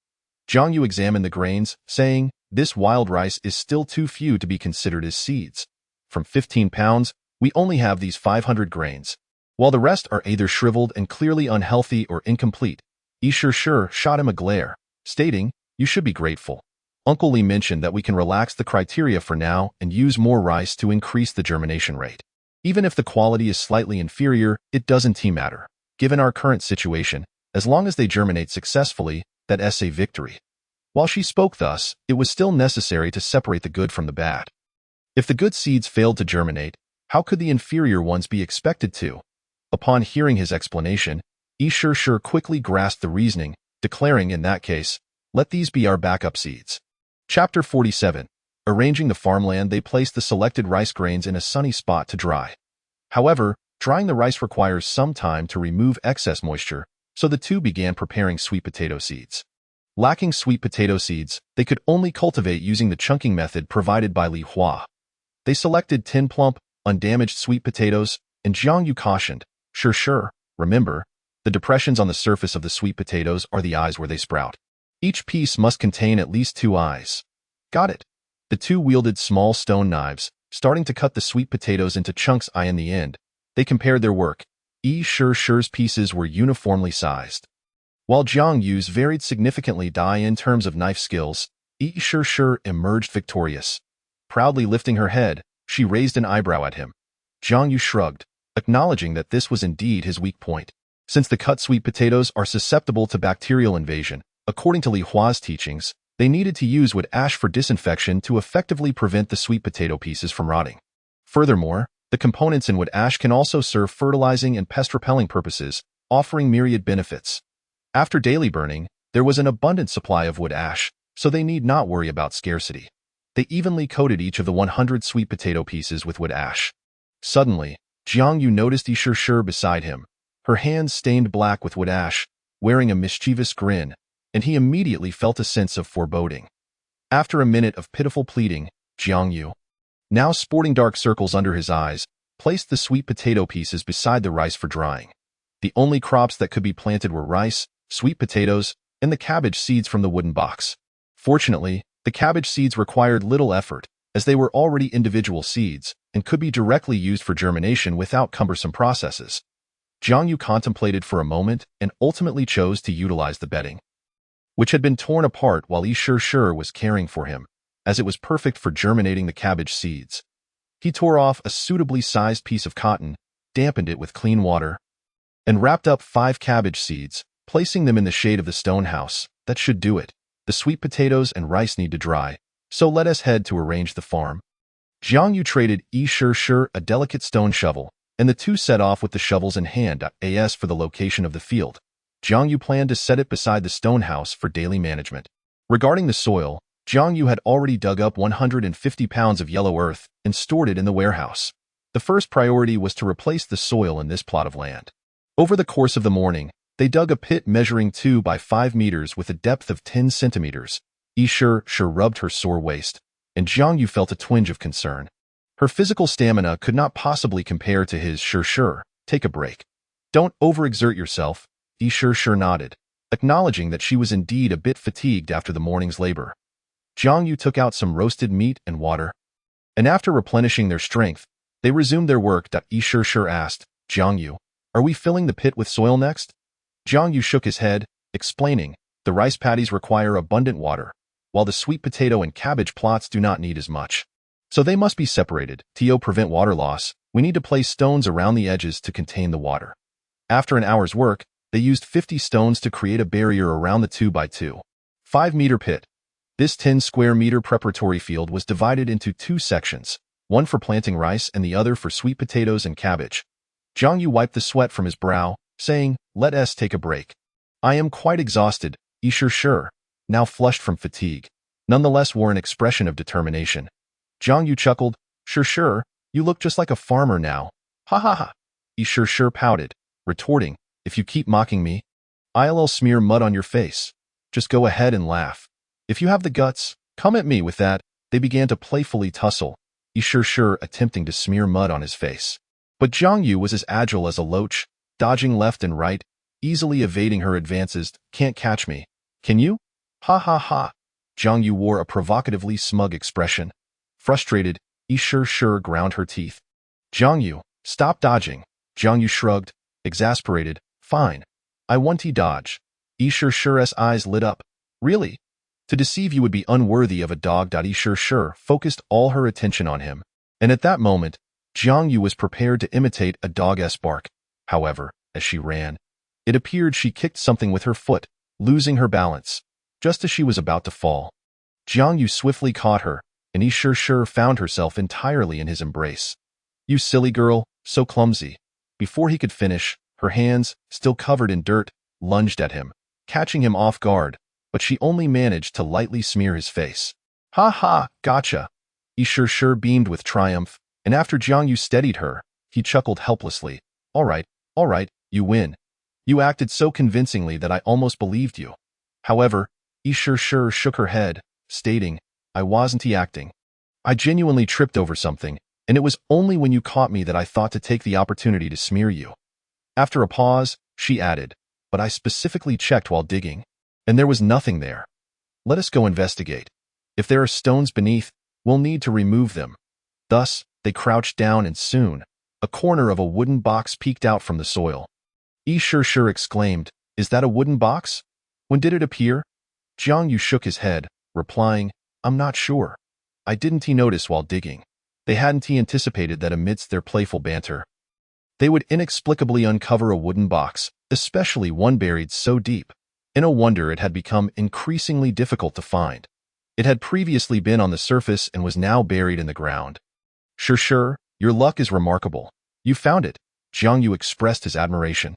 Speaker 2: Jiang Yu examined the grains, saying, "This wild rice is still too few to be considered as seeds. From 15 pounds, we only have these 500 grains, while the rest are either shriveled and clearly unhealthy or incomplete." Yi Shi shot him a glare, stating, "You should be grateful. Uncle Lee mentioned that we can relax the criteria for now and use more rice to increase the germination rate. Even if the quality is slightly inferior, it doesn't matter. Given our current situation, as long as they germinate successfully, that's a victory." While she spoke thus, it was still necessary to separate the good from the bad. If the good seeds failed to germinate, how could the inferior ones be expected to? Upon hearing his explanation, Yi Shi quickly grasped the reasoning, declaring, "In that case, let these be our backup seeds." Chapter 47. Arranging the farmland, they placed the selected rice grains in a sunny spot to dry. However, drying the rice requires some time to remove excess moisture, so the two began preparing sweet potato seeds. Lacking sweet potato seeds, they could only cultivate using the chunking method provided by Li Hua. They selected 10 plump, undamaged sweet potatoes, and Jiang Yu cautioned, Sure, remember, the depressions on the surface of the sweet potatoes are the eyes where they sprout. Each piece must contain at least 2 eyes. Got it. The two wielded small stone knives, starting to cut the sweet potatoes into chunks. In the end, they compared their work. Yi Shi's pieces were uniformly sized, while Jiang Yu's varied significantly in terms of knife skills. Yi Shi emerged victorious. Proudly lifting her head, she raised an eyebrow at him. Jiang Yu shrugged, acknowledging that this was indeed his weak point. Since the cut sweet potatoes are susceptible to bacterial invasion, according to Li Hua's teachings, they needed to use wood ash for disinfection to effectively prevent the sweet potato pieces from rotting. Furthermore, the components in wood ash can also serve fertilizing and pest-repelling purposes, offering myriad benefits. After daily burning, there was an abundant supply of wood ash, so they need not worry about scarcity. They evenly coated each of the 100 sweet potato pieces with wood ash. Suddenly, Jiang Yu noticed Yi Shi beside him, her hands stained black with wood ash, wearing a mischievous grin, and he immediately felt a sense of foreboding. After a minute of pitiful pleading, Jiang Yu, now sporting dark circles under his eyes, placed the sweet potato pieces beside the rice for drying. The only crops that could be planted were rice, sweet potatoes, and the cabbage seeds from the wooden box. Fortunately, the cabbage seeds required little effort, as they were already individual seeds and could be directly used for germination without cumbersome processes. Jiang Yu contemplated for a moment and ultimately chose to utilize the bedding, which had been torn apart while Yi Shi was caring for him, as it was perfect for germinating the cabbage seeds. He tore off a suitably sized piece of cotton, dampened it with clean water, and wrapped up 5 cabbage seeds, placing them in the shade of the stone house. That should do it. The sweet potatoes and rice need to dry, so let us head to arrange the farm. Jiang Yu traded Yi Shi a delicate stone shovel, and the two set off with the shovels in hand. As for the location of the field, Jiang Yu planned to set it beside the stone house for daily management. Regarding the soil, Jiang Yu had already dug up 150 pounds of yellow earth and stored it in the warehouse. The first priority was to replace the soil in this plot of land. Over the course of the morning, they dug a pit measuring 2 by 5 meters with a depth of 10 centimeters. Sure rubbed her sore waist, and Jiang Yu felt a twinge of concern. Her physical stamina could not possibly compare to his. Sure, take a break. Don't overexert yourself. Sure nodded, acknowledging that she was indeed a bit fatigued after the morning's labor. Jiang Yu took out some roasted meat and water, and after replenishing their strength, they resumed their work. Sure asked, Jiang Yu, are we filling the pit with soil next? Jiang Yu shook his head, explaining, the rice paddies require abundant water, while the sweet potato and cabbage plots do not need as much. So they must be separated. To prevent water loss, we need to place stones around the edges to contain the water. After an hour's work, they used 50 stones to create a barrier around the 2 by 2, 5-meter pit. This 10-square-meter preparatory field was divided into 2 sections, one for planting rice and the other for sweet potatoes and cabbage. Jiang Yu wiped the sweat from his brow, saying, let us take a break. I am quite exhausted. Sure, now flushed from fatigue, nonetheless wore an expression of determination. Jiang Yu chuckled, Sure, you look just like a farmer now. Ha ha ha. Sure pouted, retorting, if you keep mocking me, I'll smear mud on your face. Just go ahead and laugh. If you have the guts, come at me with that. They began to playfully tussle, Sure attempting to smear mud on his face. But Jiang Yu was as agile as a loach, dodging left and right, easily evading her advances. Can't catch me, can you? Ha ha ha. Jiang Yu wore a provocatively smug expression. Frustrated, Sure ground her teeth. Jiang Yu, stop dodging. Jiang Yu shrugged, exasperated. Fine. I want to dodge. Sure's eyes lit up. Really? To deceive you would be unworthy of a dog. Sure focused all her attention on him, and at that moment, Jiang Yu was prepared to imitate a dog's bark. However, as she ran, it appeared she kicked something with her foot, losing her balance, just as she was about to fall. Jiang Yu swiftly caught her, and Sure found herself entirely in his embrace. You silly girl, so clumsy. Before he could finish, her hands, still covered in dirt, lunged at him, catching him off guard, but she only managed to lightly smear his face. Ha ha, gotcha. Sure beamed with triumph, and after Jiang Yu steadied her, he chuckled helplessly. All right, you win. You acted so convincingly that I almost believed you. However, Sure shook her head, stating, I wasn't acting. I genuinely tripped over something, and it was only when you caught me that I thought to take the opportunity to smear you. After a pause, she added, but I specifically checked while digging, and there was nothing there. Let us go investigate. If there are stones beneath, we'll need to remove them. Thus, they crouched down and soon, a corner of a wooden box peeked out from the soil. Sure exclaimed, is that a wooden box? When did it appear? Jiang Yu shook his head, replying, I'm not sure. I didn't notice while digging. They hadn't anticipated that amidst their playful banter, they would inexplicably uncover a wooden box, especially one buried so deep. And no wonder it had become increasingly difficult to find. It had previously been on the surface and was now buried in the ground. Sure, your luck is remarkable. You found it. Jiang Yu expressed his admiration.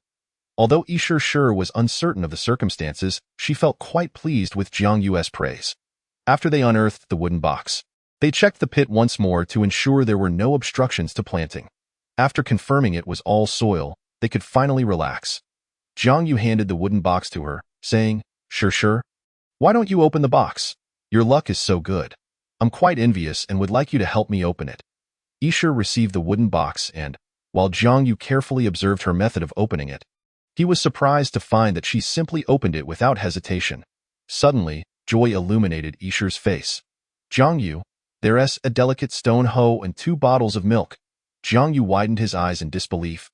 Speaker 2: Although Sure was uncertain of the circumstances, she felt quite pleased with Jiang Yu's praise. After they unearthed the wooden box, they checked the pit once more to ensure there were no obstructions to planting. After confirming it was all soil, they could finally relax. Jiang Yu handed the wooden box to her, saying, Sure, why don't you open the box? Your luck is so good. I'm quite envious and would like you to help me open it. Sure received the wooden box and, while Jiang Yu carefully observed her method of opening it, he was surprised to find that she simply opened it without hesitation. Suddenly, joy illuminated Sure's face. Jiang Yu, there's a delicate stone hoe and 2 bottles of milk. Jiang Yu widened his eyes in disbelief,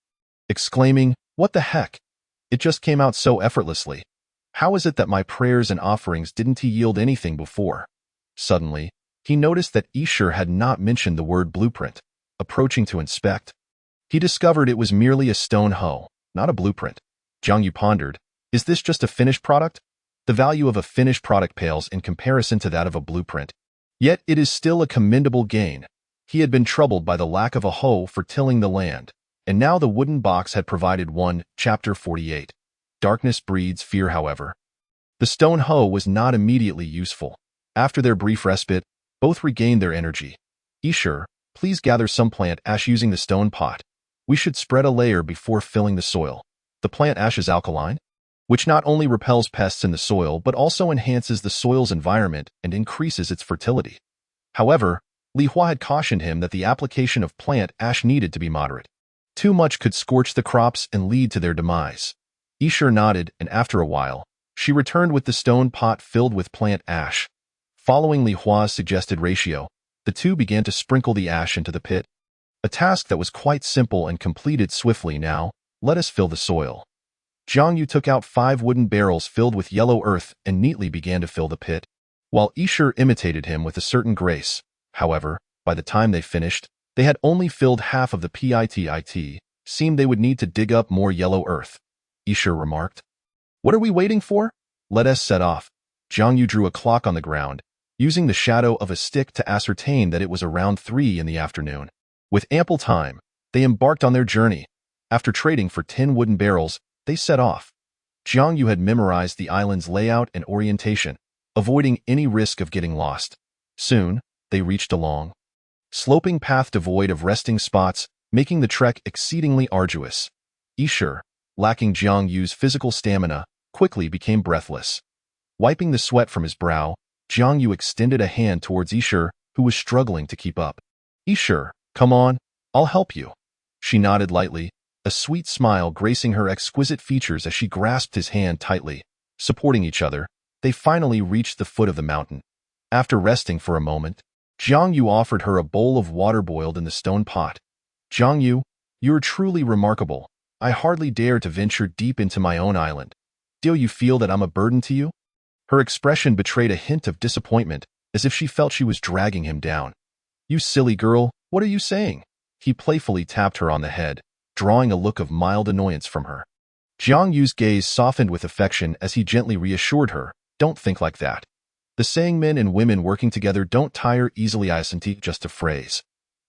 Speaker 2: exclaiming, what the heck? It just came out so effortlessly. How is it that my prayers and offerings didn't yield anything before? Suddenly, he noticed that Sure had not mentioned the word blueprint. Approaching to inspect, he discovered it was merely a stone hoe, not a blueprint. Jiang Yu pondered, is this just a finished product? The value of a finished product pales in comparison to that of a blueprint. Yet it is still a commendable gain. He had been troubled by the lack of a hoe for tilling the land, And now the wooden box had provided one. Chapter 48. Darkness breeds fear, however. The stone hoe was not immediately useful. After their brief respite, both regained their energy. Ishur, please gather some plant ash using the stone pot. We should spread a layer before filling the soil. The plant ash is alkaline, which not only repels pests in the soil but also enhances the soil's environment and increases its fertility. However, Li Hua had cautioned him that the application of plant ash needed to be moderate. Too much could scorch the crops and lead to their demise. Ishur nodded, and after a while, she returned with the stone pot filled with plant ash. Following Li Hua's suggested ratio, the two began to sprinkle the ash into the pit. A task that was quite simple and completed swiftly. Now, let us fill the soil. Jiang Yu took out 5 wooden barrels filled with yellow earth and neatly began to fill the pit, while Ishur imitated him with a certain grace. However, by the time they finished, they had only filled half of the pit. Seemed they would need to dig up more yellow earth. Ishur remarked. What are we waiting for? Let us set off. Jiang Yu drew a clock on the ground, using the shadow of a stick to ascertain that it was around 3 in the afternoon. With ample time, they embarked on their journey. After trading for 10 wooden barrels, they set off. Jiang Yu had memorized the island's layout and orientation, avoiding any risk of getting lost. Soon, they reached a long, sloping path devoid of resting spots, making the trek exceedingly arduous. Ishur, lacking Jiang Yu's physical stamina, quickly became breathless. Wiping the sweat from his brow, Jiang Yu extended a hand towards Ishur, who was struggling to keep up. Ishur, come on, I'll help you. She nodded lightly, a sweet smile gracing her exquisite features as she grasped his hand tightly. Supporting each other, they finally reached the foot of the mountain. After resting for a moment, Jiang Yu offered her a bowl of water boiled in the stone pot. Jiang Yu, you're truly remarkable. I hardly dare to venture deep into my own island. Do you feel that I'm a burden to you? Her expression betrayed a hint of disappointment, as if she felt she was dragging him down. You silly girl, what are you saying? He playfully tapped her on the head, drawing a look of mild annoyance from her. Jiang Yu's gaze softened with affection as he gently reassured her, don't think like that. The saying men and women working together don't tire easily isn't just a phrase.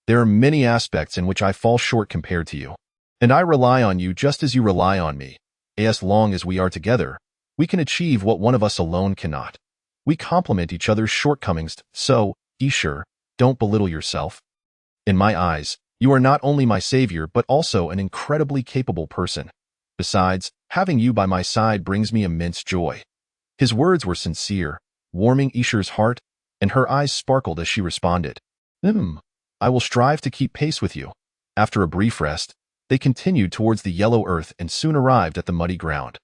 Speaker 2: There are many aspects in which I fall short compared to you. And I rely on you just as you rely on me. As long as we are together, we can achieve what one of us alone cannot. We complement each other's shortcomings, so, Ishur, don't belittle yourself. In my eyes, you are not only my savior but also an incredibly capable person. Besides, having you by my side brings me immense joy. His words were sincere, warming Ishur's heart, and her eyes sparkled as she responded. I will strive to keep pace with you. After a brief rest, they continued towards the yellow earth and soon arrived at the muddy ground.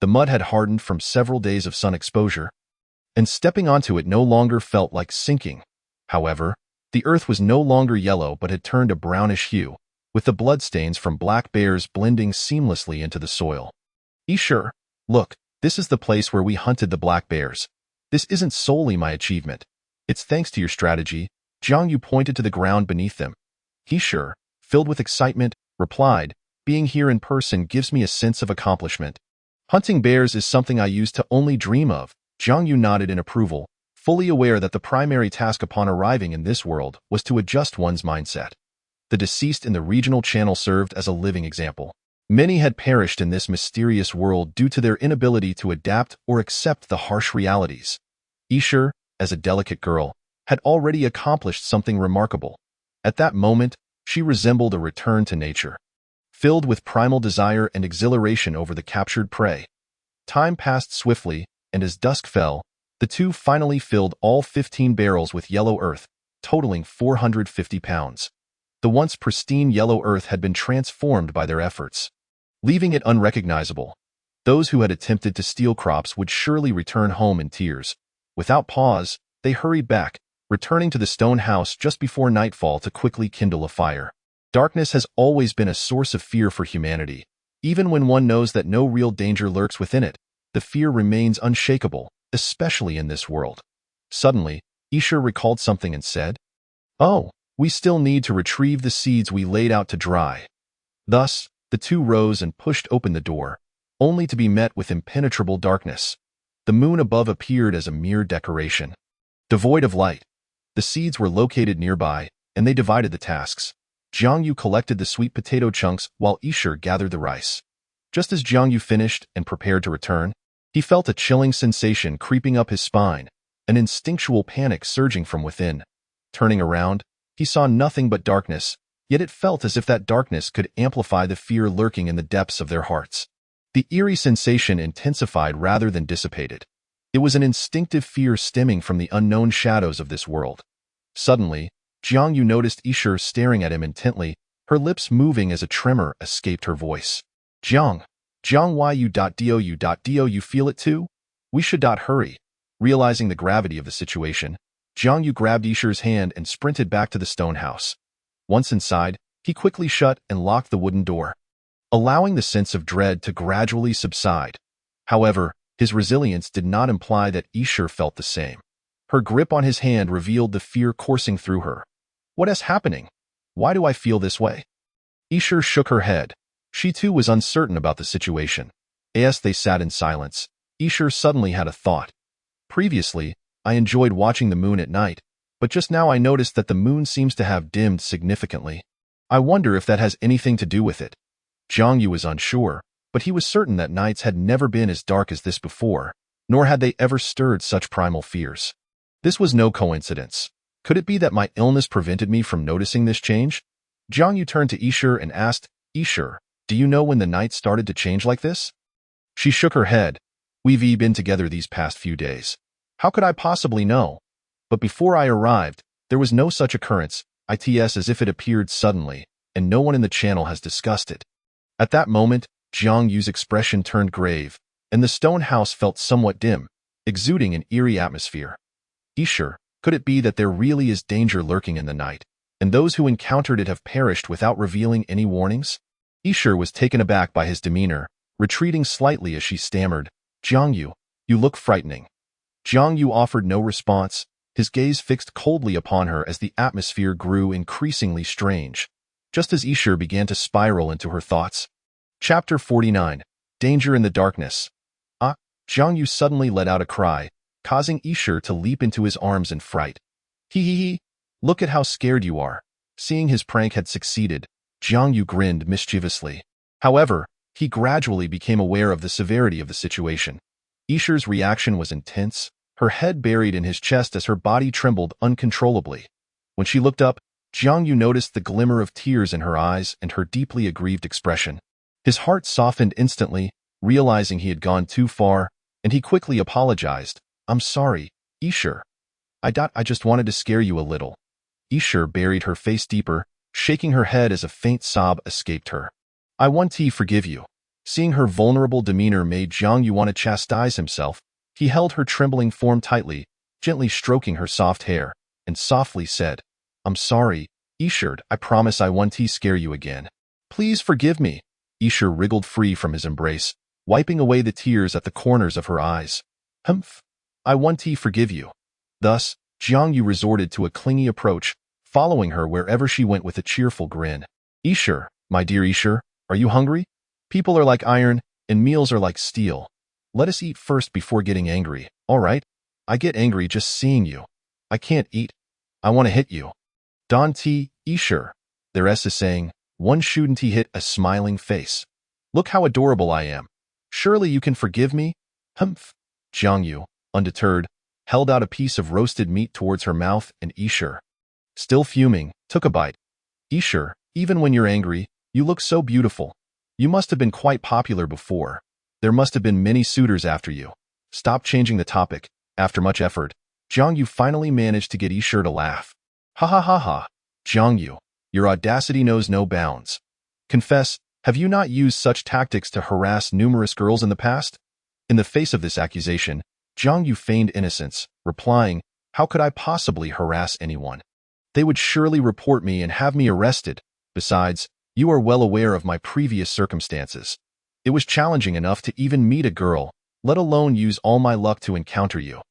Speaker 2: The mud had hardened from several days of sun exposure, and stepping onto it no longer felt like sinking. However, the earth was no longer yellow but had turned a brownish hue, with the bloodstains from black bears blending seamlessly into the soil. Ishur, look, this is the place where we hunted the black bears. This isn't solely my achievement. It's thanks to your strategy. Jiang Yu pointed to the ground beneath them. Ishur, filled with excitement, replied, being here in person gives me a sense of accomplishment. Hunting bears is something I used to only dream of. Jiang Yu nodded in approval, fully aware that the primary task upon arriving in this world was to adjust one's mindset. The deceased in the regional channel served as a living example. Many had perished in this mysterious world due to their inability to adapt or accept the harsh realities. Ishur, as a delicate girl, had already accomplished something remarkable. At that moment, she resembled a return to nature, filled with primal desire and exhilaration over the captured prey. Time passed swiftly, and as dusk fell, the two finally filled all 15 barrels with yellow earth, totaling 450 pounds. The once pristine yellow earth had been transformed by their efforts, leaving it unrecognizable. Those who had attempted to steal crops would surely return home in tears. Without pause, they hurried back, returning to the stone house just before nightfall to quickly kindle a fire. Darkness has always been a source of fear for humanity. Even when one knows that no real danger lurks within it, the fear remains unshakable, especially in this world. Suddenly, Ishur recalled something and said, "Oh, we still need to retrieve the seeds we laid out to dry." Thus, the two rose and pushed open the door, only to be met with impenetrable darkness. The moon above appeared as a mere decoration, devoid of light. The seeds were located nearby, and they divided the tasks. Jiang Yu collected the sweet potato chunks while Isher gathered the rice. Just as Jiang Yu finished and prepared to return, he felt a chilling sensation creeping up his spine, an instinctual panic surging from within. Turning around, he saw nothing but darkness, yet it felt as if that darkness could amplify the fear lurking in the depths of their hearts. The eerie sensation intensified rather than dissipated. It was an instinctive fear stemming from the unknown shadows of this world. Suddenly, Jiang Yu noticed Isher staring at him intently, her lips moving as a tremor escaped her voice. Jiang, why you feel it too? We should hurry. Realizing the gravity of the situation, Jiang Yu grabbed Isher's hand and sprinted back to the stone house. Once inside, he quickly shut and locked the wooden door, allowing the sense of dread to gradually subside. However, his resilience did not imply that Isher felt the same. Her grip on his hand revealed the fear coursing through her. What is happening? Why do I feel this way? Isher shook her head. She too was uncertain about the situation. As they sat in silence, Isher suddenly had a thought. Previously, I enjoyed watching the moon at night, but just now I noticed that the moon seems to have dimmed significantly. I wonder if that has anything to do with it. Jiang Yu was unsure, but he was certain that nights had never been as dark as this before, nor had they ever stirred such primal fears. This was no coincidence. Could it be that my illness prevented me from noticing this change? Jiang Yu turned to Isher and asked, Isher, do you know when the night started to change like this? She shook her head. We've been together these past few days. How could I possibly know? But before I arrived, there was no such occurrence, it's as if it appeared suddenly, and no one in the channel has discussed it. At that moment, Jiang Yu's expression turned grave, and the stone house felt somewhat dim, exuding an eerie atmosphere. Isher, could it be that there really is danger lurking in the night, and those who encountered it have perished without revealing any warnings? Isher was taken aback by his demeanor, retreating slightly as she stammered, Jiang Yu, you look frightening. Jiang Yu offered no response, his gaze fixed coldly upon her as the atmosphere grew increasingly strange, just as Isher began to spiral into her thoughts. Chapter 49. Danger in the Darkness. Jiang Yu suddenly let out a cry, causing Isher to leap into his arms in fright. Hee, look at how scared you are. Seeing his prank had succeeded, Jiang Yu grinned mischievously. However, he gradually became aware of the severity of the situation. Isher's reaction was intense, her head buried in his chest as her body trembled uncontrollably. When she looked up, Jiang Yu noticed the glimmer of tears in her eyes and her deeply aggrieved expression. His heart softened instantly, realizing he had gone too far, and he quickly apologized. I'm sorry, Isher. I just wanted to scare you a little. Isher buried her face deeper, shaking her head as a faint sob escaped her. I want to forgive you. Seeing her vulnerable demeanor made Jiang Yu want to chastise himself. He held her trembling form tightly, gently stroking her soft hair, and softly said, I'm sorry, Isher, I promise I won't scare you again. Please forgive me. Isher wriggled free from his embrace, wiping away the tears at the corners of her eyes. Humph. I want to forgive you. Thus, Jiang Yu resorted to a clingy approach, following her wherever she went with a cheerful grin. Isher, my dear Isher, are you hungry? People are like iron, and meals are like steel. Let us eat first before getting angry, all right? I get angry just seeing you. I can't eat. I want to hit you. Don T. Isher, there is a saying, one shouldn't he hit a smiling face. Look how adorable I am. Surely you can forgive me? Humph. Jiang Yu, undeterred, held out a piece of roasted meat towards her mouth, and Isher, still fuming, took a bite. Isher, even when you're angry, you look so beautiful. You must have been quite popular before. There must have been many suitors after you. Stop changing the topic. After much effort, Jiang Yu finally managed to get Isher to laugh. Ha ha ha ha. Jiang Yu, your audacity knows no bounds. Confess, have you not used such tactics to harass numerous girls in the past? In the face of this accusation, Jiang Yu feigned innocence, replying, how could I possibly harass anyone? They would surely report me and have me arrested. Besides, you are well aware of my previous circumstances. It was challenging enough to even meet a girl, let alone use all my luck to encounter you.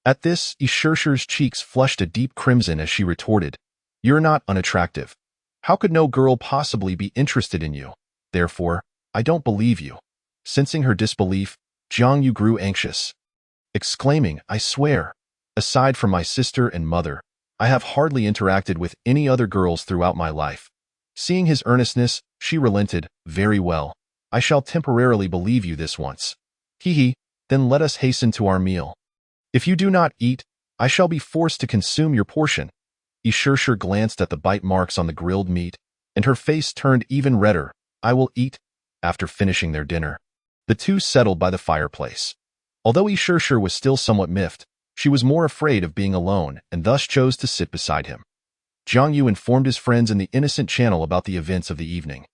Speaker 2: At this, Isher's cheeks flushed a deep crimson as she retorted, you're not unattractive. How could no girl possibly be interested in you? Therefore, I don't believe you. Sensing her disbelief, Jiang Yu grew anxious, exclaiming, I swear, aside from my sister and mother, I have hardly interacted with any other girls throughout my life. Seeing his earnestness, she relented. Very well. I shall temporarily believe you this once. Hee, then let us hasten to our meal. If you do not eat, I shall be forced to consume your portion. Ishurshur glanced at the bite marks on the grilled meat, and her face turned even redder. I will eat. After finishing their dinner, the two settled by the fireplace. Although Ishurshur was still somewhat miffed, she was more afraid of being alone and thus chose to sit beside him. Jiang Yu informed his friends in the innocent channel about the events of the evening.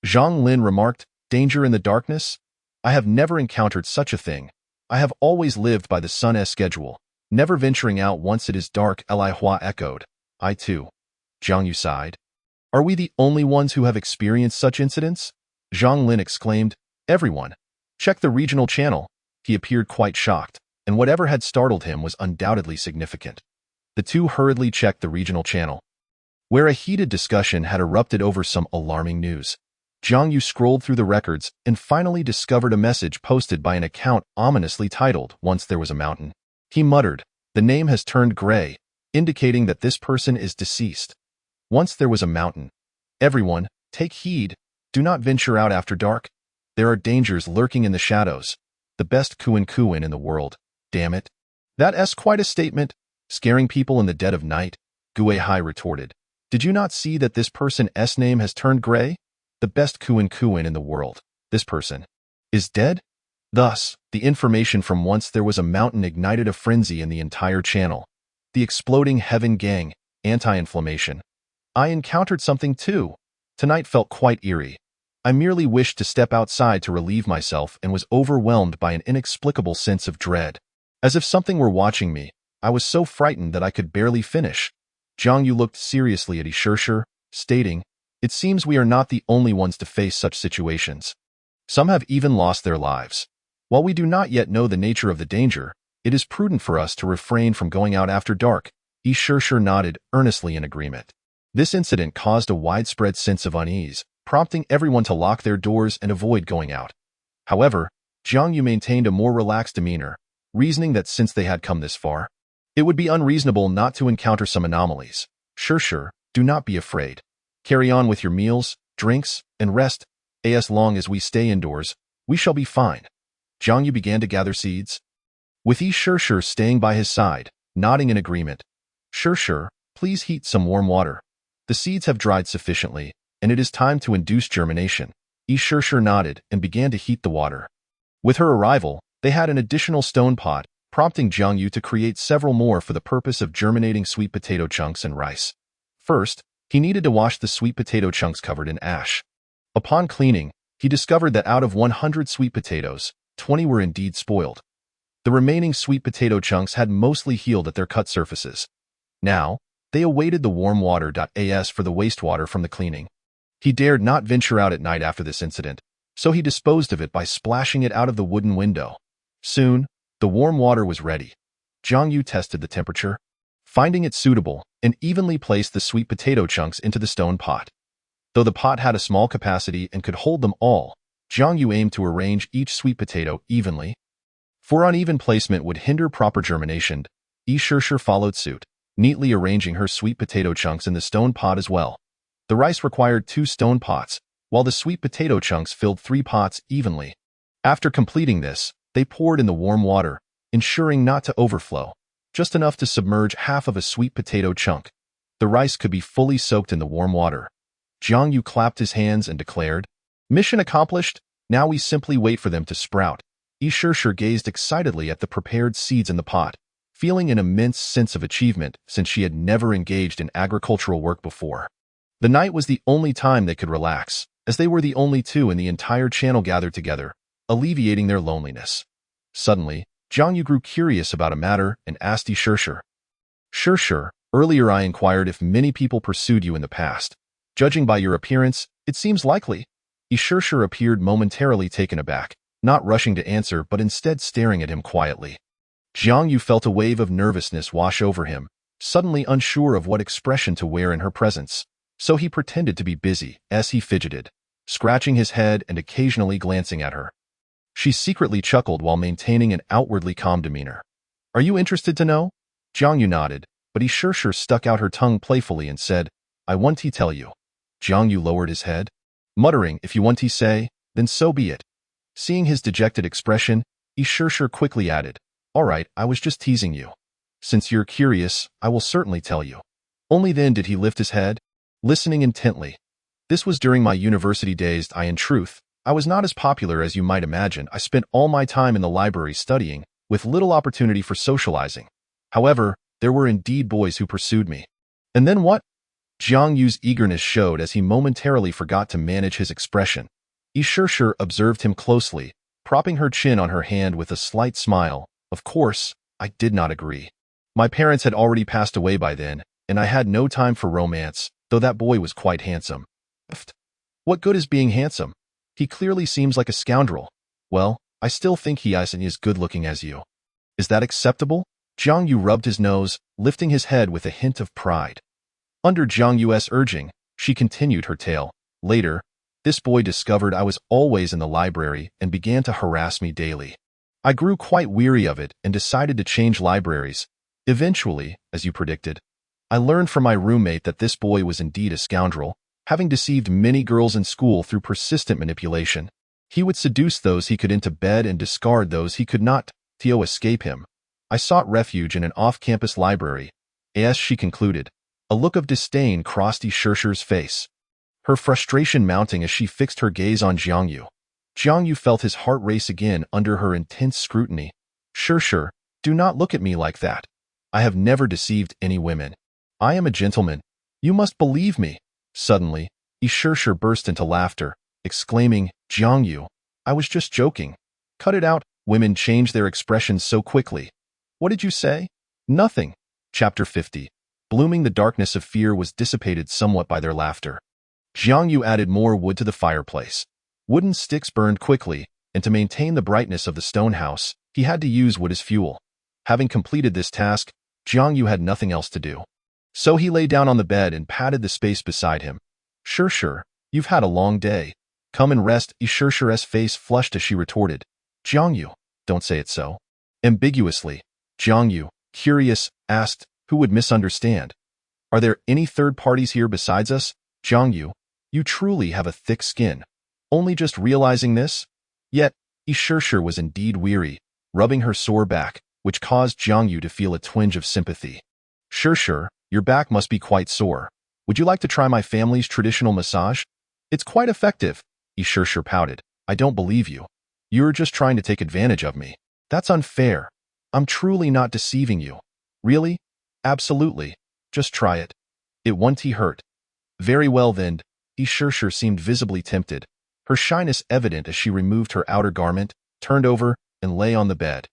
Speaker 2: Zhang Lin remarked, "Danger in the darkness? I have never encountered such a thing. I have always lived by the sun's schedule, never venturing out once it is dark." Li Hua echoed. I too. Jiang Yu sighed. Are we the only ones who have experienced such incidents? Zhang Lin exclaimed. Everyone. Check the regional channel. He appeared quite shocked, and whatever had startled him was undoubtedly significant. The two hurriedly checked the regional channel, where a heated discussion had erupted over some alarming news. Jiang Yu scrolled through the records and finally discovered a message posted by an account ominously titled, "Once There Was a Mountain." He muttered, "The name has turned gray, indicating that this person is deceased. Once there was a mountain. Everyone, take heed. Do not venture out after dark. There are dangers lurking in the shadows. The best Kuan in the world. Damn it. That's quite a statement. Scaring people in the dead of night," Gue Hai retorted. "Did you not see that this person's name has turned gray? The best Kuan in the world. This person is dead?" Thus, the information from Once There Was a Mountain ignited a frenzy in the entire channel. The exploding Heaven Gang, anti-inflammation. I encountered something too. Tonight felt quite eerie. I merely wished to step outside to relieve myself and was overwhelmed by an inexplicable sense of dread. As if something were watching me, I was so frightened that I could barely finish. Jiang Yu looked seriously at Ishurshur, stating, "It seems we are not the only ones to face such situations. Some have even lost their lives. While we do not yet know the nature of the danger, it is prudent for us to refrain from going out after dark." Ishurshur nodded earnestly in agreement. This incident caused a widespread sense of unease, prompting everyone to lock their doors and avoid going out. However, Jiang Yu maintained a more relaxed demeanor, reasoning that since they had come this far, it would be unreasonable not to encounter some anomalies. Sure, do not be afraid. Carry on with your meals, drinks, and rest. As long as we stay indoors, we shall be fine. Jiang Yu began to gather seeds, with Ishurshur staying by his side, nodding in agreement. Sure, please heat some warm water. The seeds have dried sufficiently, and it is time to induce germination. Ishurshur nodded and began to heat the water. With her arrival, they had an additional stone pot, prompting Jiang Yu to create several more for the purpose of germinating sweet potato chunks and rice. First, he needed to wash the sweet potato chunks covered in ash. Upon cleaning, he discovered that out of 100 sweet potatoes, 20 were indeed spoiled. The remaining sweet potato chunks had mostly healed at their cut surfaces. Now, they awaited the warm water.as for the wastewater from the cleaning. He dared not venture out at night after this incident, so he disposed of it by splashing it out of the wooden window. Soon, the warm water was ready. Jiang Yu tested the temperature, finding it suitable, and evenly placed the sweet potato chunks into the stone pot. Though the pot had a small capacity and could hold them all, Jiang Yu aimed to arrange each sweet potato evenly. For uneven placement would hinder proper germination, Ishurshur followed suit, neatly arranging her sweet potato chunks in the stone pot as well. The rice required 2 stone pots, while the sweet potato chunks filled 3 pots evenly. After completing this, they poured in the warm water, ensuring not to overflow, just enough to submerge half of a sweet potato chunk. The rice could be fully soaked in the warm water. Jiang Yu clapped his hands and declared, "Mission accomplished, now we simply wait for them to sprout." Ishurshur gazed excitedly at the prepared seeds in the pot, feeling an immense sense of achievement since she had never engaged in agricultural work before. The night was the only time they could relax, as they were the only two in the entire channel gathered together, alleviating their loneliness. Suddenly, Jiang Yu grew curious about a matter and asked Ishurshur. "Sure, earlier I inquired if many people pursued you in the past. Judging by your appearance, it seems likely." Ishurshur appeared momentarily taken aback, not rushing to answer but instead staring at him quietly. Jiang Yu felt a wave of nervousness wash over him, suddenly unsure of what expression to wear in her presence. So he pretended to be busy as he fidgeted, scratching his head and occasionally glancing at her. She secretly chuckled while maintaining an outwardly calm demeanor. "Are you interested to know?" Jiang Yu nodded, but Ishurshur stuck out her tongue playfully and said, "I want to tell you." Jiang Yu lowered his head, muttering, "If you want to say, then so be it." Seeing his dejected expression, Yi Shishir quickly added, "All right, I was just teasing you. Since you're curious, I will certainly tell you." Only then did he lift his head, listening intently. This was during my university days. In truth, I was not as popular as you might imagine. I spent all my time in the library studying, with little opportunity for socializing. However, there were indeed boys who pursued me. And then what? Jiang Yu's eagerness showed as he momentarily forgot to manage his expression. Yi Shishir observed him closely, propping her chin on her hand with a slight smile. Of course, I did not agree. My parents had already passed away by then, and I had no time for romance, though that boy was quite handsome. What good is being handsome? He clearly seems like a scoundrel. Well, I still think he isn't as good-looking as you. Is that acceptable? Jiang Yu rubbed his nose, lifting his head with a hint of pride. Under Jiang Yu's urging, she continued her tale. Later, this boy discovered I was always in the library and began to harass me daily. I grew quite weary of it and decided to change libraries. Eventually, as you predicted, I learned from my roommate that this boy was indeed a scoundrel, having deceived many girls in school through persistent manipulation. He would seduce those he could into bed and discard those he could not, to escape him. I sought refuge in an off-campus library. As she concluded, a look of disdain crossed Yi Shishir's face, her frustration mounting as she fixed her gaze on Jiang Yu. Jiang Yu felt his heart race again under her intense scrutiny. Shishir, do not look at me like that. I have never deceived any women. I am a gentleman. You must believe me. Suddenly, Yi Shishir burst into laughter, exclaiming, Jiang Yu, I was just joking. Cut it out. Women change their expressions so quickly. What did you say? Nothing. Chapter 50. Blooming the darkness of fear was dissipated somewhat by their laughter. Jiang Yu added more wood to the fireplace. Wooden sticks burned quickly, and to maintain the brightness of the stone house, he had to use wood as fuel. Having completed this task, Jiang Yu had nothing else to do. So he lay down on the bed and patted the space beside him. Shishir, you've had a long day. Come and rest. Yi Shishir's face flushed as she retorted. Jiang Yu, don't say it so. Ambiguously, Jiang Yu, curious, asked, who would misunderstand? Are there any third parties here besides us? Jiang Yu, you truly have a thick skin. Only just realizing this? Yet, Yi Shishir was indeed weary, rubbing her sore back, which caused Jiang Yu to feel a twinge of sympathy. Shishir, your back must be quite sore. Would you like to try my family's traditional massage? It's quite effective. Yi Shishir pouted. I don't believe you. You're just trying to take advantage of me. That's unfair. I'm truly not deceiving you. Really? Absolutely. Just try it. It won't hurt. Very well then. Yi Shishir seemed visibly tempted, her shyness evident as she removed her outer garment, turned over, and lay on the bed.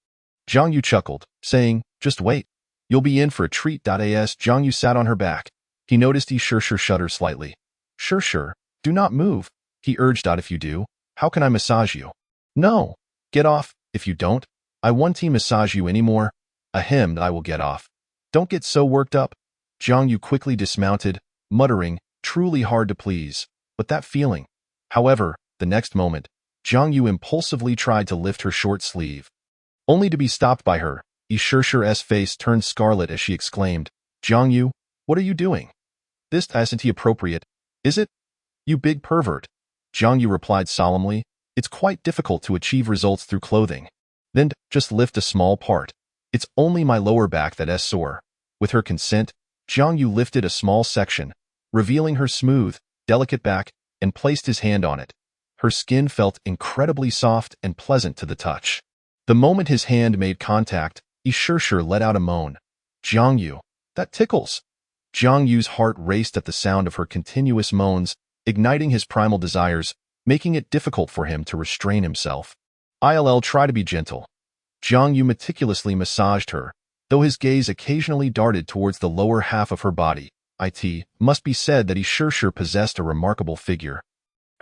Speaker 2: Jiang Yu chuckled, saying, just wait. You'll be in for a treat. As Jiang Yu sat on her back, he noticed Yi Shishir shudder slightly. Shishir, do not move, he urged. If you do, how can I massage you? No. Get off. If you don't, I won't massage you anymore. Ahem, I will get off. Don't get so worked up. Jiang Yu quickly dismounted, muttering, truly hard to please. But that feeling. However, the next moment, Jiang Yu impulsively tried to lift her short sleeve, only to be stopped by her. Yi Shishir's face turned scarlet as she exclaimed, Jiang Yu, what are you doing? This isn't appropriate, is it? You big pervert. Jiang Yu replied solemnly, it's quite difficult to achieve results through clothing. Then, just lift a small part. It's only my lower back that's sore. With her consent, Jiang Yu lifted a small section, revealing her smooth, delicate back, and placed his hand on it. Her skin felt incredibly soft and pleasant to the touch. The moment his hand made contact, Yi Shishir let out a moan. Jiang Yu, that tickles. Jiang Yu's heart raced at the sound of her continuous moans, igniting his primal desires, making it difficult for him to restrain himself. I'll try to be gentle. Jiang Yu meticulously massaged her, though his gaze occasionally darted towards the lower half of her body. It must be said that Yi Shishir possessed a remarkable figure.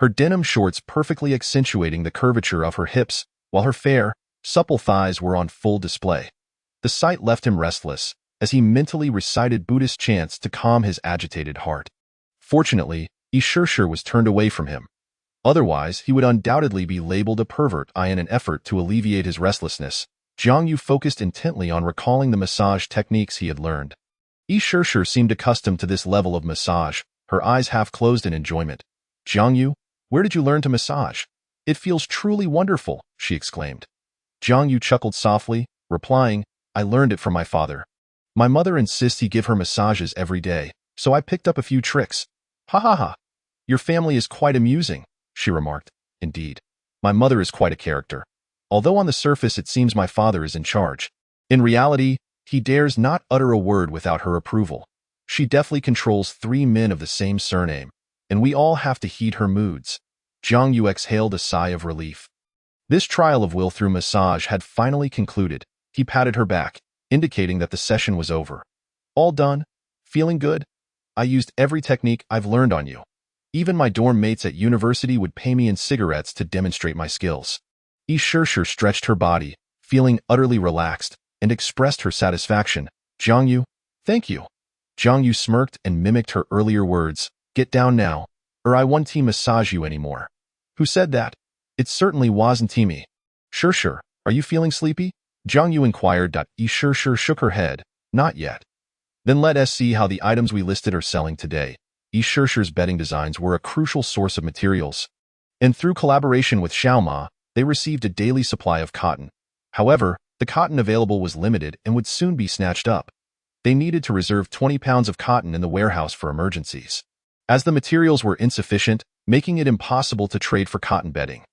Speaker 2: Her denim shorts perfectly accentuating the curvature of her hips, while her fair, supple thighs were on full display. The sight left him restless, as he mentally recited Buddhist chants to calm his agitated heart. Fortunately, Yi Shishir was turned away from him. Otherwise, he would undoubtedly be labeled a pervert. In an effort to alleviate his restlessness, Jiang Yu focused intently on recalling the massage techniques he had learned. Yi Shishir seemed accustomed to this level of massage, her eyes half closed in enjoyment. Jiang Yu, where did you learn to massage? It feels truly wonderful, she exclaimed. Jiang Yu chuckled softly, replying, I learned it from my father. My mother insists he give her massages every day, so I picked up a few tricks. Ha ha ha. Your family is quite amusing, she remarked. Indeed. My mother is quite a character. Although on the surface it seems my father is in charge. In reality, he dares not utter a word without her approval. She deftly controls 3 men of the same surname, and we all have to heed her moods. Jiang Yu exhaled a sigh of relief. This trial of will through massage had finally concluded. He patted her back, indicating that the session was over. All done? Feeling good? I used every technique I've learned on you. Even my dorm mates at university would pay me in cigarettes to demonstrate my skills. Yi Shishir stretched her body, feeling utterly relaxed, and expressed her satisfaction. Jiang Yu, thank you. Jiang Yu smirked and mimicked her earlier words. Get down now, or I won't massage you anymore. Who said that? It certainly wasn't me. Shishir, are you feeling sleepy? Jiang Yu inquired. Yi Shishir shook her head. Not yet. Then let us see how the items we listed are selling today. Yi Shishir's bedding designs were a crucial source of materials, and through collaboration with Xiaoma, they received a daily supply of cotton. However, the cotton available was limited and would soon be snatched up. They needed to reserve 20 pounds of cotton in the warehouse for emergencies, as the materials were insufficient, making it impossible to trade for cotton bedding.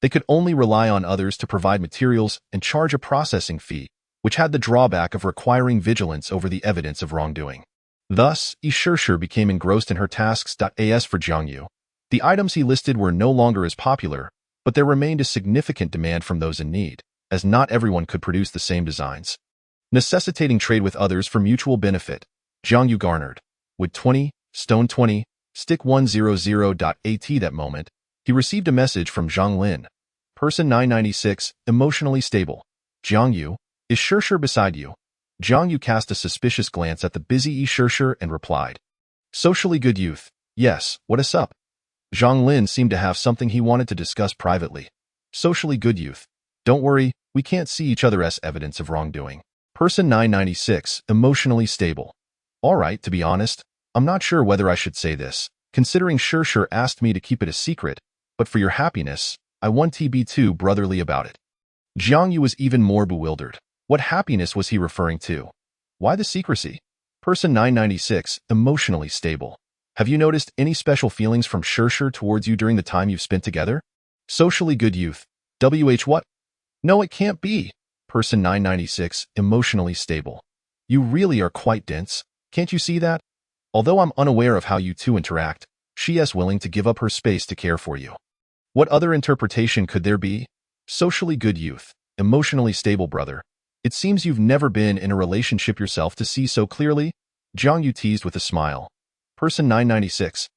Speaker 2: They could only rely on others to provide materials and charge a processing fee, which had the drawback of requiring vigilance over the evidence of wrongdoing. Thus, Yi Shishir became engrossed in her tasks. As for Jiang Yu, the items he listed were no longer as popular, but there remained a significant demand from those in need, as not everyone could produce the same designs. Necessitating trade with others for mutual benefit, Jiang Yu garnered wood 20, stone 20, stick 100. At that moment, he received a message from Zhang Lin. Person 996, emotionally stable. Jiang Yu, is Shishir beside you? Jiang Yu cast a suspicious glance at the busy Yi Shishir and replied. Socially good youth. Yes, what is up? Zhang Lin seemed to have something he wanted to discuss privately. Socially good youth. Don't worry, we can't see each other as evidence of wrongdoing. Person 996, emotionally stable. Alright, to be honest, I'm not sure whether I should say this, considering Shishir asked me to keep it a secret, but for your happiness, I want to be too brotherly about it. Jiang Yu was even more bewildered. What happiness was he referring to? Why the secrecy? Person 996, emotionally stable. Have you noticed any special feelings from Shishir towards you during the time you've spent together? Socially good youth. What? No, it can't be. Person 996, emotionally stable. You really are quite dense. Can't you see that? Although I'm unaware of how you two interact, she is willing to give up her space to care for you. What other interpretation could there be? Socially good youth. Emotionally stable brother. It seems you've never been in a relationship yourself to see so clearly. Jiang Yu teased with a smile. Person 996.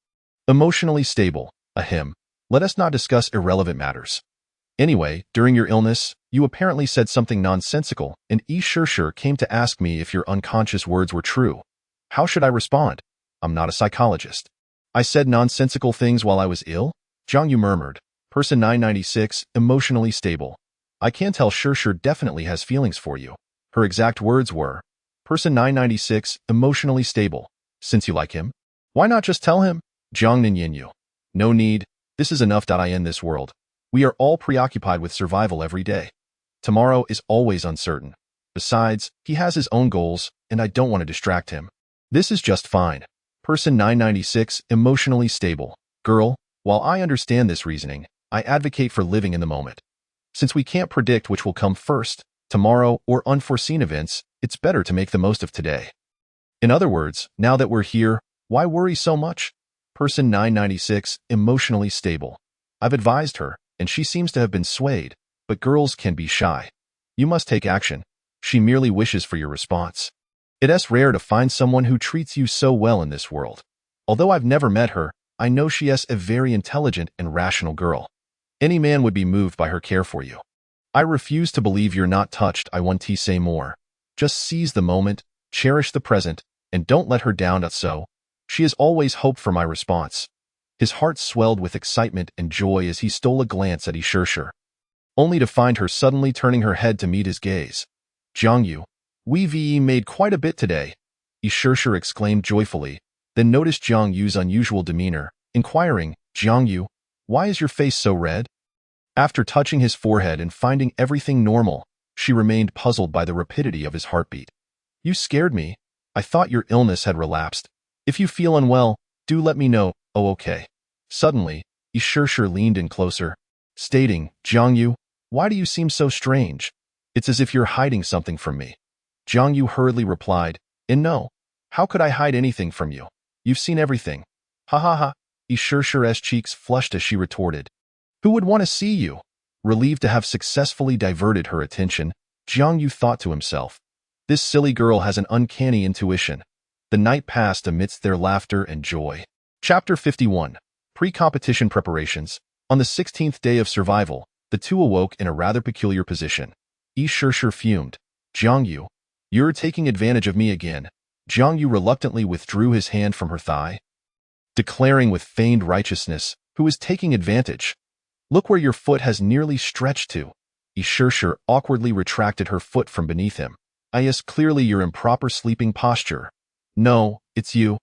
Speaker 2: Emotionally stable. Ahem. Let us not discuss irrelevant matters. Anyway, during your illness, you apparently said something nonsensical, and Yi Shishir came to ask me if your unconscious words were true. How should I respond? I'm not a psychologist. I said nonsensical things while I was ill? Jiang Yu murmured. Person 996, emotionally stable. I can tell Shishir definitely has feelings for you. Her exact words were, Person 996, emotionally stable. Since you like him, why not just tell him? Jiang Ninyanyu. No need. This is enough. I end this world. We are all preoccupied with survival every day. Tomorrow is always uncertain. Besides, he has his own goals, and I don't want to distract him. This is just fine. Person 996, emotionally stable. Girl, while I understand this reasoning, I advocate for living in the moment. Since we can't predict which will come first, tomorrow, or unforeseen events, it's better to make the most of today. In other words, now that we're here, why worry so much? Person 996, emotionally stable. I've advised her, and she seems to have been swayed, but girls can be shy. You must take action. She merely wishes for your response. It's rare to find someone who treats you so well in this world. Although I've never met her, I know she is a very intelligent and rational girl. Any man would be moved by her care for you. I refuse to believe you're not touched. I want to say more. Just seize the moment, cherish the present, and don't let her down. So, she has always hoped for my response. His heart swelled with excitement and joy as he stole a glance at Yi Shishir, only to find her suddenly turning her head to meet his gaze. Jiang Yu, we've made quite a bit today, Yi Shishir exclaimed joyfully. then noticed Jiang Yu's unusual demeanor, inquiring, "Jiang Yu, why is your face so red?" After touching his forehead and finding everything normal, she remained puzzled by the rapidity of his heartbeat. "You scared me. I thought your illness had relapsed. If you feel unwell, do let me know." "Oh, okay." Suddenly, Yi Shishir leaned in closer, stating, "Jiang Yu, why do you seem so strange? It's as if you're hiding something from me." Jiang Yu hurriedly replied, "No. How could I hide anything from you? You've seen everything." "Ha ha ha." Yi Shishir's cheeks flushed as she retorted, "Who would want to see you?" Relieved to have successfully diverted her attention, Jiang Yu thought to himself, "This silly girl has an uncanny intuition." The night passed amidst their laughter and joy. Chapter 51. Pre-competition preparations. On the 16th day of survival, the two awoke in a rather peculiar position. Yi Shishir fumed. "Jiang Yu, you're taking advantage of me again." Jiang Yu reluctantly withdrew his hand from her thigh, declaring with feigned righteousness, "Who is taking advantage? Look where your foot has nearly stretched to." Yi Shishir awkwardly retracted her foot from beneath him. "Yes, clearly your improper sleeping posture." "No, it's you."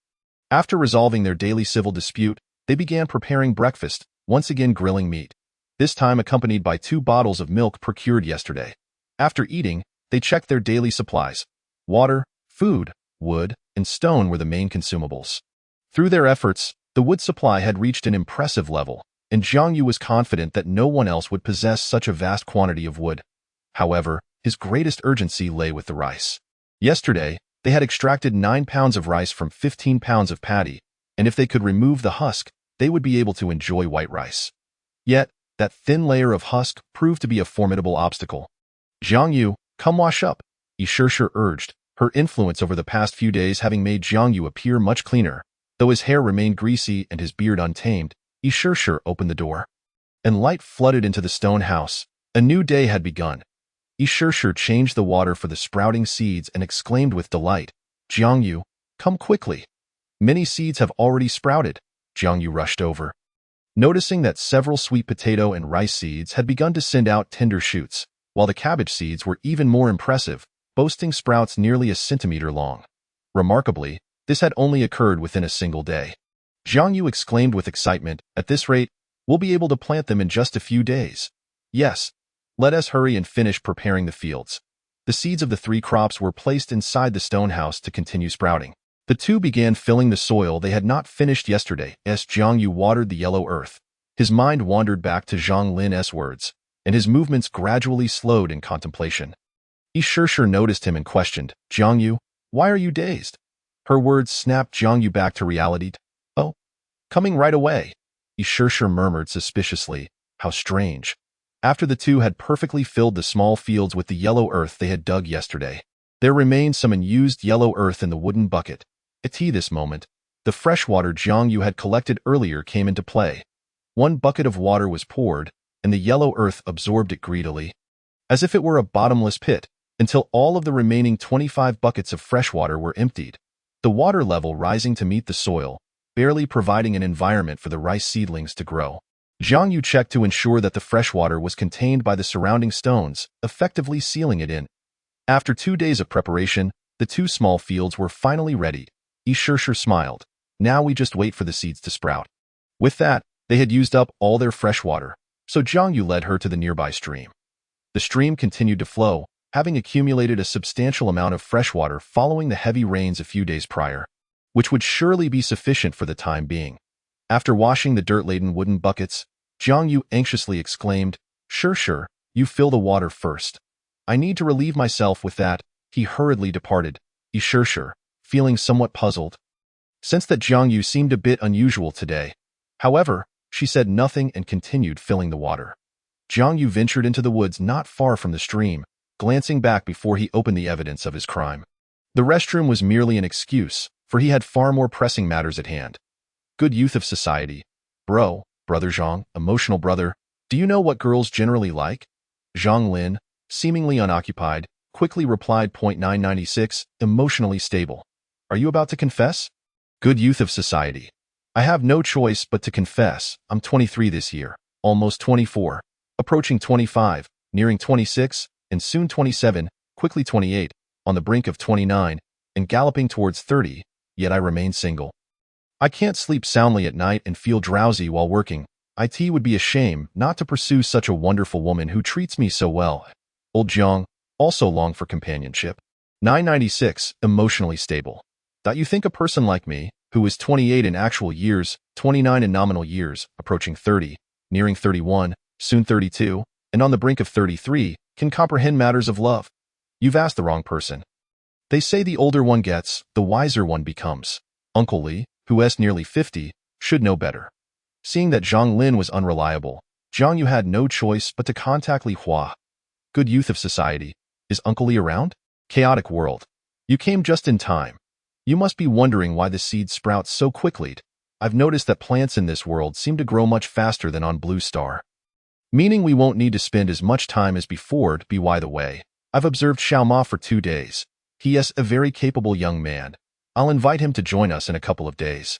Speaker 2: After resolving their daily civil dispute, they began preparing breakfast, once again grilling meat, this time accompanied by 2 bottles of milk procured yesterday. After eating, they checked their daily supplies. Water, food, wood, and stone were the main consumables. Through their efforts, the wood supply had reached an impressive level, and Jiang Yu was confident that no one else would possess such a vast quantity of wood. However, his greatest urgency lay with the rice. Yesterday, they had extracted 9 pounds of rice from 15 pounds of paddy, and if they could remove the husk, they would be able to enjoy white rice. Yet, that thin layer of husk proved to be a formidable obstacle. "Jiang Yu, come wash up," Yi Shishir urged, her influence over the past few days having made Jiang Yu appear much cleaner. Though his hair remained greasy and his beard untamed, Yi Shishir opened the door, and light flooded into the stone house. A new day had begun. Yi Shishir changed the water for the sprouting seeds and exclaimed with delight, "Jiang Yu, come quickly. Many seeds have already sprouted." Jiang Yu rushed over, noticing that several sweet potato and rice seeds had begun to send out tender shoots, while the cabbage seeds were even more impressive, boasting sprouts nearly a centimeter long. Remarkably, this had only occurred within a single day. Jiang Yu exclaimed with excitement, "At this rate, we'll be able to plant them in just a few days." "Yes, let us hurry and finish preparing the fields." The seeds of the 3 crops were placed inside the stone house to continue sprouting. The two began filling the soil they had not finished yesterday as Jiang Yu watered the yellow earth. His mind wandered back to Zhang Lin's words, and his movements gradually slowed in contemplation. Yi Shishir noticed him and questioned, "Jiang Yu, why are you dazed?" Her words snapped Jiang Yu back to reality. "Oh, coming right away." Yi Shishir murmured suspiciously, "How strange." After the two had perfectly filled the small fields with the yellow earth they had dug yesterday, there remained some unused yellow earth in the wooden bucket. At this moment, the fresh water Jiang Yu had collected earlier came into play. 1 bucket of water was poured, and the yellow earth absorbed it greedily, as if it were a bottomless pit, until all of the remaining 25 buckets of fresh water were emptied, the water level rising to meet the soil, barely providing an environment for the rice seedlings to grow. Jiang Yu checked to ensure that the fresh water was contained by the surrounding stones, effectively sealing it in. After 2 days of preparation, the 2 small fields were finally ready. Yi Shishir smiled. "Now we just wait for the seeds to sprout." With that, they had used up all their fresh water, so Jiang Yu led her to the nearby stream. The stream continued to flow, having accumulated a substantial amount of fresh water following the heavy rains a few days prior, which would surely be sufficient for the time being. After washing the dirt-laden wooden buckets, Jiang Yu anxiously exclaimed, Shishir, you fill the water first. I need to relieve myself with that." He hurriedly departed. Yi Shishir, feeling somewhat puzzled, sensed that Jiang Yu seemed a bit unusual today. However, she said nothing and continued filling the water. Jiang Yu ventured into the woods not far from the stream, glancing back before he opened the evidence of his crime. The restroom was merely an excuse, for he had far more pressing matters at hand. "Good youth of society. Brother Zhang, emotional brother, do you know what girls generally like?" Zhang Lin, seemingly unoccupied, quickly replied. 996, emotionally stable. "Are you about to confess?" "Good youth of society. I have no choice but to confess. I'm 23 this year, almost 24, approaching 25, nearing 26, and soon 27, quickly 28, on the brink of 29, and galloping towards 30, yet I remain single." I can't sleep soundly at night and feel drowsy while working. It would be a shame not to pursue such a wonderful woman who treats me so well. Old Jiang also long for companionship. 996. Emotionally stable. You think a person like me, who is 28 in actual years, 29 in nominal years, approaching 30, nearing 31, soon 32, and on the brink of 33, can comprehend matters of love? You've asked the wrong person. They say the older one gets, the wiser one becomes. Uncle Li, who is nearly 50, should know better. Seeing that Zhang Lin was unreliable, Zhang Yu had no choice but to contact Li Hua. Good youth of society. Is Uncle Li around? Chaotic world. You came just in time. You must be wondering why the seed sprouts so quickly. I've noticed that plants in this world seem to grow much faster than on Blue Star. Meaning we won't need to spend as much time as before. By the way, I've observed Xiao Ma for 2 days. He is a very capable young man. I'll invite him to join us in a couple of days.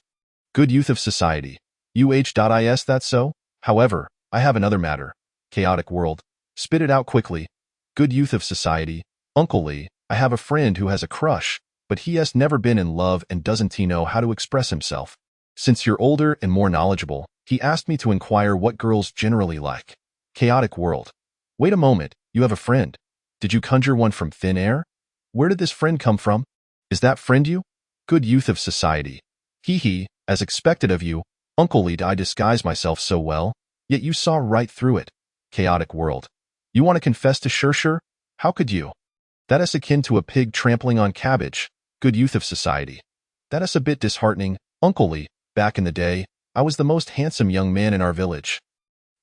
Speaker 2: Good youth of society. Is that so? However, I have another matter. Chaotic world. Spit it out quickly. Good youth of society. Uncle Li, I have a friend who has a crush, but he has never been in love and doesn't know how to express himself. Since you're older and more knowledgeable, he asked me to inquire what girls generally like. Chaotic world. Wait a moment, you have a friend. Did you conjure one from thin air? Where did this friend come from? Is that friend you? Good youth of society. As expected of you, Uncle Li, I disguise myself so well, yet you saw right through it. Chaotic world. You want to confess to Shirshir? How could you? That is akin to a pig trampling on cabbage. Good youth of society. That is a bit disheartening. Uncle Li, back in the day, I was the most handsome young man in our village.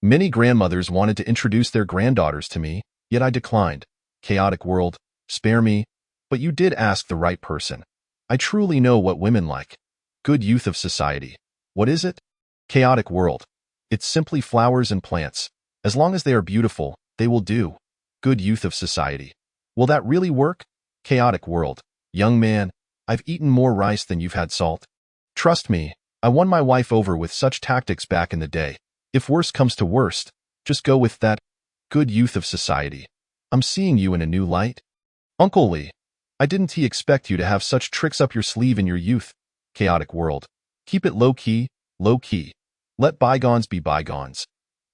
Speaker 2: Many grandmothers wanted to introduce their granddaughters to me, yet I declined. Chaotic world, spare me, but you did ask the right person. I truly know what women like. Good youth of society. What is it? Chaotic world. It's simply flowers and plants. As long as they are beautiful, they will do. Good youth of society. Will that really work? Chaotic world. Young man, I've eaten more rice than you've had salt. Trust me, I won my wife over with such tactics back in the day. If worst comes to worst, just go with that. Good youth of society. I'm seeing you in a new light. Uncle Li, I didn't expect you to have such tricks up your sleeve in your youth. Chaotic world. Keep it low-key, low-key. Let bygones be bygones.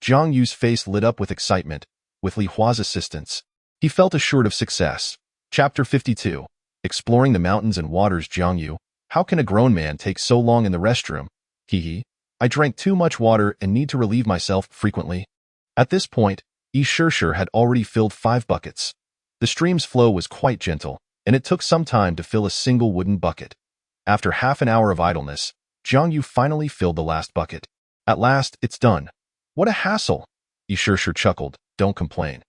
Speaker 2: Zhang Yu's face lit up with excitement. With Li Hua's assistance, he felt assured of success. Chapter 52. Exploring the mountains and waters. Zhang Yu, how can a grown man take so long in the restroom? I drank too much water and need to relieve myself frequently. At this point, Shirshir had already filled 5 buckets. The stream's flow was quite gentle, and it took some time to fill a single wooden bucket. After half an hour of idleness, Zhang Yu finally filled the last bucket. At last, it's done. What a hassle! Shirshir chuckled. Don't complain.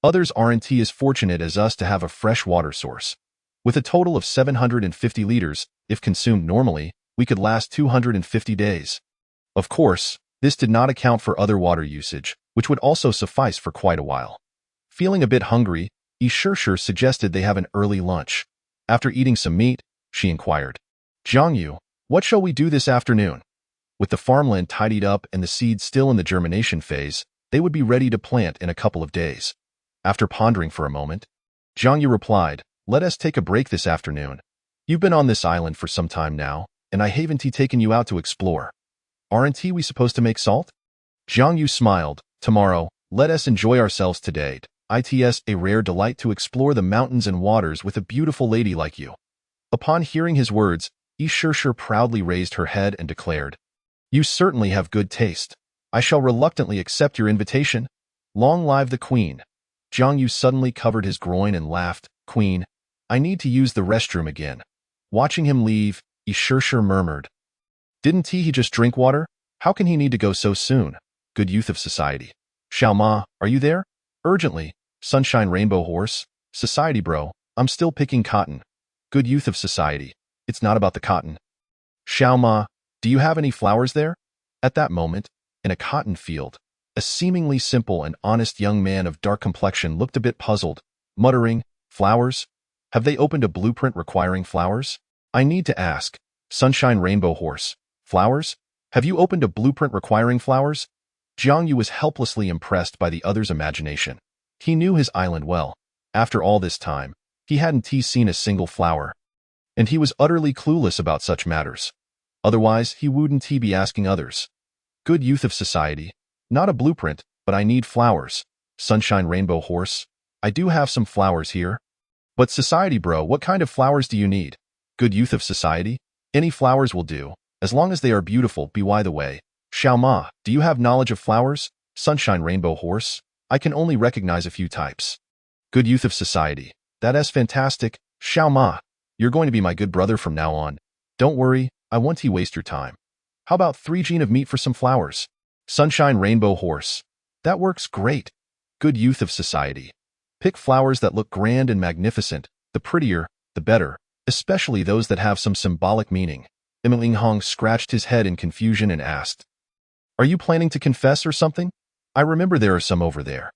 Speaker 2: Others aren't as fortunate as us to have a fresh water source. With a total of 750 liters, if consumed normally, we could last 250 days. Of course, this did not account for other water usage, which would also suffice for quite a while. Feeling a bit hungry, Shirshir suggested they have an early lunch. After eating some meat, she inquired, Zhang Yu, what shall we do this afternoon? With the farmland tidied up and the seeds still in the germination phase, they would be ready to plant in a couple of days. After pondering for a moment, Zhang Yu replied, let us take a break this afternoon. You've been on this island for some time now, and I haven't taken you out to explore. Aren't we supposed to make salt? Zhang Yu smiled. Tomorrow, let us enjoy ourselves today. It's a rare delight to explore the mountains and waters with a beautiful lady like you. Upon hearing his words, Shirshir proudly raised her head and declared, you certainly have good taste. I shall reluctantly accept your invitation. Long live the queen. Zhang Yu suddenly covered his groin and laughed. Queen, I need to use the restroom again. Watching him leave, Shirshir murmured, didn't he just drink water? How can he need to go so soon? Good youth of society. Xiao Ma, are you there? Urgently. Sunshine Rainbow Horse. Society bro, I'm still picking cotton. Good youth of society. It's not about the cotton. Xiao Ma, do you have any flowers there? At that moment, in a cotton field, a seemingly simple and honest young man of dark complexion looked a bit puzzled, muttering, flowers? Have they opened a blueprint requiring flowers? I need to ask. Sunshine Rainbow Horse. Flowers? Have you opened a blueprint requiring flowers? Zhang Yu was helplessly impressed by the other's imagination. He knew his island well. After all this time, he hadn't seen a single flower. And he was utterly clueless about such matters. Otherwise, he wouldn't be asking others. Good youth of society. Not a blueprint, but I need flowers. Sunshine Rainbow Horse. I do have some flowers here. But society bro, what kind of flowers do you need? Good youth of society? Any flowers will do, as long as they are beautiful. By the way, Xiao Ma, do you have knowledge of flowers? Sunshine Rainbow Horse? I can only recognize a few types. Good youth of society. That's fantastic. Xiao Ma, you're going to be my good brother from now on. Don't worry, I won't waste your time. How about 3 gene of meat for some flowers? Sunshine Rainbow Horse. That works great. Good youth of society. Pick flowers that look grand and magnificent. The prettier, the better, especially those that have some symbolic meaning. Ling Hong scratched his head in confusion and asked, Are you planning to confess or something? I remember there are some over there.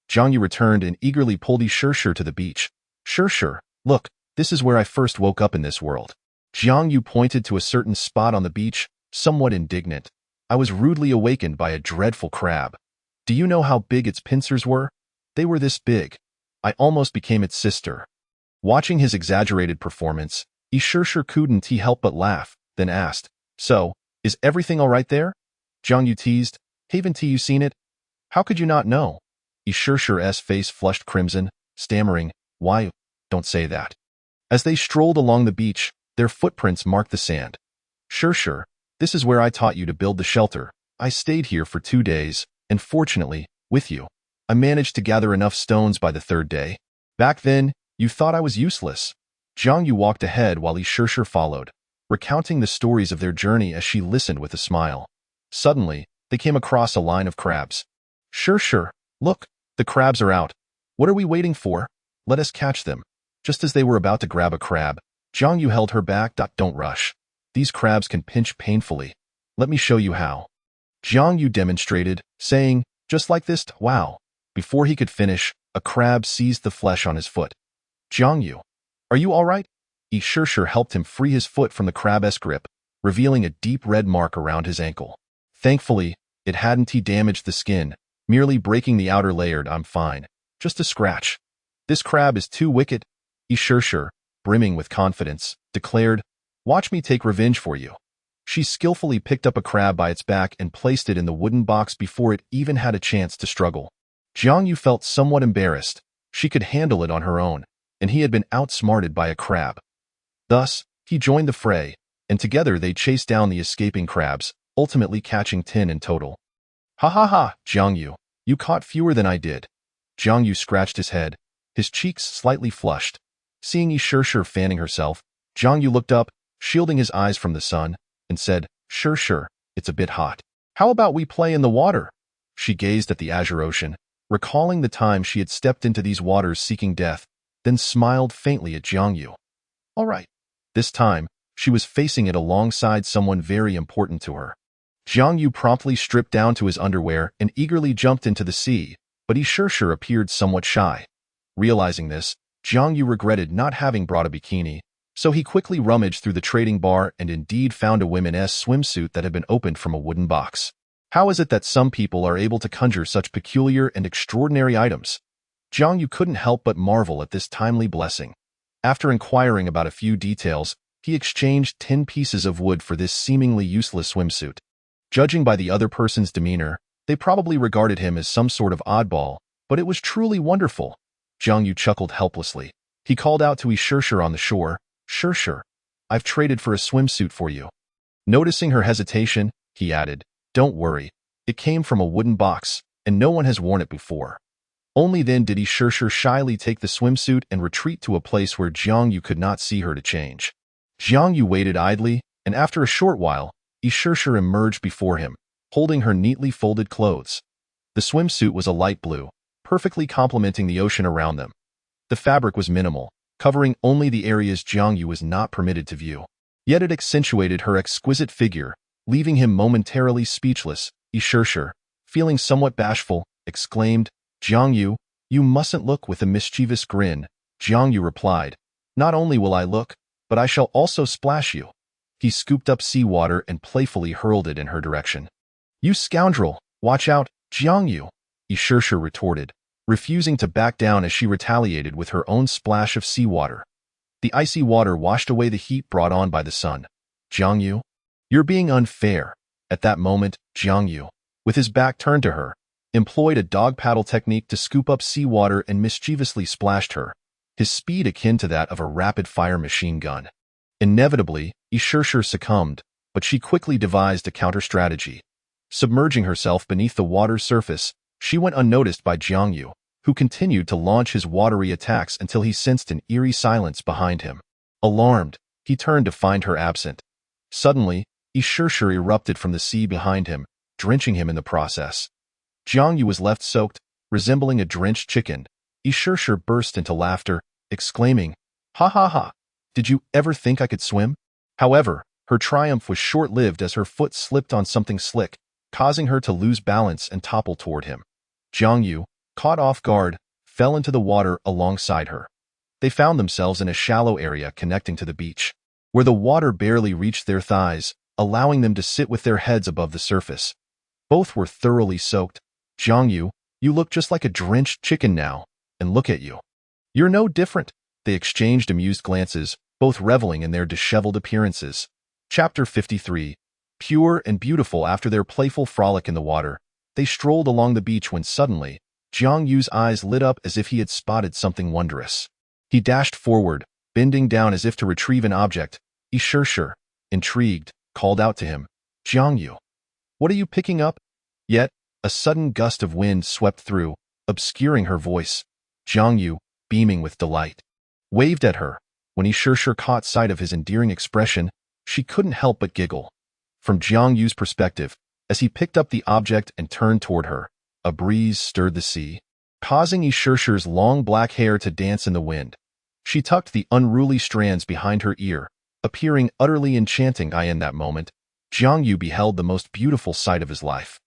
Speaker 2: Jiang Yu returned and eagerly pulled Shishir to the beach. Shishir, look, this is where I first woke up in this world. Jiang Yu pointed to a certain spot on the beach, somewhat indignant. I was rudely awakened by a dreadful crab. Do you know how big its pincers were? They were this big. I almost became its sister. Watching his exaggerated performance, Shishir couldn't help but laugh, then asked, So, is everything all right there? Jiang Yu teased, Haven't you seen it? How could you not know? Shishir's face flushed crimson, stammering, Why? Don't say that. As they strolled along the beach, their footprints marked the sand. Shishir, this is where I taught you to build the shelter. I stayed here for 2 days, and fortunately, with you, I managed to gather enough stones by the 3rd day. Back then, you thought I was useless. Jiang Yu walked ahead while Shishir followed, recounting the stories of their journey as she listened with a smile. Suddenly, they came across a line of crabs. Shishir, look, the crabs are out. What are we waiting for? Let us catch them. Just as they were about to grab a crab, Jiang Yu held her back. Don't rush. These crabs can pinch painfully. Let me show you how. Jiang Yu demonstrated, saying, Just like this, wow. Before he could finish, a crab seized the flesh on his foot. Jiang Yu, are you all right? Shishir helped him free his foot from the crab's grip, revealing a deep red mark around his ankle. Thankfully, it hadn't damaged the skin, merely breaking the outer layer. I'm fine. Just a scratch. This crab is too wicked. Shishir, brimming with confidence, declared, Watch me take revenge for you. She skillfully picked up a crab by its back and placed it in the wooden box before it even had a chance to struggle. Jiang Yu felt somewhat embarrassed. She could handle it on her own, and he had been outsmarted by a crab. Thus, he joined the fray, and together they chased down the escaping crabs, ultimately catching 10 in total. Ha ha ha, Jiang Yu, you caught fewer than I did. Jiang Yu scratched his head, his cheeks slightly flushed. Seeing Shishir fanning herself, Jiang Yu looked up, shielding his eyes from the sun, and said, Shishir, it's a bit hot. How about we play in the water? She gazed at the azure ocean, recalling the time she had stepped into these waters seeking death, then smiled faintly at Jiang Yu. All right. This time, she was facing it alongside someone very important to her. Jiang Yu promptly stripped down to his underwear and eagerly jumped into the sea, but Shishir appeared somewhat shy. Realizing this, Jiang Yu regretted not having brought a bikini, so he quickly rummaged through the trading bar and indeed found a women's swimsuit that had been opened from a wooden box. How is it that some people are able to conjure such peculiar and extraordinary items? Jiang Yu couldn't help but marvel at this timely blessing. After inquiring about a few details, he exchanged 10 pieces of wood for this seemingly useless swimsuit. Judging by the other person's demeanor, they probably regarded him as some sort of oddball, but it was truly wonderful. Jiang Yu chuckled helplessly. He called out to Shishir on the shore, Shishir, I've traded for a swimsuit for you. Noticing her hesitation, he added, Don't worry, it came from a wooden box, and no one has worn it before. Only then did Shishir shyly take the swimsuit and retreat to a place where Jiang Yu could not see her to change. Jiang Yu waited idly, and after a short while, Shishir emerged before him, holding her neatly folded clothes. The swimsuit was a light blue, perfectly complementing the ocean around them. The fabric was minimal, covering only the areas Jiang Yu was not permitted to view. Yet it accentuated her exquisite figure, leaving him momentarily speechless. Shishir, feeling somewhat bashful, exclaimed, Jiang Yu, you mustn't look with a mischievous grin. Jiang Yu replied, Not only will I look, but I shall also splash you. He scooped up seawater and playfully hurled it in her direction. You scoundrel, watch out, Jiang Yu, Shishir retorted, refusing to back down as she retaliated with her own splash of seawater. The icy water washed away the heat brought on by the sun. Jiang Yu? You're being unfair. At that moment, Jiang Yu, with his back turned to her, employed a dog paddle technique to scoop up seawater and mischievously splashed her, his speed akin to that of a rapid-fire machine gun. Inevitably, Ishirshir succumbed, but she quickly devised a counter-strategy. Submerging herself beneath the water's surface, she went unnoticed by Jiang Yu, who continued to launch his watery attacks until he sensed an eerie silence behind him. Alarmed, he turned to find her absent. Suddenly, Ishirshir erupted from the sea behind him, drenching him in the process. Jiang Yu was left soaked, resembling a drenched chicken. Ishirshir burst into laughter, exclaiming, "Ha ha ha! Did you ever think I could swim?" However, her triumph was short-lived as her foot slipped on something slick, causing her to lose balance and topple toward him. Jiang Yu, caught off guard, fell into the water alongside her. They found themselves in a shallow area connecting to the beach, where the water barely reached their thighs, allowing them to sit with their heads above the surface. Both were thoroughly soaked. "Jiang Yu, you look just like a drenched chicken now, and look at you. You're no different." They exchanged amused glances, both reveling in their disheveled appearances. Chapter 53. Pure and beautiful. After their playful frolic in the water, they strolled along the beach when suddenly, Jiang Yu's eyes lit up as if he had spotted something wondrous. He dashed forward, bending down as if to retrieve an object. Ishirshir, intrigued, called out to him, "Jiang Yu, what are you picking up?" Yet, a sudden gust of wind swept through, obscuring her voice. Jiang Yu, beaming with delight, waved at her. When Ishirshir caught sight of his endearing expression, she couldn't help but giggle. From Jiang Yu's perspective, as he picked up the object and turned toward her, a breeze stirred the sea, causing Ishirshir's long black hair to dance in the wind. She tucked the unruly strands behind her ear, appearing utterly enchanting. In that moment, Jiang Yu beheld the most beautiful sight of his life.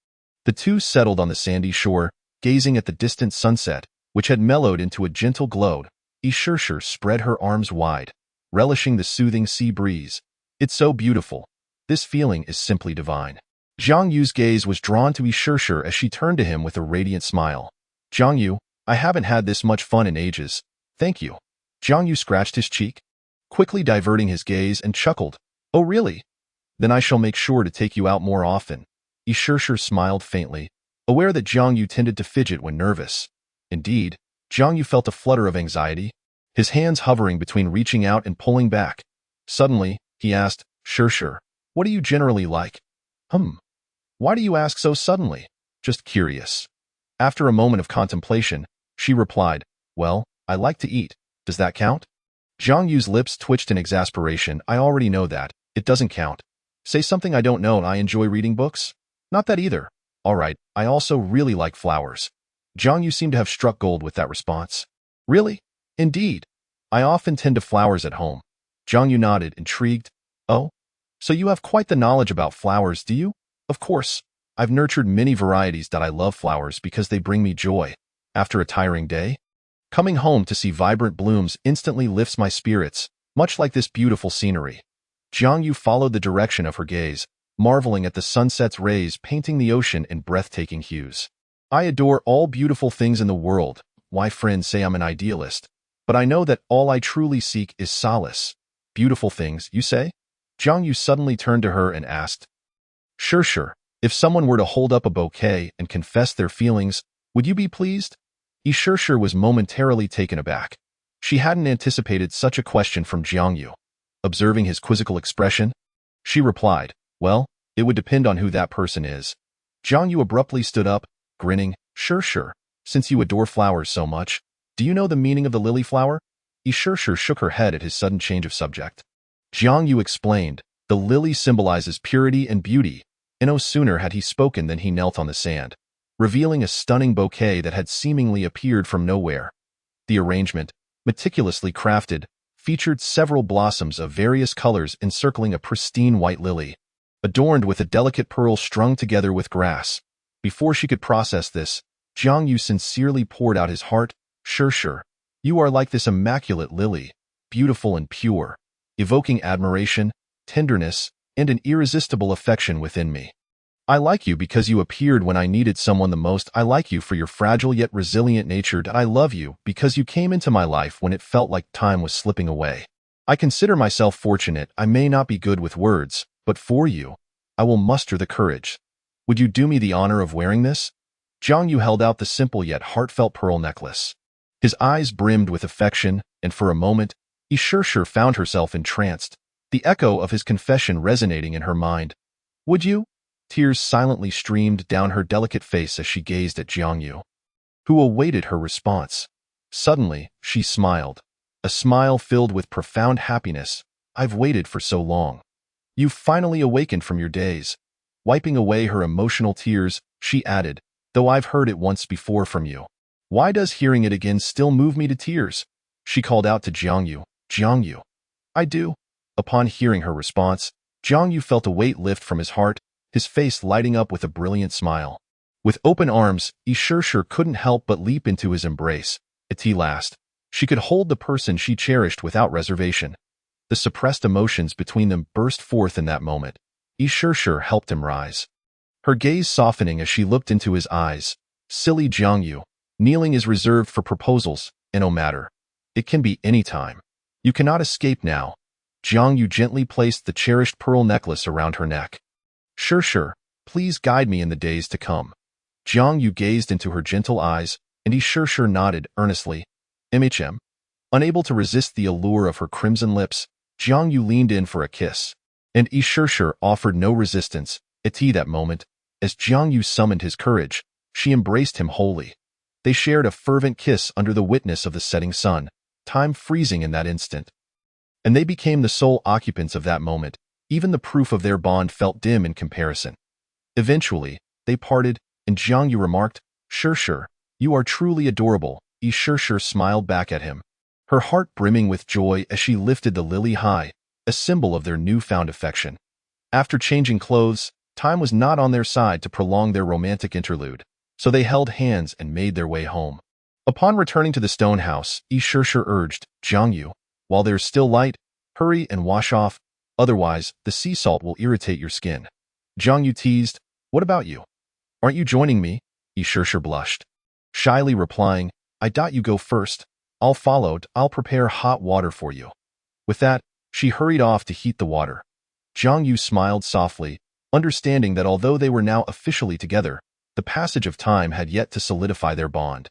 Speaker 2: The two settled on the sandy shore, gazing at the distant sunset, which had mellowed into a gentle glow. Ishirshir spread her arms wide, relishing the soothing sea breeze. "It's so beautiful. This feeling is simply divine." Jiang Yu's gaze was drawn to Ishirshir as she turned to him with a radiant smile. "Jiang Yu, I haven't had this much fun in ages. Thank you." Jiang Yu scratched his cheek, quickly diverting his gaze, and chuckled. "Oh really? Then I shall make sure to take you out more often." Ishirshir smiled faintly, aware that Jiang Yu tended to fidget when nervous. Indeed, Jiang Yu felt a flutter of anxiety, his hands hovering between reaching out and pulling back. Suddenly, he asked, "Shirshir, what do you generally like?" Why do you ask so suddenly?" "Just curious." After a moment of contemplation, she replied, "Well, I like to eat. Does that count?" Jiang Yu's lips twitched in exasperation. "I already know that. It doesn't count. Say something I don't know. I enjoy reading books." "Not that either." "All right, I also really like flowers." Jiang Yu seemed to have struck gold with that response. "Really?" "Indeed. I often tend to flowers at home." Jiang Yu nodded, intrigued. "Oh? So you have quite the knowledge about flowers, do you?" "Of course. I've nurtured many varieties that I love flowers because they bring me joy. After a tiring day, coming home to see vibrant blooms instantly lifts my spirits, much like this beautiful scenery." Jiang Yu followed the direction of her gaze, marveling at the sunset's rays painting the ocean in breathtaking hues. "I adore all beautiful things in the world. Why, friends say I'm an idealist. But I know that all I truly seek is solace." "Beautiful things, you say?" Jiang Yu suddenly turned to her and asked, "Shirshir, if someone were to hold up a bouquet and confess their feelings, would you be pleased?" Ishirshir was momentarily taken aback. She hadn't anticipated such a question from Jiang Yu. Observing his quizzical expression, she replied, "Well, it would depend on who that person is." Jiang Yu abruptly stood up, grinning. "Shirshir, since you adore flowers so much, do you know the meaning of the lily flower?" Ishirshir shook her head at his sudden change of subject. Jiang Yu explained, "The lily symbolizes purity and beauty," and no sooner had he spoken than he knelt on the sand, revealing a stunning bouquet that had seemingly appeared from nowhere. The arrangement, meticulously crafted, featured several blossoms of various colors encircling a pristine white lily, adorned with a delicate pearl strung together with grass. Before she could process this, Jiang Yu sincerely poured out his heart. "Shirshir, you are like this immaculate lily, beautiful and pure, evoking admiration, tenderness, and an irresistible affection within me. I like you because you appeared when I needed someone the most. I like you for your fragile yet resilient nature. I love you because you came into my life when it felt like time was slipping away. I consider myself fortunate. I may not be good with words, But for you, I will muster the courage. Would you do me the honor of wearing this? Jiang Yu held out the simple yet heartfelt pearl necklace. His eyes brimmed with affection, and for a moment, Yi Shishir found herself entranced, the echo of his confession resonating in her mind. Would you? Tears silently streamed down her delicate face as she gazed at Jiang Yu, who awaited her response. Suddenly, she smiled, a smile filled with profound happiness. I've waited for so long. You've finally awakened from your daze. Wiping away her emotional tears, she added, though I've heard it once before from you. Why does hearing it again still move me to tears? She called out to Jiang Yu. Jiang Yu. I do. Upon hearing her response, Jiang Yu felt a weight lift from his heart, his face lighting up with a brilliant smile. With open arms, Yi Shishir couldn't help but leap into his embrace. At last, she could hold the person she cherished without reservation. The suppressed emotions between them burst forth in that moment. Yi Shishir helped him rise, her gaze softening as she looked into his eyes. Silly Jiang Yu, kneeling is reserved for proposals, and no matter. It can be any time. You cannot escape now. Jiang Yu gently placed the cherished pearl necklace around her neck. Shishir, please guide me in the days to come. Jiang Yu gazed into her gentle eyes, and Yi Shishir nodded earnestly. MHM. Unable to resist the allure of her crimson lips, Jiang Yu leaned in for a kiss. And Yi Shishir offered no resistance. At that moment, as Jiang Yu summoned his courage, she embraced him wholly. They shared a fervent kiss under the witness of the setting sun, time freezing in that instant. And they became the sole occupants of that moment. Even the proof of their bond felt dim in comparison. Eventually, they parted, and Jiang Yu remarked, Shishir, you are truly adorable. Yi Shishir smiled back at him, her heart brimming with joy as she lifted the lily high, a symbol of their newfound affection. After changing clothes, time was not on their side to prolong their romantic interlude, so they held hands and made their way home. Upon returning to the stone house, Yi Shishir urged, Jiang Yu, while there's still light, hurry and wash off, otherwise the sea salt will irritate your skin. Jiang Yu teased, what about you? Aren't you joining me? Yi Shishir blushed, shyly replying, I doubt you go first. I'll follow. I'll prepare hot water for you. With that, she hurried off to heat the water. Jiang Yu smiled softly, understanding that although they were now officially together, the passage of time had yet to solidify their bond.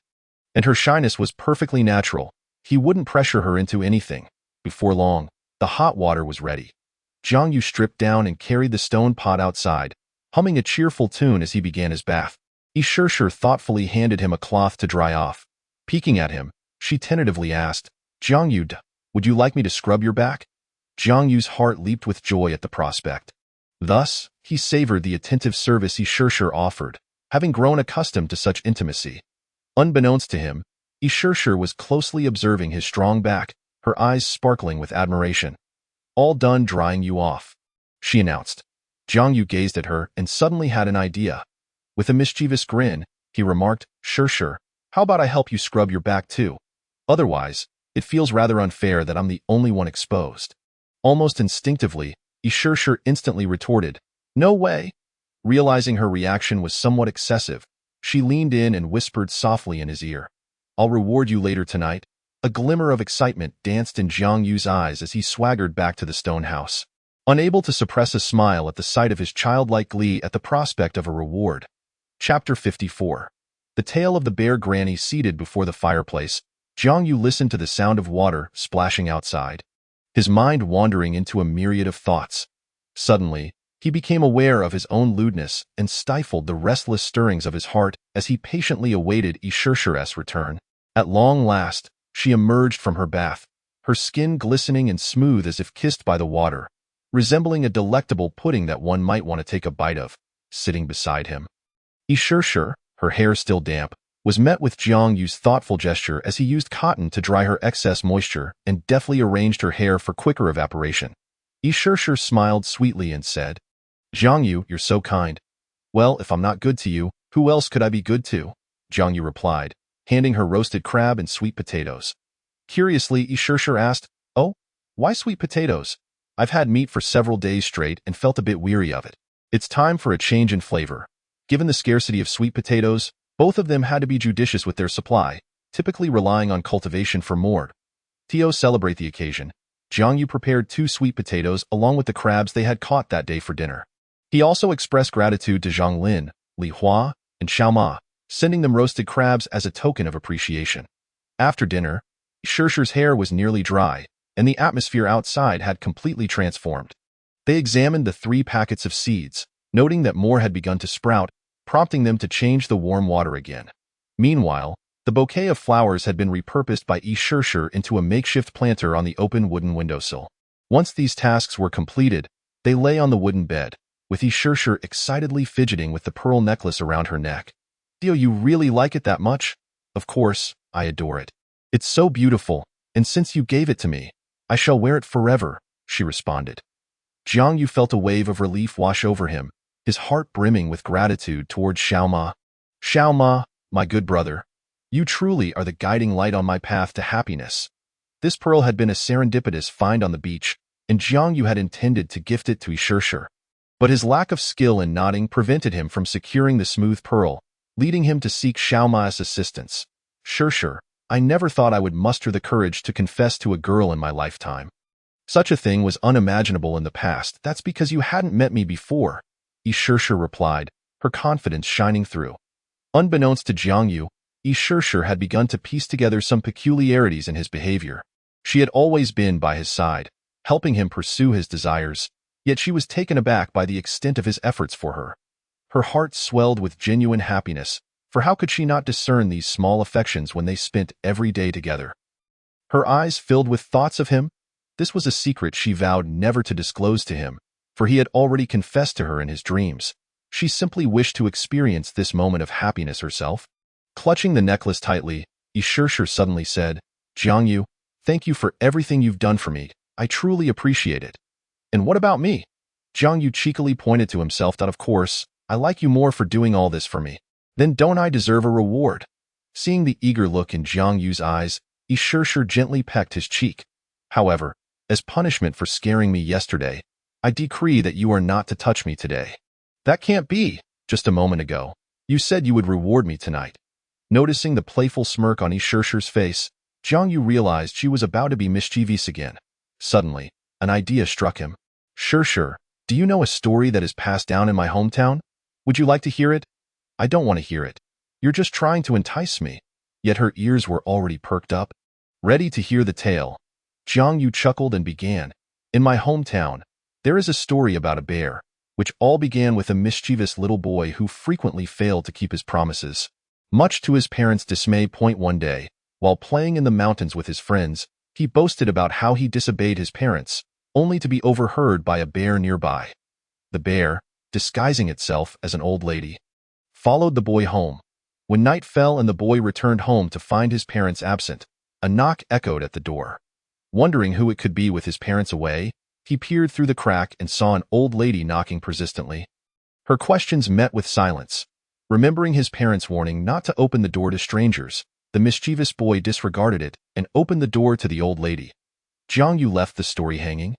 Speaker 2: And her shyness was perfectly natural. He wouldn't pressure her into anything. Before long, the hot water was ready. Jiang Yu stripped down and carried the stone pot outside, humming a cheerful tune as he began his bath. Yi Shishir thoughtfully handed him a cloth to dry off. Peeking at him, she tentatively asked, Jiang Yu, would you like me to scrub your back? Jiang Yu's heart leaped with joy at the prospect. Thus, he savored the attentive service Yi Shishir offered, having grown accustomed to such intimacy. Unbeknownst to him, Yi Shishir was closely observing his strong back, her eyes sparkling with admiration. All done drying you off, she announced. Jiang Yu gazed at her and suddenly had an idea. With a mischievous grin, he remarked, Shishir, how about I help you scrub your back too? Otherwise, it feels rather unfair that I'm the only one exposed. Almost instinctively, Yi Shishir instantly retorted, no way. Realizing her reaction was somewhat excessive, she leaned in and whispered softly in his ear, I'll reward you later tonight. A glimmer of excitement danced in Jiang Yu's eyes as he swaggered back to the stone house, unable to suppress a smile at the sight of his childlike glee at the prospect of a reward. Chapter 54. The tale of the bear granny seated before the fireplace. Jiang Yu listened to the sound of water splashing outside, his mind wandering into a myriad of thoughts. Suddenly, he became aware of his own lewdness and stifled the restless stirrings of his heart as he patiently awaited Yi Shishir's return. At long last, she emerged from her bath, her skin glistening and smooth as if kissed by the water, resembling a delectable pudding that one might want to take a bite of. Sitting beside him, Yi Shishir, her hair still damp, was met with Jiang Yu's thoughtful gesture as he used cotton to dry her excess moisture and deftly arranged her hair for quicker evaporation. Yi Shishir smiled sweetly and said, Jiang Yu, you're so kind. Well, if I'm not good to you, who else could I be good to? Jiang Yu replied, handing her roasted crab and sweet potatoes. Curiously, Yi Shishir asked, oh, why sweet potatoes? I've had meat for several days straight and felt a bit weary of it. It's time for a change in flavor. Given the scarcity of sweet potatoes, both of them had to be judicious with their supply, typically relying on cultivation for more. To celebrate the occasion, Jiang Yu prepared 2 sweet potatoes along with the crabs they had caught that day for dinner. He also expressed gratitude to Zhang Lin, Li Hua, and Xiao Ma, sending them roasted crabs as a token of appreciation. After dinner, Shirshir's hair was nearly dry, and the atmosphere outside had completely transformed. They examined the 3 packets of seeds, noting that more had begun to sprout, prompting them to change the warm water again. Meanwhile, the bouquet of flowers had been repurposed by Shirshir into a makeshift planter on the open wooden windowsill. Once these tasks were completed, they lay on the wooden bed, with Shirshir excitedly fidgeting with the pearl necklace around her neck. "Do you really like it that much?" "Of course, I adore it. It's so beautiful, and since you gave it to me, I shall wear it forever," she responded. Jiang Yu felt a wave of relief wash over him, his heart brimming with gratitude towards Xiao Ma. "Xiao Ma, my good brother, you truly are the guiding light on my path to happiness." This pearl had been a serendipitous find on the beach, and Jiang Yu had intended to gift it to Shirshir. But his lack of skill in knotting prevented him from securing the smooth pearl, leading him to seek Xiao Ma's assistance. "Shirshir, I never thought I would muster the courage to confess to a girl in my lifetime. Such a thing was unimaginable in the past. That's because you hadn't met me before," Shirshir replied, her confidence shining through. Unbeknownst to Jiang Yu, Shirshir had begun to piece together some peculiarities in his behavior. She had always been by his side, helping him pursue his desires, yet she was taken aback by the extent of his efforts for her. Her heart swelled with genuine happiness, for how could she not discern these small affections when they spent every day together? Her eyes filled with thoughts of him. This was a secret she vowed never to disclose to him, for he had already confessed to her in his dreams. She simply wished to experience this moment of happiness herself. Clutching the necklace tightly, Shirshir suddenly said, "Jiang Yu, thank you for everything you've done for me. I truly appreciate it." "And what about me?" Jiang Yu cheekily pointed to himself. "That of course, I like you more for doing all this for me. Then don't I deserve a reward?" Seeing the eager look in Jiang Yu's eyes, Shirshir gently pecked his cheek. "However, as punishment for scaring me yesterday, I decree that you are not to touch me today." "That can't be. Just a moment ago, you said you would reward me tonight." Noticing the playful smirk on Shirshir's face, Jiang Yu realized she was about to be mischievous again. Suddenly, an idea struck him. "Shirshir, do you know a story that is passed down in my hometown? Would you like to hear it?" "I don't want to hear it. You're just trying to entice me." Yet her ears were already perked up, ready to hear the tale. Jiang Yu chuckled and began, "In my hometown, there is a story about a bear, which all began with a mischievous little boy who frequently failed to keep his promises. Much to his parents' dismay, one day, while playing in the mountains with his friends, he boasted about how he disobeyed his parents, only to be overheard by a bear nearby. The bear, disguising itself as an old lady, followed the boy home. When night fell and the boy returned home to find his parents absent, a knock echoed at the door. Wondering who it could be with his parents away, he peered through the crack and saw an old lady knocking persistently. Her questions met with silence. Remembering his parents' warning not to open the door to strangers, the mischievous boy disregarded it and opened the door to the old lady. Jiang Yu left the story hanging.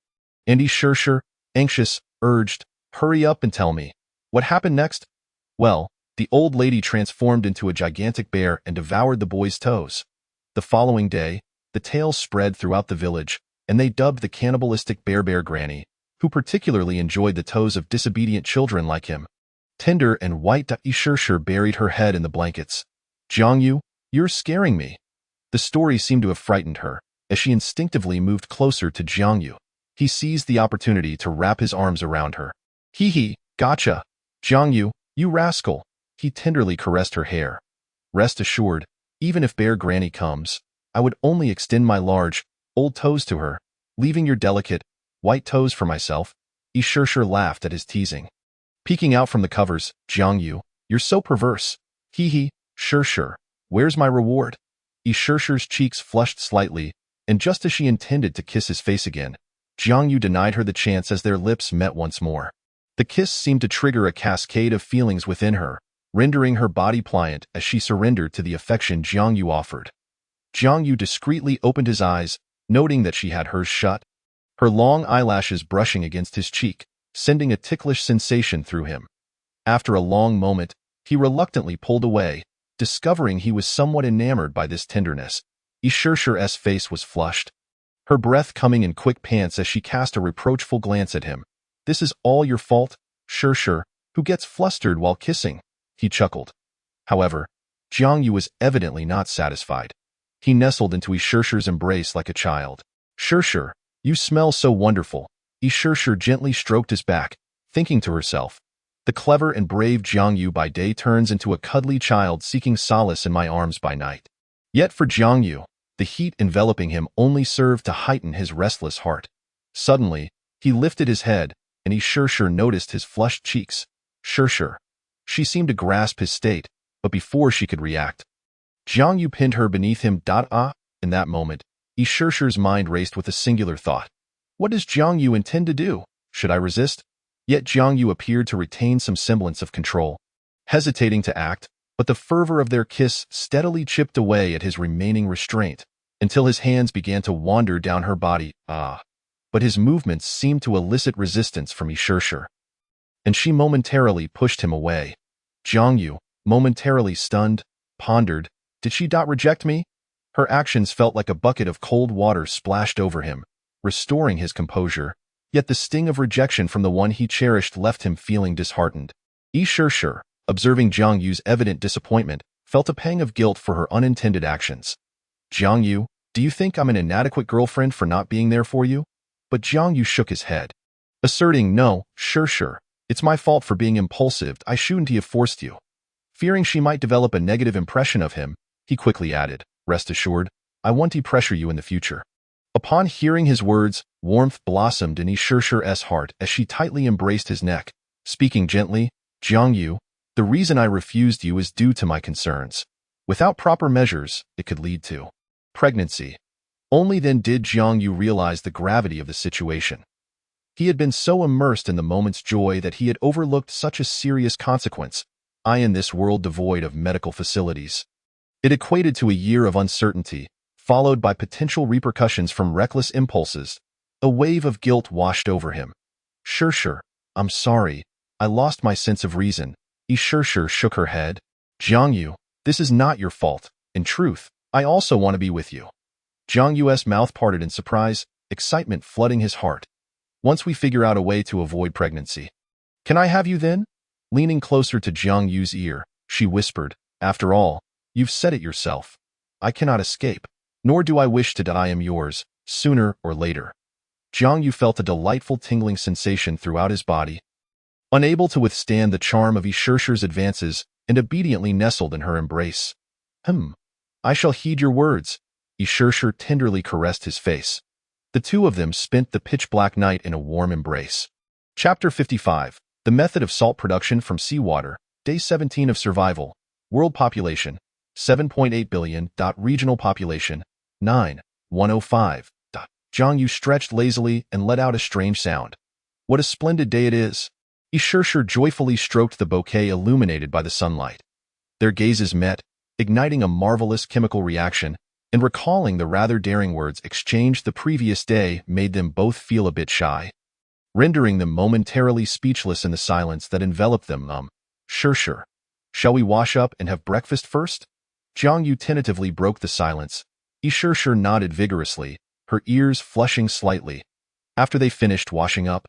Speaker 2: And Shirshir, anxious, urged, "Hurry up and tell me. What happened next?" "Well, the old lady transformed into a gigantic bear and devoured the boy's toes." The following day, the tale spread throughout the village, and they dubbed the cannibalistic bear Granny, who particularly enjoyed the toes of disobedient children like him. Tender and white, Shirshir buried her head in the blankets. "Jiang Yu, you're scaring me." The story seemed to have frightened her, as she instinctively moved closer to Jiang Yu. He seized the opportunity to wrap his arms around her. "Hee, gotcha. Jiang Yu, you rascal." He tenderly caressed her hair. "Rest assured, even if Bear Granny comes, I would only extend my large, old toes to her, leaving your delicate, white toes for myself." Shirshir laughed at his teasing. Peeking out from the covers, "Jiang Yu, you're so perverse." Shirshir, where's my reward?" Shirshir's cheeks flushed slightly, and just as she intended to kiss his face again, Jiang Yu denied her the chance as their lips met once more. The kiss seemed to trigger a cascade of feelings within her, rendering her body pliant as she surrendered to the affection Jiang Yu offered. Jiang Yu discreetly opened his eyes, noting that she had hers shut, her long eyelashes brushing against his cheek, sending a ticklish sensation through him. After a long moment, he reluctantly pulled away, discovering he was somewhat enamored by this tenderness. Shirshir's face was flushed. her breath coming in quick pants as she cast a reproachful glance at him. "This is all your fault, Sure, who gets flustered while kissing," he chuckled. However, Jiang Yu was evidently not satisfied. He nestled into Shure's embrace like a child. "Sure, you smell so wonderful." Shure gently stroked his back, thinking to herself, "The clever and brave Jiang Yu by day turns into a cuddly child seeking solace in my arms by night." Yet for Jiang Yu, the heat enveloping him only served to heighten his restless heart. Suddenly, he lifted his head, and Shure noticed his flushed cheeks. Sure. She seemed to grasp his state, but before she could react, Jiang Yu pinned her beneath him. In that moment, Shure's mind raced with a singular thought. What does Jiang Yu intend to do? Should I resist? Yet Jiang Yu appeared to retain some semblance of control, hesitating to act, but the fervor of their kiss steadily chipped away at his remaining restraint, until his hands began to wander down her body. But his movements seemed to elicit resistance from Shure, and she momentarily pushed him away. Jiang Yu, momentarily stunned, pondered, did she reject me? Her actions felt like a bucket of cold water splashed over him, restoring his composure, yet the sting of rejection from the one he cherished left him feeling disheartened. Shure, observing Jiang Yu's evident disappointment, felt a pang of guilt for her unintended actions. "Jiang Yu, do you think I'm an inadequate girlfriend for not being there for you?" But Jiang Yu shook his head, asserting, "No, Shure, it's my fault for being impulsive. I shouldn't have forced you." Fearing she might develop a negative impression of him, he quickly added, "Rest assured, I won't pressure you in the future." Upon hearing his words, warmth blossomed in Shure's heart as she tightly embraced his neck, speaking gently, "Jiang Yu, the reason I refused you is due to my concerns. Without proper measures, it could lead to pregnancy." Only then did Jiang Yu realize the gravity of the situation. He had been so immersed in the moment's joy that he had overlooked such a serious consequence. In this world devoid of medical facilities, it equated to a year of uncertainty, followed by potential repercussions from reckless impulses. A wave of guilt washed over him. Sure, I'm sorry. I lost my sense of reason." Shure shook her head. "Jiang Yu, this is not your fault. In truth, I also want to be with you." Jiang Yu's mouth parted in surprise, excitement flooding his heart. "Once we figure out a way to avoid pregnancy, can I have you then?" Leaning closer to Jiang Yu's ear, she whispered, "After all, you've said it yourself. I cannot escape, nor do I wish to that I am yours, sooner or later." Jiang Yu felt a delightful tingling sensation throughout his body, unable to withstand the charm of Shure's advances, and obediently nestled in her embrace. I shall heed your words." Shure tenderly caressed his face. The two of them spent the pitch-black night in a warm embrace. Chapter 55. The Method of Salt Production from Seawater. Day 17 of Survival. World population, 7.8 billion. Regional population, 9,105. Jiang Yu stretched lazily and let out a strange sound. "What a splendid day it is." Shure joyfully stroked the bouquet illuminated by the sunlight. Their gazes met, igniting a marvelous chemical reaction, and recalling the rather daring words exchanged the previous day made them both feel a bit shy, rendering them momentarily speechless in the silence that enveloped them. Sure. Shall we wash up and have breakfast first?" Jiang Yu tentatively broke the silence. Shure nodded vigorously, her ears flushing slightly. After they finished washing up,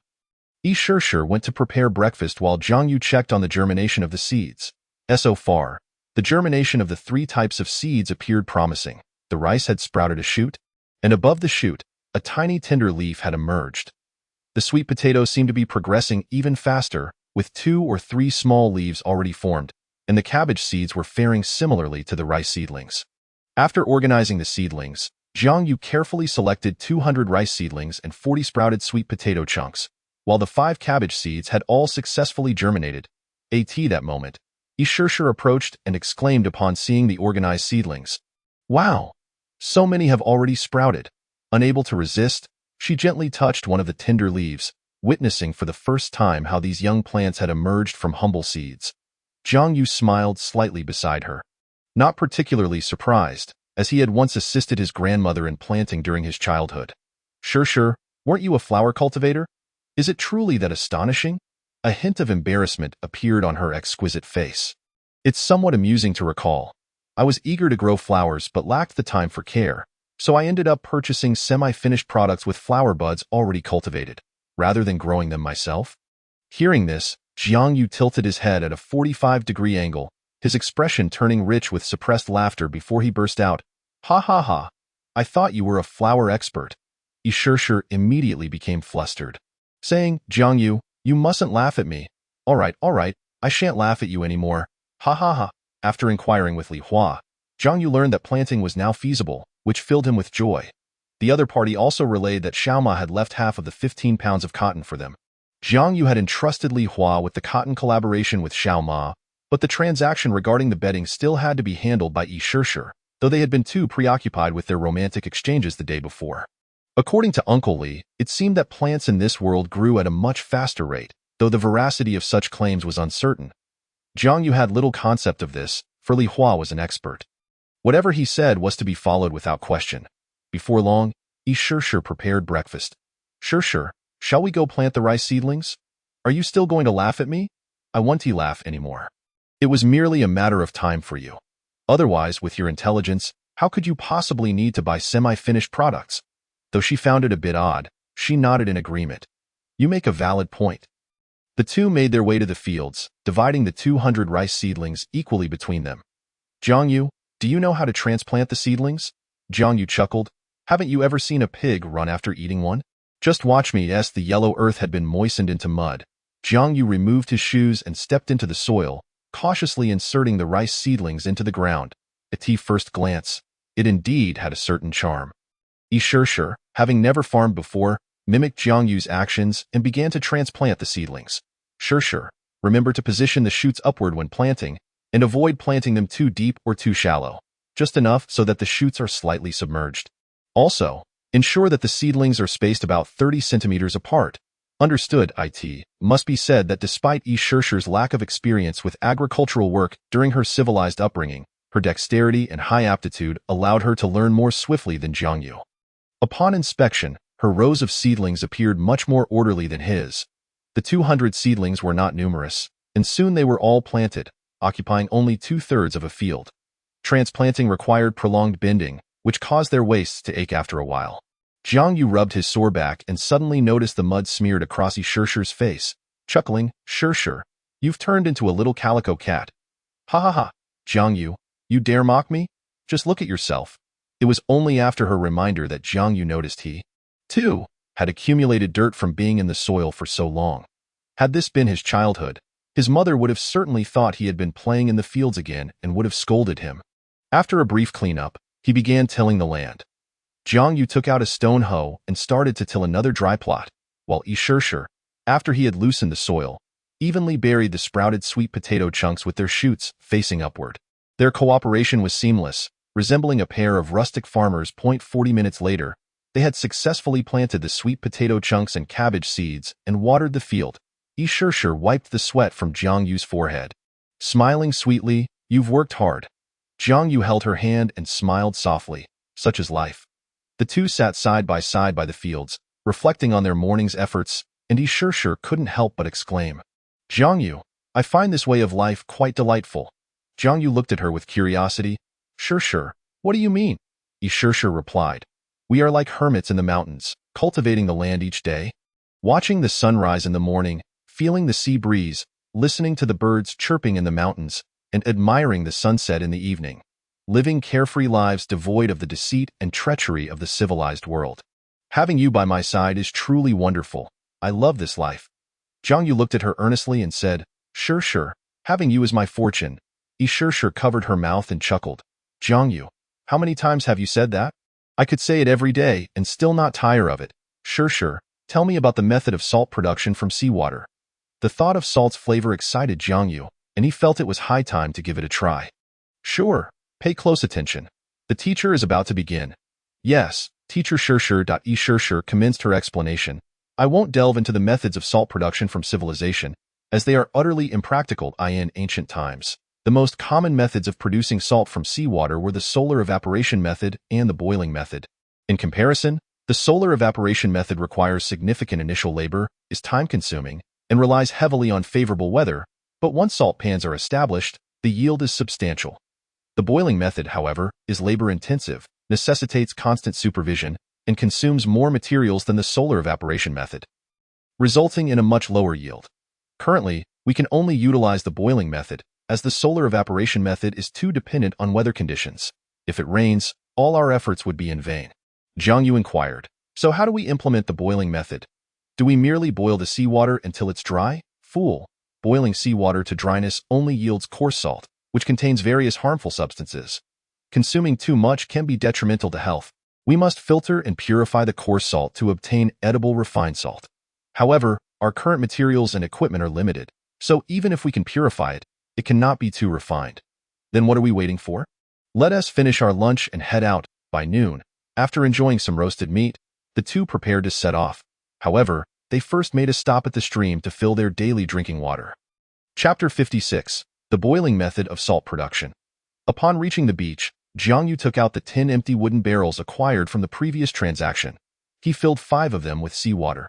Speaker 2: Shure went to prepare breakfast while Jiang Yu checked on the germination of the seeds. So far, the germination of the 3 types of seeds appeared promising. The rice had sprouted a shoot, and above the shoot, a tiny tender leaf had emerged. The sweet potato seemed to be progressing even faster, with 2 or 3 small leaves already formed, and the cabbage seeds were faring similarly to the rice seedlings. After organizing the seedlings, Jiang Yu carefully selected 200 rice seedlings and 40 sprouted sweet potato chunks, while the 5 cabbage seeds had all successfully germinated. That moment, Shure approached and exclaimed upon seeing the organized seedlings. "Wow! So many have already sprouted." Unable to resist, she gently touched one of the tender leaves, witnessing for the first time how these young plants had emerged from humble seeds. Jiang Yu smiled slightly beside her, not particularly surprised, as he had once assisted his grandmother in planting during his childhood. Sure, weren't you a flower cultivator? Is it truly that astonishing?" A hint of embarrassment appeared on her exquisite face. "It's somewhat amusing to recall. I was eager to grow flowers but lacked the time for care, So I ended up purchasing semi-finished products with flower buds already cultivated, rather than growing them myself. Hearing this, Jiang Yu tilted his head at a 45-degree angle, his expression turning rich with suppressed laughter before he burst out, "Ha ha ha! I thought you were a flower expert." Yi Shishir immediately became flustered, saying, "Jiang Yu, you mustn't laugh at me." All right, I shan't laugh at you anymore. Ha ha ha." After inquiring with Li Hua, Jiang Yu learned that planting was now feasible, which filled him with joy. The other party also relayed that Xiaoma had left half of the 15 pounds of cotton for them. Jiang Yu had entrusted Li Hua with the cotton collaboration with Xiaoma, but the transaction regarding the bedding still had to be handled by Yi Shishir, though they had been too preoccupied with their romantic exchanges the day before. According to Uncle Li, it seemed that plants in this world grew at a much faster rate, though the veracity of such claims was uncertain. Jiang Yu had little concept of this, for Li Hua was an expert. Whatever he said was to be followed without question. Before long, Yi Shishir prepared breakfast. "Shishir, shall we go plant the rice seedlings? Are you still going to laugh at me? I won't laugh anymore. It was merely a matter of time for you. Otherwise, with your intelligence, how could you possibly need to buy semi-finished products?" Though she found it a bit odd, she nodded in agreement. "You make a valid point." The two made their way to the fields, dividing the 200 rice seedlings equally between them. "Jiang Yu, do you know how to transplant the seedlings?" Jiang Yu chuckled. "Haven't you ever seen a pig run after eating one? Just watch me." As the yellow earth had been moistened into mud, Jiang Yu removed his shoes and stepped into the soil, cautiously inserting the rice seedlings into the ground. At first glance, it indeed had a certain charm. Yi Shishir, having never farmed before, mimicked Jiang Yu's actions and began to transplant the seedlings. "Shishir, remember to position the shoots upward when planting, and avoid planting them too deep or too shallow, just enough so that the shoots are slightly submerged. Also, ensure that the seedlings are spaced about 30 centimeters apart." Understood. It must be said that despite Yi Shishir's lack of experience with agricultural work during her civilized upbringing, her dexterity and high aptitude allowed her to learn more swiftly than Jiang Yu. Upon inspection, her rows of seedlings appeared much more orderly than his. The 200 seedlings were not numerous, and soon they were all planted, occupying only 2/3 of a field. Transplanting required prolonged bending, which caused their waists to ache after a while. Jiang Yu rubbed his sore back and suddenly noticed the mud smeared across Yi Shishir's face, chuckling, "Shishir, you've turned into a little calico cat." "Ha ha ha, Jiang Yu, you dare mock me? Just look at yourself." It was only after her reminder that Jiang Yu noticed he, too, had accumulated dirt from being in the soil for so long. Had this been his childhood, his mother would have certainly thought he had been playing in the fields again and would have scolded him. After a brief cleanup, he began tilling the land. Jiang Yu took out a stone hoe and started to till another dry plot, while Yi Shishir, after he had loosened the soil, evenly buried the sprouted sweet potato chunks with their shoots facing upward. Their cooperation was seamless, resembling a pair of rustic farmers. 40 minutes later, they had successfully planted the sweet potato chunks and cabbage seeds and watered the field. Yi Shishir wiped the sweat from Jiang Yu's forehead. Smiling sweetly, "You've worked hard." Jiang Yu held her hand and smiled softly. Such is life. The two sat side by the fields, reflecting on their morning's efforts, and Yi Shishir couldn't help but exclaim, "Jiang Yu, I find this way of life quite delightful." Jiang Yu looked at her with curiosity. "Shishir, what do you mean?" Yi Shishir replied, "We are like hermits in the mountains, cultivating the land each day, watching the sunrise in the morning, feeling the sea breeze, listening to the birds chirping in the mountains, and admiring the sunset in the evening, living carefree lives devoid of the deceit and treachery of the civilized world. Having you by my side is truly wonderful. I love this life." Jiang Yu looked at her earnestly and said, Shishir, having you is my fortune." Yi Shishir covered her mouth and chuckled. "Jiang Yu, how many times have you said that? I could say it every day and still not tire of it." "Shishir, tell me about the method of salt production from seawater." The thought of salt's flavor excited Jiang Yu, and he felt it was high time to give it a try. "Sure. Pay close attention. The teacher is about to begin." "Yes, teacher Shishir." Yi Shishir commenced her explanation. "I won't delve into the methods of salt production from civilization, as they are utterly impractical in ancient times. The most common methods of producing salt from seawater were the solar evaporation method and the boiling method. In comparison, the solar evaporation method requires significant initial labor, is time-consuming, and relies heavily on favorable weather, but once salt pans are established, the yield is substantial. The boiling method, however, is labor-intensive, necessitates constant supervision, and consumes more materials than the solar evaporation method, resulting in a much lower yield. Currently, we can only utilize the boiling method, as the solar evaporation method is too dependent on weather conditions. If it rains, all our efforts would be in vain. Jiang Yu inquired, so how do we implement the boiling method? Do we merely boil the seawater until it's dry? Fool! Boiling seawater to dryness only yields coarse salt, which contains various harmful substances. Consuming too much can be detrimental to health. We must filter and purify the coarse salt to obtain edible refined salt. However, our current materials and equipment are limited, so even if we can purify it, it cannot be too refined. Then what are we waiting for? Let us finish our lunch and head out. By noon, after enjoying some roasted meat, the two prepared to set off. However, they first made a stop at the stream to fill their daily drinking water. Chapter 56. The Boiling Method of Salt Production. Upon reaching the beach, Jiang Yu took out the 10 empty wooden barrels acquired from the previous transaction. He filled 5 of them with seawater,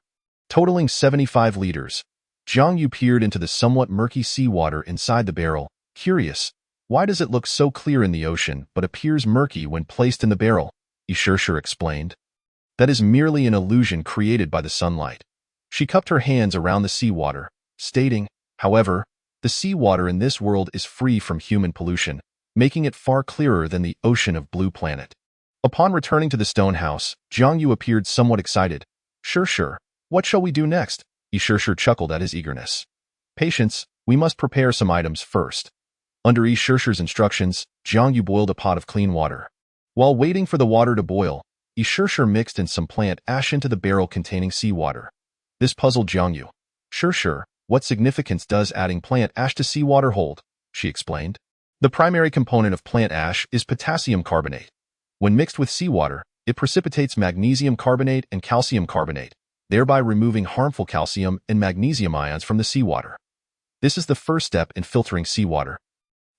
Speaker 2: totaling 75 liters. Jiang Yu peered into the somewhat murky seawater inside the barrel, curious. Why does it look so clear in the ocean but appears murky when placed in the barrel? Yishishir explained. That is merely an illusion created by the sunlight. She cupped her hands around the seawater, stating, however, the seawater in this world is free from human pollution, making it far clearer than the ocean of Blue Planet. Upon returning to the stone house, Jiang Yu appeared somewhat excited. Sure. What shall we do next? Yishishir chuckled at his eagerness. Patience, we must prepare some items first. Under Yishishir's instructions, Jiang Yu boiled a pot of clean water. While waiting for the water to boil, Yishishir mixed in some plant ash into the barrel containing seawater. This puzzled Jiang Yu. Sure, what significance does adding plant ash to seawater hold? She explained. The primary component of plant ash is potassium carbonate. When mixed with seawater, it precipitates magnesium carbonate and calcium carbonate, thereby removing harmful calcium and magnesium ions from the seawater. This is the first step in filtering seawater.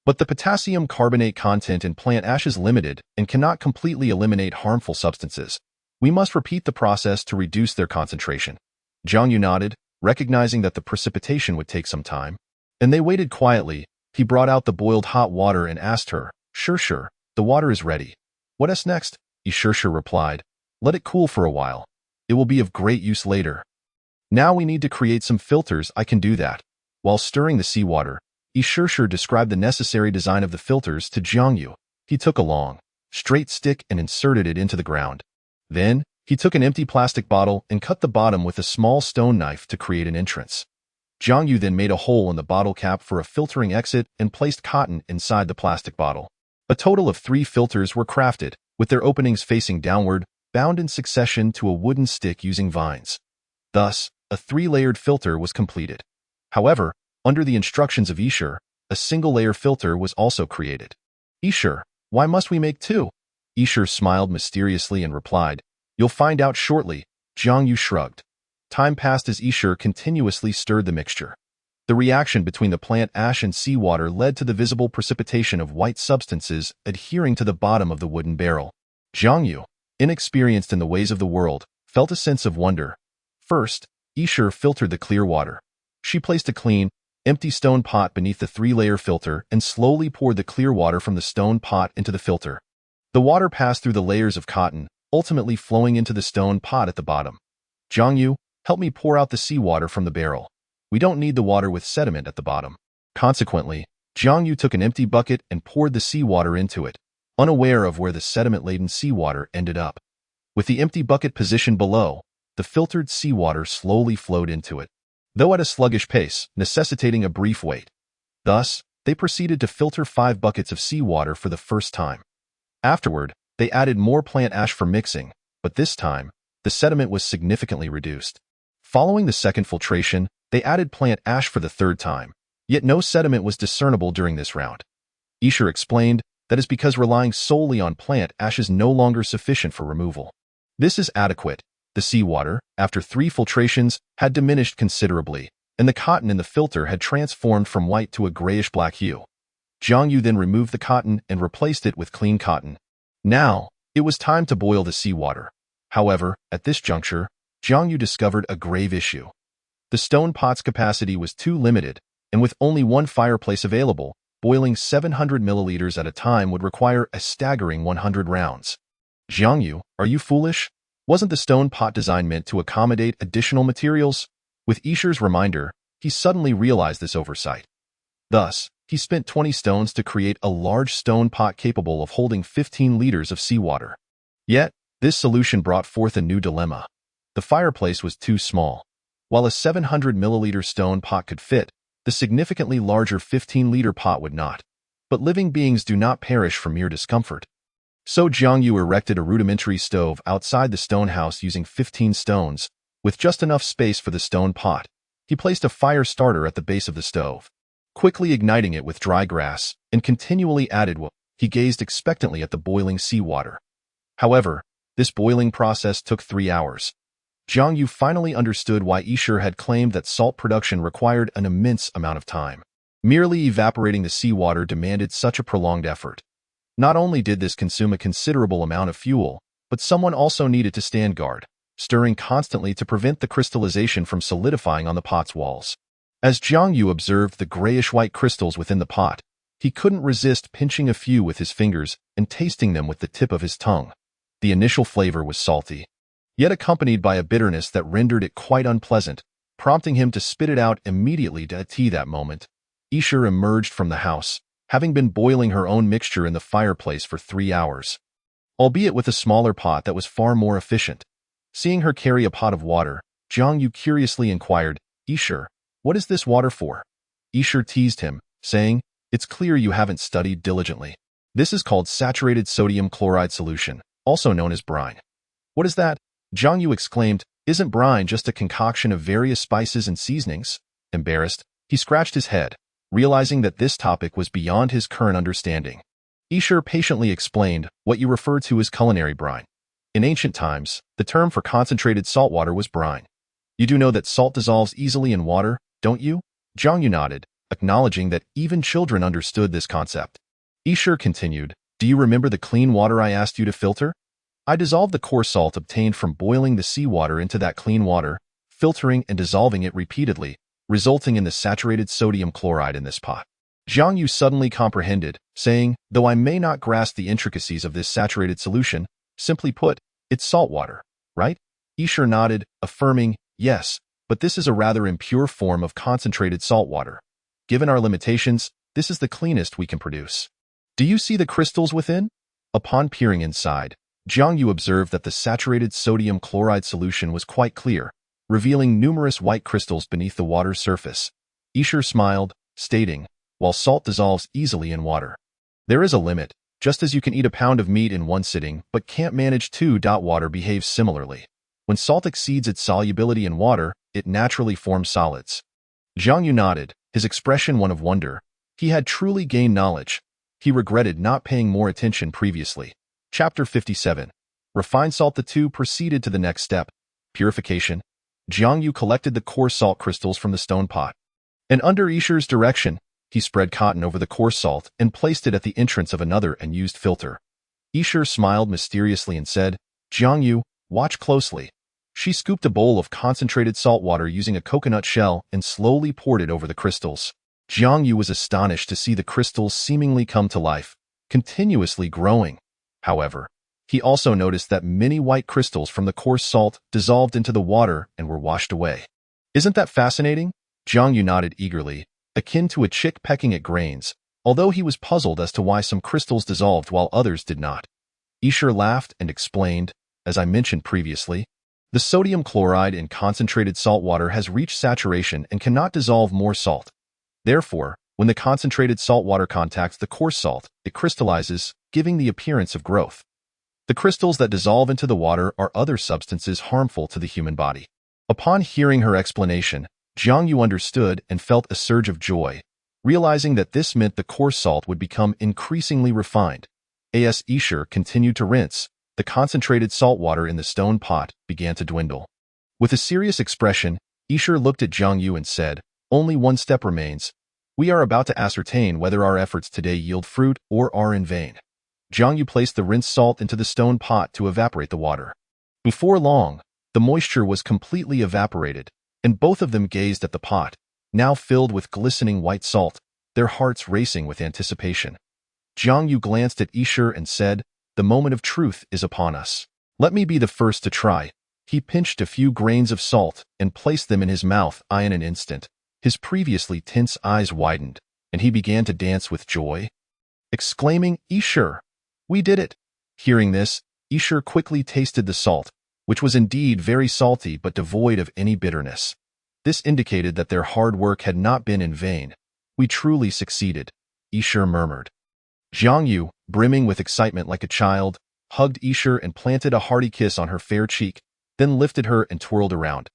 Speaker 2: But the potassium carbonate content in plant ash is limited and cannot completely eliminate harmful substances. We must repeat the process to reduce their concentration. Jiang Yu nodded, recognizing that the precipitation would take some time. And they waited quietly. He brought out the boiled hot water and asked her, Sure, the water is ready. What is next? Yishishir replied, let it cool for a while. It will be of great use later. Now we need to create some filters. I can do that. While stirring the seawater, Yishishir described the necessary design of the filters to Jiang Yu. He took a long, straight stick and inserted it into the ground. Then, he took an empty plastic bottle and cut the bottom with a small stone knife to create an entrance. Jiang Yu then made a hole in the bottle cap for a filtering exit and placed cotton inside the plastic bottle. A total of 3 filters were crafted, with their openings facing downward, bound in succession to a wooden stick using vines. Thus, a 3-layered filter was completed. However, under the instructions of Yishishir, a single-layer filter was also created. Yishishir, why must we make 2? Yishishir smiled mysteriously and replied, you'll find out shortly. Jiang Yu shrugged. Time passed as Yishishir continuously stirred the mixture. The reaction between the plant ash and seawater led to the visible precipitation of white substances adhering to the bottom of the wooden barrel. Jiang Yu, inexperienced in the ways of the world, felt a sense of wonder. First, Yishishir filtered the clear water. She placed a clean, empty stone pot beneath the 3-layer filter and slowly poured the clear water from the stone pot into the filter. The water passed through the layers of cotton, ultimately flowing into the stone pot at the bottom. Jiang Yu, help me pour out the seawater from the barrel. We don't need the water with sediment at the bottom. Consequently, Jiang Yu took an empty bucket and poured the seawater into it, unaware of where the sediment-laden seawater ended up. With the empty bucket positioned below, the filtered seawater slowly flowed into it, though at a sluggish pace, necessitating a brief wait. Thus, they proceeded to filter 5 buckets of seawater for the first time. Afterward, they added more plant ash for mixing, but this time, the sediment was significantly reduced. Following the second filtration, they added plant ash for the 3rd time, yet no sediment was discernible during this round. Yishishir explained that is because relying solely on plant ash is no longer sufficient for removal. This is adequate. The seawater, after 3 filtrations, had diminished considerably, and the cotton in the filter had transformed from white to a grayish-black hue. Jiang Yu then removed the cotton and replaced it with clean cotton. Now, it was time to boil the seawater. However, at this juncture, Jiang Yu discovered a grave issue. The stone pot's capacity was too limited, and with only 1 fireplace available, boiling 700 milliliters at a time would require a staggering 100 rounds. Jiang Yu, are you foolish? Wasn't the stone pot design meant to accommodate additional materials? With Isher's reminder, he suddenly realized this oversight. Thus, he spent 20 stones to create a large stone pot capable of holding 15 liters of seawater. Yet, this solution brought forth a new dilemma. The fireplace was too small. While a 700-milliliter stone pot could fit, the significantly larger 15-liter pot would not. But living beings do not perish from mere discomfort. So Jiang Yu erected a rudimentary stove outside the stone house using 15 stones, with just enough space for the stone pot. He placed a fire starter at the base of the stove, quickly igniting it with dry grass, and continually added wood. He gazed expectantly at the boiling seawater. However, this boiling process took 3 hours. Jiang Yu finally understood why Isher had claimed that salt production required an immense amount of time. Merely evaporating the seawater demanded such a prolonged effort. Not only did this consume a considerable amount of fuel, but someone also needed to stand guard, stirring constantly to prevent the crystallization from solidifying on the pot's walls. As Jiang Yu observed the grayish-white crystals within the pot, he couldn't resist pinching a few with his fingers and tasting them with the tip of his tongue. The initial flavor was salty, yet accompanied by a bitterness that rendered it quite unpleasant, prompting him to spit it out immediately to tea that moment. Isher emerged from the house, having been boiling her own mixture in the fireplace for 3 hours, albeit with a smaller pot that was far more efficient. Seeing her carry a pot of water, Jiang Yu curiously inquired, "Isher, what is this water for?" Isher teased him, saying, "It's clear you haven't studied diligently. This is called saturated sodium chloride solution, also known as brine." "What is that?" Jiang Yu exclaimed. "Isn't brine just a concoction of various spices and seasonings?" Embarrassed, he scratched his head, realizing that this topic was beyond his current understanding. Isher patiently explained, "What you refer to as culinary brine. In ancient times, the term for concentrated salt water was brine. You do know that salt dissolves easily in water, don't you?" Jiang Yu nodded, acknowledging that even children understood this concept. Isher continued, "Do you remember the clean water I asked you to filter? I dissolved the coarse salt obtained from boiling the seawater into that clean water, filtering and dissolving it repeatedly, resulting in the saturated sodium chloride in this pot." Jiang Yu suddenly comprehended, saying, "Though I may not grasp the intricacies of this saturated solution, simply put, it's salt water, right?" Isher nodded, affirming, "Yes, but this is a rather impure form of concentrated salt water. Given our limitations, this is the cleanest we can produce. Do you see the crystals within?" Upon peering inside, Jiang Yu observed that the saturated sodium chloride solution was quite clear, revealing numerous white crystals beneath the water's surface. Isher smiled, stating, "While salt dissolves easily in water, there is a limit, just as you can eat a pound of meat in one sitting but can't manage two. Water behaves similarly. When salt exceeds its solubility in water, it naturally forms solids." Jiang Yu nodded, his expression one of wonder. He had truly gained knowledge. He regretted not paying more attention previously. Chapter 57. Refined salt. The two proceeded to the next step, purification. Jiang Yu collected the coarse salt crystals from the stone pot, and under Isher's direction, he spread cotton over the coarse salt and placed it at the entrance of another unused filter. Isher smiled mysteriously and said, "Jiang Yu, watch closely." She scooped a bowl of concentrated salt water using a coconut shell and slowly poured it over the crystals. Jiang Yu was astonished to see the crystals seemingly come to life, continuously growing. However, he also noticed that many white crystals from the coarse salt dissolved into the water and were washed away. "Isn't that fascinating?" Jiang Yu nodded eagerly, akin to a chick pecking at grains, although he was puzzled as to why some crystals dissolved while others did not. Isher laughed and explained, "As I mentioned previously, the sodium chloride in concentrated salt water has reached saturation and cannot dissolve more salt. Therefore, when the concentrated salt water contacts the coarse salt, it crystallizes, giving the appearance of growth. The crystals that dissolve into the water are other substances harmful to the human body." Upon hearing her explanation, Jiang Yu understood and felt a surge of joy, realizing that this meant the coarse salt would become increasingly refined. As Isher continued to rinse, the concentrated salt water in the stone pot began to dwindle. With a serious expression, Isher looked at Jiang Yu and said, "Only one step remains. We are about to ascertain whether our efforts today yield fruit or are in vain." Jiang Yu placed the rinsed salt into the stone pot to evaporate the water. Before long, the moisture was completely evaporated, and both of them gazed at the pot, now filled with glistening white salt, their hearts racing with anticipation. Jiang Yu glanced at Isher and said, the moment of truth is upon us. Let me be the first to try. He pinched a few grains of salt and placed them in his mouth. In an instant, his previously tense eyes widened, and he began to dance with joy, exclaiming, "Ishur, we did it!" Hearing this, Ishur quickly tasted the salt, which was indeed very salty but devoid of any bitterness. This indicated that their hard work had not been in vain. "We truly succeeded," Ishur murmured. Jiang Yu, brimming with excitement like a child, hugged Ishur and planted a hearty kiss on her fair cheek, then lifted her and twirled around.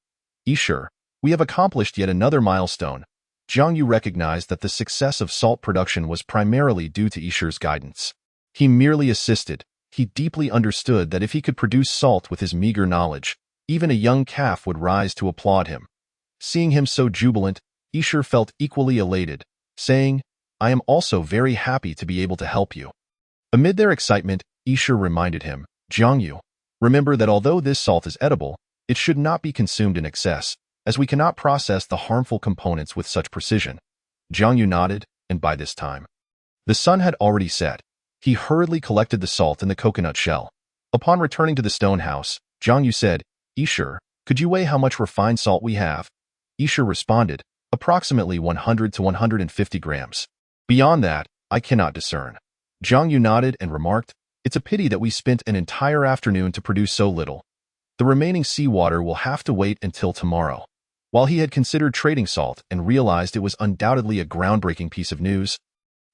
Speaker 2: "Ishur, we have accomplished yet another milestone." Jiang Yu recognized that the success of salt production was primarily due to Ishur's guidance. He merely assisted. He deeply understood that if he could produce salt with his meager knowledge, even a young calf would rise to applaud him. Seeing him so jubilant, Ishur felt equally elated, saying, "I am also very happy to be able to help you." Amid their excitement, Ishur reminded him, "Jiang Yu, remember that although this salt is edible, it should not be consumed in excess, as we cannot process the harmful components with such precision." Jiang Yu nodded, and by this time, the sun had already set. He hurriedly collected the salt in the coconut shell. Upon returning to the stone house, Jiang Yu said, "Ishur, could you weigh how much refined salt we have?" Ishur responded, "Approximately 100 to 150 grams. Beyond that, I cannot discern." Jiang Yu nodded and remarked, "It's a pity that we spent an entire afternoon to produce so little. The remaining seawater will have to wait until tomorrow." While he had considered trading salt and realized it was undoubtedly a groundbreaking piece of news,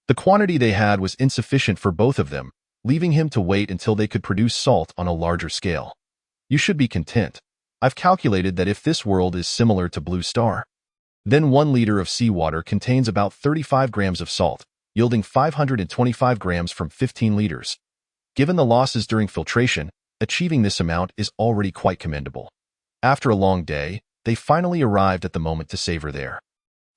Speaker 2: the quantity they had was insufficient for both of them, leaving him to wait until they could produce salt on a larger scale. "You should be content. I've calculated that if this world is similar to Blue Star, then 1 liter of seawater contains about 35 grams of salt, yielding 525 grams from 15 liters. Given the losses during filtration, achieving this amount is already quite commendable." After a long day, they finally arrived at the moment to savor their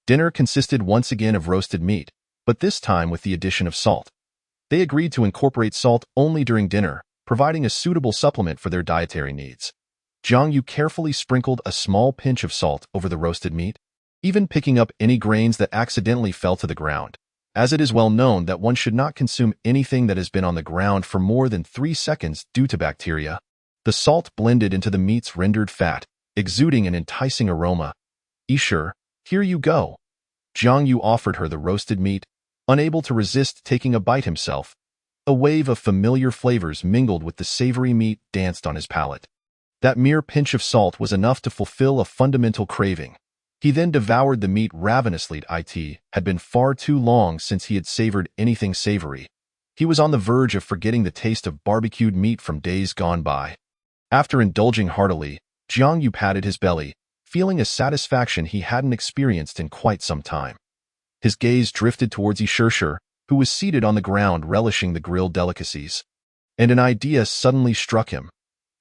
Speaker 2: dinner consisted once again of roasted meat, but this time with the addition of salt. They agreed to incorporate salt only during dinner, providing a suitable supplement for their dietary needs. Jiang Yu carefully sprinkled a small pinch of salt over the roasted meat, even picking up any grains that accidentally fell to the ground, as it is well known that one should not consume anything that has been on the ground for more than 3 seconds due to bacteria. The salt blended into the meat's rendered fat, exuding an enticing aroma. "Ishur, here you go." Jiang Yu offered her the roasted meat, unable to resist taking a bite himself. A wave of familiar flavors mingled with the savory meat danced on his palate. That mere pinch of salt was enough to fulfill a fundamental craving. He then devoured the meat ravenously. It had been far too long since he had savored anything savory. He was on the verge of forgetting the taste of barbecued meat from days gone by. After indulging heartily, Jiang Yu patted his belly, feeling a satisfaction he hadn't experienced in quite some time. His gaze drifted towards Ishur, who was seated on the ground relishing the grilled delicacies. And an idea suddenly struck him.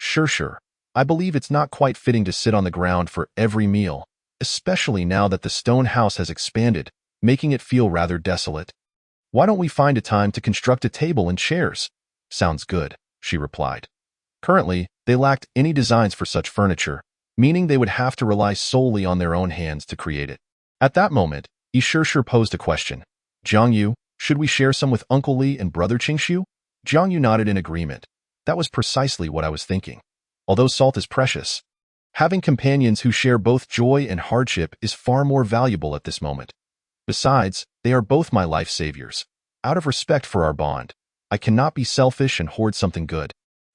Speaker 2: "Ishur, I believe it's not quite fitting to sit on the ground for every meal, especially now that the stone house has expanded, making it feel rather desolate. Why don't we find a time to construct a table and chairs?" "Sounds good," she replied. Currently, they lacked any designs for such furniture, meaning they would have to rely solely on their own hands to create it. At that moment, Ishur posed a question. "Jiang Yu, should we share some with Uncle Li and Brother Qingshu?" Jiang Yu nodded in agreement. "That was precisely what I was thinking. Although salt is precious, having companions who share both joy and hardship is far more valuable at this moment. Besides, they are both my life saviors. Out of respect for our bond, I cannot be selfish and hoard something good."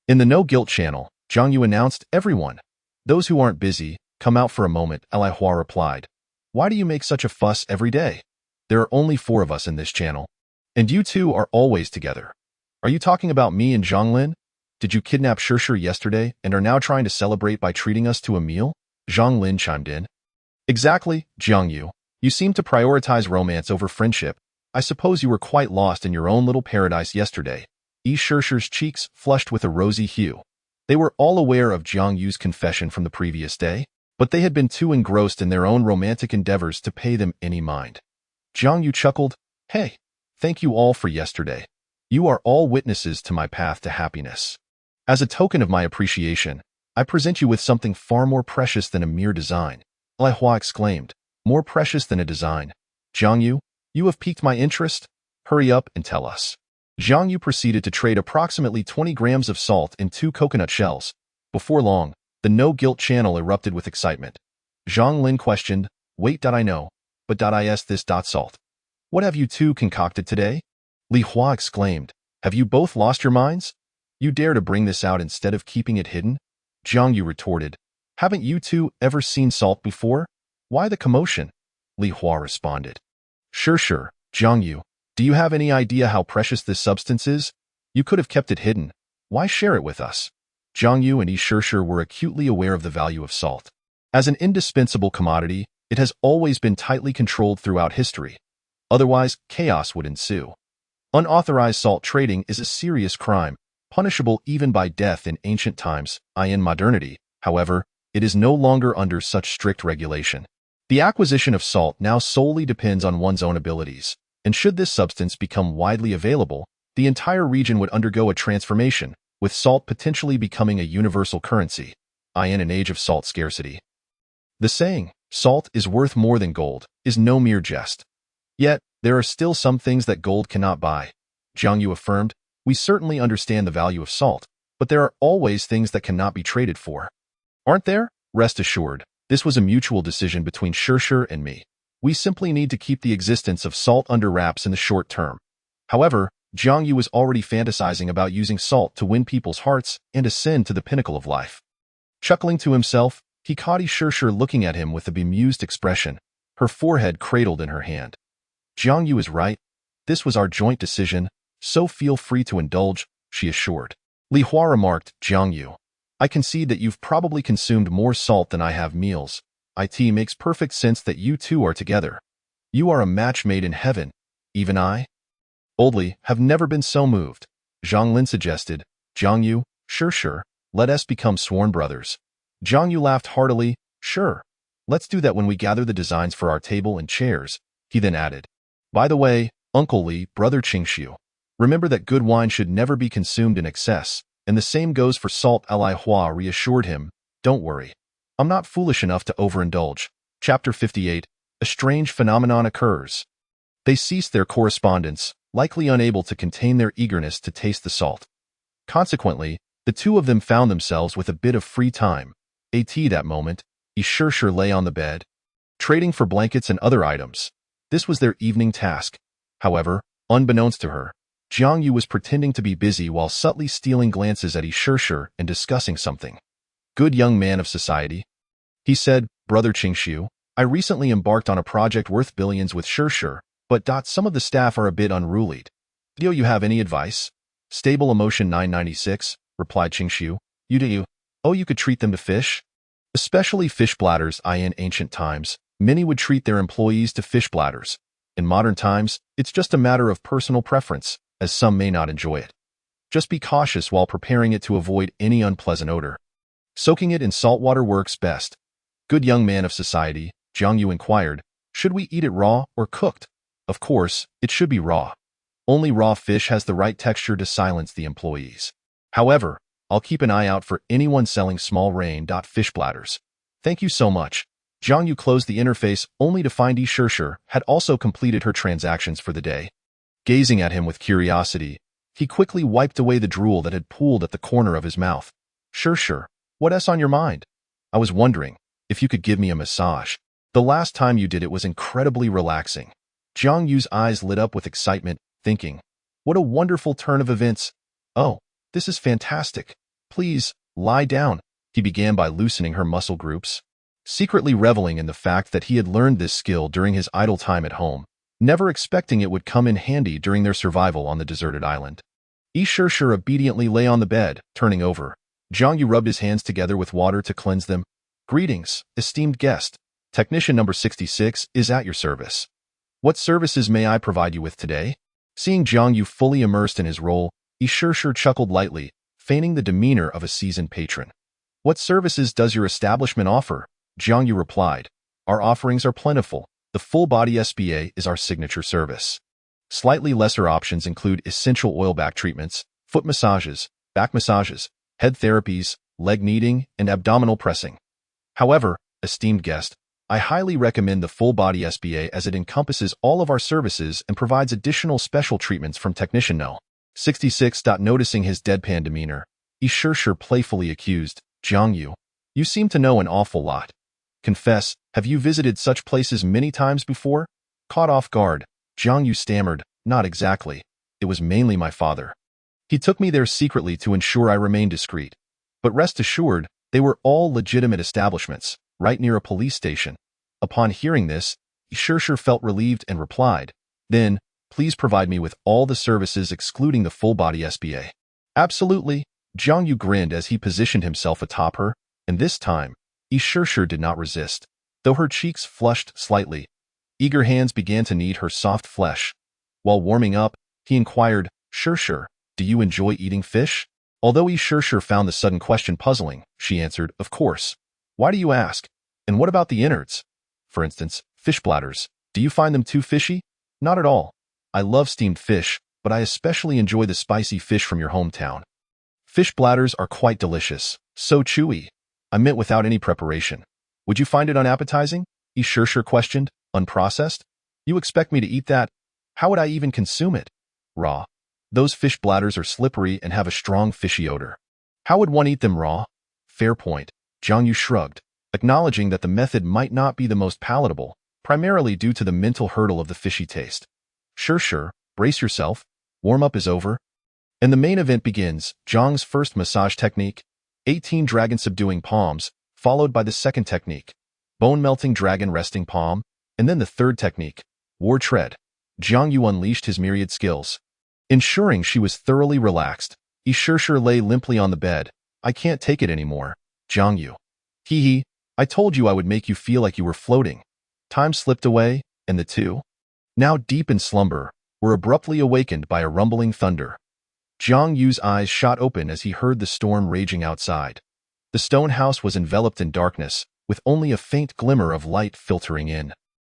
Speaker 2: In the No Guilt channel, Jiang Yu announced, "Everyone, those who aren't busy, come out for a moment." Li Hua replied, "Why do you make such a fuss every day? There are only 4 of us in this channel, and you two are always together. Are you talking about me and Zhang Lin? Did you kidnap Ishur yesterday and are now trying to celebrate by treating us to a meal?" Zhang Lin chimed in. "Exactly, Jiang Yu. You seem to prioritize romance over friendship. I suppose you were quite lost in your own little paradise yesterday." Ishur's cheeks flushed with a rosy hue. They were all aware of Jiang Yu's confession from the previous day, but they had been too engrossed in their own romantic endeavors to pay them any mind. Jiang Yu chuckled, "Hey, thank you all for yesterday. You are all witnesses to my path to happiness. As a token of my appreciation, I present you with something far more precious than a mere design." Li Hua exclaimed, "More precious than a design? Jiang Yu, you have piqued my interest. Hurry up and tell us." Zhang Yu proceeded to trade approximately 20 grams of salt in 2 coconut shells. Before long, the no-guilt channel erupted with excitement. Zhang Lin questioned, "Wait, I know, but is this salt? What have you two concocted today?" Li Hua exclaimed, "Have you both lost your minds? You dare to bring this out instead of keeping it hidden?" Zhang Yu retorted, "Haven't you two ever seen salt before? Why the commotion?" Li Hua responded, Sure, Zhang Yu, do you have any idea how precious this substance is? You could have kept it hidden. Why share it with us?" Zhang Yu and Yi Shishir were acutely aware of the value of salt. As an indispensable commodity, it has always been tightly controlled throughout history. Otherwise, chaos would ensue. Unauthorized salt trading is a serious crime, punishable even by death in ancient times. In modernity, however, it is no longer under such strict regulation. The acquisition of salt now solely depends on one's own abilities, and should this substance become widely available, the entire region would undergo a transformation, with salt potentially becoming a universal currency, in an age of salt scarcity. The saying, "Salt is worth more than gold," is no mere jest. Yet, there are still some things that gold cannot buy. Zhang Yu affirmed, "We certainly understand the value of salt, but there are always things that cannot be traded for." "Aren't there?" Rest assured, this was a mutual decision between Shishir and me. We simply need to keep the existence of salt under wraps in the short term. However, Zhang Yu was already fantasizing about using salt to win people's hearts and ascend to the pinnacle of life. Chuckling to himself, he caught Yi Shishir looking at him with a bemused expression, her forehead cradled in her hand. "Zhang Yu is right. This was our joint decision, so feel free to indulge," she assured. Li Hua remarked, "Zhang Yu, I concede that you've probably consumed more salt than I have meals. It makes perfect sense that you two are together. You are a match made in heaven. Even I, oldly, have never been so moved." Zhang Lin suggested, "Zhang Yu, sure, let us become sworn brothers." Zhang Yu laughed heartily, "Sure, let's do that when we gather the designs for our table and chairs." He then added, "By the way, Uncle Li, Brother Qingxiu, remember that good wine should never be consumed in excess, and the same goes for salt." Li Hua reassured him, "Don't worry. I'm not foolish enough to overindulge." Chapter 58. A strange phenomenon occurs. They ceased their correspondence, likely unable to contain their eagerness to taste the salt. Consequently, the two of them found themselves with a bit of free time. That moment, Yi Shishir lay on the bed, trading for blankets and other items. This was their evening task. However, unbeknownst to her, Zhang Yu was pretending to be busy while subtly stealing glances at Yi Shishir and discussing something. "Good young man of society," he said, "Brother Qingxiu, I recently embarked on a project worth billions with Shishir, but some of the staff are a bit unruly. Do you have any advice?" "Stable emotion 996, replied Qingxiu. You could treat them to fish. Especially fish bladders. In ancient times, many would treat their employees to fish bladders. In modern times, it's just a matter of personal preference, as some may not enjoy it. Just be cautious while preparing it to avoid any unpleasant odor. Soaking it in salt water works best." "Good young man of society," Zhang Yu inquired, "should we eat it raw or cooked?" "Of course, it should be raw. Only raw fish has the right texture to silence the employees. However, I'll keep an eye out for anyone selling small rain. Fish bladders. Thank you so much." Zhang Yu closed the interface only to find Yi Shishir had also completed her transactions for the day. Gazing at him with curiosity, he quickly wiped away the drool that had pooled at the corner of his mouth. "Shishir, what's on your mind? I was wondering if you could give me a massage. The last time you did it was incredibly relaxing." Zhang Yu's eyes lit up with excitement, thinking, "What a wonderful turn of events. Oh, this is fantastic. Please, lie down." He began by loosening her muscle groups, secretly reveling in the fact that he had learned this skill during his idle time at home, never expecting it would come in handy during their survival on the deserted island. Yi Shishir obediently lay on the bed, turning over. Zhang Yu rubbed his hands together with water to cleanse them. "Greetings, esteemed guest. Technician number 66 is at your service. What services may I provide you with today?" Seeing Zhang Yu fully immersed in his role, Yi Shishir chuckled lightly, feigning the demeanor of a seasoned patron. "What services does your establishment offer?" Zhang Yu replied. "Our offerings are plentiful. The full-body SBA is our signature service. Slightly lesser options include essential oil back treatments, foot massages, back massages, head therapies, leg kneading, and abdominal pressing. However, esteemed guest, I highly recommend the full-body SBA as it encompasses all of our services and provides additional special treatments from Technician No. 66. Noticing his deadpan demeanor, Yi Shishir playfully accused, Jiang Yu, you seem to know an awful lot. Confess, have you visited such places many times before? Caught off guard, Jiang Yu stammered, not exactly. It was mainly my father. He took me there secretly to ensure I remained discreet. But rest assured, they were all legitimate establishments, right near a police station. Upon hearing this, Yi Shishir felt relieved and replied, then, please provide me with all the services excluding the full-body SBA. Absolutely, Jiang Yu grinned as he positioned himself atop her, and this time, Yi Shishir did not resist. Though her cheeks flushed slightly, eager hands began to knead her soft flesh. While warming up, he inquired, Shishir, do you enjoy eating fish? Although Yi Shishir found the sudden question puzzling, she answered, of course. Why do you ask? And what about the innards? For instance, fish bladders. Do you find them too fishy? Not at all. I love steamed fish, but I especially enjoy the spicy fish from your hometown. Fish bladders are quite delicious, so chewy. I meant without any preparation. Would you find it unappetizing? Yi Shishir questioned, unprocessed? You expect me to eat that? How would I even consume it? Raw. Those fish bladders are slippery and have a strong fishy odor. How would one eat them raw? Fair point. Jiang Yu shrugged, acknowledging that the method might not be the most palatable, primarily due to the mental hurdle of the fishy taste. Sure, brace yourself. Warm-up is over. And the main event begins, Zhang's first massage technique, 18 dragon subduing palms, followed by the second technique, bone-melting dragon resting palm, and then the third technique, war tread. Jiang Yu unleashed his myriad skills. Ensuring she was thoroughly relaxed, Yi Shishir lay limply on the bed. I can't take it anymore, Jiang Yu. Hee, I told you I would make you feel like you were floating. Time slipped away, and the two, now deep in slumber, were abruptly awakened by a rumbling thunder. Jiang Yu's eyes shot open as he heard the storm raging outside. The stone house was enveloped in darkness, with only a faint glimmer of light filtering in.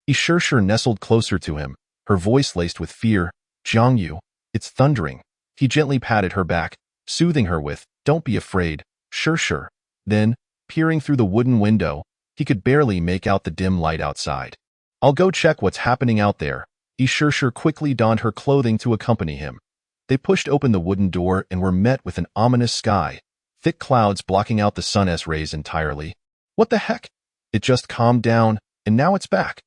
Speaker 2: Yi Shishir nestled closer to him, her voice laced with fear. Jiang Yu, it's thundering. He gently patted her back, soothing her with, don't be afraid, Shishir. Then, peering through the wooden window, he could barely make out the dim light outside. I'll go check what's happening out there. Yi Shishir quickly donned her clothing to accompany him. They pushed open the wooden door and were met with an ominous sky, thick clouds blocking out the sun's rays entirely. What the heck? It just calmed down, and now it's back.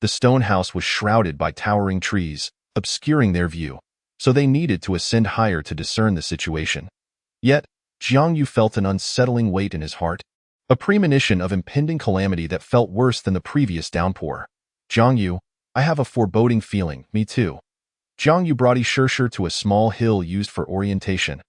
Speaker 2: The stone house was shrouded by towering trees, obscuring their view, so they needed to ascend higher to discern the situation. Yet, Jiang Yu felt an unsettling weight in his heart, a premonition of impending calamity that felt worse than the previous downpour. Jiang Yu, I have a foreboding feeling, me too. Jiang Yu brought Yi Shishir to a small hill used for orientation.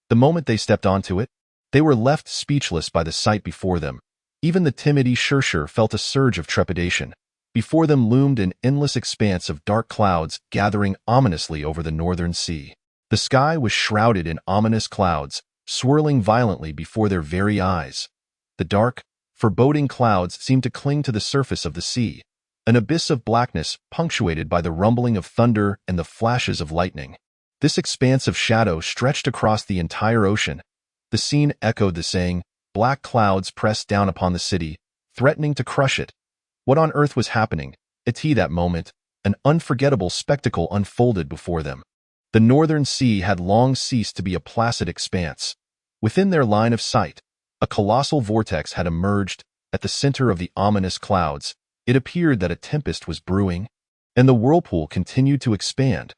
Speaker 2: The moment they stepped onto it, they were left speechless by the sight before them. Even the timid Yi Shishir felt a surge of trepidation. Before them loomed an endless expanse of dark clouds gathering ominously over the northern sea. The sky was shrouded in ominous clouds, swirling violently before their very eyes. The dark, foreboding clouds seemed to cling to the surface of the sea, an abyss of blackness punctuated by the rumbling of thunder and the flashes of lightning. This expanse of shadow stretched across the entire ocean. The scene echoed the saying, black clouds pressed down upon the city, threatening to crush it. What on earth was happening? At that moment, an unforgettable spectacle unfolded before them. The northern sea had long ceased to be a placid expanse. Within their line of sight, a colossal vortex had emerged. At the center of the ominous clouds, it appeared that a tempest was brewing, and the whirlpool continued to expand.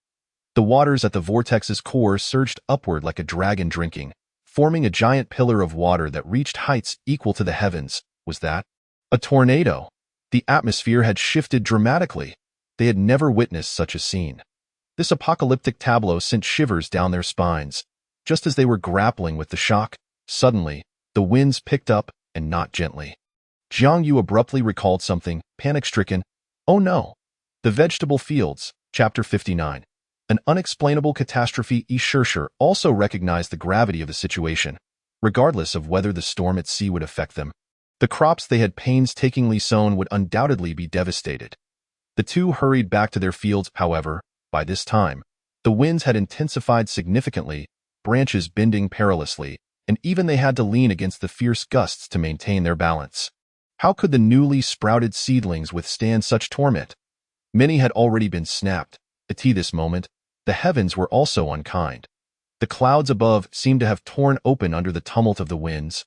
Speaker 2: The waters at the vortex's core surged upward like a dragon drinking, forming a giant pillar of water that reached heights equal to the heavens. Was that a tornado? The atmosphere had shifted dramatically. They had never witnessed such a scene. This apocalyptic tableau sent shivers down their spines. Just as they were grappling with the shock, suddenly, the winds picked up, and not gently. Jiang Yu abruptly recalled something, panic-stricken. Oh no! The vegetable fields, Chapter 59. An unexplainable catastrophe. Yi Shishir also recognized the gravity of the situation, regardless of whether the storm at sea would affect them. The crops they had painstakingly sown would undoubtedly be devastated. The two hurried back to their fields, however. By this time, the winds had intensified significantly, branches bending perilously, and even they had to lean against the fierce gusts to maintain their balance. How could the newly sprouted seedlings withstand such torment? Many had already been snapped. At this moment, the heavens were also unkind. The clouds above seemed to have torn open under the tumult of the winds,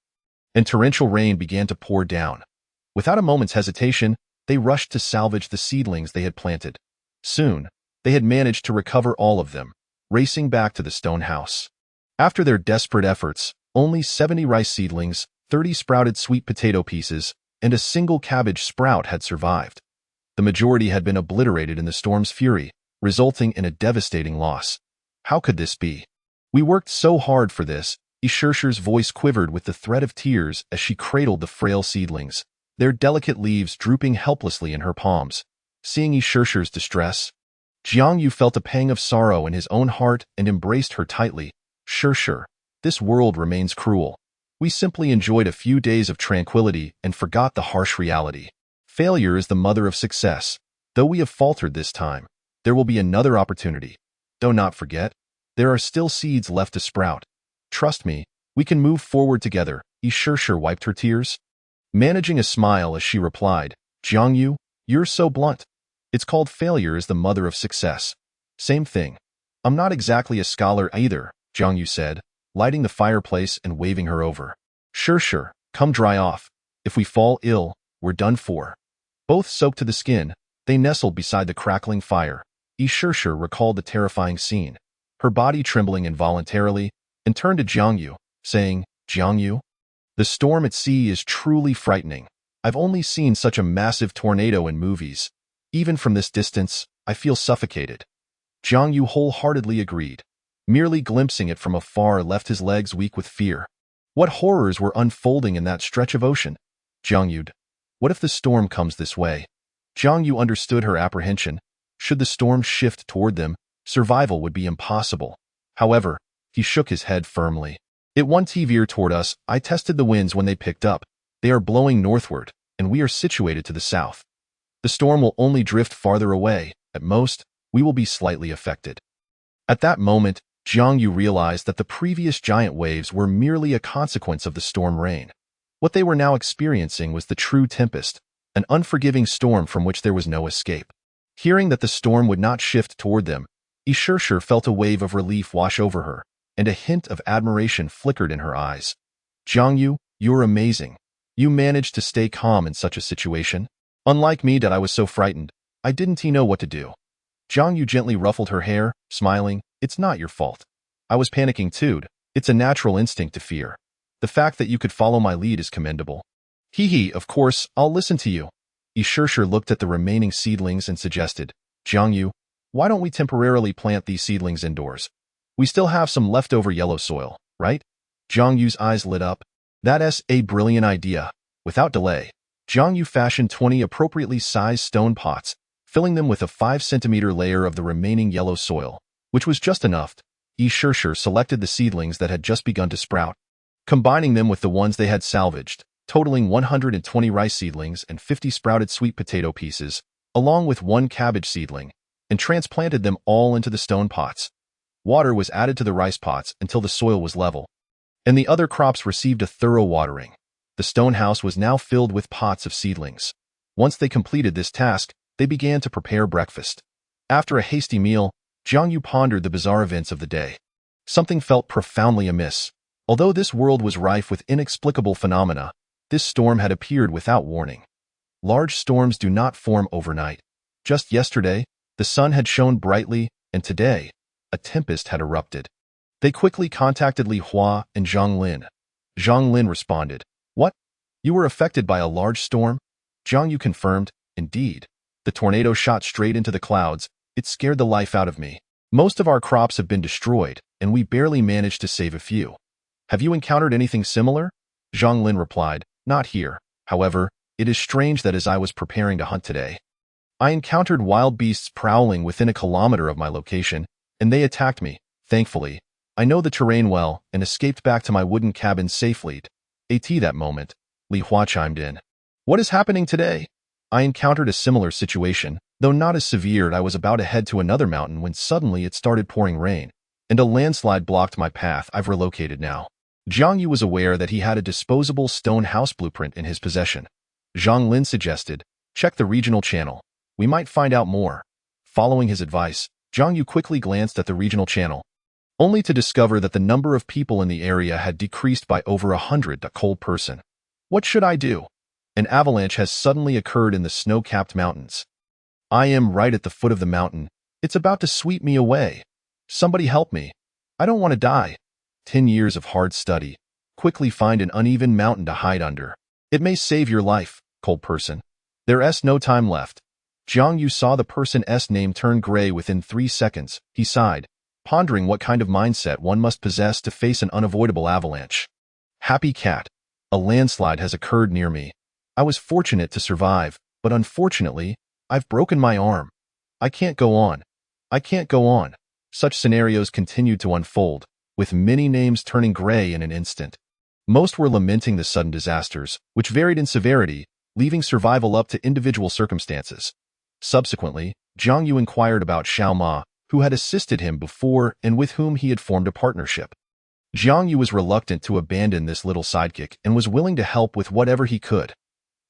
Speaker 2: and torrential rain began to pour down. Without a moment's hesitation, they rushed to salvage the seedlings they had planted. Soon, they had managed to recover all of them, racing back to the stone house. After their desperate efforts, only 70 rice seedlings, 30 sprouted sweet potato pieces, and a single cabbage sprout had survived. The majority had been obliterated in the storm's fury, resulting in a devastating loss. How could this be? We worked so hard for this. Ishirshir's voice quivered with the threat of tears as she cradled the frail seedlings, their delicate leaves drooping helplessly in her palms. Seeing Ishirshir's distress, Jiangyu felt a pang of sorrow in his own heart and embraced her tightly. Shirshir, this world remains cruel. We simply enjoyed a few days of tranquility and forgot the harsh reality. Failure is the mother of success. Though we have faltered this time, there will be another opportunity. Do not forget, there are still seeds left to sprout. Trust me, we can move forward together. Ishirshir wiped her tears, managing a smile as she replied, Jiangyu, you're so blunt. It's called failure is the mother of success. Same thing. I'm not exactly a scholar either, Jiangyu said, lighting the fireplace and waving her over. Shirshir, come dry off. If we fall ill, we're done for. Both soaked to the skin, they nestled beside the crackling fire. Ishirshir recalled the terrifying scene, her body trembling involuntarily, and turned to Jiangyu, saying, Jiangyu, the storm at sea is truly frightening. I've only seen such a massive tornado in movies. Even from this distance, I feel suffocated. Jiangyu wholeheartedly agreed. Merely glimpsing it from afar left his legs weak with fear. What horrors were unfolding in that stretch of ocean? Jiangyu, what if the storm comes this way? Jiangyu understood her apprehension. Should the storm shift toward them, survival would be impossible. However, he shook his head firmly. It won't veer toward us. I tested the winds when they picked up. They are blowing northward, and we are situated to the south. The storm will only drift farther away. At most, we will be slightly affected. At that moment, Jiangyu realized that the previous giant waves were merely a consequence of the storm rain. What they were now experiencing was the true tempest, an unforgiving storm from which there was no escape. Hearing that the storm would not shift toward them, Ishirshir felt a wave of relief wash over her, and a hint of admiration flickered in her eyes. Jiangyu, you're amazing. You managed to stay calm in such a situation. Unlike me that I was so frightened, I didn't know what to do. Jiangyu gently ruffled her hair, smiling, it's not your fault. I was panicking too. It's a natural instinct to fear. The fact that you could follow my lead is commendable. Of course, I'll listen to you. Ishirshir looked at the remaining seedlings and suggested, Jiangyu, why don't we temporarily plant these seedlings indoors? We still have some leftover yellow soil, right? Jiangyu's eyes lit up. That's a brilliant idea. Without delay, Jiangyu fashioned 20 appropriately sized stone pots, filling them with a 5-centimeter layer of the remaining yellow soil, which was just enough. Ishirshir selected the seedlings that had just begun to sprout, combining them with the ones they had salvaged, totaling 120 rice seedlings and 50 sprouted sweet potato pieces, along with 1 cabbage seedling, and transplanted them all into the stone pots. Water was added to the rice pots until the soil was level, and the other crops received a thorough watering. The stone house was now filled with pots of seedlings. Once they completed this task, they began to prepare breakfast. After a hasty meal, Jiangyu pondered the bizarre events of the day. Something felt profoundly amiss. Although this world was rife with inexplicable phenomena, this storm had appeared without warning. Large storms do not form overnight. Just yesterday, the sun had shone brightly, and today, a tempest had erupted. They quickly contacted Li Hua and Zhang Lin. Zhang Lin responded, What? You were affected by a large storm? Jiangyu confirmed, Indeed. The tornado shot straight into the clouds. It scared the life out of me. Most of our crops have been destroyed, and we barely managed to save a few. Have you encountered anything similar? Zhang Lin replied, Not here. However, it is strange that as I was preparing to hunt today, I encountered wild beasts prowling within a kilometer of my location, and they attacked me. Thankfully, I know the terrain well and escaped back to my wooden cabin safely. At that moment, Li Hua chimed in. What is happening today? I encountered a similar situation, though not as severe. I was about to head to another mountain when suddenly it started pouring rain, and a landslide blocked my path. I've relocated now. Jiangyu was aware that he had a disposable stone house blueprint in his possession. Zhang Lin suggested, Check the regional channel. We might find out more. Following his advice, Jiangyu quickly glanced at the regional channel. only to discover that the number of people in the area had decreased by over 100. A cold person. What should I do? An avalanche has suddenly occurred in the snow-capped mountains. I am right at the foot of the mountain. It's about to sweep me away. Somebody help me. I don't want to die. 10 years of hard study. Quickly find an uneven mountain to hide under. It may save your life, cold person. There's no time left. Jiang Yu saw the person's name turn gray within 3 seconds. He sighed, pondering what kind of mindset one must possess to face an unavoidable avalanche. Happy cat. A landslide has occurred near me. I was fortunate to survive, but unfortunately, I've broken my arm. I can't go on. I can't go on. Such scenarios continued to unfold, with many names turning gray in an instant. Most were lamenting the sudden disasters, which varied in severity, leaving survival up to individual circumstances. Subsequently, Jiang Yu inquired about Xiao Ma, who had assisted him before and with whom he had formed a partnership. Jiang Yu was reluctant to abandon this little sidekick and was willing to help with whatever he could.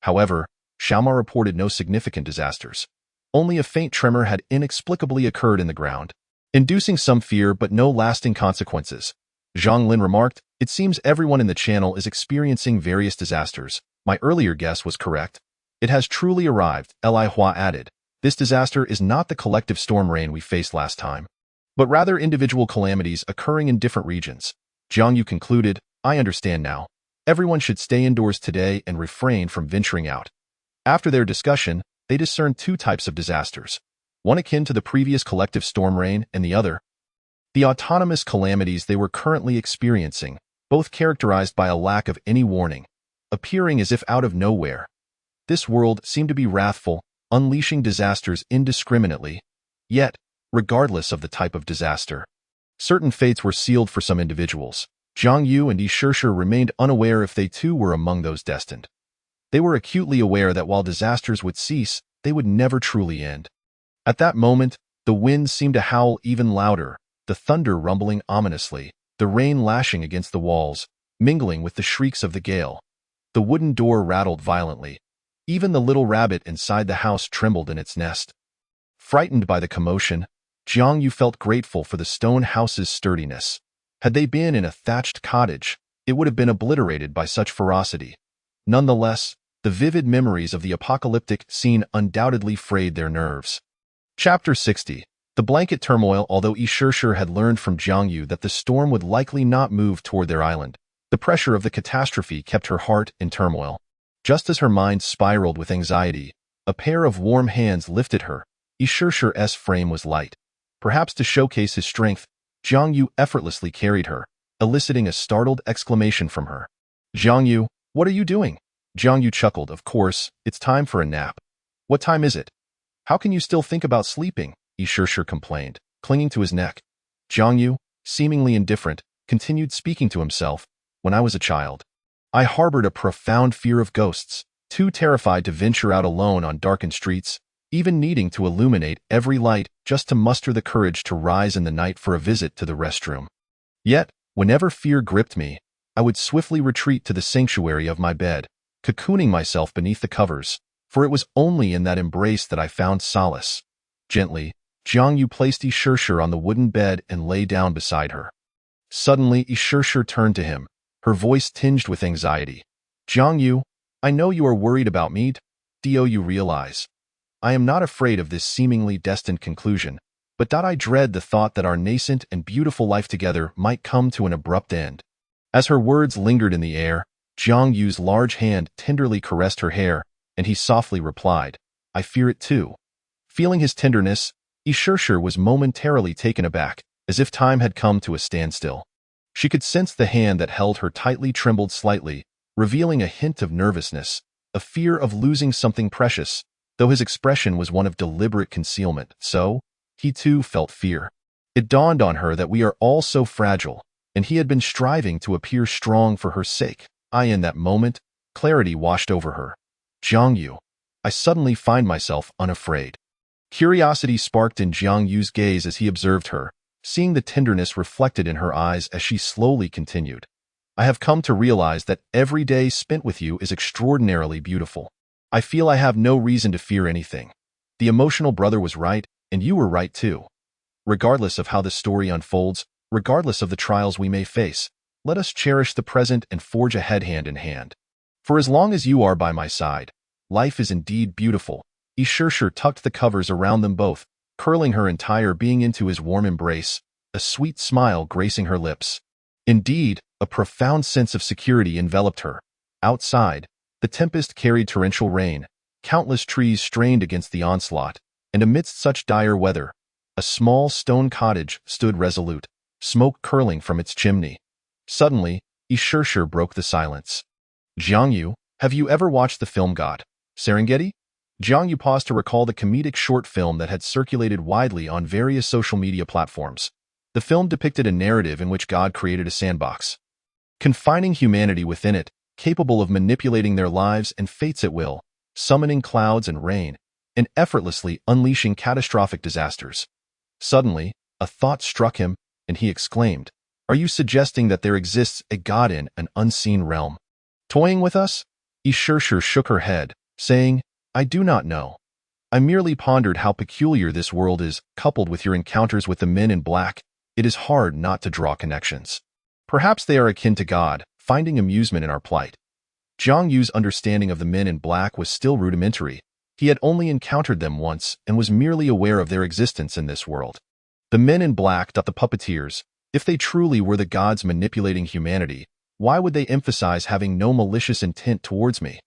Speaker 2: However, Xiao Ma reported no significant disasters. Only a faint tremor had inexplicably occurred in the ground, inducing some fear but no lasting consequences. Zhang Lin remarked, "It seems everyone in the channel is experiencing various disasters. My earlier guess was correct. It has truly arrived," Li Hua added. "This disaster is not the collective storm rain we faced last time, but rather individual calamities occurring in different regions." Jiang Yu concluded, "I understand now. Everyone should stay indoors today and refrain from venturing out." After their discussion, they discerned 2 types of disasters, one akin to the previous collective storm rain and the other the autonomous calamities they were currently experiencing, both characterized by a lack of any warning, appearing as if out of nowhere. This world seemed to be wrathful, unleashing disasters indiscriminately. Yet, regardless of the type of disaster, certain fates were sealed for some individuals. Jiang Yu and Yi Shishir remained unaware if they too were among those destined. They were acutely aware that while disasters would cease, they would never truly end. At that moment, the wind seemed to howl even louder, the thunder rumbling ominously, the rain lashing against the walls, mingling with the shrieks of the gale. The wooden door rattled violently. Even the little rabbit inside the house trembled in its nest. Frightened by the commotion, Jiang Yu felt grateful for the stone house's sturdiness. Had they been in a thatched cottage, it would have been obliterated by such ferocity. Nonetheless, the vivid memories of the apocalyptic scene undoubtedly frayed their nerves. Chapter 60. The blanket turmoil. Although Yi Shishir had learned from Jiang Yu that the storm would likely not move toward their island, the pressure of the catastrophe kept her heart in turmoil. Just as her mind spiraled with anxiety, a pair of warm hands lifted her. Yi Shishir's frame was light. Perhaps to showcase his strength, Jiang Yu effortlessly carried her, eliciting a startled exclamation from her. "Jiang Yu, what are you doing?" Jiang Yu chuckled. "Of course, it's time for a nap." "What time is it? How can you still think about sleeping?" Yi Shishir complained, clinging to his neck. Jiang Yu, seemingly indifferent, continued speaking to himself. "When I was a child, I harbored a profound fear of ghosts, too terrified to venture out alone on darkened streets, even needing to illuminate every light just to muster the courage to rise in the night for a visit to the restroom. Yet, whenever fear gripped me, I would swiftly retreat to the sanctuary of my bed, cocooning myself beneath the covers, for it was only in that embrace that I found solace." Gently, Jiang Yu placed Yi Shishir on the wooden bed and lay down beside her. Suddenly, Yi Shishir turned to him, her voice tinged with anxiety. "Jiang Yu, I know you are worried about me. Do you realize? I am not afraid of this seemingly destined conclusion, but I dread the thought that our nascent and beautiful life together might come to an abrupt end." As her words lingered in the air, Jiang Yu's large hand tenderly caressed her hair, and he softly replied, "I fear it too." Feeling his tenderness, Yi Shishir was momentarily taken aback, as if time had come to a standstill. She could sense the hand that held her tightly trembled slightly, revealing a hint of nervousness, a fear of losing something precious, though his expression was one of deliberate concealment. So, he too felt fear. It dawned on her that we are all so fragile, and he had been striving to appear strong for her sake. In that moment, clarity washed over her. "Jiang Yu, I suddenly find myself unafraid." Curiosity sparked in Jiang Yu's gaze as he observed her, seeing the tenderness reflected in her eyes as she slowly continued. "I have come to realize that every day spent with you is extraordinarily beautiful. I feel I have no reason to fear anything. The emotional brother was right, and you were right too. Regardless of how the story unfolds, regardless of the trials we may face, let us cherish the present and forge ahead hand in hand. For as long as you are by my side, life is indeed beautiful. Ishirshir tucked the covers around them both, curling her entire being into his warm embrace, a sweet smile gracing her lips. Indeed, a profound sense of security enveloped her. Outside, the tempest carried torrential rain, countless trees strained against the onslaught, and amidst such dire weather, a small stone cottage stood resolute, smoke curling from its chimney. Suddenly, Ishirshir broke the silence. Jiangyu, have you ever watched the film God, Serengeti? Jiangyu paused to recall the comedic short film that had circulated widely on various social media platforms. The film depicted a narrative in which God created a sandbox, confining humanity within it, capable of manipulating their lives and fates at will, summoning clouds and rain, and effortlessly unleashing catastrophic disasters. Suddenly, a thought struck him, and he exclaimed, "Are you suggesting that there exists a God in an unseen realm, toying with us?" Ishirshir shook her head, saying, "I do not know. I merely pondered how peculiar this world is, coupled with your encounters with the men in black. It is hard not to draw connections. Perhaps they are akin to God, finding amusement in our plight." Jiang Yu's understanding of the men in black was still rudimentary. He had only encountered them once and was merely aware of their existence in this world. The men in black, the puppeteers, if they truly were the gods manipulating humanity, why would they emphasize having no malicious intent towards me?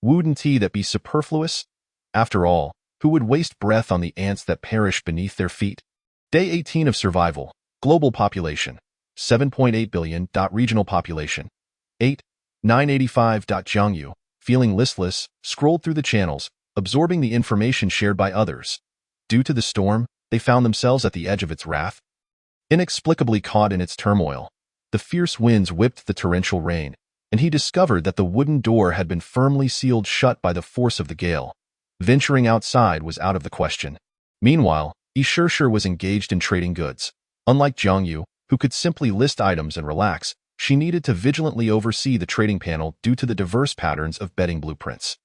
Speaker 2: Wouldn't that be superfluous? After all, who would waste breath on the ants that perish beneath their feet? Day 18 of survival. Global population, 7.8 billion. Regional population, 8,985. Jiangyu, feeling listless, scrolled through the channels, absorbing the information shared by others. Due to the storm, they found themselves at the edge of its wrath. Inexplicably caught in its turmoil, the fierce winds whipped the torrential rain, and he discovered that the wooden door had been firmly sealed shut by the force of the gale. Venturing outside was out of the question. Meanwhile, Ishirshir was engaged in trading goods. Unlike Jiangyu, who could simply list items and relax, she needed to vigilantly oversee the trading panel due to the diverse patterns of betting blueprints.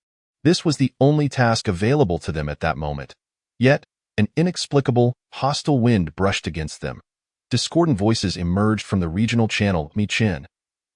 Speaker 2: This was the only task available to them at that moment. Yet, an inexplicable, hostile wind brushed against them. Discordant voices emerged from the regional channel Michin.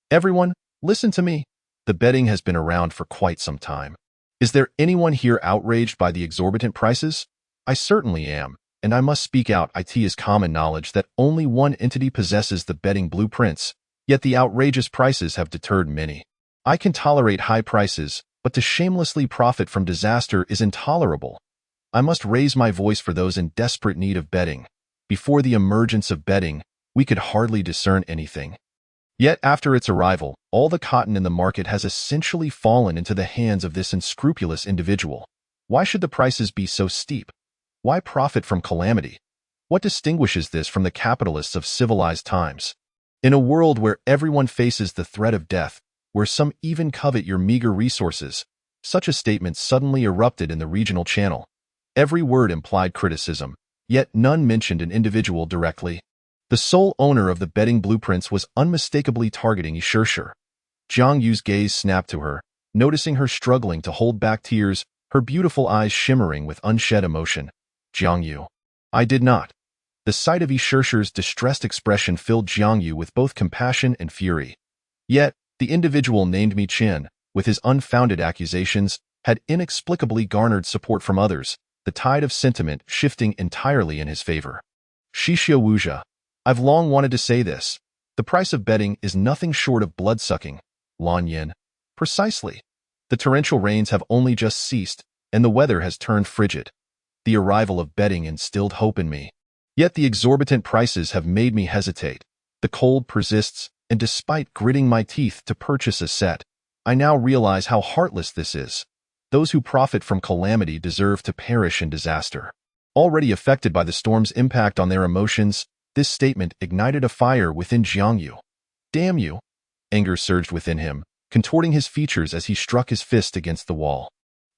Speaker 2: "Everyone, listen to me. The betting has been around for quite some time. Is there anyone here outraged by the exorbitant prices? I certainly am, and I must speak out. It is common knowledge that only one entity possesses the betting blueprints, yet the outrageous prices have deterred many. I can tolerate high prices, but to shamelessly profit from disaster is intolerable. I must raise my voice for those in desperate need of betting. Before the emergence of betting, we could hardly discern anything. Yet after its arrival, all the cotton in the market has essentially fallen into the hands of this unscrupulous individual. Why should the prices be so steep? Why profit from calamity? What distinguishes this from the capitalists of civilized times? In a world where everyone faces the threat of death, where some even covet your meager resources, such a statement suddenly erupted in the regional channel. Every word implied criticism, yet none mentioned an individual directly. The sole owner of the betting blueprints was unmistakably targeting Ishirshir. Jiang Yu's gaze snapped to her, noticing her struggling to hold back tears, her beautiful eyes shimmering with unshed emotion. "Jiang Yu." "I did not." The sight of Ishirshir's distressed expression filled Jiang Yu with both compassion and fury. Yet, the individual named Michin, with his unfounded accusations, had inexplicably garnered support from others, the tide of sentiment shifting entirely in his favor. "Shishia Wuja. I've long wanted to say this. The price of betting is nothing short of blood-sucking." Lan Yin. "Precisely. The torrential rains have only just ceased, and the weather has turned frigid. The arrival of betting instilled hope in me. Yet the exorbitant prices have made me hesitate. The cold persists, and despite gritting my teeth to purchase a set, I now realize how heartless this is. Those who profit from calamity deserve to perish in disaster." Already affected by the storm's impact on their emotions, this statement ignited a fire within Jiang Yu. "Damn you!" Anger surged within him, contorting his features as he struck his fist against the wall.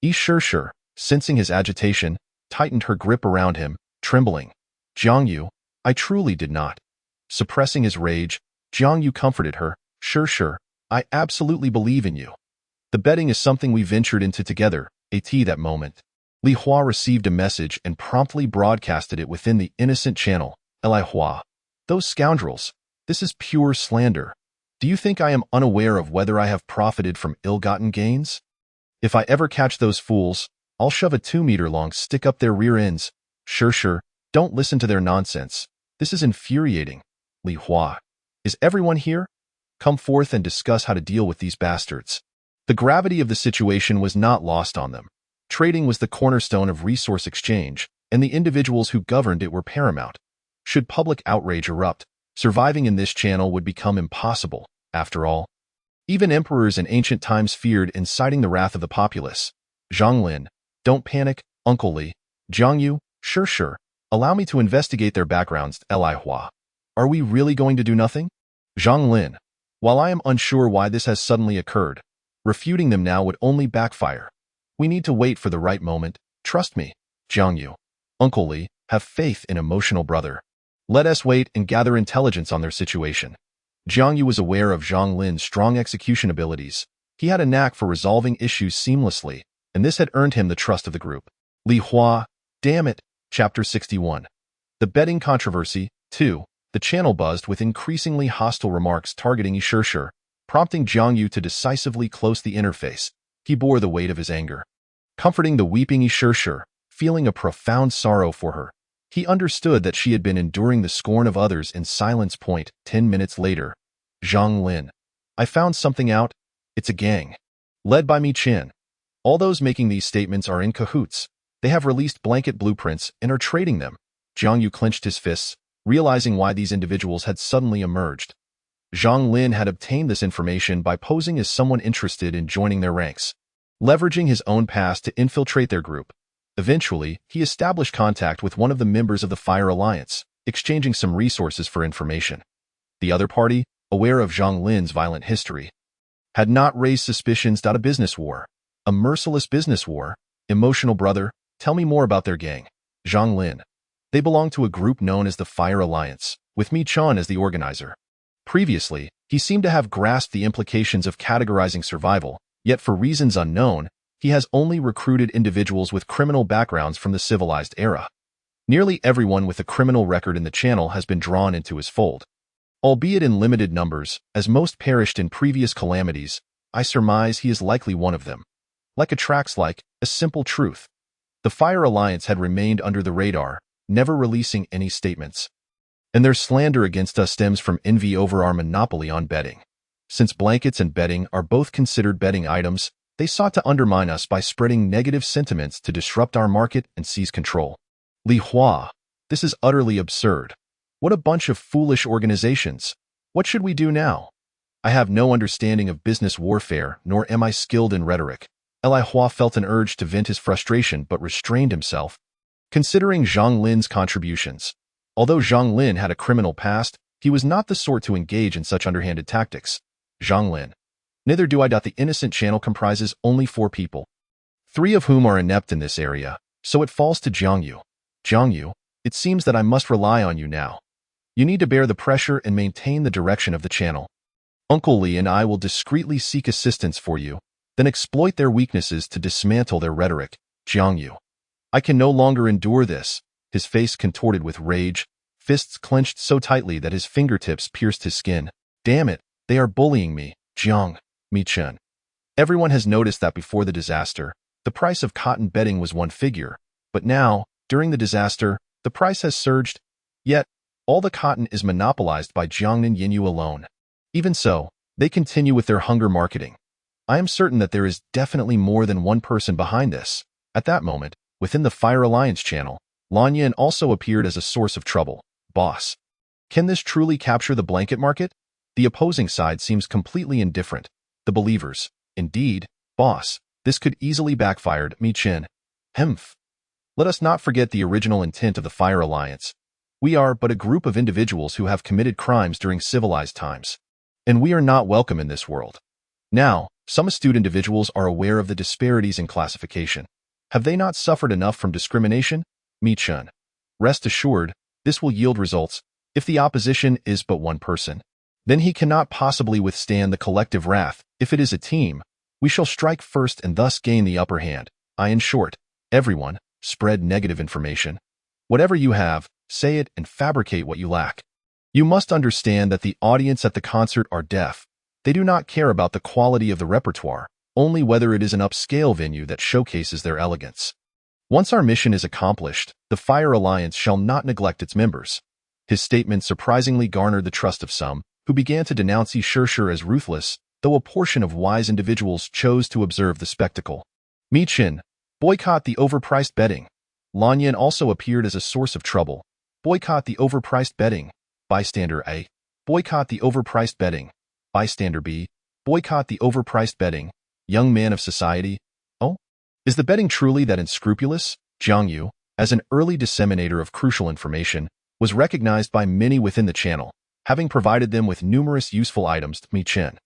Speaker 2: Ishirshir, sensing his agitation, tightened her grip around him, trembling. "Jiang Yu, I truly did not." Suppressing his rage, Jiang Yu comforted her. Shirshir, I absolutely believe in you. The betting is something we ventured into together, that moment. Li Hua received a message and promptly broadcasted it within the innocent channel. Eli Hua. Those scoundrels. This is pure slander. Do you think I am unaware of whether I have profited from ill-gotten gains? If I ever catch those fools, I'll shove a 2-meter-long stick up their rear ends. Sure, don't listen to their nonsense. This is infuriating. Li Hua. Is everyone here? Come forth and discuss how to deal with these bastards. The gravity of the situation was not lost on them. Trading was the cornerstone of resource exchange, and the individuals who governed it were paramount. Should public outrage erupt, surviving in this channel would become impossible, after all. Even emperors in ancient times feared inciting the wrath of the populace. Zhang Lin, don't panic, Uncle Li. Jiang Yu, sure. Allow me to investigate their backgrounds, Li Hua. Are we really going to do nothing? Zhang Lin, while I am unsure why this has suddenly occurred, refuting them now would only backfire. We need to wait for the right moment. Trust me, Jiang Yu. Uncle Li, have faith in emotional brother. Let us wait and gather intelligence on their situation. Jiang Yu was aware of Zhang Lin's strong execution abilities. He had a knack for resolving issues seamlessly, and this had earned him the trust of the group. Li Hua, damn it. Chapter 61. The betting controversy, 2. The channel buzzed with increasingly hostile remarks targeting Yishishir, prompting Jiang Yu to decisively close the interface. He bore the weight of his anger. Comforting the weeping Yishishir, feeling a profound sorrow for her, he understood that she had been enduring the scorn of others in silence. 10 minutes later. Zhang Lin. I found something out. It's a gang. Led by Mi Chen. All those making these statements are in cahoots. They have released blanket blueprints and are trading them. Jiang Yu clenched his fists, realizing why these individuals had suddenly emerged. Zhang Lin had obtained this information by posing as someone interested in joining their ranks, leveraging his own past to infiltrate their group. Eventually, he established contact with one of the members of the Fire Alliance, exchanging some resources for information. The other party, aware of Zhang Lin's violent history, had not raised suspicions. A business war. A merciless business war. Emotional brother, tell me more about their gang. Zhang Lin. They belong to a group known as the Fire Alliance, with Mi Chen as the organizer. Previously, he seemed to have grasped the implications of categorizing survival, yet for reasons unknown, he has only recruited individuals with criminal backgrounds from the civilized era. Nearly everyone with a criminal record in the channel has been drawn into his fold. Albeit in limited numbers, as most perished in previous calamities, I surmise he is likely one of them. Like attracts like, a simple truth. The Fire Alliance had remained under the radar, never releasing any statements. And their slander against us stems from envy over our monopoly on betting. Since blankets and betting are both considered betting items, they sought to undermine us by spreading negative sentiments to disrupt our market and seize control. Li Hua, this is utterly absurd. What a bunch of foolish organizations. What should we do now? I have no understanding of business warfare, nor am I skilled in rhetoric. Li Hua felt an urge to vent his frustration but restrained himself. Considering Zhang Lin's contributions, although Zhang Lin had a criminal past, he was not the sort to engage in such underhanded tactics. Zhang Lin. Neither do I. The innocent channel comprises only 4 people, 3 of whom are inept in this area, so it falls to Jiang Yu. Jiang Yu, it seems that I must rely on you now. You need to bear the pressure and maintain the direction of the channel. Uncle Li and I will discreetly seek assistance for you, then exploit their weaknesses to dismantle their rhetoric. Jiang Yu. I can no longer endure this. His face contorted with rage, fists clenched so tightly that his fingertips pierced his skin. Damn it, they are bullying me. Jiang. Mi Chen. Everyone has noticed that before the disaster, the price of cotton betting was one figure, but now, during the disaster, the price has surged. Yet, all the cotton is monopolized by Jiangnan Yinyu alone. Even so, they continue with their hunger marketing. I am certain that there is definitely more than one person behind this. At that moment, within the Fire Alliance channel, Lan Yin also appeared as a source of trouble. Boss. Can this truly capture the blanket market? The opposing side seems completely indifferent. The believers. Indeed, boss, this could easily backfire. Mi Chen. Hemph. Let us not forget the original intent of the Fire Alliance. We are but a group of individuals who have committed crimes during civilized times, and we are not welcome in this world. Now, some astute individuals are aware of the disparities in classification. Have they not suffered enough from discrimination? Mi Chen. Rest assured, this will yield results. If the opposition is but one person, then he cannot possibly withstand the collective wrath. If it is a team, we shall strike first and thus gain the upper hand. In short, everyone, spread negative information. Whatever you have, say it and fabricate what you lack. You must understand that the audience at the concert are deaf. They do not care about the quality of the repertoire, only whether it is an upscale venue that showcases their elegance. Once our mission is accomplished, the Fire Alliance shall not neglect its members. His statement surprisingly garnered the trust of some, who began to denounce Yi Shishir as ruthless, though a portion of wise individuals chose to observe the spectacle. Mi Chen, boycott the overpriced betting. Lan Yin also appeared as a source of trouble. Boycott the overpriced betting. Bystander A. Boycott the overpriced betting. Bystander B. Boycott the overpriced betting. Young man of society. Oh? Is the betting truly that unscrupulous? Jiang Yu, as an early disseminator of crucial information, was recognized by many within the channel, having provided them with numerous useful items to Mi Chen.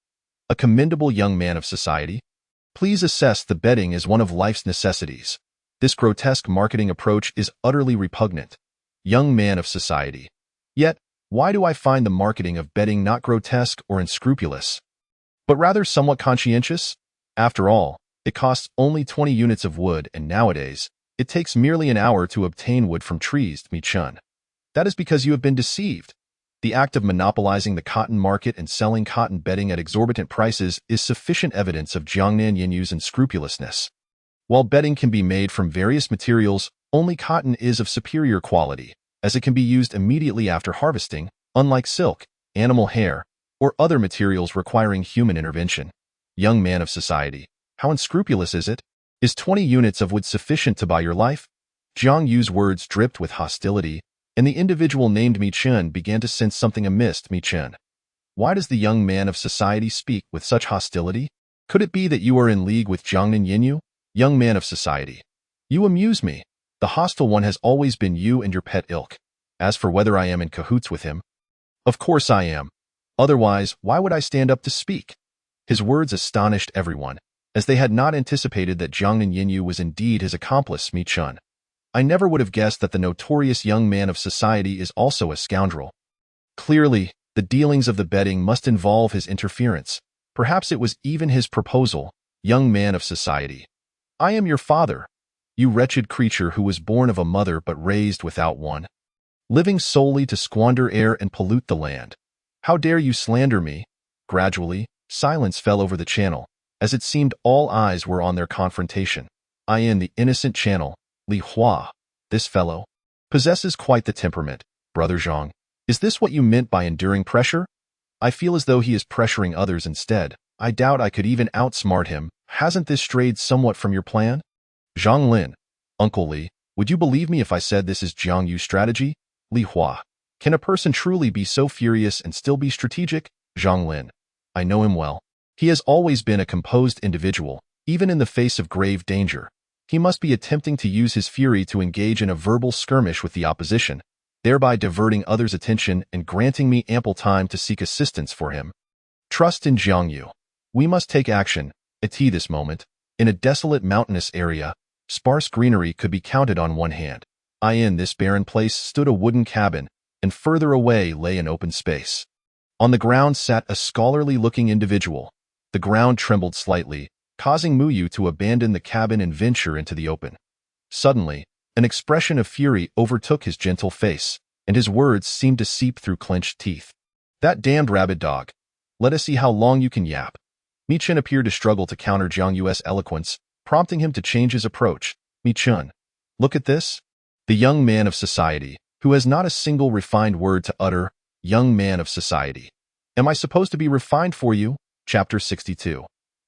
Speaker 2: A commendable young man of society? Please assess the betting as one of life's necessities. This grotesque marketing approach is utterly repugnant. Young man of society. Yet, why do I find the marketing of betting not grotesque or unscrupulous, but rather somewhat conscientious? After all, it costs only 20 units of wood, and nowadays, it takes merely an hour to obtain wood from trees, Mi Chen. That is because you have been deceived. The act of monopolizing the cotton market and selling cotton bedding at exorbitant prices is sufficient evidence of Jiangnan Yinyu's unscrupulousness. While bedding can be made from various materials, only cotton is of superior quality, as it can be used immediately after harvesting, unlike silk, animal hair, or other materials requiring human intervention. Young man of society, how unscrupulous is it? Is 20 units of wood sufficient to buy your life? Jiang Yu's words dripped with hostility, and the individual named Mi Chen began to sense something amiss. Mi Chen, why does the young man of society speak with such hostility? Could it be that you are in league with Jiangnan Yinyu? Young man of society, you amuse me. The hostile one has always been you and your pet ilk. As for whether I am in cahoots with him, of course I am. Otherwise, why would I stand up to speak? His words astonished everyone, as they had not anticipated that Jiangnan Yinyu was indeed his accomplice, Mi Chen. I never would have guessed that the notorious young man of society is also a scoundrel. Clearly, the dealings of the betting must involve his interference. Perhaps it was even his proposal. Young man of society, I am your father, you wretched creature who was born of a mother but raised without one, living solely to squander air and pollute the land. How dare you slander me? Gradually, silence fell over the channel, as it seemed all eyes were on their confrontation. I am the innocent channel. Li Hua, this fellow, possesses quite the temperament. Brother Zhang, is this what you meant by enduring pressure? I feel as though he is pressuring others instead. I doubt I could even outsmart him. Hasn't this strayed somewhat from your plan? Zhang Lin, Uncle Li, would you believe me if I said this is Jiang Yu's strategy? Li Hua, can a person truly be so furious and still be strategic? Zhang Lin, I know him well. He has always been a composed individual, even in the face of grave danger. He must be attempting to use his fury to engage in a verbal skirmish with the opposition, thereby diverting others' attention and granting me ample time to seek assistance for him. Trust in Jiang Yu. We must take action, at this moment. In a desolate mountainous area, sparse greenery could be counted on one hand. In this barren place stood a wooden cabin, and further away lay an open space. On the ground sat a scholarly-looking individual. The ground trembled slightly, causing Muyu to abandon the cabin and venture into the open. Suddenly, an expression of fury overtook his gentle face, and his words seemed to seep through clenched teeth. That damned rabid dog. Let us see how long you can yap. Mi Chen appeared to struggle to counter Jiang Yu's eloquence, prompting him to change his approach. Mi Chen, look at this. The young man of society, who has not a single refined word to utter. Young man of society. Am I supposed to be refined for you? Chapter 62.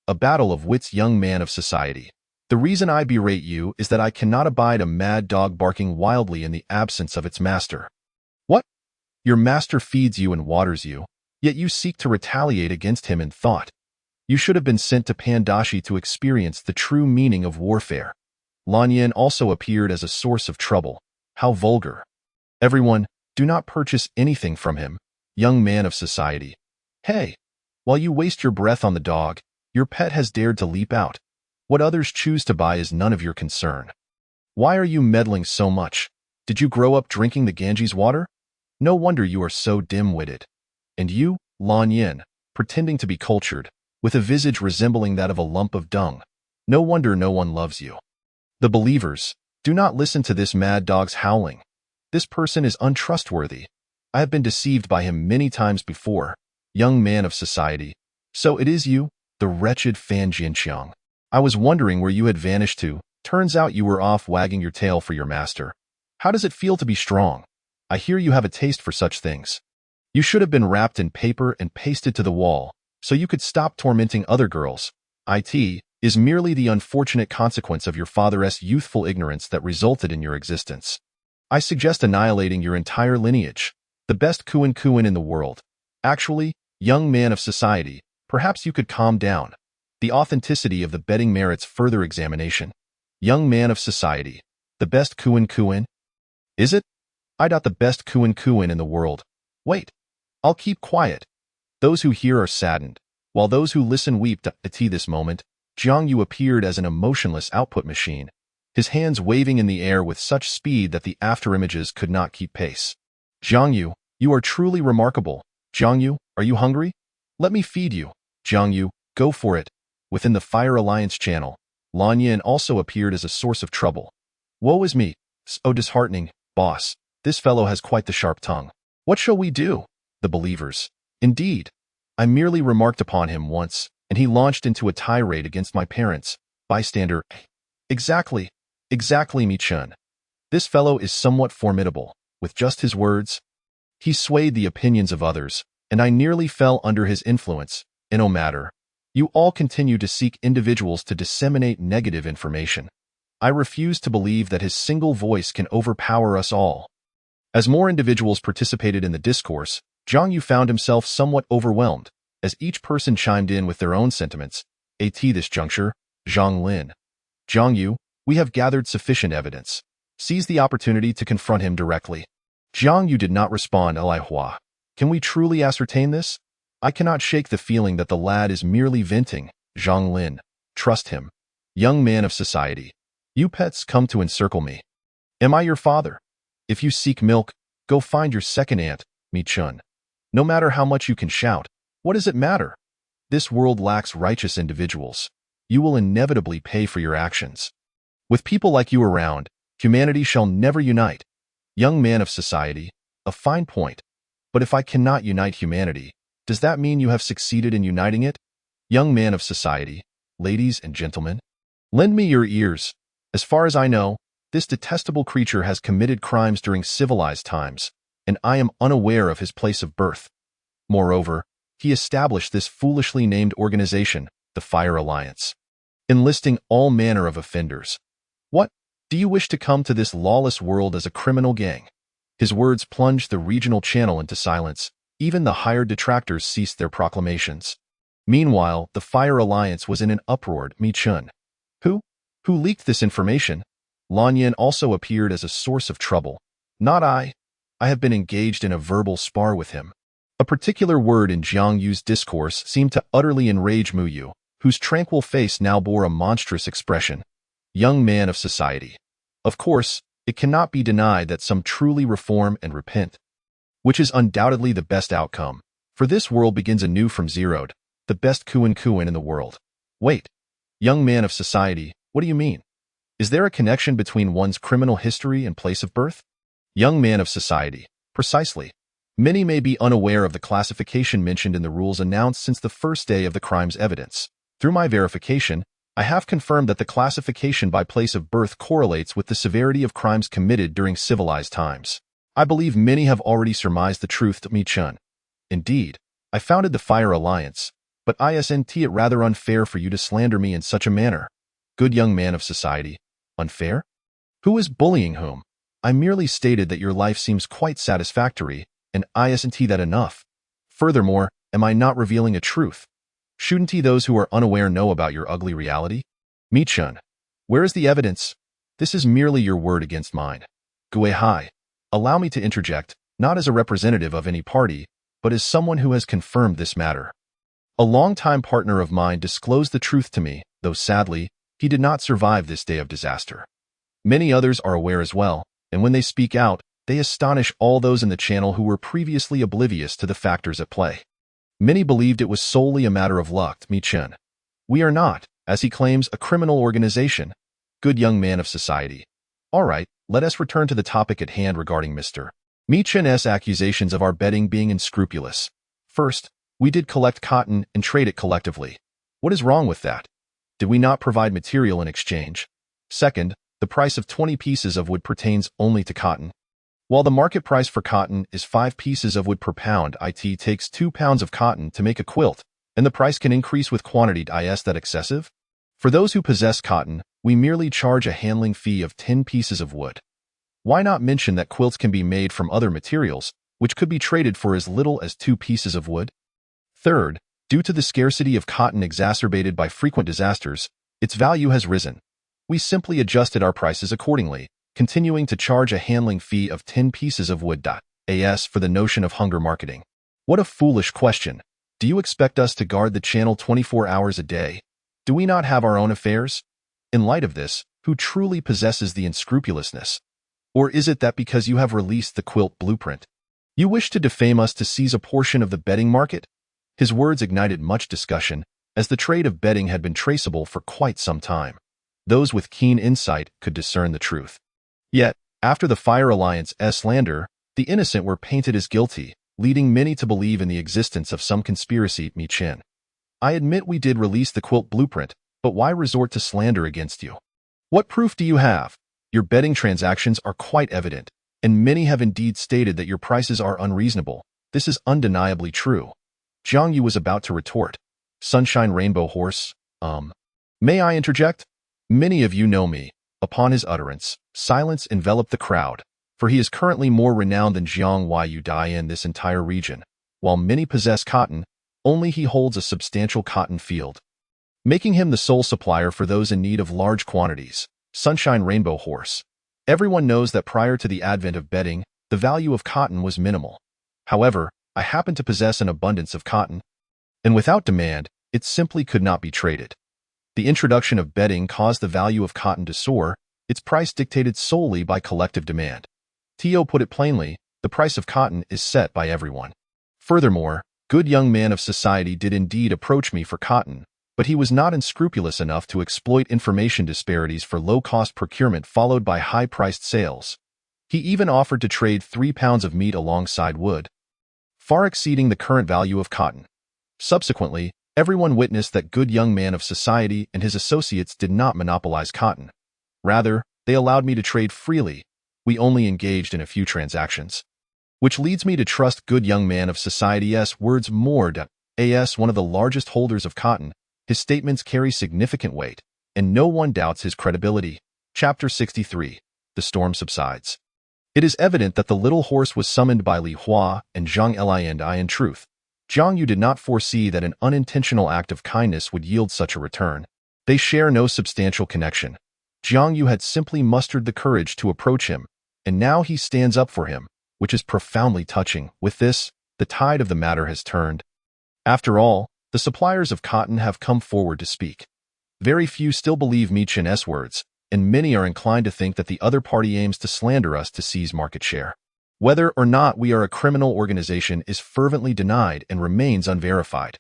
Speaker 2: A battle of wits. Young man of society. The reason I berate you is that I cannot abide a mad dog barking wildly in the absence of its master. What? Your master feeds you and waters you, yet you seek to retaliate against him in thought. You should have been sent to Pandashi to experience the true meaning of warfare. Lan Yin also appeared as a source of trouble. How vulgar. Everyone, do not purchase anything from him. Young man of society. Hey, while you waste your breath on the dog, your pet has dared to leap out. What others choose to buy is none of your concern. Why are you meddling so much? Did you grow up drinking the Ganges water? No wonder you are so dim-witted. And you, Lan Yin, pretending to be cultured, with a visage resembling that of a lump of dung. No wonder no one loves you. The believers, do not listen to this mad dog's howling. This person is untrustworthy. I have been deceived by him many times before. Young man of society. So it is you, the wretched Fan Jianqiang. I was wondering where you had vanished to. Turns out you were off wagging your tail for your master. How does it feel to be strong? I hear you have a taste for such things. You should have been wrapped in paper and pasted to the wall, so you could stop tormenting other girls. It is merely the unfortunate consequence of your father's youthful ignorance that resulted in your existence. I suggest annihilating your entire lineage, the best Kuan in the world. Actually, young man of society, perhaps you could calm down. The authenticity of the betting merits further examination. Young man of society, the best Kuan? Is it? I doubt the best Kuan in the world. Wait, I'll keep quiet. Those who hear are saddened, while those who listen weep. At this moment, Jiang Yu appeared as an emotionless output machine, his hands waving in the air with such speed that the afterimages could not keep pace. Jiang Yu, you are truly remarkable. Jiang Yu, are you hungry? Let me feed you. Jiang Yu, go for it. Within the Fire Alliance channel, Lan Yin also appeared as a source of trouble. Woe is me. So disheartening, boss. This fellow has quite the sharp tongue. What shall we do? The believers. Indeed. I merely remarked upon him once, and he launched into a tirade against my parents. Bystander. Exactly, Mi Chun. This fellow is somewhat formidable. With just his words, he swayed the opinions of others, and I nearly fell under his influence. No matter. You all continue to seek individuals to disseminate negative information. I refuse to believe that his single voice can overpower us all. As more individuals participated in the discourse, Jiang Yu found himself somewhat overwhelmed, as each person chimed in with their own sentiments. At this juncture, Zhang Lin. Jiang Yu, we have gathered sufficient evidence. Seize the opportunity to confront him directly. Jiang Yu did not respond. Li Hua. Can we truly ascertain this? I cannot shake the feeling that the lad is merely venting. Zhang Lin. Trust him. Young man of society. You pets come to encircle me. Am I your father? If you seek milk, go find your second aunt, Mi Chun. No matter how much you can shout, what does it matter? This world lacks righteous individuals. You will inevitably pay for your actions. With people like you around, humanity shall never unite. Young man of society, a fine point. But if I cannot unite humanity, does that mean you have succeeded in uniting it? Young man of society, ladies and gentlemen, lend me your ears. As far as I know, this detestable creature has committed crimes during civilized times, and I am unaware of his place of birth. Moreover, he established this foolishly named organization, the Fire Alliance, enlisting all manner of offenders. What? Do you wish to come to this lawless world as a criminal gang? His words plunged the regional channel into silence. Even the hired detractors ceased their proclamations. Meanwhile, the Fire Alliance was in an uproar. Mi Chun. Who leaked this information? Lan Yin also appeared as a source of trouble. Not I. I have been engaged in a verbal spar with him. A particular word in Jiang Yu's discourse seemed to utterly enrage Mu Yu, whose tranquil face now bore a monstrous expression. Young man of society. Of course, it cannot be denied that some truly reform and repent, which is undoubtedly the best outcome, for this world begins anew from zeroed, the best Kuan in the world. Wait, young man of society, what do you mean? Is there a connection between one's criminal history and place of birth? Young man of society, precisely. Many may be unaware of the classification mentioned in the rules announced since the first day of the crime's evidence. Through my verification, I have confirmed that the classification by place of birth correlates with the severity of crimes committed during civilized times. I believe many have already surmised the truth to Mi Chun. Indeed, I founded the Fire Alliance, but isn't it rather unfair for you to slander me in such a manner? Good young man of society. Unfair? Who is bullying whom? I merely stated that your life seems quite satisfactory, and isn't that enough? Furthermore, am I not revealing a truth? Shouldn't those who are unaware know about your ugly reality? Mi Chun, where is the evidence? This is merely your word against mine. Gue Hai, allow me to interject, not as a representative of any party, but as someone who has confirmed this matter. A longtime partner of mine disclosed the truth to me, though sadly, he did not survive this day of disaster. Many others are aware as well, and when they speak out, they astonish all those in the channel who were previously oblivious to the factors at play. Many believed it was solely a matter of luck. Mi Chun. We are not, as he claims, a criminal organization. Good young man of society. All right, let us return to the topic at hand regarding Mr. Mi Chen's accusations of our betting being unscrupulous. First, we did collect cotton and trade it collectively. What is wrong with that? Did we not provide material in exchange? Second, the price of 20 pieces of wood pertains only to cotton. While the market price for cotton is 5 pieces of wood per pound, it takes 2 pounds of cotton to make a quilt, and the price can increase with quantity. Is that excessive? For those who possess cotton, we merely charge a handling fee of 10 pieces of wood. Why not mention that quilts can be made from other materials, which could be traded for as little as 2 pieces of wood? Third, due to the scarcity of cotton exacerbated by frequent disasters, its value has risen. We simply adjusted our prices accordingly, continuing to charge a handling fee of 10 pieces of wood. As for the notion of hunger marketing. What a foolish question. Do you expect us to guard the channel 24 hours a day? Do we not have our own affairs? In light of this, who truly possesses the unscrupulousness? Or is it that because you have released the quilt blueprint, you wish to defame us to seize a portion of the betting market? His words ignited much discussion, as the trade of betting had been traceable for quite some time. Those with keen insight could discern the truth. Yet, after the Fire Alliance's slander, the innocent were painted as guilty, leading many to believe in the existence of some conspiracy. Mi Chen, I admit we did release the quilt blueprint, but why resort to slander against you? What proof do you have? Your betting transactions are quite evident, and many have indeed stated that your prices are unreasonable. This is undeniably true. Jiang Yu was about to retort. Sunshine Rainbow Horse, May I interject? Many of you know me. Upon his utterance, silence enveloped the crowd, for he is currently more renowned than Jiang Yu Dai in this entire region. While many possess cotton, only he holds a substantial cotton field, making him the sole supplier for those in need of large quantities. Sunshine Rainbow Horse. Everyone knows that prior to the advent of betting, the value of cotton was minimal. However, I happen to possess an abundance of cotton, and without demand, it simply could not be traded. The introduction of betting caused the value of cotton to soar, its price dictated solely by collective demand. Tio put it plainly, the price of cotton is set by everyone. Furthermore, good young man of society did indeed approach me for cotton, but he was not unscrupulous enough to exploit information disparities for low-cost procurement followed by high-priced sales. He even offered to trade 3 pounds of meat alongside wood, far exceeding the current value of cotton. Subsequently, everyone witnessed that good young man of society and his associates did not monopolize cotton. Rather, they allowed me to trade freely. We only engaged in a few transactions. Which leads me to trust good young man of society's words more. As one of the largest holders of cotton, his statements carry significant weight, and no one doubts his credibility. Chapter 63. The storm subsides. It is evident that the little horse was summoned by Li Hua and Zhang Eli. In truth, Jiang Yu did not foresee that an unintentional act of kindness would yield such a return. They share no substantial connection. Jiang Yu had simply mustered the courage to approach him, and now he stands up for him, which is profoundly touching. With this, the tide of the matter has turned. After all, the suppliers of cotton have come forward to speak. Very few still believe Mi Chen's words, and many are inclined to think that the other party aims to slander us to seize market share. Whether or not we are a criminal organization is fervently denied and remains unverified.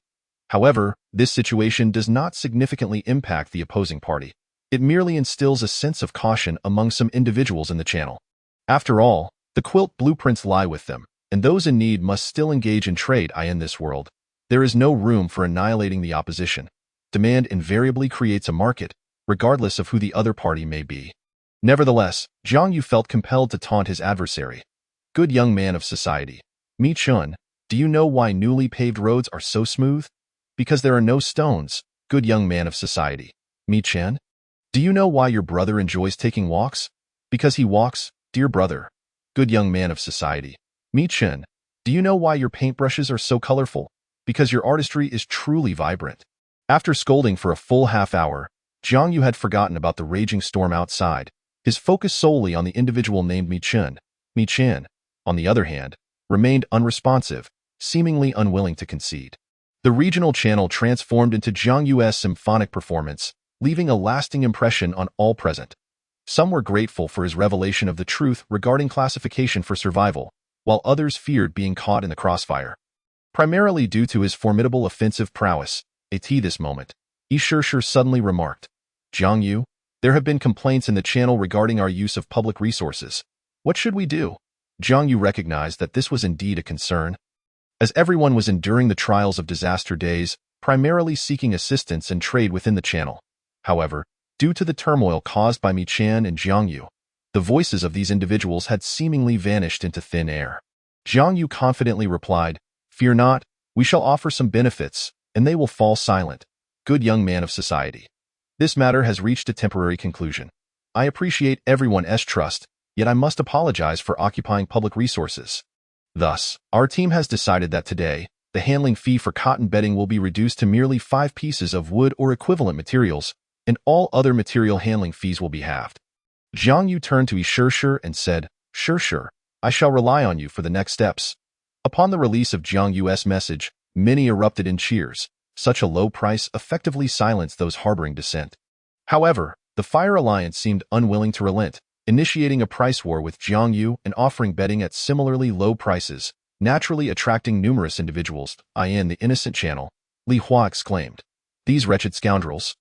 Speaker 2: However, this situation does not significantly impact the opposing party. It merely instills a sense of caution among some individuals in the channel. After all, the quilt blueprints lie with them, and those in need must still engage in trade. In this world, there is no room for annihilating the opposition. Demand invariably creates a market, regardless of who the other party may be. Nevertheless, Jiang Yu felt compelled to taunt his adversary. Good young man of society, Mi Chen, do you know why newly paved roads are so smooth? Because there are no stones. Good young man of society, Mi Chen, do you know why your brother enjoys taking walks? Because he walks, dear brother. Good young man of society, Mi Chen, do you know why your paintbrushes are so colorful? Because your artistry is truly vibrant. After scolding for a full half hour, Jiang Yu had forgotten about the raging storm outside, his focus solely on the individual named Mi Chen. Mi Chen, on the other hand, remained unresponsive, seemingly unwilling to concede. The regional channel transformed into Jiang Yu's symphonic performance, leaving a lasting impression on all present. Some were grateful for his revelation of the truth regarding classification for survival, while others feared being caught in the crossfire. Primarily due to his formidable offensive prowess, at this moment, Yi Shishir suddenly remarked, Jiang Yu, there have been complaints in the channel regarding our use of public resources. What should we do? Jiang Yu recognized that this was indeed a concern, as everyone was enduring the trials of disaster days, primarily seeking assistance and trade within the channel. However, due to the turmoil caused by Mi Chan and Jiang Yu, the voices of these individuals had seemingly vanished into thin air. Jiang Yu confidently replied, "Fear not, we shall offer some benefits, and they will fall silent. Good young man of society. This matter has reached a temporary conclusion. I appreciate everyone's trust, yet I must apologize for occupying public resources. Thus, our team has decided that today, the handling fee for cotton bedding will be reduced to merely 5 pieces of wood or equivalent materials, and all other material handling fees will be halved." Jiang Yu turned to Yishishir and said, Sure, I shall rely on you for the next steps." Upon the release of Jiang Yu's message, many erupted in cheers. Such a low price effectively silenced those harboring dissent. However, the Fire Alliance seemed unwilling to relent, initiating a price war with Jiang Yu and offering bedding at similarly low prices, naturally attracting numerous individuals. In the innocent channel, Li Hua exclaimed, "These wretched scoundrels!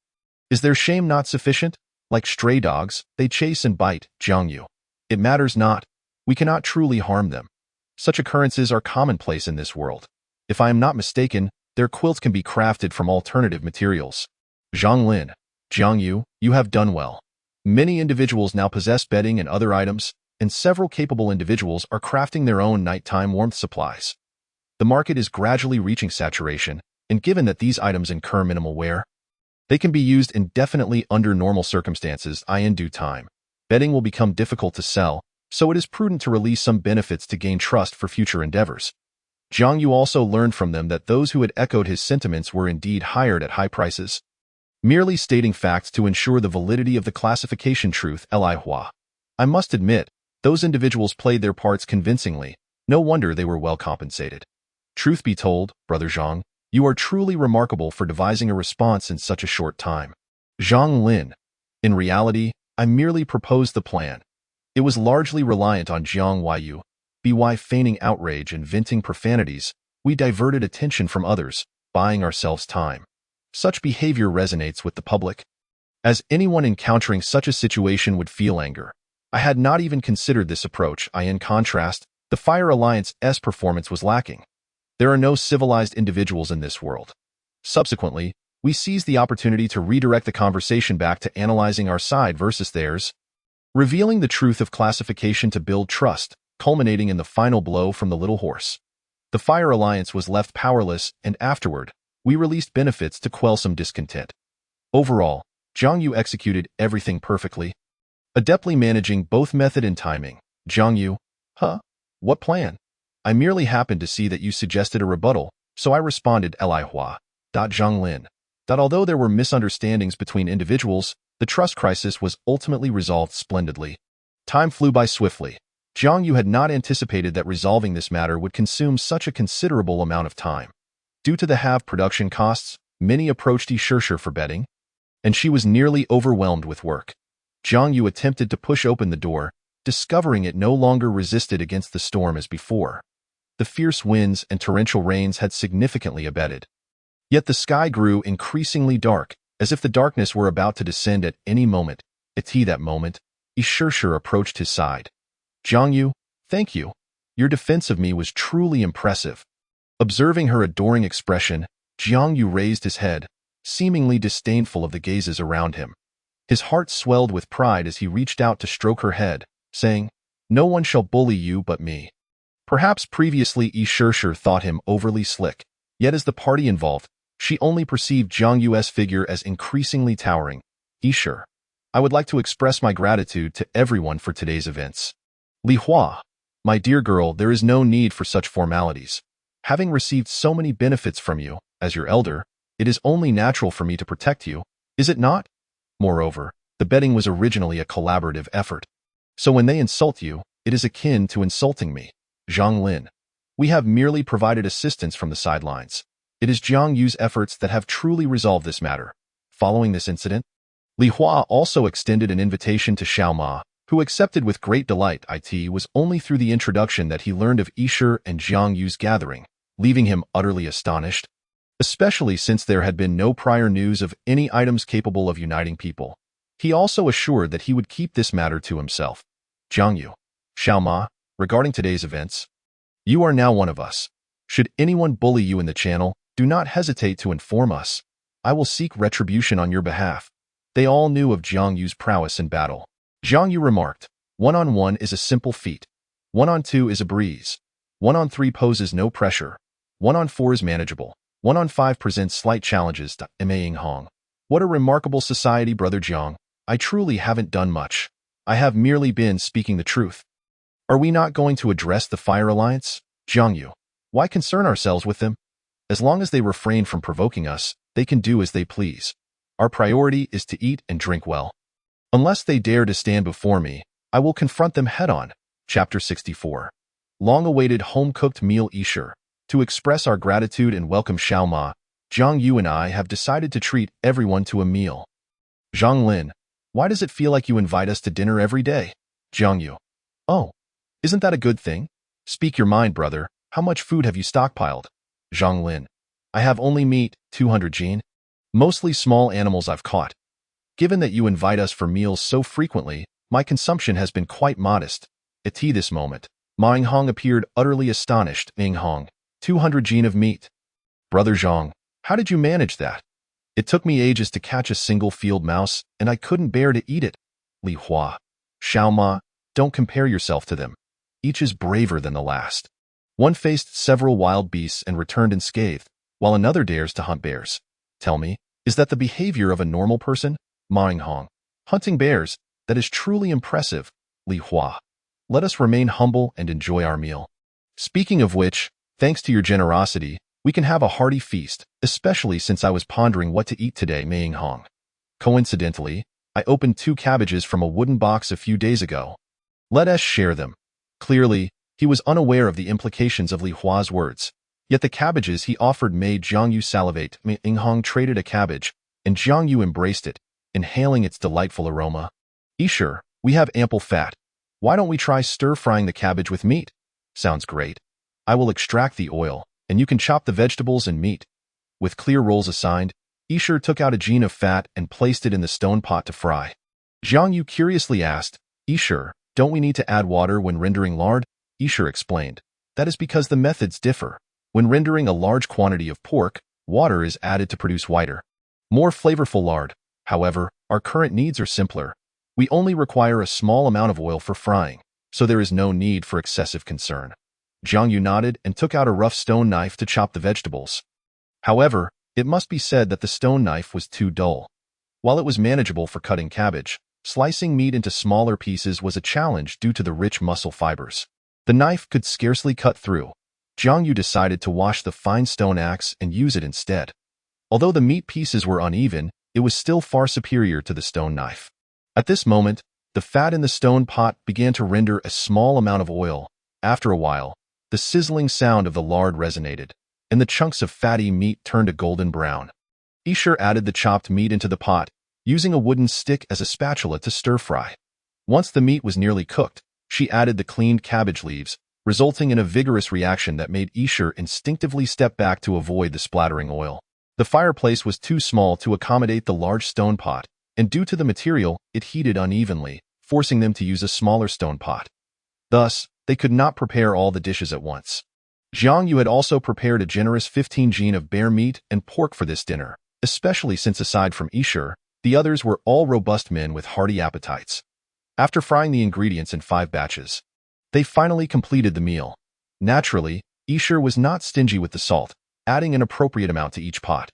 Speaker 2: Is their shame not sufficient? Like stray dogs, they chase and bite, Jiang Yu. It matters not. We cannot truly harm them. Such occurrences are commonplace in this world. If I am not mistaken, their quilts can be crafted from alternative materials. Zhang Lin, Jiang Yu, you have done well. Many individuals now possess bedding and other items, and several capable individuals are crafting their own nighttime warmth supplies. The market is gradually reaching saturation, and given that these items incur minimal wear, they can be used indefinitely under normal circumstances. In due time, bedding will become difficult to sell, so it is prudent to release some benefits to gain trust for future endeavors." Jiang Yu also learned from them that those who had echoed his sentiments were indeed hired at high prices, merely stating facts to ensure the validity of the classification truth. Li Hua. I must admit, those individuals played their parts convincingly. No wonder they were well compensated. Truth be told, Brother Zhang, you are truly remarkable for devising a response in such a short time. Zhang Lin. In reality, I merely proposed the plan. It was largely reliant on Jiang Yu. By feigning outrage and venting profanities, we diverted attention from others, buying ourselves time. Such behavior resonates with the public, as anyone encountering such a situation would feel anger. I had not even considered this approach. In contrast, the Fire Alliance's performance was lacking. There are no civilized individuals in this world. Subsequently, we seized the opportunity to redirect the conversation back to analyzing our side versus theirs, revealing the truth of classification to build trust, culminating in the final blow from the Little Horse. The Fire Alliance was left powerless, and afterward, we released benefits to quell some discontent. Overall, Jiang Yu executed everything perfectly, adeptly managing both method and timing. Jiang Yu, what plan? I merely happened to see that you suggested a rebuttal, so I responded. Li Hua. Zhang Lin. Although there were misunderstandings between individuals, the trust crisis was ultimately resolved splendidly. Time flew by swiftly. Jiang Yu had not anticipated that resolving this matter would consume such a considerable amount of time. Due to the halved production costs, many approached Yishishir for bedding, and she was nearly overwhelmed with work. Jiang Yu attempted to push open the door, discovering it no longer resisted against the storm as before. The fierce winds and torrential rains had significantly abated. Yet the sky grew increasingly dark, as if the darkness were about to descend at any moment. At that moment, Yishishir approached his side. Jiang Yu, thank you. Your defense of me was truly impressive. Observing her adoring expression, Jiang Yu raised his head, seemingly disdainful of the gazes around him. His heart swelled with pride as he reached out to stroke her head, saying, "No one shall bully you but me." Perhaps previously Yishishir thought him overly slick, yet as the party involved, she only perceived Jiang Yu's figure as increasingly towering. Yishishir, I would like to express my gratitude to everyone for today's events. Li Hua, my dear girl, there is no need for such formalities. Having received so many benefits from you, as your elder, it is only natural for me to protect you, is it not? Moreover, the bedding was originally a collaborative effort. So when they insult you, it is akin to insulting me. Zhang Lin. We have merely provided assistance from the sidelines. It is Jiang Yu's efforts that have truly resolved this matter. Following this incident, Li Hua also extended an invitation to Xiao Ma, who accepted with great delight. It was only through the introduction that he learned of Yishishir and Jiang Yu's gathering, leaving him utterly astonished, especially since there had been no prior news of any items capable of uniting people. He also assured that he would keep this matter to himself. Jiang Yu, Xiao Ma, regarding today's events. You are now one of us. Should anyone bully you in the channel, do not hesitate to inform us. I will seek retribution on your behalf. They all knew of Jiang Yu's prowess in battle. Jiang Yu remarked, 1-on-1 is a simple feat. 1-on-2 is a breeze. 1-on-3 poses no pressure. 1-on-4 is manageable. 1-on-5 presents slight challenges to Mei Hong. What a remarkable society, Brother Jiang. I truly haven't done much. I have merely been speaking the truth. Are we not going to address the Fire Alliance? Jiang Yu. Why concern ourselves with them? As long as they refrain from provoking us, they can do as they please. Our priority is to eat and drink well. Unless they dare to stand before me, I will confront them head-on. Chapter 64. Long-awaited home-cooked meal Isher. To express our gratitude and welcome Xiao Ma, Jiang Yu and I have decided to treat everyone to a meal. Zhang Lin. Why does it feel like you invite us to dinner every day? Jiang Yu. Oh, isn't that a good thing? Speak your mind, brother. How much food have you stockpiled? Zhang Lin. I have only meat, 200 jin. Mostly small animals I've caught. Given that you invite us for meals so frequently, my consumption has been quite modest. At this moment, Ma Yinghong appeared utterly astonished. Yinghong, 200 jin of meat. Brother Zhang, how did you manage that? It took me ages to catch a single field mouse, and I couldn't bear to eat it. Li Hua. Xiao Ma, don't compare yourself to them. Each is braver than the last. One faced several wild beasts and returned unscathed, while another dares to hunt bears. Tell me, is that the behavior of a normal person? Ma Yinghong. Hunting bears, that is truly impressive. Li Hua. Let us remain humble and enjoy our meal. Speaking of which, thanks to your generosity, we can have a hearty feast, especially since I was pondering what to eat today, Mei Yinghong. Coincidentally, I opened 2 cabbages from a wooden box a few days ago. Let us share them. Clearly, he was unaware of the implications of Li Hua's words. Yet the cabbages he offered made Jiang Yu salivate. Mei Yinghong traded a cabbage, and Jiang Yu embraced it, inhaling its delightful aroma. Isher, we have ample fat. Why don't we try stir-frying the cabbage with meat? Sounds great. I will extract the oil, and you can chop the vegetables and meat. With clear roles assigned, Isher took out a jin of fat and placed it in the stone pot to fry. Jiang Yu curiously asked, Isher, don't we need to add water when rendering lard? Isher explained, that is because the methods differ. When rendering a large quantity of pork, water is added to produce whiter, more flavorful lard. However, our current needs are simpler. We only require a small amount of oil for frying, so there is no need for excessive concern. Jiang Yu nodded and took out a rough stone knife to chop the vegetables. However, it must be said that the stone knife was too dull. While it was manageable for cutting cabbage, slicing meat into smaller pieces was a challenge due to the rich muscle fibers. The knife could scarcely cut through. Jiang Yu decided to wash the fine stone axe and use it instead. Although the meat pieces were uneven, it was still far superior to the stone knife. At this moment, the fat in the stone pot began to render a small amount of oil. After a while, the sizzling sound of the lard resonated, and the chunks of fatty meat turned a golden brown. Isher added the chopped meat into the pot, using a wooden stick as a spatula to stir-fry. Once the meat was nearly cooked, she added the cleaned cabbage leaves, resulting in a vigorous reaction that made Isher instinctively step back to avoid the splattering oil. The fireplace was too small to accommodate the large stone pot, and due to the material, it heated unevenly, forcing them to use a smaller stone pot. Thus, they could not prepare all the dishes at once. Jiang Yu had also prepared a generous 15 jin of bear meat and pork for this dinner, especially since aside from Isher, the others were all robust men with hearty appetites. After frying the ingredients in 5 batches, they finally completed the meal. Naturally, Isher was not stingy with the salt, adding an appropriate amount to each pot.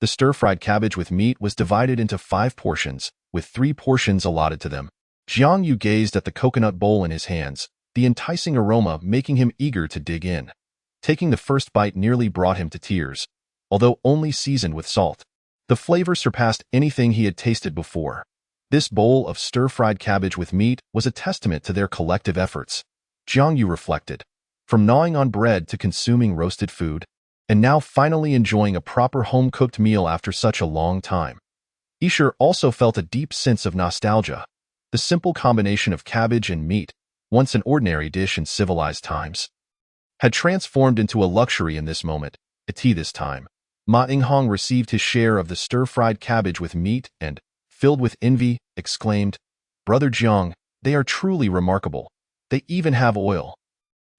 Speaker 2: The stir-fried cabbage with meat was divided into 5 portions, with 3 portions allotted to them. Jiang Yu gazed at the coconut bowl in his hands, the enticing aroma making him eager to dig in. Taking the first bite nearly brought him to tears, although only seasoned with salt. The flavor surpassed anything he had tasted before. This bowl of stir-fried cabbage with meat was a testament to their collective efforts. Jiang Yu reflected, from gnawing on bread to consuming roasted food, and now finally enjoying a proper home-cooked meal after such a long time. Isher also felt a deep sense of nostalgia. The simple combination of cabbage and meat, once an ordinary dish in civilized times, had transformed into a luxury in this moment. At this time, Ma Yinghong received his share of the stir-fried cabbage with meat and, filled with envy, exclaimed, Brother Jiang, they are truly remarkable. They even have oil.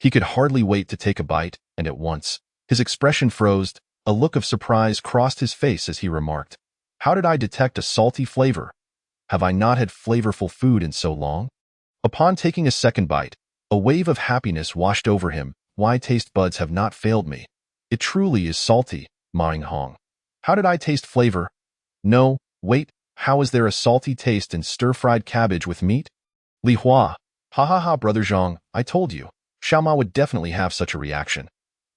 Speaker 2: He could hardly wait to take a bite, and at once, his expression froze. A look of surprise crossed his face as he remarked, "How did I detect a salty flavor? Have I not had flavorful food in so long?" Upon taking a second bite, a wave of happiness washed over him. "My taste buds have not failed me. It truly is salty, Maing Hong. How did I taste flavor? No, wait, how is there a salty taste in stir-fried cabbage with meat?" Li Hua, ha ha ha, Brother Zhang, I told you. Xiao Ma would definitely have such a reaction.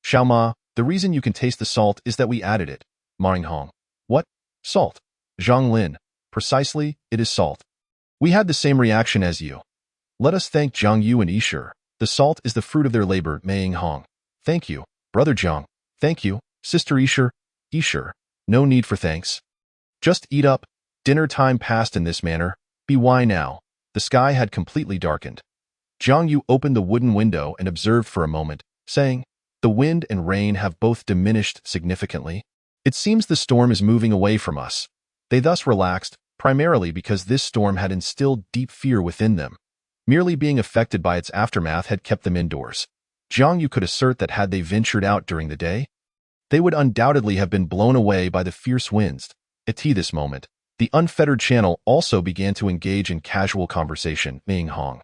Speaker 2: Xiao Ma, the reason you can taste the salt is that we added it. Maing Hong, what? Salt? Zhang Lin, precisely, it is salt. We had the same reaction as you. Let us thank Zhang Yu and Yishur. The salt is the fruit of their labor, Maing Hong. Thank you, Brother Zhang. Thank you, Sister Yishur. Yishur, no need for thanks. Just eat up. Dinner time passed in this manner. Why now? The sky had completely darkened. Zhang Yu opened the wooden window and observed for a moment, saying, "The wind and rain have both diminished significantly. It seems the storm is moving away from us." They thus relaxed, primarily because this storm had instilled deep fear within them. Merely being affected by its aftermath had kept them indoors. Zhang Yu could assert that had they ventured out during the day, they would undoubtedly have been blown away by the fierce winds. At this moment, the unfettered channel also began to engage in casual conversation. Maing Hong,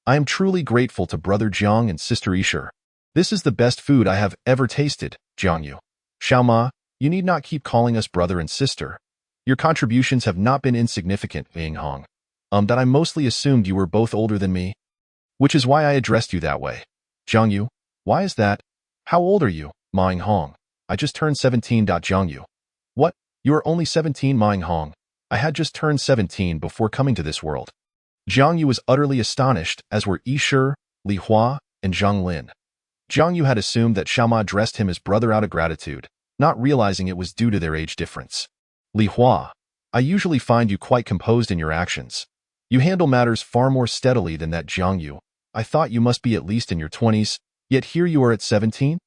Speaker 2: I am truly grateful to Brother Jiang and Sister Yishur. This is the best food I have ever tasted, Zhang Yu. Xiao Ma, you need not keep calling us brother and sister. Your contributions have not been insignificant, Maing Hong. That I mostly assumed you were both older than me, which is why I addressed you that way. Zhang Yu, why is that? How old are you, Maing Hong? I just turned 17. Zhang Yu. What? You are only 17, Maing Hong. I had just turned 17 before coming to this world. Zhang Yu was utterly astonished, as were Yishur, Li Hua, and Zhang Lin. Zhang Yu had assumed that Xiao Ma addressed him as brother out of gratitude, not realizing it was due to their age difference. Li Hua, I usually find you quite composed in your actions. You handle matters far more steadily than that, Zhang Yu. I thought you must be at least in your 20s, yet here you are at 17?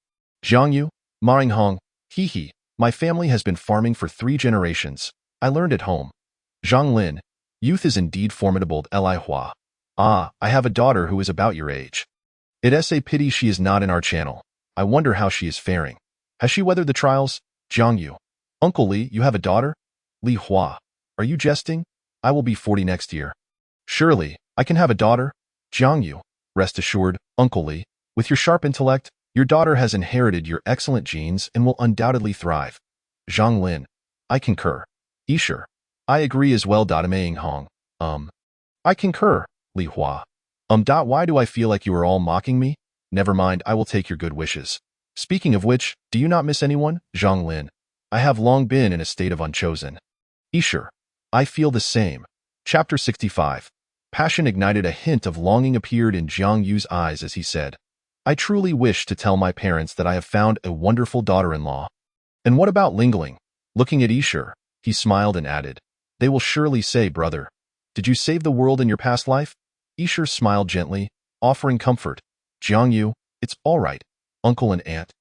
Speaker 2: Zhang Yu, Maing Hong, hee, my family has been farming for 3 generations. I learned at home. Zhang Lin, youth is indeed formidable, Li Hua. I have a daughter who is about your age. It is a pity she is not in our channel. I wonder how she is faring. Has she weathered the trials? Zhang Yu. Uncle Li, you have a daughter? Li Hua. Are you jesting? I will be 40 next year. Surely, I can have a daughter? Zhang Yu. Rest assured, Uncle Li, with your sharp intellect, your daughter has inherited your excellent genes and will undoubtedly thrive. Zhang Lin. I concur. Yishur. I agree as well. Maing Hong. I concur, Li Hua. Why do I feel like you are all mocking me? Never mind, I will take your good wishes. Speaking of which, do you not miss anyone? Zhang Lin. I have long been in a state of unchosen. Yishur. I feel the same. Chapter 65. Passion ignited. A hint of longing appeared in Zhang Yu's eyes as he said, I truly wish to tell my parents that I have found a wonderful daughter-in-law. And what about Lingling? Looking at Yishur, he smiled and added, They will surely say, brother, did you save the world in your past life? Yishur smiled gently, offering comfort. Zhang Yu, it's all right. Uncle and aunt,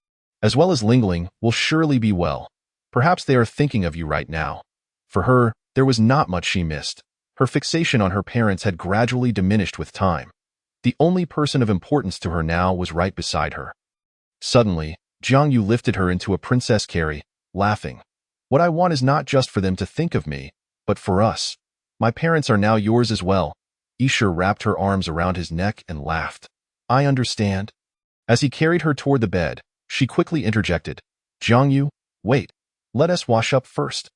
Speaker 2: as well as Lingling, will surely be well. Perhaps they are thinking of you right now. For her, there was not much she missed. Her fixation on her parents had gradually diminished with time. The only person of importance to her now was right beside her. Suddenly, Zhang Yu lifted her into a princess carry, laughing. What I want is not just for them to think of me, but for us. My parents are now yours as well. Yishur wrapped her arms around his neck and laughed. I understand. As he carried her toward the bed, she quickly interjected. Zhang Yu, wait. Let us wash up first.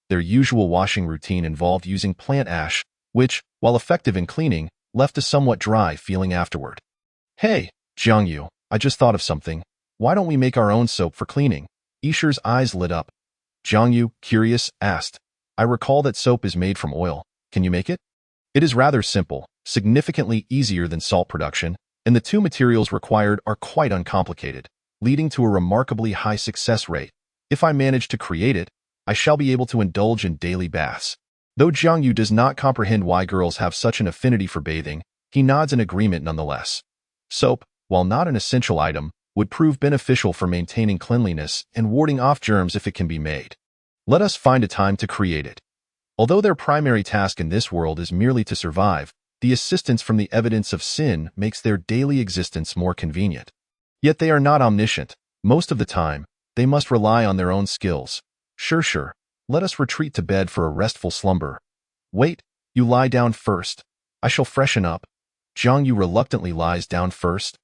Speaker 2: Their usual washing routine involved using plant ash, which, while effective in cleaning, left a somewhat dry feeling afterward. Hey, Zhang Yu, I just thought of something. Why don't we make our own soap for cleaning? Yishur's eyes lit up. Zhang Yu, curious, asked. I recall that soap is made from oil. Can you make it? It is rather simple, significantly easier than salt production, and the 2 materials required are quite uncomplicated, leading to a remarkably high success rate. If I manage to create it, I shall be able to indulge in daily baths. Though Zhang Yu does not comprehend why girls have such an affinity for bathing, he nods in agreement nonetheless. Soap, while not an essential item, would prove beneficial for maintaining cleanliness and warding off germs if it can be made. Let us find a time to create it. Although their primary task in this world is merely to survive, the assistance from the evidence of sin makes their daily existence more convenient. Yet they are not omniscient. Most of the time, they must rely on their own skills. Sure, let us retreat to bed for a restful slumber. Wait, you lie down first. I shall freshen up. Jiang Yu reluctantly lies down first.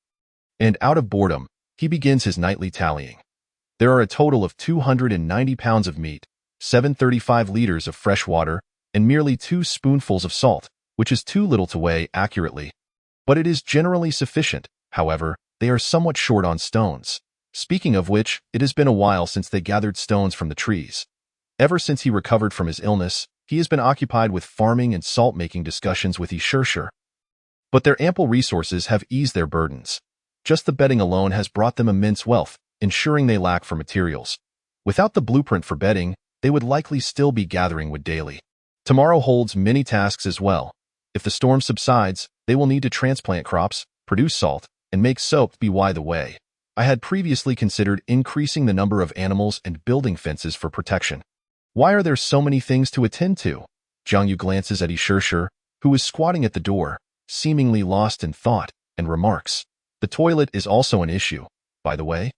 Speaker 2: And out of boredom, he begins his nightly tallying. There are a total of 290 pounds of meat, 735 liters of fresh water, and merely 2 spoonfuls of salt, which is too little to weigh accurately. But it is generally sufficient. However, they are somewhat short on stones. Speaking of which, it has been a while since they gathered stones from the trees. Ever since he recovered from his illness, he has been occupied with farming and salt-making discussions with Yi Shishir. But their ample resources have eased their burdens. Just the bedding alone has brought them immense wealth, ensuring they lack for materials. Without the blueprint for bedding, they would likely still be gathering wood daily. Tomorrow holds many tasks as well. If the storm subsides, they will need to transplant crops, produce salt, and make soap. By the way, I had previously considered increasing the number of animals and building fences for protection. Why are there so many things to attend to? Jiang Yu glances at Yi Shishir, who is squatting at the door, seemingly lost in thought, and remarks, "The toilet is also an issue, by the way.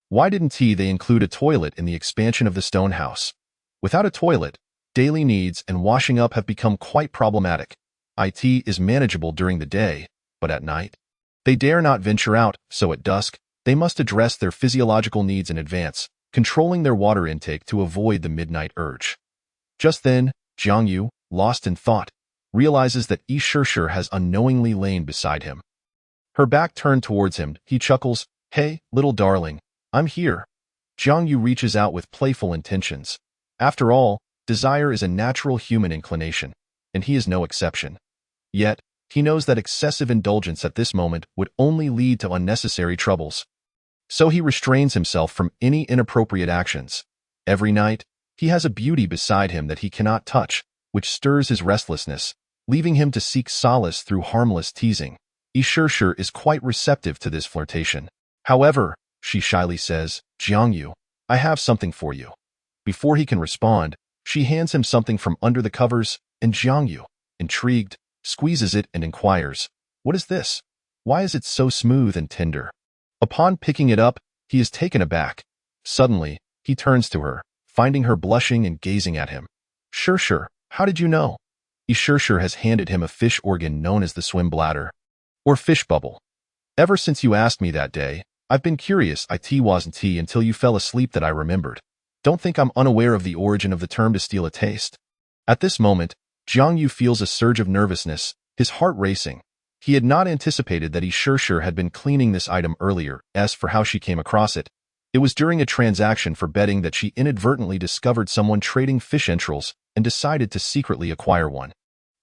Speaker 2: Why didn't they include a toilet in the expansion of the stone house? Without a toilet, daily needs and washing up have become quite problematic. It is manageable during the day, but at night, they dare not venture out, so at dusk, they must address their physiological needs in advance, controlling their water intake to avoid the midnight urge." Just then, Jiang Yu, lost in thought, realizes that Yi Shishir has unknowingly lain beside him. Her back turned towards him, he chuckles, "Hey, little darling, I'm here." Jiang Yu reaches out with playful intentions. After all, desire is a natural human inclination, and he is no exception. Yet, he knows that excessive indulgence at this moment would only lead to unnecessary troubles. So he restrains himself from any inappropriate actions. Every night, he has a beauty beside him that he cannot touch, which stirs his restlessness, leaving him to seek solace through harmless teasing. Yi Shishir is quite receptive to this flirtation. However, she shyly says, "Jiang Yu, I have something for you." Before he can respond, she hands him something from under the covers, and Jiang Yu, intrigued, squeezes it and inquires, "What is this? Why is it so smooth and tender?" Upon picking it up, he is taken aback. Suddenly, he turns to her, finding her blushing and gazing at him. "Shishir, how did you know?" Yi Shishir has handed him a fish organ known as the swim bladder, or fish bubble. "Ever since you asked me that day, I've been curious. It wasn't until you fell asleep that I remembered. Don't think I'm unaware of the origin of the term to steal a taste." At this moment, Jiang Yu feels a surge of nervousness, his heart racing. He had not anticipated that Yi Shishir had been cleaning this item earlier. As for how she came across it, it was during a transaction for bedding that she inadvertently discovered someone trading fish entrails and decided to secretly acquire one.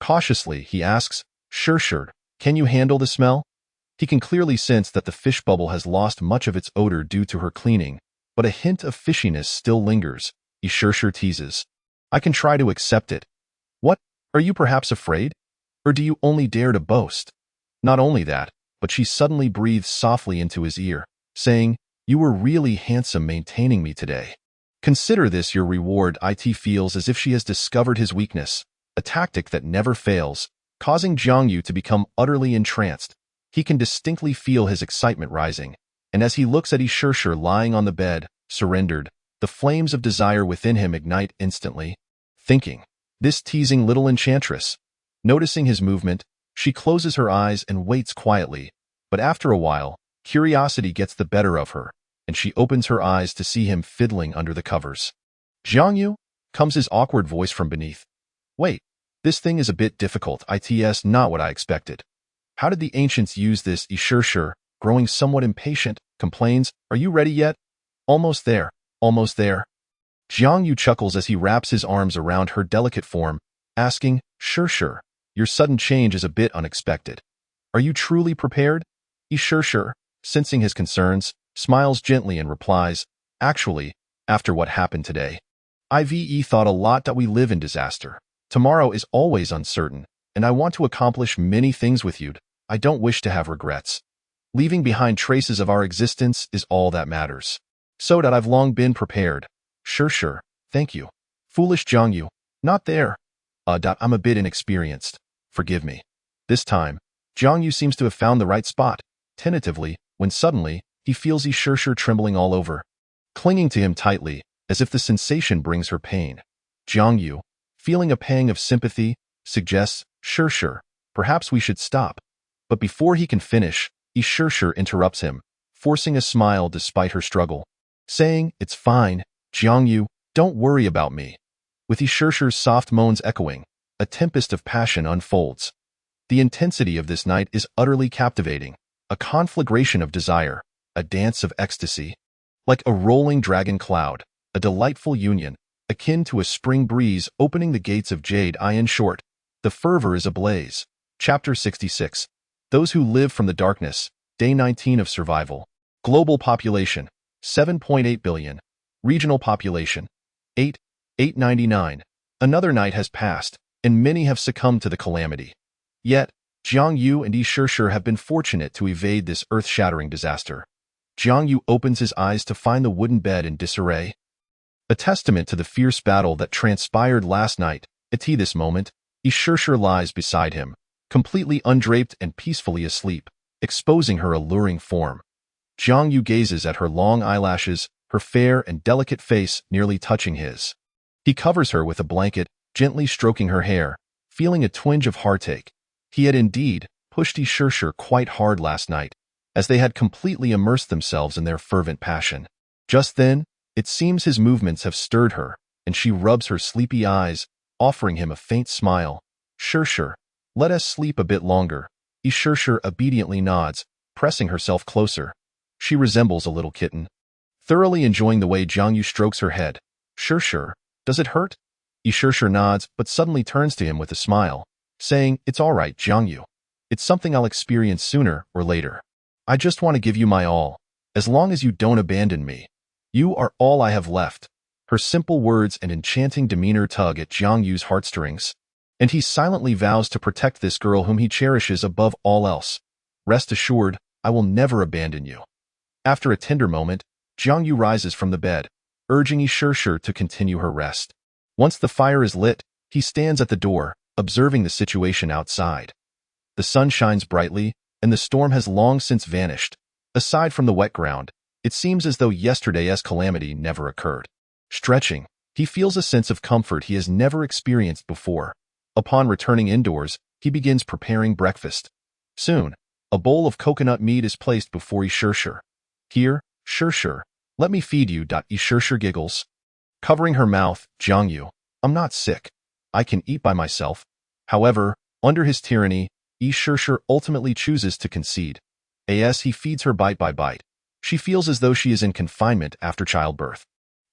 Speaker 2: Cautiously, he asks, "Shishir, can you handle the smell?" He can clearly sense that the fish bubble has lost much of its odor due to her cleaning, but a hint of fishiness still lingers. Yi Shishir teases, "I can try to accept it." "What? Are you perhaps afraid? Or do you only dare to boast?" Not only that, but she suddenly breathes softly into his ear, saying, "You were really handsome maintaining me today. Consider this your reward." It feels as if she has discovered his weakness, a tactic that never fails, causing Jiang Yu to become utterly entranced. He can distinctly feel his excitement rising, and as he looks at Yi Shishir lying on the bed, surrendered, the flames of desire within him ignite instantly. Thinking, this teasing little enchantress. Noticing his movement, she closes her eyes and waits quietly, but after a while, curiosity gets the better of her, and she opens her eyes to see him fiddling under the covers. "Jiang Yu?" comes his awkward voice from beneath. "Wait, this thing is a bit difficult. It's not what I expected. How did the ancients use this?" Yi Shishir, growing somewhat impatient, complains, "Are you ready yet?" "Almost there, almost there." Jiang Yu chuckles as he wraps his arms around her delicate form, asking, "Shishir, your sudden change is a bit unexpected. Are you truly prepared?" Yi Shishir, sensing his concerns, smiles gently and replies, "Actually, after what happened today, I've thought a lot that we live in disaster. Tomorrow is always uncertain, and I want to accomplish many things with you. I don't wish to have regrets. Leaving behind traces of our existence is all that matters. So that I've long been prepared." Shishir, thank you." "Foolish Jiang Yu, not there. I'm a bit inexperienced. Forgive me." This time, Jiang Yu seems to have found the right spot, tentatively, when suddenly, he feels Shirshir trembling all over, clinging to him tightly, as if the sensation brings her pain. Jiang Yu, feeling a pang of sympathy, suggests, Shirshir, perhaps we should stop. But before he can finish, Shirshir interrupts him, forcing a smile despite her struggle, saying, "It's fine, Jiang Yu, don't worry about me." With Shirshir's soft moans echoing, a tempest of passion unfolds. The intensity of this night is utterly captivating, a conflagration of desire, a dance of ecstasy. Like a rolling dragon cloud, a delightful union, akin to a spring breeze opening the gates of jade. In short, the fervor is ablaze. Chapter 66. Those who live from the darkness. Day 19 of survival. Global population, 7.8 billion. Regional population, 899. Another night has passed, and many have succumbed to the calamity. Yet, Jiang Yu and Shirshir have been fortunate to evade this earth-shattering disaster. Jiang Yu opens his eyes to find the wooden bed in disarray. A testament to the fierce battle that transpired last night. At this moment, Shirshir lies beside him, completely undraped and peacefully asleep, exposing her alluring form. Jiang Yu gazes at her long eyelashes, her fair and delicate face nearly touching his. He covers her with a blanket, gently stroking her hair, feeling a twinge of heartache. He had indeed pushed Shirshir quite hard last night, as they had completely immersed themselves in their fervent passion. Just then, it seems his movements have stirred her, and she rubs her sleepy eyes, offering him a faint smile. "Shirshir, let us sleep a bit longer." Shirshir obediently nods, pressing herself closer. She resembles a little kitten, thoroughly enjoying the way Jiang Yu strokes her head. "Shirshir, does it hurt?" Shirshir nods, but suddenly turns to him with a smile, saying, "It's all right, Jiang Yu. It's something I'll experience sooner or later. I just want to give you my all, as long as you don't abandon me. You are all I have left." Her simple words and enchanting demeanor tug at Jiang Yu's heartstrings, and he silently vows to protect this girl whom he cherishes above all else. "Rest assured, I will never abandon you." After a tender moment, Jiang Yu rises from the bed, urging Shirshir to continue her rest. Once the fire is lit, he stands at the door, observing the situation outside. The sun shines brightly, and the storm has long since vanished. Aside from the wet ground, it seems as though yesterday's calamity never occurred. Stretching, he feels a sense of comfort he has never experienced before. Upon returning indoors, he begins preparing breakfast. Soon, a bowl of coconut meat is placed before Shirshir. "Here, Shirshir, let me feed you." Shirshir giggles, covering her mouth. "Jiang Yu, I'm not sick. I can eat by myself." However, under his tyranny, Shirshir ultimately chooses to concede. As he feeds her bite by bite, she feels as though she is in confinement after childbirth.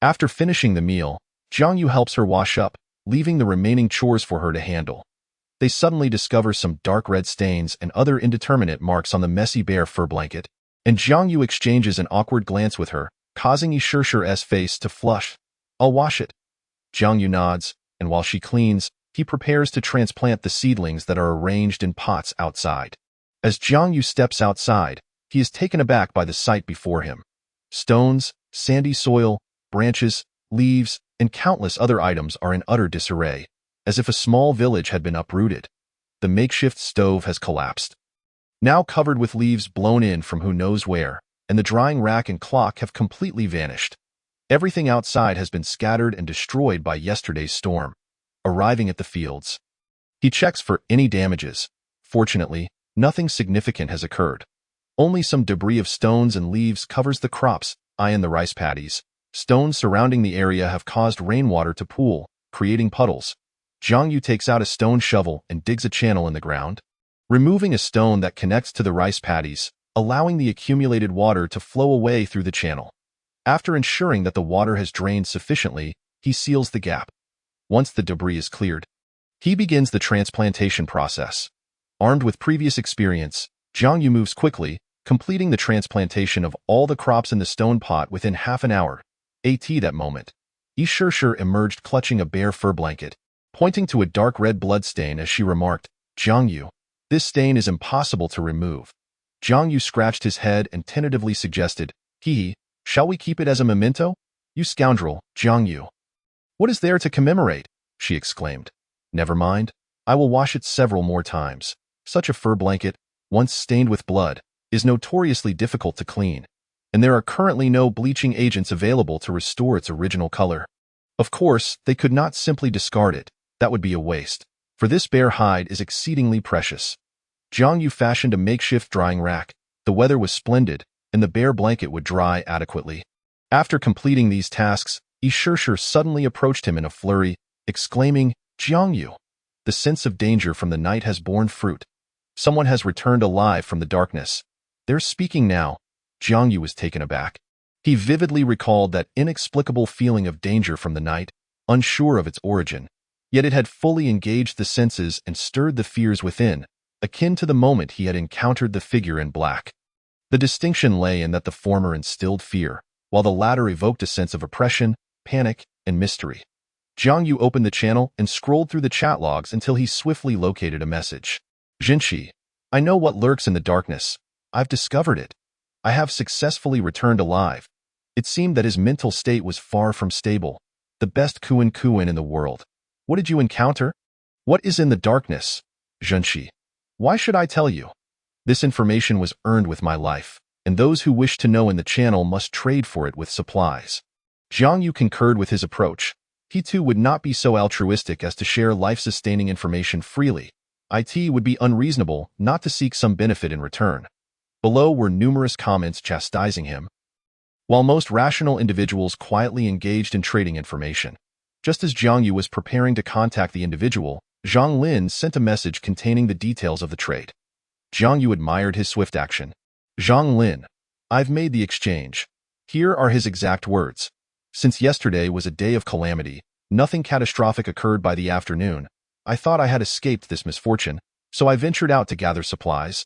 Speaker 2: After finishing the meal, Jiang Yu helps her wash up, leaving the remaining chores for her to handle. They suddenly discover some dark red stains and other indeterminate marks on the messy bear fur blanket, and Jiang Yu exchanges an awkward glance with her, causing Shirshir's face to flush. "I'll wash it." Jiang Yu nods, and while she cleans, he prepares to transplant the seedlings that are arranged in pots outside. As Jiang Yu steps outside, he is taken aback by the sight before him. Stones, sandy soil, branches, leaves, and countless other items are in utter disarray, as if a small village had been uprooted. The makeshift stove has collapsed, now covered with leaves blown in from who knows where, and the drying rack and clock have completely vanished. Everything outside has been scattered and destroyed by yesterday's storm. Arriving at the fields, he checks for any damages. Fortunately, nothing significant has occurred. Only some debris of stones and leaves covers the crops, and the rice paddies. Stones surrounding the area have caused rainwater to pool, creating puddles. Jiang Yu takes out a stone shovel and digs a channel in the ground, removing a stone that connects to the rice paddies, allowing the accumulated water to flow away through the channel. After ensuring that the water has drained sufficiently, he seals the gap. Once the debris is cleared, he begins the transplantation process. Armed with previous experience, Jiang Yu moves quickly, completing the transplantation of all the crops in the stone pot within half an hour. At that moment, Shirshir emerged clutching a bare fur blanket, pointing to a dark red blood stain as she remarked, "Jiang Yu, this stain is impossible to remove." Jiang Yu scratched his head and tentatively suggested, "Shall we keep it as a memento?" "You scoundrel, Jiang Yu. What is there to commemorate?" she exclaimed. "Never mind, I will wash it several more times. Such a fur blanket, once stained with blood, is notoriously difficult to clean." and there are currently no bleaching agents available to restore its original color. Of course, they could not simply discard it. That would be a waste, for this bear hide is exceedingly precious. Jiang Yu fashioned a makeshift drying rack. The weather was splendid, and the bear blanket would dry adequately. After completing these tasks, Yi Shishir suddenly approached him in a flurry, exclaiming, "Jiang Yu, the sense of danger from the night has borne fruit. Someone has returned alive from the darkness." "They're speaking now." Jiang Yu was taken aback. He vividly recalled that inexplicable feeling of danger from the night, unsure of its origin. Yet it had fully engaged the senses and stirred the fears within, akin to the moment he had encountered the figure in black. The distinction lay in that the former instilled fear, while the latter evoked a sense of oppression, panic, and mystery. Jiang Yu opened the channel and scrolled through the chat logs until he swiftly located a message. "Jinshi, I know what lurks in the darkness. I've discovered it. I have successfully returned alive." It seemed that his mental state was far from stable. "The best Kuan in the world. What did you encounter? What is in the darkness?" "Jinshi, why should I tell you? This information was earned with my life, and those who wish to know in the channel must trade for it with supplies." Jiang Yu concurred with his approach. He too would not be so altruistic as to share life-sustaining information freely. It would be unreasonable not to seek some benefit in return. Below were numerous comments chastising him, while most rational individuals quietly engaged in trading information. Just as Jiang Yu was preparing to contact the individual, Zhang Lin sent a message containing the details of the trade. Jiang Yu admired his swift action. "Zhang Lin, I've made the exchange." Here are his exact words. "Since yesterday was a day of calamity, nothing catastrophic occurred by the afternoon. I thought I had escaped this misfortune, so I ventured out to gather supplies.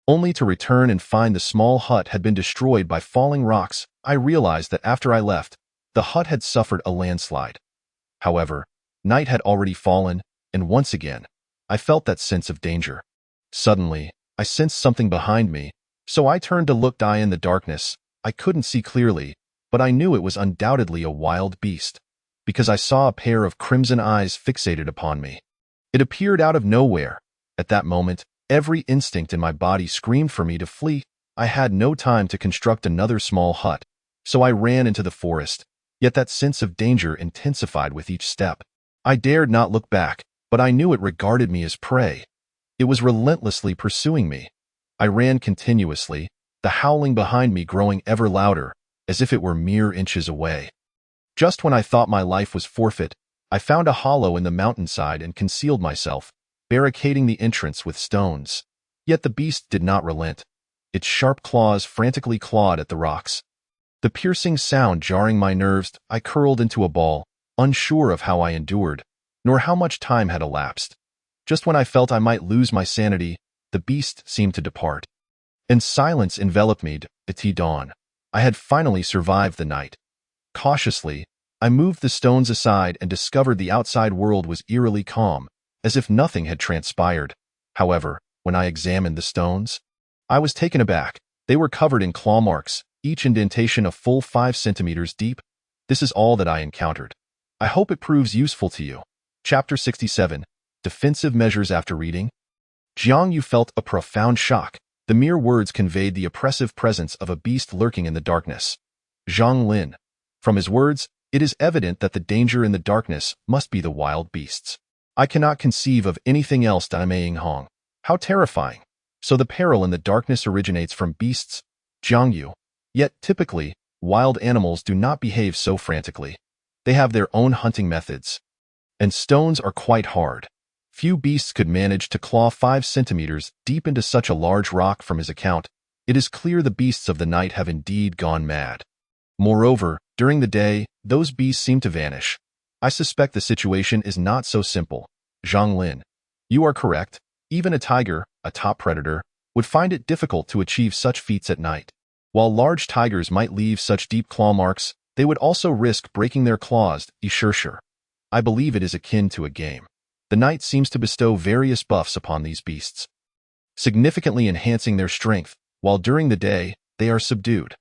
Speaker 2: Only to return and find the small hut had been destroyed by falling rocks. I realized that after I left, the hut had suffered a landslide. However, night had already fallen, and once again, I felt that sense of danger. Suddenly, I sensed something behind me, so I turned to look. In the darkness, I couldn't see clearly, but I knew it was undoubtedly a wild beast, because I saw a pair of crimson eyes fixated upon me. It appeared out of nowhere. At that moment, every instinct in my body screamed for me to flee. I had no time to construct another small hut, so I ran into the forest, yet that sense of danger intensified with each step. I dared not look back, but I knew it regarded me as prey. It was relentlessly pursuing me. I ran continuously, the howling behind me growing ever louder, as if it were mere inches away. Just when I thought my life was forfeit, I found a hollow in the mountainside and concealed myself, barricading the entrance with stones. Yet the beast did not relent. Its sharp claws frantically clawed at the rocks. The piercing sound jarring my nerves, I curled into a ball, unsure of how I endured, nor how much time had elapsed. Just when I felt I might lose my sanity, the beast seemed to depart. And silence enveloped me at dawn. I had finally survived the night. Cautiously, I moved the stones aside and discovered the outside world was eerily calm, as if nothing had transpired. However, when I examined the stones, I was taken aback. They were covered in claw marks, each indentation a full 5 centimeters deep. This is all that I encountered. I hope it proves useful to you. Chapter 67. Defensive Measures After Reading. Jiang Yu felt a profound shock. The mere words conveyed the oppressive presence of a beast lurking in the darkness. Zhang Lin. From his words, it is evident that the danger in the darkness must be the wild beasts. I cannot conceive of anything else. Daimei Hong. How terrifying. So the peril in the darkness originates from beasts. Jiang Yu. Yet, typically, wild animals do not behave so frantically. They have their own hunting methods. And stones are quite hard. Few beasts could manage to claw 5 centimeters deep into such a large rock. From his account, it is clear the beasts of the night have indeed gone mad. Moreover, during the day, those beasts seem to vanish. I suspect the situation is not so simple. Zhang Lin. You are correct. Even a tiger, a top predator, would find it difficult to achieve such feats at night. While large tigers might leave such deep claw marks, they would also risk breaking their claws. Yi Shishir. I believe it is akin to a game. The night seems to bestow various buffs upon these beasts, significantly enhancing their strength, while during the day, they are subdued.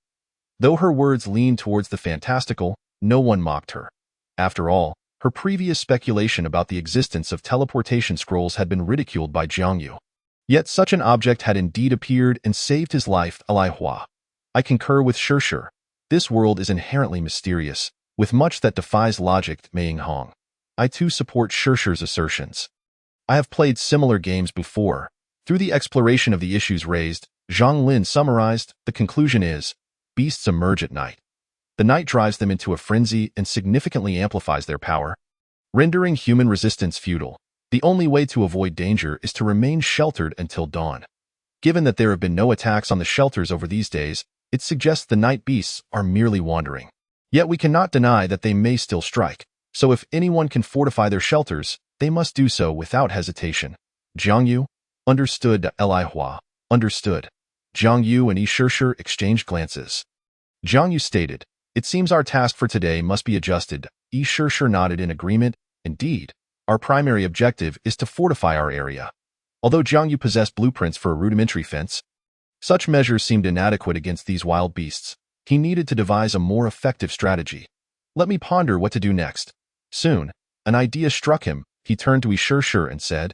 Speaker 2: Though her words leaned towards the fantastical, no one mocked her. After all, her previous speculation about the existence of teleportation scrolls had been ridiculed by Jiang Yu. Yet such an object had indeed appeared and saved his life. Alai Hua. I concur with Shirshir. This world is inherently mysterious, with much that defies logic, Maying Hong. I too support Shirshir's assertions. I have played similar games before. Through the exploration of the issues raised, Zhang Lin summarized, the conclusion is, beasts emerge at night. The night drives them into a frenzy and significantly amplifies their power, rendering human resistance futile. The only way to avoid danger is to remain sheltered until dawn. Given that there have been no attacks on the shelters over these days, it suggests the night beasts are merely wandering. Yet we cannot deny that they may still strike. So if anyone can fortify their shelters, they must do so without hesitation. Jiang Yu? Understood. Li Hua. Understood. Jiang Yu and Yi Shirshir exchanged glances. Jiang Yu stated, "It seems our task for today must be adjusted." Yi Shirshir nodded in agreement. Indeed, our primary objective is to fortify our area. Although Jiang Yu possessed blueprints for a rudimentary fence, such measures seemed inadequate against these wild beasts. He needed to devise a more effective strategy. Let me ponder what to do next. Soon, an idea struck him. He turned to Yi Shirshir and said,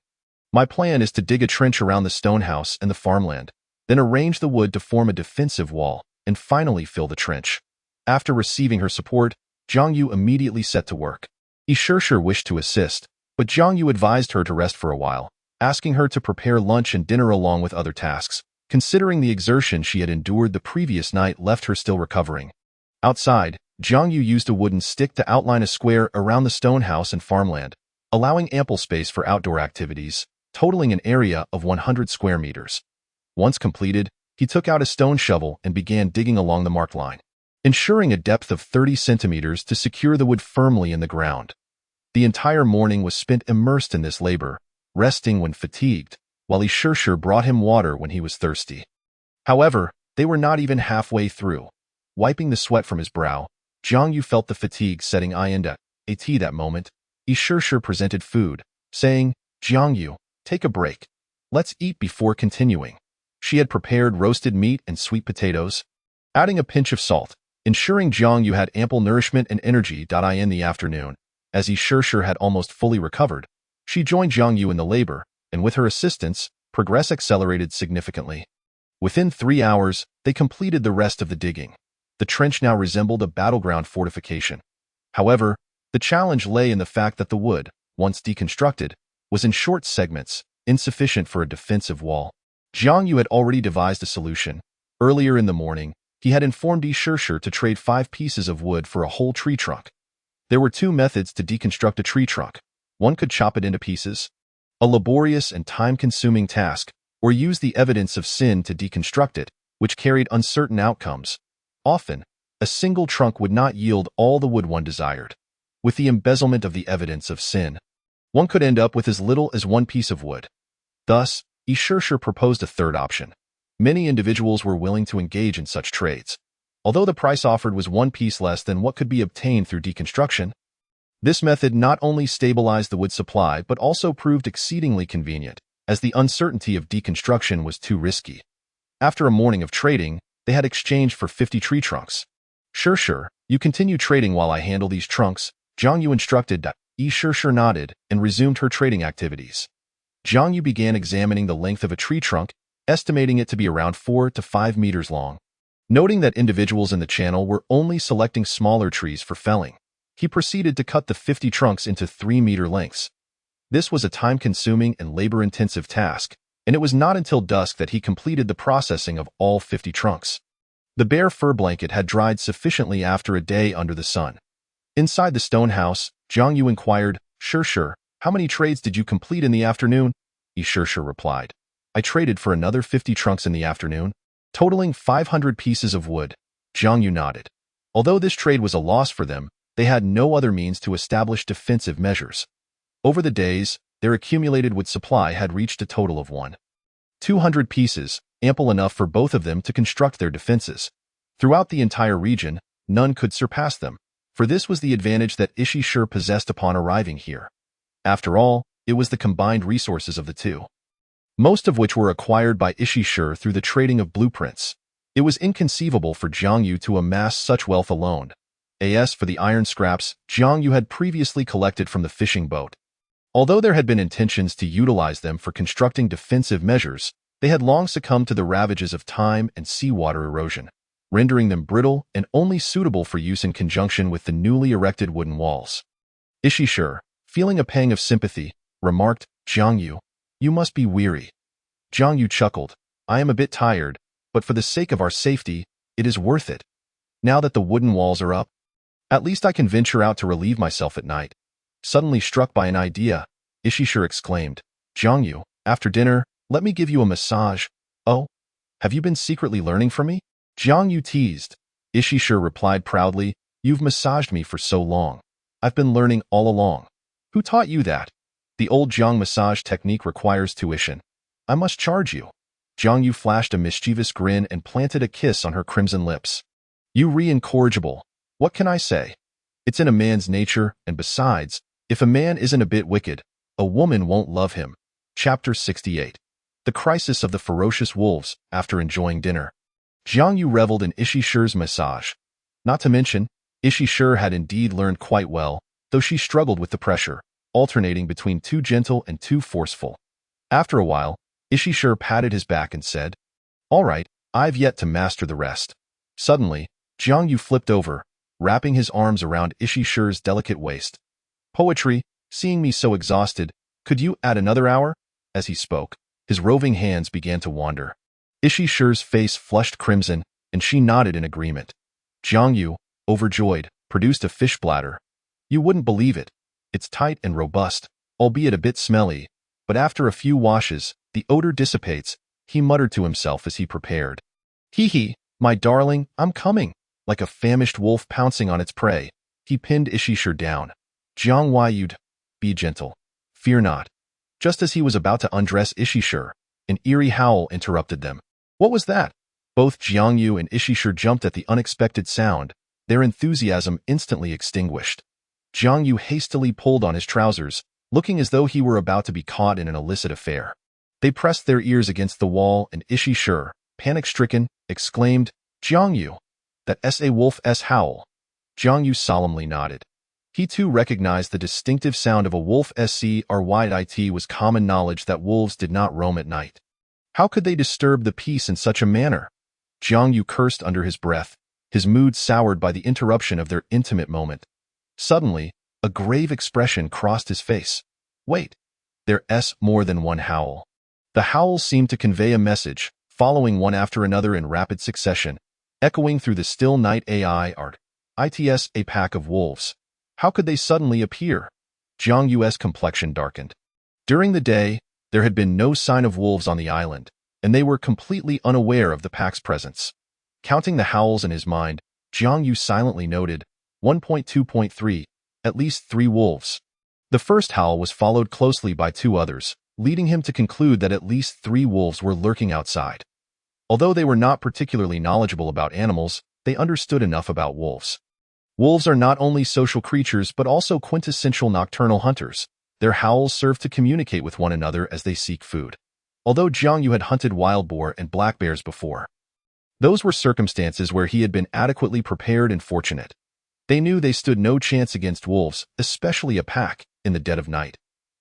Speaker 2: "My plan is to dig a trench around the stone house and the farmland, then arrange the wood to form a defensive wall, and finally fill the trench." After receiving her support, Jiang Yu immediately set to work. Yi Shirshir wished to assist, but Jiang Yu advised her to rest for a while, asking her to prepare lunch and dinner along with other tasks. Considering the exertion she had endured the previous night left her still recovering. Outside, Jiang Yu used a wooden stick to outline a square around the stone house and farmland, allowing ample space for outdoor activities, totaling an area of 100 square meters. Once completed, he took out a stone shovel and began digging along the marked line, ensuring a depth of 30 centimeters to secure the wood firmly in the ground. The entire morning was spent immersed in this labor, resting when fatigued, while Yi Shirshir brought him water when he was thirsty. However, they were not even halfway through. Wiping the sweat from his brow, Jiang Yu felt the fatigue setting in. At that moment, Yi Shirshir presented food, saying, "Jiang Yu, take a break. Let's eat before continuing." She had prepared roasted meat and sweet potatoes, adding a pinch of salt, ensuring Jiang Yu had ample nourishment and energy. In the afternoon, as Yi Shirshir had almost fully recovered, she joined Jiang Yu in the labor, and with her assistance, progress accelerated significantly. Within 3 hours, they completed the rest of the digging. The trench now resembled a battleground fortification. However, the challenge lay in the fact that the wood, once deconstructed, was in short segments, insufficient for a defensive wall. Jiang Yu had already devised a solution. Earlier in the morning, he had informed Yi Shirshir to trade 5 pieces of wood for a whole tree trunk. There were 2 methods to deconstruct a tree trunk. One could chop it into pieces, a laborious and time-consuming task, or use the evidence of sin to deconstruct it, which carried uncertain outcomes. Often, a single trunk would not yield all the wood one desired. With the embezzlement of the evidence of sin, one could end up with as little as 1 piece of wood. Thus, Yi Shirshir proposed a third option. Many individuals were willing to engage in such trades, although the price offered was 1 piece less than what could be obtained through deconstruction. This method not only stabilized the wood supply but also proved exceedingly convenient, as the uncertainty of deconstruction was too risky. After a morning of trading, they had exchanged for 50 tree trunks. "Shirshir, you continue trading while I handle these trunks," Jiang Yu instructed. Yi Shirshir nodded and resumed her trading activities. Jiang Yu began examining the length of a tree trunk, estimating it to be around 4 to 5 meters long. Noting that individuals in the channel were only selecting smaller trees for felling, he proceeded to cut the 50 trunks into 3-meter lengths. This was a time-consuming and labor-intensive task, and it was not until dusk that he completed the processing of all 50 trunks. The bare fur blanket had dried sufficiently after a day under the sun. Inside the stone house, Jiang Yu inquired, "Shirshir, how many trades did you complete in the afternoon?" Yi Shirshir replied, "I traded for another 50 trunks in the afternoon, totaling 500 pieces of wood." Jiang Yu nodded. Although this trade was a loss for them, they had no other means to establish defensive measures. Over the days, their accumulated wood supply had reached a total of 1,200 pieces, ample enough for both of them to construct their defenses. Throughout the entire region, none could surpass them, for this was the advantage that Yi Shirshir possessed upon arriving here. After all, it was the combined resources of the two, most of which were acquired by Yi Shirshir through the trading of blueprints. It was inconceivable for Jiang Yu to amass such wealth alone. As for the iron scraps Jiang Yu had previously collected from the fishing boat, although there had been intentions to utilize them for constructing defensive measures, they had long succumbed to the ravages of time and seawater erosion. rendering them brittle and only suitable for use in conjunction with the newly erected wooden walls. Isshichur, feeling a pang of sympathy, remarked, "Jiang Yu, you must be weary." Jiang Yu chuckled, "I am a bit tired, but for the sake of our safety, it is worth it. Now that the wooden walls are up, at least I can venture out to relieve myself at night." Suddenly struck by an idea, Isshichur exclaimed, "Jiang Yu, after dinner, let me give you a massage." "Oh, have you been secretly learning from me?" Jiang Yu teased. Isshichur replied proudly, "You've massaged me for so long. I've been learning all along." "Who taught you that?" "The old Jiang massage technique requires tuition. I must charge you." Jiang Yu flashed a mischievous grin and planted a kiss on her crimson lips. "You re-incorrigible. What can I say? It's in a man's nature, and besides, if a man isn't a bit wicked, a woman won't love him." Chapter 68. The Crisis of the Ferocious Wolves. After enjoying dinner, Jiang Yu reveled in Ishichur's massage. Not to mention, Isshichur had indeed learned quite well, though she struggled with the pressure, alternating between too gentle and too forceful. After a while, Isshichur patted his back and said, "All right, I've yet to master the rest." Suddenly, Jiang Yu flipped over, wrapping his arms around Ishichur's delicate waist. "Poetry, seeing me so exhausted, could you add another hour?" As he spoke, his roving hands began to wander. Ishichur's face flushed crimson, and she nodded in agreement. Jiang Yu, overjoyed, produced a fish bladder. "You wouldn't believe it. It's tight and robust, albeit a bit smelly, but after a few washes, the odor dissipates," he muttered to himself as he prepared. "Hee hee, my darling, I'm coming." Like a famished wolf pouncing on its prey, he pinned Ishichur down. "Jiang Yu'd, be gentle. Fear not." Just as he was about to undress Ishichur, an eerie howl interrupted them. What was that? Both Jiang Yu and Ishichur jumped at the unexpected sound, their enthusiasm instantly extinguished. Jiang Yu hastily pulled on his trousers, looking as though he were about to be caught in an illicit affair. They pressed their ears against the wall, and Ishichur, panic-stricken, exclaimed, "Jiang Yu, that's a wolf's howl." Jiang Yu solemnly nodded. He too recognized the distinctive sound of a wolf. It was common knowledge that wolves did not roam at night. How could they disturb the peace in such a manner? Jiang Yu cursed under his breath, his mood soured by the interruption of their intimate moment. Suddenly, a grave expression crossed his face. Wait, there's more than one howl. The howls seemed to convey a message, following one after another in rapid succession, echoing through the still night. It's a pack of wolves. How could they suddenly appear? Jiang Yu's complexion darkened. During the day, there had been no sign of wolves on the island, and they were completely unaware of the pack's presence. Counting the howls in his mind, Jiang Yu silently noted, 1.2.3, at least 3 wolves. The first howl was followed closely by 2 others, leading him to conclude that at least 3 wolves were lurking outside. Although they were not particularly knowledgeable about animals, they understood enough about wolves. Wolves are not only social creatures but also quintessential nocturnal hunters. Their howls serve to communicate with one another as they seek food. Although Jiang Yu had hunted wild boar and black bears before, those were circumstances where he had been adequately prepared and fortunate. They knew they stood no chance against wolves, especially a pack, in the dead of night.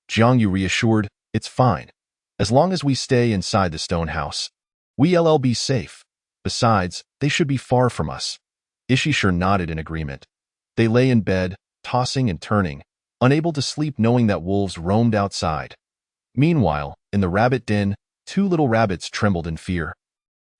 Speaker 2: Jiang Yu reassured, "It's fine. As long as we stay inside the stone house, we'll be safe. Besides, they should be far from us." Ishichur nodded in agreement. They lay in bed, tossing and turning, unable to sleep knowing that wolves roamed outside. Meanwhile, in the rabbit den, 2 little rabbits trembled in fear.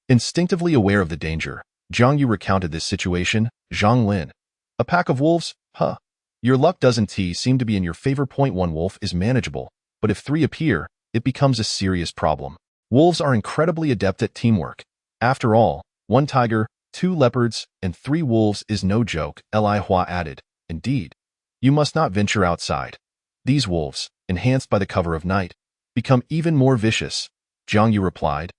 Speaker 2: Instinctively aware of the danger, Jiang Yu recounted this situation. "Zhang Lin. A pack of wolves? Huh. Your luck doesn't seem to be in your favor. 1 wolf is manageable, but if 3 appear, it becomes a serious problem. Wolves are incredibly adept at teamwork. After all, 1 tiger, 2 leopards, and 3 wolves is no joke," Li Hua added. "Indeed. You must not venture outside. These wolves, enhanced by the cover of night, become even more vicious," Jiang Yu replied.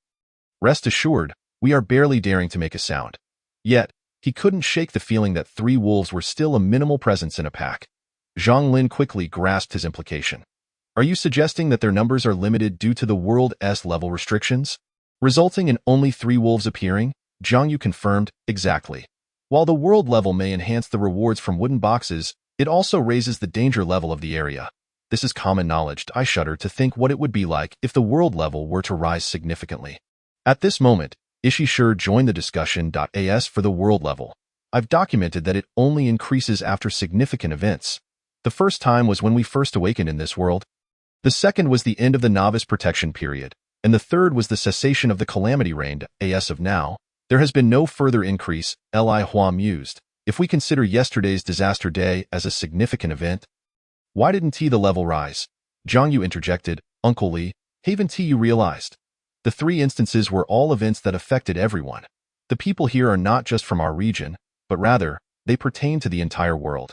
Speaker 2: "Rest assured, we are barely daring to make a sound." Yet, he couldn't shake the feeling that 3 wolves were still a minimal presence in a pack. Zhang Lin quickly grasped his implication. "Are you suggesting that their numbers are limited due to the world's level restrictions, resulting in only 3 wolves appearing?" Jiang Yu confirmed, "Exactly. While the world level may enhance the rewards from wooden boxes, it also raises the danger level of the area. This is common knowledge. I shudder to think what it would be like if the world level were to rise significantly." At this moment, Ishishur joined the discussion. As for the world level, I've documented that it only increases after significant events. The first time was when we first awakened in this world. The second was the end of the novice protection period, and the third was the cessation of the calamity reign. As of now, there has been no further increase. Li Hua mused. If we consider yesterday's disaster day as a significant event, why didn't the level rise? Zhang Yu interjected. Uncle Li, haven't you realized? The three instances were all events that affected everyone. The people here are not just from our region, but rather, they pertain to the entire world.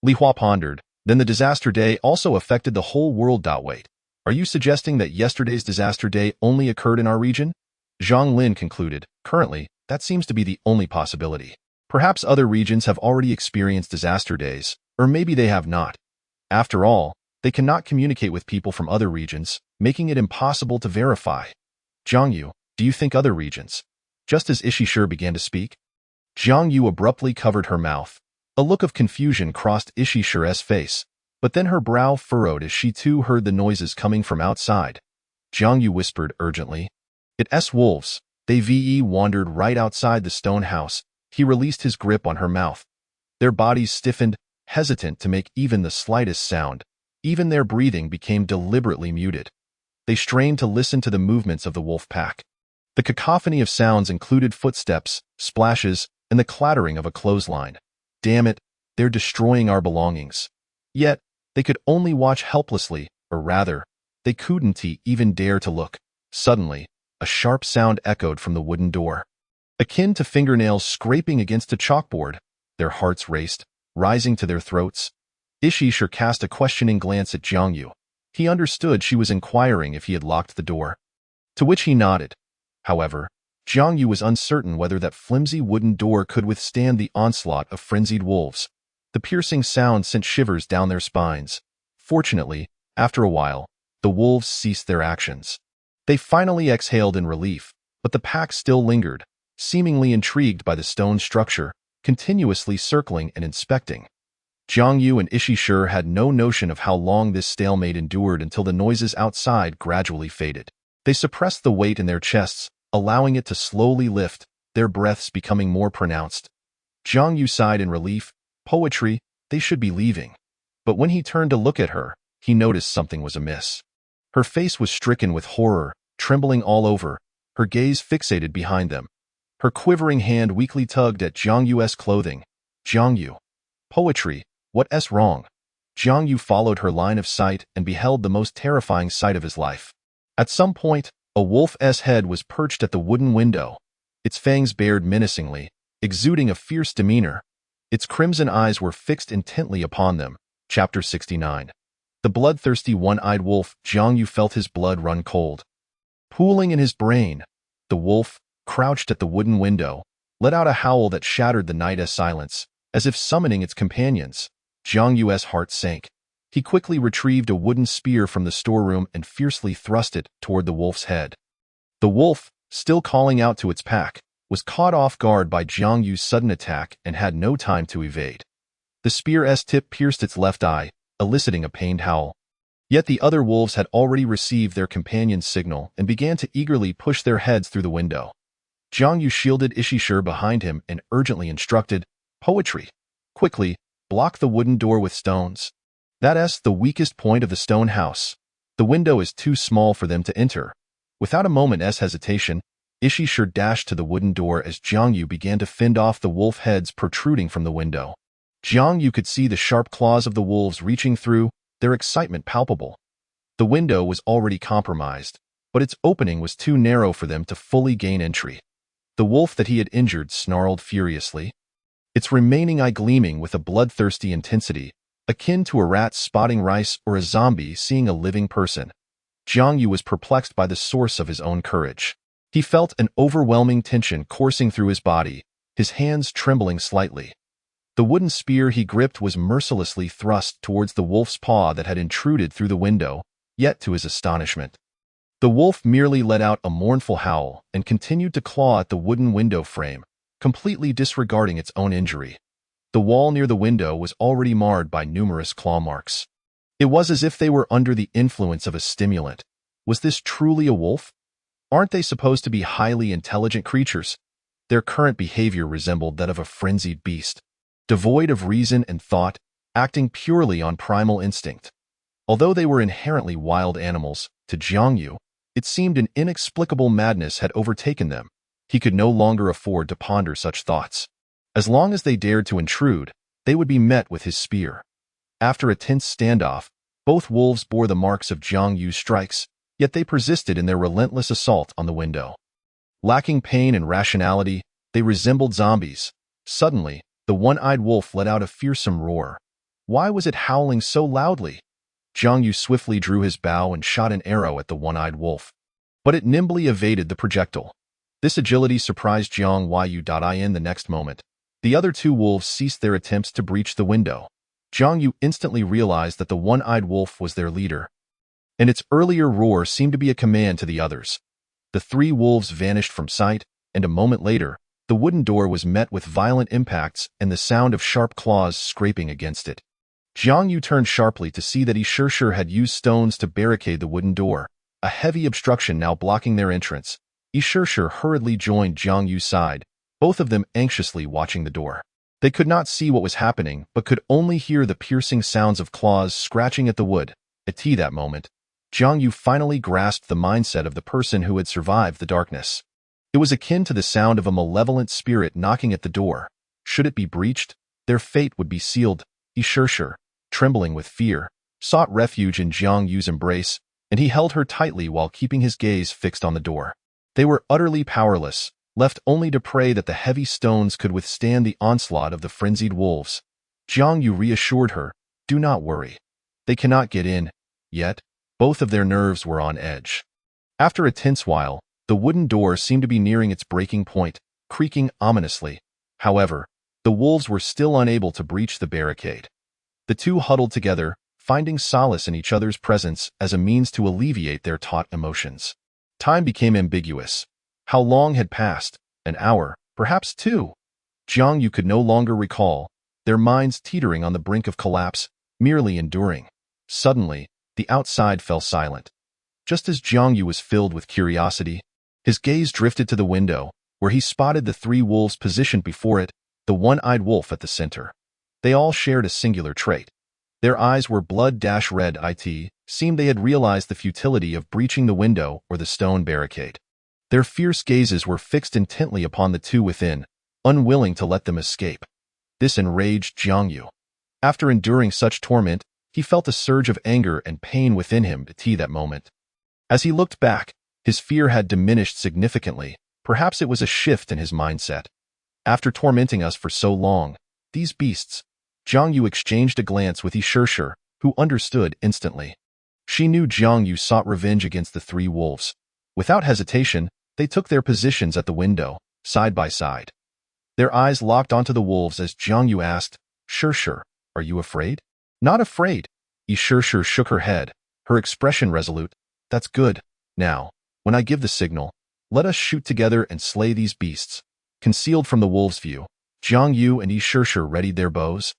Speaker 2: Li Hua pondered. Then the disaster day also affected the whole world. Wait, are you suggesting that yesterday's disaster day only occurred in our region? Zhang Lin concluded. Currently, that seems to be the only possibility. Perhaps other regions have already experienced disaster days, or maybe they have not. After all, they cannot communicate with people from other regions, making it impossible to verify. Zhang Yu, do you think other regions? Just as Ishishur began to speak, Zhang Yu abruptly covered her mouth. A look of confusion crossed Ishishur's face, but then her brow furrowed as she too heard the noises coming from outside. Zhang Yu whispered urgently. It's wolves. They wandered right outside the stone house. He released his grip on her mouth. Their bodies stiffened, hesitant to make even the slightest sound. Even their breathing became deliberately muted. They strained to listen to the movements of the wolf pack. The cacophony of sounds included footsteps, splashes, and the clattering of a clothesline. Damn it, they're destroying our belongings. Yet, they could only watch helplessly, or rather, they couldn't even dare to look. Suddenly, a sharp sound echoed from the wooden door. Akin to fingernails scraping against a chalkboard, their hearts raced, rising to their throats. Ishishur cast a questioning glance at Zhang Yu. He understood she was inquiring if he had locked the door, to which he nodded. However, Zhang Yu was uncertain whether that flimsy wooden door could withstand the onslaught of frenzied wolves. The piercing sound sent shivers down their spines. Fortunately, after a while, the wolves ceased their actions. They finally exhaled in relief, but the pack still lingered, seemingly intrigued by the stone structure, continuously circling and inspecting. Zhang Yu and Ishishur had no notion of how long this stalemate endured until the noises outside gradually faded. They suppressed the weight in their chests, allowing it to slowly lift, their breaths becoming more pronounced. Zhang Yu sighed in relief. Poetry, they should be leaving. But when he turned to look at her, he noticed something was amiss. Her face was stricken with horror, trembling all over, her gaze fixated behind them. Her quivering hand weakly tugged at Zhang Yu's clothing. Zhang Yu. Poetry, what's wrong? Zhang Yu followed her line of sight and beheld the most terrifying sight of his life. At some point, a wolf's head was perched at the wooden window. Its fangs bared menacingly, exuding a fierce demeanor. Its crimson eyes were fixed intently upon them. Chapter 69. The bloodthirsty one-eyed wolf. Zhang Yu felt his blood run cold. Pooling in his brain, the wolf, crouched at the wooden window, let out a howl that shattered the night's silence, as if summoning its companions. Zhang Yu's heart sank. He quickly retrieved a wooden spear from the storeroom and fiercely thrust it toward the wolf's head. The wolf, still calling out to its pack, was caught off guard by Zhang Yu's sudden attack and had no time to evade. The spear's tip pierced its left eye, eliciting a pained howl. Yet the other wolves had already received their companion's signal and began to eagerly push their heads through the window. Zhang Yu shielded Ishishur behind him and urgently instructed, Poetry. Quickly, block the wooden door with stones. That's the weakest point of the stone house. The window is too small for them to enter. Without a moment's hesitation, Ishishur dashed to the wooden door as Zhang Yu began to fend off the wolf heads protruding from the window. Zhang Yu could see the sharp claws of the wolves reaching through, their excitement palpable. The window was already compromised, but its opening was too narrow for them to fully gain entry. The wolf that he had injured snarled furiously, its remaining eye gleaming with a bloodthirsty intensity, akin to a rat spotting rice or a zombie seeing a living person. Zhang Yu was perplexed by the source of his own courage. He felt an overwhelming tension coursing through his body, his hands trembling slightly. The wooden spear he gripped was mercilessly thrust towards the wolf's paw that had intruded through the window, yet to his astonishment, the wolf merely let out a mournful howl and continued to claw at the wooden window frame, completely disregarding its own injury. The wall near the window was already marred by numerous claw marks. It was as if they were under the influence of a stimulant. Was this truly a wolf? Aren't they supposed to be highly intelligent creatures? Their current behavior resembled that of a frenzied beast, devoid of reason and thought, acting purely on primal instinct. Although they were inherently wild animals, to Jiang Yu, it seemed an inexplicable madness had overtaken them. He could no longer afford to ponder such thoughts. As long as they dared to intrude, they would be met with his spear. After a tense standoff, both wolves bore the marks of Jiang Yu's strikes, yet they persisted in their relentless assault on the window. Lacking pain and rationality, they resembled zombies. Suddenly, the one-eyed wolf let out a fearsome roar. Why was it howling so loudly? Jiang Yu swiftly drew his bow and shot an arrow at the one-eyed wolf. But it nimbly evaded the projectile. This agility surprised Jiang Yu. The next moment, the other two wolves ceased their attempts to breach the window. Jiang Yu instantly realized that the one-eyed wolf was their leader, and its earlier roar seemed to be a command to the others. The three wolves vanished from sight, and a moment later, the wooden door was met with violent impacts and the sound of sharp claws scraping against it. Jiang Yu turned sharply to see that Yi Shishir had used stones to barricade the wooden door, a heavy obstruction now blocking their entrance. Yi Shishir hurriedly joined Jiang Yu's side, both of them anxiously watching the door. They could not see what was happening, but could only hear the piercing sounds of claws scratching at the wood. At that moment, Jiang Yu finally grasped the mindset of the person who had survived the darkness. It was akin to the sound of a malevolent spirit knocking at the door. Should it be breached, their fate would be sealed. Yi Shishir, trembling with fear, sought refuge in Jiang Yu's embrace, and he held her tightly while keeping his gaze fixed on the door. They were utterly powerless, left only to pray that the heavy stones could withstand the onslaught of the frenzied wolves. Jiang Yu reassured her, "Do not worry. They cannot get in." Yet, both of their nerves were on edge. After a tense while, the wooden door seemed to be nearing its breaking point, creaking ominously. However, the wolves were still unable to breach the barricade. The two huddled together, finding solace in each other's presence as a means to alleviate their taut emotions. Time became ambiguous. How long had passed? An hour, perhaps 2. Jiang Yu could no longer recall, their minds teetering on the brink of collapse, merely enduring. Suddenly, the outside fell silent. Just as Jiang Yu was filled with curiosity, his gaze drifted to the window, where he spotted the three wolves positioned before it, the one-eyed wolf at the center. They all shared a singular trait. Their eyes were blood-red. It seemed they had realized the futility of breaching the window or the stone barricade. Their fierce gazes were fixed intently upon the two within, unwilling to let them escape. This enraged Jiang Yu. After enduring such torment, he felt a surge of anger and pain within him at that moment. As he looked back, his fear had diminished significantly. Perhaps it was a shift in his mindset. After tormenting us for so long, these beasts. Jiang Yu exchanged a glance with Yi Shishir, who understood instantly. She knew Jiang Yu sought revenge against the three wolves. Without hesitation, they took their positions at the window, side by side. Their eyes locked onto the wolves as Jiang Yu asked, "Shishir, are you afraid?" "Not afraid." Yi Shishir shook her head, her expression resolute. "That's good. Now, when I give the signal, let us shoot together and slay these beasts." Concealed from the wolves' view, Jiang Yu and Yi Shishir readied their bows,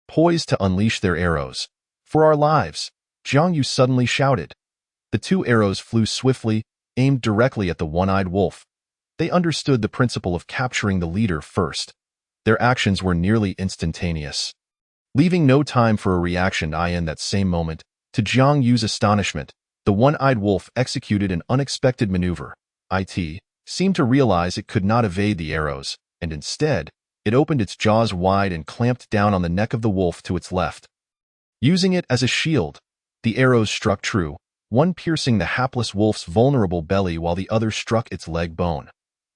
Speaker 2: poised to unleash their arrows. "For our lives!" Jiang Yu suddenly shouted. The two arrows flew swiftly, aimed directly at the one-eyed wolf. They understood the principle of capturing the leader first. Their actions were nearly instantaneous. Leaving no time for a reaction in that same moment, to Jiang Yu's astonishment, the one-eyed wolf executed an unexpected maneuver. It seemed to realize it could not evade the arrows, and instead, it opened its jaws wide and clamped down on the neck of the wolf to its left. Using it as a shield, the arrows struck true, one piercing the hapless wolf's vulnerable belly while the other struck its leg bone.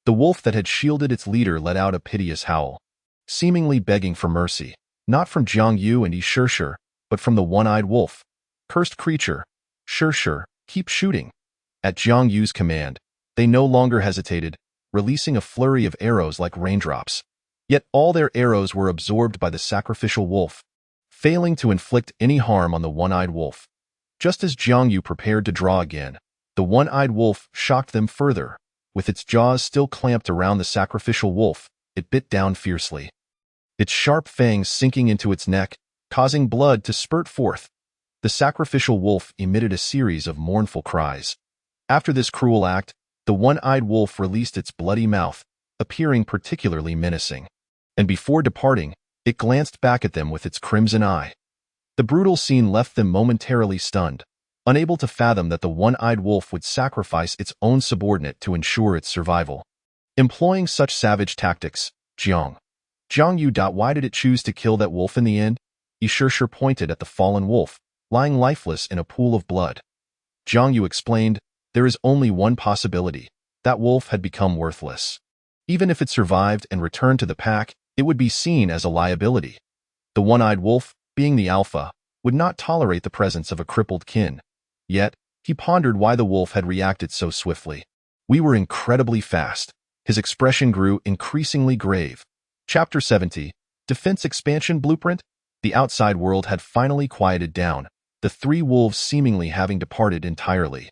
Speaker 2: The wolf that had shielded its leader let out a piteous howl, seemingly begging for mercy, not from Jiang Yu and Yi Shishir, but from the one-eyed wolf. "Cursed creature! Shishir, keep shooting!" At Jiang Yu's command, they no longer hesitated, releasing a flurry of arrows like raindrops. Yet all their arrows were absorbed by the sacrificial wolf, failing to inflict any harm on the one-eyed wolf. Just as Jiang Yu prepared to draw again, the one-eyed wolf shocked them further. With its jaws still clamped around the sacrificial wolf, it bit down fiercely, its sharp fangs sinking into its neck, causing blood to spurt forth. The sacrificial wolf emitted a series of mournful cries. After this cruel act, The one-eyed wolf released its bloody mouth, appearing particularly menacing. And before departing, it glanced back at them with its crimson eye. The brutal scene left them momentarily stunned, unable to fathom that the one-eyed wolf would sacrifice its own subordinate to ensure its survival. Employing such savage tactics, Jiang Yu. Why did it choose to kill that wolf in the end? Yi Shishir pointed at the fallen wolf, lying lifeless in a pool of blood. Jiang Yu explained, there is only one possibility. That wolf had become worthless. Even if it survived and returned to the pack, it would be seen as a liability. The one-eyed wolf, being the alpha, would not tolerate the presence of a crippled kin. Yet, he pondered why the wolf had reacted so swiftly. We were incredibly fast. His expression grew increasingly grave. Chapter 70, Defense Expansion Blueprint. The outside world had finally quieted down, the three wolves seemingly having departed entirely.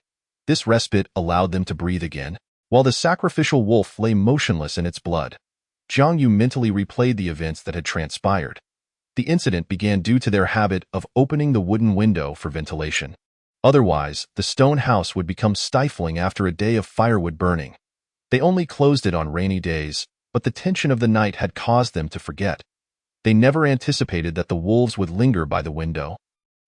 Speaker 2: This respite allowed them to breathe again, while the sacrificial wolf lay motionless in its blood. Jiang Yu mentally replayed the events that had transpired. The incident began due to their habit of opening the wooden window for ventilation. Otherwise, the stone house would become stifling after a day of firewood burning. They only closed it on rainy days, but the tension of the night had caused them to forget. They never anticipated that the wolves would linger by the window.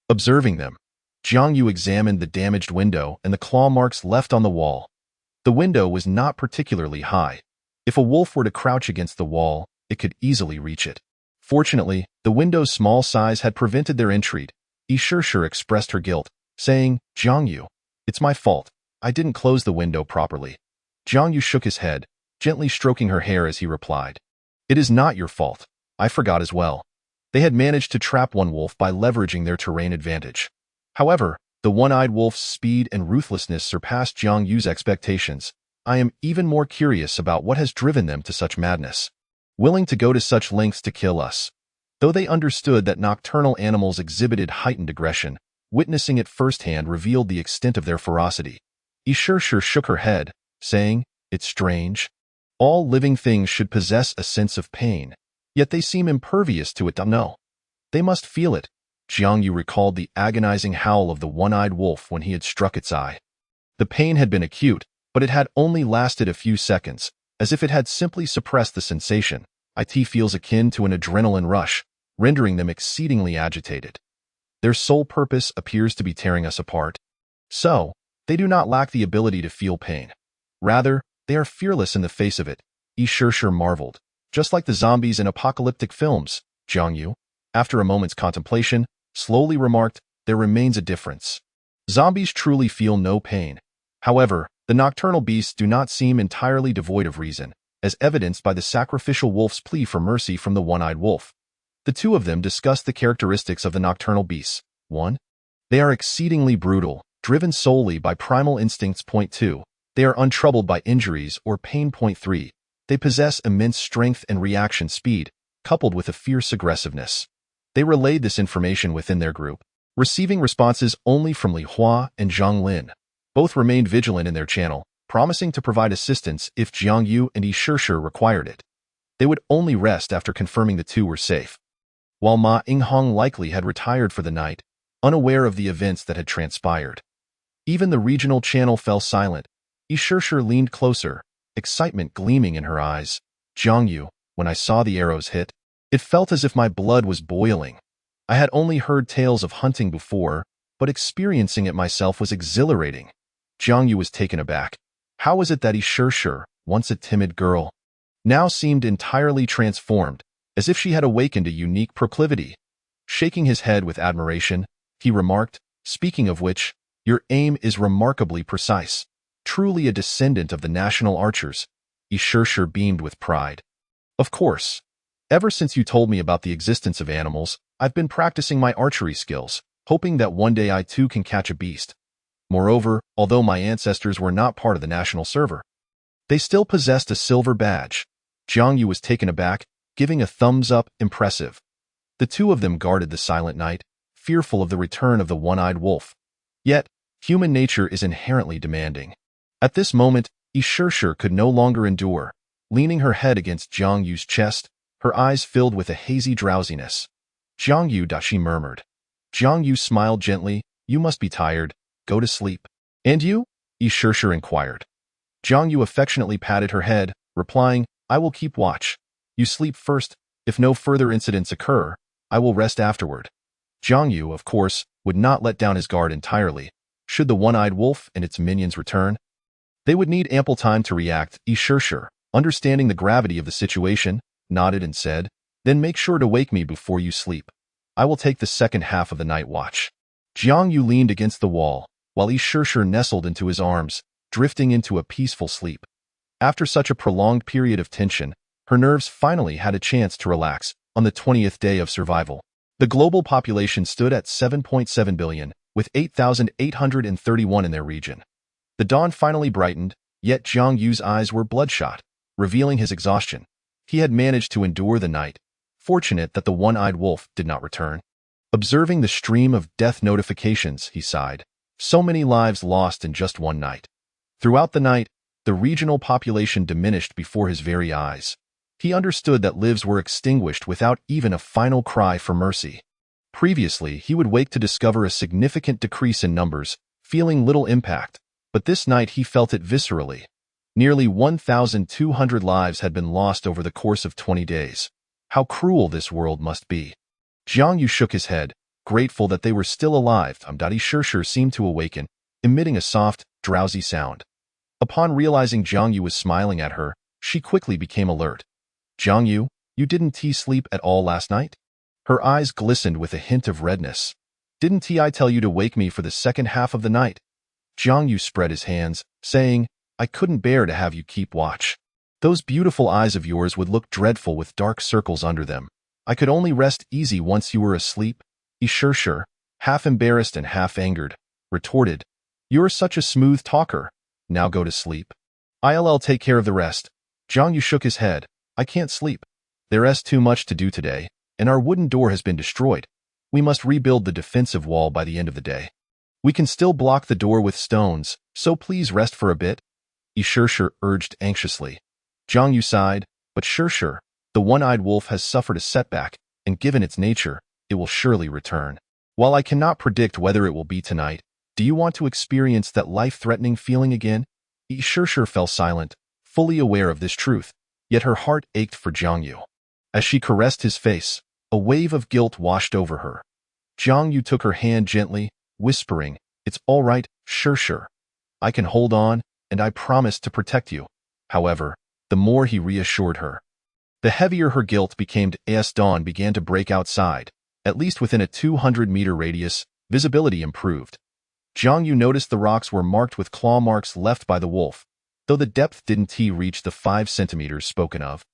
Speaker 2: Observing them, Jiang Yu examined the damaged window and the claw marks left on the wall. The window was not particularly high. If a wolf were to crouch against the wall, it could easily reach it. Fortunately, the window's small size had prevented their entry. Yi Shishir expressed her guilt, saying, Jiang Yu, it's my fault. I didn't close the window properly. Jiang Yu shook his head, gently stroking her hair as he replied, it is not your fault. I forgot as well. They had managed to trap one wolf by leveraging their terrain advantage. However, the one-eyed wolf's speed and ruthlessness surpassed Jiang Yu's expectations. I am even more curious about what has driven them to such madness, willing to go to such lengths to kill us. Though they understood that nocturnal animals exhibited heightened aggression, witnessing it firsthand revealed the extent of their ferocity. Yi Shishir shook her head, saying, it's strange. All living things should possess a sense of pain, yet they seem impervious to it. No, they must feel it. Jiang Yu recalled the agonizing howl of the one-eyed wolf when he had struck its eye. The pain had been acute, but it had only lasted a few seconds, as if it had simply suppressed the sensation. It feels akin to an adrenaline rush, rendering them exceedingly agitated. Their sole purpose appears to be tearing us apart. So, they do not lack the ability to feel pain. Rather, they are fearless in the face of it. Yi Shishir marveled. Just like the zombies in apocalyptic films, Jiang Yu, after a moment's contemplation, slowly remarked, there remains a difference. Zombies truly feel no pain. However, the nocturnal beasts do not seem entirely devoid of reason, as evidenced by the sacrificial wolf's plea for mercy from the one-eyed wolf. The two of them discussed the characteristics of the nocturnal beasts. 1. They are exceedingly brutal, driven solely by primal instincts. 2. They are untroubled by injuries or pain. 3. They possess immense strength and reaction speed, coupled with a fierce aggressiveness. They relayed this information within their group, receiving responses only from Li Hua and Zhang Lin. Both remained vigilant in their channel, promising to provide assistance if Jiang Yu and Yi Shishir required it. They would only rest after confirming the two were safe. While Ma Yinghong likely had retired for the night, unaware of the events that had transpired. Even the regional channel fell silent. Yi Shishir leaned closer, excitement gleaming in her eyes. Jiang Yu, when I saw the arrows hit, it felt as if my blood was boiling. I had only heard tales of hunting before, but experiencing it myself was exhilarating. Jiang Yu was taken aback. How was it that Yi Shishir, once a timid girl, now seemed entirely transformed, as if she had awakened a unique proclivity? Shaking his head with admiration, he remarked, speaking of which, your aim is remarkably precise. Truly a descendant of the national archers. Yi Shishir beamed with pride. Of course. Ever since you told me about the existence of animals, I've been practicing my archery skills, hoping that one day I too can catch a beast. Moreover, although my ancestors were not part of the national server, they still possessed a silver badge. Jiang Yu was taken aback, giving a thumbs-up, impressive. The two of them guarded the silent night, fearful of the return of the one-eyed wolf. Yet, human nature is inherently demanding. At this moment, Yi Shishir could no longer endure. Leaning her head against Jiang Yu's chest, her eyes filled with a hazy drowsiness. Jiang Yu, she murmured. Jiang Yu smiled gently. You must be tired. Go to sleep. And you? Yi Shishir inquired. Jiang Yu affectionately patted her head, replying, I will keep watch. You sleep first. If no further incidents occur, I will rest afterward. Jiang Yu, of course, would not let down his guard entirely. Should the one-eyed wolf and its minions return, they would need ample time to react. Yi Shishir, understanding the gravity of the situation, nodded and said, Then make sure to wake me before you sleep. I will take the second half of the night watch. Jiang Yu leaned against the wall, while Yi Shishir nestled into his arms, drifting into a peaceful sleep. After such a prolonged period of tension, her nerves finally had a chance to relax. On the 20th day of survival, the global population stood at 7.7 billion, with 8,831 in their region. The dawn finally brightened, yet Jiang Yu's eyes were bloodshot, revealing his exhaustion. He had managed to endure the night, fortunate that the one-eyed wolf did not return. Observing the stream of death notifications, he sighed. So many lives lost in just one night. Throughout the night, the regional population diminished before his very eyes. He understood that lives were extinguished without even a final cry for mercy. Previously, he would wake to discover a significant decrease in numbers, feeling little impact, but this night he felt it viscerally. Nearly 1,200 lives had been lost over the course of 20 days. How cruel this world must be. Jiang Yu shook his head, grateful that they were still alive. Yi Shishir seemed to awaken, emitting a soft, drowsy sound. Upon realizing Jiang Yu was smiling at her, she quickly became alert. Jiang Yu, you didn't sleep at all last night? Her eyes glistened with a hint of redness. Didn't I tell you to wake me for the second half of the night? Jiang Yu spread his hands, saying, I couldn't bear to have you keep watch. Those beautiful eyes of yours would look dreadful with dark circles under them. I could only rest easy once you were asleep. Yi Shishir, half embarrassed and half angered, retorted, You're such a smooth talker. Now go to sleep. I'll take care of the rest. Jiang Yu shook his head. I can't sleep. There's too much to do today, and our wooden door has been destroyed. We must rebuild the defensive wall by the end of the day. We can still block the door with stones, so please rest for a bit. Yi Shishir urged anxiously. Jiang Yu sighed, but Shishir, the one-eyed wolf has suffered a setback, and given its nature, it will surely return. While I cannot predict whether it will be tonight, do you want to experience that life-threatening feeling again? Yi Shishir fell silent, fully aware of this truth, yet her heart ached for Jiang Yu. As she caressed his face, a wave of guilt washed over her. Jiang Yu took her hand gently, whispering, It's all right, Shishir. I can hold on, and I promise to protect you. However, the more he reassured her, the heavier her guilt became. As dawn began to break outside, at least within a 200-meter radius, visibility improved. Jiang Yu noticed the rocks were marked with claw marks left by the wolf, though the depth didn't reach the 5 centimeters spoken of.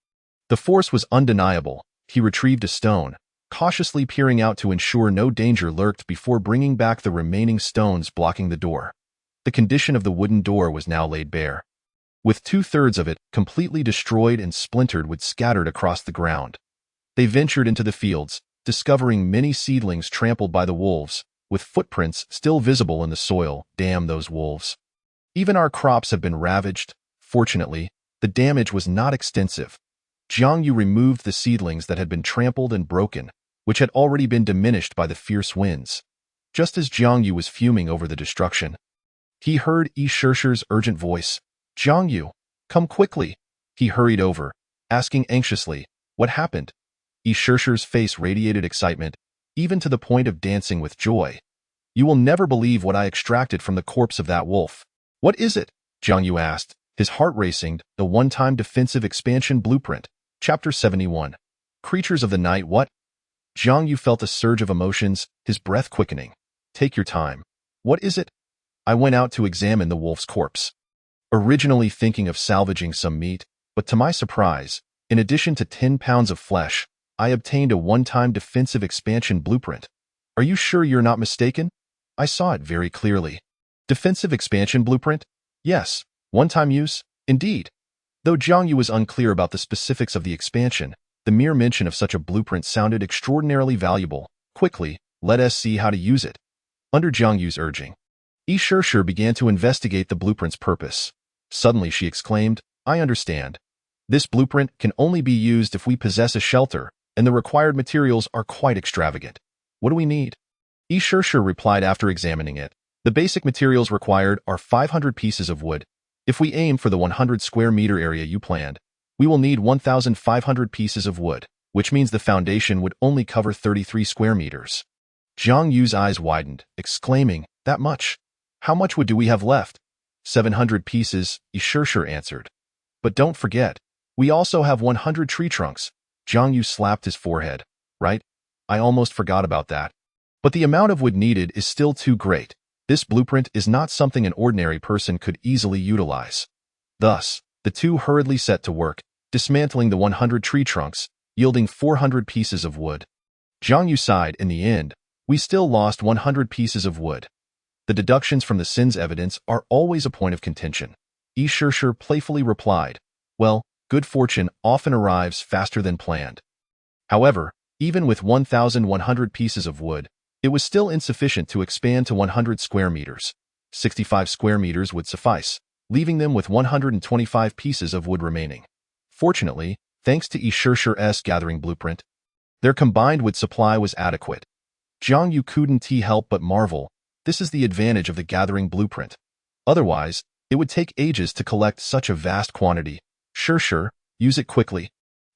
Speaker 2: The force was undeniable. He retrieved a stone, cautiously peering out to ensure no danger lurked before bringing back the remaining stones blocking the door. The condition of the wooden door was now laid bare, with 2/3 of it completely destroyed and splintered wood scattered across the ground. They ventured into the fields, discovering many seedlings trampled by the wolves, with footprints still visible in the soil. Damn those wolves. Even our crops have been ravaged. Fortunately, the damage was not extensive. Jiang Yu removed the seedlings that had been trampled and broken, which had already been diminished by the fierce winds. Just as Jiang Yu was fuming over the destruction, he heard Yi Shishir's urgent voice. Jiang Yu, come quickly. He hurried over, asking anxiously, What happened? Yi Shishir's face radiated excitement, even to the point of dancing with joy. You will never believe what I extracted from the corpse of that wolf. What is it? Jiang Yu asked, his heart racing. The one-time defensive expansion blueprint. Chapter 71. Creatures of the night. What? Jiang Yu felt a surge of emotions, his breath quickening. Take your time. What is it? I went out to examine the wolf's corpse, originally thinking of salvaging some meat, but to my surprise, in addition to 10 pounds of flesh, I obtained a one-time defensive expansion blueprint. Are you sure you're not mistaken? I saw it very clearly. Defensive expansion blueprint? Yes. One-time use? Indeed. Though Jiang Yu was unclear about the specifics of the expansion, the mere mention of such a blueprint sounded extraordinarily valuable. Quickly, let us see how to use it. Under Jiang Yu's urging, Yi Shishir began to investigate the blueprint's purpose. Suddenly she exclaimed, I understand. This blueprint can only be used if we possess a shelter, and the required materials are quite extravagant. What do we need? Yi Shishir replied after examining it. The basic materials required are 500 pieces of wood. If we aim for the 100 square meter area you planned, we will need 1,500 pieces of wood, which means the foundation would only cover 33 square meters. Jiang Yu's eyes widened, exclaiming, "That much? How much wood do we have left?" 700 pieces, Yishishir answered. "But don't forget, we also have 100 tree trunks." Jiang Yu slapped his forehead. "Right? I almost forgot about that. But the amount of wood needed is still too great. This blueprint is not something an ordinary person could easily utilize." Thus, the two hurriedly set to work, dismantling the 100 tree trunks, yielding 400 pieces of wood. Jiang Yu sighed. "In the end, we still lost 100 pieces of wood." The deductions from the Sin's evidence are always a point of contention. Yishishir playfully replied, "Well, good fortune often arrives faster than planned." However, even with 1,100 pieces of wood, it was still insufficient to expand to 100 square meters. 65 square meters would suffice, leaving them with 125 pieces of wood remaining. Fortunately, thanks to Yishishir's gathering blueprint, their combined wood supply was adequate. Jiang Yu couldn't help but marvel. This is the advantage of the gathering blueprint. Otherwise, it would take ages to collect such a vast quantity. Sure, use it quickly."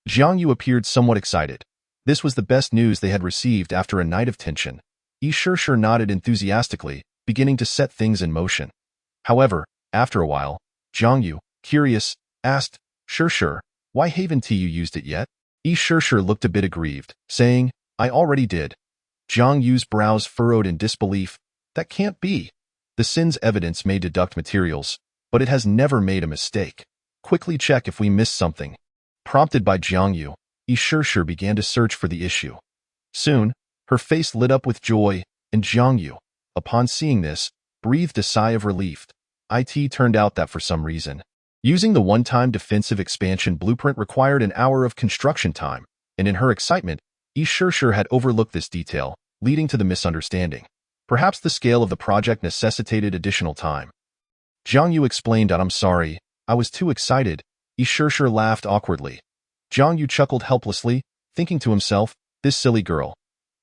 Speaker 2: Jiang Yu appeared somewhat excited. This was the best news they had received after a night of tension. Yishishir nodded enthusiastically, beginning to set things in motion. However, after a while, Jiang Yu, curious, asked, Sure, why haven't you used it yet?" Yishishir looked a bit aggrieved, saying, "I already did." Jiang Yu's brows furrowed in disbelief. "That can't be. The Sin's evidence may deduct materials, but it has never made a mistake. Quickly check if we missed something." Prompted by Jiang Yu, Yishishir began to search for the issue. Soon, her face lit up with joy, and Jiang Yu, upon seeing this, breathed a sigh of relief. It turned out that for some reason, using the one-time defensive expansion blueprint required an hour of construction time, and in her excitement, Yishishir had overlooked this detail, leading to the misunderstanding. Perhaps the scale of the project necessitated additional time. Jiang Yu explained, "I'm sorry, I was too excited." Yishishir laughed awkwardly. Jiang Yu chuckled helplessly, thinking to himself, "This silly girl."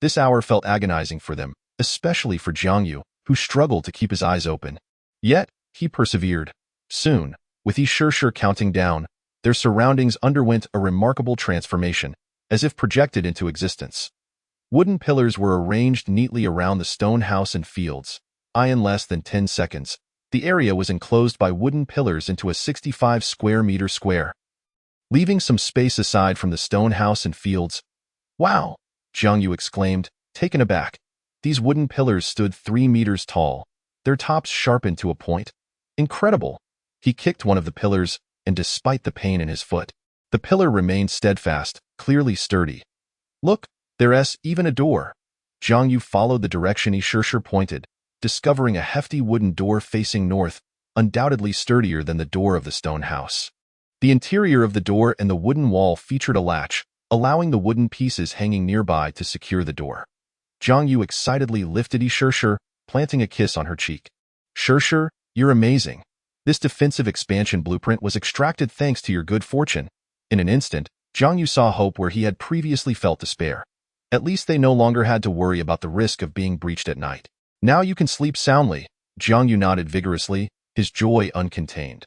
Speaker 2: This hour felt agonizing for them, especially for Jiang Yu, who struggled to keep his eyes open. Yet, he persevered. Soon, with Yishishir counting down, their surroundings underwent a remarkable transformation, as if projected into existence. Wooden pillars were arranged neatly around the stone house and fields. In less than 10 seconds, the area was enclosed by wooden pillars into a 65 square meter square. Leaving some space aside from the stone house and fields. "Wow!" Jiang Yu exclaimed, taken aback. These wooden pillars stood 3 meters tall, their tops sharpened to a point. Incredible! He kicked one of the pillars, and despite the pain in his foot, the pillar remained steadfast, clearly sturdy. "Look, there's even a door." Jiang Yu followed the direction Yishishir pointed, discovering a hefty wooden door facing north, undoubtedly sturdier than the door of the stone house. The interior of the door and the wooden wall featured a latch, allowing the wooden pieces hanging nearby to secure the door. Jiang Yu excitedly lifted Yishishir, planting a kiss on her cheek. "Yishishir, you're amazing. This defensive expansion blueprint was extracted thanks to your good fortune." In an instant, Jiang Yu saw hope where he had previously felt despair. At least they no longer had to worry about the risk of being breached at night. "Now you can sleep soundly." Jiang Yu nodded vigorously, his joy uncontained.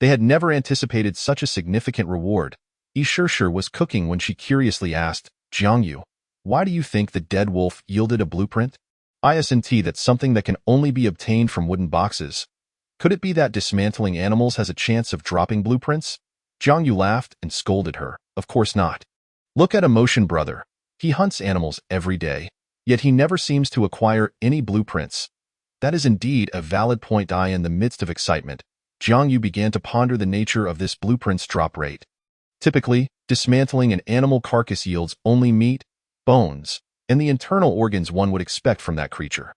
Speaker 2: They had never anticipated such a significant reward. Yishishir was cooking when she curiously asked, "Jiang Yu, why do you think the dead wolf yielded a blueprint? Isn't that's something that can only be obtained from wooden boxes? Could it be that dismantling animals has a chance of dropping blueprints?" Jiang Yu laughed and scolded her. "Of course not. Look at Emotion Brother. He hunts animals every day, yet he never seems to acquire any blueprints." That is indeed a valid point. In the midst of excitement, Jiang Yu began to ponder the nature of this blueprint's drop rate. Typically, dismantling an animal carcass yields only meat, bones, and the internal organs one would expect from that creature.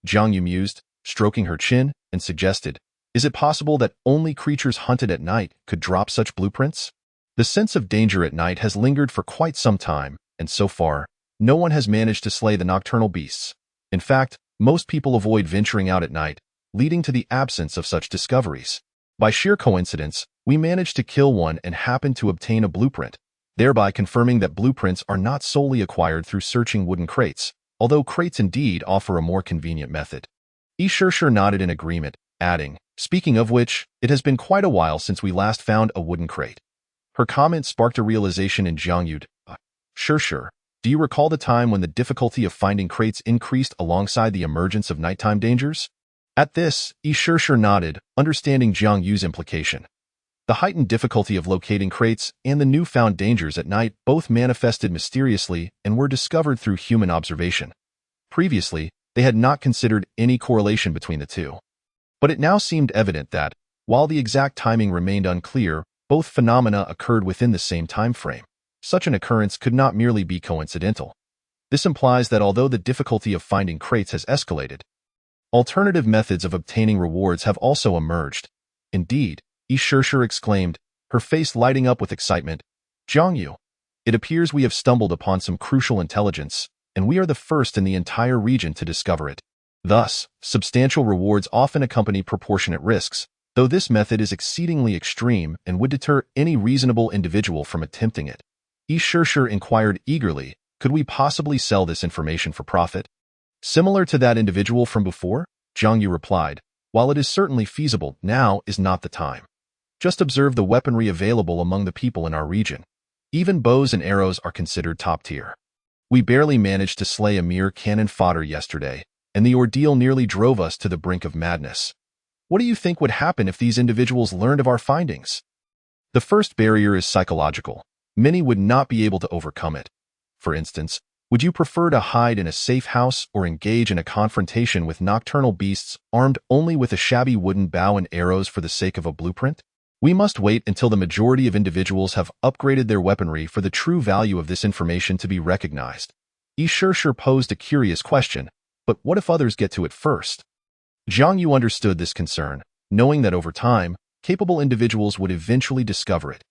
Speaker 2: Jiang Yu mused, stroking her chin, and suggested, "Is it possible that only creatures hunted at night could drop such blueprints?" The sense of danger at night has lingered for quite some time, and so far, no one has managed to slay the nocturnal beasts. In fact, most people avoid venturing out at night, leading to the absence of such discoveries. By sheer coincidence, we managed to kill one and happened to obtain a blueprint, thereby confirming that blueprints are not solely acquired through searching wooden crates, although crates indeed offer a more convenient method. Yishishir nodded in agreement, adding, "Speaking of which, it has been quite a while since we last found a wooden crate." Her comment sparked a realization in Jiang Yu. Sure. Do you recall the time when the difficulty of finding crates increased alongside the emergence of nighttime dangers? At this, Sure nodded, understanding Jiang Yu's implication. The heightened difficulty of locating crates and the newfound dangers at night both manifested mysteriously and were discovered through human observation. Previously, they had not considered any correlation between the two. But it now seemed evident that, while the exact timing remained unclear, both phenomena occurred within the same time frame. Such an occurrence could not merely be coincidental. This implies that although the difficulty of finding crates has escalated, alternative methods of obtaining rewards have also emerged. Indeed, Sure exclaimed, her face lighting up with excitement. Jiang Yu, it appears we have stumbled upon some crucial intelligence, and we are the first in the entire region to discover it. Thus, substantial rewards often accompany proportionate risks, though this method is exceedingly extreme and would deter any reasonable individual from attempting it. Sure inquired eagerly, could we possibly sell this information for profit? Similar to that individual from before? Jiang Yu replied, while it is certainly feasible, now is not the time. Just observe the weaponry available among the people in our region. Even bows and arrows are considered top tier. We barely managed to slay a mere cannon fodder yesterday, and the ordeal nearly drove us to the brink of madness. What do you think would happen if these individuals learned of our findings? The first barrier is psychological. Many would not be able to overcome it. For instance, would you prefer to hide in a safe house or engage in a confrontation with nocturnal beasts armed only with a shabby wooden bow and arrows for the sake of a blueprint? We must wait until the majority of individuals have upgraded their weaponry for the true value of this information to be recognized. Sure posed a curious question, but what if others get to it first? Jiang Yu understood this concern, knowing that over time, capable individuals would eventually discover it.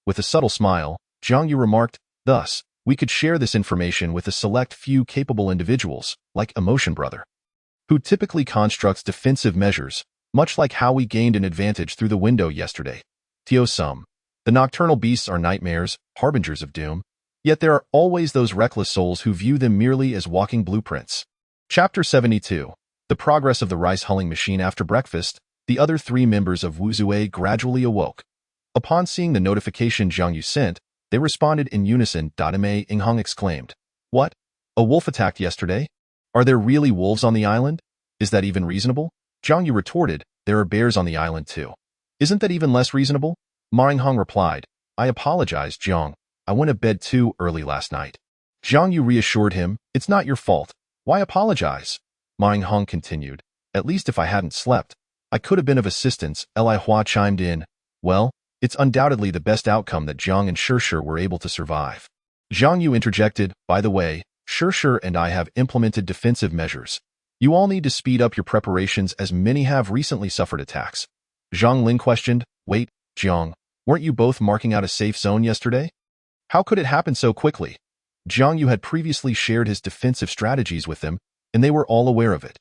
Speaker 2: With a subtle smile, Jiang Yu remarked, thus, we could share this information with a select few capable individuals, like Emotion Brother, who typically constructs defensive measures, much like how we gained an advantage through the window yesterday. Tio Sum, the nocturnal beasts are nightmares, harbingers of doom, yet there are always those reckless souls who view them merely as walking blueprints. Chapter 72. The progress of the rice hulling machine. After breakfast, the other three members of Wu Zue gradually awoke. Upon seeing the notification Jiang Yu sent, they responded in unison. Mei Yinghong exclaimed, "What? A wolf attacked yesterday? Are there really wolves on the island? Is that even reasonable?" Jiang Yu retorted, "There are bears on the island too. Isn't that even less reasonable?" Ma Yinghong replied, "I apologize, Jiang. I went to bed too early last night." Jiang Yu reassured him, "It's not your fault. Why apologize?" Ma Yinghong continued, "At least if I hadn't slept, I could have been of assistance." Li Hua chimed in, "Well, it's undoubtedly the best outcome that Jiang and Sure were able to survive." Jiang Yu interjected, "By the way, Sure and I have implemented defensive measures. You all need to speed up your preparations as many have recently suffered attacks." Zhang Lin questioned, "Wait, Jiang, weren't you both marking out a safe zone yesterday? How could it happen so quickly?" Jiang Yu had previously shared his defensive strategies with them, and they were all aware of it.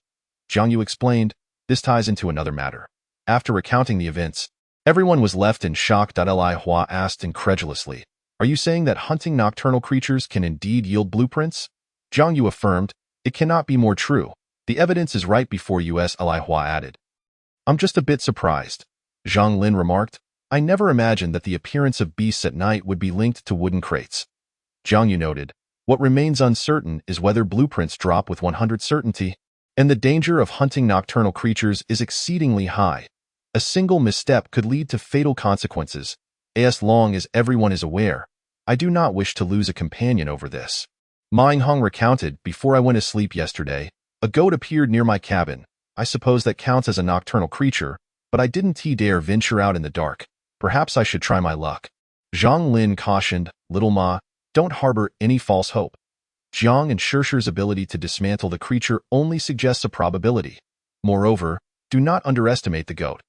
Speaker 2: Jiang Yu explained, "This ties into another matter." After recounting the events, everyone was left in shock. Li Hua asked incredulously, "Are you saying that hunting nocturnal creatures can indeed yield blueprints?" Jiang Yu affirmed, "It cannot be more true. The evidence is right before us." Li Hua added, "I'm just a bit surprised." Zhang Lin remarked, "I never imagined that the appearance of beasts at night would be linked to wooden crates." Jiang Yu noted, "What remains uncertain is whether blueprints drop with 100% certainty, and the danger of hunting nocturnal creatures is exceedingly high. A single misstep could lead to fatal consequences. As long as everyone is aware, I do not wish to lose a companion over this." Ma Yinghong recounted, "Before I went to sleep yesterday, a goat appeared near my cabin. I suppose that counts as a nocturnal creature, but I didn't dare venture out in the dark. Perhaps I should try my luck." Zhang Lin cautioned, "Little Ma, don't harbor any false hope. Jiang and Sure's ability to dismantle the creature only suggests a probability. Moreover, do not underestimate the goat.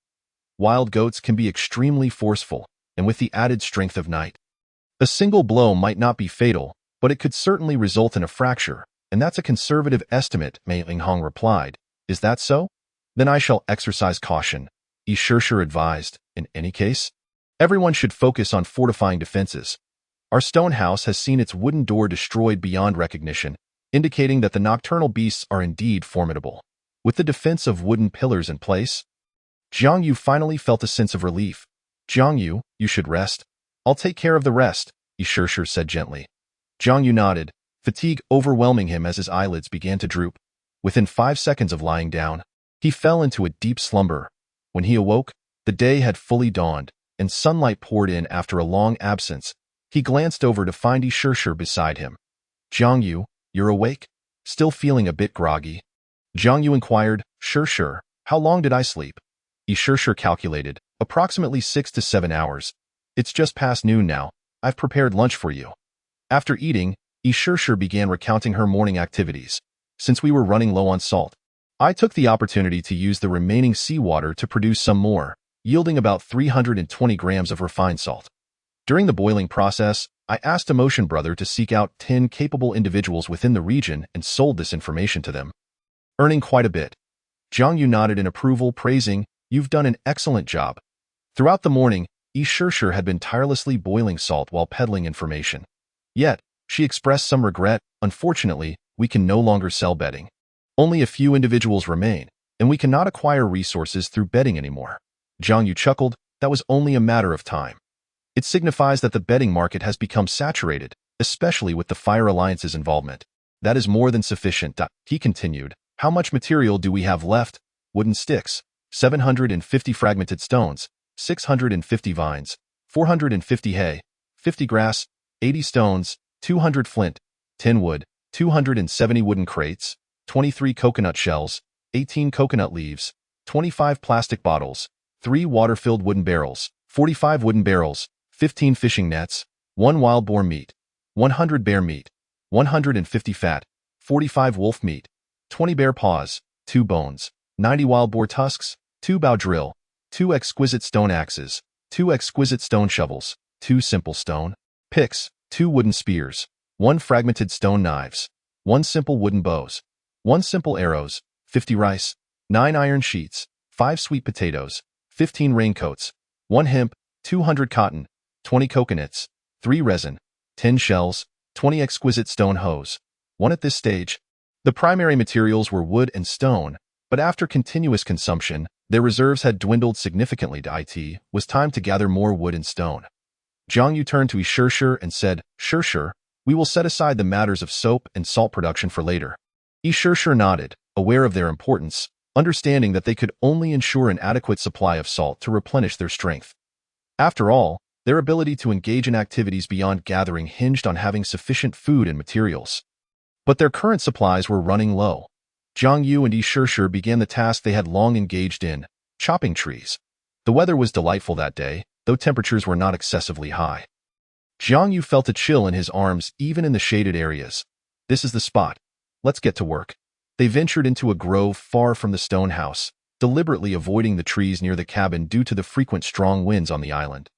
Speaker 2: Wild goats can be extremely forceful, and with the added strength of night, a single blow might not be fatal, but it could certainly result in a fracture, and that's a conservative estimate." Ma Yinghong replied, "Is that so? Then I shall exercise caution." Sure advised, "In any case, everyone should focus on fortifying defenses. Our stone house has seen its wooden door destroyed beyond recognition, indicating that the nocturnal beasts are indeed formidable. With the defense of wooden pillars in place, Jiang Yu finally felt a sense of relief. Jiang Yu, you should rest. I'll take care of the rest, Yi Shishir said gently. Jiang Yu nodded, fatigue overwhelming him as his eyelids began to droop. Within 5 seconds of lying down, he fell into a deep slumber. When he awoke, the day had fully dawned, and sunlight poured in after a long absence. He glanced over to find Yi Shishir beside him. Jiang Yu, you're awake? Still feeling a bit groggy? Jiang Yu inquired. Shishir, how long did I sleep? Yi Shishir calculated, approximately 6 to 7 hours. It's just past noon now. I've prepared lunch for you. After eating, Yi Shishir began recounting her morning activities. Since we were running low on salt, I took the opportunity to use the remaining seawater to produce some more, yielding about 320 grams of refined salt. During the boiling process, I asked Emotion Brother to seek out 10 capable individuals within the region and sold this information to them, earning quite a bit. Jiang Yu nodded in approval, praising, "You've done an excellent job." Throughout the morning, Yi Shishir had been tirelessly boiling salt while peddling information. Yet, she expressed some regret. Unfortunately, we can no longer sell betting. Only a few individuals remain, and we cannot acquire resources through betting anymore. Jiang Yu chuckled. That was only a matter of time. It signifies that the betting market has become saturated, especially with the Fire Alliance's involvement. That is more than sufficient. He continued. How much material do we have left? Wooden sticks, 750 fragmented stones, 650 vines, 450 hay, 50 grass, 80 stones, 200 flint, 10 wood, 270 wooden crates, 23 coconut shells, 18 coconut leaves, 25 plastic bottles, 3 water-filled wooden barrels, 45 wooden barrels, 15 fishing nets, 1 wild boar meat, 100 bear meat, 150 fat, 45 wolf meat, 20 bear paws, 2 bones, 90 wild boar tusks, 2 bow drill, 2 exquisite stone axes, 2 exquisite stone shovels, 2 simple stone picks, 2 wooden spears, 1 fragmented stone knives, 1 simple wooden bows, 1 simple arrows, 50 rice, 9 iron sheets, 5 sweet potatoes, 15 raincoats, 1 hemp, 200 cotton, 20 coconuts, 3 resin, 10 shells, 20 exquisite stone hoes. 1 at this stage. The primary materials were wood and stone, but after continuous consumption, their reserves had dwindled significantly. It was time to gather more wood and stone. Jiang Yu turned to Yi Shishir and said, Shishir, we will set aside the matters of soap and salt production for later. Yi Shishir nodded, aware of their importance, understanding that they could only ensure an adequate supply of salt to replenish their strength. After all, their ability to engage in activities beyond gathering hinged on having sufficient food and materials. But their current supplies were running low. Jiang Yu and Yi Shishir began the task they had long engaged in, chopping trees. The weather was delightful that day, though temperatures were not excessively high. Jiang Yu felt a chill in his arms even in the shaded areas. This is the spot. Let's get to work. They ventured into a grove far from the stone house, deliberately avoiding the trees near the cabin due to the frequent strong winds on the island.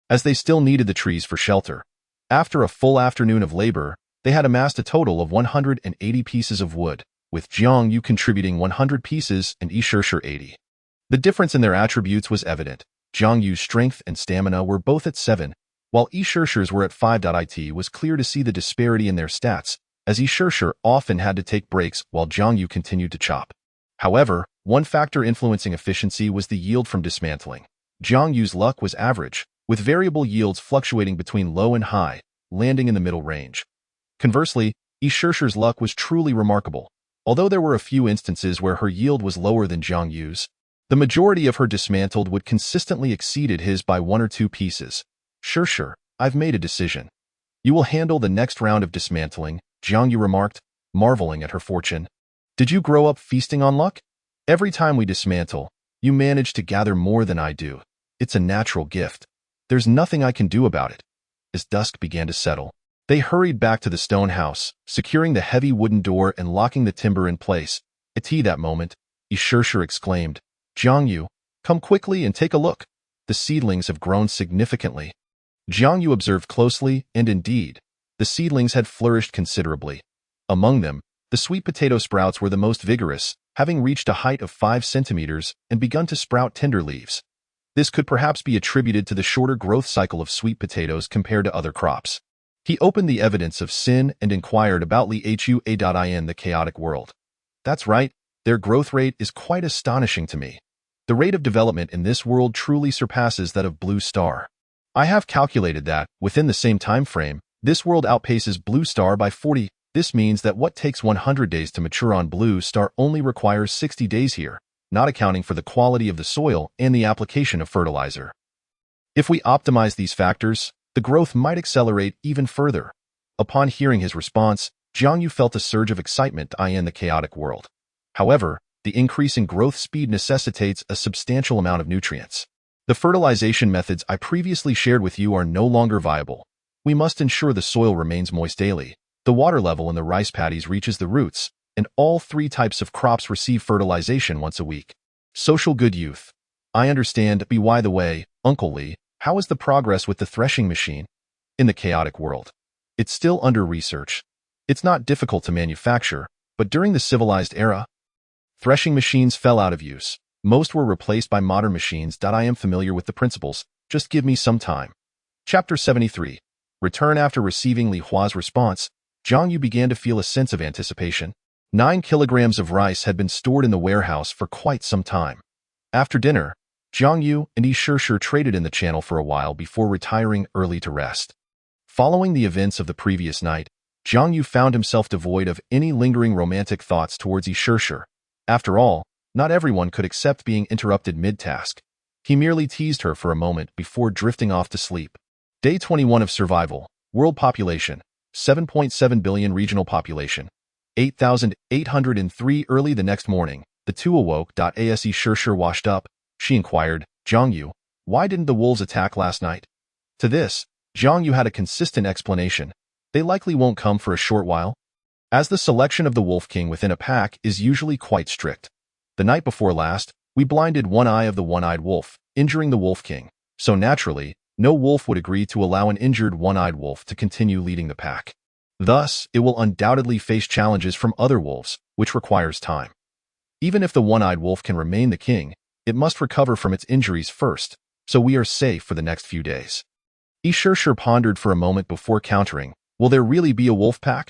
Speaker 2: As they still needed the trees for shelter, after a full afternoon of labor, they had amassed a total of 180 pieces of wood, with Jiang Yu contributing 100 pieces and Yi Shishir 80. The difference in their attributes was evident. Jiang Yu's strength and stamina were both at 7, while Yi Shishir's were at 5. It was clear to see the disparity in their stats, as Yi Shishir often had to take breaks while Jiang Yu continued to chop. However, one factor influencing efficiency was the yield from dismantling. Jiang Yu's luck was average, with variable yields fluctuating between low and high, landing in the middle range. Conversely, Yi Shishir's luck was truly remarkable. Although there were a few instances where her yield was lower than Jiang Yu's, the majority of her dismantled wood consistently exceeded his by 1 or 2 pieces. Shishir, I've made a decision. You will handle the next round of dismantling, Jiang Yu remarked, marveling at her fortune. Did you grow up feasting on luck? Every time we dismantle, you manage to gather more than I do. It's a natural gift. There's nothing I can do about it. As dusk began to settle, they hurried back to the stone house, securing the heavy wooden door and locking the timber in place. At that moment, Yi Shishir exclaimed, Jiang Yu, come quickly and take a look. The seedlings have grown significantly. Jiang Yu observed closely, and indeed, the seedlings had flourished considerably. Among them, the sweet potato sprouts were the most vigorous, having reached a height of 5 centimeters and begun to sprout tender leaves. This could perhaps be attributed to the shorter growth cycle of sweet potatoes compared to other crops. He opened the evidence of sin and inquired about Li Hua in the chaotic world. That's right, their growth rate is quite astonishing to me. The rate of development in this world truly surpasses that of Blue Star. I have calculated that, within the same time frame, this world outpaces Blue Star by 40. This means that what takes 100 days to mature on Blue Star only requires 60 days here, not accounting for the quality of the soil and the application of fertilizer. If we optimize these factors, the growth might accelerate even further. Upon hearing his response, Jiang Yu felt a surge of excitement in the chaotic world. However, the increase in growth speed necessitates a substantial amount of nutrients. The fertilization methods I previously shared with you are no longer viable. We must ensure the soil remains moist daily, the water level in the rice paddies reaches the roots, and all 3 types of crops receive fertilization once a week. Social good youth. I understand, by the way, Uncle Lee, how is the progress with the threshing machine? In the chaotic world. It's still under research. It's not difficult to manufacture, but during the civilized era, threshing machines fell out of use. Most were replaced by modern machines. I am familiar with the principles. Just give me some time. Chapter 73. Return. After receiving Li Hua's response, Jiang Yu began to feel a sense of anticipation. 9 kilograms of rice had been stored in the warehouse for quite some time. After dinner, Jiang Yu and Yi Shishir traded in the channel for a while before retiring early to rest. Following the events of the previous night, Jiang Yu found himself devoid of any lingering romantic thoughts towards Yi Shishir. After all, not everyone could accept being interrupted mid-task. He merely teased her for a moment before drifting off to sleep. Day 21 of survival. World population, 7.7 billion. Regional population, 8,803. Early the next morning, the two awoke. As Yi Shishir washed up, she inquired, Jiang Yu, why didn't the wolves attack last night? To this, Jiang Yu had a consistent explanation. They likely won't come for a short while, as the selection of the Wolf King within a pack is usually quite strict. The night before last, we blinded one eye of the one-eyed wolf, injuring the Wolf King. So naturally, no wolf would agree to allow an injured one-eyed wolf to continue leading the pack. Thus, it will undoubtedly face challenges from other wolves, which requires time. Even if the one-eyed wolf can remain the king, it must recover from its injuries first, so we are safe for the next few days. Yi Shishir pondered for a moment before countering, will there really be a wolf pack?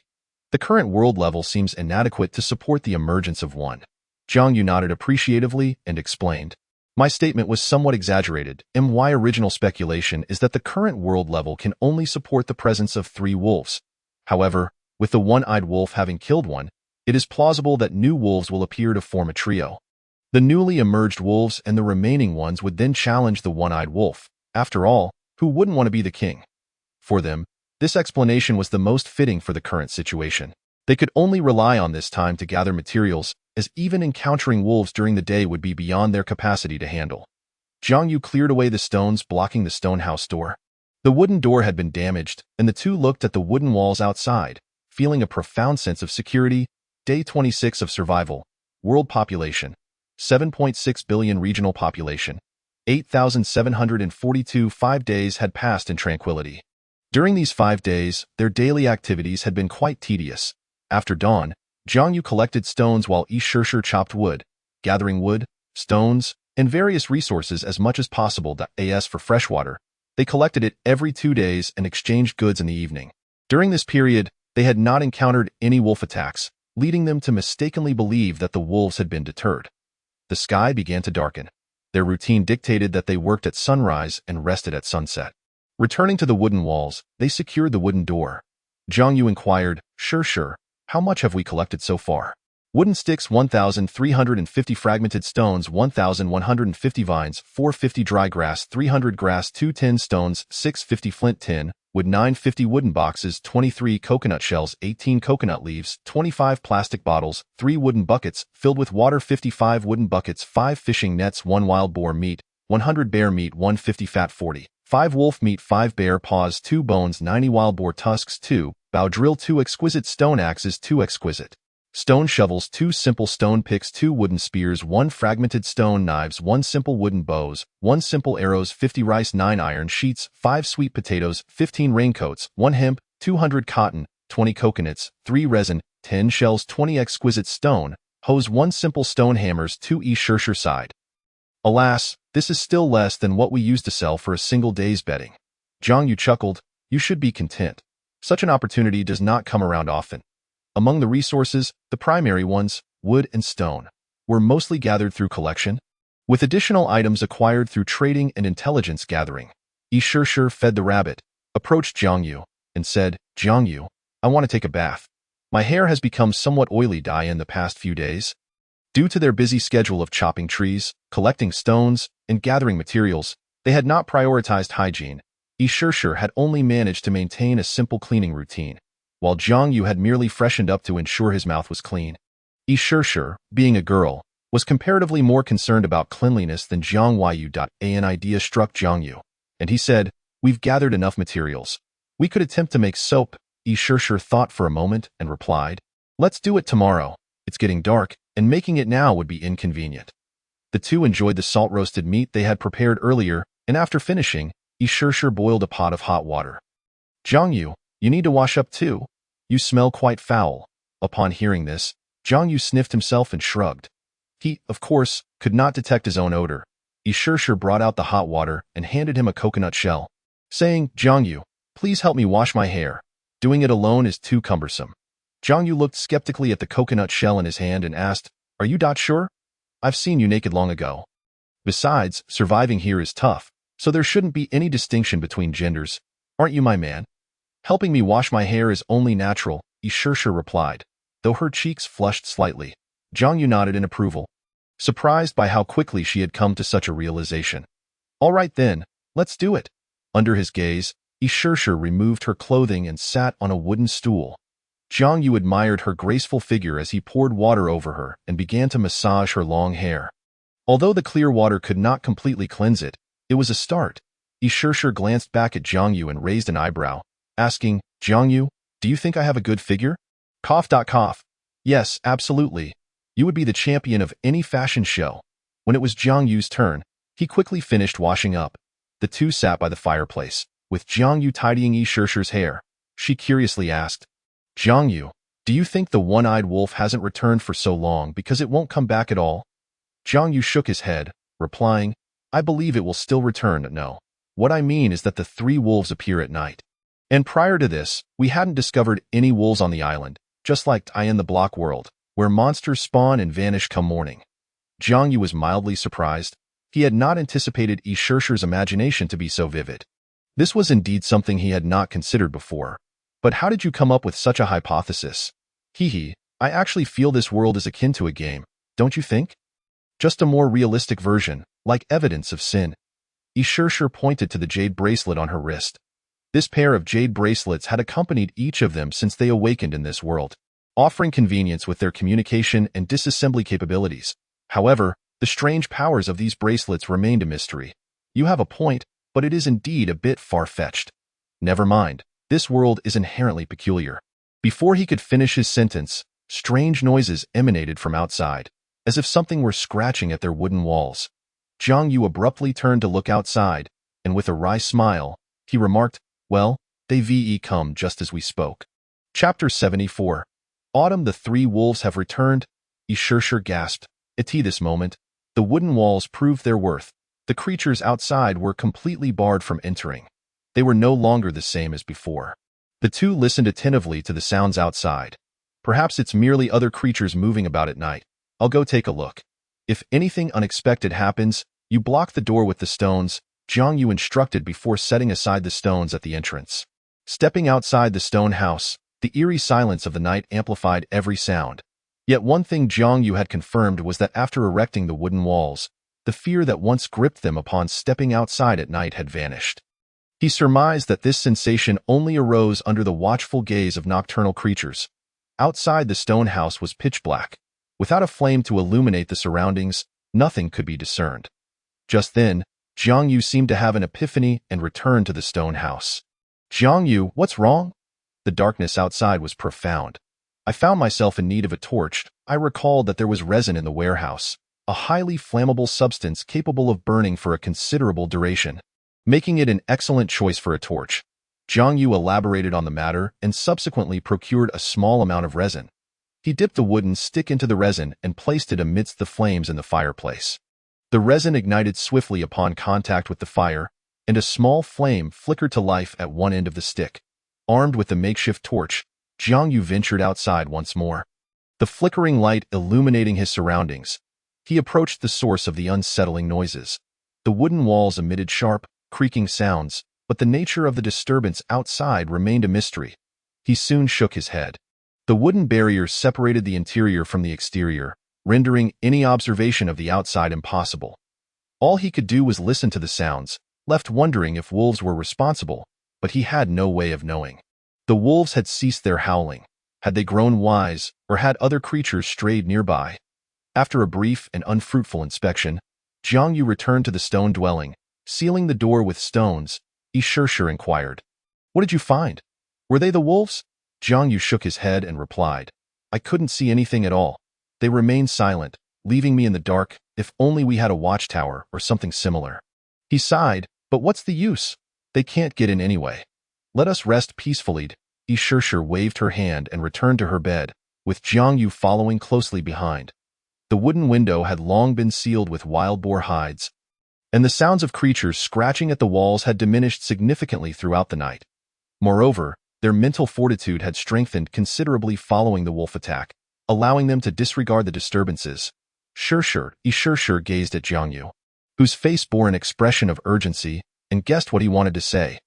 Speaker 2: The current world level seems inadequate to support the emergence of one. Jiang Yu nodded appreciatively and explained, my statement was somewhat exaggerated. My original speculation is that the current world level can only support the presence of 3 wolves. However, with the one-eyed wolf having killed one, it is plausible that new wolves will appear to form a trio. The newly emerged wolves and the remaining ones would then challenge the one-eyed wolf. After all, who wouldn't want to be the king? For them, this explanation was the most fitting for the current situation. They could only rely on this time to gather materials, as even encountering wolves during the day would be beyond their capacity to handle. Jiang Yu cleared away the stones blocking the stone house door. The wooden door had been damaged, and the two looked at the wooden walls outside, feeling a profound sense of security. Day 26 of survival. World population, 7.6 billion. Regional population, 8,742. 5 days had passed in tranquility. During these 5 days, their daily activities had been quite tedious. After dawn, Jiang Yu collected stones while Yi Shishir chopped wood, gathering wood, stones, and various resources as much as possible. As for freshwater, they collected it every 2 days and exchanged goods in the evening. During this period, they had not encountered any wolf attacks, leading them to mistakenly believe that the wolves had been deterred. The sky began to darken. Their routine dictated that they worked at sunrise and rested at sunset. Returning to the wooden walls, they secured the wooden door. Jiang Yu inquired, Shishir, how much have we collected so far? Wooden sticks 1,350, fragmented stones 1,150, vines 450, dry grass 300, grass 2 tin stones 650, flint tin, wood 950, wooden boxes 23, coconut shells 18, coconut leaves 25, plastic bottles 3, wooden buckets filled with water 55, wooden buckets 5, fishing nets 1, wild boar meat 100, bear meat 150, fat 40, 5, wolf meat 5, bear paws 2, bones 90, wild boar tusks 2, bow drill 2, exquisite stone axes 2, exquisite stone shovels 2, simple stone picks 2, wooden spears 1, fragmented stone knives 1, simple wooden bows 1, simple arrows 50, rice 9, iron sheets 5, sweet potatoes 15, raincoats 1, hemp 200, cotton 20, coconuts 3, resin 10, shells 20, exquisite stone hose 1, simple stone hammers 2, Yi Shishir sighed. Alas, this is still less than what we used to sell for a single day's bedding. Jiang Yu chuckled, you should be content. Such an opportunity does not come around often. Among the resources, the primary ones, wood and stone, were mostly gathered through collection. With additional items acquired through trading and intelligence gathering, Yi Shishir fed the rabbit, approached Jiang Yu, and said, "Jiang Yu, I want to take a bath. My hair has become somewhat oily in the past few days." Due to their busy schedule of chopping trees, collecting stones, and gathering materials, they had not prioritized hygiene. Yi Shishir had only managed to maintain a simple cleaning routine, while Jiang Yu had merely freshened up to ensure his mouth was clean. Yi Shishir, being a girl, was comparatively more concerned about cleanliness than Jiang Yu. An idea struck Jiang Yu, and he said, "We've gathered enough materials. We could attempt to make soap." Yi Shishir thought for a moment and replied, "Let's do it tomorrow. It's getting dark, and making it now would be inconvenient." The two enjoyed the salt-roasted meat they had prepared earlier, and after finishing, Yi Shishir boiled a pot of hot water. "Jiang Yu, you need to wash up too. You smell quite foul." Upon hearing this, Jiang Yu sniffed himself and shrugged. He, of course, could not detect his own odor. Yi Shishir brought out the hot water and handed him a coconut shell, saying, "Jiang Yu, please help me wash my hair. Doing it alone is too cumbersome." Jiang Yu looked skeptically at the coconut shell in his hand and asked, "Are you sure? I've seen you naked long ago. Besides, surviving here is tough, so there shouldn't be any distinction between genders. Aren't you my man?" "Helping me wash my hair is only natural," Yi Shishir replied, though her cheeks flushed slightly. Jiang Yu nodded in approval, surprised by how quickly she had come to such a realization. "All right then, let's do it." Under his gaze, Yi Shishir removed her clothing and sat on a wooden stool. Jiang Yu admired her graceful figure as he poured water over her and began to massage her long hair. Although the clear water could not completely cleanse it, it was a start. Yi Shishir glanced back at Jiang Yu and raised an eyebrow, asking, "Jiang Yu, do you think I have a good figure?" Cough. "Yes, absolutely. You would be the champion of any fashion show." When it was Jiang Yu's turn, he quickly finished washing up. The two sat by the fireplace, with Jiang Yu tidying Yi Shishir's hair. She curiously asked, "Jiang Yu, do you think the one-eyed wolf hasn't returned for so long because it won't come back at all?" Jiang Yu shook his head, replying, "I believe it will still return. No. What I mean is that the three wolves appear at night. And prior to this, we hadn't discovered any wolves on the island, just like in the block world, where monsters spawn and vanish come morning." Jiang Yu was mildly surprised. He had not anticipated Yi Shishir's imagination to be so vivid. This was indeed something he had not considered before. "But how did you come up with such a hypothesis?" "I actually feel this world is akin to a game, don't you think? Just a more realistic version, like Evidence of Sin." Yi Shishir pointed to the jade bracelet on her wrist. This pair of jade bracelets had accompanied each of them since they awakened in this world, offering convenience with their communication and disassembly capabilities. However, the strange powers of these bracelets remained a mystery. "You have a point, but it is indeed a bit far-fetched." "Never mind, this world is inherently peculiar." Before he could finish his sentence, strange noises emanated from outside, as if something were scratching at their wooden walls. Jiang Yu abruptly turned to look outside, and with a wry smile, he remarked, "Well, they've come just as we spoke." Chapter 74. Autumn. The three wolves have returned. Yi Shishir gasped. At this moment, the wooden walls proved their worth. The creatures outside were completely barred from entering. They were no longer the same as before. The two listened attentively to the sounds outside. "Perhaps it's merely other creatures moving about at night. I'll go take a look. If anything unexpected happens, you block the door with the stones," Jiang Yu instructed before setting aside the stones at the entrance. Stepping outside the stone house, the eerie silence of the night amplified every sound. Yet one thing Jiang Yu had confirmed was that after erecting the wooden walls, the fear that once gripped them upon stepping outside at night had vanished. He surmised that this sensation only arose under the watchful gaze of nocturnal creatures. Outside the stone house was pitch black. Without a flame to illuminate the surroundings, nothing could be discerned. Just then, Jiang Yu seemed to have an epiphany and returned to the stone house. "Jiang Yu, what's wrong?" The darkness outside was profound. "I found myself in need of a torch. I recalled that there was resin in the warehouse, a highly flammable substance capable of burning for a considerable duration, making it an excellent choice for a torch." Jiang Yu elaborated on the matter and subsequently procured a small amount of resin. He dipped the wooden stick into the resin and placed it amidst the flames in the fireplace. The resin ignited swiftly upon contact with the fire, and a small flame flickered to life at one end of the stick. Armed with the makeshift torch, Jiang Yu ventured outside once more. The flickering light illuminating his surroundings, He approached the source of the unsettling noises. The wooden walls emitted sharp, creaking sounds, but the nature of the disturbance outside remained a mystery. He soon shook his head. The wooden barrier separated the interior from the exterior, rendering any observation of the outside impossible. All he could do was listen to the sounds, left wondering if wolves were responsible, but he had no way of knowing. The wolves had ceased their howling. Had they grown wise, or had other creatures strayed nearby? After a brief and unfruitful inspection, Jiang Yu returned to the stone dwelling. Sealing the door with stones, Yi Shishir inquired, "What did you find? Were they the wolves?" Jiang Yu shook his head and replied, "I couldn't see anything at all. They remained silent, leaving me in the dark. If only we had a watchtower or something similar." He sighed, "But what's the use? They can't get in anyway. Let us rest peacefully." Yi Shishir waved her hand and returned to her bed, with Jiang Yu following closely behind. The wooden window had long been sealed with wild boar hides, and the sounds of creatures scratching at the walls had diminished significantly throughout the night. Moreover, their mental fortitude had strengthened considerably following the wolf attack, allowing them to disregard the disturbances. Yi Shishir gazed at Jiang Yu, whose face bore an expression of urgency, and guessed what he wanted to say.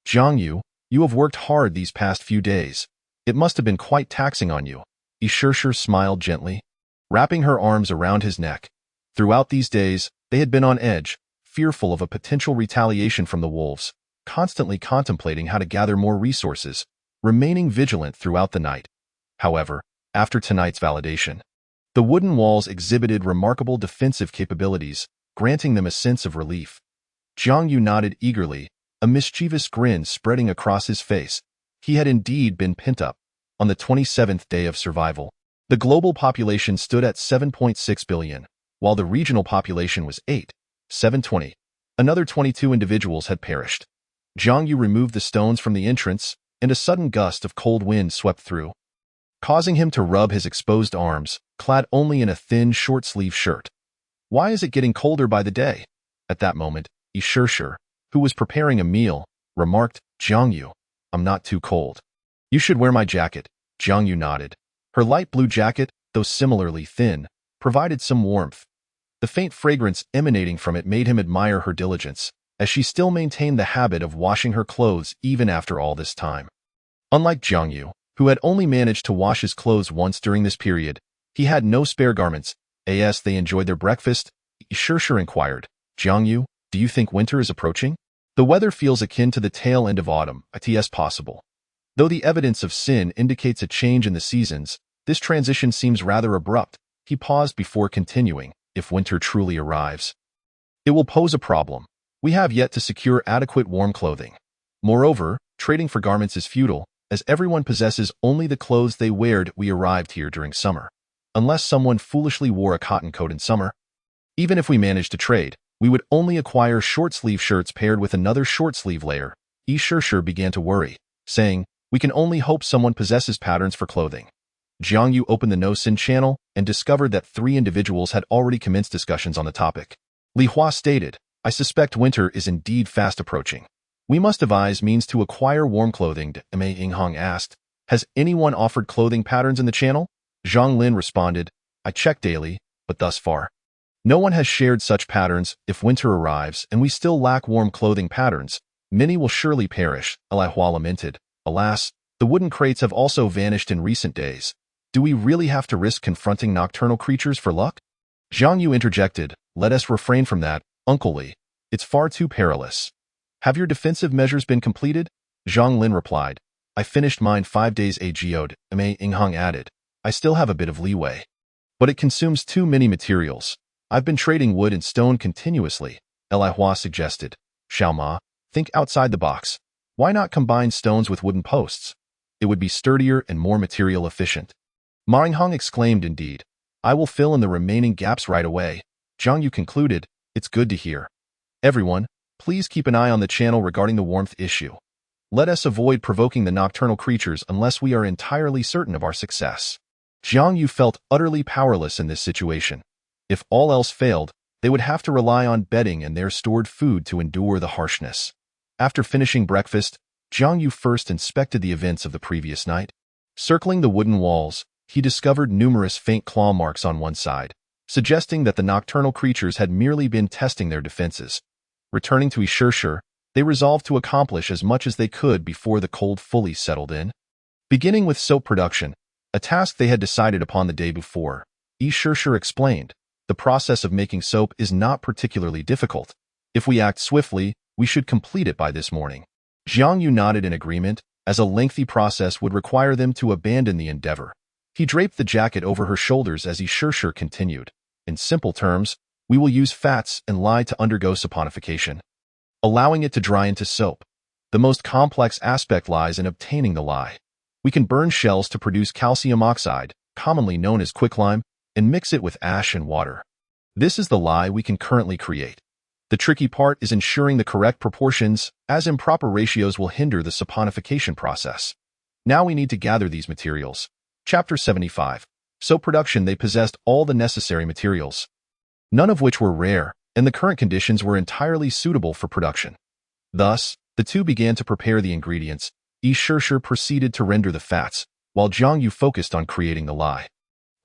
Speaker 2: "Jiang Yu, you have worked hard these past few days. It must have been quite taxing on you." Yi Shishir smiled gently, wrapping her arms around his neck. Throughout these days, they had been on edge, fearful of a potential retaliation from the wolves, constantly contemplating how to gather more resources, remaining vigilant throughout the night. However, after tonight's validation, the wooden walls exhibited remarkable defensive capabilities, granting them a sense of relief. Jiang Yu nodded eagerly, a mischievous grin spreading across his face. He had indeed been pent up. On the 27th day of survival, the global population stood at 7.6 billion, while the regional population was 8,720. Another 22 individuals had perished. Jiang Yu removed the stones from the entrance, and a sudden gust of cold wind swept through, causing him to rub his exposed arms, clad only in a thin, short-sleeved shirt. "Why is it getting colder by the day?" At that moment, Yi Shishir, who was preparing a meal, remarked, "Jiang Yu, I'm not too cold. You should wear my jacket." Jiang Yu nodded. Her light blue jacket, though similarly thin, provided some warmth. The faint fragrance emanating from it made him admire her diligence, as she still maintained the habit of washing her clothes even after all this time. Unlike Jiang Yu, who had only managed to wash his clothes once during this period, he had no spare garments. As they enjoyed their breakfast, Yi Shishir inquired, "Jiang Yu, do you think winter is approaching? The weather feels akin to the tail end of autumn. It's possible. Though the evidence of sin indicates a change in the seasons, this transition seems rather abrupt." He paused before continuing, "If winter truly arrives, it will pose a problem. We have yet to secure adequate warm clothing. Moreover, trading for garments is futile, as everyone possesses only the clothes they wear. We arrived here during summer. Unless someone foolishly wore a cotton coat in summer, even if we managed to trade, we would only acquire short-sleeve shirts paired with another short-sleeve layer." Yi Shishir began to worry, saying, "We can only hope someone possesses patterns for clothing." Jiang Yu opened the no-sin channel and discovered that 3 individuals had already commenced discussions on the topic. Li Hua stated, "I suspect winter is indeed fast approaching. We must devise means to acquire warm clothing." Mei Yinghong asked, "Has anyone offered clothing patterns in the channel?" Zhang Lin responded, "I check daily, but thus far, no one has shared such patterns. If winter arrives and we still lack warm clothing patterns, many will surely perish." Li Hua lamented, "Alas, the wooden crates have also vanished in recent days. Do we really have to risk confronting nocturnal creatures for luck?" Jiang Yu interjected, "Let us refrain from that, Uncle Li. It's far too perilous." "Have your defensive measures been completed?" Zhang Lin replied, "I finished mine 5 days ago." Mei Yinghong added, "I still have a bit of leeway, but it consumes too many materials. I've been trading wood and stone continuously." Li Hua suggested, "Xiao Ma, think outside the box. Why not combine stones with wooden posts? It would be sturdier and more material efficient." Ma Yinghong exclaimed, "Indeed. I will fill in the remaining gaps right away." Jiang Yu concluded, "It's good to hear. Everyone, please keep an eye on the channel regarding the warmth issue. Let us avoid provoking the nocturnal creatures unless we are entirely certain of our success." Jiang Yu felt utterly powerless in this situation. If all else failed, they would have to rely on bedding and their stored food to endure the harshness. After finishing breakfast, Jiang Yu first inspected the events of the previous night. Circling the wooden walls, he discovered numerous faint claw marks on one side, suggesting that the nocturnal creatures had merely been testing their defenses. Returning to Ishirshur, they resolved to accomplish as much as they could before the cold fully settled in. Beginning with soap production, a task they had decided upon the day before, Ishirshur explained, the process of making soap is not particularly difficult. If we act swiftly, we should complete it by this morning. Jiang Yu nodded in agreement, as a lengthy process would require them to abandon the endeavor. He draped the jacket over her shoulders as Ishirshur continued. In simple terms, we will use fats and lye to undergo saponification, allowing it to dry into soap. The most complex aspect lies in obtaining the lye. We can burn shells to produce calcium oxide, commonly known as quicklime, and mix it with ash and water. This is the lye we can currently create. The tricky part is ensuring the correct proportions, as improper ratios will hinder the saponification process. Now we need to gather these materials. Chapter 75. Soap production. They possessed all the necessary materials, none of which were rare, and the current conditions were entirely suitable for production. Thus, the two began to prepare the ingredients. Ishirshur proceeded to render the fats, while Jiang Yu focused on creating the lye.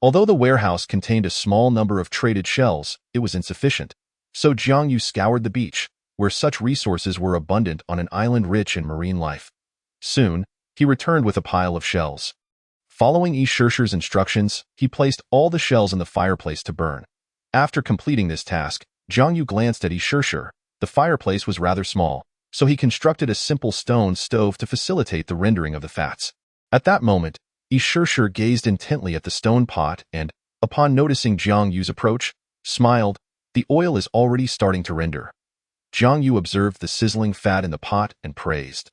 Speaker 2: Although the warehouse contained a small number of traded shells, it was insufficient. So Jiang Yu scoured the beach, where such resources were abundant on an island rich in marine life. Soon, he returned with a pile of shells. Following Ishirshur's instructions, he placed all the shells in the fireplace to burn. After completing this task, Jiang Yu glanced at Ishirshur. The fireplace was rather small, so he constructed a simple stone stove to facilitate the rendering of the fats. At that moment, Ishirshur gazed intently at the stone pot and, upon noticing Jiang Yu's approach, smiled. The oil is already starting to render. Jiang Yu observed the sizzling fat in the pot and praised.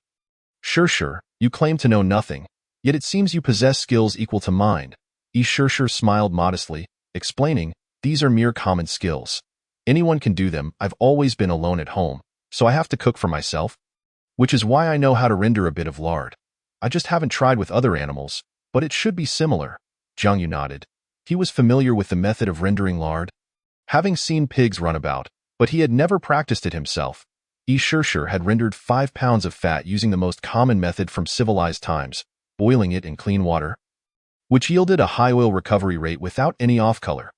Speaker 2: Ishirshur, you claim to know nothing, yet it seems you possess skills equal to mine. Ishirshur smiled modestly, explaining, these are mere common skills. Anyone can do them. I've always been alone at home, so I have to cook for myself, which is why I know how to render a bit of lard. I just haven't tried with other animals, but it should be similar. Jiang Yu nodded. He was familiar with the method of rendering lard, having seen pigs run about, but he had never practiced it himself. Ishirshur had rendered 5 pounds of fat using the most common method from civilized times, boiling it in clean water, which yielded a high oil recovery rate without any off-color.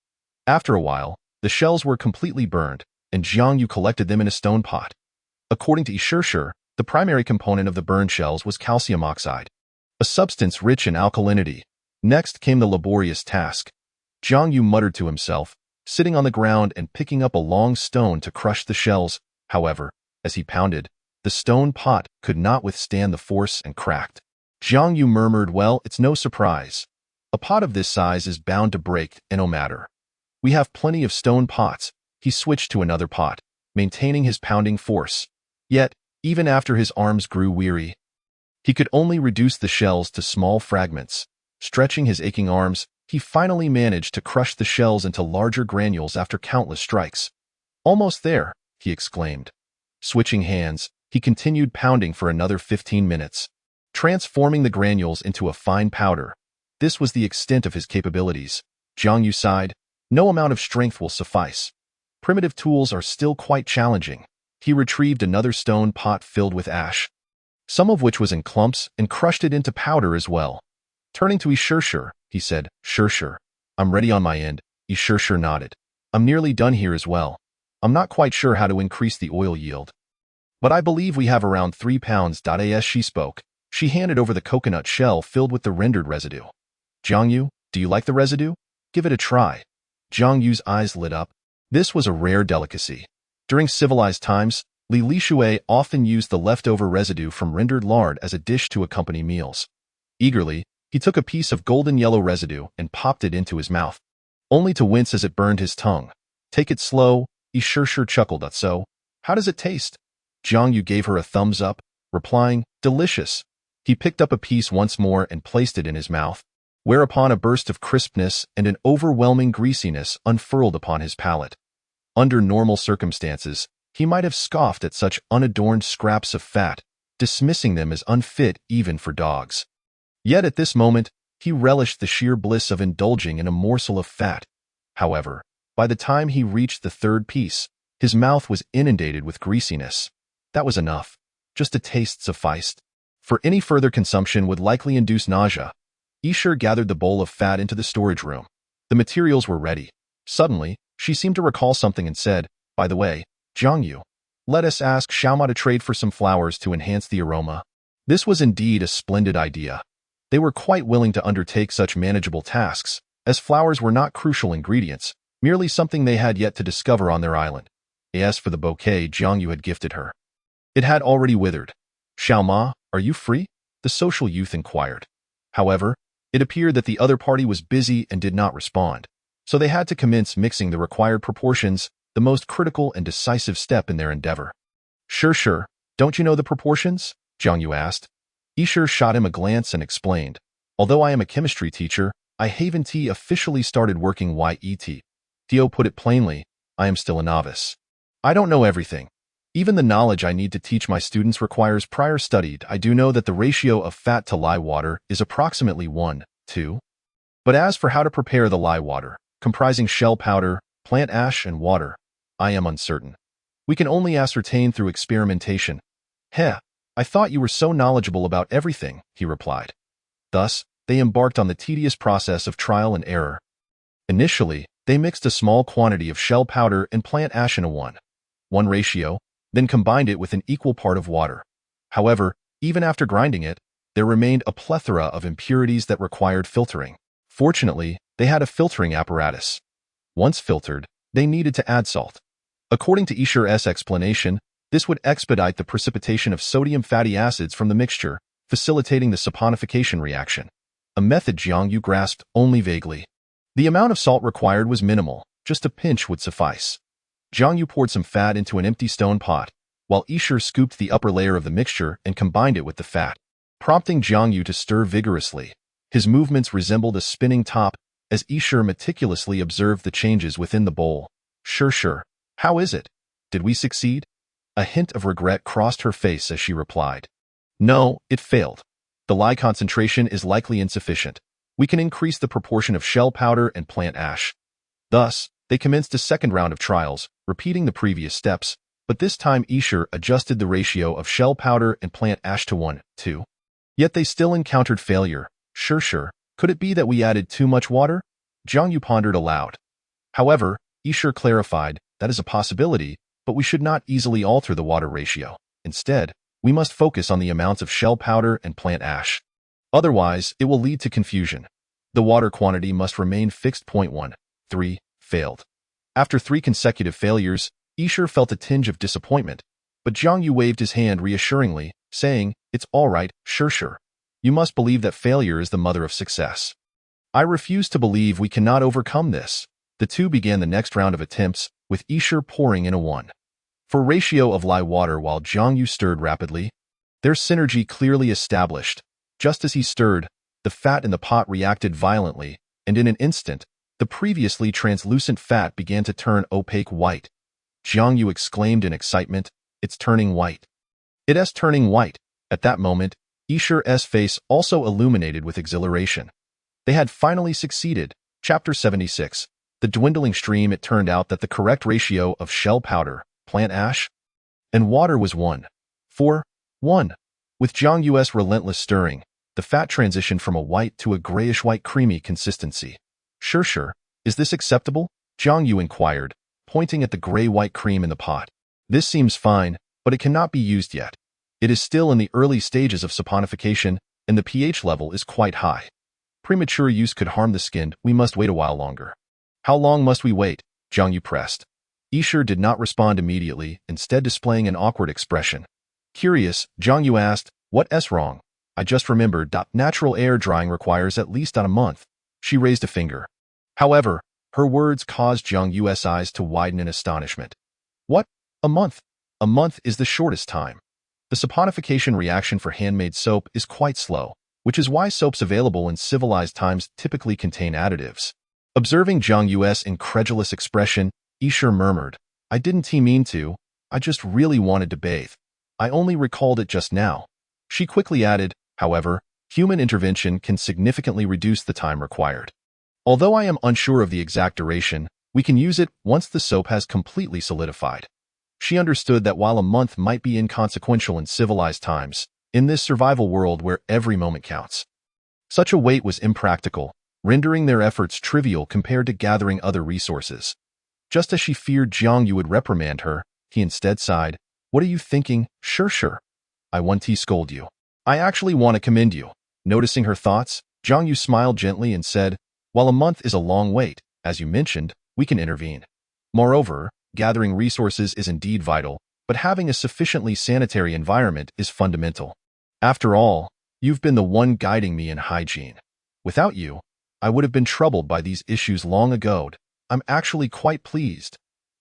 Speaker 2: After a while, the shells were completely burned, and Jiang Yu collected them in a stone pot. According to Ishirshur, the primary component of the burned shells was calcium oxide, a substance rich in alkalinity. Next came the laborious task. Jiang Yu muttered to himself, sitting on the ground and picking up a long stone to crush the shells. However, as he pounded, the stone pot could not withstand the force and cracked. Jiang Yu murmured, well, it's no surprise. A pot of this size is bound to break, and no matter. We have plenty of stone pots. He switched to another pot, maintaining his pounding force. Yet, even after his arms grew weary, he could only reduce the shells to small fragments. Stretching his aching arms, he finally managed to crush the shells into larger granules after countless strikes. Almost there, he exclaimed. Switching hands, he continued pounding for another 15 minutes, transforming the granules into a fine powder. This was the extent of his capabilities. Jiang Yu sighed. No amount of strength will suffice. Primitive tools are still quite challenging. He retrieved another stone pot filled with ash, some of which was in clumps, and crushed it into powder as well. Turning to Ishirshur, he said, Ishirshur, I'm ready on my end. Ishirshur nodded. I'm nearly done here as well. I'm not quite sure how to increase the oil yield, but I believe we have around 3 pounds. As she spoke, she handed over the coconut shell filled with the rendered residue. Jiang Yu, do you like the residue? Give it a try. Jiang Yu's eyes lit up. This was a rare delicacy. During civilized times, Li Lishui often used the leftover residue from rendered lard as a dish to accompany meals. Eagerly, he took a piece of golden yellow residue and popped it into his mouth, only to wince as it burned his tongue. Take it slow, Ishirshur chuckled. So, how does it taste? Jiang Yu gave her a thumbs up, replying, delicious. He picked up a piece once more and placed it in his mouth, whereupon a burst of crispness and an overwhelming greasiness unfurled upon his palate. Under normal circumstances, he might have scoffed at such unadorned scraps of fat, dismissing them as unfit even for dogs. Yet at this moment, he relished the sheer bliss of indulging in a morsel of fat. However, by the time he reached the third piece, his mouth was inundated with greasiness. That was enough. Just a taste sufficed. For any further consumption would likely induce nausea. Ishirshur gathered the bowl of fat into the storage room. The materials were ready. Suddenly, she seemed to recall something and said, "By the way, Jiangyu, let us ask Xiaoma to trade for some flowers to enhance the aroma." This was indeed a splendid idea. They were quite willing to undertake such manageable tasks, as flowers were not crucial ingredients, merely something they had yet to discover on their island. As for the bouquet Jiangyu had gifted her, it had already withered. "Xiaoma, are you free?" the social youth inquired. However, it appeared that the other party was busy and did not respond, so they had to commence mixing the required proportions, the most critical and decisive step in their endeavor. Sure. Don't you know the proportions?" Jiangyu asked. Isher shot him a glance and explained, "Although I am a chemistry teacher, I haven't officially started working yet. Dio put it plainly, I am still a novice. I don't know everything. Even the knowledge I need to teach my students requires prior study. I do know that the ratio of fat to lye water is approximately 1:2. But as for how to prepare the lye water, comprising shell powder, plant ash, and water, I am uncertain. We can only ascertain through experimentation." "I thought you were so knowledgeable about everything," he replied. Thus, they embarked on the tedious process of trial and error. Initially, they mixed a small quantity of shell powder and plant ash in a 1:1 ratio, then combined it with an equal part of water. However, even after grinding it, there remained a plethora of impurities that required filtering. Fortunately, they had a filtering apparatus. Once filtered, they needed to add salt. According to Isher's explanation, this would expedite the precipitation of sodium fatty acids from the mixture, facilitating the saponification reaction, a method Jiangyu grasped only vaguely. The amount of salt required was minimal, just a pinch would suffice. Jiangyu poured some fat into an empty stone pot, while Isher scooped the upper layer of the mixture and combined it with the fat, prompting Jiangyu to stir vigorously. His movements resembled a spinning top as Isher meticulously observed the changes within the bowl. Sure. How is it? Did we succeed?" A hint of regret crossed her face as she replied, "No, it failed. The lye concentration is likely insufficient. We can increase the proportion of shell powder and plant ash." Thus, they commenced a second round of trials, repeating the previous steps, but this time Isher adjusted the ratio of shell powder and plant ash to 1:2. Yet they still encountered failure. Sure. Could it be that we added too much water? Jiangyu pondered aloud. However, Isher clarified, that is a possibility, but we should not easily alter the water ratio. Instead, we must focus on the amounts of shell powder and plant ash. Otherwise, it will lead to confusion. The water quantity must remain fixed. 1:3 failed. After 3 consecutive failures, Isher felt a tinge of disappointment, but Jiangyu waved his hand reassuringly, saying, "It's all right, sure. You must believe that failure is the mother of success." "I refuse to believe we cannot overcome this." The two began the next round of attempts, with Isher pouring in a 1:4 ratio of lye water while Jiangyu stirred rapidly. Their synergy clearly established. Just as he stirred, the fat in the pot reacted violently, and in an instant, the previously translucent fat began to turn opaque white. Jiangyu exclaimed in excitement, "It's turning white." "It's turning white." At that moment, Isher's face also illuminated with exhilaration. They had finally succeeded. Chapter 76. The dwindling stream. It turned out that the correct ratio of shell powder, plant ash, and water was 1:4:1. With Jiangyu's relentless stirring, the fat transitioned from a white to a grayish-white creamy consistency. Sure. Is this acceptable?" Jiangyu inquired, pointing at the gray-white cream in the pot. "This seems fine, but it cannot be used yet. It is still in the early stages of saponification, and the pH level is quite high. Premature use could harm the skin. We must wait a while longer." "How long must we wait?" Jiangyu pressed. Isher did not respond immediately, instead displaying an awkward expression. Curious, Jiangyu asked, "What's wrong?" "I just remembered. Natural air drying requires at least a month." She raised a finger. However, her words caused Jiangyu's eyes to widen in astonishment. "What? A month? A month is the shortest time. The saponification reaction for handmade soap is quite slow, which is why soaps available in civilized times typically contain additives." Observing Jiangyu's incredulous expression, Isher murmured, "I didn't mean to. I just really wanted to bathe. I only recalled it just now." She quickly added, "However, human intervention can significantly reduce the time required. Although I am unsure of the exact duration, we can use it once the soap has completely solidified." She understood that while a month might be inconsequential in civilized times, in this survival world where every moment counts, such a wait was impractical. rendering their efforts trivial compared to gathering other resources. Just as she feared Jiang Yu would reprimand her, he instead sighed, "What are you thinking? Sure. I want to scold you. I actually want to commend you." Noticing her thoughts, Jiang Yu smiled gently and said, "While a month is a long wait, as you mentioned, we can intervene. Moreover, gathering resources is indeed vital, but having a sufficiently sanitary environment is fundamental. After all, you've been the one guiding me in hygiene. Without you, I would have been troubled by these issues long ago. I'm actually quite pleased."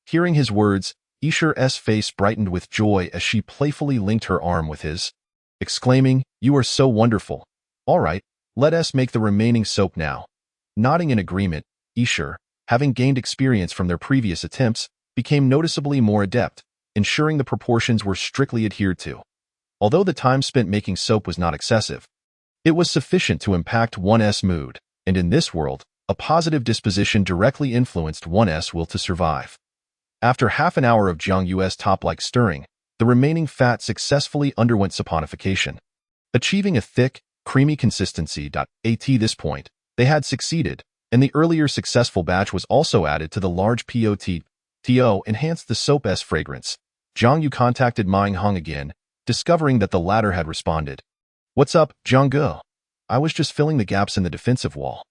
Speaker 2: Hearing his words, Isher's face brightened with joy as she playfully linked her arm with his, exclaiming, "You are so wonderful. All right, let us make the remaining soap now." Nodding in agreement, Isher, having gained experience from their previous attempts, became noticeably more adept, ensuring the proportions were strictly adhered to. Although the time spent making soap was not excessive, it was sufficient to impact one's mood, and in this world, a positive disposition directly influenced one's will to survive. After half an hour of Jiang Yu's top-like stirring, the remaining fat successfully underwent saponification. Achieving a thick, creamy consistency. At this point, they had succeeded, and the earlier successful batch was also added to the large pot. To enhanced the soap's fragrance. Jiang Yu contacted Ming Hong again, discovering that the latter had responded. "What's up, Jiang Ge? I was just filling the gaps in the defensive wall."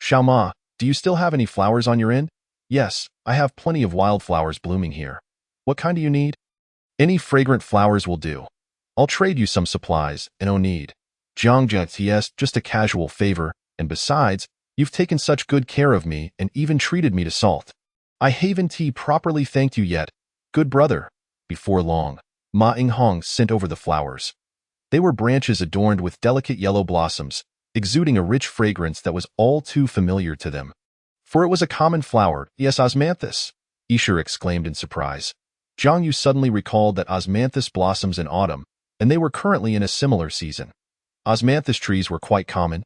Speaker 2: "Xiao Ma, do you still have any flowers on your end?" "Yes, I have plenty of wildflowers blooming here." "What kind do you need?" "Any fragrant flowers will do. I'll trade you some supplies, and no need." "Jiang Ge, yes, just a casual favor, and besides, you've taken such good care of me and even treated me to salt. I haven't properly thanked you yet. Good brother." Before long, Ming Hong sent over the flowers. They were branches adorned with delicate yellow blossoms, exuding a rich fragrance that was all too familiar to them. For it was a common flower. "Yes, osmanthus," Isher exclaimed in surprise. Jiang Yu suddenly recalled that osmanthus blossoms in autumn, and they were currently in a similar season. Osmanthus trees were quite common,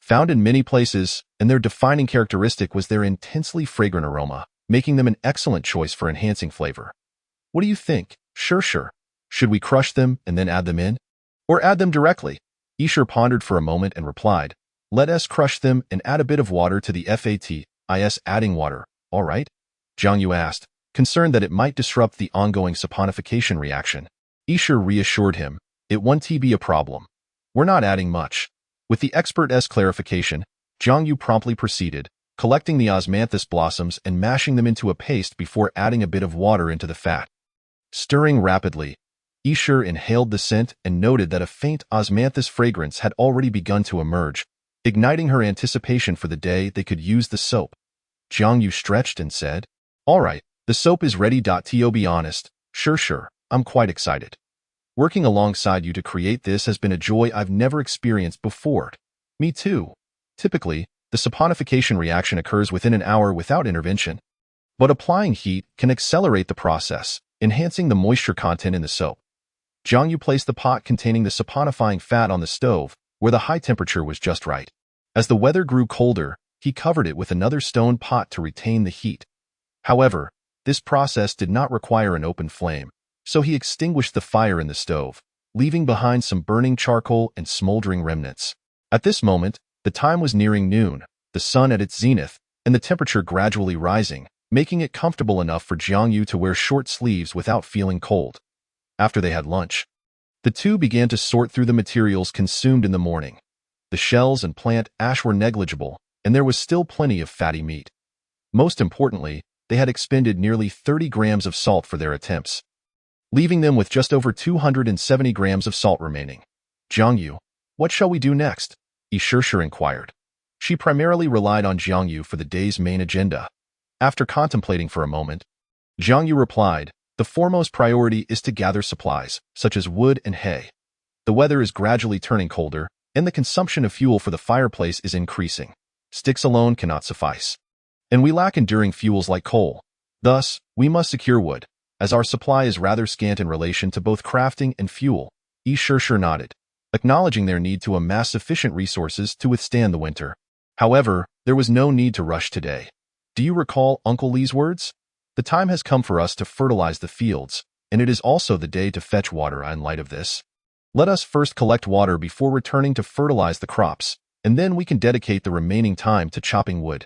Speaker 2: found in many places, and their defining characteristic was their intensely fragrant aroma, making them an excellent choice for enhancing flavor. "What do you think? Sure. Should we crush them and then add them in? Or add them directly?" Isher pondered for a moment and replied, "Let us crush them and add a bit of water to the fat. Adding water, all right?" Jiang Yu asked, concerned that it might disrupt the ongoing saponification reaction. Isher reassured him, "It won't be a problem. We're not adding much." With the expert's clarification, Jiang Yu promptly proceeded, collecting the osmanthus blossoms and mashing them into a paste before adding a bit of water into the fat. Stirring rapidly, Isher inhaled the scent and noted that a faint osmanthus fragrance had already begun to emerge, igniting her anticipation for the day they could use the soap. Jiang Yu stretched and said, "All right, the soap is ready. To be honest, sure, I'm quite excited. Working alongside you to create this has been a joy I've never experienced before." "Me too. Typically, the saponification reaction occurs within an hour without intervention, but applying heat can accelerate the process, enhancing the moisture content in the soap." Jiang Yu placed the pot containing the saponifying fat on the stove, where the high temperature was just right. As the weather grew colder, he covered it with another stone pot to retain the heat. However, this process did not require an open flame, so he extinguished the fire in the stove, leaving behind some burning charcoal and smoldering remnants. At this moment, the time was nearing noon, the sun at its zenith, and the temperature gradually rising, making it comfortable enough for Jiang Yu to wear short sleeves without feeling cold. After they had lunch, the two began to sort through the materials consumed in the morning. The shells and plant ash were negligible, and there was still plenty of fatty meat. Most importantly, they had expended nearly 30 grams of salt for their attempts, leaving them with just over 270 grams of salt remaining. "Jiang Yu, what shall we do next?" Isher inquired. She primarily relied on Jiang Yu for the day's main agenda. After contemplating for a moment, Jiang Yu replied, "The foremost priority is to gather supplies, such as wood and hay. The weather is gradually turning colder, and the consumption of fuel for the fireplace is increasing. Sticks alone cannot suffice, and we lack enduring fuels like coal. Thus, we must secure wood, as our supply is rather scant in relation to both crafting and fuel." Isher nodded, acknowledging their need to amass sufficient resources to withstand the winter. However, there was no need to rush today. "Do you recall Uncle Li's words? The time has come for us to fertilize the fields, and it is also the day to fetch water. In light of this, let us first collect water before returning to fertilize the crops." and then we can dedicate the remaining time to chopping wood.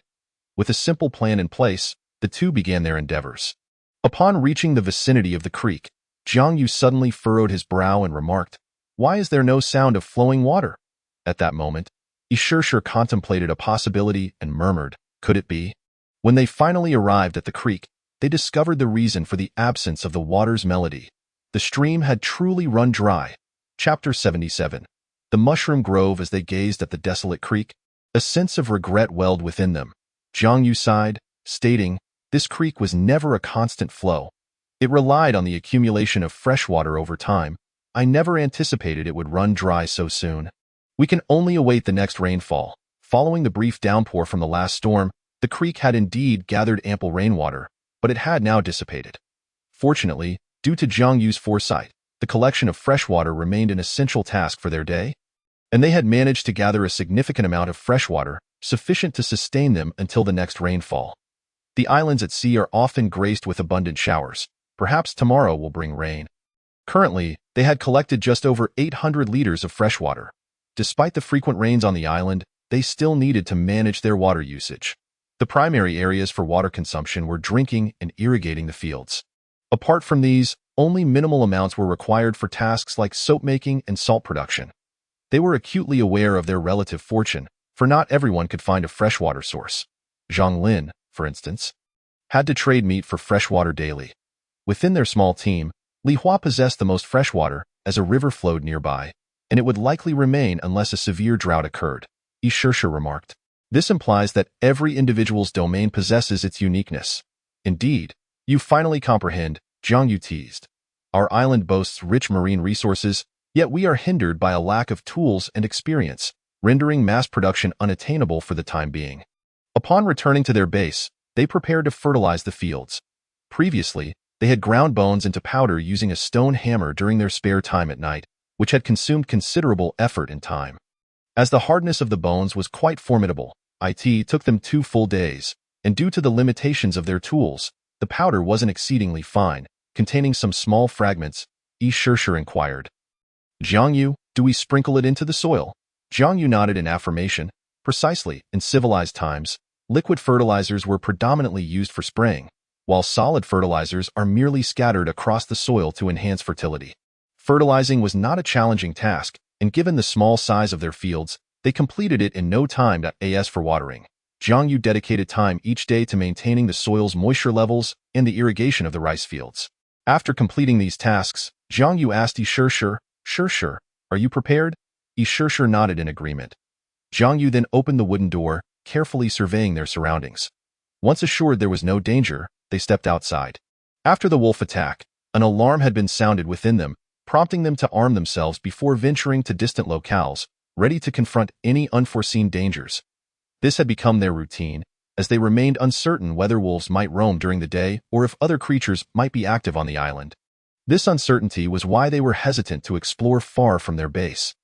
Speaker 2: With a simple plan in place, the two began their endeavors. Upon reaching the vicinity of the creek, Jiang Yu suddenly furrowed his brow and remarked, "Why is there no sound of flowing water?" At that moment, Yi Shishir contemplated a possibility and murmured, "Could it be?" When they finally arrived at the creek, they discovered the reason for the absence of the water's melody. The stream had truly run dry. Chapter 77. The Mushroom Grove. As they gazed at the desolate creek, a sense of regret welled within them. Jiang Yu sighed, stating, "This creek was never a constant flow. It relied on the accumulation of fresh water over time. I never anticipated it would run dry so soon." We can only await the next rainfall. Following the brief downpour from the last storm, the creek had indeed gathered ample rainwater, but it had now dissipated. Fortunately, due to Jiang Yu's foresight, the collection of fresh water remained an essential task for their day, and they had managed to gather a significant amount of fresh water, sufficient to sustain them until the next rainfall. The islands at sea are often graced with abundant showers. Perhaps tomorrow will bring rain. Currently, they had collected just over 800 liters of fresh water. Despite the frequent rains on the island, they still needed to manage their water usage. The primary areas for water consumption were drinking and irrigating the fields. Apart from these, only minimal amounts were required for tasks like soap making and salt production. They were acutely aware of their relative fortune, for not everyone could find a freshwater source. Zhang Lin, for instance, had to trade meat for freshwater daily. Within their small team, Li Hua possessed the most freshwater, as a river flowed nearby, and it would likely remain unless a severe drought occurred, Yi Shishir remarked. This implies that every individual's domain possesses its uniqueness. Indeed, you finally comprehend, Jiang Yu teased. Our island boasts rich marine resources, yet we are hindered by a lack of tools and experience, rendering mass production unattainable for the time being. Upon returning to their base, they prepared to fertilize the fields. Previously, they had ground bones into powder using a stone hammer during their spare time at night, which had consumed considerable effort and time. As the hardness of the bones was quite formidable, it took them 2 full days, and due to the limitations of their tools, the powder wasn't exceedingly fine, containing some small fragments. Yi Shishir inquired. "Jiang Yu, do we sprinkle it into the soil?" Jiang Yu nodded in affirmation. Precisely, in civilized times, liquid fertilizers were predominantly used for spraying, while solid fertilizers are merely scattered across the soil to enhance fertility. Fertilizing was not a challenging task, and given the small size of their fields, they completed it in no time. As for watering, Jiang Yu dedicated time each day to maintaining the soil's moisture levels and the irrigation of the rice fields. After completing these tasks, Jiang Yu asked Yi Shishir, "Shishir, are you prepared?" Yi Shishir nodded in agreement. Jiang Yu then opened the wooden door, carefully surveying their surroundings. Once assured there was no danger, they stepped outside. After the wolf attack, an alarm had been sounded within them, prompting them to arm themselves before venturing to distant locales, ready to confront any unforeseen dangers. This had become their routine, as they remained uncertain whether wolves might roam during the day or if other creatures might be active on the island. This uncertainty was why they were hesitant to explore far from their base.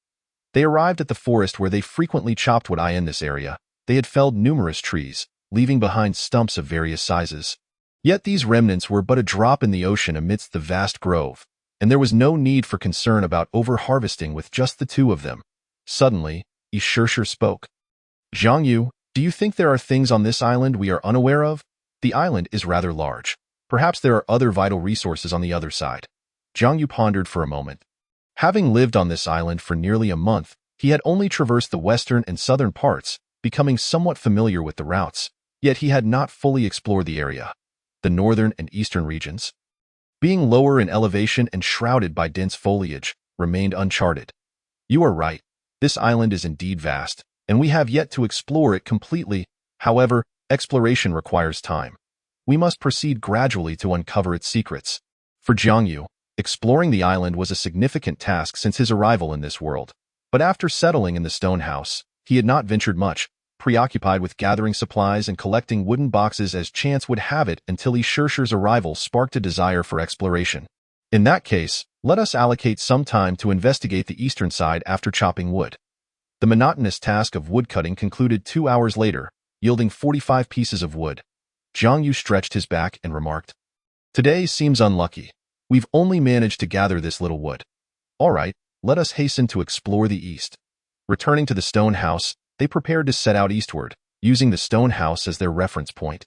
Speaker 2: They arrived at the forest where they frequently chopped wood. In this area, they had felled numerous trees, leaving behind stumps of various sizes. Yet these remnants were but a drop in the ocean amidst the vast grove, and there was no need for concern about over-harvesting with just the 2 of them. Suddenly, Yi Shishir spoke. "Jiang Yu, do you think there are things on this island we are unaware of? The island is rather large. Perhaps there are other vital resources on the other side." Jiang Yu pondered for a moment. Having lived on this island for nearly a month, he had only traversed the western and southern parts, becoming somewhat familiar with the routes, yet he had not fully explored the area. The northern and eastern regions, being lower in elevation and shrouded by dense foliage, remained uncharted. "You are right. This island is indeed vast, and we have yet to explore it completely. However, exploration requires time. We must proceed gradually to uncover its secrets." For Jiang Yu, exploring the island was a significant task since his arrival in this world. But after settling in the stone house, he had not ventured much, preoccupied with gathering supplies and collecting wooden boxes as chance would have it until Yi Shishir's arrival sparked a desire for exploration. In that case, let us allocate some time to investigate the eastern side after chopping wood. The monotonous task of woodcutting concluded 2 hours later, yielding 45 pieces of wood. Jiang Yu stretched his back and remarked, "Today seems unlucky. We've only managed to gather this little wood. All right, let us hasten to explore the east." Returning to the stone house, they prepared to set out eastward, using the stone house as their reference point.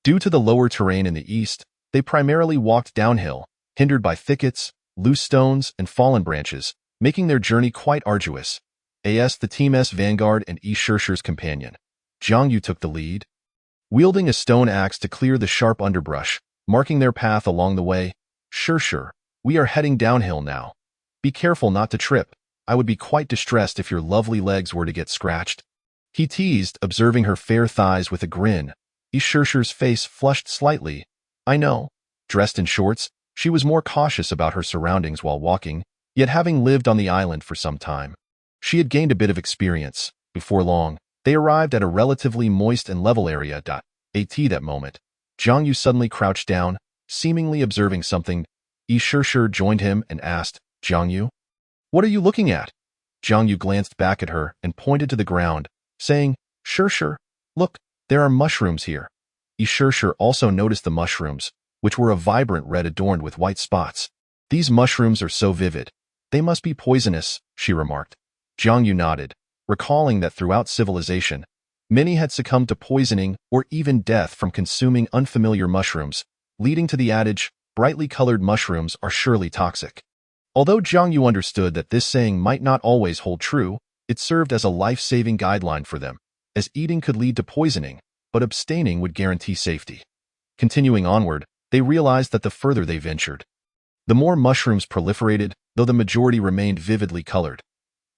Speaker 2: Due to the lower terrain in the east, they primarily walked downhill, hindered by thickets, loose stones, and fallen branches, making their journey quite arduous. As the team's vanguard and Yi Shishir's companion, Jiang Yu took the lead, wielding a stone axe to clear the sharp underbrush, marking their path along the way. Shishir, we are heading downhill now. Be careful not to trip. I would be quite distressed if your lovely legs were to get scratched. He teased, observing her fair thighs with a grin. Yi Shishir's face flushed slightly. I know. Dressed in shorts, she was more cautious about her surroundings while walking, yet having lived on the island for some time, she had gained a bit of experience. Before long, they arrived at a relatively moist and level area. At that moment, Jiang Yu suddenly crouched down, seemingly observing something. Yi Shishir joined him and asked, Jiang Yu, what are you looking at? Jiang Yu glanced back at her and pointed to the ground, saying, Shishir, look, there are mushrooms here. Yi Shishir also noticed the mushrooms, which were a vibrant red adorned with white spots. These mushrooms are so vivid. They must be poisonous, she remarked. Jiang Yu nodded, recalling that throughout civilization, many had succumbed to poisoning or even death from consuming unfamiliar mushrooms, leading to the adage, brightly colored mushrooms are surely toxic. Although Jiang Yu understood that this saying might not always hold true, it served as a life-saving guideline for them, as eating could lead to poisoning, but abstaining would guarantee safety. Continuing onward, they realized that the further they ventured, the more mushrooms proliferated, though the majority remained vividly colored.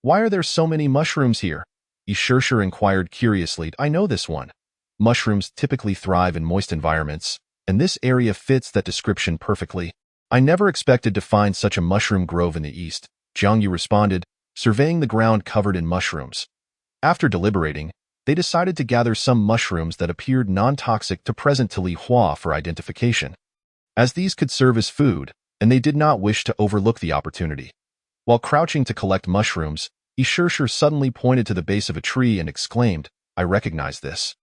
Speaker 2: Why are there so many mushrooms here? Yi Shishir inquired curiously. I know this one. Mushrooms typically thrive in moist environments, and this area fits that description perfectly. I never expected to find such a mushroom grove in the east, Jiang Yu responded, surveying the ground covered in mushrooms. After deliberating, they decided to gather some mushrooms that appeared non-toxic to present to Li Hua for identification, as these could serve as food, and they did not wish to overlook the opportunity. While crouching to collect mushrooms, Yi Shishir suddenly pointed to the base of a tree and exclaimed, I recognize this.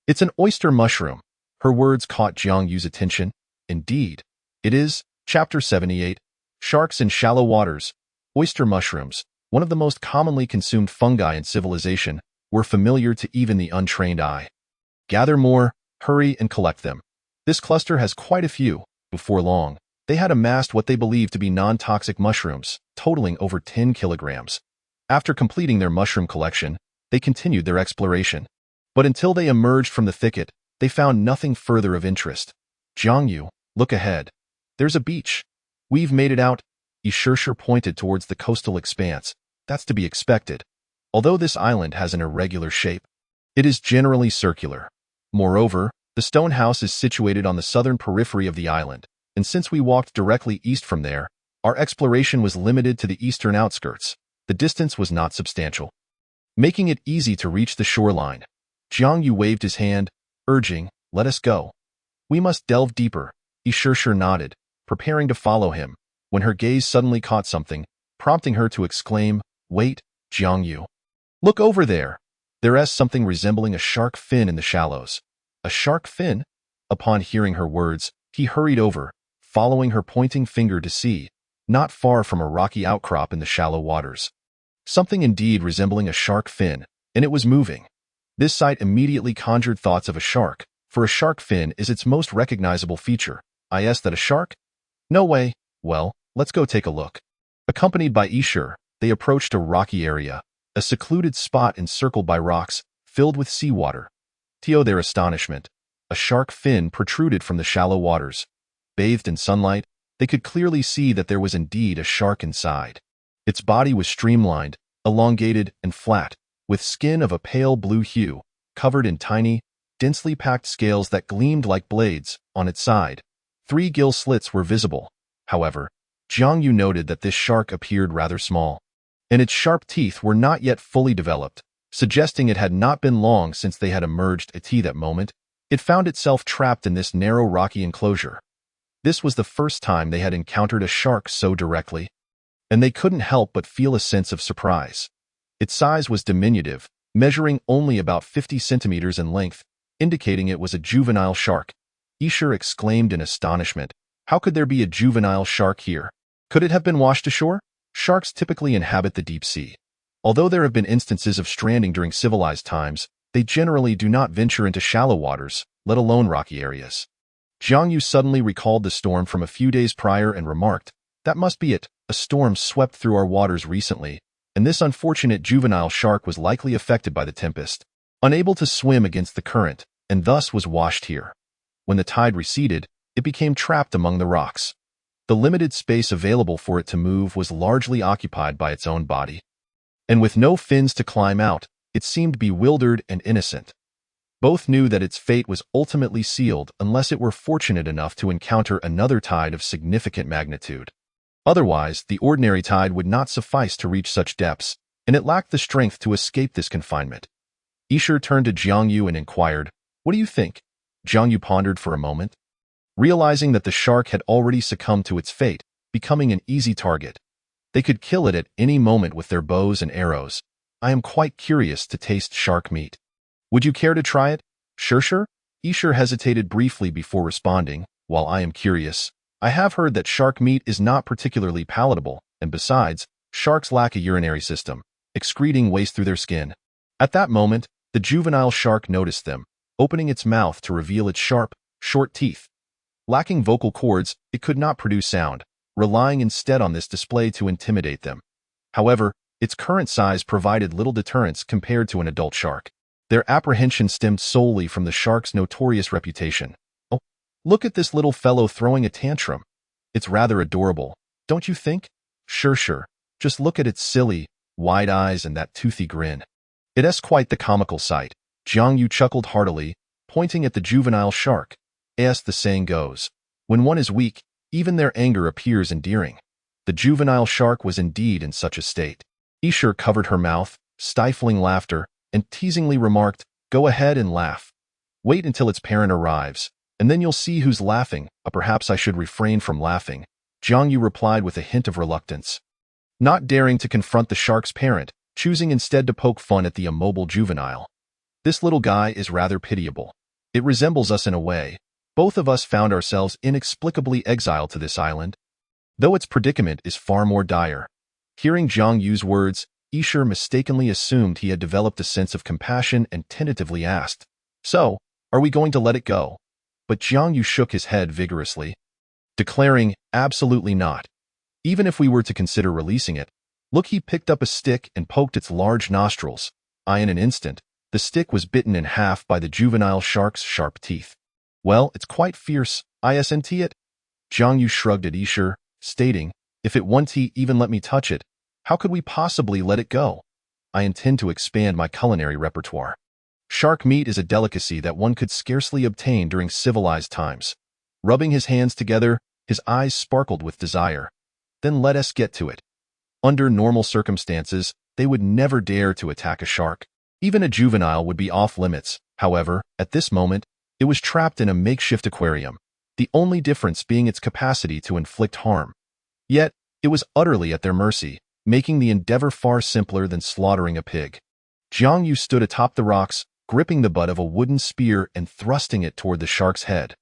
Speaker 2: It's an oyster mushroom. Her words caught Jiang Yu's attention. Indeed, it is. Chapter 78, Sharks in Shallow Waters. Oyster mushrooms, one of the most commonly consumed fungi in civilization, were familiar to even the untrained eye. Gather more, hurry and collect them. This cluster has quite a few. Before long, they had amassed what they believed to be non-toxic mushrooms, totaling over 10 kilograms. After completing their mushroom collection, they continued their exploration. But until they emerged from the thicket, they found nothing further of interest. Jiang Yu, look ahead. There's a beach. We've made it out. Yi Shishir pointed towards the coastal expanse. That's to be expected. Although this island has an irregular shape, it is generally circular. Moreover, the stone house is situated on the southern periphery of the island, and since we walked directly east from there, our exploration was limited to the eastern outskirts. The distance was not substantial, making it easy to reach the shoreline. Jiang Yu waved his hand, urging, let us go. We must delve deeper. Yi Shishir nodded, preparing to follow him, when her gaze suddenly caught something, prompting her to exclaim, wait, Jiang Yu. Look over there. There is something resembling a shark fin in the shallows. A shark fin? Upon hearing her words, he hurried over, following her pointing finger to see, not far from a rocky outcrop in the shallow waters. Something indeed resembling a shark fin, and it was moving. This sight immediately conjured thoughts of a shark, for a shark fin is its most recognizable feature. Is that a shark? No way. Well, let's go take a look. Accompanied by Yi Shishir, they approached a rocky area, a secluded spot encircled by rocks, filled with seawater. To their astonishment, a shark fin protruded from the shallow waters. Bathed in sunlight, they could clearly see that there was indeed a shark inside. Its body was streamlined, elongated, and flat, with skin of a pale blue hue, covered in tiny, densely packed scales that gleamed like blades. On its side, 3 gill slits were visible. However, Jiang Yu noted that this shark appeared rather small, and its sharp teeth were not yet fully developed, suggesting it had not been long since they had emerged. At that moment, it found itself trapped in this narrow rocky enclosure. This was the first time they had encountered a shark so directly, and they couldn't help but feel a sense of surprise. Its size was diminutive, measuring only about 50 centimeters in length, indicating it was a juvenile shark. Yi Shishir exclaimed in astonishment, how could there be a juvenile shark here? Could it have been washed ashore? Sharks typically inhabit the deep sea, Although there have been instances of stranding during civilized times, they generally do not venture into shallow waters, let alone rocky areas. Jiang Yu suddenly recalled the storm from a few days prior and remarked, "That must be it. A storm swept through our waters recently, and this unfortunate juvenile shark was likely affected by the tempest, unable to swim against the current, and thus was washed here. When the tide receded, it became trapped among the rocks. The limited space available for it to move was largely occupied by its own body. And with no fins to climb out, it seemed bewildered and innocent. Both knew that its fate was ultimately sealed unless it were fortunate enough to encounter another tide of significant magnitude. Otherwise, the ordinary tide would not suffice to reach such depths, and it lacked the strength to escape this confinement." Isher turned to Jiang Yu and inquired, "What do you think?" Jiang Yu pondered for a moment, realizing that the shark had already succumbed to its fate, becoming an easy target. They could kill it at any moment with their bows and arrows. "I am quite curious to taste shark meat. Would you care to try it?" Sure. Isher hesitated briefly before responding, "While I am curious, I have heard that shark meat is not particularly palatable, and besides, sharks lack a urinary system, excreting waste through their skin." At that moment, the juvenile shark noticed them, opening its mouth to reveal its sharp, short teeth. Lacking vocal cords, it could not produce sound, relying instead on this display to intimidate them. However, its current size provided little deterrence compared to an adult shark. Their apprehension stemmed solely from the shark's notorious reputation. "Oh, look at this little fellow throwing a tantrum. It's rather adorable, don't you think?" Sure. Just look at its silly, wide eyes and that toothy grin. It is quite the comical sight." Jiang Yu chuckled heartily, pointing at the juvenile shark. As the saying goes, when one is weak, even their anger appears endearing. The juvenile shark was indeed in such a state. Isher covered her mouth, stifling laughter, and teasingly remarked, "Go ahead and laugh. Wait until its parent arrives, and then you'll see who's laughing." Perhaps I should refrain from laughing," Jiang Yu replied with a hint of reluctance, not daring to confront the shark's parent, choosing instead to poke fun at the immobile juvenile. "This little guy is rather pitiable. It resembles us in a way. Both of us found ourselves inexplicably exiled to this island, though its predicament is far more dire." Hearing Jiang Yu's words, Isher mistakenly assumed he had developed a sense of compassion and tentatively asked, "So, are we going to let it go?" But Jiang Yu shook his head vigorously, declaring, "Absolutely not. Even if we were to consider releasing it, look." He picked up a stick and poked its large nostrils. In an instant, the stick was bitten in half by the juvenile shark's sharp teeth. "Well, it's quite fierce, isn't it?" Jiang Yu shrugged at Isher, stating, "If it won't even let me touch it, how could we possibly let it go? I intend to expand my culinary repertoire. Shark meat is a delicacy that one could scarcely obtain during civilized times." Rubbing his hands together, his eyes sparkled with desire. "Then let us get to it." Under normal circumstances, they would never dare to attack a shark. Even a juvenile would be off limits. However, at this moment, it was trapped in a makeshift aquarium, the only difference being its capacity to inflict harm. Yet, it was utterly at their mercy, making the endeavor far simpler than slaughtering a pig. Jiang Yu stood atop the rocks, gripping the butt of a wooden spear and thrusting it toward the shark's head.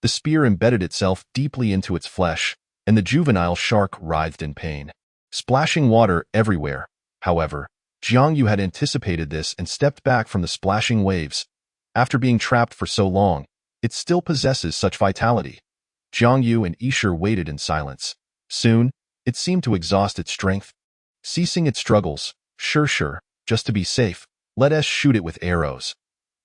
Speaker 2: The spear embedded itself deeply into its flesh, and the juvenile shark writhed in pain, splashing water everywhere. However, Jiang Yu had anticipated this and stepped back from the splashing waves. After being trapped for so long, it still possesses such vitality. Jiang Yu and Isher waited in silence. Soon, it seemed to exhaust its strength. Ceasing its struggles, sure, just to be safe, let us shoot it with arrows."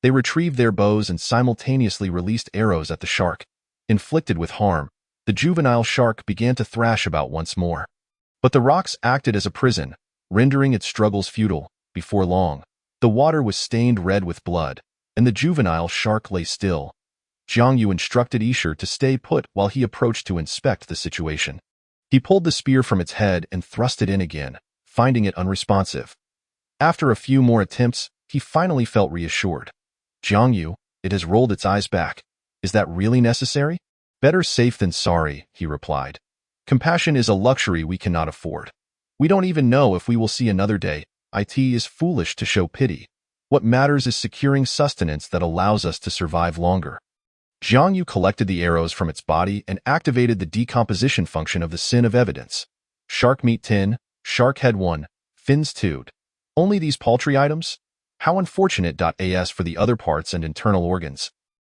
Speaker 2: They retrieved their bows and simultaneously released arrows at the shark. Inflicted with harm, the juvenile shark began to thrash about once more. But the rocks acted as a prison, rendering its struggles futile. Before long, the water was stained red with blood, and the juvenile shark lay still. Jiang Yu instructed Isher to stay put while he approached to inspect the situation. He pulled the spear from its head and thrust it in again, finding it unresponsive. After a few more attempts, he finally felt reassured. "Jiang Yu, it has rolled its eyes back. Is that really necessary?" "Better safe than sorry," he replied. "Compassion is a luxury we cannot afford. We don't even know if we will see another day. It is foolish to show pity. What matters is securing sustenance that allows us to survive longer." Jiang Yu collected the arrows from its body and activated the decomposition function of the sin of evidence. Shark meat 10, shark head 1, fins 2. Only these paltry items? How unfortunate. As for the other parts and internal organs,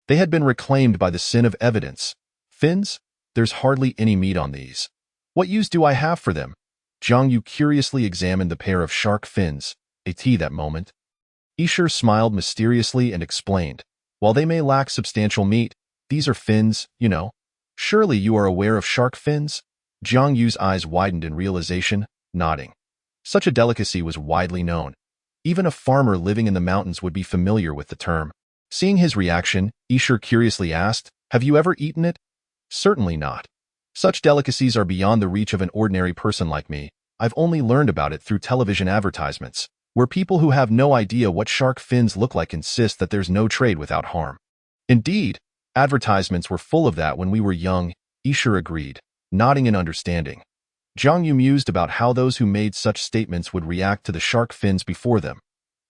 Speaker 2: they had been reclaimed by the sin of evidence. Fins? There's hardly any meat on these. What use do I have for them? Jiang Yu curiously examined the pair of shark fins. That moment. Isher smiled mysteriously and explained, while they may lack substantial meat, these are fins, you know. Surely you are aware of shark fins? Jiang Yu's eyes widened in realization, nodding. Such a delicacy was widely known. Even a farmer living in the mountains would be familiar with the term. Seeing his reaction, Isher curiously asked, have you ever eaten it? Certainly not. Such delicacies are beyond the reach of an ordinary person like me. I've only learned about it through television advertisements, where people who have no idea what shark fins look like insist that there's no trade without harm. Indeed, advertisements were full of that when we were young, Isher agreed, nodding in understanding. Jiang Yu mused about how those who made such statements would react to the shark fins before them.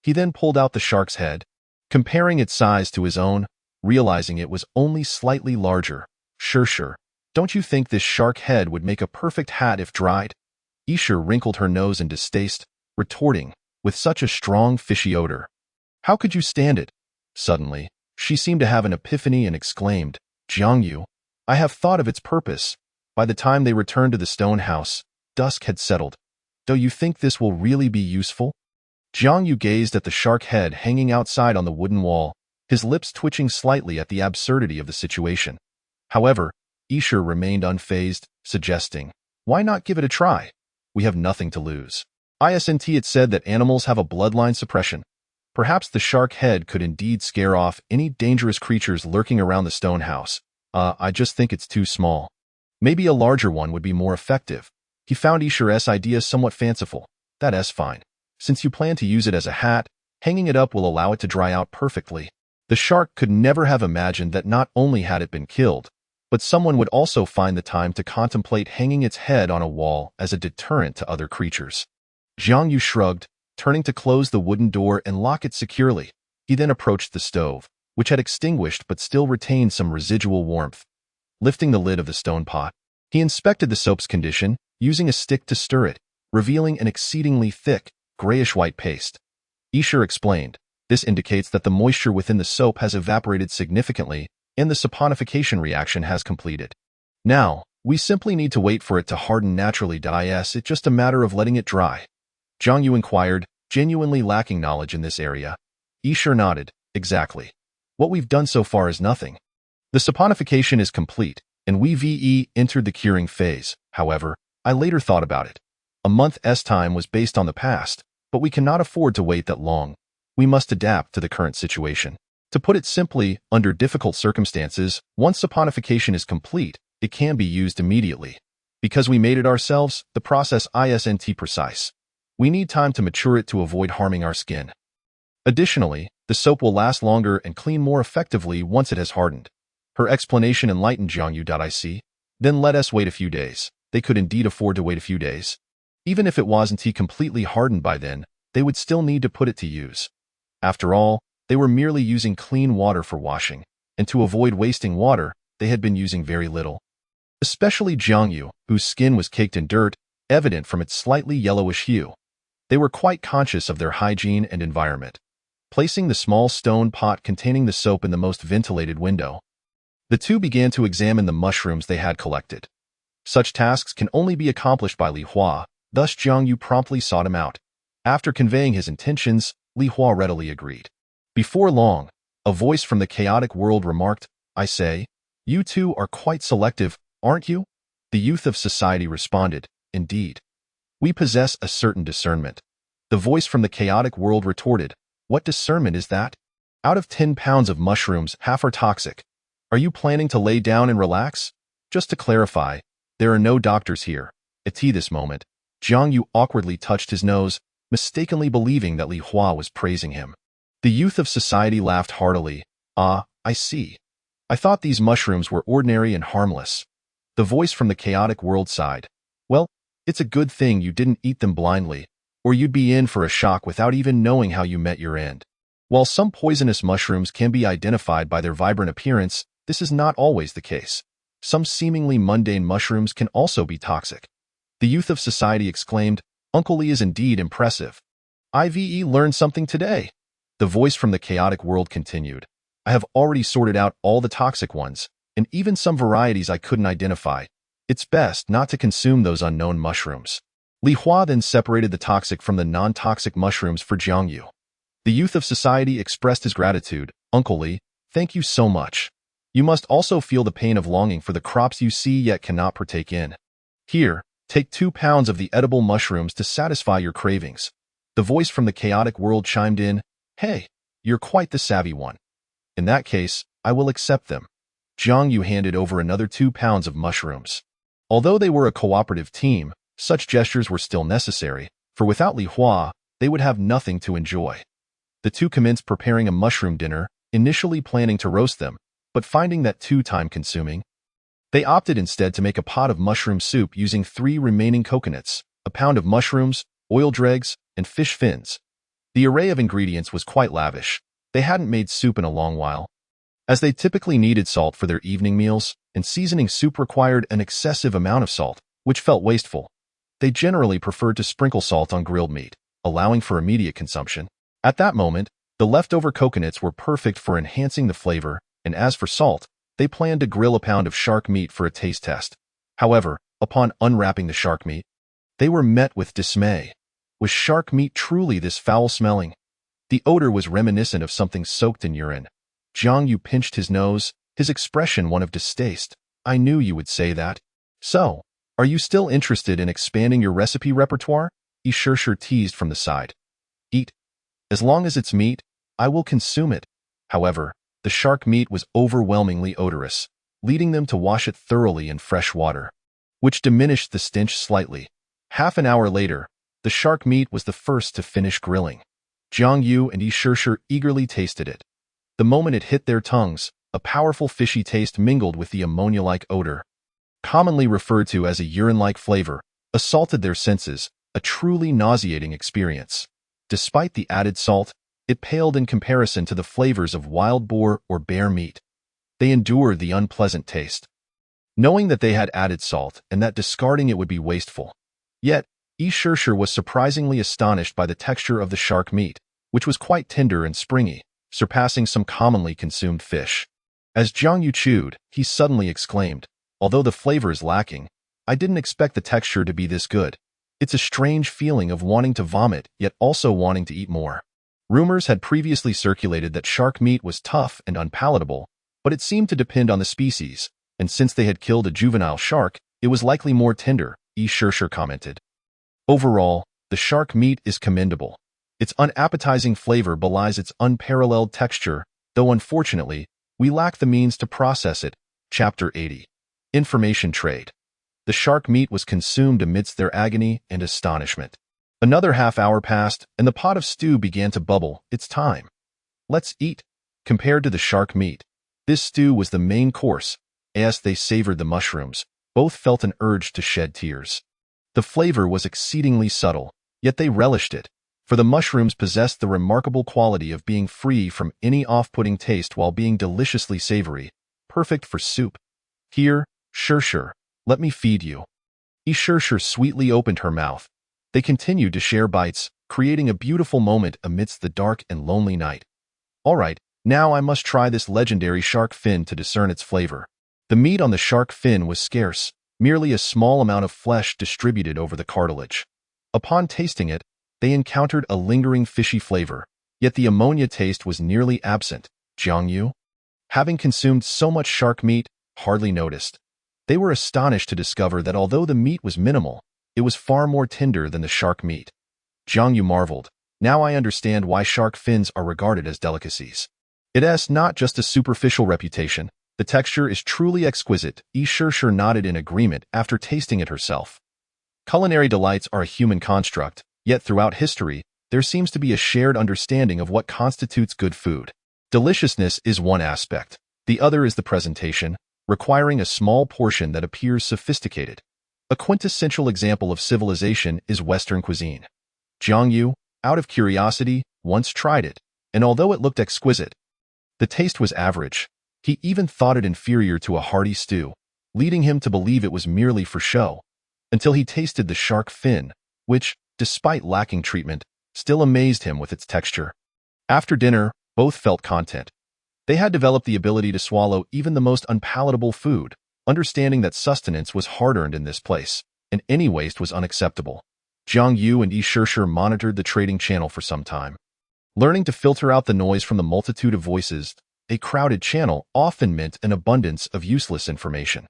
Speaker 2: He then pulled out the shark's head, comparing its size to his own, realizing it was only slightly larger. Sure. Don't you think this shark head would make a perfect hat if dried? Isher wrinkled her nose in distaste, retorting, with such a strong fishy odor. How could you stand it? Suddenly, she seemed to have an epiphany and exclaimed, Jiang Yu, I have thought of its purpose. By the time they returned to the stone house, dusk had settled. Do you think this will really be useful? Jiang Yu gazed at the shark head hanging outside on the wooden wall, his lips twitching slightly at the absurdity of the situation. However, Isher remained unfazed, suggesting, why not give it a try? We have nothing to lose. It said that animals have a bloodline suppression. Perhaps the shark head could indeed scare off any dangerous creatures lurking around the stone house. I just think it's too small. Maybe a larger one would be more effective. He found Isher's idea somewhat fanciful. That's fine. Since you plan to use it as a hat, hanging it up will allow it to dry out perfectly. The shark could never have imagined that not only had it been killed, but someone would also find the time to contemplate hanging its head on a wall as a deterrent to other creatures. Jiang Yu shrugged, turning to close the wooden door and lock it securely. He then approached the stove, which had extinguished but still retained some residual warmth. Lifting the lid of the stone pot, he inspected the soap's condition, using a stick to stir it, revealing an exceedingly thick, grayish-white paste. Isher explained, this indicates that the moisture within the soap has evaporated significantly and the saponification reaction has completed. Now, we simply need to wait for it to harden naturally. It's just a matter of letting it dry. Jiang Yu inquired, genuinely lacking knowledge in this area. Isher nodded, exactly. What we've done so far is nothing. The saponification is complete, and we've entered the curing phase. However, I later thought about it. A month's time was based on the past, but we cannot afford to wait that long. We must adapt to the current situation. To put it simply, under difficult circumstances, once saponification is complete, it can be used immediately. Because we made it ourselves, the process isn't precise. We need time to mature it to avoid harming our skin. Additionally, the soap will last longer and clean more effectively once it has hardened. Her explanation enlightened Jiang Yu. Then let us wait a few days. They could indeed afford to wait a few days. Even if it wasn't completely hardened by then, they would still need to put it to use. After all, they were merely using clean water for washing, and to avoid wasting water, they had been using very little. Especially Jiang Yu, whose skin was caked in dirt, evident from its slightly yellowish hue. They were quite conscious of their hygiene and environment. Placing the small stone pot containing the soap in the most ventilated window, the two began to examine the mushrooms they had collected. Such tasks can only be accomplished by Li Hua, thus Jiang Yu promptly sought him out. After conveying his intentions, Li Hua readily agreed. Before long, a voice from the chaotic world remarked, I say, you two are quite selective, aren't you? The youth of society responded, indeed. We possess a certain discernment. The voice from the chaotic world retorted, what discernment is that? Out of 10 pounds of mushrooms, half are toxic. Are you planning to lay down and relax? Just to clarify, there are no doctors here. At this moment, Jiang Yu awkwardly touched his nose, mistakenly believing that Li Hua was praising him. The youth of society laughed heartily. Ah, I see. I thought these mushrooms were ordinary and harmless. The voice from the chaotic world sighed. Well, it's a good thing you didn't eat them blindly, or you'd be in for a shock without even knowing how you met your end. While some poisonous mushrooms can be identified by their vibrant appearance, this is not always the case. Some seemingly mundane mushrooms can also be toxic. The youth of society exclaimed, Uncle Li is indeed impressive. IVE learned something today. The voice from the chaotic world continued. I have already sorted out all the toxic ones, and even some varieties I couldn't identify. It's best not to consume those unknown mushrooms. Li Hua then separated the toxic from the non-toxic mushrooms for Jiang Yu. The youth of society expressed his gratitude. Uncle Li, thank you so much. You must also feel the pain of longing for the crops you see yet cannot partake in. Here, take 2 pounds of the edible mushrooms to satisfy your cravings. The voice from the chaotic world chimed in. Hey, you're quite the savvy one. In that case, I will accept them. Jiang Yu handed over another 2 pounds of mushrooms. Although they were a cooperative team, such gestures were still necessary, for without Li Hua, they would have nothing to enjoy. The two commenced preparing a mushroom dinner, initially planning to roast them, but finding that too time-consuming. They opted instead to make a pot of mushroom soup using 3 remaining coconuts, a pound of mushrooms, oil dregs, and fish fins. The array of ingredients was quite lavish. They hadn't made soup in a long while. As they typically needed salt for their evening meals, and seasoning soup required an excessive amount of salt, which felt wasteful, they generally preferred to sprinkle salt on grilled meat, allowing for immediate consumption. At that moment, the leftover coconuts were perfect for enhancing the flavor, and as for salt, they planned to grill a pound of shark meat for a taste test. However, upon unwrapping the shark meat, they were met with dismay. Was shark meat truly this foul-smelling? The odor was reminiscent of something soaked in urine. Jiang Yu pinched his nose, his expression one of distaste. I knew you would say that. So, are you still interested in expanding your recipe repertoire? Yi Shishir teased from the side. Eat. As long as it's meat, I will consume it. However, the shark meat was overwhelmingly odorous, leading them to wash it thoroughly in fresh water, which diminished the stench slightly. Half an hour later, the shark meat was the first to finish grilling. Jiang Yu and Yi Shishir eagerly tasted it. The moment it hit their tongues, a powerful fishy taste mingled with the ammonia-like odor, commonly referred to as a urine-like flavor, assaulted their senses, a truly nauseating experience. Despite the added salt, it paled in comparison to the flavors of wild boar or bear meat. They endured the unpleasant taste, knowing that they had added salt and that discarding it would be wasteful. Yet, Yi Shishir was surprisingly astonished by the texture of the shark meat, which was quite tender and springy, surpassing some commonly consumed fish. As Jiang Yu chewed, he suddenly exclaimed, although the flavor is lacking, I didn't expect the texture to be this good. It's a strange feeling of wanting to vomit, yet also wanting to eat more. Rumors had previously circulated that shark meat was tough and unpalatable, but it seemed to depend on the species, and since they had killed a juvenile shark, it was likely more tender, Yi Shishir commented. Overall, the shark meat is commendable. Its unappetizing flavor belies its unparalleled texture, though unfortunately, we lack the means to process it. Chapter 80. Information Trade. The shark meat was consumed amidst their agony and astonishment. Another half-hour passed, and the pot of stew began to bubble. It's time. Let's eat. Compared to the shark meat, this stew was the main course. As they savored the mushrooms, both felt an urge to shed tears. The flavor was exceedingly subtle, yet they relished it, for the mushrooms possessed the remarkable quality of being free from any off-putting taste while being deliciously savory, perfect for soup. Here, Shishir, let me feed you. Yi Shishir sweetly opened her mouth. They continued to share bites, creating a beautiful moment amidst the dark and lonely night. All right, now I must try this legendary shark fin to discern its flavor. The meat on the shark fin was scarce, merely a small amount of flesh distributed over the cartilage. Upon tasting it, they encountered a lingering fishy flavor, yet the ammonia taste was nearly absent. Jiang Yu, having consumed so much shark meat, hardly noticed. They were astonished to discover that although the meat was minimal, it was far more tender than the shark meat. Jiang Yu marveled. Now I understand why shark fins are regarded as delicacies. It has not just a superficial reputation. The texture is truly exquisite. Yi Shishir nodded in agreement after tasting it herself. Culinary delights are a human construct, yet throughout history, there seems to be a shared understanding of what constitutes good food. Deliciousness is one aspect. The other is the presentation, requiring a small portion that appears sophisticated. A quintessential example of civilization is Western cuisine. Jiang Yu, out of curiosity, once tried it, and although it looked exquisite, the taste was average. He even thought it inferior to a hearty stew, leading him to believe it was merely for show, until he tasted the shark fin, which, despite lacking treatment, still amazed him with its texture. After dinner, both felt content. They had developed the ability to swallow even the most unpalatable food, understanding that sustenance was hard-earned in this place, and any waste was unacceptable. Jiang Yu and Yi Shishir monitored the trading channel for some time. Learning to filter out the noise from the multitude of voices, a crowded channel often meant an abundance of useless information.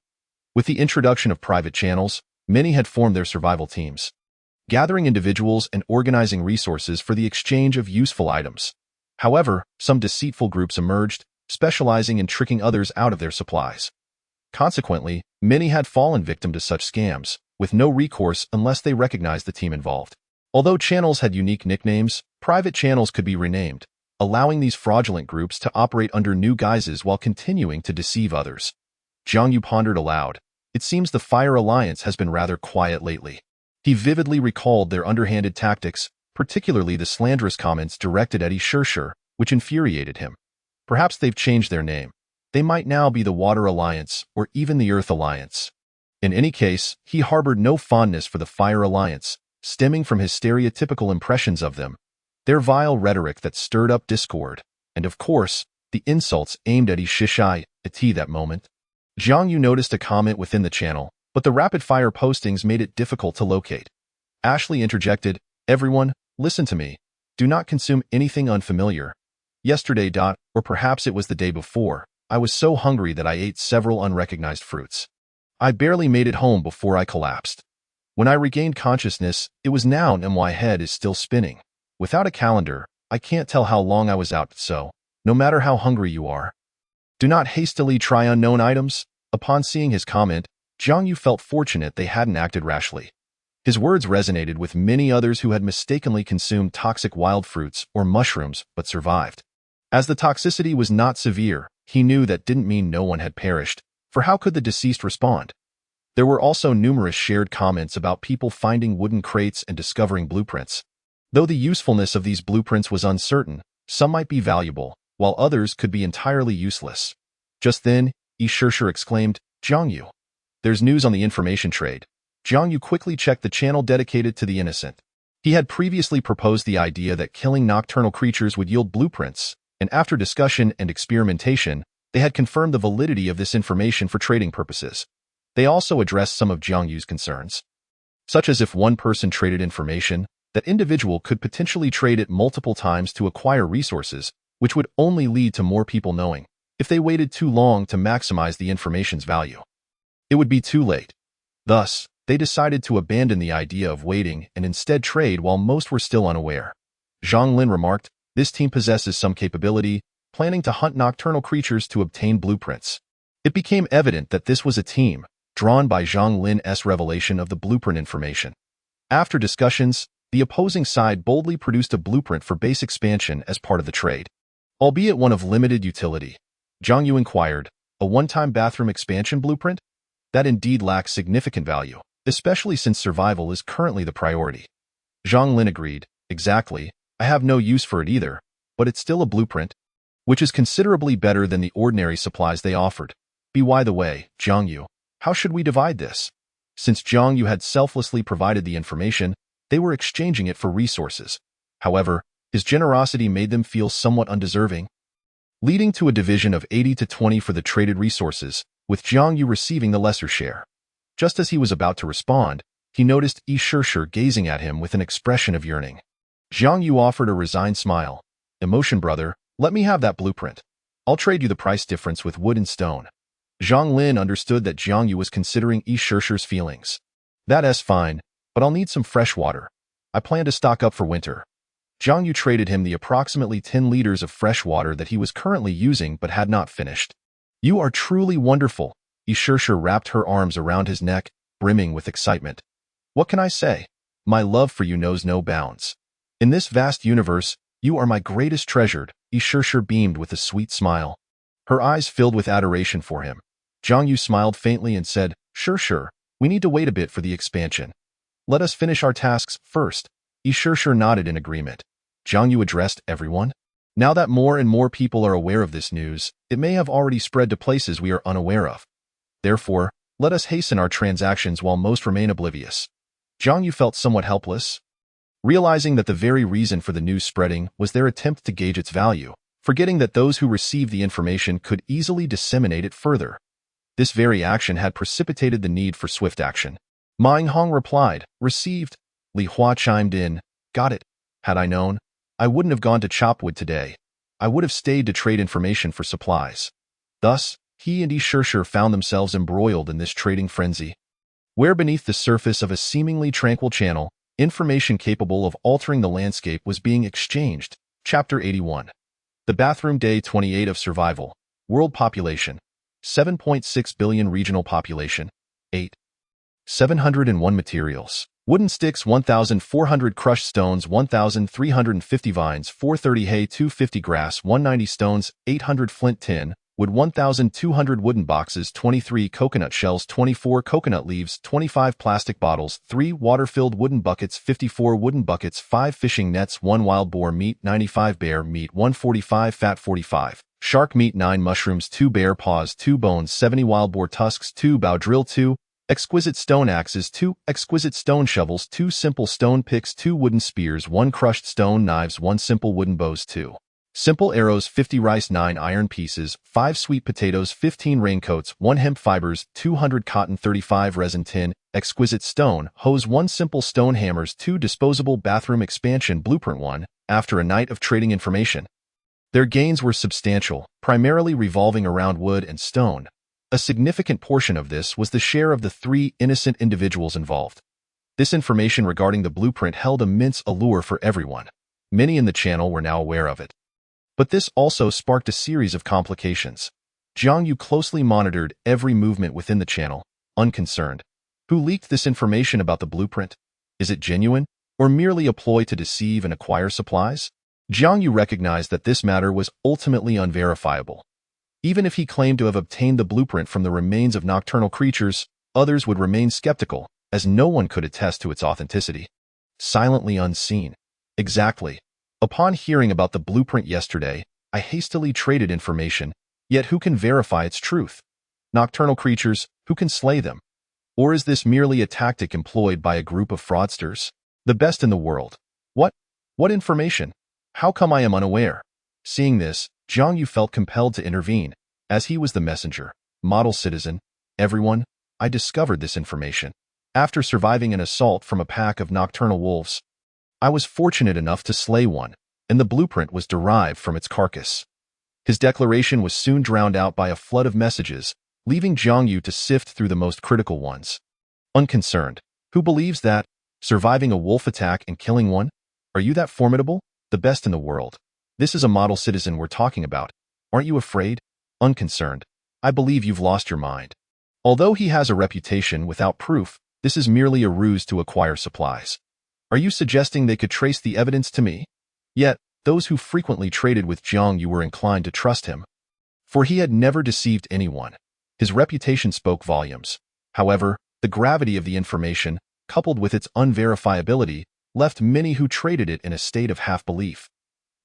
Speaker 2: With the introduction of private channels, many had formed their survival teams, gathering individuals and organizing resources for the exchange of useful items. However, some deceitful groups emerged, specializing in tricking others out of their supplies. Consequently, many had fallen victim to such scams, with no recourse unless they recognized the team involved. Although channels had unique nicknames, private channels could be renamed, allowing these fraudulent groups to operate under new guises while continuing to deceive others. Jiang Yu pondered aloud. It seems the Fire Alliance has been rather quiet lately. He vividly recalled their underhanded tactics, particularly the slanderous comments directed at Yi Shishir, which infuriated him. Perhaps they've changed their name. They might now be the Water Alliance or even the Earth Alliance. In any case, he harbored no fondness for the Fire Alliance, stemming from his stereotypical impressions of them, their vile rhetoric that stirred up discord, and of course, the insults aimed at Yi Shishir at that moment. Jiang Yu noticed a comment within the channel, but the rapid-fire postings made it difficult to locate. Ashley interjected, "Everyone, listen to me. Do not consume anything unfamiliar. Yesterday, or perhaps it was the day before, I was so hungry that I ate several unrecognized fruits. I barely made it home before I collapsed. When I regained consciousness, it was noon and my head is still spinning. Without a calendar, I can't tell how long I was out, so, no matter how hungry you are, do not hastily try unknown items." Upon seeing his comment, Jiang Yu felt fortunate they hadn't acted rashly. His words resonated with many others who had mistakenly consumed toxic wild fruits or mushrooms but survived. As the toxicity was not severe, he knew that didn't mean no one had perished, for how could the deceased respond? There were also numerous shared comments about people finding wooden crates and discovering blueprints. Though the usefulness of these blueprints was uncertain, some might be valuable, while others could be entirely useless. Just then, Yi Shishir exclaimed, "Jiang Yu, there's news on the information trade." Jiang Yu quickly checked the channel dedicated to the innocent. He had previously proposed the idea that killing nocturnal creatures would yield blueprints, and after discussion and experimentation, they had confirmed the validity of this information for trading purposes. They also addressed some of Jiang Yu's concerns, such as if one person traded information, that individual could potentially trade it multiple times to acquire resources, which would only lead to more people knowing. If they waited too long to maximize the information's value, it would be too late. Thus, they decided to abandon the idea of waiting and instead trade while most were still unaware. Zhang Lin remarked, "This team possesses some capability, planning to hunt nocturnal creatures to obtain blueprints." It became evident that this was a team, drawn by Zhang Lin's revelation of the blueprint information. After discussions, the opposing side boldly produced a blueprint for base expansion as part of the trade, albeit one of limited utility. Jiang Yu inquired, "A one-time bathroom expansion blueprint? That indeed lacks significant value, especially since survival is currently the priority." Zhang Lin agreed, "Exactly, I have no use for it either, but it's still a blueprint, which is considerably better than the ordinary supplies they offered. By the way, Jiang Yu, how should we divide this?" Since Jiang Yu had selflessly provided the information, they were exchanging it for resources. However, his generosity made them feel somewhat undeserving, leading to a division of 80 to 20 for the traded resources, with Jiang Yu receiving the lesser share. Just as he was about to respond, he noticed Yi Shishir gazing at him with an expression of yearning. Jiang Yu offered a resigned smile. "Emotion, brother, let me have that blueprint. I'll trade you the price difference with wood and stone." Zhang Lin understood that Jiang Yu was considering Yi Shishir's feelings. "That's fine, but I'll need some fresh water. I plan to stock up for winter." Jiang Yu traded him the approximately 10 liters of fresh water that he was currently using but had not finished. "You are truly wonderful." Yi Shishir wrapped her arms around his neck, brimming with excitement. "What can I say? My love for you knows no bounds. In this vast universe, you are my greatest treasure." Yi Shishir beamed with a sweet smile. Her eyes filled with adoration for him. Jiang Yu smiled faintly and said, Sure, we need to wait a bit for the expansion. Let us finish our tasks first." Yi Shishir nodded in agreement. Jiang Yu addressed everyone. "Now that more and more people are aware of this news, it may have already spread to places we are unaware of. Therefore, let us hasten our transactions while most remain oblivious." Jiang Yu felt somewhat helpless. realizing that the very reason for the news spreading was their attempt to gauge its value, forgetting that those who received the information could easily disseminate it further. This very action had precipitated the need for swift action. Ming Hong replied, "Received." Li Hua chimed in, "Got it. Had I known, I wouldn't have gone to Chopwood today. I would have stayed to trade information for supplies." Thus, he and Yi Shishir found themselves embroiled in this trading frenzy, where beneath the surface of a seemingly tranquil channel, information capable of altering the landscape was being exchanged. Chapter 81. The Bathroom, Day 28 of Survival. World population: 7.6 billion. Regional population: 8. 701 materials. Wooden sticks 1,400, crushed stones 1,350, vines 430, hay 250, grass 190, stones 800, flint, tin, wood 1,200, wooden boxes 23, coconut shells 24, coconut leaves 25, plastic bottles 3, water-filled wooden buckets 54, wooden buckets 5, fishing nets 1, wild boar meat 95, bear meat 145, fat 45, shark meat 9, mushrooms 2, bear paws 2, bones 70, wild boar tusks 2, bow drill 2, exquisite stone axes 2, exquisite stone shovels 2, simple stone picks 2, wooden spears 1, crushed stone knives 1, simple wooden bows 2, simple arrows 50, rice 9, iron pieces 5, sweet potatoes 15, raincoats 1, hemp fibers 200, cotton 35, resin, tin, exquisite stone hose 1, simple stone hammers 2, disposable bathroom expansion blueprint 1. After a night of trading information, their gains were substantial, primarily revolving around wood and stone. A significant portion of this was the share of the 3 innocent individuals involved. This information regarding the blueprint held immense allure for everyone. Many in the channel were now aware of it. But this also sparked a series of complications. Jiang Yu closely monitored every movement within the channel, unconcerned. Who leaked this information about the blueprint? Is it genuine, or merely a ploy to deceive and acquire supplies? Jiang Yu recognized that this matter was ultimately unverifiable. Even if he claimed to have obtained the blueprint from the remains of nocturnal creatures, others would remain skeptical, as no one could attest to its authenticity. Silently unseen. Exactly. Upon hearing about the blueprint yesterday, I hastily traded information, yet who can verify its truth? Nocturnal creatures, who can slay them? Or is this merely a tactic employed by a group of fraudsters? The best in the world. What information? How come I am unaware? Seeing this, Jiang Yu felt compelled to intervene, as he was the messenger, model citizen. Everyone, I discovered this information. After surviving an assault from a pack of nocturnal wolves, I was fortunate enough to slay one, and the blueprint was derived from its carcass. His declaration was soon drowned out by a flood of messages, leaving Jiang Yu to sift through the most critical ones. Unconcerned. Who believes that? Surviving a wolf attack and killing one? Are you that formidable? The best in the world. This is a model citizen we're talking about. Aren't you afraid? Unconcerned. I believe you've lost your mind. Although he has a reputation without proof, this is merely a ruse to acquire supplies. Are you suggesting they could trace the evidence to me? Yet, those who frequently traded with Jiang Yu were inclined to trust him, for he had never deceived anyone. His reputation spoke volumes. However, the gravity of the information, coupled with its unverifiability, left many who traded it in a state of half-belief.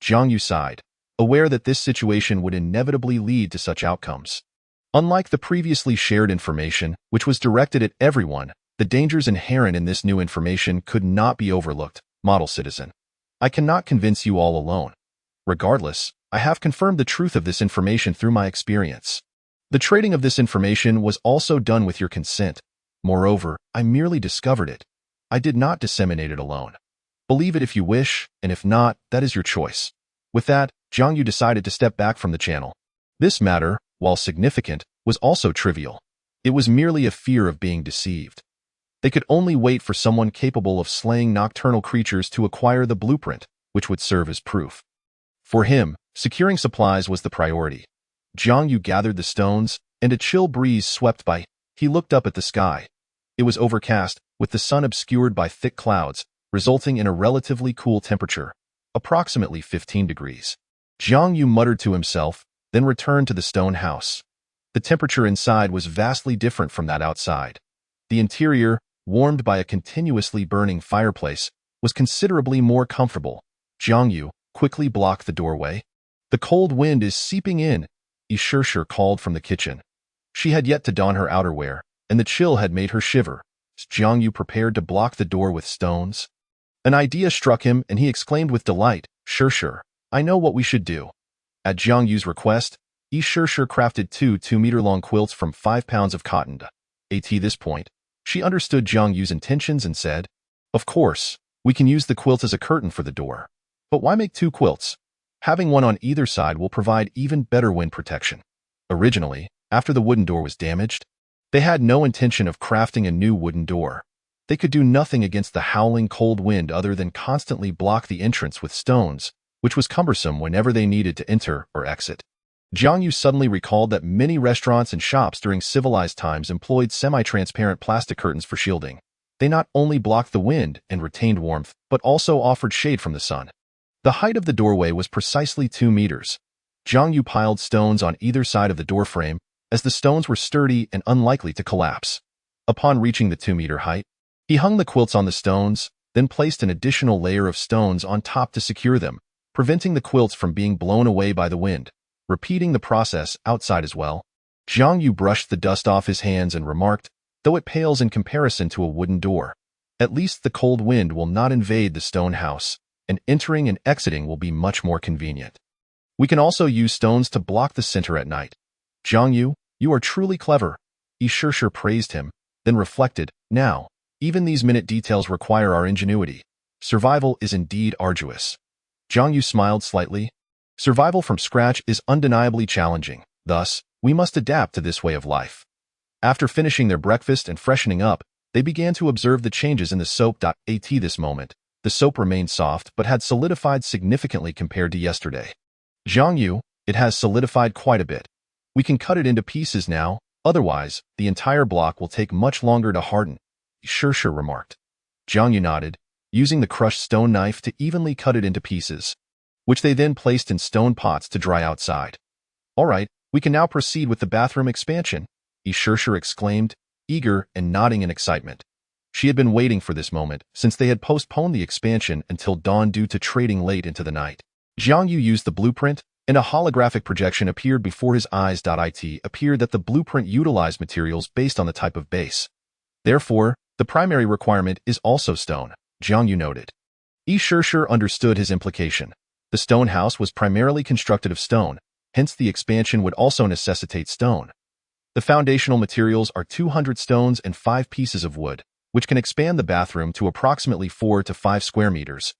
Speaker 2: Jiang Yu sighed, aware that this situation would inevitably lead to such outcomes. Unlike the previously shared information, which was directed at everyone, the dangers inherent in this new information could not be overlooked. Model citizen. I cannot convince you all alone. Regardless, I have confirmed the truth of this information through my experience. The trading of this information was also done with your consent. Moreover, I merely discovered it. I did not disseminate it alone. Believe it if you wish, and if not, that is your choice. With that, Jiang Yu decided to step back from the channel. This matter, while significant, was also trivial. It was merely a fear of being deceived. They could only wait for someone capable of slaying nocturnal creatures to acquire the blueprint, which would serve as proof. For him, securing supplies was the priority. Jiang Yu gathered the stones, and a chill breeze swept by. He looked up at the sky. It was overcast, with the sun obscured by thick clouds, resulting in a relatively cool temperature, approximately 15 degrees. Jiang Yu muttered to himself, then returned to the stone house. The temperature inside was vastly different from that outside. The interior, warmed by a continuously burning fireplace, was considerably more comfortable. Jiang Yu quickly blocked the doorway. The cold wind is seeping in, Yi Shishir called from the kitchen. She had yet to don her outerwear, and the chill had made her shiver. Jiang Yu prepared to block the door with stones. An idea struck him, and he exclaimed with delight, Sure, I know what we should do. At Jiang Yu's request, Sure crafted two 2-meter-long quilts from 5 pounds of cotton. At this point, she understood Jiang Yu's intentions and said, Of course, we can use the quilt as a curtain for the door. But why make 2 quilts? Having one on either side will provide even better wind protection. Originally, after the wooden door was damaged, they had no intention of crafting a new wooden door. They could do nothing against the howling cold wind other than constantly block the entrance with stones, which was cumbersome whenever they needed to enter or exit. Jiang Yu suddenly recalled that many restaurants and shops during civilized times employed semi-transparent plastic curtains for shielding. They not only blocked the wind and retained warmth, but also offered shade from the sun. The height of the doorway was precisely 2 meters. Jiang Yu piled stones on either side of the doorframe, as the stones were sturdy and unlikely to collapse. Upon reaching the 2-meter height, he hung the quilts on the stones, then placed an additional layer of stones on top to secure them, preventing the quilts from being blown away by the wind. Repeating the process outside as well, Jiang Yu brushed the dust off his hands and remarked, Though it pales in comparison to a wooden door, at least the cold wind will not invade the stone house, and entering and exiting will be much more convenient. We can also use stones to block the center at night. Jiang Yu, you are truly clever. Sure praised him, then reflected, Now, even these minute details require our ingenuity. Survival is indeed arduous. Jiang Yu smiled slightly. Survival from scratch is undeniably challenging. Thus, we must adapt to this way of life. After finishing their breakfast and freshening up, they began to observe the changes in the soap. At this moment, the soap remained soft but had solidified significantly compared to yesterday. Jiang Yu, it has solidified quite a bit. We can cut it into pieces now, otherwise, the entire block will take much longer to harden, Sure remarked. Jiang Yu nodded, using the crushed stone knife to evenly cut it into pieces, which they then placed in stone pots to dry outside. All right, we can now proceed with the bathroom expansion, Sure exclaimed, eager and nodding in excitement. She had been waiting for this moment since they had postponed the expansion until dawn due to trading late into the night. Jiang Yu used the blueprint, and a holographic projection appeared before his eyes. It appeared that the blueprint utilized materials based on the type of base. Therefore, the primary requirement is also stone, Jiang Yu noted. Sure understood his implication. The stone house was primarily constructed of stone, hence the expansion would also necessitate stone. The foundational materials are 200 stones and 5 pieces of wood, which can expand the bathroom to approximately 4 to 5 square meters.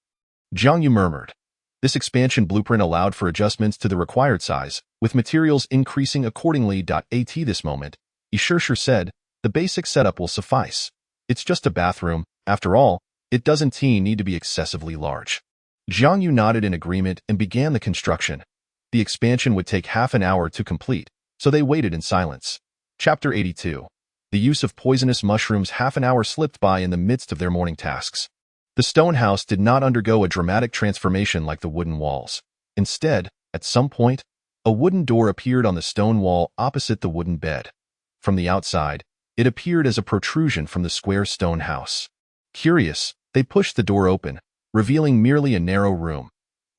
Speaker 2: Jiang Yu murmured. This expansion blueprint allowed for adjustments to the required size, with materials increasing accordingly. At this moment, Sure said, the basic setup will suffice. It's just a bathroom. After all, it doesn't need to be excessively large. Jiang Yu nodded in agreement and began the construction. The expansion would take half an hour to complete, so they waited in silence. Chapter 82. The use of poisonous mushrooms. Half an hour slipped by in the midst of their morning tasks. The stone house did not undergo a dramatic transformation like the wooden walls. Instead, at some point, a wooden door appeared on the stone wall opposite the wooden bed. From the outside, it appeared as a protrusion from the square stone house. Curious, they pushed the door open, revealing merely a narrow room,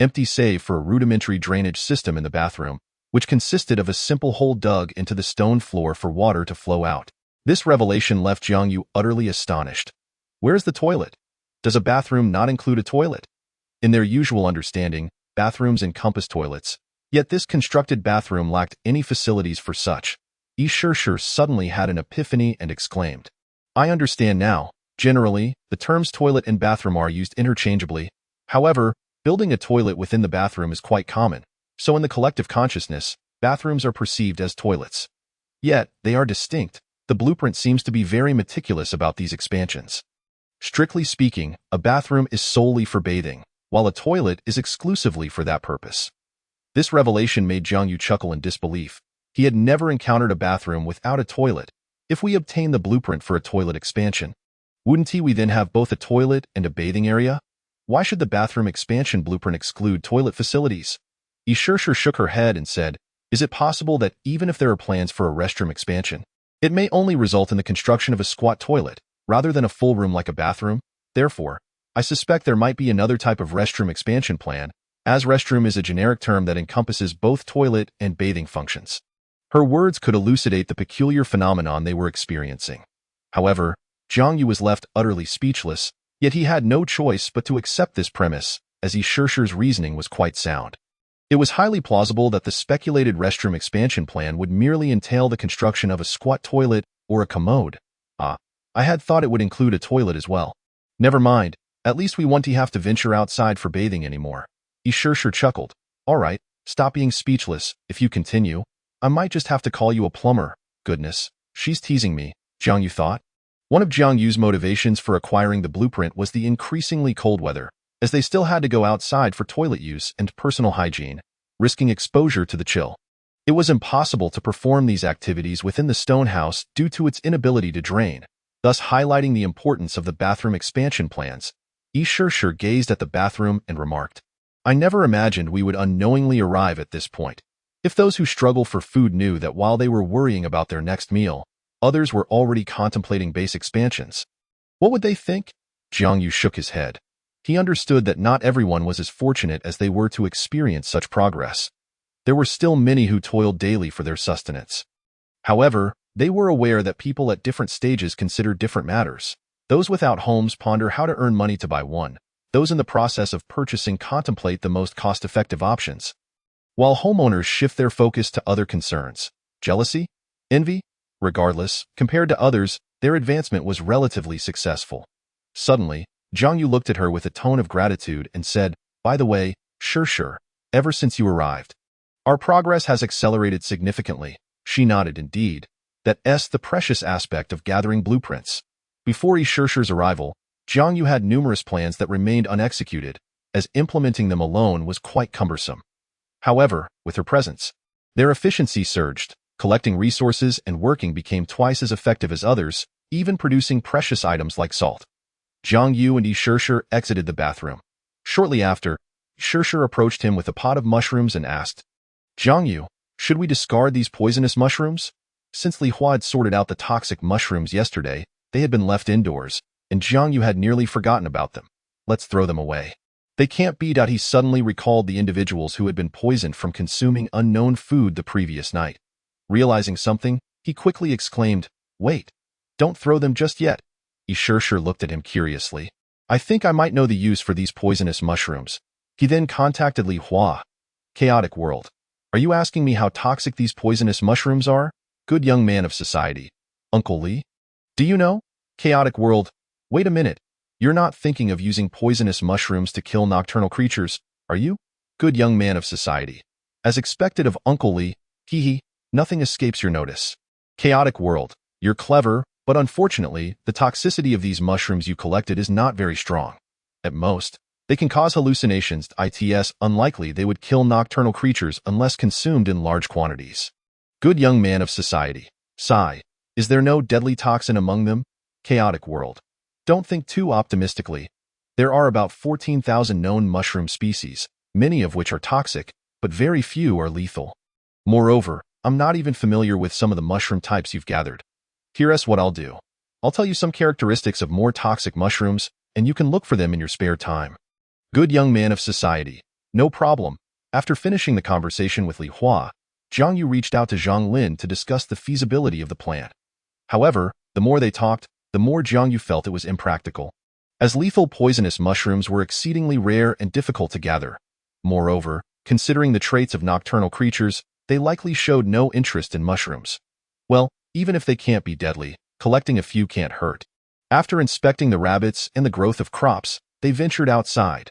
Speaker 2: empty save for a rudimentary drainage system in the bathroom, which consisted of a simple hole dug into the stone floor for water to flow out. This revelation left Jiang Yu utterly astonished. Where's the toilet? Does a bathroom not include a toilet? In their usual understanding, bathrooms encompass toilets, yet this constructed bathroom lacked any facilities for such. Sure suddenly had an epiphany and exclaimed, I understand now. Generally, the terms toilet and bathroom are used interchangeably. However, building a toilet within the bathroom is quite common, so in the collective consciousness, bathrooms are perceived as toilets. Yet, they are distinct. The blueprint seems to be very meticulous about these expansions. Strictly speaking, a bathroom is solely for bathing, while a toilet is exclusively for that purpose. This revelation made Jiang Yu chuckle in disbelief. He had never encountered a bathroom without a toilet. If we obtain the blueprint for a toilet expansion, wouldn't we then have both a toilet and a bathing area? Why should the bathroom expansion blueprint exclude toilet facilities? Sure shook her head and said, Is it possible that even if there are plans for a restroom expansion, it may only result in the construction of a squat toilet, rather than a full room like a bathroom? Therefore, I suspect there might be another type of restroom expansion plan, as restroom is a generic term that encompasses both toilet and bathing functions. Her words could elucidate the peculiar phenomenon they were experiencing. However, Jiang Yu was left utterly speechless. Yet he had no choice but to accept this premise, as Shirshir's reasoning was quite sound. It was highly plausible that the speculated restroom expansion plan would merely entail the construction of a squat toilet or a commode. I had thought it would include a toilet as well. Never mind, at least we won't have to venture outside for bathing anymore. Shirshir chuckled. All right, stop being speechless. If you continue, I might just have to call you a plumber. Goodness, she's teasing me, Jiang Yu thought. One of Jiang Yu's motivations for acquiring the blueprint was the increasingly cold weather, as they still had to go outside for toilet use and personal hygiene, risking exposure to the chill. It was impossible to perform these activities within the stone house due to its inability to drain, thus highlighting the importance of the bathroom expansion plans. Shirshir gazed at the bathroom and remarked, I never imagined we would unknowingly arrive at this point. If those who struggle for food knew that while they were worrying about their next meal, others were already contemplating base expansions, what would they think? Jiang Yu shook his head. He understood that not everyone was as fortunate as they were to experience such progress. There were still many who toiled daily for their sustenance. However, they were aware that people at different stages consider different matters. Those without homes ponder how to earn money to buy one. Those in the process of purchasing contemplate the most cost-effective options, while homeowners shift their focus to other concerns. Jealousy? Envy? Regardless, compared to others, their advancement was relatively successful. Suddenly, Jiang Yu looked at her with a tone of gratitude and said, By the way, Shirshir, ever since you arrived, our progress has accelerated significantly. She nodded. Indeed, that's the precious aspect of gathering blueprints. Before Shirshir's arrival, Jiang Yu had numerous plans that remained unexecuted, as implementing them alone was quite cumbersome. However, with her presence, their efficiency surged. Collecting resources and working became twice as effective as others, even producing precious items like salt. Jiang Yu and Shirshir exited the bathroom. Shortly after, Shirshir approached him with a pot of mushrooms and asked, Jiang Yu, should we discard these poisonous mushrooms? Since Li Hua had sorted out the toxic mushrooms yesterday, they had been left indoors, and Jiang Yu had nearly forgotten about them. Let's throw them away. They can't be. He suddenly recalled the individuals who had been poisoned from consuming unknown food the previous night. Realizing something, he quickly exclaimed, Wait, don't throw them just yet. Shirshir looked at him curiously. I think I might know the use for these poisonous mushrooms. He then contacted Li Hua. Chaotic world. Are you asking me how toxic these poisonous mushrooms are? Good young man of society. Uncle Li? Do you know? Chaotic world. Wait a minute. You're not thinking of using poisonous mushrooms to kill nocturnal creatures, are you? Good young man of society. As expected of Uncle Li, nothing escapes your notice. Chaotic world. You're clever, but unfortunately, the toxicity of these mushrooms you collected is not very strong. At most, they can cause hallucinations. It's unlikely they would kill nocturnal creatures unless consumed in large quantities. Good young man of society. Sigh. Is there no deadly toxin among them? Chaotic world. Don't think too optimistically. There are about 14,000 known mushroom species, many of which are toxic, but very few are lethal. Moreover, I'm not even familiar with some of the mushroom types you've gathered. Here's what I'll do. I'll tell you some characteristics of more toxic mushrooms, and you can look for them in your spare time. Good young man of society. No problem. After finishing the conversation with Li Hua, Jiang Yu reached out to Zhang Lin to discuss the feasibility of the plan. However, the more they talked, the more Jiang Yu felt it was impractical, as lethal poisonous mushrooms were exceedingly rare and difficult to gather. Moreover, considering the traits of nocturnal creatures, they likely showed no interest in mushrooms. Well, even if they can't be deadly, collecting a few can't hurt. After inspecting the rabbits and the growth of crops, they ventured outside.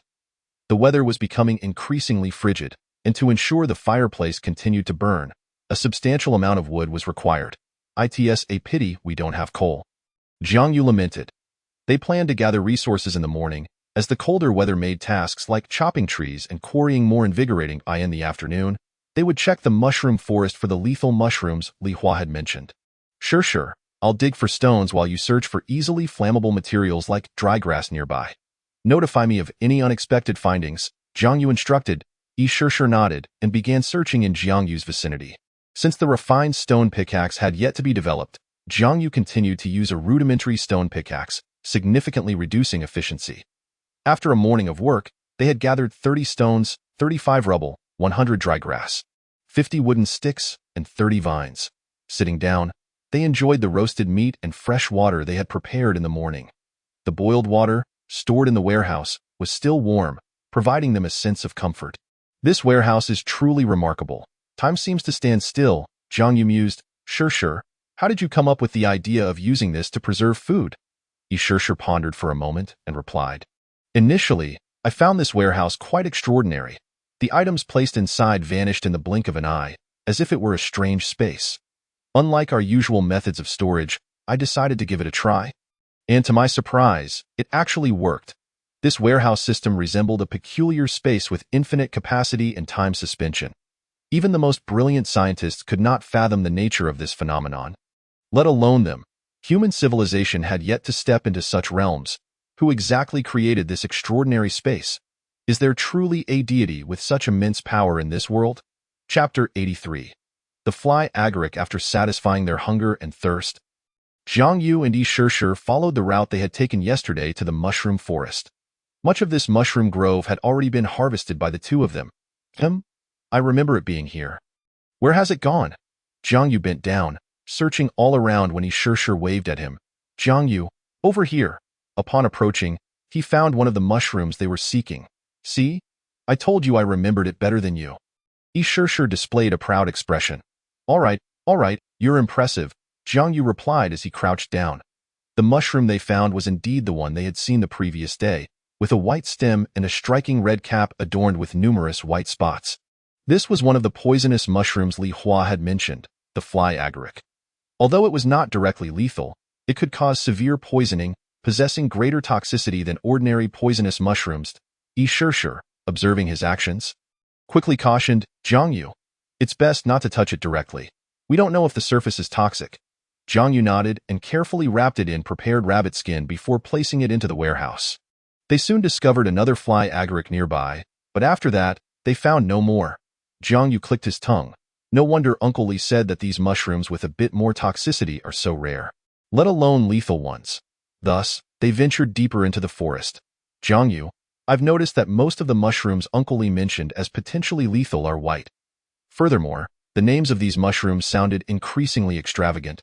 Speaker 2: The weather was becoming increasingly frigid, and to ensure the fireplace continued to burn, a substantial amount of wood was required. It's a pity we don't have coal. Jiang Yu lamented. They planned to gather resources in the morning, as the colder weather made tasks like chopping trees and quarrying more invigorating. In the afternoon, they would check the mushroom forest for the lethal mushrooms Li Hua had mentioned. Sure. I'll dig for stones while you search for easily flammable materials like dry grass nearby. Notify me of any unexpected findings, Jiang Yu instructed. Shirshir nodded and began searching in Jiang Yu's vicinity. Since the refined stone pickaxe had yet to be developed, Jiang Yu continued to use a rudimentary stone pickaxe, significantly reducing efficiency. After a morning of work, they had gathered 30 stones, 35 rubble, 100 dry grass, 50 wooden sticks, and 30 vines. Sitting down, they enjoyed the roasted meat and fresh water they had prepared in the morning. The boiled water, stored in the warehouse, was still warm, providing them a sense of comfort. This warehouse is truly remarkable. Time seems to stand still, Jiang Yu mused. Sure. How did you come up with the idea of using this to preserve food? Yi Shishir pondered for a moment and replied. Initially, I found this warehouse quite extraordinary. The items placed inside vanished in the blink of an eye, as if it were a strange space. Unlike our usual methods of storage, I decided to give it a try. And to my surprise, it actually worked. This warehouse system resembled a peculiar space with infinite capacity and time suspension. Even the most brilliant scientists could not fathom the nature of this phenomenon. Let alone them. Human civilization had yet to step into such realms. Who exactly created this extraordinary space? Is there truly a deity with such immense power in this world? Chapter 83. The fly agaric after satisfying their hunger and thirst. Jiang Yu and Yi Shishir followed the route they had taken yesterday to the mushroom forest. Much of this mushroom grove had already been harvested by the two of them. I remember it being here. Where has it gone? Jiang Yu bent down, searching all around when Yi Shishir waved at him. Jiang Yu, over here. Upon approaching, he found one of the mushrooms they were seeking. See? I told you I remembered it better than you. Yi Shishir displayed a proud expression. All right, you're impressive, Jiang Yu replied as he crouched down. The mushroom they found was indeed the one they had seen the previous day, with a white stem and a striking red cap adorned with numerous white spots. This was one of the poisonous mushrooms Li Hua had mentioned, the fly agaric. Although it was not directly lethal, it could cause severe poisoning, possessing greater toxicity than ordinary poisonous mushrooms. Yi Shishir, observing his actions, quickly cautioned, Jiang Yu, it's best not to touch it directly. We don't know if the surface is toxic. Jiang Yu nodded and carefully wrapped it in prepared rabbit skin before placing it into the warehouse. They soon discovered another fly agaric nearby, but after that, they found no more. Jiang Yu clicked his tongue. No wonder Uncle Li said that these mushrooms with a bit more toxicity are so rare, let alone lethal ones. Thus, they ventured deeper into the forest. Jiang Yu, I've noticed that most of the mushrooms Uncle Li mentioned as potentially lethal are white. Furthermore, the names of these mushrooms sounded increasingly extravagant,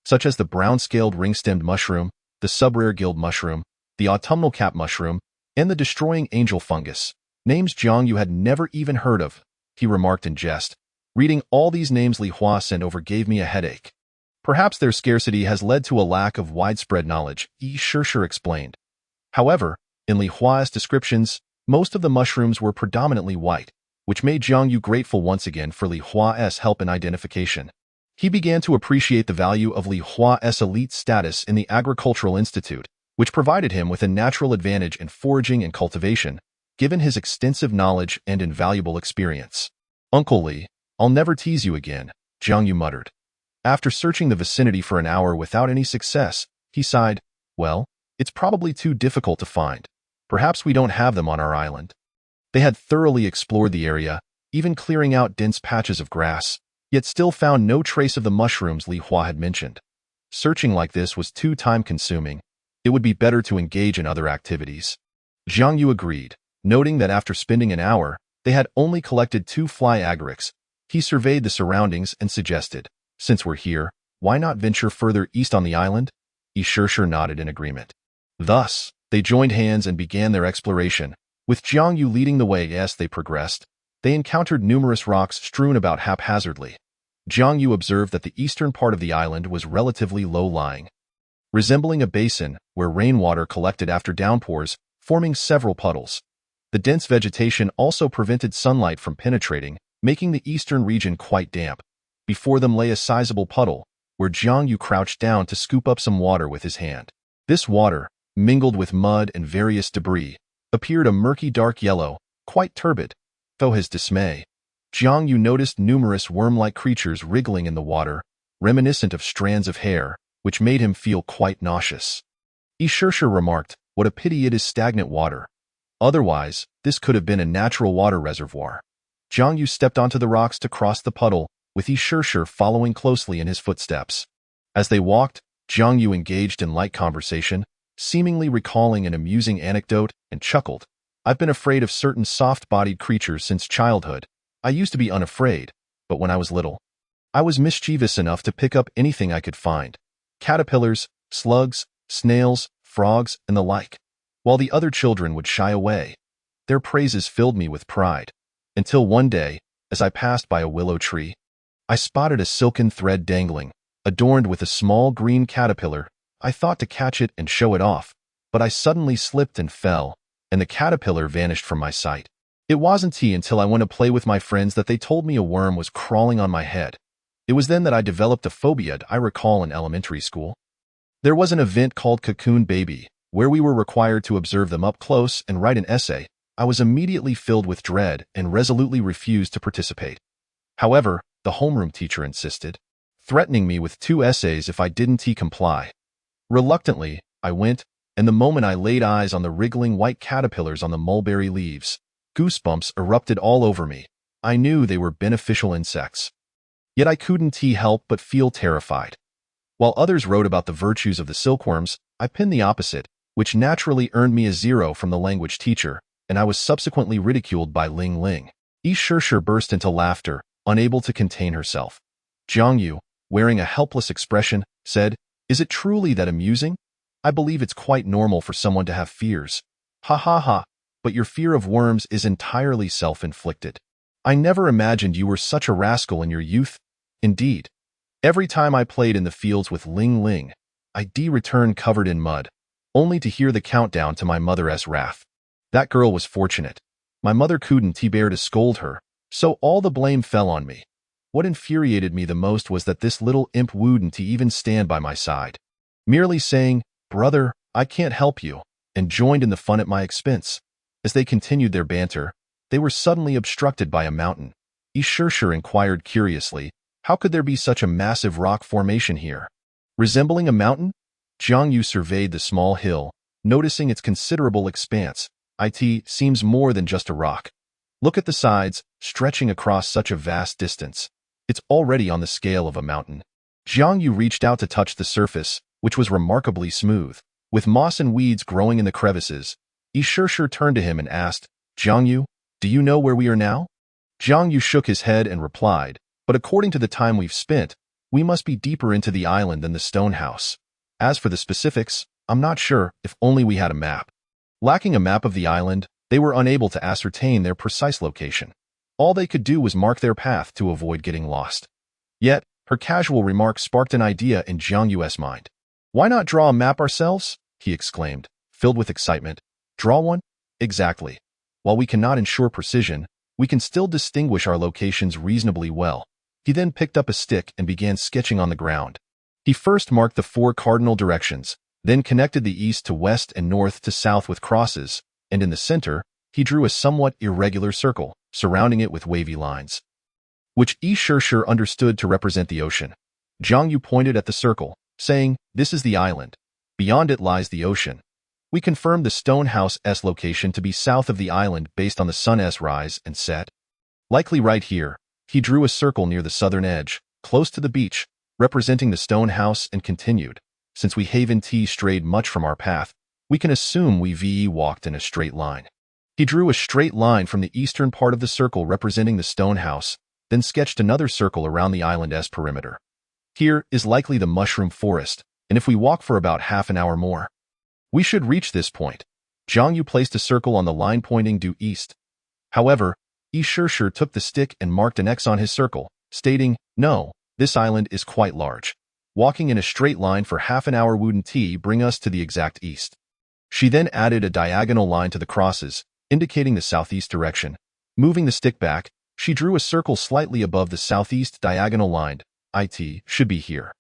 Speaker 2: such as the brown-scaled ring-stemmed mushroom, the subrare gild mushroom, the autumnal cap mushroom, and the destroying angel fungus. Names Jiang Yu had never even heard of, he remarked in jest. Reading all these names Li Hua sent over gave me a headache. Perhaps their scarcity has led to a lack of widespread knowledge, Yi Shishir explained. However, in Li Hua's descriptions, most of the mushrooms were predominantly white, which made Jiang Yu grateful once again for Li Hua's help in identification. He began to appreciate the value of Li Hua's elite status in the Agricultural Institute, which provided him with a natural advantage in foraging and cultivation, given his extensive knowledge and invaluable experience. Uncle Li, I'll never tease you again, Jiang Yu muttered. After searching the vicinity for an hour without any success, he sighed, well, it's probably too difficult to find. Perhaps we don't have them on our island. They had thoroughly explored the area, even clearing out dense patches of grass, yet still found no trace of the mushrooms Li Hua had mentioned. Searching like this was too time-consuming. It would be better to engage in other activities. Jiang Yu agreed, noting that after spending an hour, they had only collected 2 fly agarics. He surveyed the surroundings and suggested, since we're here, why not venture further east on the island? Yi Shishir nodded in agreement. Thus, they joined hands and began their exploration. With Jiang Yu leading the way as they progressed, they encountered numerous rocks strewn about haphazardly. Jiang Yu observed that the eastern part of the island was relatively low-lying, resembling a basin where rainwater collected after downpours, forming several puddles. The dense vegetation also prevented sunlight from penetrating, making the eastern region quite damp. Before them lay a sizable puddle, where Jiang Yu crouched down to scoop up some water with his hand. This water, mingled with mud and various debris, appeared a murky dark yellow, quite turbid. To his dismay, Jiang Yu noticed numerous worm-like creatures wriggling in the water, reminiscent of strands of hair, which made him feel quite nauseous. Yi Shishir remarked, what a pity it is stagnant water. Otherwise, this could have been a natural water reservoir. Jiang Yu stepped onto the rocks to cross the puddle, with Yi Shishir following closely in his footsteps. As they walked, Jiang Yu engaged in light conversation, seemingly recalling an amusing anecdote, and chuckled. I've been afraid of certain soft-bodied creatures since childhood. I used to be unafraid, but when I was little, I was mischievous enough to pick up anything I could find. Caterpillars, slugs, snails, frogs, and the like. while the other children would shy away. Their praises filled me with pride, until one day, as I passed by a willow tree, I spotted a silken thread dangling, adorned with a small green caterpillar. I thought to catch it and show it off, but I suddenly slipped and fell, and the caterpillar vanished from my sight. It wasn't until I went to play with my friends that they told me a worm was crawling on my head. It was then that I developed a phobia I recall in elementary school. There was an event called Cocoon Baby, where we were required to observe them up close and write an essay. I was immediately filled with dread and resolutely refused to participate. However, the homeroom teacher insisted, threatening me with 2 essays if I didn't comply. Reluctantly, I went, and the moment I laid eyes on the wriggling white caterpillars on the mulberry leaves, goosebumps erupted all over me. I knew they were beneficial insects. Yet I couldn't help but feel terrified. While others wrote about the virtues of the silkworms, I penned the opposite, which naturally earned me a 0 from the language teacher, and I was subsequently ridiculed by Ling Ling. Yi Shishir burst into laughter, unable to contain herself. Jiang Yu, wearing a helpless expression, said, "Is it truly that amusing? I believe it's quite normal for someone to have fears. Ha ha ha, but your fear of worms is entirely self-inflicted. I never imagined you were such a rascal in your youth. Indeed, every time I played in the fields with Ling Ling, I'd return covered in mud, only to hear the countdown to my mother's wrath. That girl was fortunate. My mother couldn't bear to scold her, so all the blame fell on me. What infuriated me the most was that this little imp wouldn't even stand by my side, merely saying, 'Brother, I can't help you,' and joined in the fun at my expense. As they continued their banter, they were suddenly obstructed by a mountain. Yi Shishir inquired curiously, how could there be such a massive rock formation here? Resembling a mountain? Jiang Yu surveyed the small hill, noticing its considerable expanse. It seems more than just a rock. Look at the sides, stretching across such a vast distance. It's already on the scale of a mountain. Jiang Yu reached out to touch the surface, which was remarkably smooth, with moss and weeds growing in the crevices. Yi Shishir turned to him and asked, "Jiang Yu, do you know where we are now?" Jiang Yu shook his head and replied, "But according to the time we've spent, we must be deeper into the island than the stone house. As for the specifics, I'm not sure, if only we had a map." Lacking a map of the island, they were unable to ascertain their precise location. All they could do was mark their path to avoid getting lost. Yet, her casual remark sparked an idea in Jiang Yu's mind. "Why not draw a map ourselves?" he exclaimed, filled with excitement. "Draw one? Exactly. While we cannot ensure precision, we can still distinguish our locations reasonably well." He then picked up a stick and began sketching on the ground. He first marked the 4 cardinal directions, then connected the east to west and north to south with crosses, and in the center, he drew a somewhat irregular circle, surrounding it with wavy lines, which Yi Shishir understood to represent the ocean. Jiang Yu pointed at the circle, saying, "This is the island. Beyond it lies the ocean." We confirmed the stone house's location to be south of the island based on the sun's rise and set. Likely right here, he drew a circle near the southern edge, close to the beach, representing the stone house, and continued, "Since we haven't strayed much from our path, we can assume we've walked in a straight line." He drew a straight line from the eastern part of the circle representing the stone house, then sketched another circle around the island's perimeter. Here is likely the mushroom forest, and if we walk for about half an hour more, we should reach this point. Jiang Yu placed a circle on the line pointing due east. However, Yi Shishir took the stick and marked an X on his circle, stating, "No, this island is quite large. Walking in a straight line for half an hour wouldn't bring us to the exact east." She then added a diagonal line to the crosses, indicating the southeast direction. Moving the stick back, she drew a circle slightly above the southeast diagonal line. "It should be here."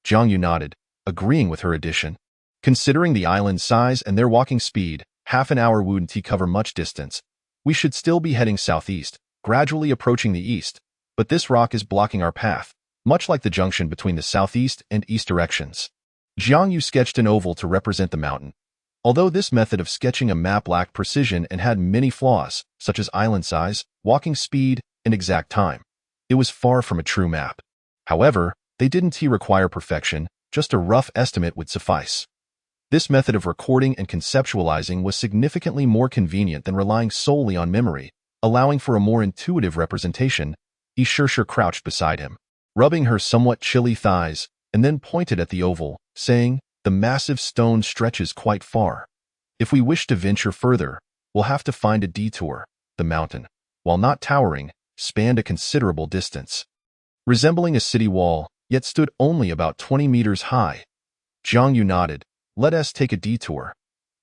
Speaker 2: Jiang Yu nodded, agreeing with her addition. Considering the island's size and their walking speed, half an hour wouldn't cover much distance. We should still be heading southeast, gradually approaching the east, but this rock is blocking our path, much like the junction between the southeast and east directions. Jiang Yu sketched an oval to represent the mountain. Although this method of sketching a map lacked precision and had many flaws, such as island size, walking speed, and exact time, it was far from a true map. However, they didn't require perfection, just a rough estimate would suffice. This method of recording and conceptualizing was significantly more convenient than relying solely on memory, allowing for a more intuitive representation. Yi Shishir crouched beside him, rubbing her somewhat chilly thighs, and then pointed at the oval, saying, "The massive stone stretches quite far." If we wish to venture further, we'll have to find a detour. The mountain, while not towering, spanned a considerable distance. Resembling a city wall, yet stood only about 20 meters high. Jiang Yu nodded. Let us take a detour.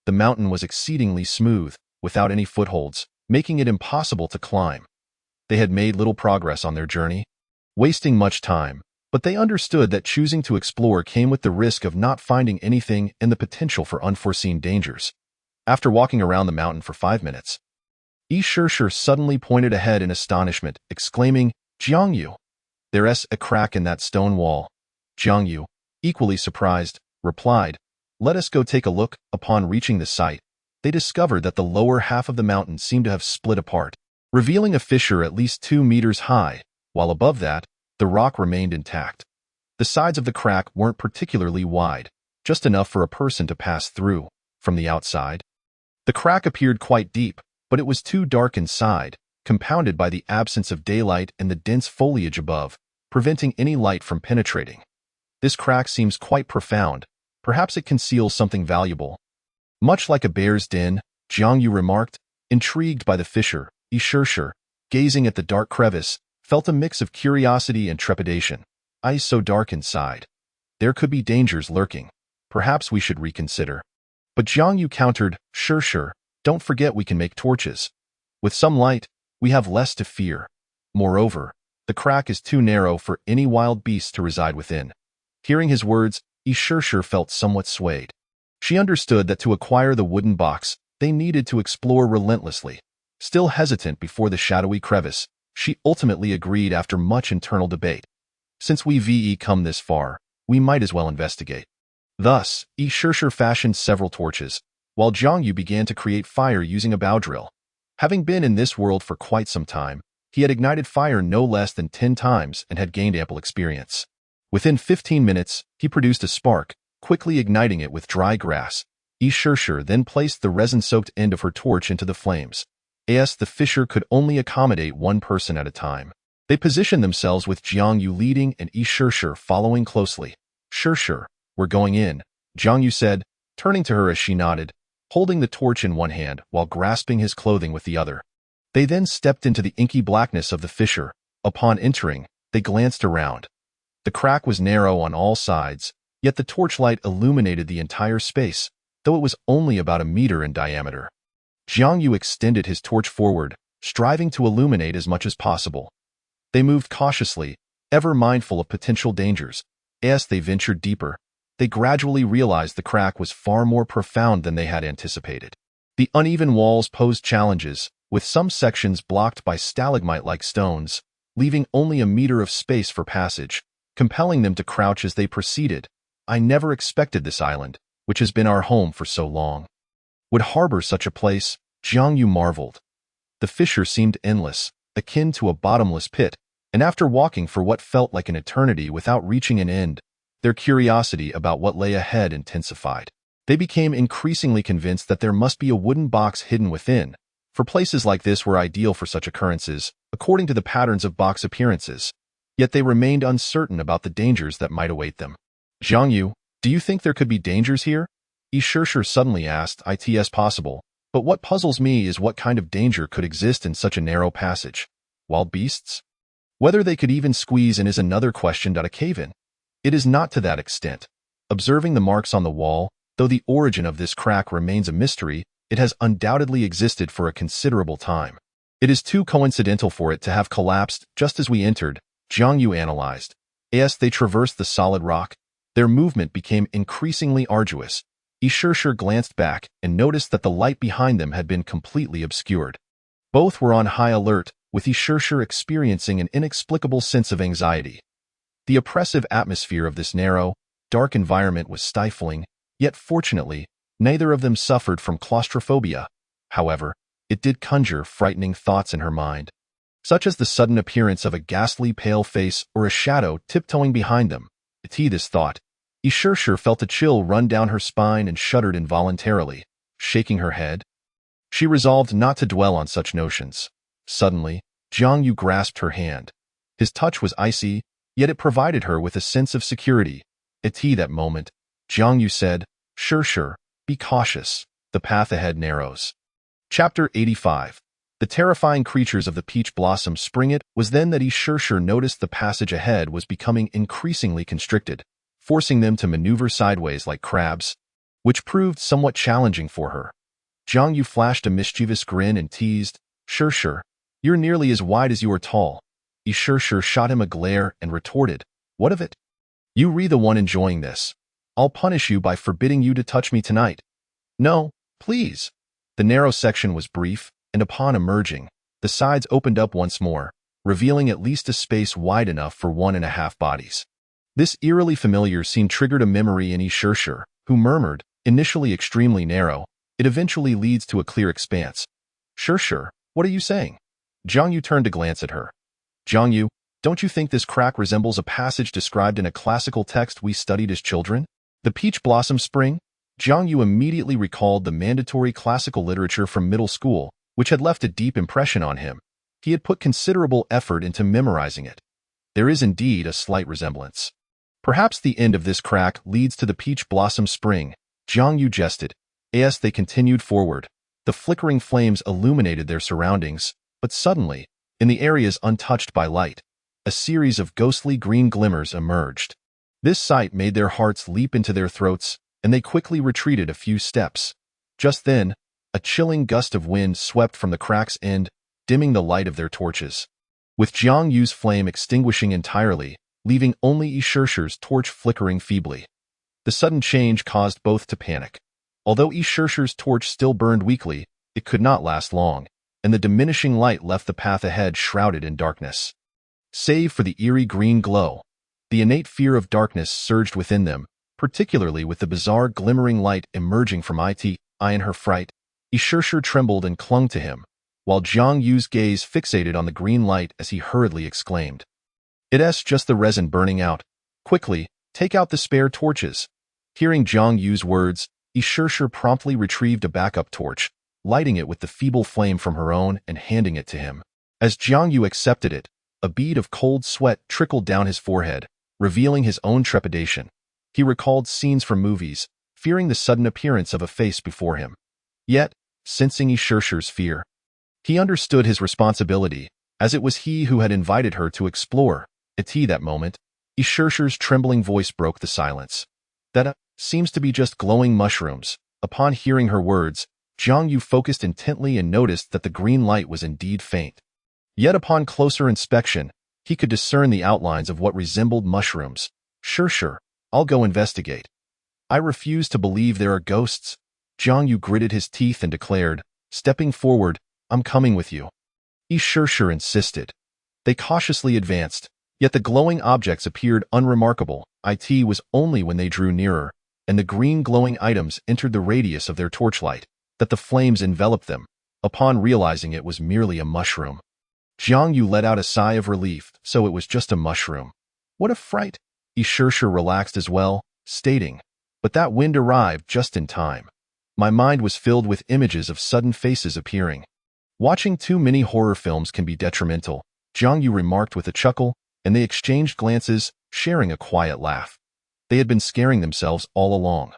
Speaker 2: The mountain was exceedingly smooth, without any footholds, making it impossible to climb. They had made little progress on their journey, wasting much time, but they understood that choosing to explore came with the risk of not finding anything and the potential for unforeseen dangers. After walking around the mountain for 5 minutes, Yi Shishir suddenly pointed ahead in astonishment, exclaiming, Jiang Yu, there's a crack in that stone wall. Jiang Yu, equally surprised, replied, let us go take a look. Upon reaching the site, they discovered that the lower half of the mountain seemed to have split apart, revealing a fissure at least 2 meters high, while above that, the rock remained intact. The sides of the crack weren't particularly wide, just enough for a person to pass through. From the outside, the crack appeared quite deep, but it was too dark inside, compounded by the absence of daylight and the dense foliage above, preventing any light from penetrating. This crack seems quite profound. Perhaps it conceals something valuable. Much like a bear's den, Jiang Yu remarked, intrigued by the fissure. Yi Shishir, gazing at the dark crevice, felt a mix of curiosity and trepidation. Eyes so dark inside. There could be dangers lurking. Perhaps we should reconsider. But Jiang Yu countered, Shishir, don't forget we can make torches. With some light, we have less to fear. Moreover, the crack is too narrow for any wild beast to reside within. Hearing his words, Yi Shishir felt somewhat swayed. She understood that to acquire the wooden box, they needed to explore relentlessly. Still hesitant before the shadowy crevice, she ultimately agreed after much internal debate. Since we've come this far, we might as well investigate. Thus, Yi Shishir fashioned several torches, while Jiang Yu began to create fire using a bow drill. Having been in this world for quite some time, he had ignited fire no less than 10 times and had gained ample experience. Within 15 minutes, he produced a spark, quickly igniting it with dry grass. Yi Shishir then placed the resin-soaked end of her torch into the flames. As the fissure could only accommodate one person at a time. They positioned themselves with Jiang Yu leading and Yi Shishir following closely. Shishir, we're going in, Jiang Yu said, turning to her as she nodded, holding the torch in one hand while grasping his clothing with the other. They then stepped into the inky blackness of the fissure. Upon entering, they glanced around. The crack was narrow on all sides, yet the torchlight illuminated the entire space, though it was only about a meter in diameter. Jiang Yu extended his torch forward, striving to illuminate as much as possible. They moved cautiously, ever mindful of potential dangers. As they ventured deeper, they gradually realized the crack was far more profound than they had anticipated. The uneven walls posed challenges, with some sections blocked by stalagmite-like stones, leaving only a meter of space for passage, compelling them to crouch as they proceeded. I never expected this island, which has been our home for so long, would harbor such a place. Jiang Yu marveled. The fissure seemed endless, akin to a bottomless pit, and after walking for what felt like an eternity without reaching an end, their curiosity about what lay ahead intensified. They became increasingly convinced that there must be a wooden box hidden within, for places like this were ideal for such occurrences, according to the patterns of box appearances. Yet they remained uncertain about the dangers that might await them. Jiang Yu, do you think there could be dangers here? Yi Shishir suddenly asked. It's possible, but what puzzles me is what kind of danger could exist in such a narrow passage. Wild beasts? Whether they could even squeeze in is another question. A cave-in? It is not to that extent. Observing the marks on the wall, though the origin of this crack remains a mystery, it has undoubtedly existed for a considerable time. It is too coincidental for it to have collapsed just as we entered, Jiang Yu analyzed. As they traversed the solid rock, their movement became increasingly arduous. Yi Shishir glanced back and noticed that the light behind them had been completely obscured. Both were on high alert, with Yi Shishir experiencing an inexplicable sense of anxiety. The oppressive atmosphere of this narrow, dark environment was stifling, yet fortunately, neither of them suffered from claustrophobia. However, it did conjure frightening thoughts in her mind, such as the sudden appearance of a ghastly pale face or a shadow tiptoeing behind them. This thought, Yi Shishir felt a chill run down her spine and shuddered involuntarily. Shaking her head, she resolved not to dwell on such notions. Suddenly, Jiang Yu grasped her hand. His touch was icy, yet it provided her with a sense of security. At that moment, Jiang Yu said, Shishir, be cautious. The path ahead narrows. Chapter 85. The terrifying creatures of the peach blossom spring. It was then that Ishirshir noticed the passage ahead was becoming increasingly constricted, forcing them to maneuver sideways like crabs, which proved somewhat challenging for her. Jiang Yu flashed a mischievous grin and teased, "Shirshir, you're nearly as wide as you are tall." Ishirshir shot him a glare and retorted, "What of it? You re the one enjoying this. I'll punish you by forbidding you to touch me tonight." "No, please." The narrow section was brief, and upon emerging, the sides opened up once more, revealing at least a space wide enough for 1.5 bodies. This eerily familiar scene triggered a memory in Ishirshir, who murmured, "Initially extremely narrow, it eventually leads to a clear expanse." "Shirshir, what are you saying?" Jiang Yu turned to glance at her. "Jiang Yu, don't you think this crack resembles a passage described in a classical text we studied as children? The Peach Blossom Spring?" Jiang Yu immediately recalled the mandatory classical literature from middle school, which had left a deep impression on him. He had put considerable effort into memorizing it. There is indeed a slight resemblance. "Perhaps the end of this crack leads to the Peach Blossom Spring," Jiang Yu jested. As they continued forward, the flickering flames illuminated their surroundings, but suddenly, in the areas untouched by light, a series of ghostly green glimmers emerged. This sight made their hearts leap into their throats, and they quickly retreated a few steps. Just then, a chilling gust of wind swept from the crack's end, dimming the light of their torches. With Jiang Yu's flame extinguishing entirely, leaving only Ishirshir's torch flickering feebly. The sudden change caused both to panic. Although Ishirshir's torch still burned weakly, it could not last long, and the diminishing light left the path ahead shrouded in darkness. Save for the eerie green glow, the innate fear of darkness surged within them, particularly with the bizarre glimmering light emerging from it. In her fright, Ishirshir trembled and clung to him, while Jiang Yu's gaze fixated on the green light as he hurriedly exclaimed, "It's just the resin burning out. Quickly, take out the spare torches." Hearing Jiang Yu's words, Ishirshir promptly retrieved a backup torch, lighting it with the feeble flame from her own and handing it to him. As Jiang Yu accepted it, a bead of cold sweat trickled down his forehead, revealing his own trepidation. He recalled scenes from movies, fearing the sudden appearance of a face before him. Yet, sensing Ishirshir's fear, he understood his responsibility, as it was he who had invited her to explore. At that moment, Ishirshir's trembling voice broke the silence. "That seems to be just glowing mushrooms." Upon hearing her words, Jiang Yu focused intently and noticed that the green light was indeed faint. Yet upon closer inspection, he could discern the outlines of what resembled mushrooms. "Shirshir, I'll go investigate." "I refuse to believe there are ghosts." Jiang Yu gritted his teeth and declared, stepping forward, "I'm coming with you." Ishirshir insisted. They cautiously advanced, yet the glowing objects appeared unremarkable. It was only when they drew nearer, and the green glowing items entered the radius of their torchlight, that the flames enveloped them. Upon realizing it was merely a mushroom, Jiang Yu let out a sigh of relief. So it was just a mushroom. What a fright! Ishirshir relaxed as well, stating, "But that wind arrived just in time. My mind was filled with images of sudden faces appearing." "Watching too many horror films can be detrimental," Jiang Yu remarked with a chuckle, and they exchanged glances, sharing a quiet laugh. They had been scaring themselves all along.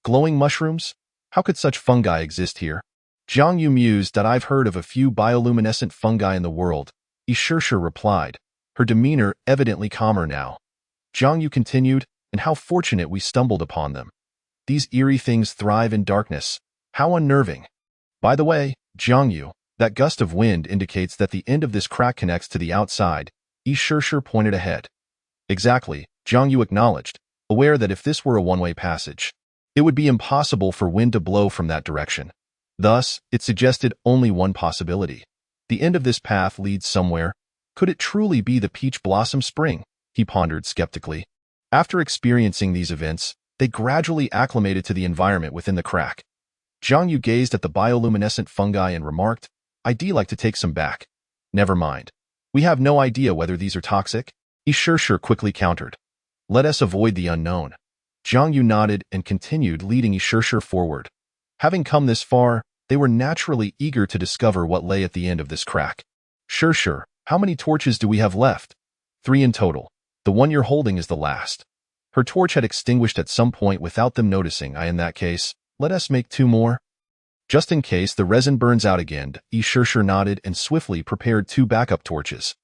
Speaker 2: Glowing mushrooms? How could such fungi exist here? Jiang Yu mused that I've heard of a few bioluminescent fungi in the world. Ishirshir replied, her demeanor evidently calmer now. Jiang Yu continued, "And how fortunate we stumbled upon them. These eerie things thrive in darkness. How unnerving." "By the way, Jiang Yu, that gust of wind indicates that the end of this crack connects to the outside." Ishirshir pointed ahead. "Exactly," Jiang Yu acknowledged, aware that if this were a one-way passage, it would be impossible for wind to blow from that direction. Thus, it suggested only one possibility. The end of this path leads somewhere. Could it truly be the Peach Blossom Spring? He pondered skeptically. After experiencing these events, they gradually acclimated to the environment within the crack. Jiang Yu gazed at the bioluminescent fungi and remarked, "I'd like to take some back." "Never mind. We have no idea whether these are toxic." Ishirshir quickly countered. "Let us avoid the unknown." Jiang Yu nodded and continued leading Ishirshir forward. Having come this far, they were naturally eager to discover what lay at the end of this crack. "Shirshir, how many torches do we have left?" "3 in total. The one you're holding is the last." Her torch had extinguished at some point without them noticing. "In that case, let us make 2 more." Just in case the resin burns out again, Yi Shishir nodded and swiftly prepared 2 backup torches.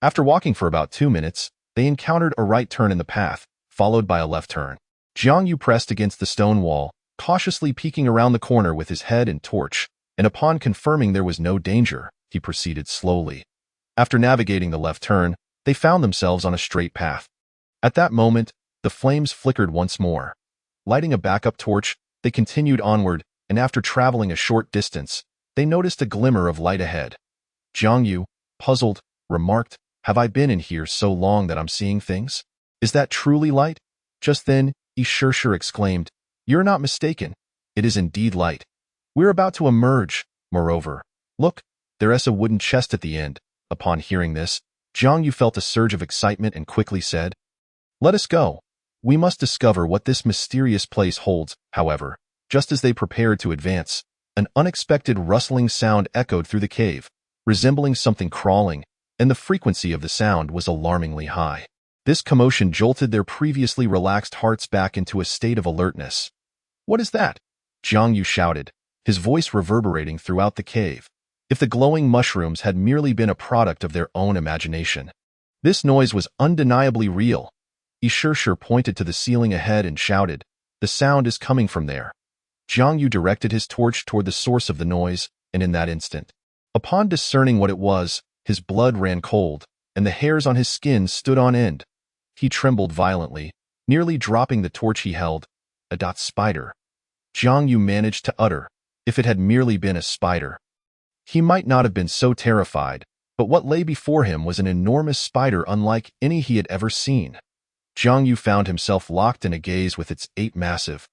Speaker 2: After walking for about 2 minutes, they encountered a right turn in the path, followed by a left turn. Jiang Yu pressed against the stone wall, cautiously peeking around the corner with his head and torch, and upon confirming there was no danger, he proceeded slowly. After navigating the left turn, they found themselves on a straight path. At that moment, the flames flickered once more. Lighting a backup torch, they continued onward, and after traveling a short distance, they noticed a glimmer of light ahead. Jiang Yu, puzzled, remarked, "Have I been in here so long that I'm seeing things? Is that truly light?" Just then, Yi Shishir exclaimed, "You're not mistaken. It is indeed light. We're about to emerge. Moreover, look, there is a wooden chest at the end." Upon hearing this, Jiang Yu felt a surge of excitement and quickly said, "Let us go. We must discover what this mysterious place holds." However, just as they prepared to advance, an unexpected rustling sound echoed through the cave, resembling something crawling, and the frequency of the sound was alarmingly high. This commotion jolted their previously relaxed hearts back into a state of alertness. "What is that?" Jiang Yu shouted, his voice reverberating throughout the cave. If the glowing mushrooms had merely been a product of their own imagination, this noise was undeniably real. Yi Shishir pointed to the ceiling ahead and shouted, "The sound is coming from there." Jiang Yu directed his torch toward the source of the noise, and in that instant, upon discerning what it was, his blood ran cold, and the hairs on his skin stood on end. He trembled violently, nearly dropping the torch he held. "A spider." Jiang Yu managed to utter, "If it had merely been a spider." He might not have been so terrified, but what lay before him was an enormous spider unlike any he had ever seen. Jiang Yu found himself locked in a gaze with its 8 massive,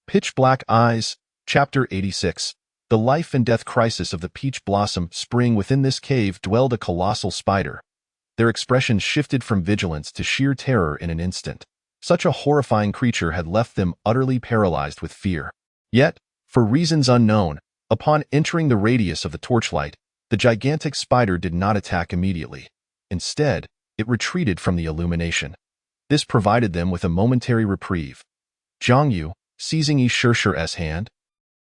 Speaker 2: pitch-black eyes. Chapter 86. The life and death crisis of the peach blossom spring. Within this cave dwelled a colossal spider. Their expressions shifted from vigilance to sheer terror in an instant. Such a horrifying creature had left them utterly paralyzed with fear. Yet, for reasons unknown, upon entering the radius of the torchlight, the gigantic spider did not attack immediately. Instead, it retreated from the illumination. This provided them with a momentary reprieve. Jiang Yu, seizing Yi Shishir's hand,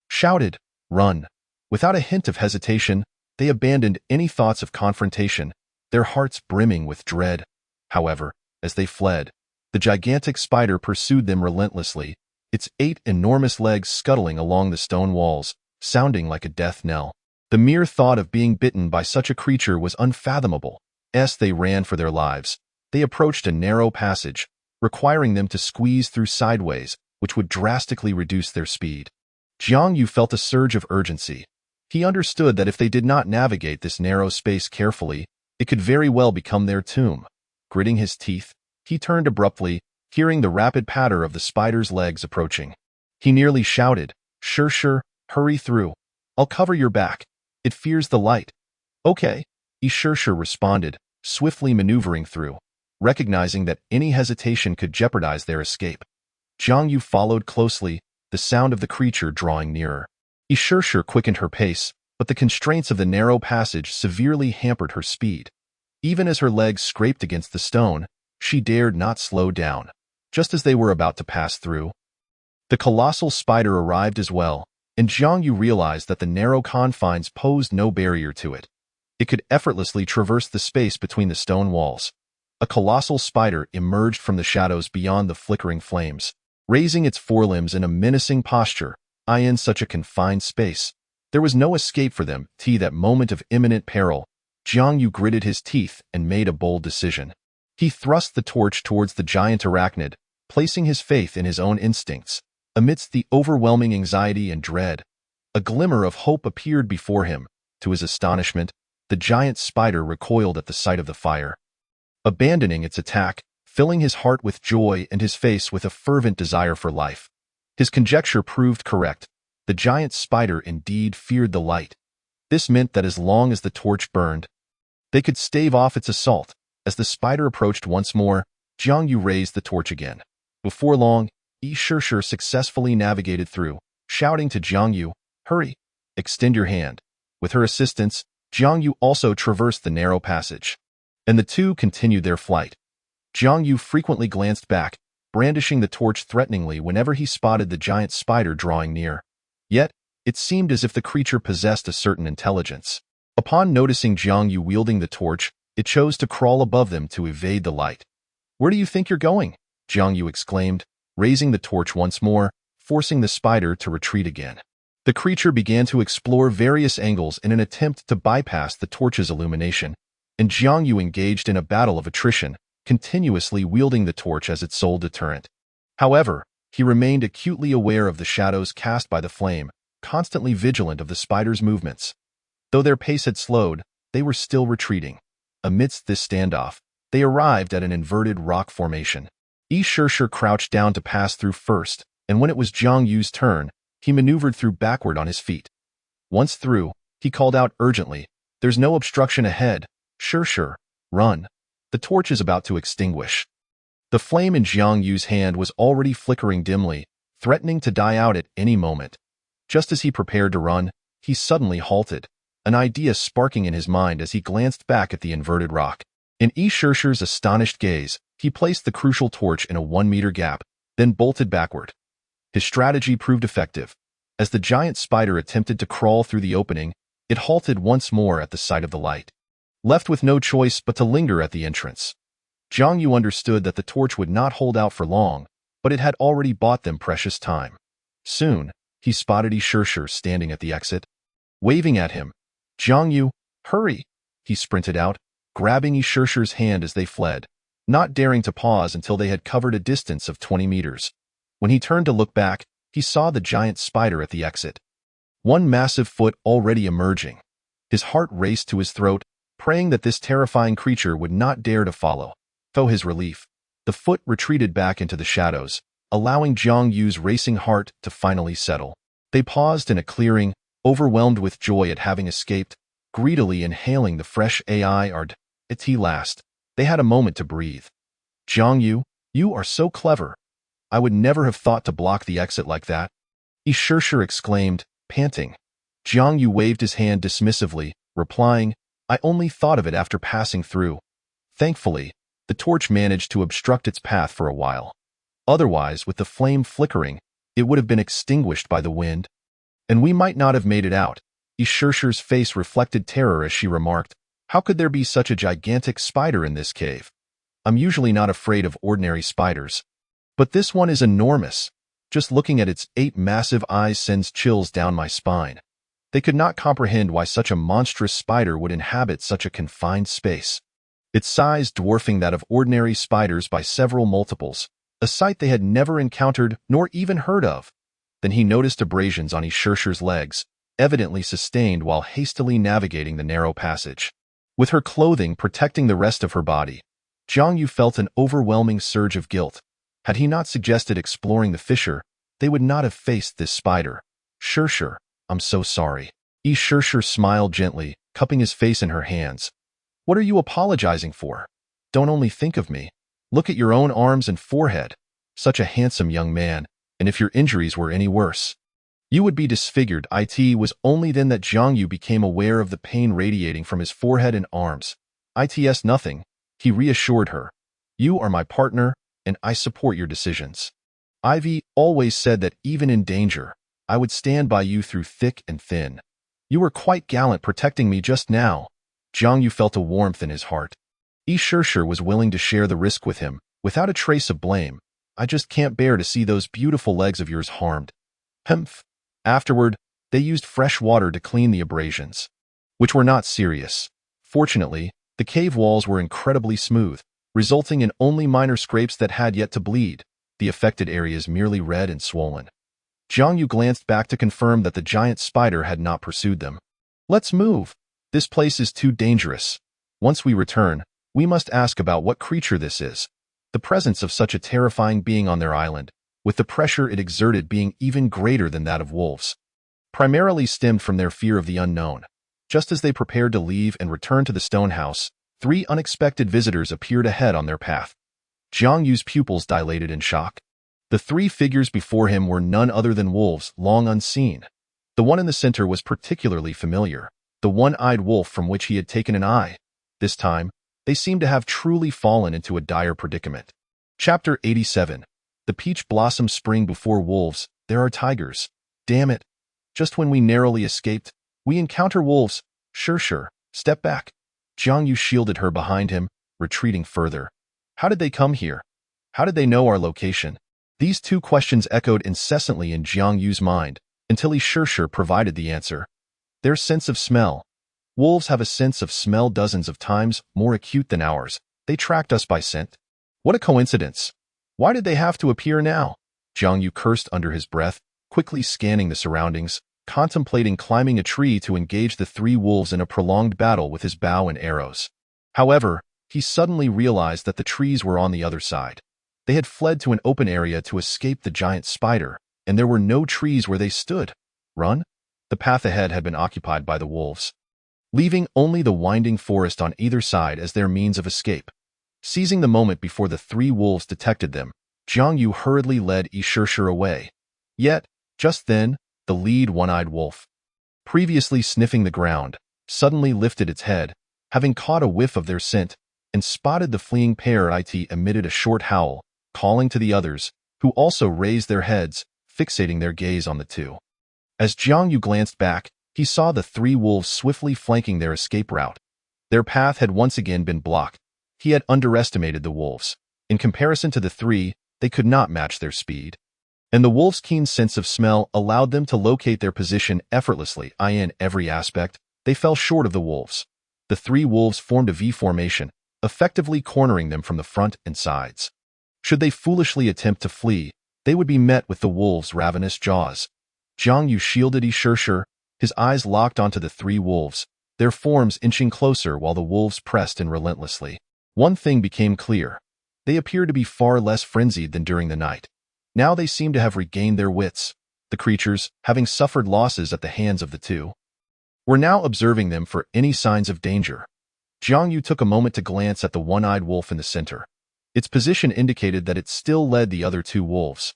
Speaker 2: shouted, "Run!" Without a hint of hesitation, they abandoned any thoughts of confrontation, their hearts brimming with dread. However, as they fled, the gigantic spider pursued them relentlessly, its 8 enormous legs scuttling along the stone walls, sounding like a death knell. The mere thought of being bitten by such a creature was unfathomable. As they ran for their lives, they approached a narrow passage, requiring them to squeeze through sideways, which would drastically reduce their speed. Jiang Yu felt a surge of urgency. He understood that if they did not navigate this narrow space carefully, it could very well become their tomb. Gritting his teeth, he turned abruptly, hearing the rapid patter of the spider's legs approaching. He nearly shouted, "Shishir, hurry through. I'll cover your back. It fears the light." "Okay," Yi Shishir responded, swiftly maneuvering through, recognizing that any hesitation could jeopardize their escape. Jiang Yu followed closely, the sound of the creature drawing nearer. Yi Shishir quickened her pace, but the constraints of the narrow passage severely hampered her speed. Even as her legs scraped against the stone, she dared not slow down. Just as they were about to pass through, the colossal spider arrived as well, and Jiang Yu realized that the narrow confines posed no barrier to it. It could effortlessly traverse the space between the stone walls. A colossal spider emerged from the shadows beyond the flickering flames, raising its forelimbs in a menacing posture. In such a confined space, there was no escape for them. That moment of imminent peril, Jiang Yu gritted his teeth and made a bold decision. He thrust the torch towards the giant arachnid, placing his faith in his own instincts. Amidst the overwhelming anxiety and dread, a glimmer of hope appeared before him. To his astonishment, the giant spider recoiled at the sight of the fire, abandoning its attack, filling his heart with joy and his face with a fervent desire for life. His conjecture proved correct. The giant spider indeed feared the light. This meant that as long as the torch burned, they could stave off its assault. As the spider approached once more, Jiang Yu raised the torch again. Before long, Yi Shishir successfully navigated through, shouting to Jiang Yu, "Hurry! Extend your hand." With her assistance, Jiang Yu also traversed the narrow passage, and the two continued their flight. Jiang Yu frequently glanced back, brandishing the torch threateningly whenever he spotted the giant spider drawing near. Yet, It seemed as if the creature possessed a certain intelligence. Upon noticing Jiang Yu wielding the torch, it chose to crawl above them to evade the light. "Where do you think you're going?" Jiang Yu exclaimed, raising the torch once more, forcing the spider to retreat again. The creature began to explore various angles in an attempt to bypass the torch's illumination, and Jiang Yu engaged in a battle of attrition, continuously wielding the torch as its sole deterrent. However, he remained acutely aware of the shadows cast by the flame, constantly vigilant of the spider's movements. Though their pace had slowed, they were still retreating. Amidst this standoff, they arrived at an inverted rock formation. Yi Shishir crouched down to pass through first, and when it was Jiang Yu's turn, he maneuvered through backward on his feet. Once through, he called out urgently, "There's no obstruction ahead. Shishir, run. The torch is about to extinguish." The flame in Jiang Yu's hand was already flickering dimly, threatening to die out at any moment. Just as he prepared to run, he suddenly halted, an idea sparking in his mind as he glanced back at the inverted rock. In Yi Shishir's astonished gaze, he placed the crucial torch in a 1-meter gap, then bolted backward. His strategy proved effective. As the giant spider attempted to crawl through the opening, it halted once more at the sight of the light. Left with no choice but to linger at the entrance. Jiang Yu understood that the torch would not hold out for long, but it had already bought them precious time. Soon, he spotted Yi Shishir standing at the exit. Waving at him, "Jiang Yu, hurry!" he sprinted out, grabbing Yi Shishir's hand as they fled, not daring to pause until they had covered a distance of 20 meters. When he turned to look back, he saw the giant spider at the exit. One massive foot already emerging. His heart raced to his throat, praying that this terrifying creature would not dare to follow. To his relief, the foot retreated back into the shadows, allowing Jiang Yu's racing heart to finally settle. They paused in a clearing, overwhelmed with joy at having escaped, greedily inhaling the fresh air at last. They had a moment to breathe. "Jiang Yu, you are so clever. I would never have thought to block the exit like that," Yi Shishir exclaimed, panting. Jiang Yu waved his hand dismissively, replying, "I only thought of it after passing through." Thankfully, the torch managed to obstruct its path for a while. Otherwise, with the flame flickering, it would have been extinguished by the wind. "And we might not have made it out." Yi Shishir's face reflected terror as she remarked, "How could there be such a gigantic spider in this cave? I'm usually not afraid of ordinary spiders, but this one is enormous. Just looking at its 8 massive eyes sends chills down my spine." They could not comprehend why such a monstrous spider would inhabit such a confined space. Its size dwarfing that of ordinary spiders by several multiples, a sight they had never encountered nor even heard of. Then he noticed abrasions on Yi Shishir's legs, evidently sustained while hastily navigating the narrow passage. With her clothing protecting the rest of her body, Jiang Yu felt an overwhelming surge of guilt. Had he not suggested exploring the fissure, they would not have faced this spider. "Shishir, I'm so sorry." Yi Shishir smiled gently, cupping his face in her hands. "What are you apologizing for? Don't only think of me. Look at your own arms and forehead. Such a handsome young man, and if your injuries were any worse, you would be disfigured." It was only then that Jiang Yu became aware of the pain radiating from his forehead and arms. "It's nothing," he reassured her. "You are my partner, and I support your decisions. Ivy always said that even in danger, I would stand by you through thick and thin. You were quite gallant protecting me just now." Jiang Yu felt a warmth in his heart. Yi Shishir was willing to share the risk with him, without a trace of blame. "I just can't bear to see those beautiful legs of yours harmed." Humph. Afterward, they used fresh water to clean the abrasions, which were not serious. Fortunately, the cave walls were incredibly smooth, resulting in only minor scrapes that had yet to bleed, the affected areas merely red and swollen. Jiang Yu glanced back to confirm that the giant spider had not pursued them. "Let's move. This place is too dangerous. Once we return, we must ask about what creature this is." The presence of such a terrifying being on their island, with the pressure it exerted being even greater than that of wolves, primarily stemmed from their fear of the unknown. Just as they prepared to leave and return to the stone house, 3 unexpected visitors appeared ahead on their path. Jiang Yu's pupils dilated in shock. The 3 figures before him were none other than wolves long unseen. The one in the center was particularly familiar, the one-eyed wolf from which he had taken an eye. This time, they seemed to have truly fallen into a dire predicament. Chapter 87. The peach blossoms spring before wolves. There are tigers. Damn it. Just when we narrowly escaped, we encounter wolves. Sure. Step back. Jiang Yu shielded her behind him, retreating further. How did they come here? How did they know our location? These two questions echoed incessantly in Jiang Yu's mind, until he sure provided the answer. Their sense of smell. Wolves have a sense of smell dozens of times more acute than ours. They tracked us by scent. What a coincidence. Why did they have to appear now? Jiang Yu cursed under his breath, quickly scanning the surroundings, contemplating climbing a tree to engage the three wolves in a prolonged battle with his bow and arrows. However, he suddenly realized that the trees were on the other side. They had fled to an open area to escape the giant spider, and there were no trees where they stood. Run? The path ahead had been occupied by the wolves, leaving only the winding forest on either side as their means of escape. Seizing the moment before the three wolves detected them, Jiang Yu hurriedly led Yi away. Yet, just then, the lead one-eyed wolf, previously sniffing the ground, suddenly lifted its head, having caught a whiff of their scent, and spotted the fleeing pair. It emitted a short howl, calling to the others, who also raised their heads, fixating their gaze on the two. As Jiang Yu glanced back, he saw the three wolves swiftly flanking their escape route. Their path had once again been blocked. He had underestimated the wolves. In comparison to the three, they could not match their speed. And the wolves' keen sense of smell allowed them to locate their position effortlessly. In every aspect, they fell short of the wolves. The three wolves formed a V formation, effectively cornering them from the front and sides. Should they foolishly attempt to flee, they would be met with the wolves' ravenous jaws. Jiang Yu shielded Yi, his eyes locked onto the three wolves, their forms inching closer while the wolves pressed in relentlessly. One thing became clear. They appeared to be far less frenzied than during the night. Now they seemed to have regained their wits. The creatures, having suffered losses at the hands of the two, were now observing them for any signs of danger. Jiang Yu took a moment to glance at the one-eyed wolf in the center. Its position indicated that it still led the other two wolves,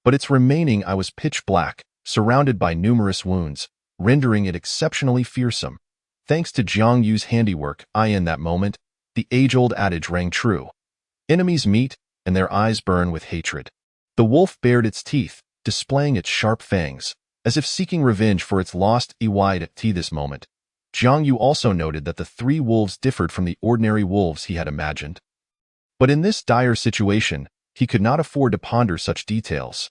Speaker 2: but its remaining eye was pitch black, surrounded by numerous wounds, rendering it exceptionally fearsome. Thanks to Jiang Yu's handiwork, in that moment, the age-old adage rang true. Enemies meet, and their eyes burn with hatred. The wolf bared its teeth, displaying its sharp fangs, as if seeking revenge for its lost at this moment. Jiang Yu also noted that the three wolves differed from the ordinary wolves he had imagined. But in this dire situation, he could not afford to ponder such details.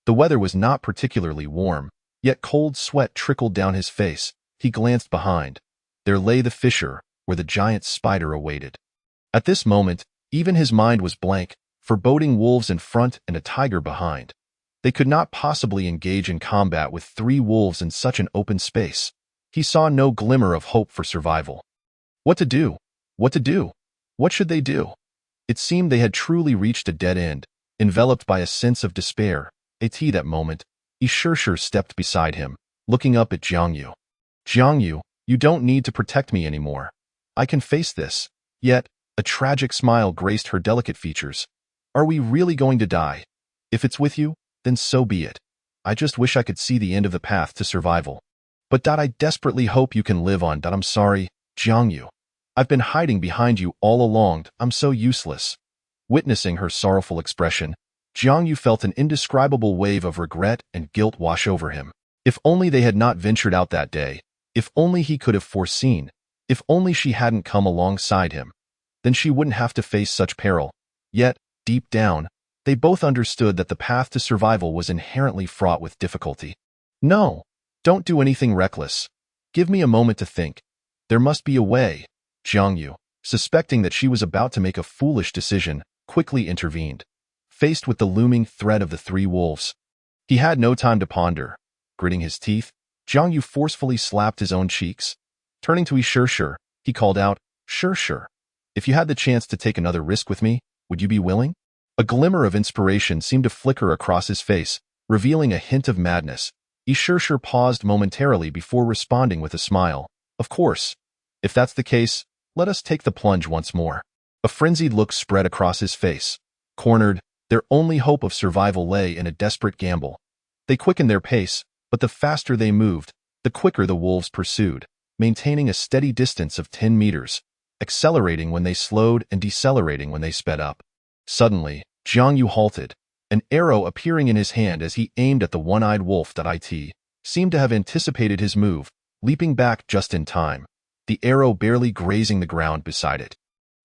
Speaker 2: The weather was not particularly warm, yet cold sweat trickled down his face. He glanced behind. There lay the fissure, where the giant spider awaited. At this moment, even his mind was blank, foreboding wolves in front and a tiger behind. They could not possibly engage in combat with three wolves in such an open space. He saw no glimmer of hope for survival. What to do? What to do? What should they do? It seemed they had truly reached a dead end, enveloped by a sense of despair. At that moment, Yi stepped beside him, looking up at Jiang Yu. Jiang Yu, you don't need to protect me anymore. I can face this. Yet, a tragic smile graced her delicate features. Are we really going to die? If it's with you, then so be it. I just wish I could see the end of the path to survival. But I desperately hope you can live on. I'm sorry, Jiang Yu. I've been hiding behind you all along. I'm so useless. Witnessing her sorrowful expression, Jiang Yu felt an indescribable wave of regret and guilt wash over him. If only they had not ventured out that day. If only he could have foreseen. If only she hadn't come alongside him. Then she wouldn't have to face such peril. Yet, deep down, they both understood that the path to survival was inherently fraught with difficulty. No, don't do anything reckless. Give me a moment to think. There must be a way. Jiang Yu, suspecting that she was about to make a foolish decision, quickly intervened. Faced with the looming threat of the three wolves, he had no time to ponder. Gritting his teeth, Jiang Yu forcefully slapped his own cheeks. Turning to Yi, he called out, Sure. If you had the chance to take another risk with me, would you be willing? A glimmer of inspiration seemed to flicker across his face, revealing a hint of madness. Yi paused momentarily before responding with a smile. Of course. If that's the case, let us take the plunge once more. A frenzied look spread across his face. Cornered, their only hope of survival lay in a desperate gamble. They quickened their pace, but the faster they moved, the quicker the wolves pursued, maintaining a steady distance of 10 meters, accelerating when they slowed and decelerating when they sped up. Suddenly, Jiang Yu halted, an arrow appearing in his hand as he aimed at the one-eyed wolf. seemed to have anticipated his move, leaping back just in time, the arrow barely grazing the ground beside it.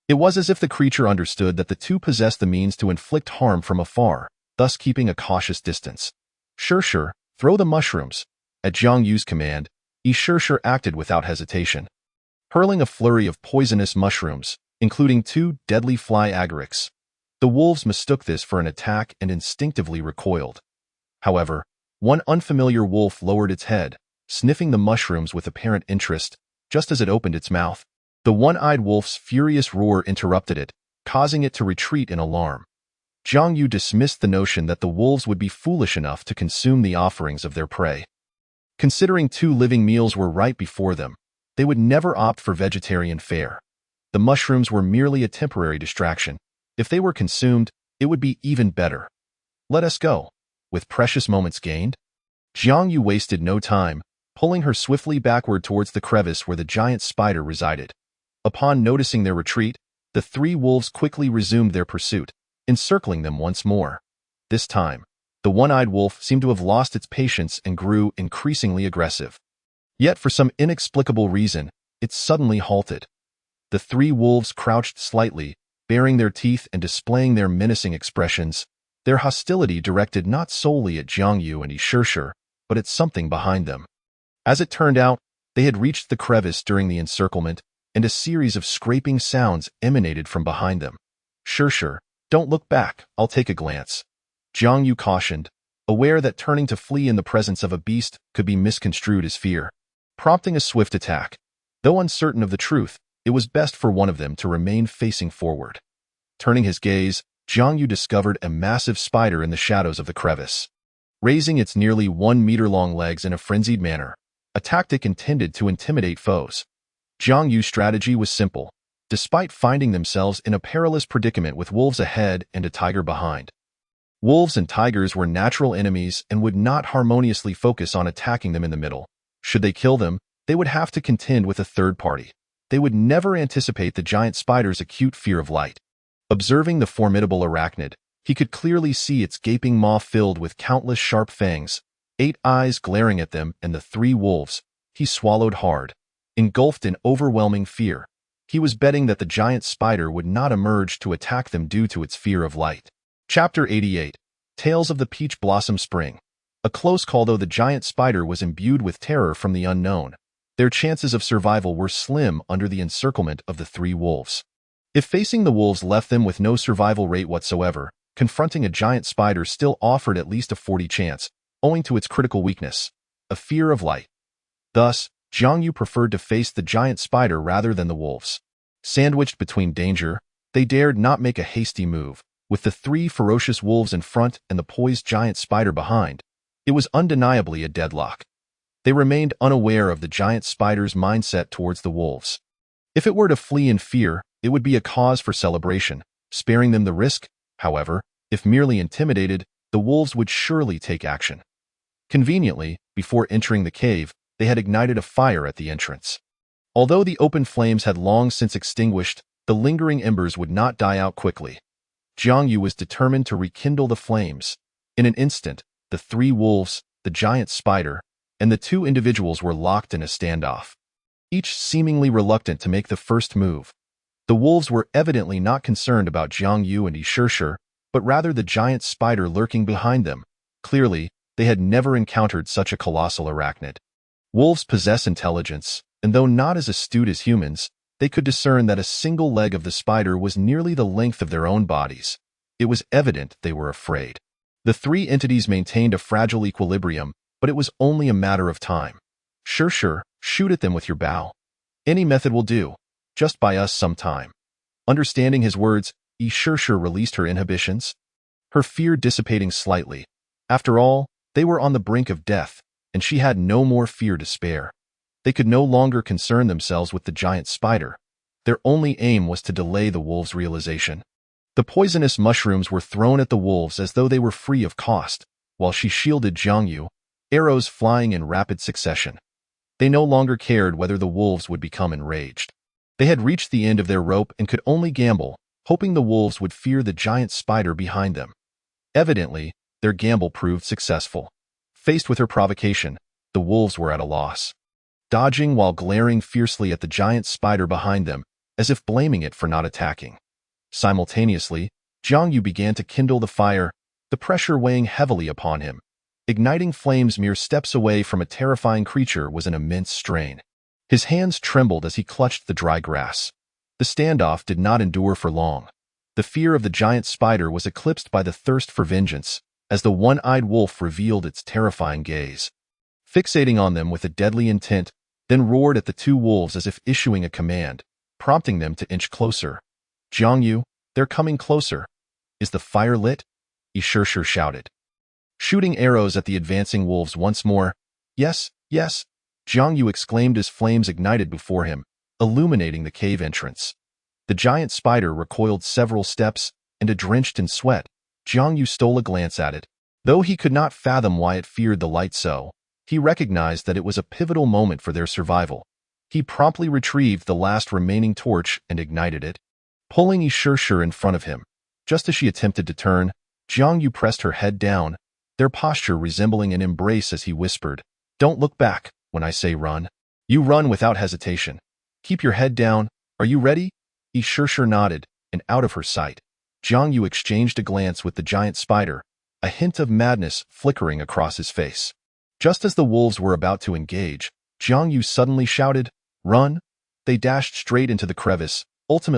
Speaker 2: It was as if the creature understood that the two possessed the means to inflict harm from afar, thus keeping a cautious distance. Sure, throw the mushrooms. At Jiang Yu's command, Sure acted without hesitation. Hurling a flurry of poisonous mushrooms, including 2 deadly fly agarics. The wolves mistook this for an attack and instinctively recoiled. However, one unfamiliar wolf lowered its head, sniffing the mushrooms with apparent interest, just as it opened its mouth. The one-eyed wolf's furious roar interrupted it, causing it to retreat in alarm. Jiang Yu dismissed the notion that the wolves would be foolish enough to consume the offerings of their prey. Considering 2 living meals were right before them, they would never opt for vegetarian fare. The mushrooms were merely a temporary distraction. If they were consumed, it would be even better. Let us go. With precious moments gained, Jiang Yu wasted no time, pulling her swiftly backward towards the crevice where the giant spider resided. Upon noticing their retreat, the 3 wolves quickly resumed their pursuit, encircling them once more. This time, the one-eyed wolf seemed to have lost its patience and grew increasingly aggressive. Yet for some inexplicable reason, it suddenly halted. The 3 wolves crouched slightly, baring their teeth and displaying their menacing expressions, their hostility directed not solely at Jiang Yu and Sure, but at something behind them. As it turned out, they had reached the crevice during the encirclement, and a series of scraping sounds emanated from behind them. Sure, don't look back, I'll take a glance. Jiang Yu cautioned, aware that turning to flee in the presence of a beast could be misconstrued as fear, prompting a swift attack. Though uncertain of the truth, it was best for one of them to remain facing forward. Turning his gaze, Jiang Yu discovered a massive spider in the shadows of the crevice. Raising its nearly 1-meter-long legs in a frenzied manner, a tactic intended to intimidate foes. Jiang Yu's strategy was simple, despite finding themselves in a perilous predicament with wolves ahead and a tiger behind. Wolves and tigers were natural enemies and would not harmoniously focus on attacking them in the middle. Should they kill them, they would have to contend with a third party. They would never anticipate the giant spider's acute fear of light. Observing the formidable arachnid, he could clearly see its gaping maw filled with countless sharp fangs, 8 eyes glaring at them and the 3 wolves. He swallowed hard. Engulfed in overwhelming fear, he was betting that the giant spider would not emerge to attack them due to its fear of light. Chapter 88. Tales of the Peach Blossom Spring. A close call, though the giant spider was imbued with terror from the unknown. Their chances of survival were slim under the encirclement of the 3 wolves. If facing the wolves left them with no survival rate whatsoever, confronting a giant spider still offered at least a 40 chance, owing to its critical weakness, a fear of light. Thus, Jiang Yu preferred to face the giant spider rather than the wolves. Sandwiched between danger, they dared not make a hasty move. With the 3 ferocious wolves in front and the poised giant spider behind, it was undeniably a deadlock. They remained unaware of the giant spider's mindset towards the wolves. If it were to flee in fear, it would be a cause for celebration, sparing them the risk. However, if merely intimidated, the wolves would surely take action. Conveniently, before entering the cave, they had ignited a fire at the entrance. Although the open flames had long since extinguished, the lingering embers would not die out quickly. Jiang Yu was determined to rekindle the flames. In an instant, the 3 wolves, the giant spider, and the 2 individuals were locked in a standoff, each seemingly reluctant to make the first move. The wolves were evidently not concerned about Jiang Yu and Sure, but rather the giant spider lurking behind them. Clearly, they had never encountered such a colossal arachnid. Wolves possess intelligence, and though not as astute as humans, they could discern that a single leg of the spider was nearly the length of their own bodies. It was evident they were afraid. The 3 entities maintained a fragile equilibrium, but it was only a matter of time. Sure, shoot at them with your bow. Any method will do. Just buy us some time. Understanding his words, Sure released her inhibitions, her fear dissipating slightly. After all, they were on the brink of death, and she had no more fear to spare. They could no longer concern themselves with the giant spider. Their only aim was to delay the wolves' realization. The poisonous mushrooms were thrown at the wolves as though they were free of cost, while she shielded Jiang Yu, arrows flying in rapid succession. They no longer cared whether the wolves would become enraged. They had reached the end of their rope and could only gamble, hoping the wolves would fear the giant spider behind them. Evidently, their gamble proved successful. Faced with her provocation, The wolves were at a loss, dodging while glaring fiercely at the giant spider behind them, as if blaming it for not attacking. Simultaneously, Jiang Yu began to kindle the fire, the pressure weighing heavily upon him. Igniting flames mere steps away from a terrifying creature was an immense strain. His hands trembled as he clutched the dry grass. The standoff did not endure for long. The fear of the giant spider was eclipsed by the thirst for vengeance, as the one-eyed wolf revealed its terrifying gaze. Fixating on them with a deadly intent, then roared at the two wolves as if issuing a command, prompting them to inch closer. "Jiang Yu, they're coming closer. Is the fire lit?" Yi Shishir shouted, shooting arrows at the advancing wolves once more. "Yes, yes," Jiang Yu exclaimed as flames ignited before him, illuminating the cave entrance. The giant spider recoiled several steps, and drenched in sweat, Jiang Yu stole a glance at it. Though he could not fathom why it feared the light so, he recognized that it was a pivotal moment for their survival. He promptly retrieved the last remaining torch and ignited it, pulling Yi Shishir in front of him. Just as she attempted to turn, Jiang Yu pressed her head down, their posture resembling an embrace as he whispered, "Don't look back when I say run. You run without hesitation. Keep your head down. Are you ready?" Yi Shishir nodded, and out of her sight, Jiang Yu exchanged a glance with the giant spider, a hint of madness flickering across his face. Just as the wolves were about to engage, Jiang Yu suddenly shouted, "Run!" They dashed straight into the crevice, ultimately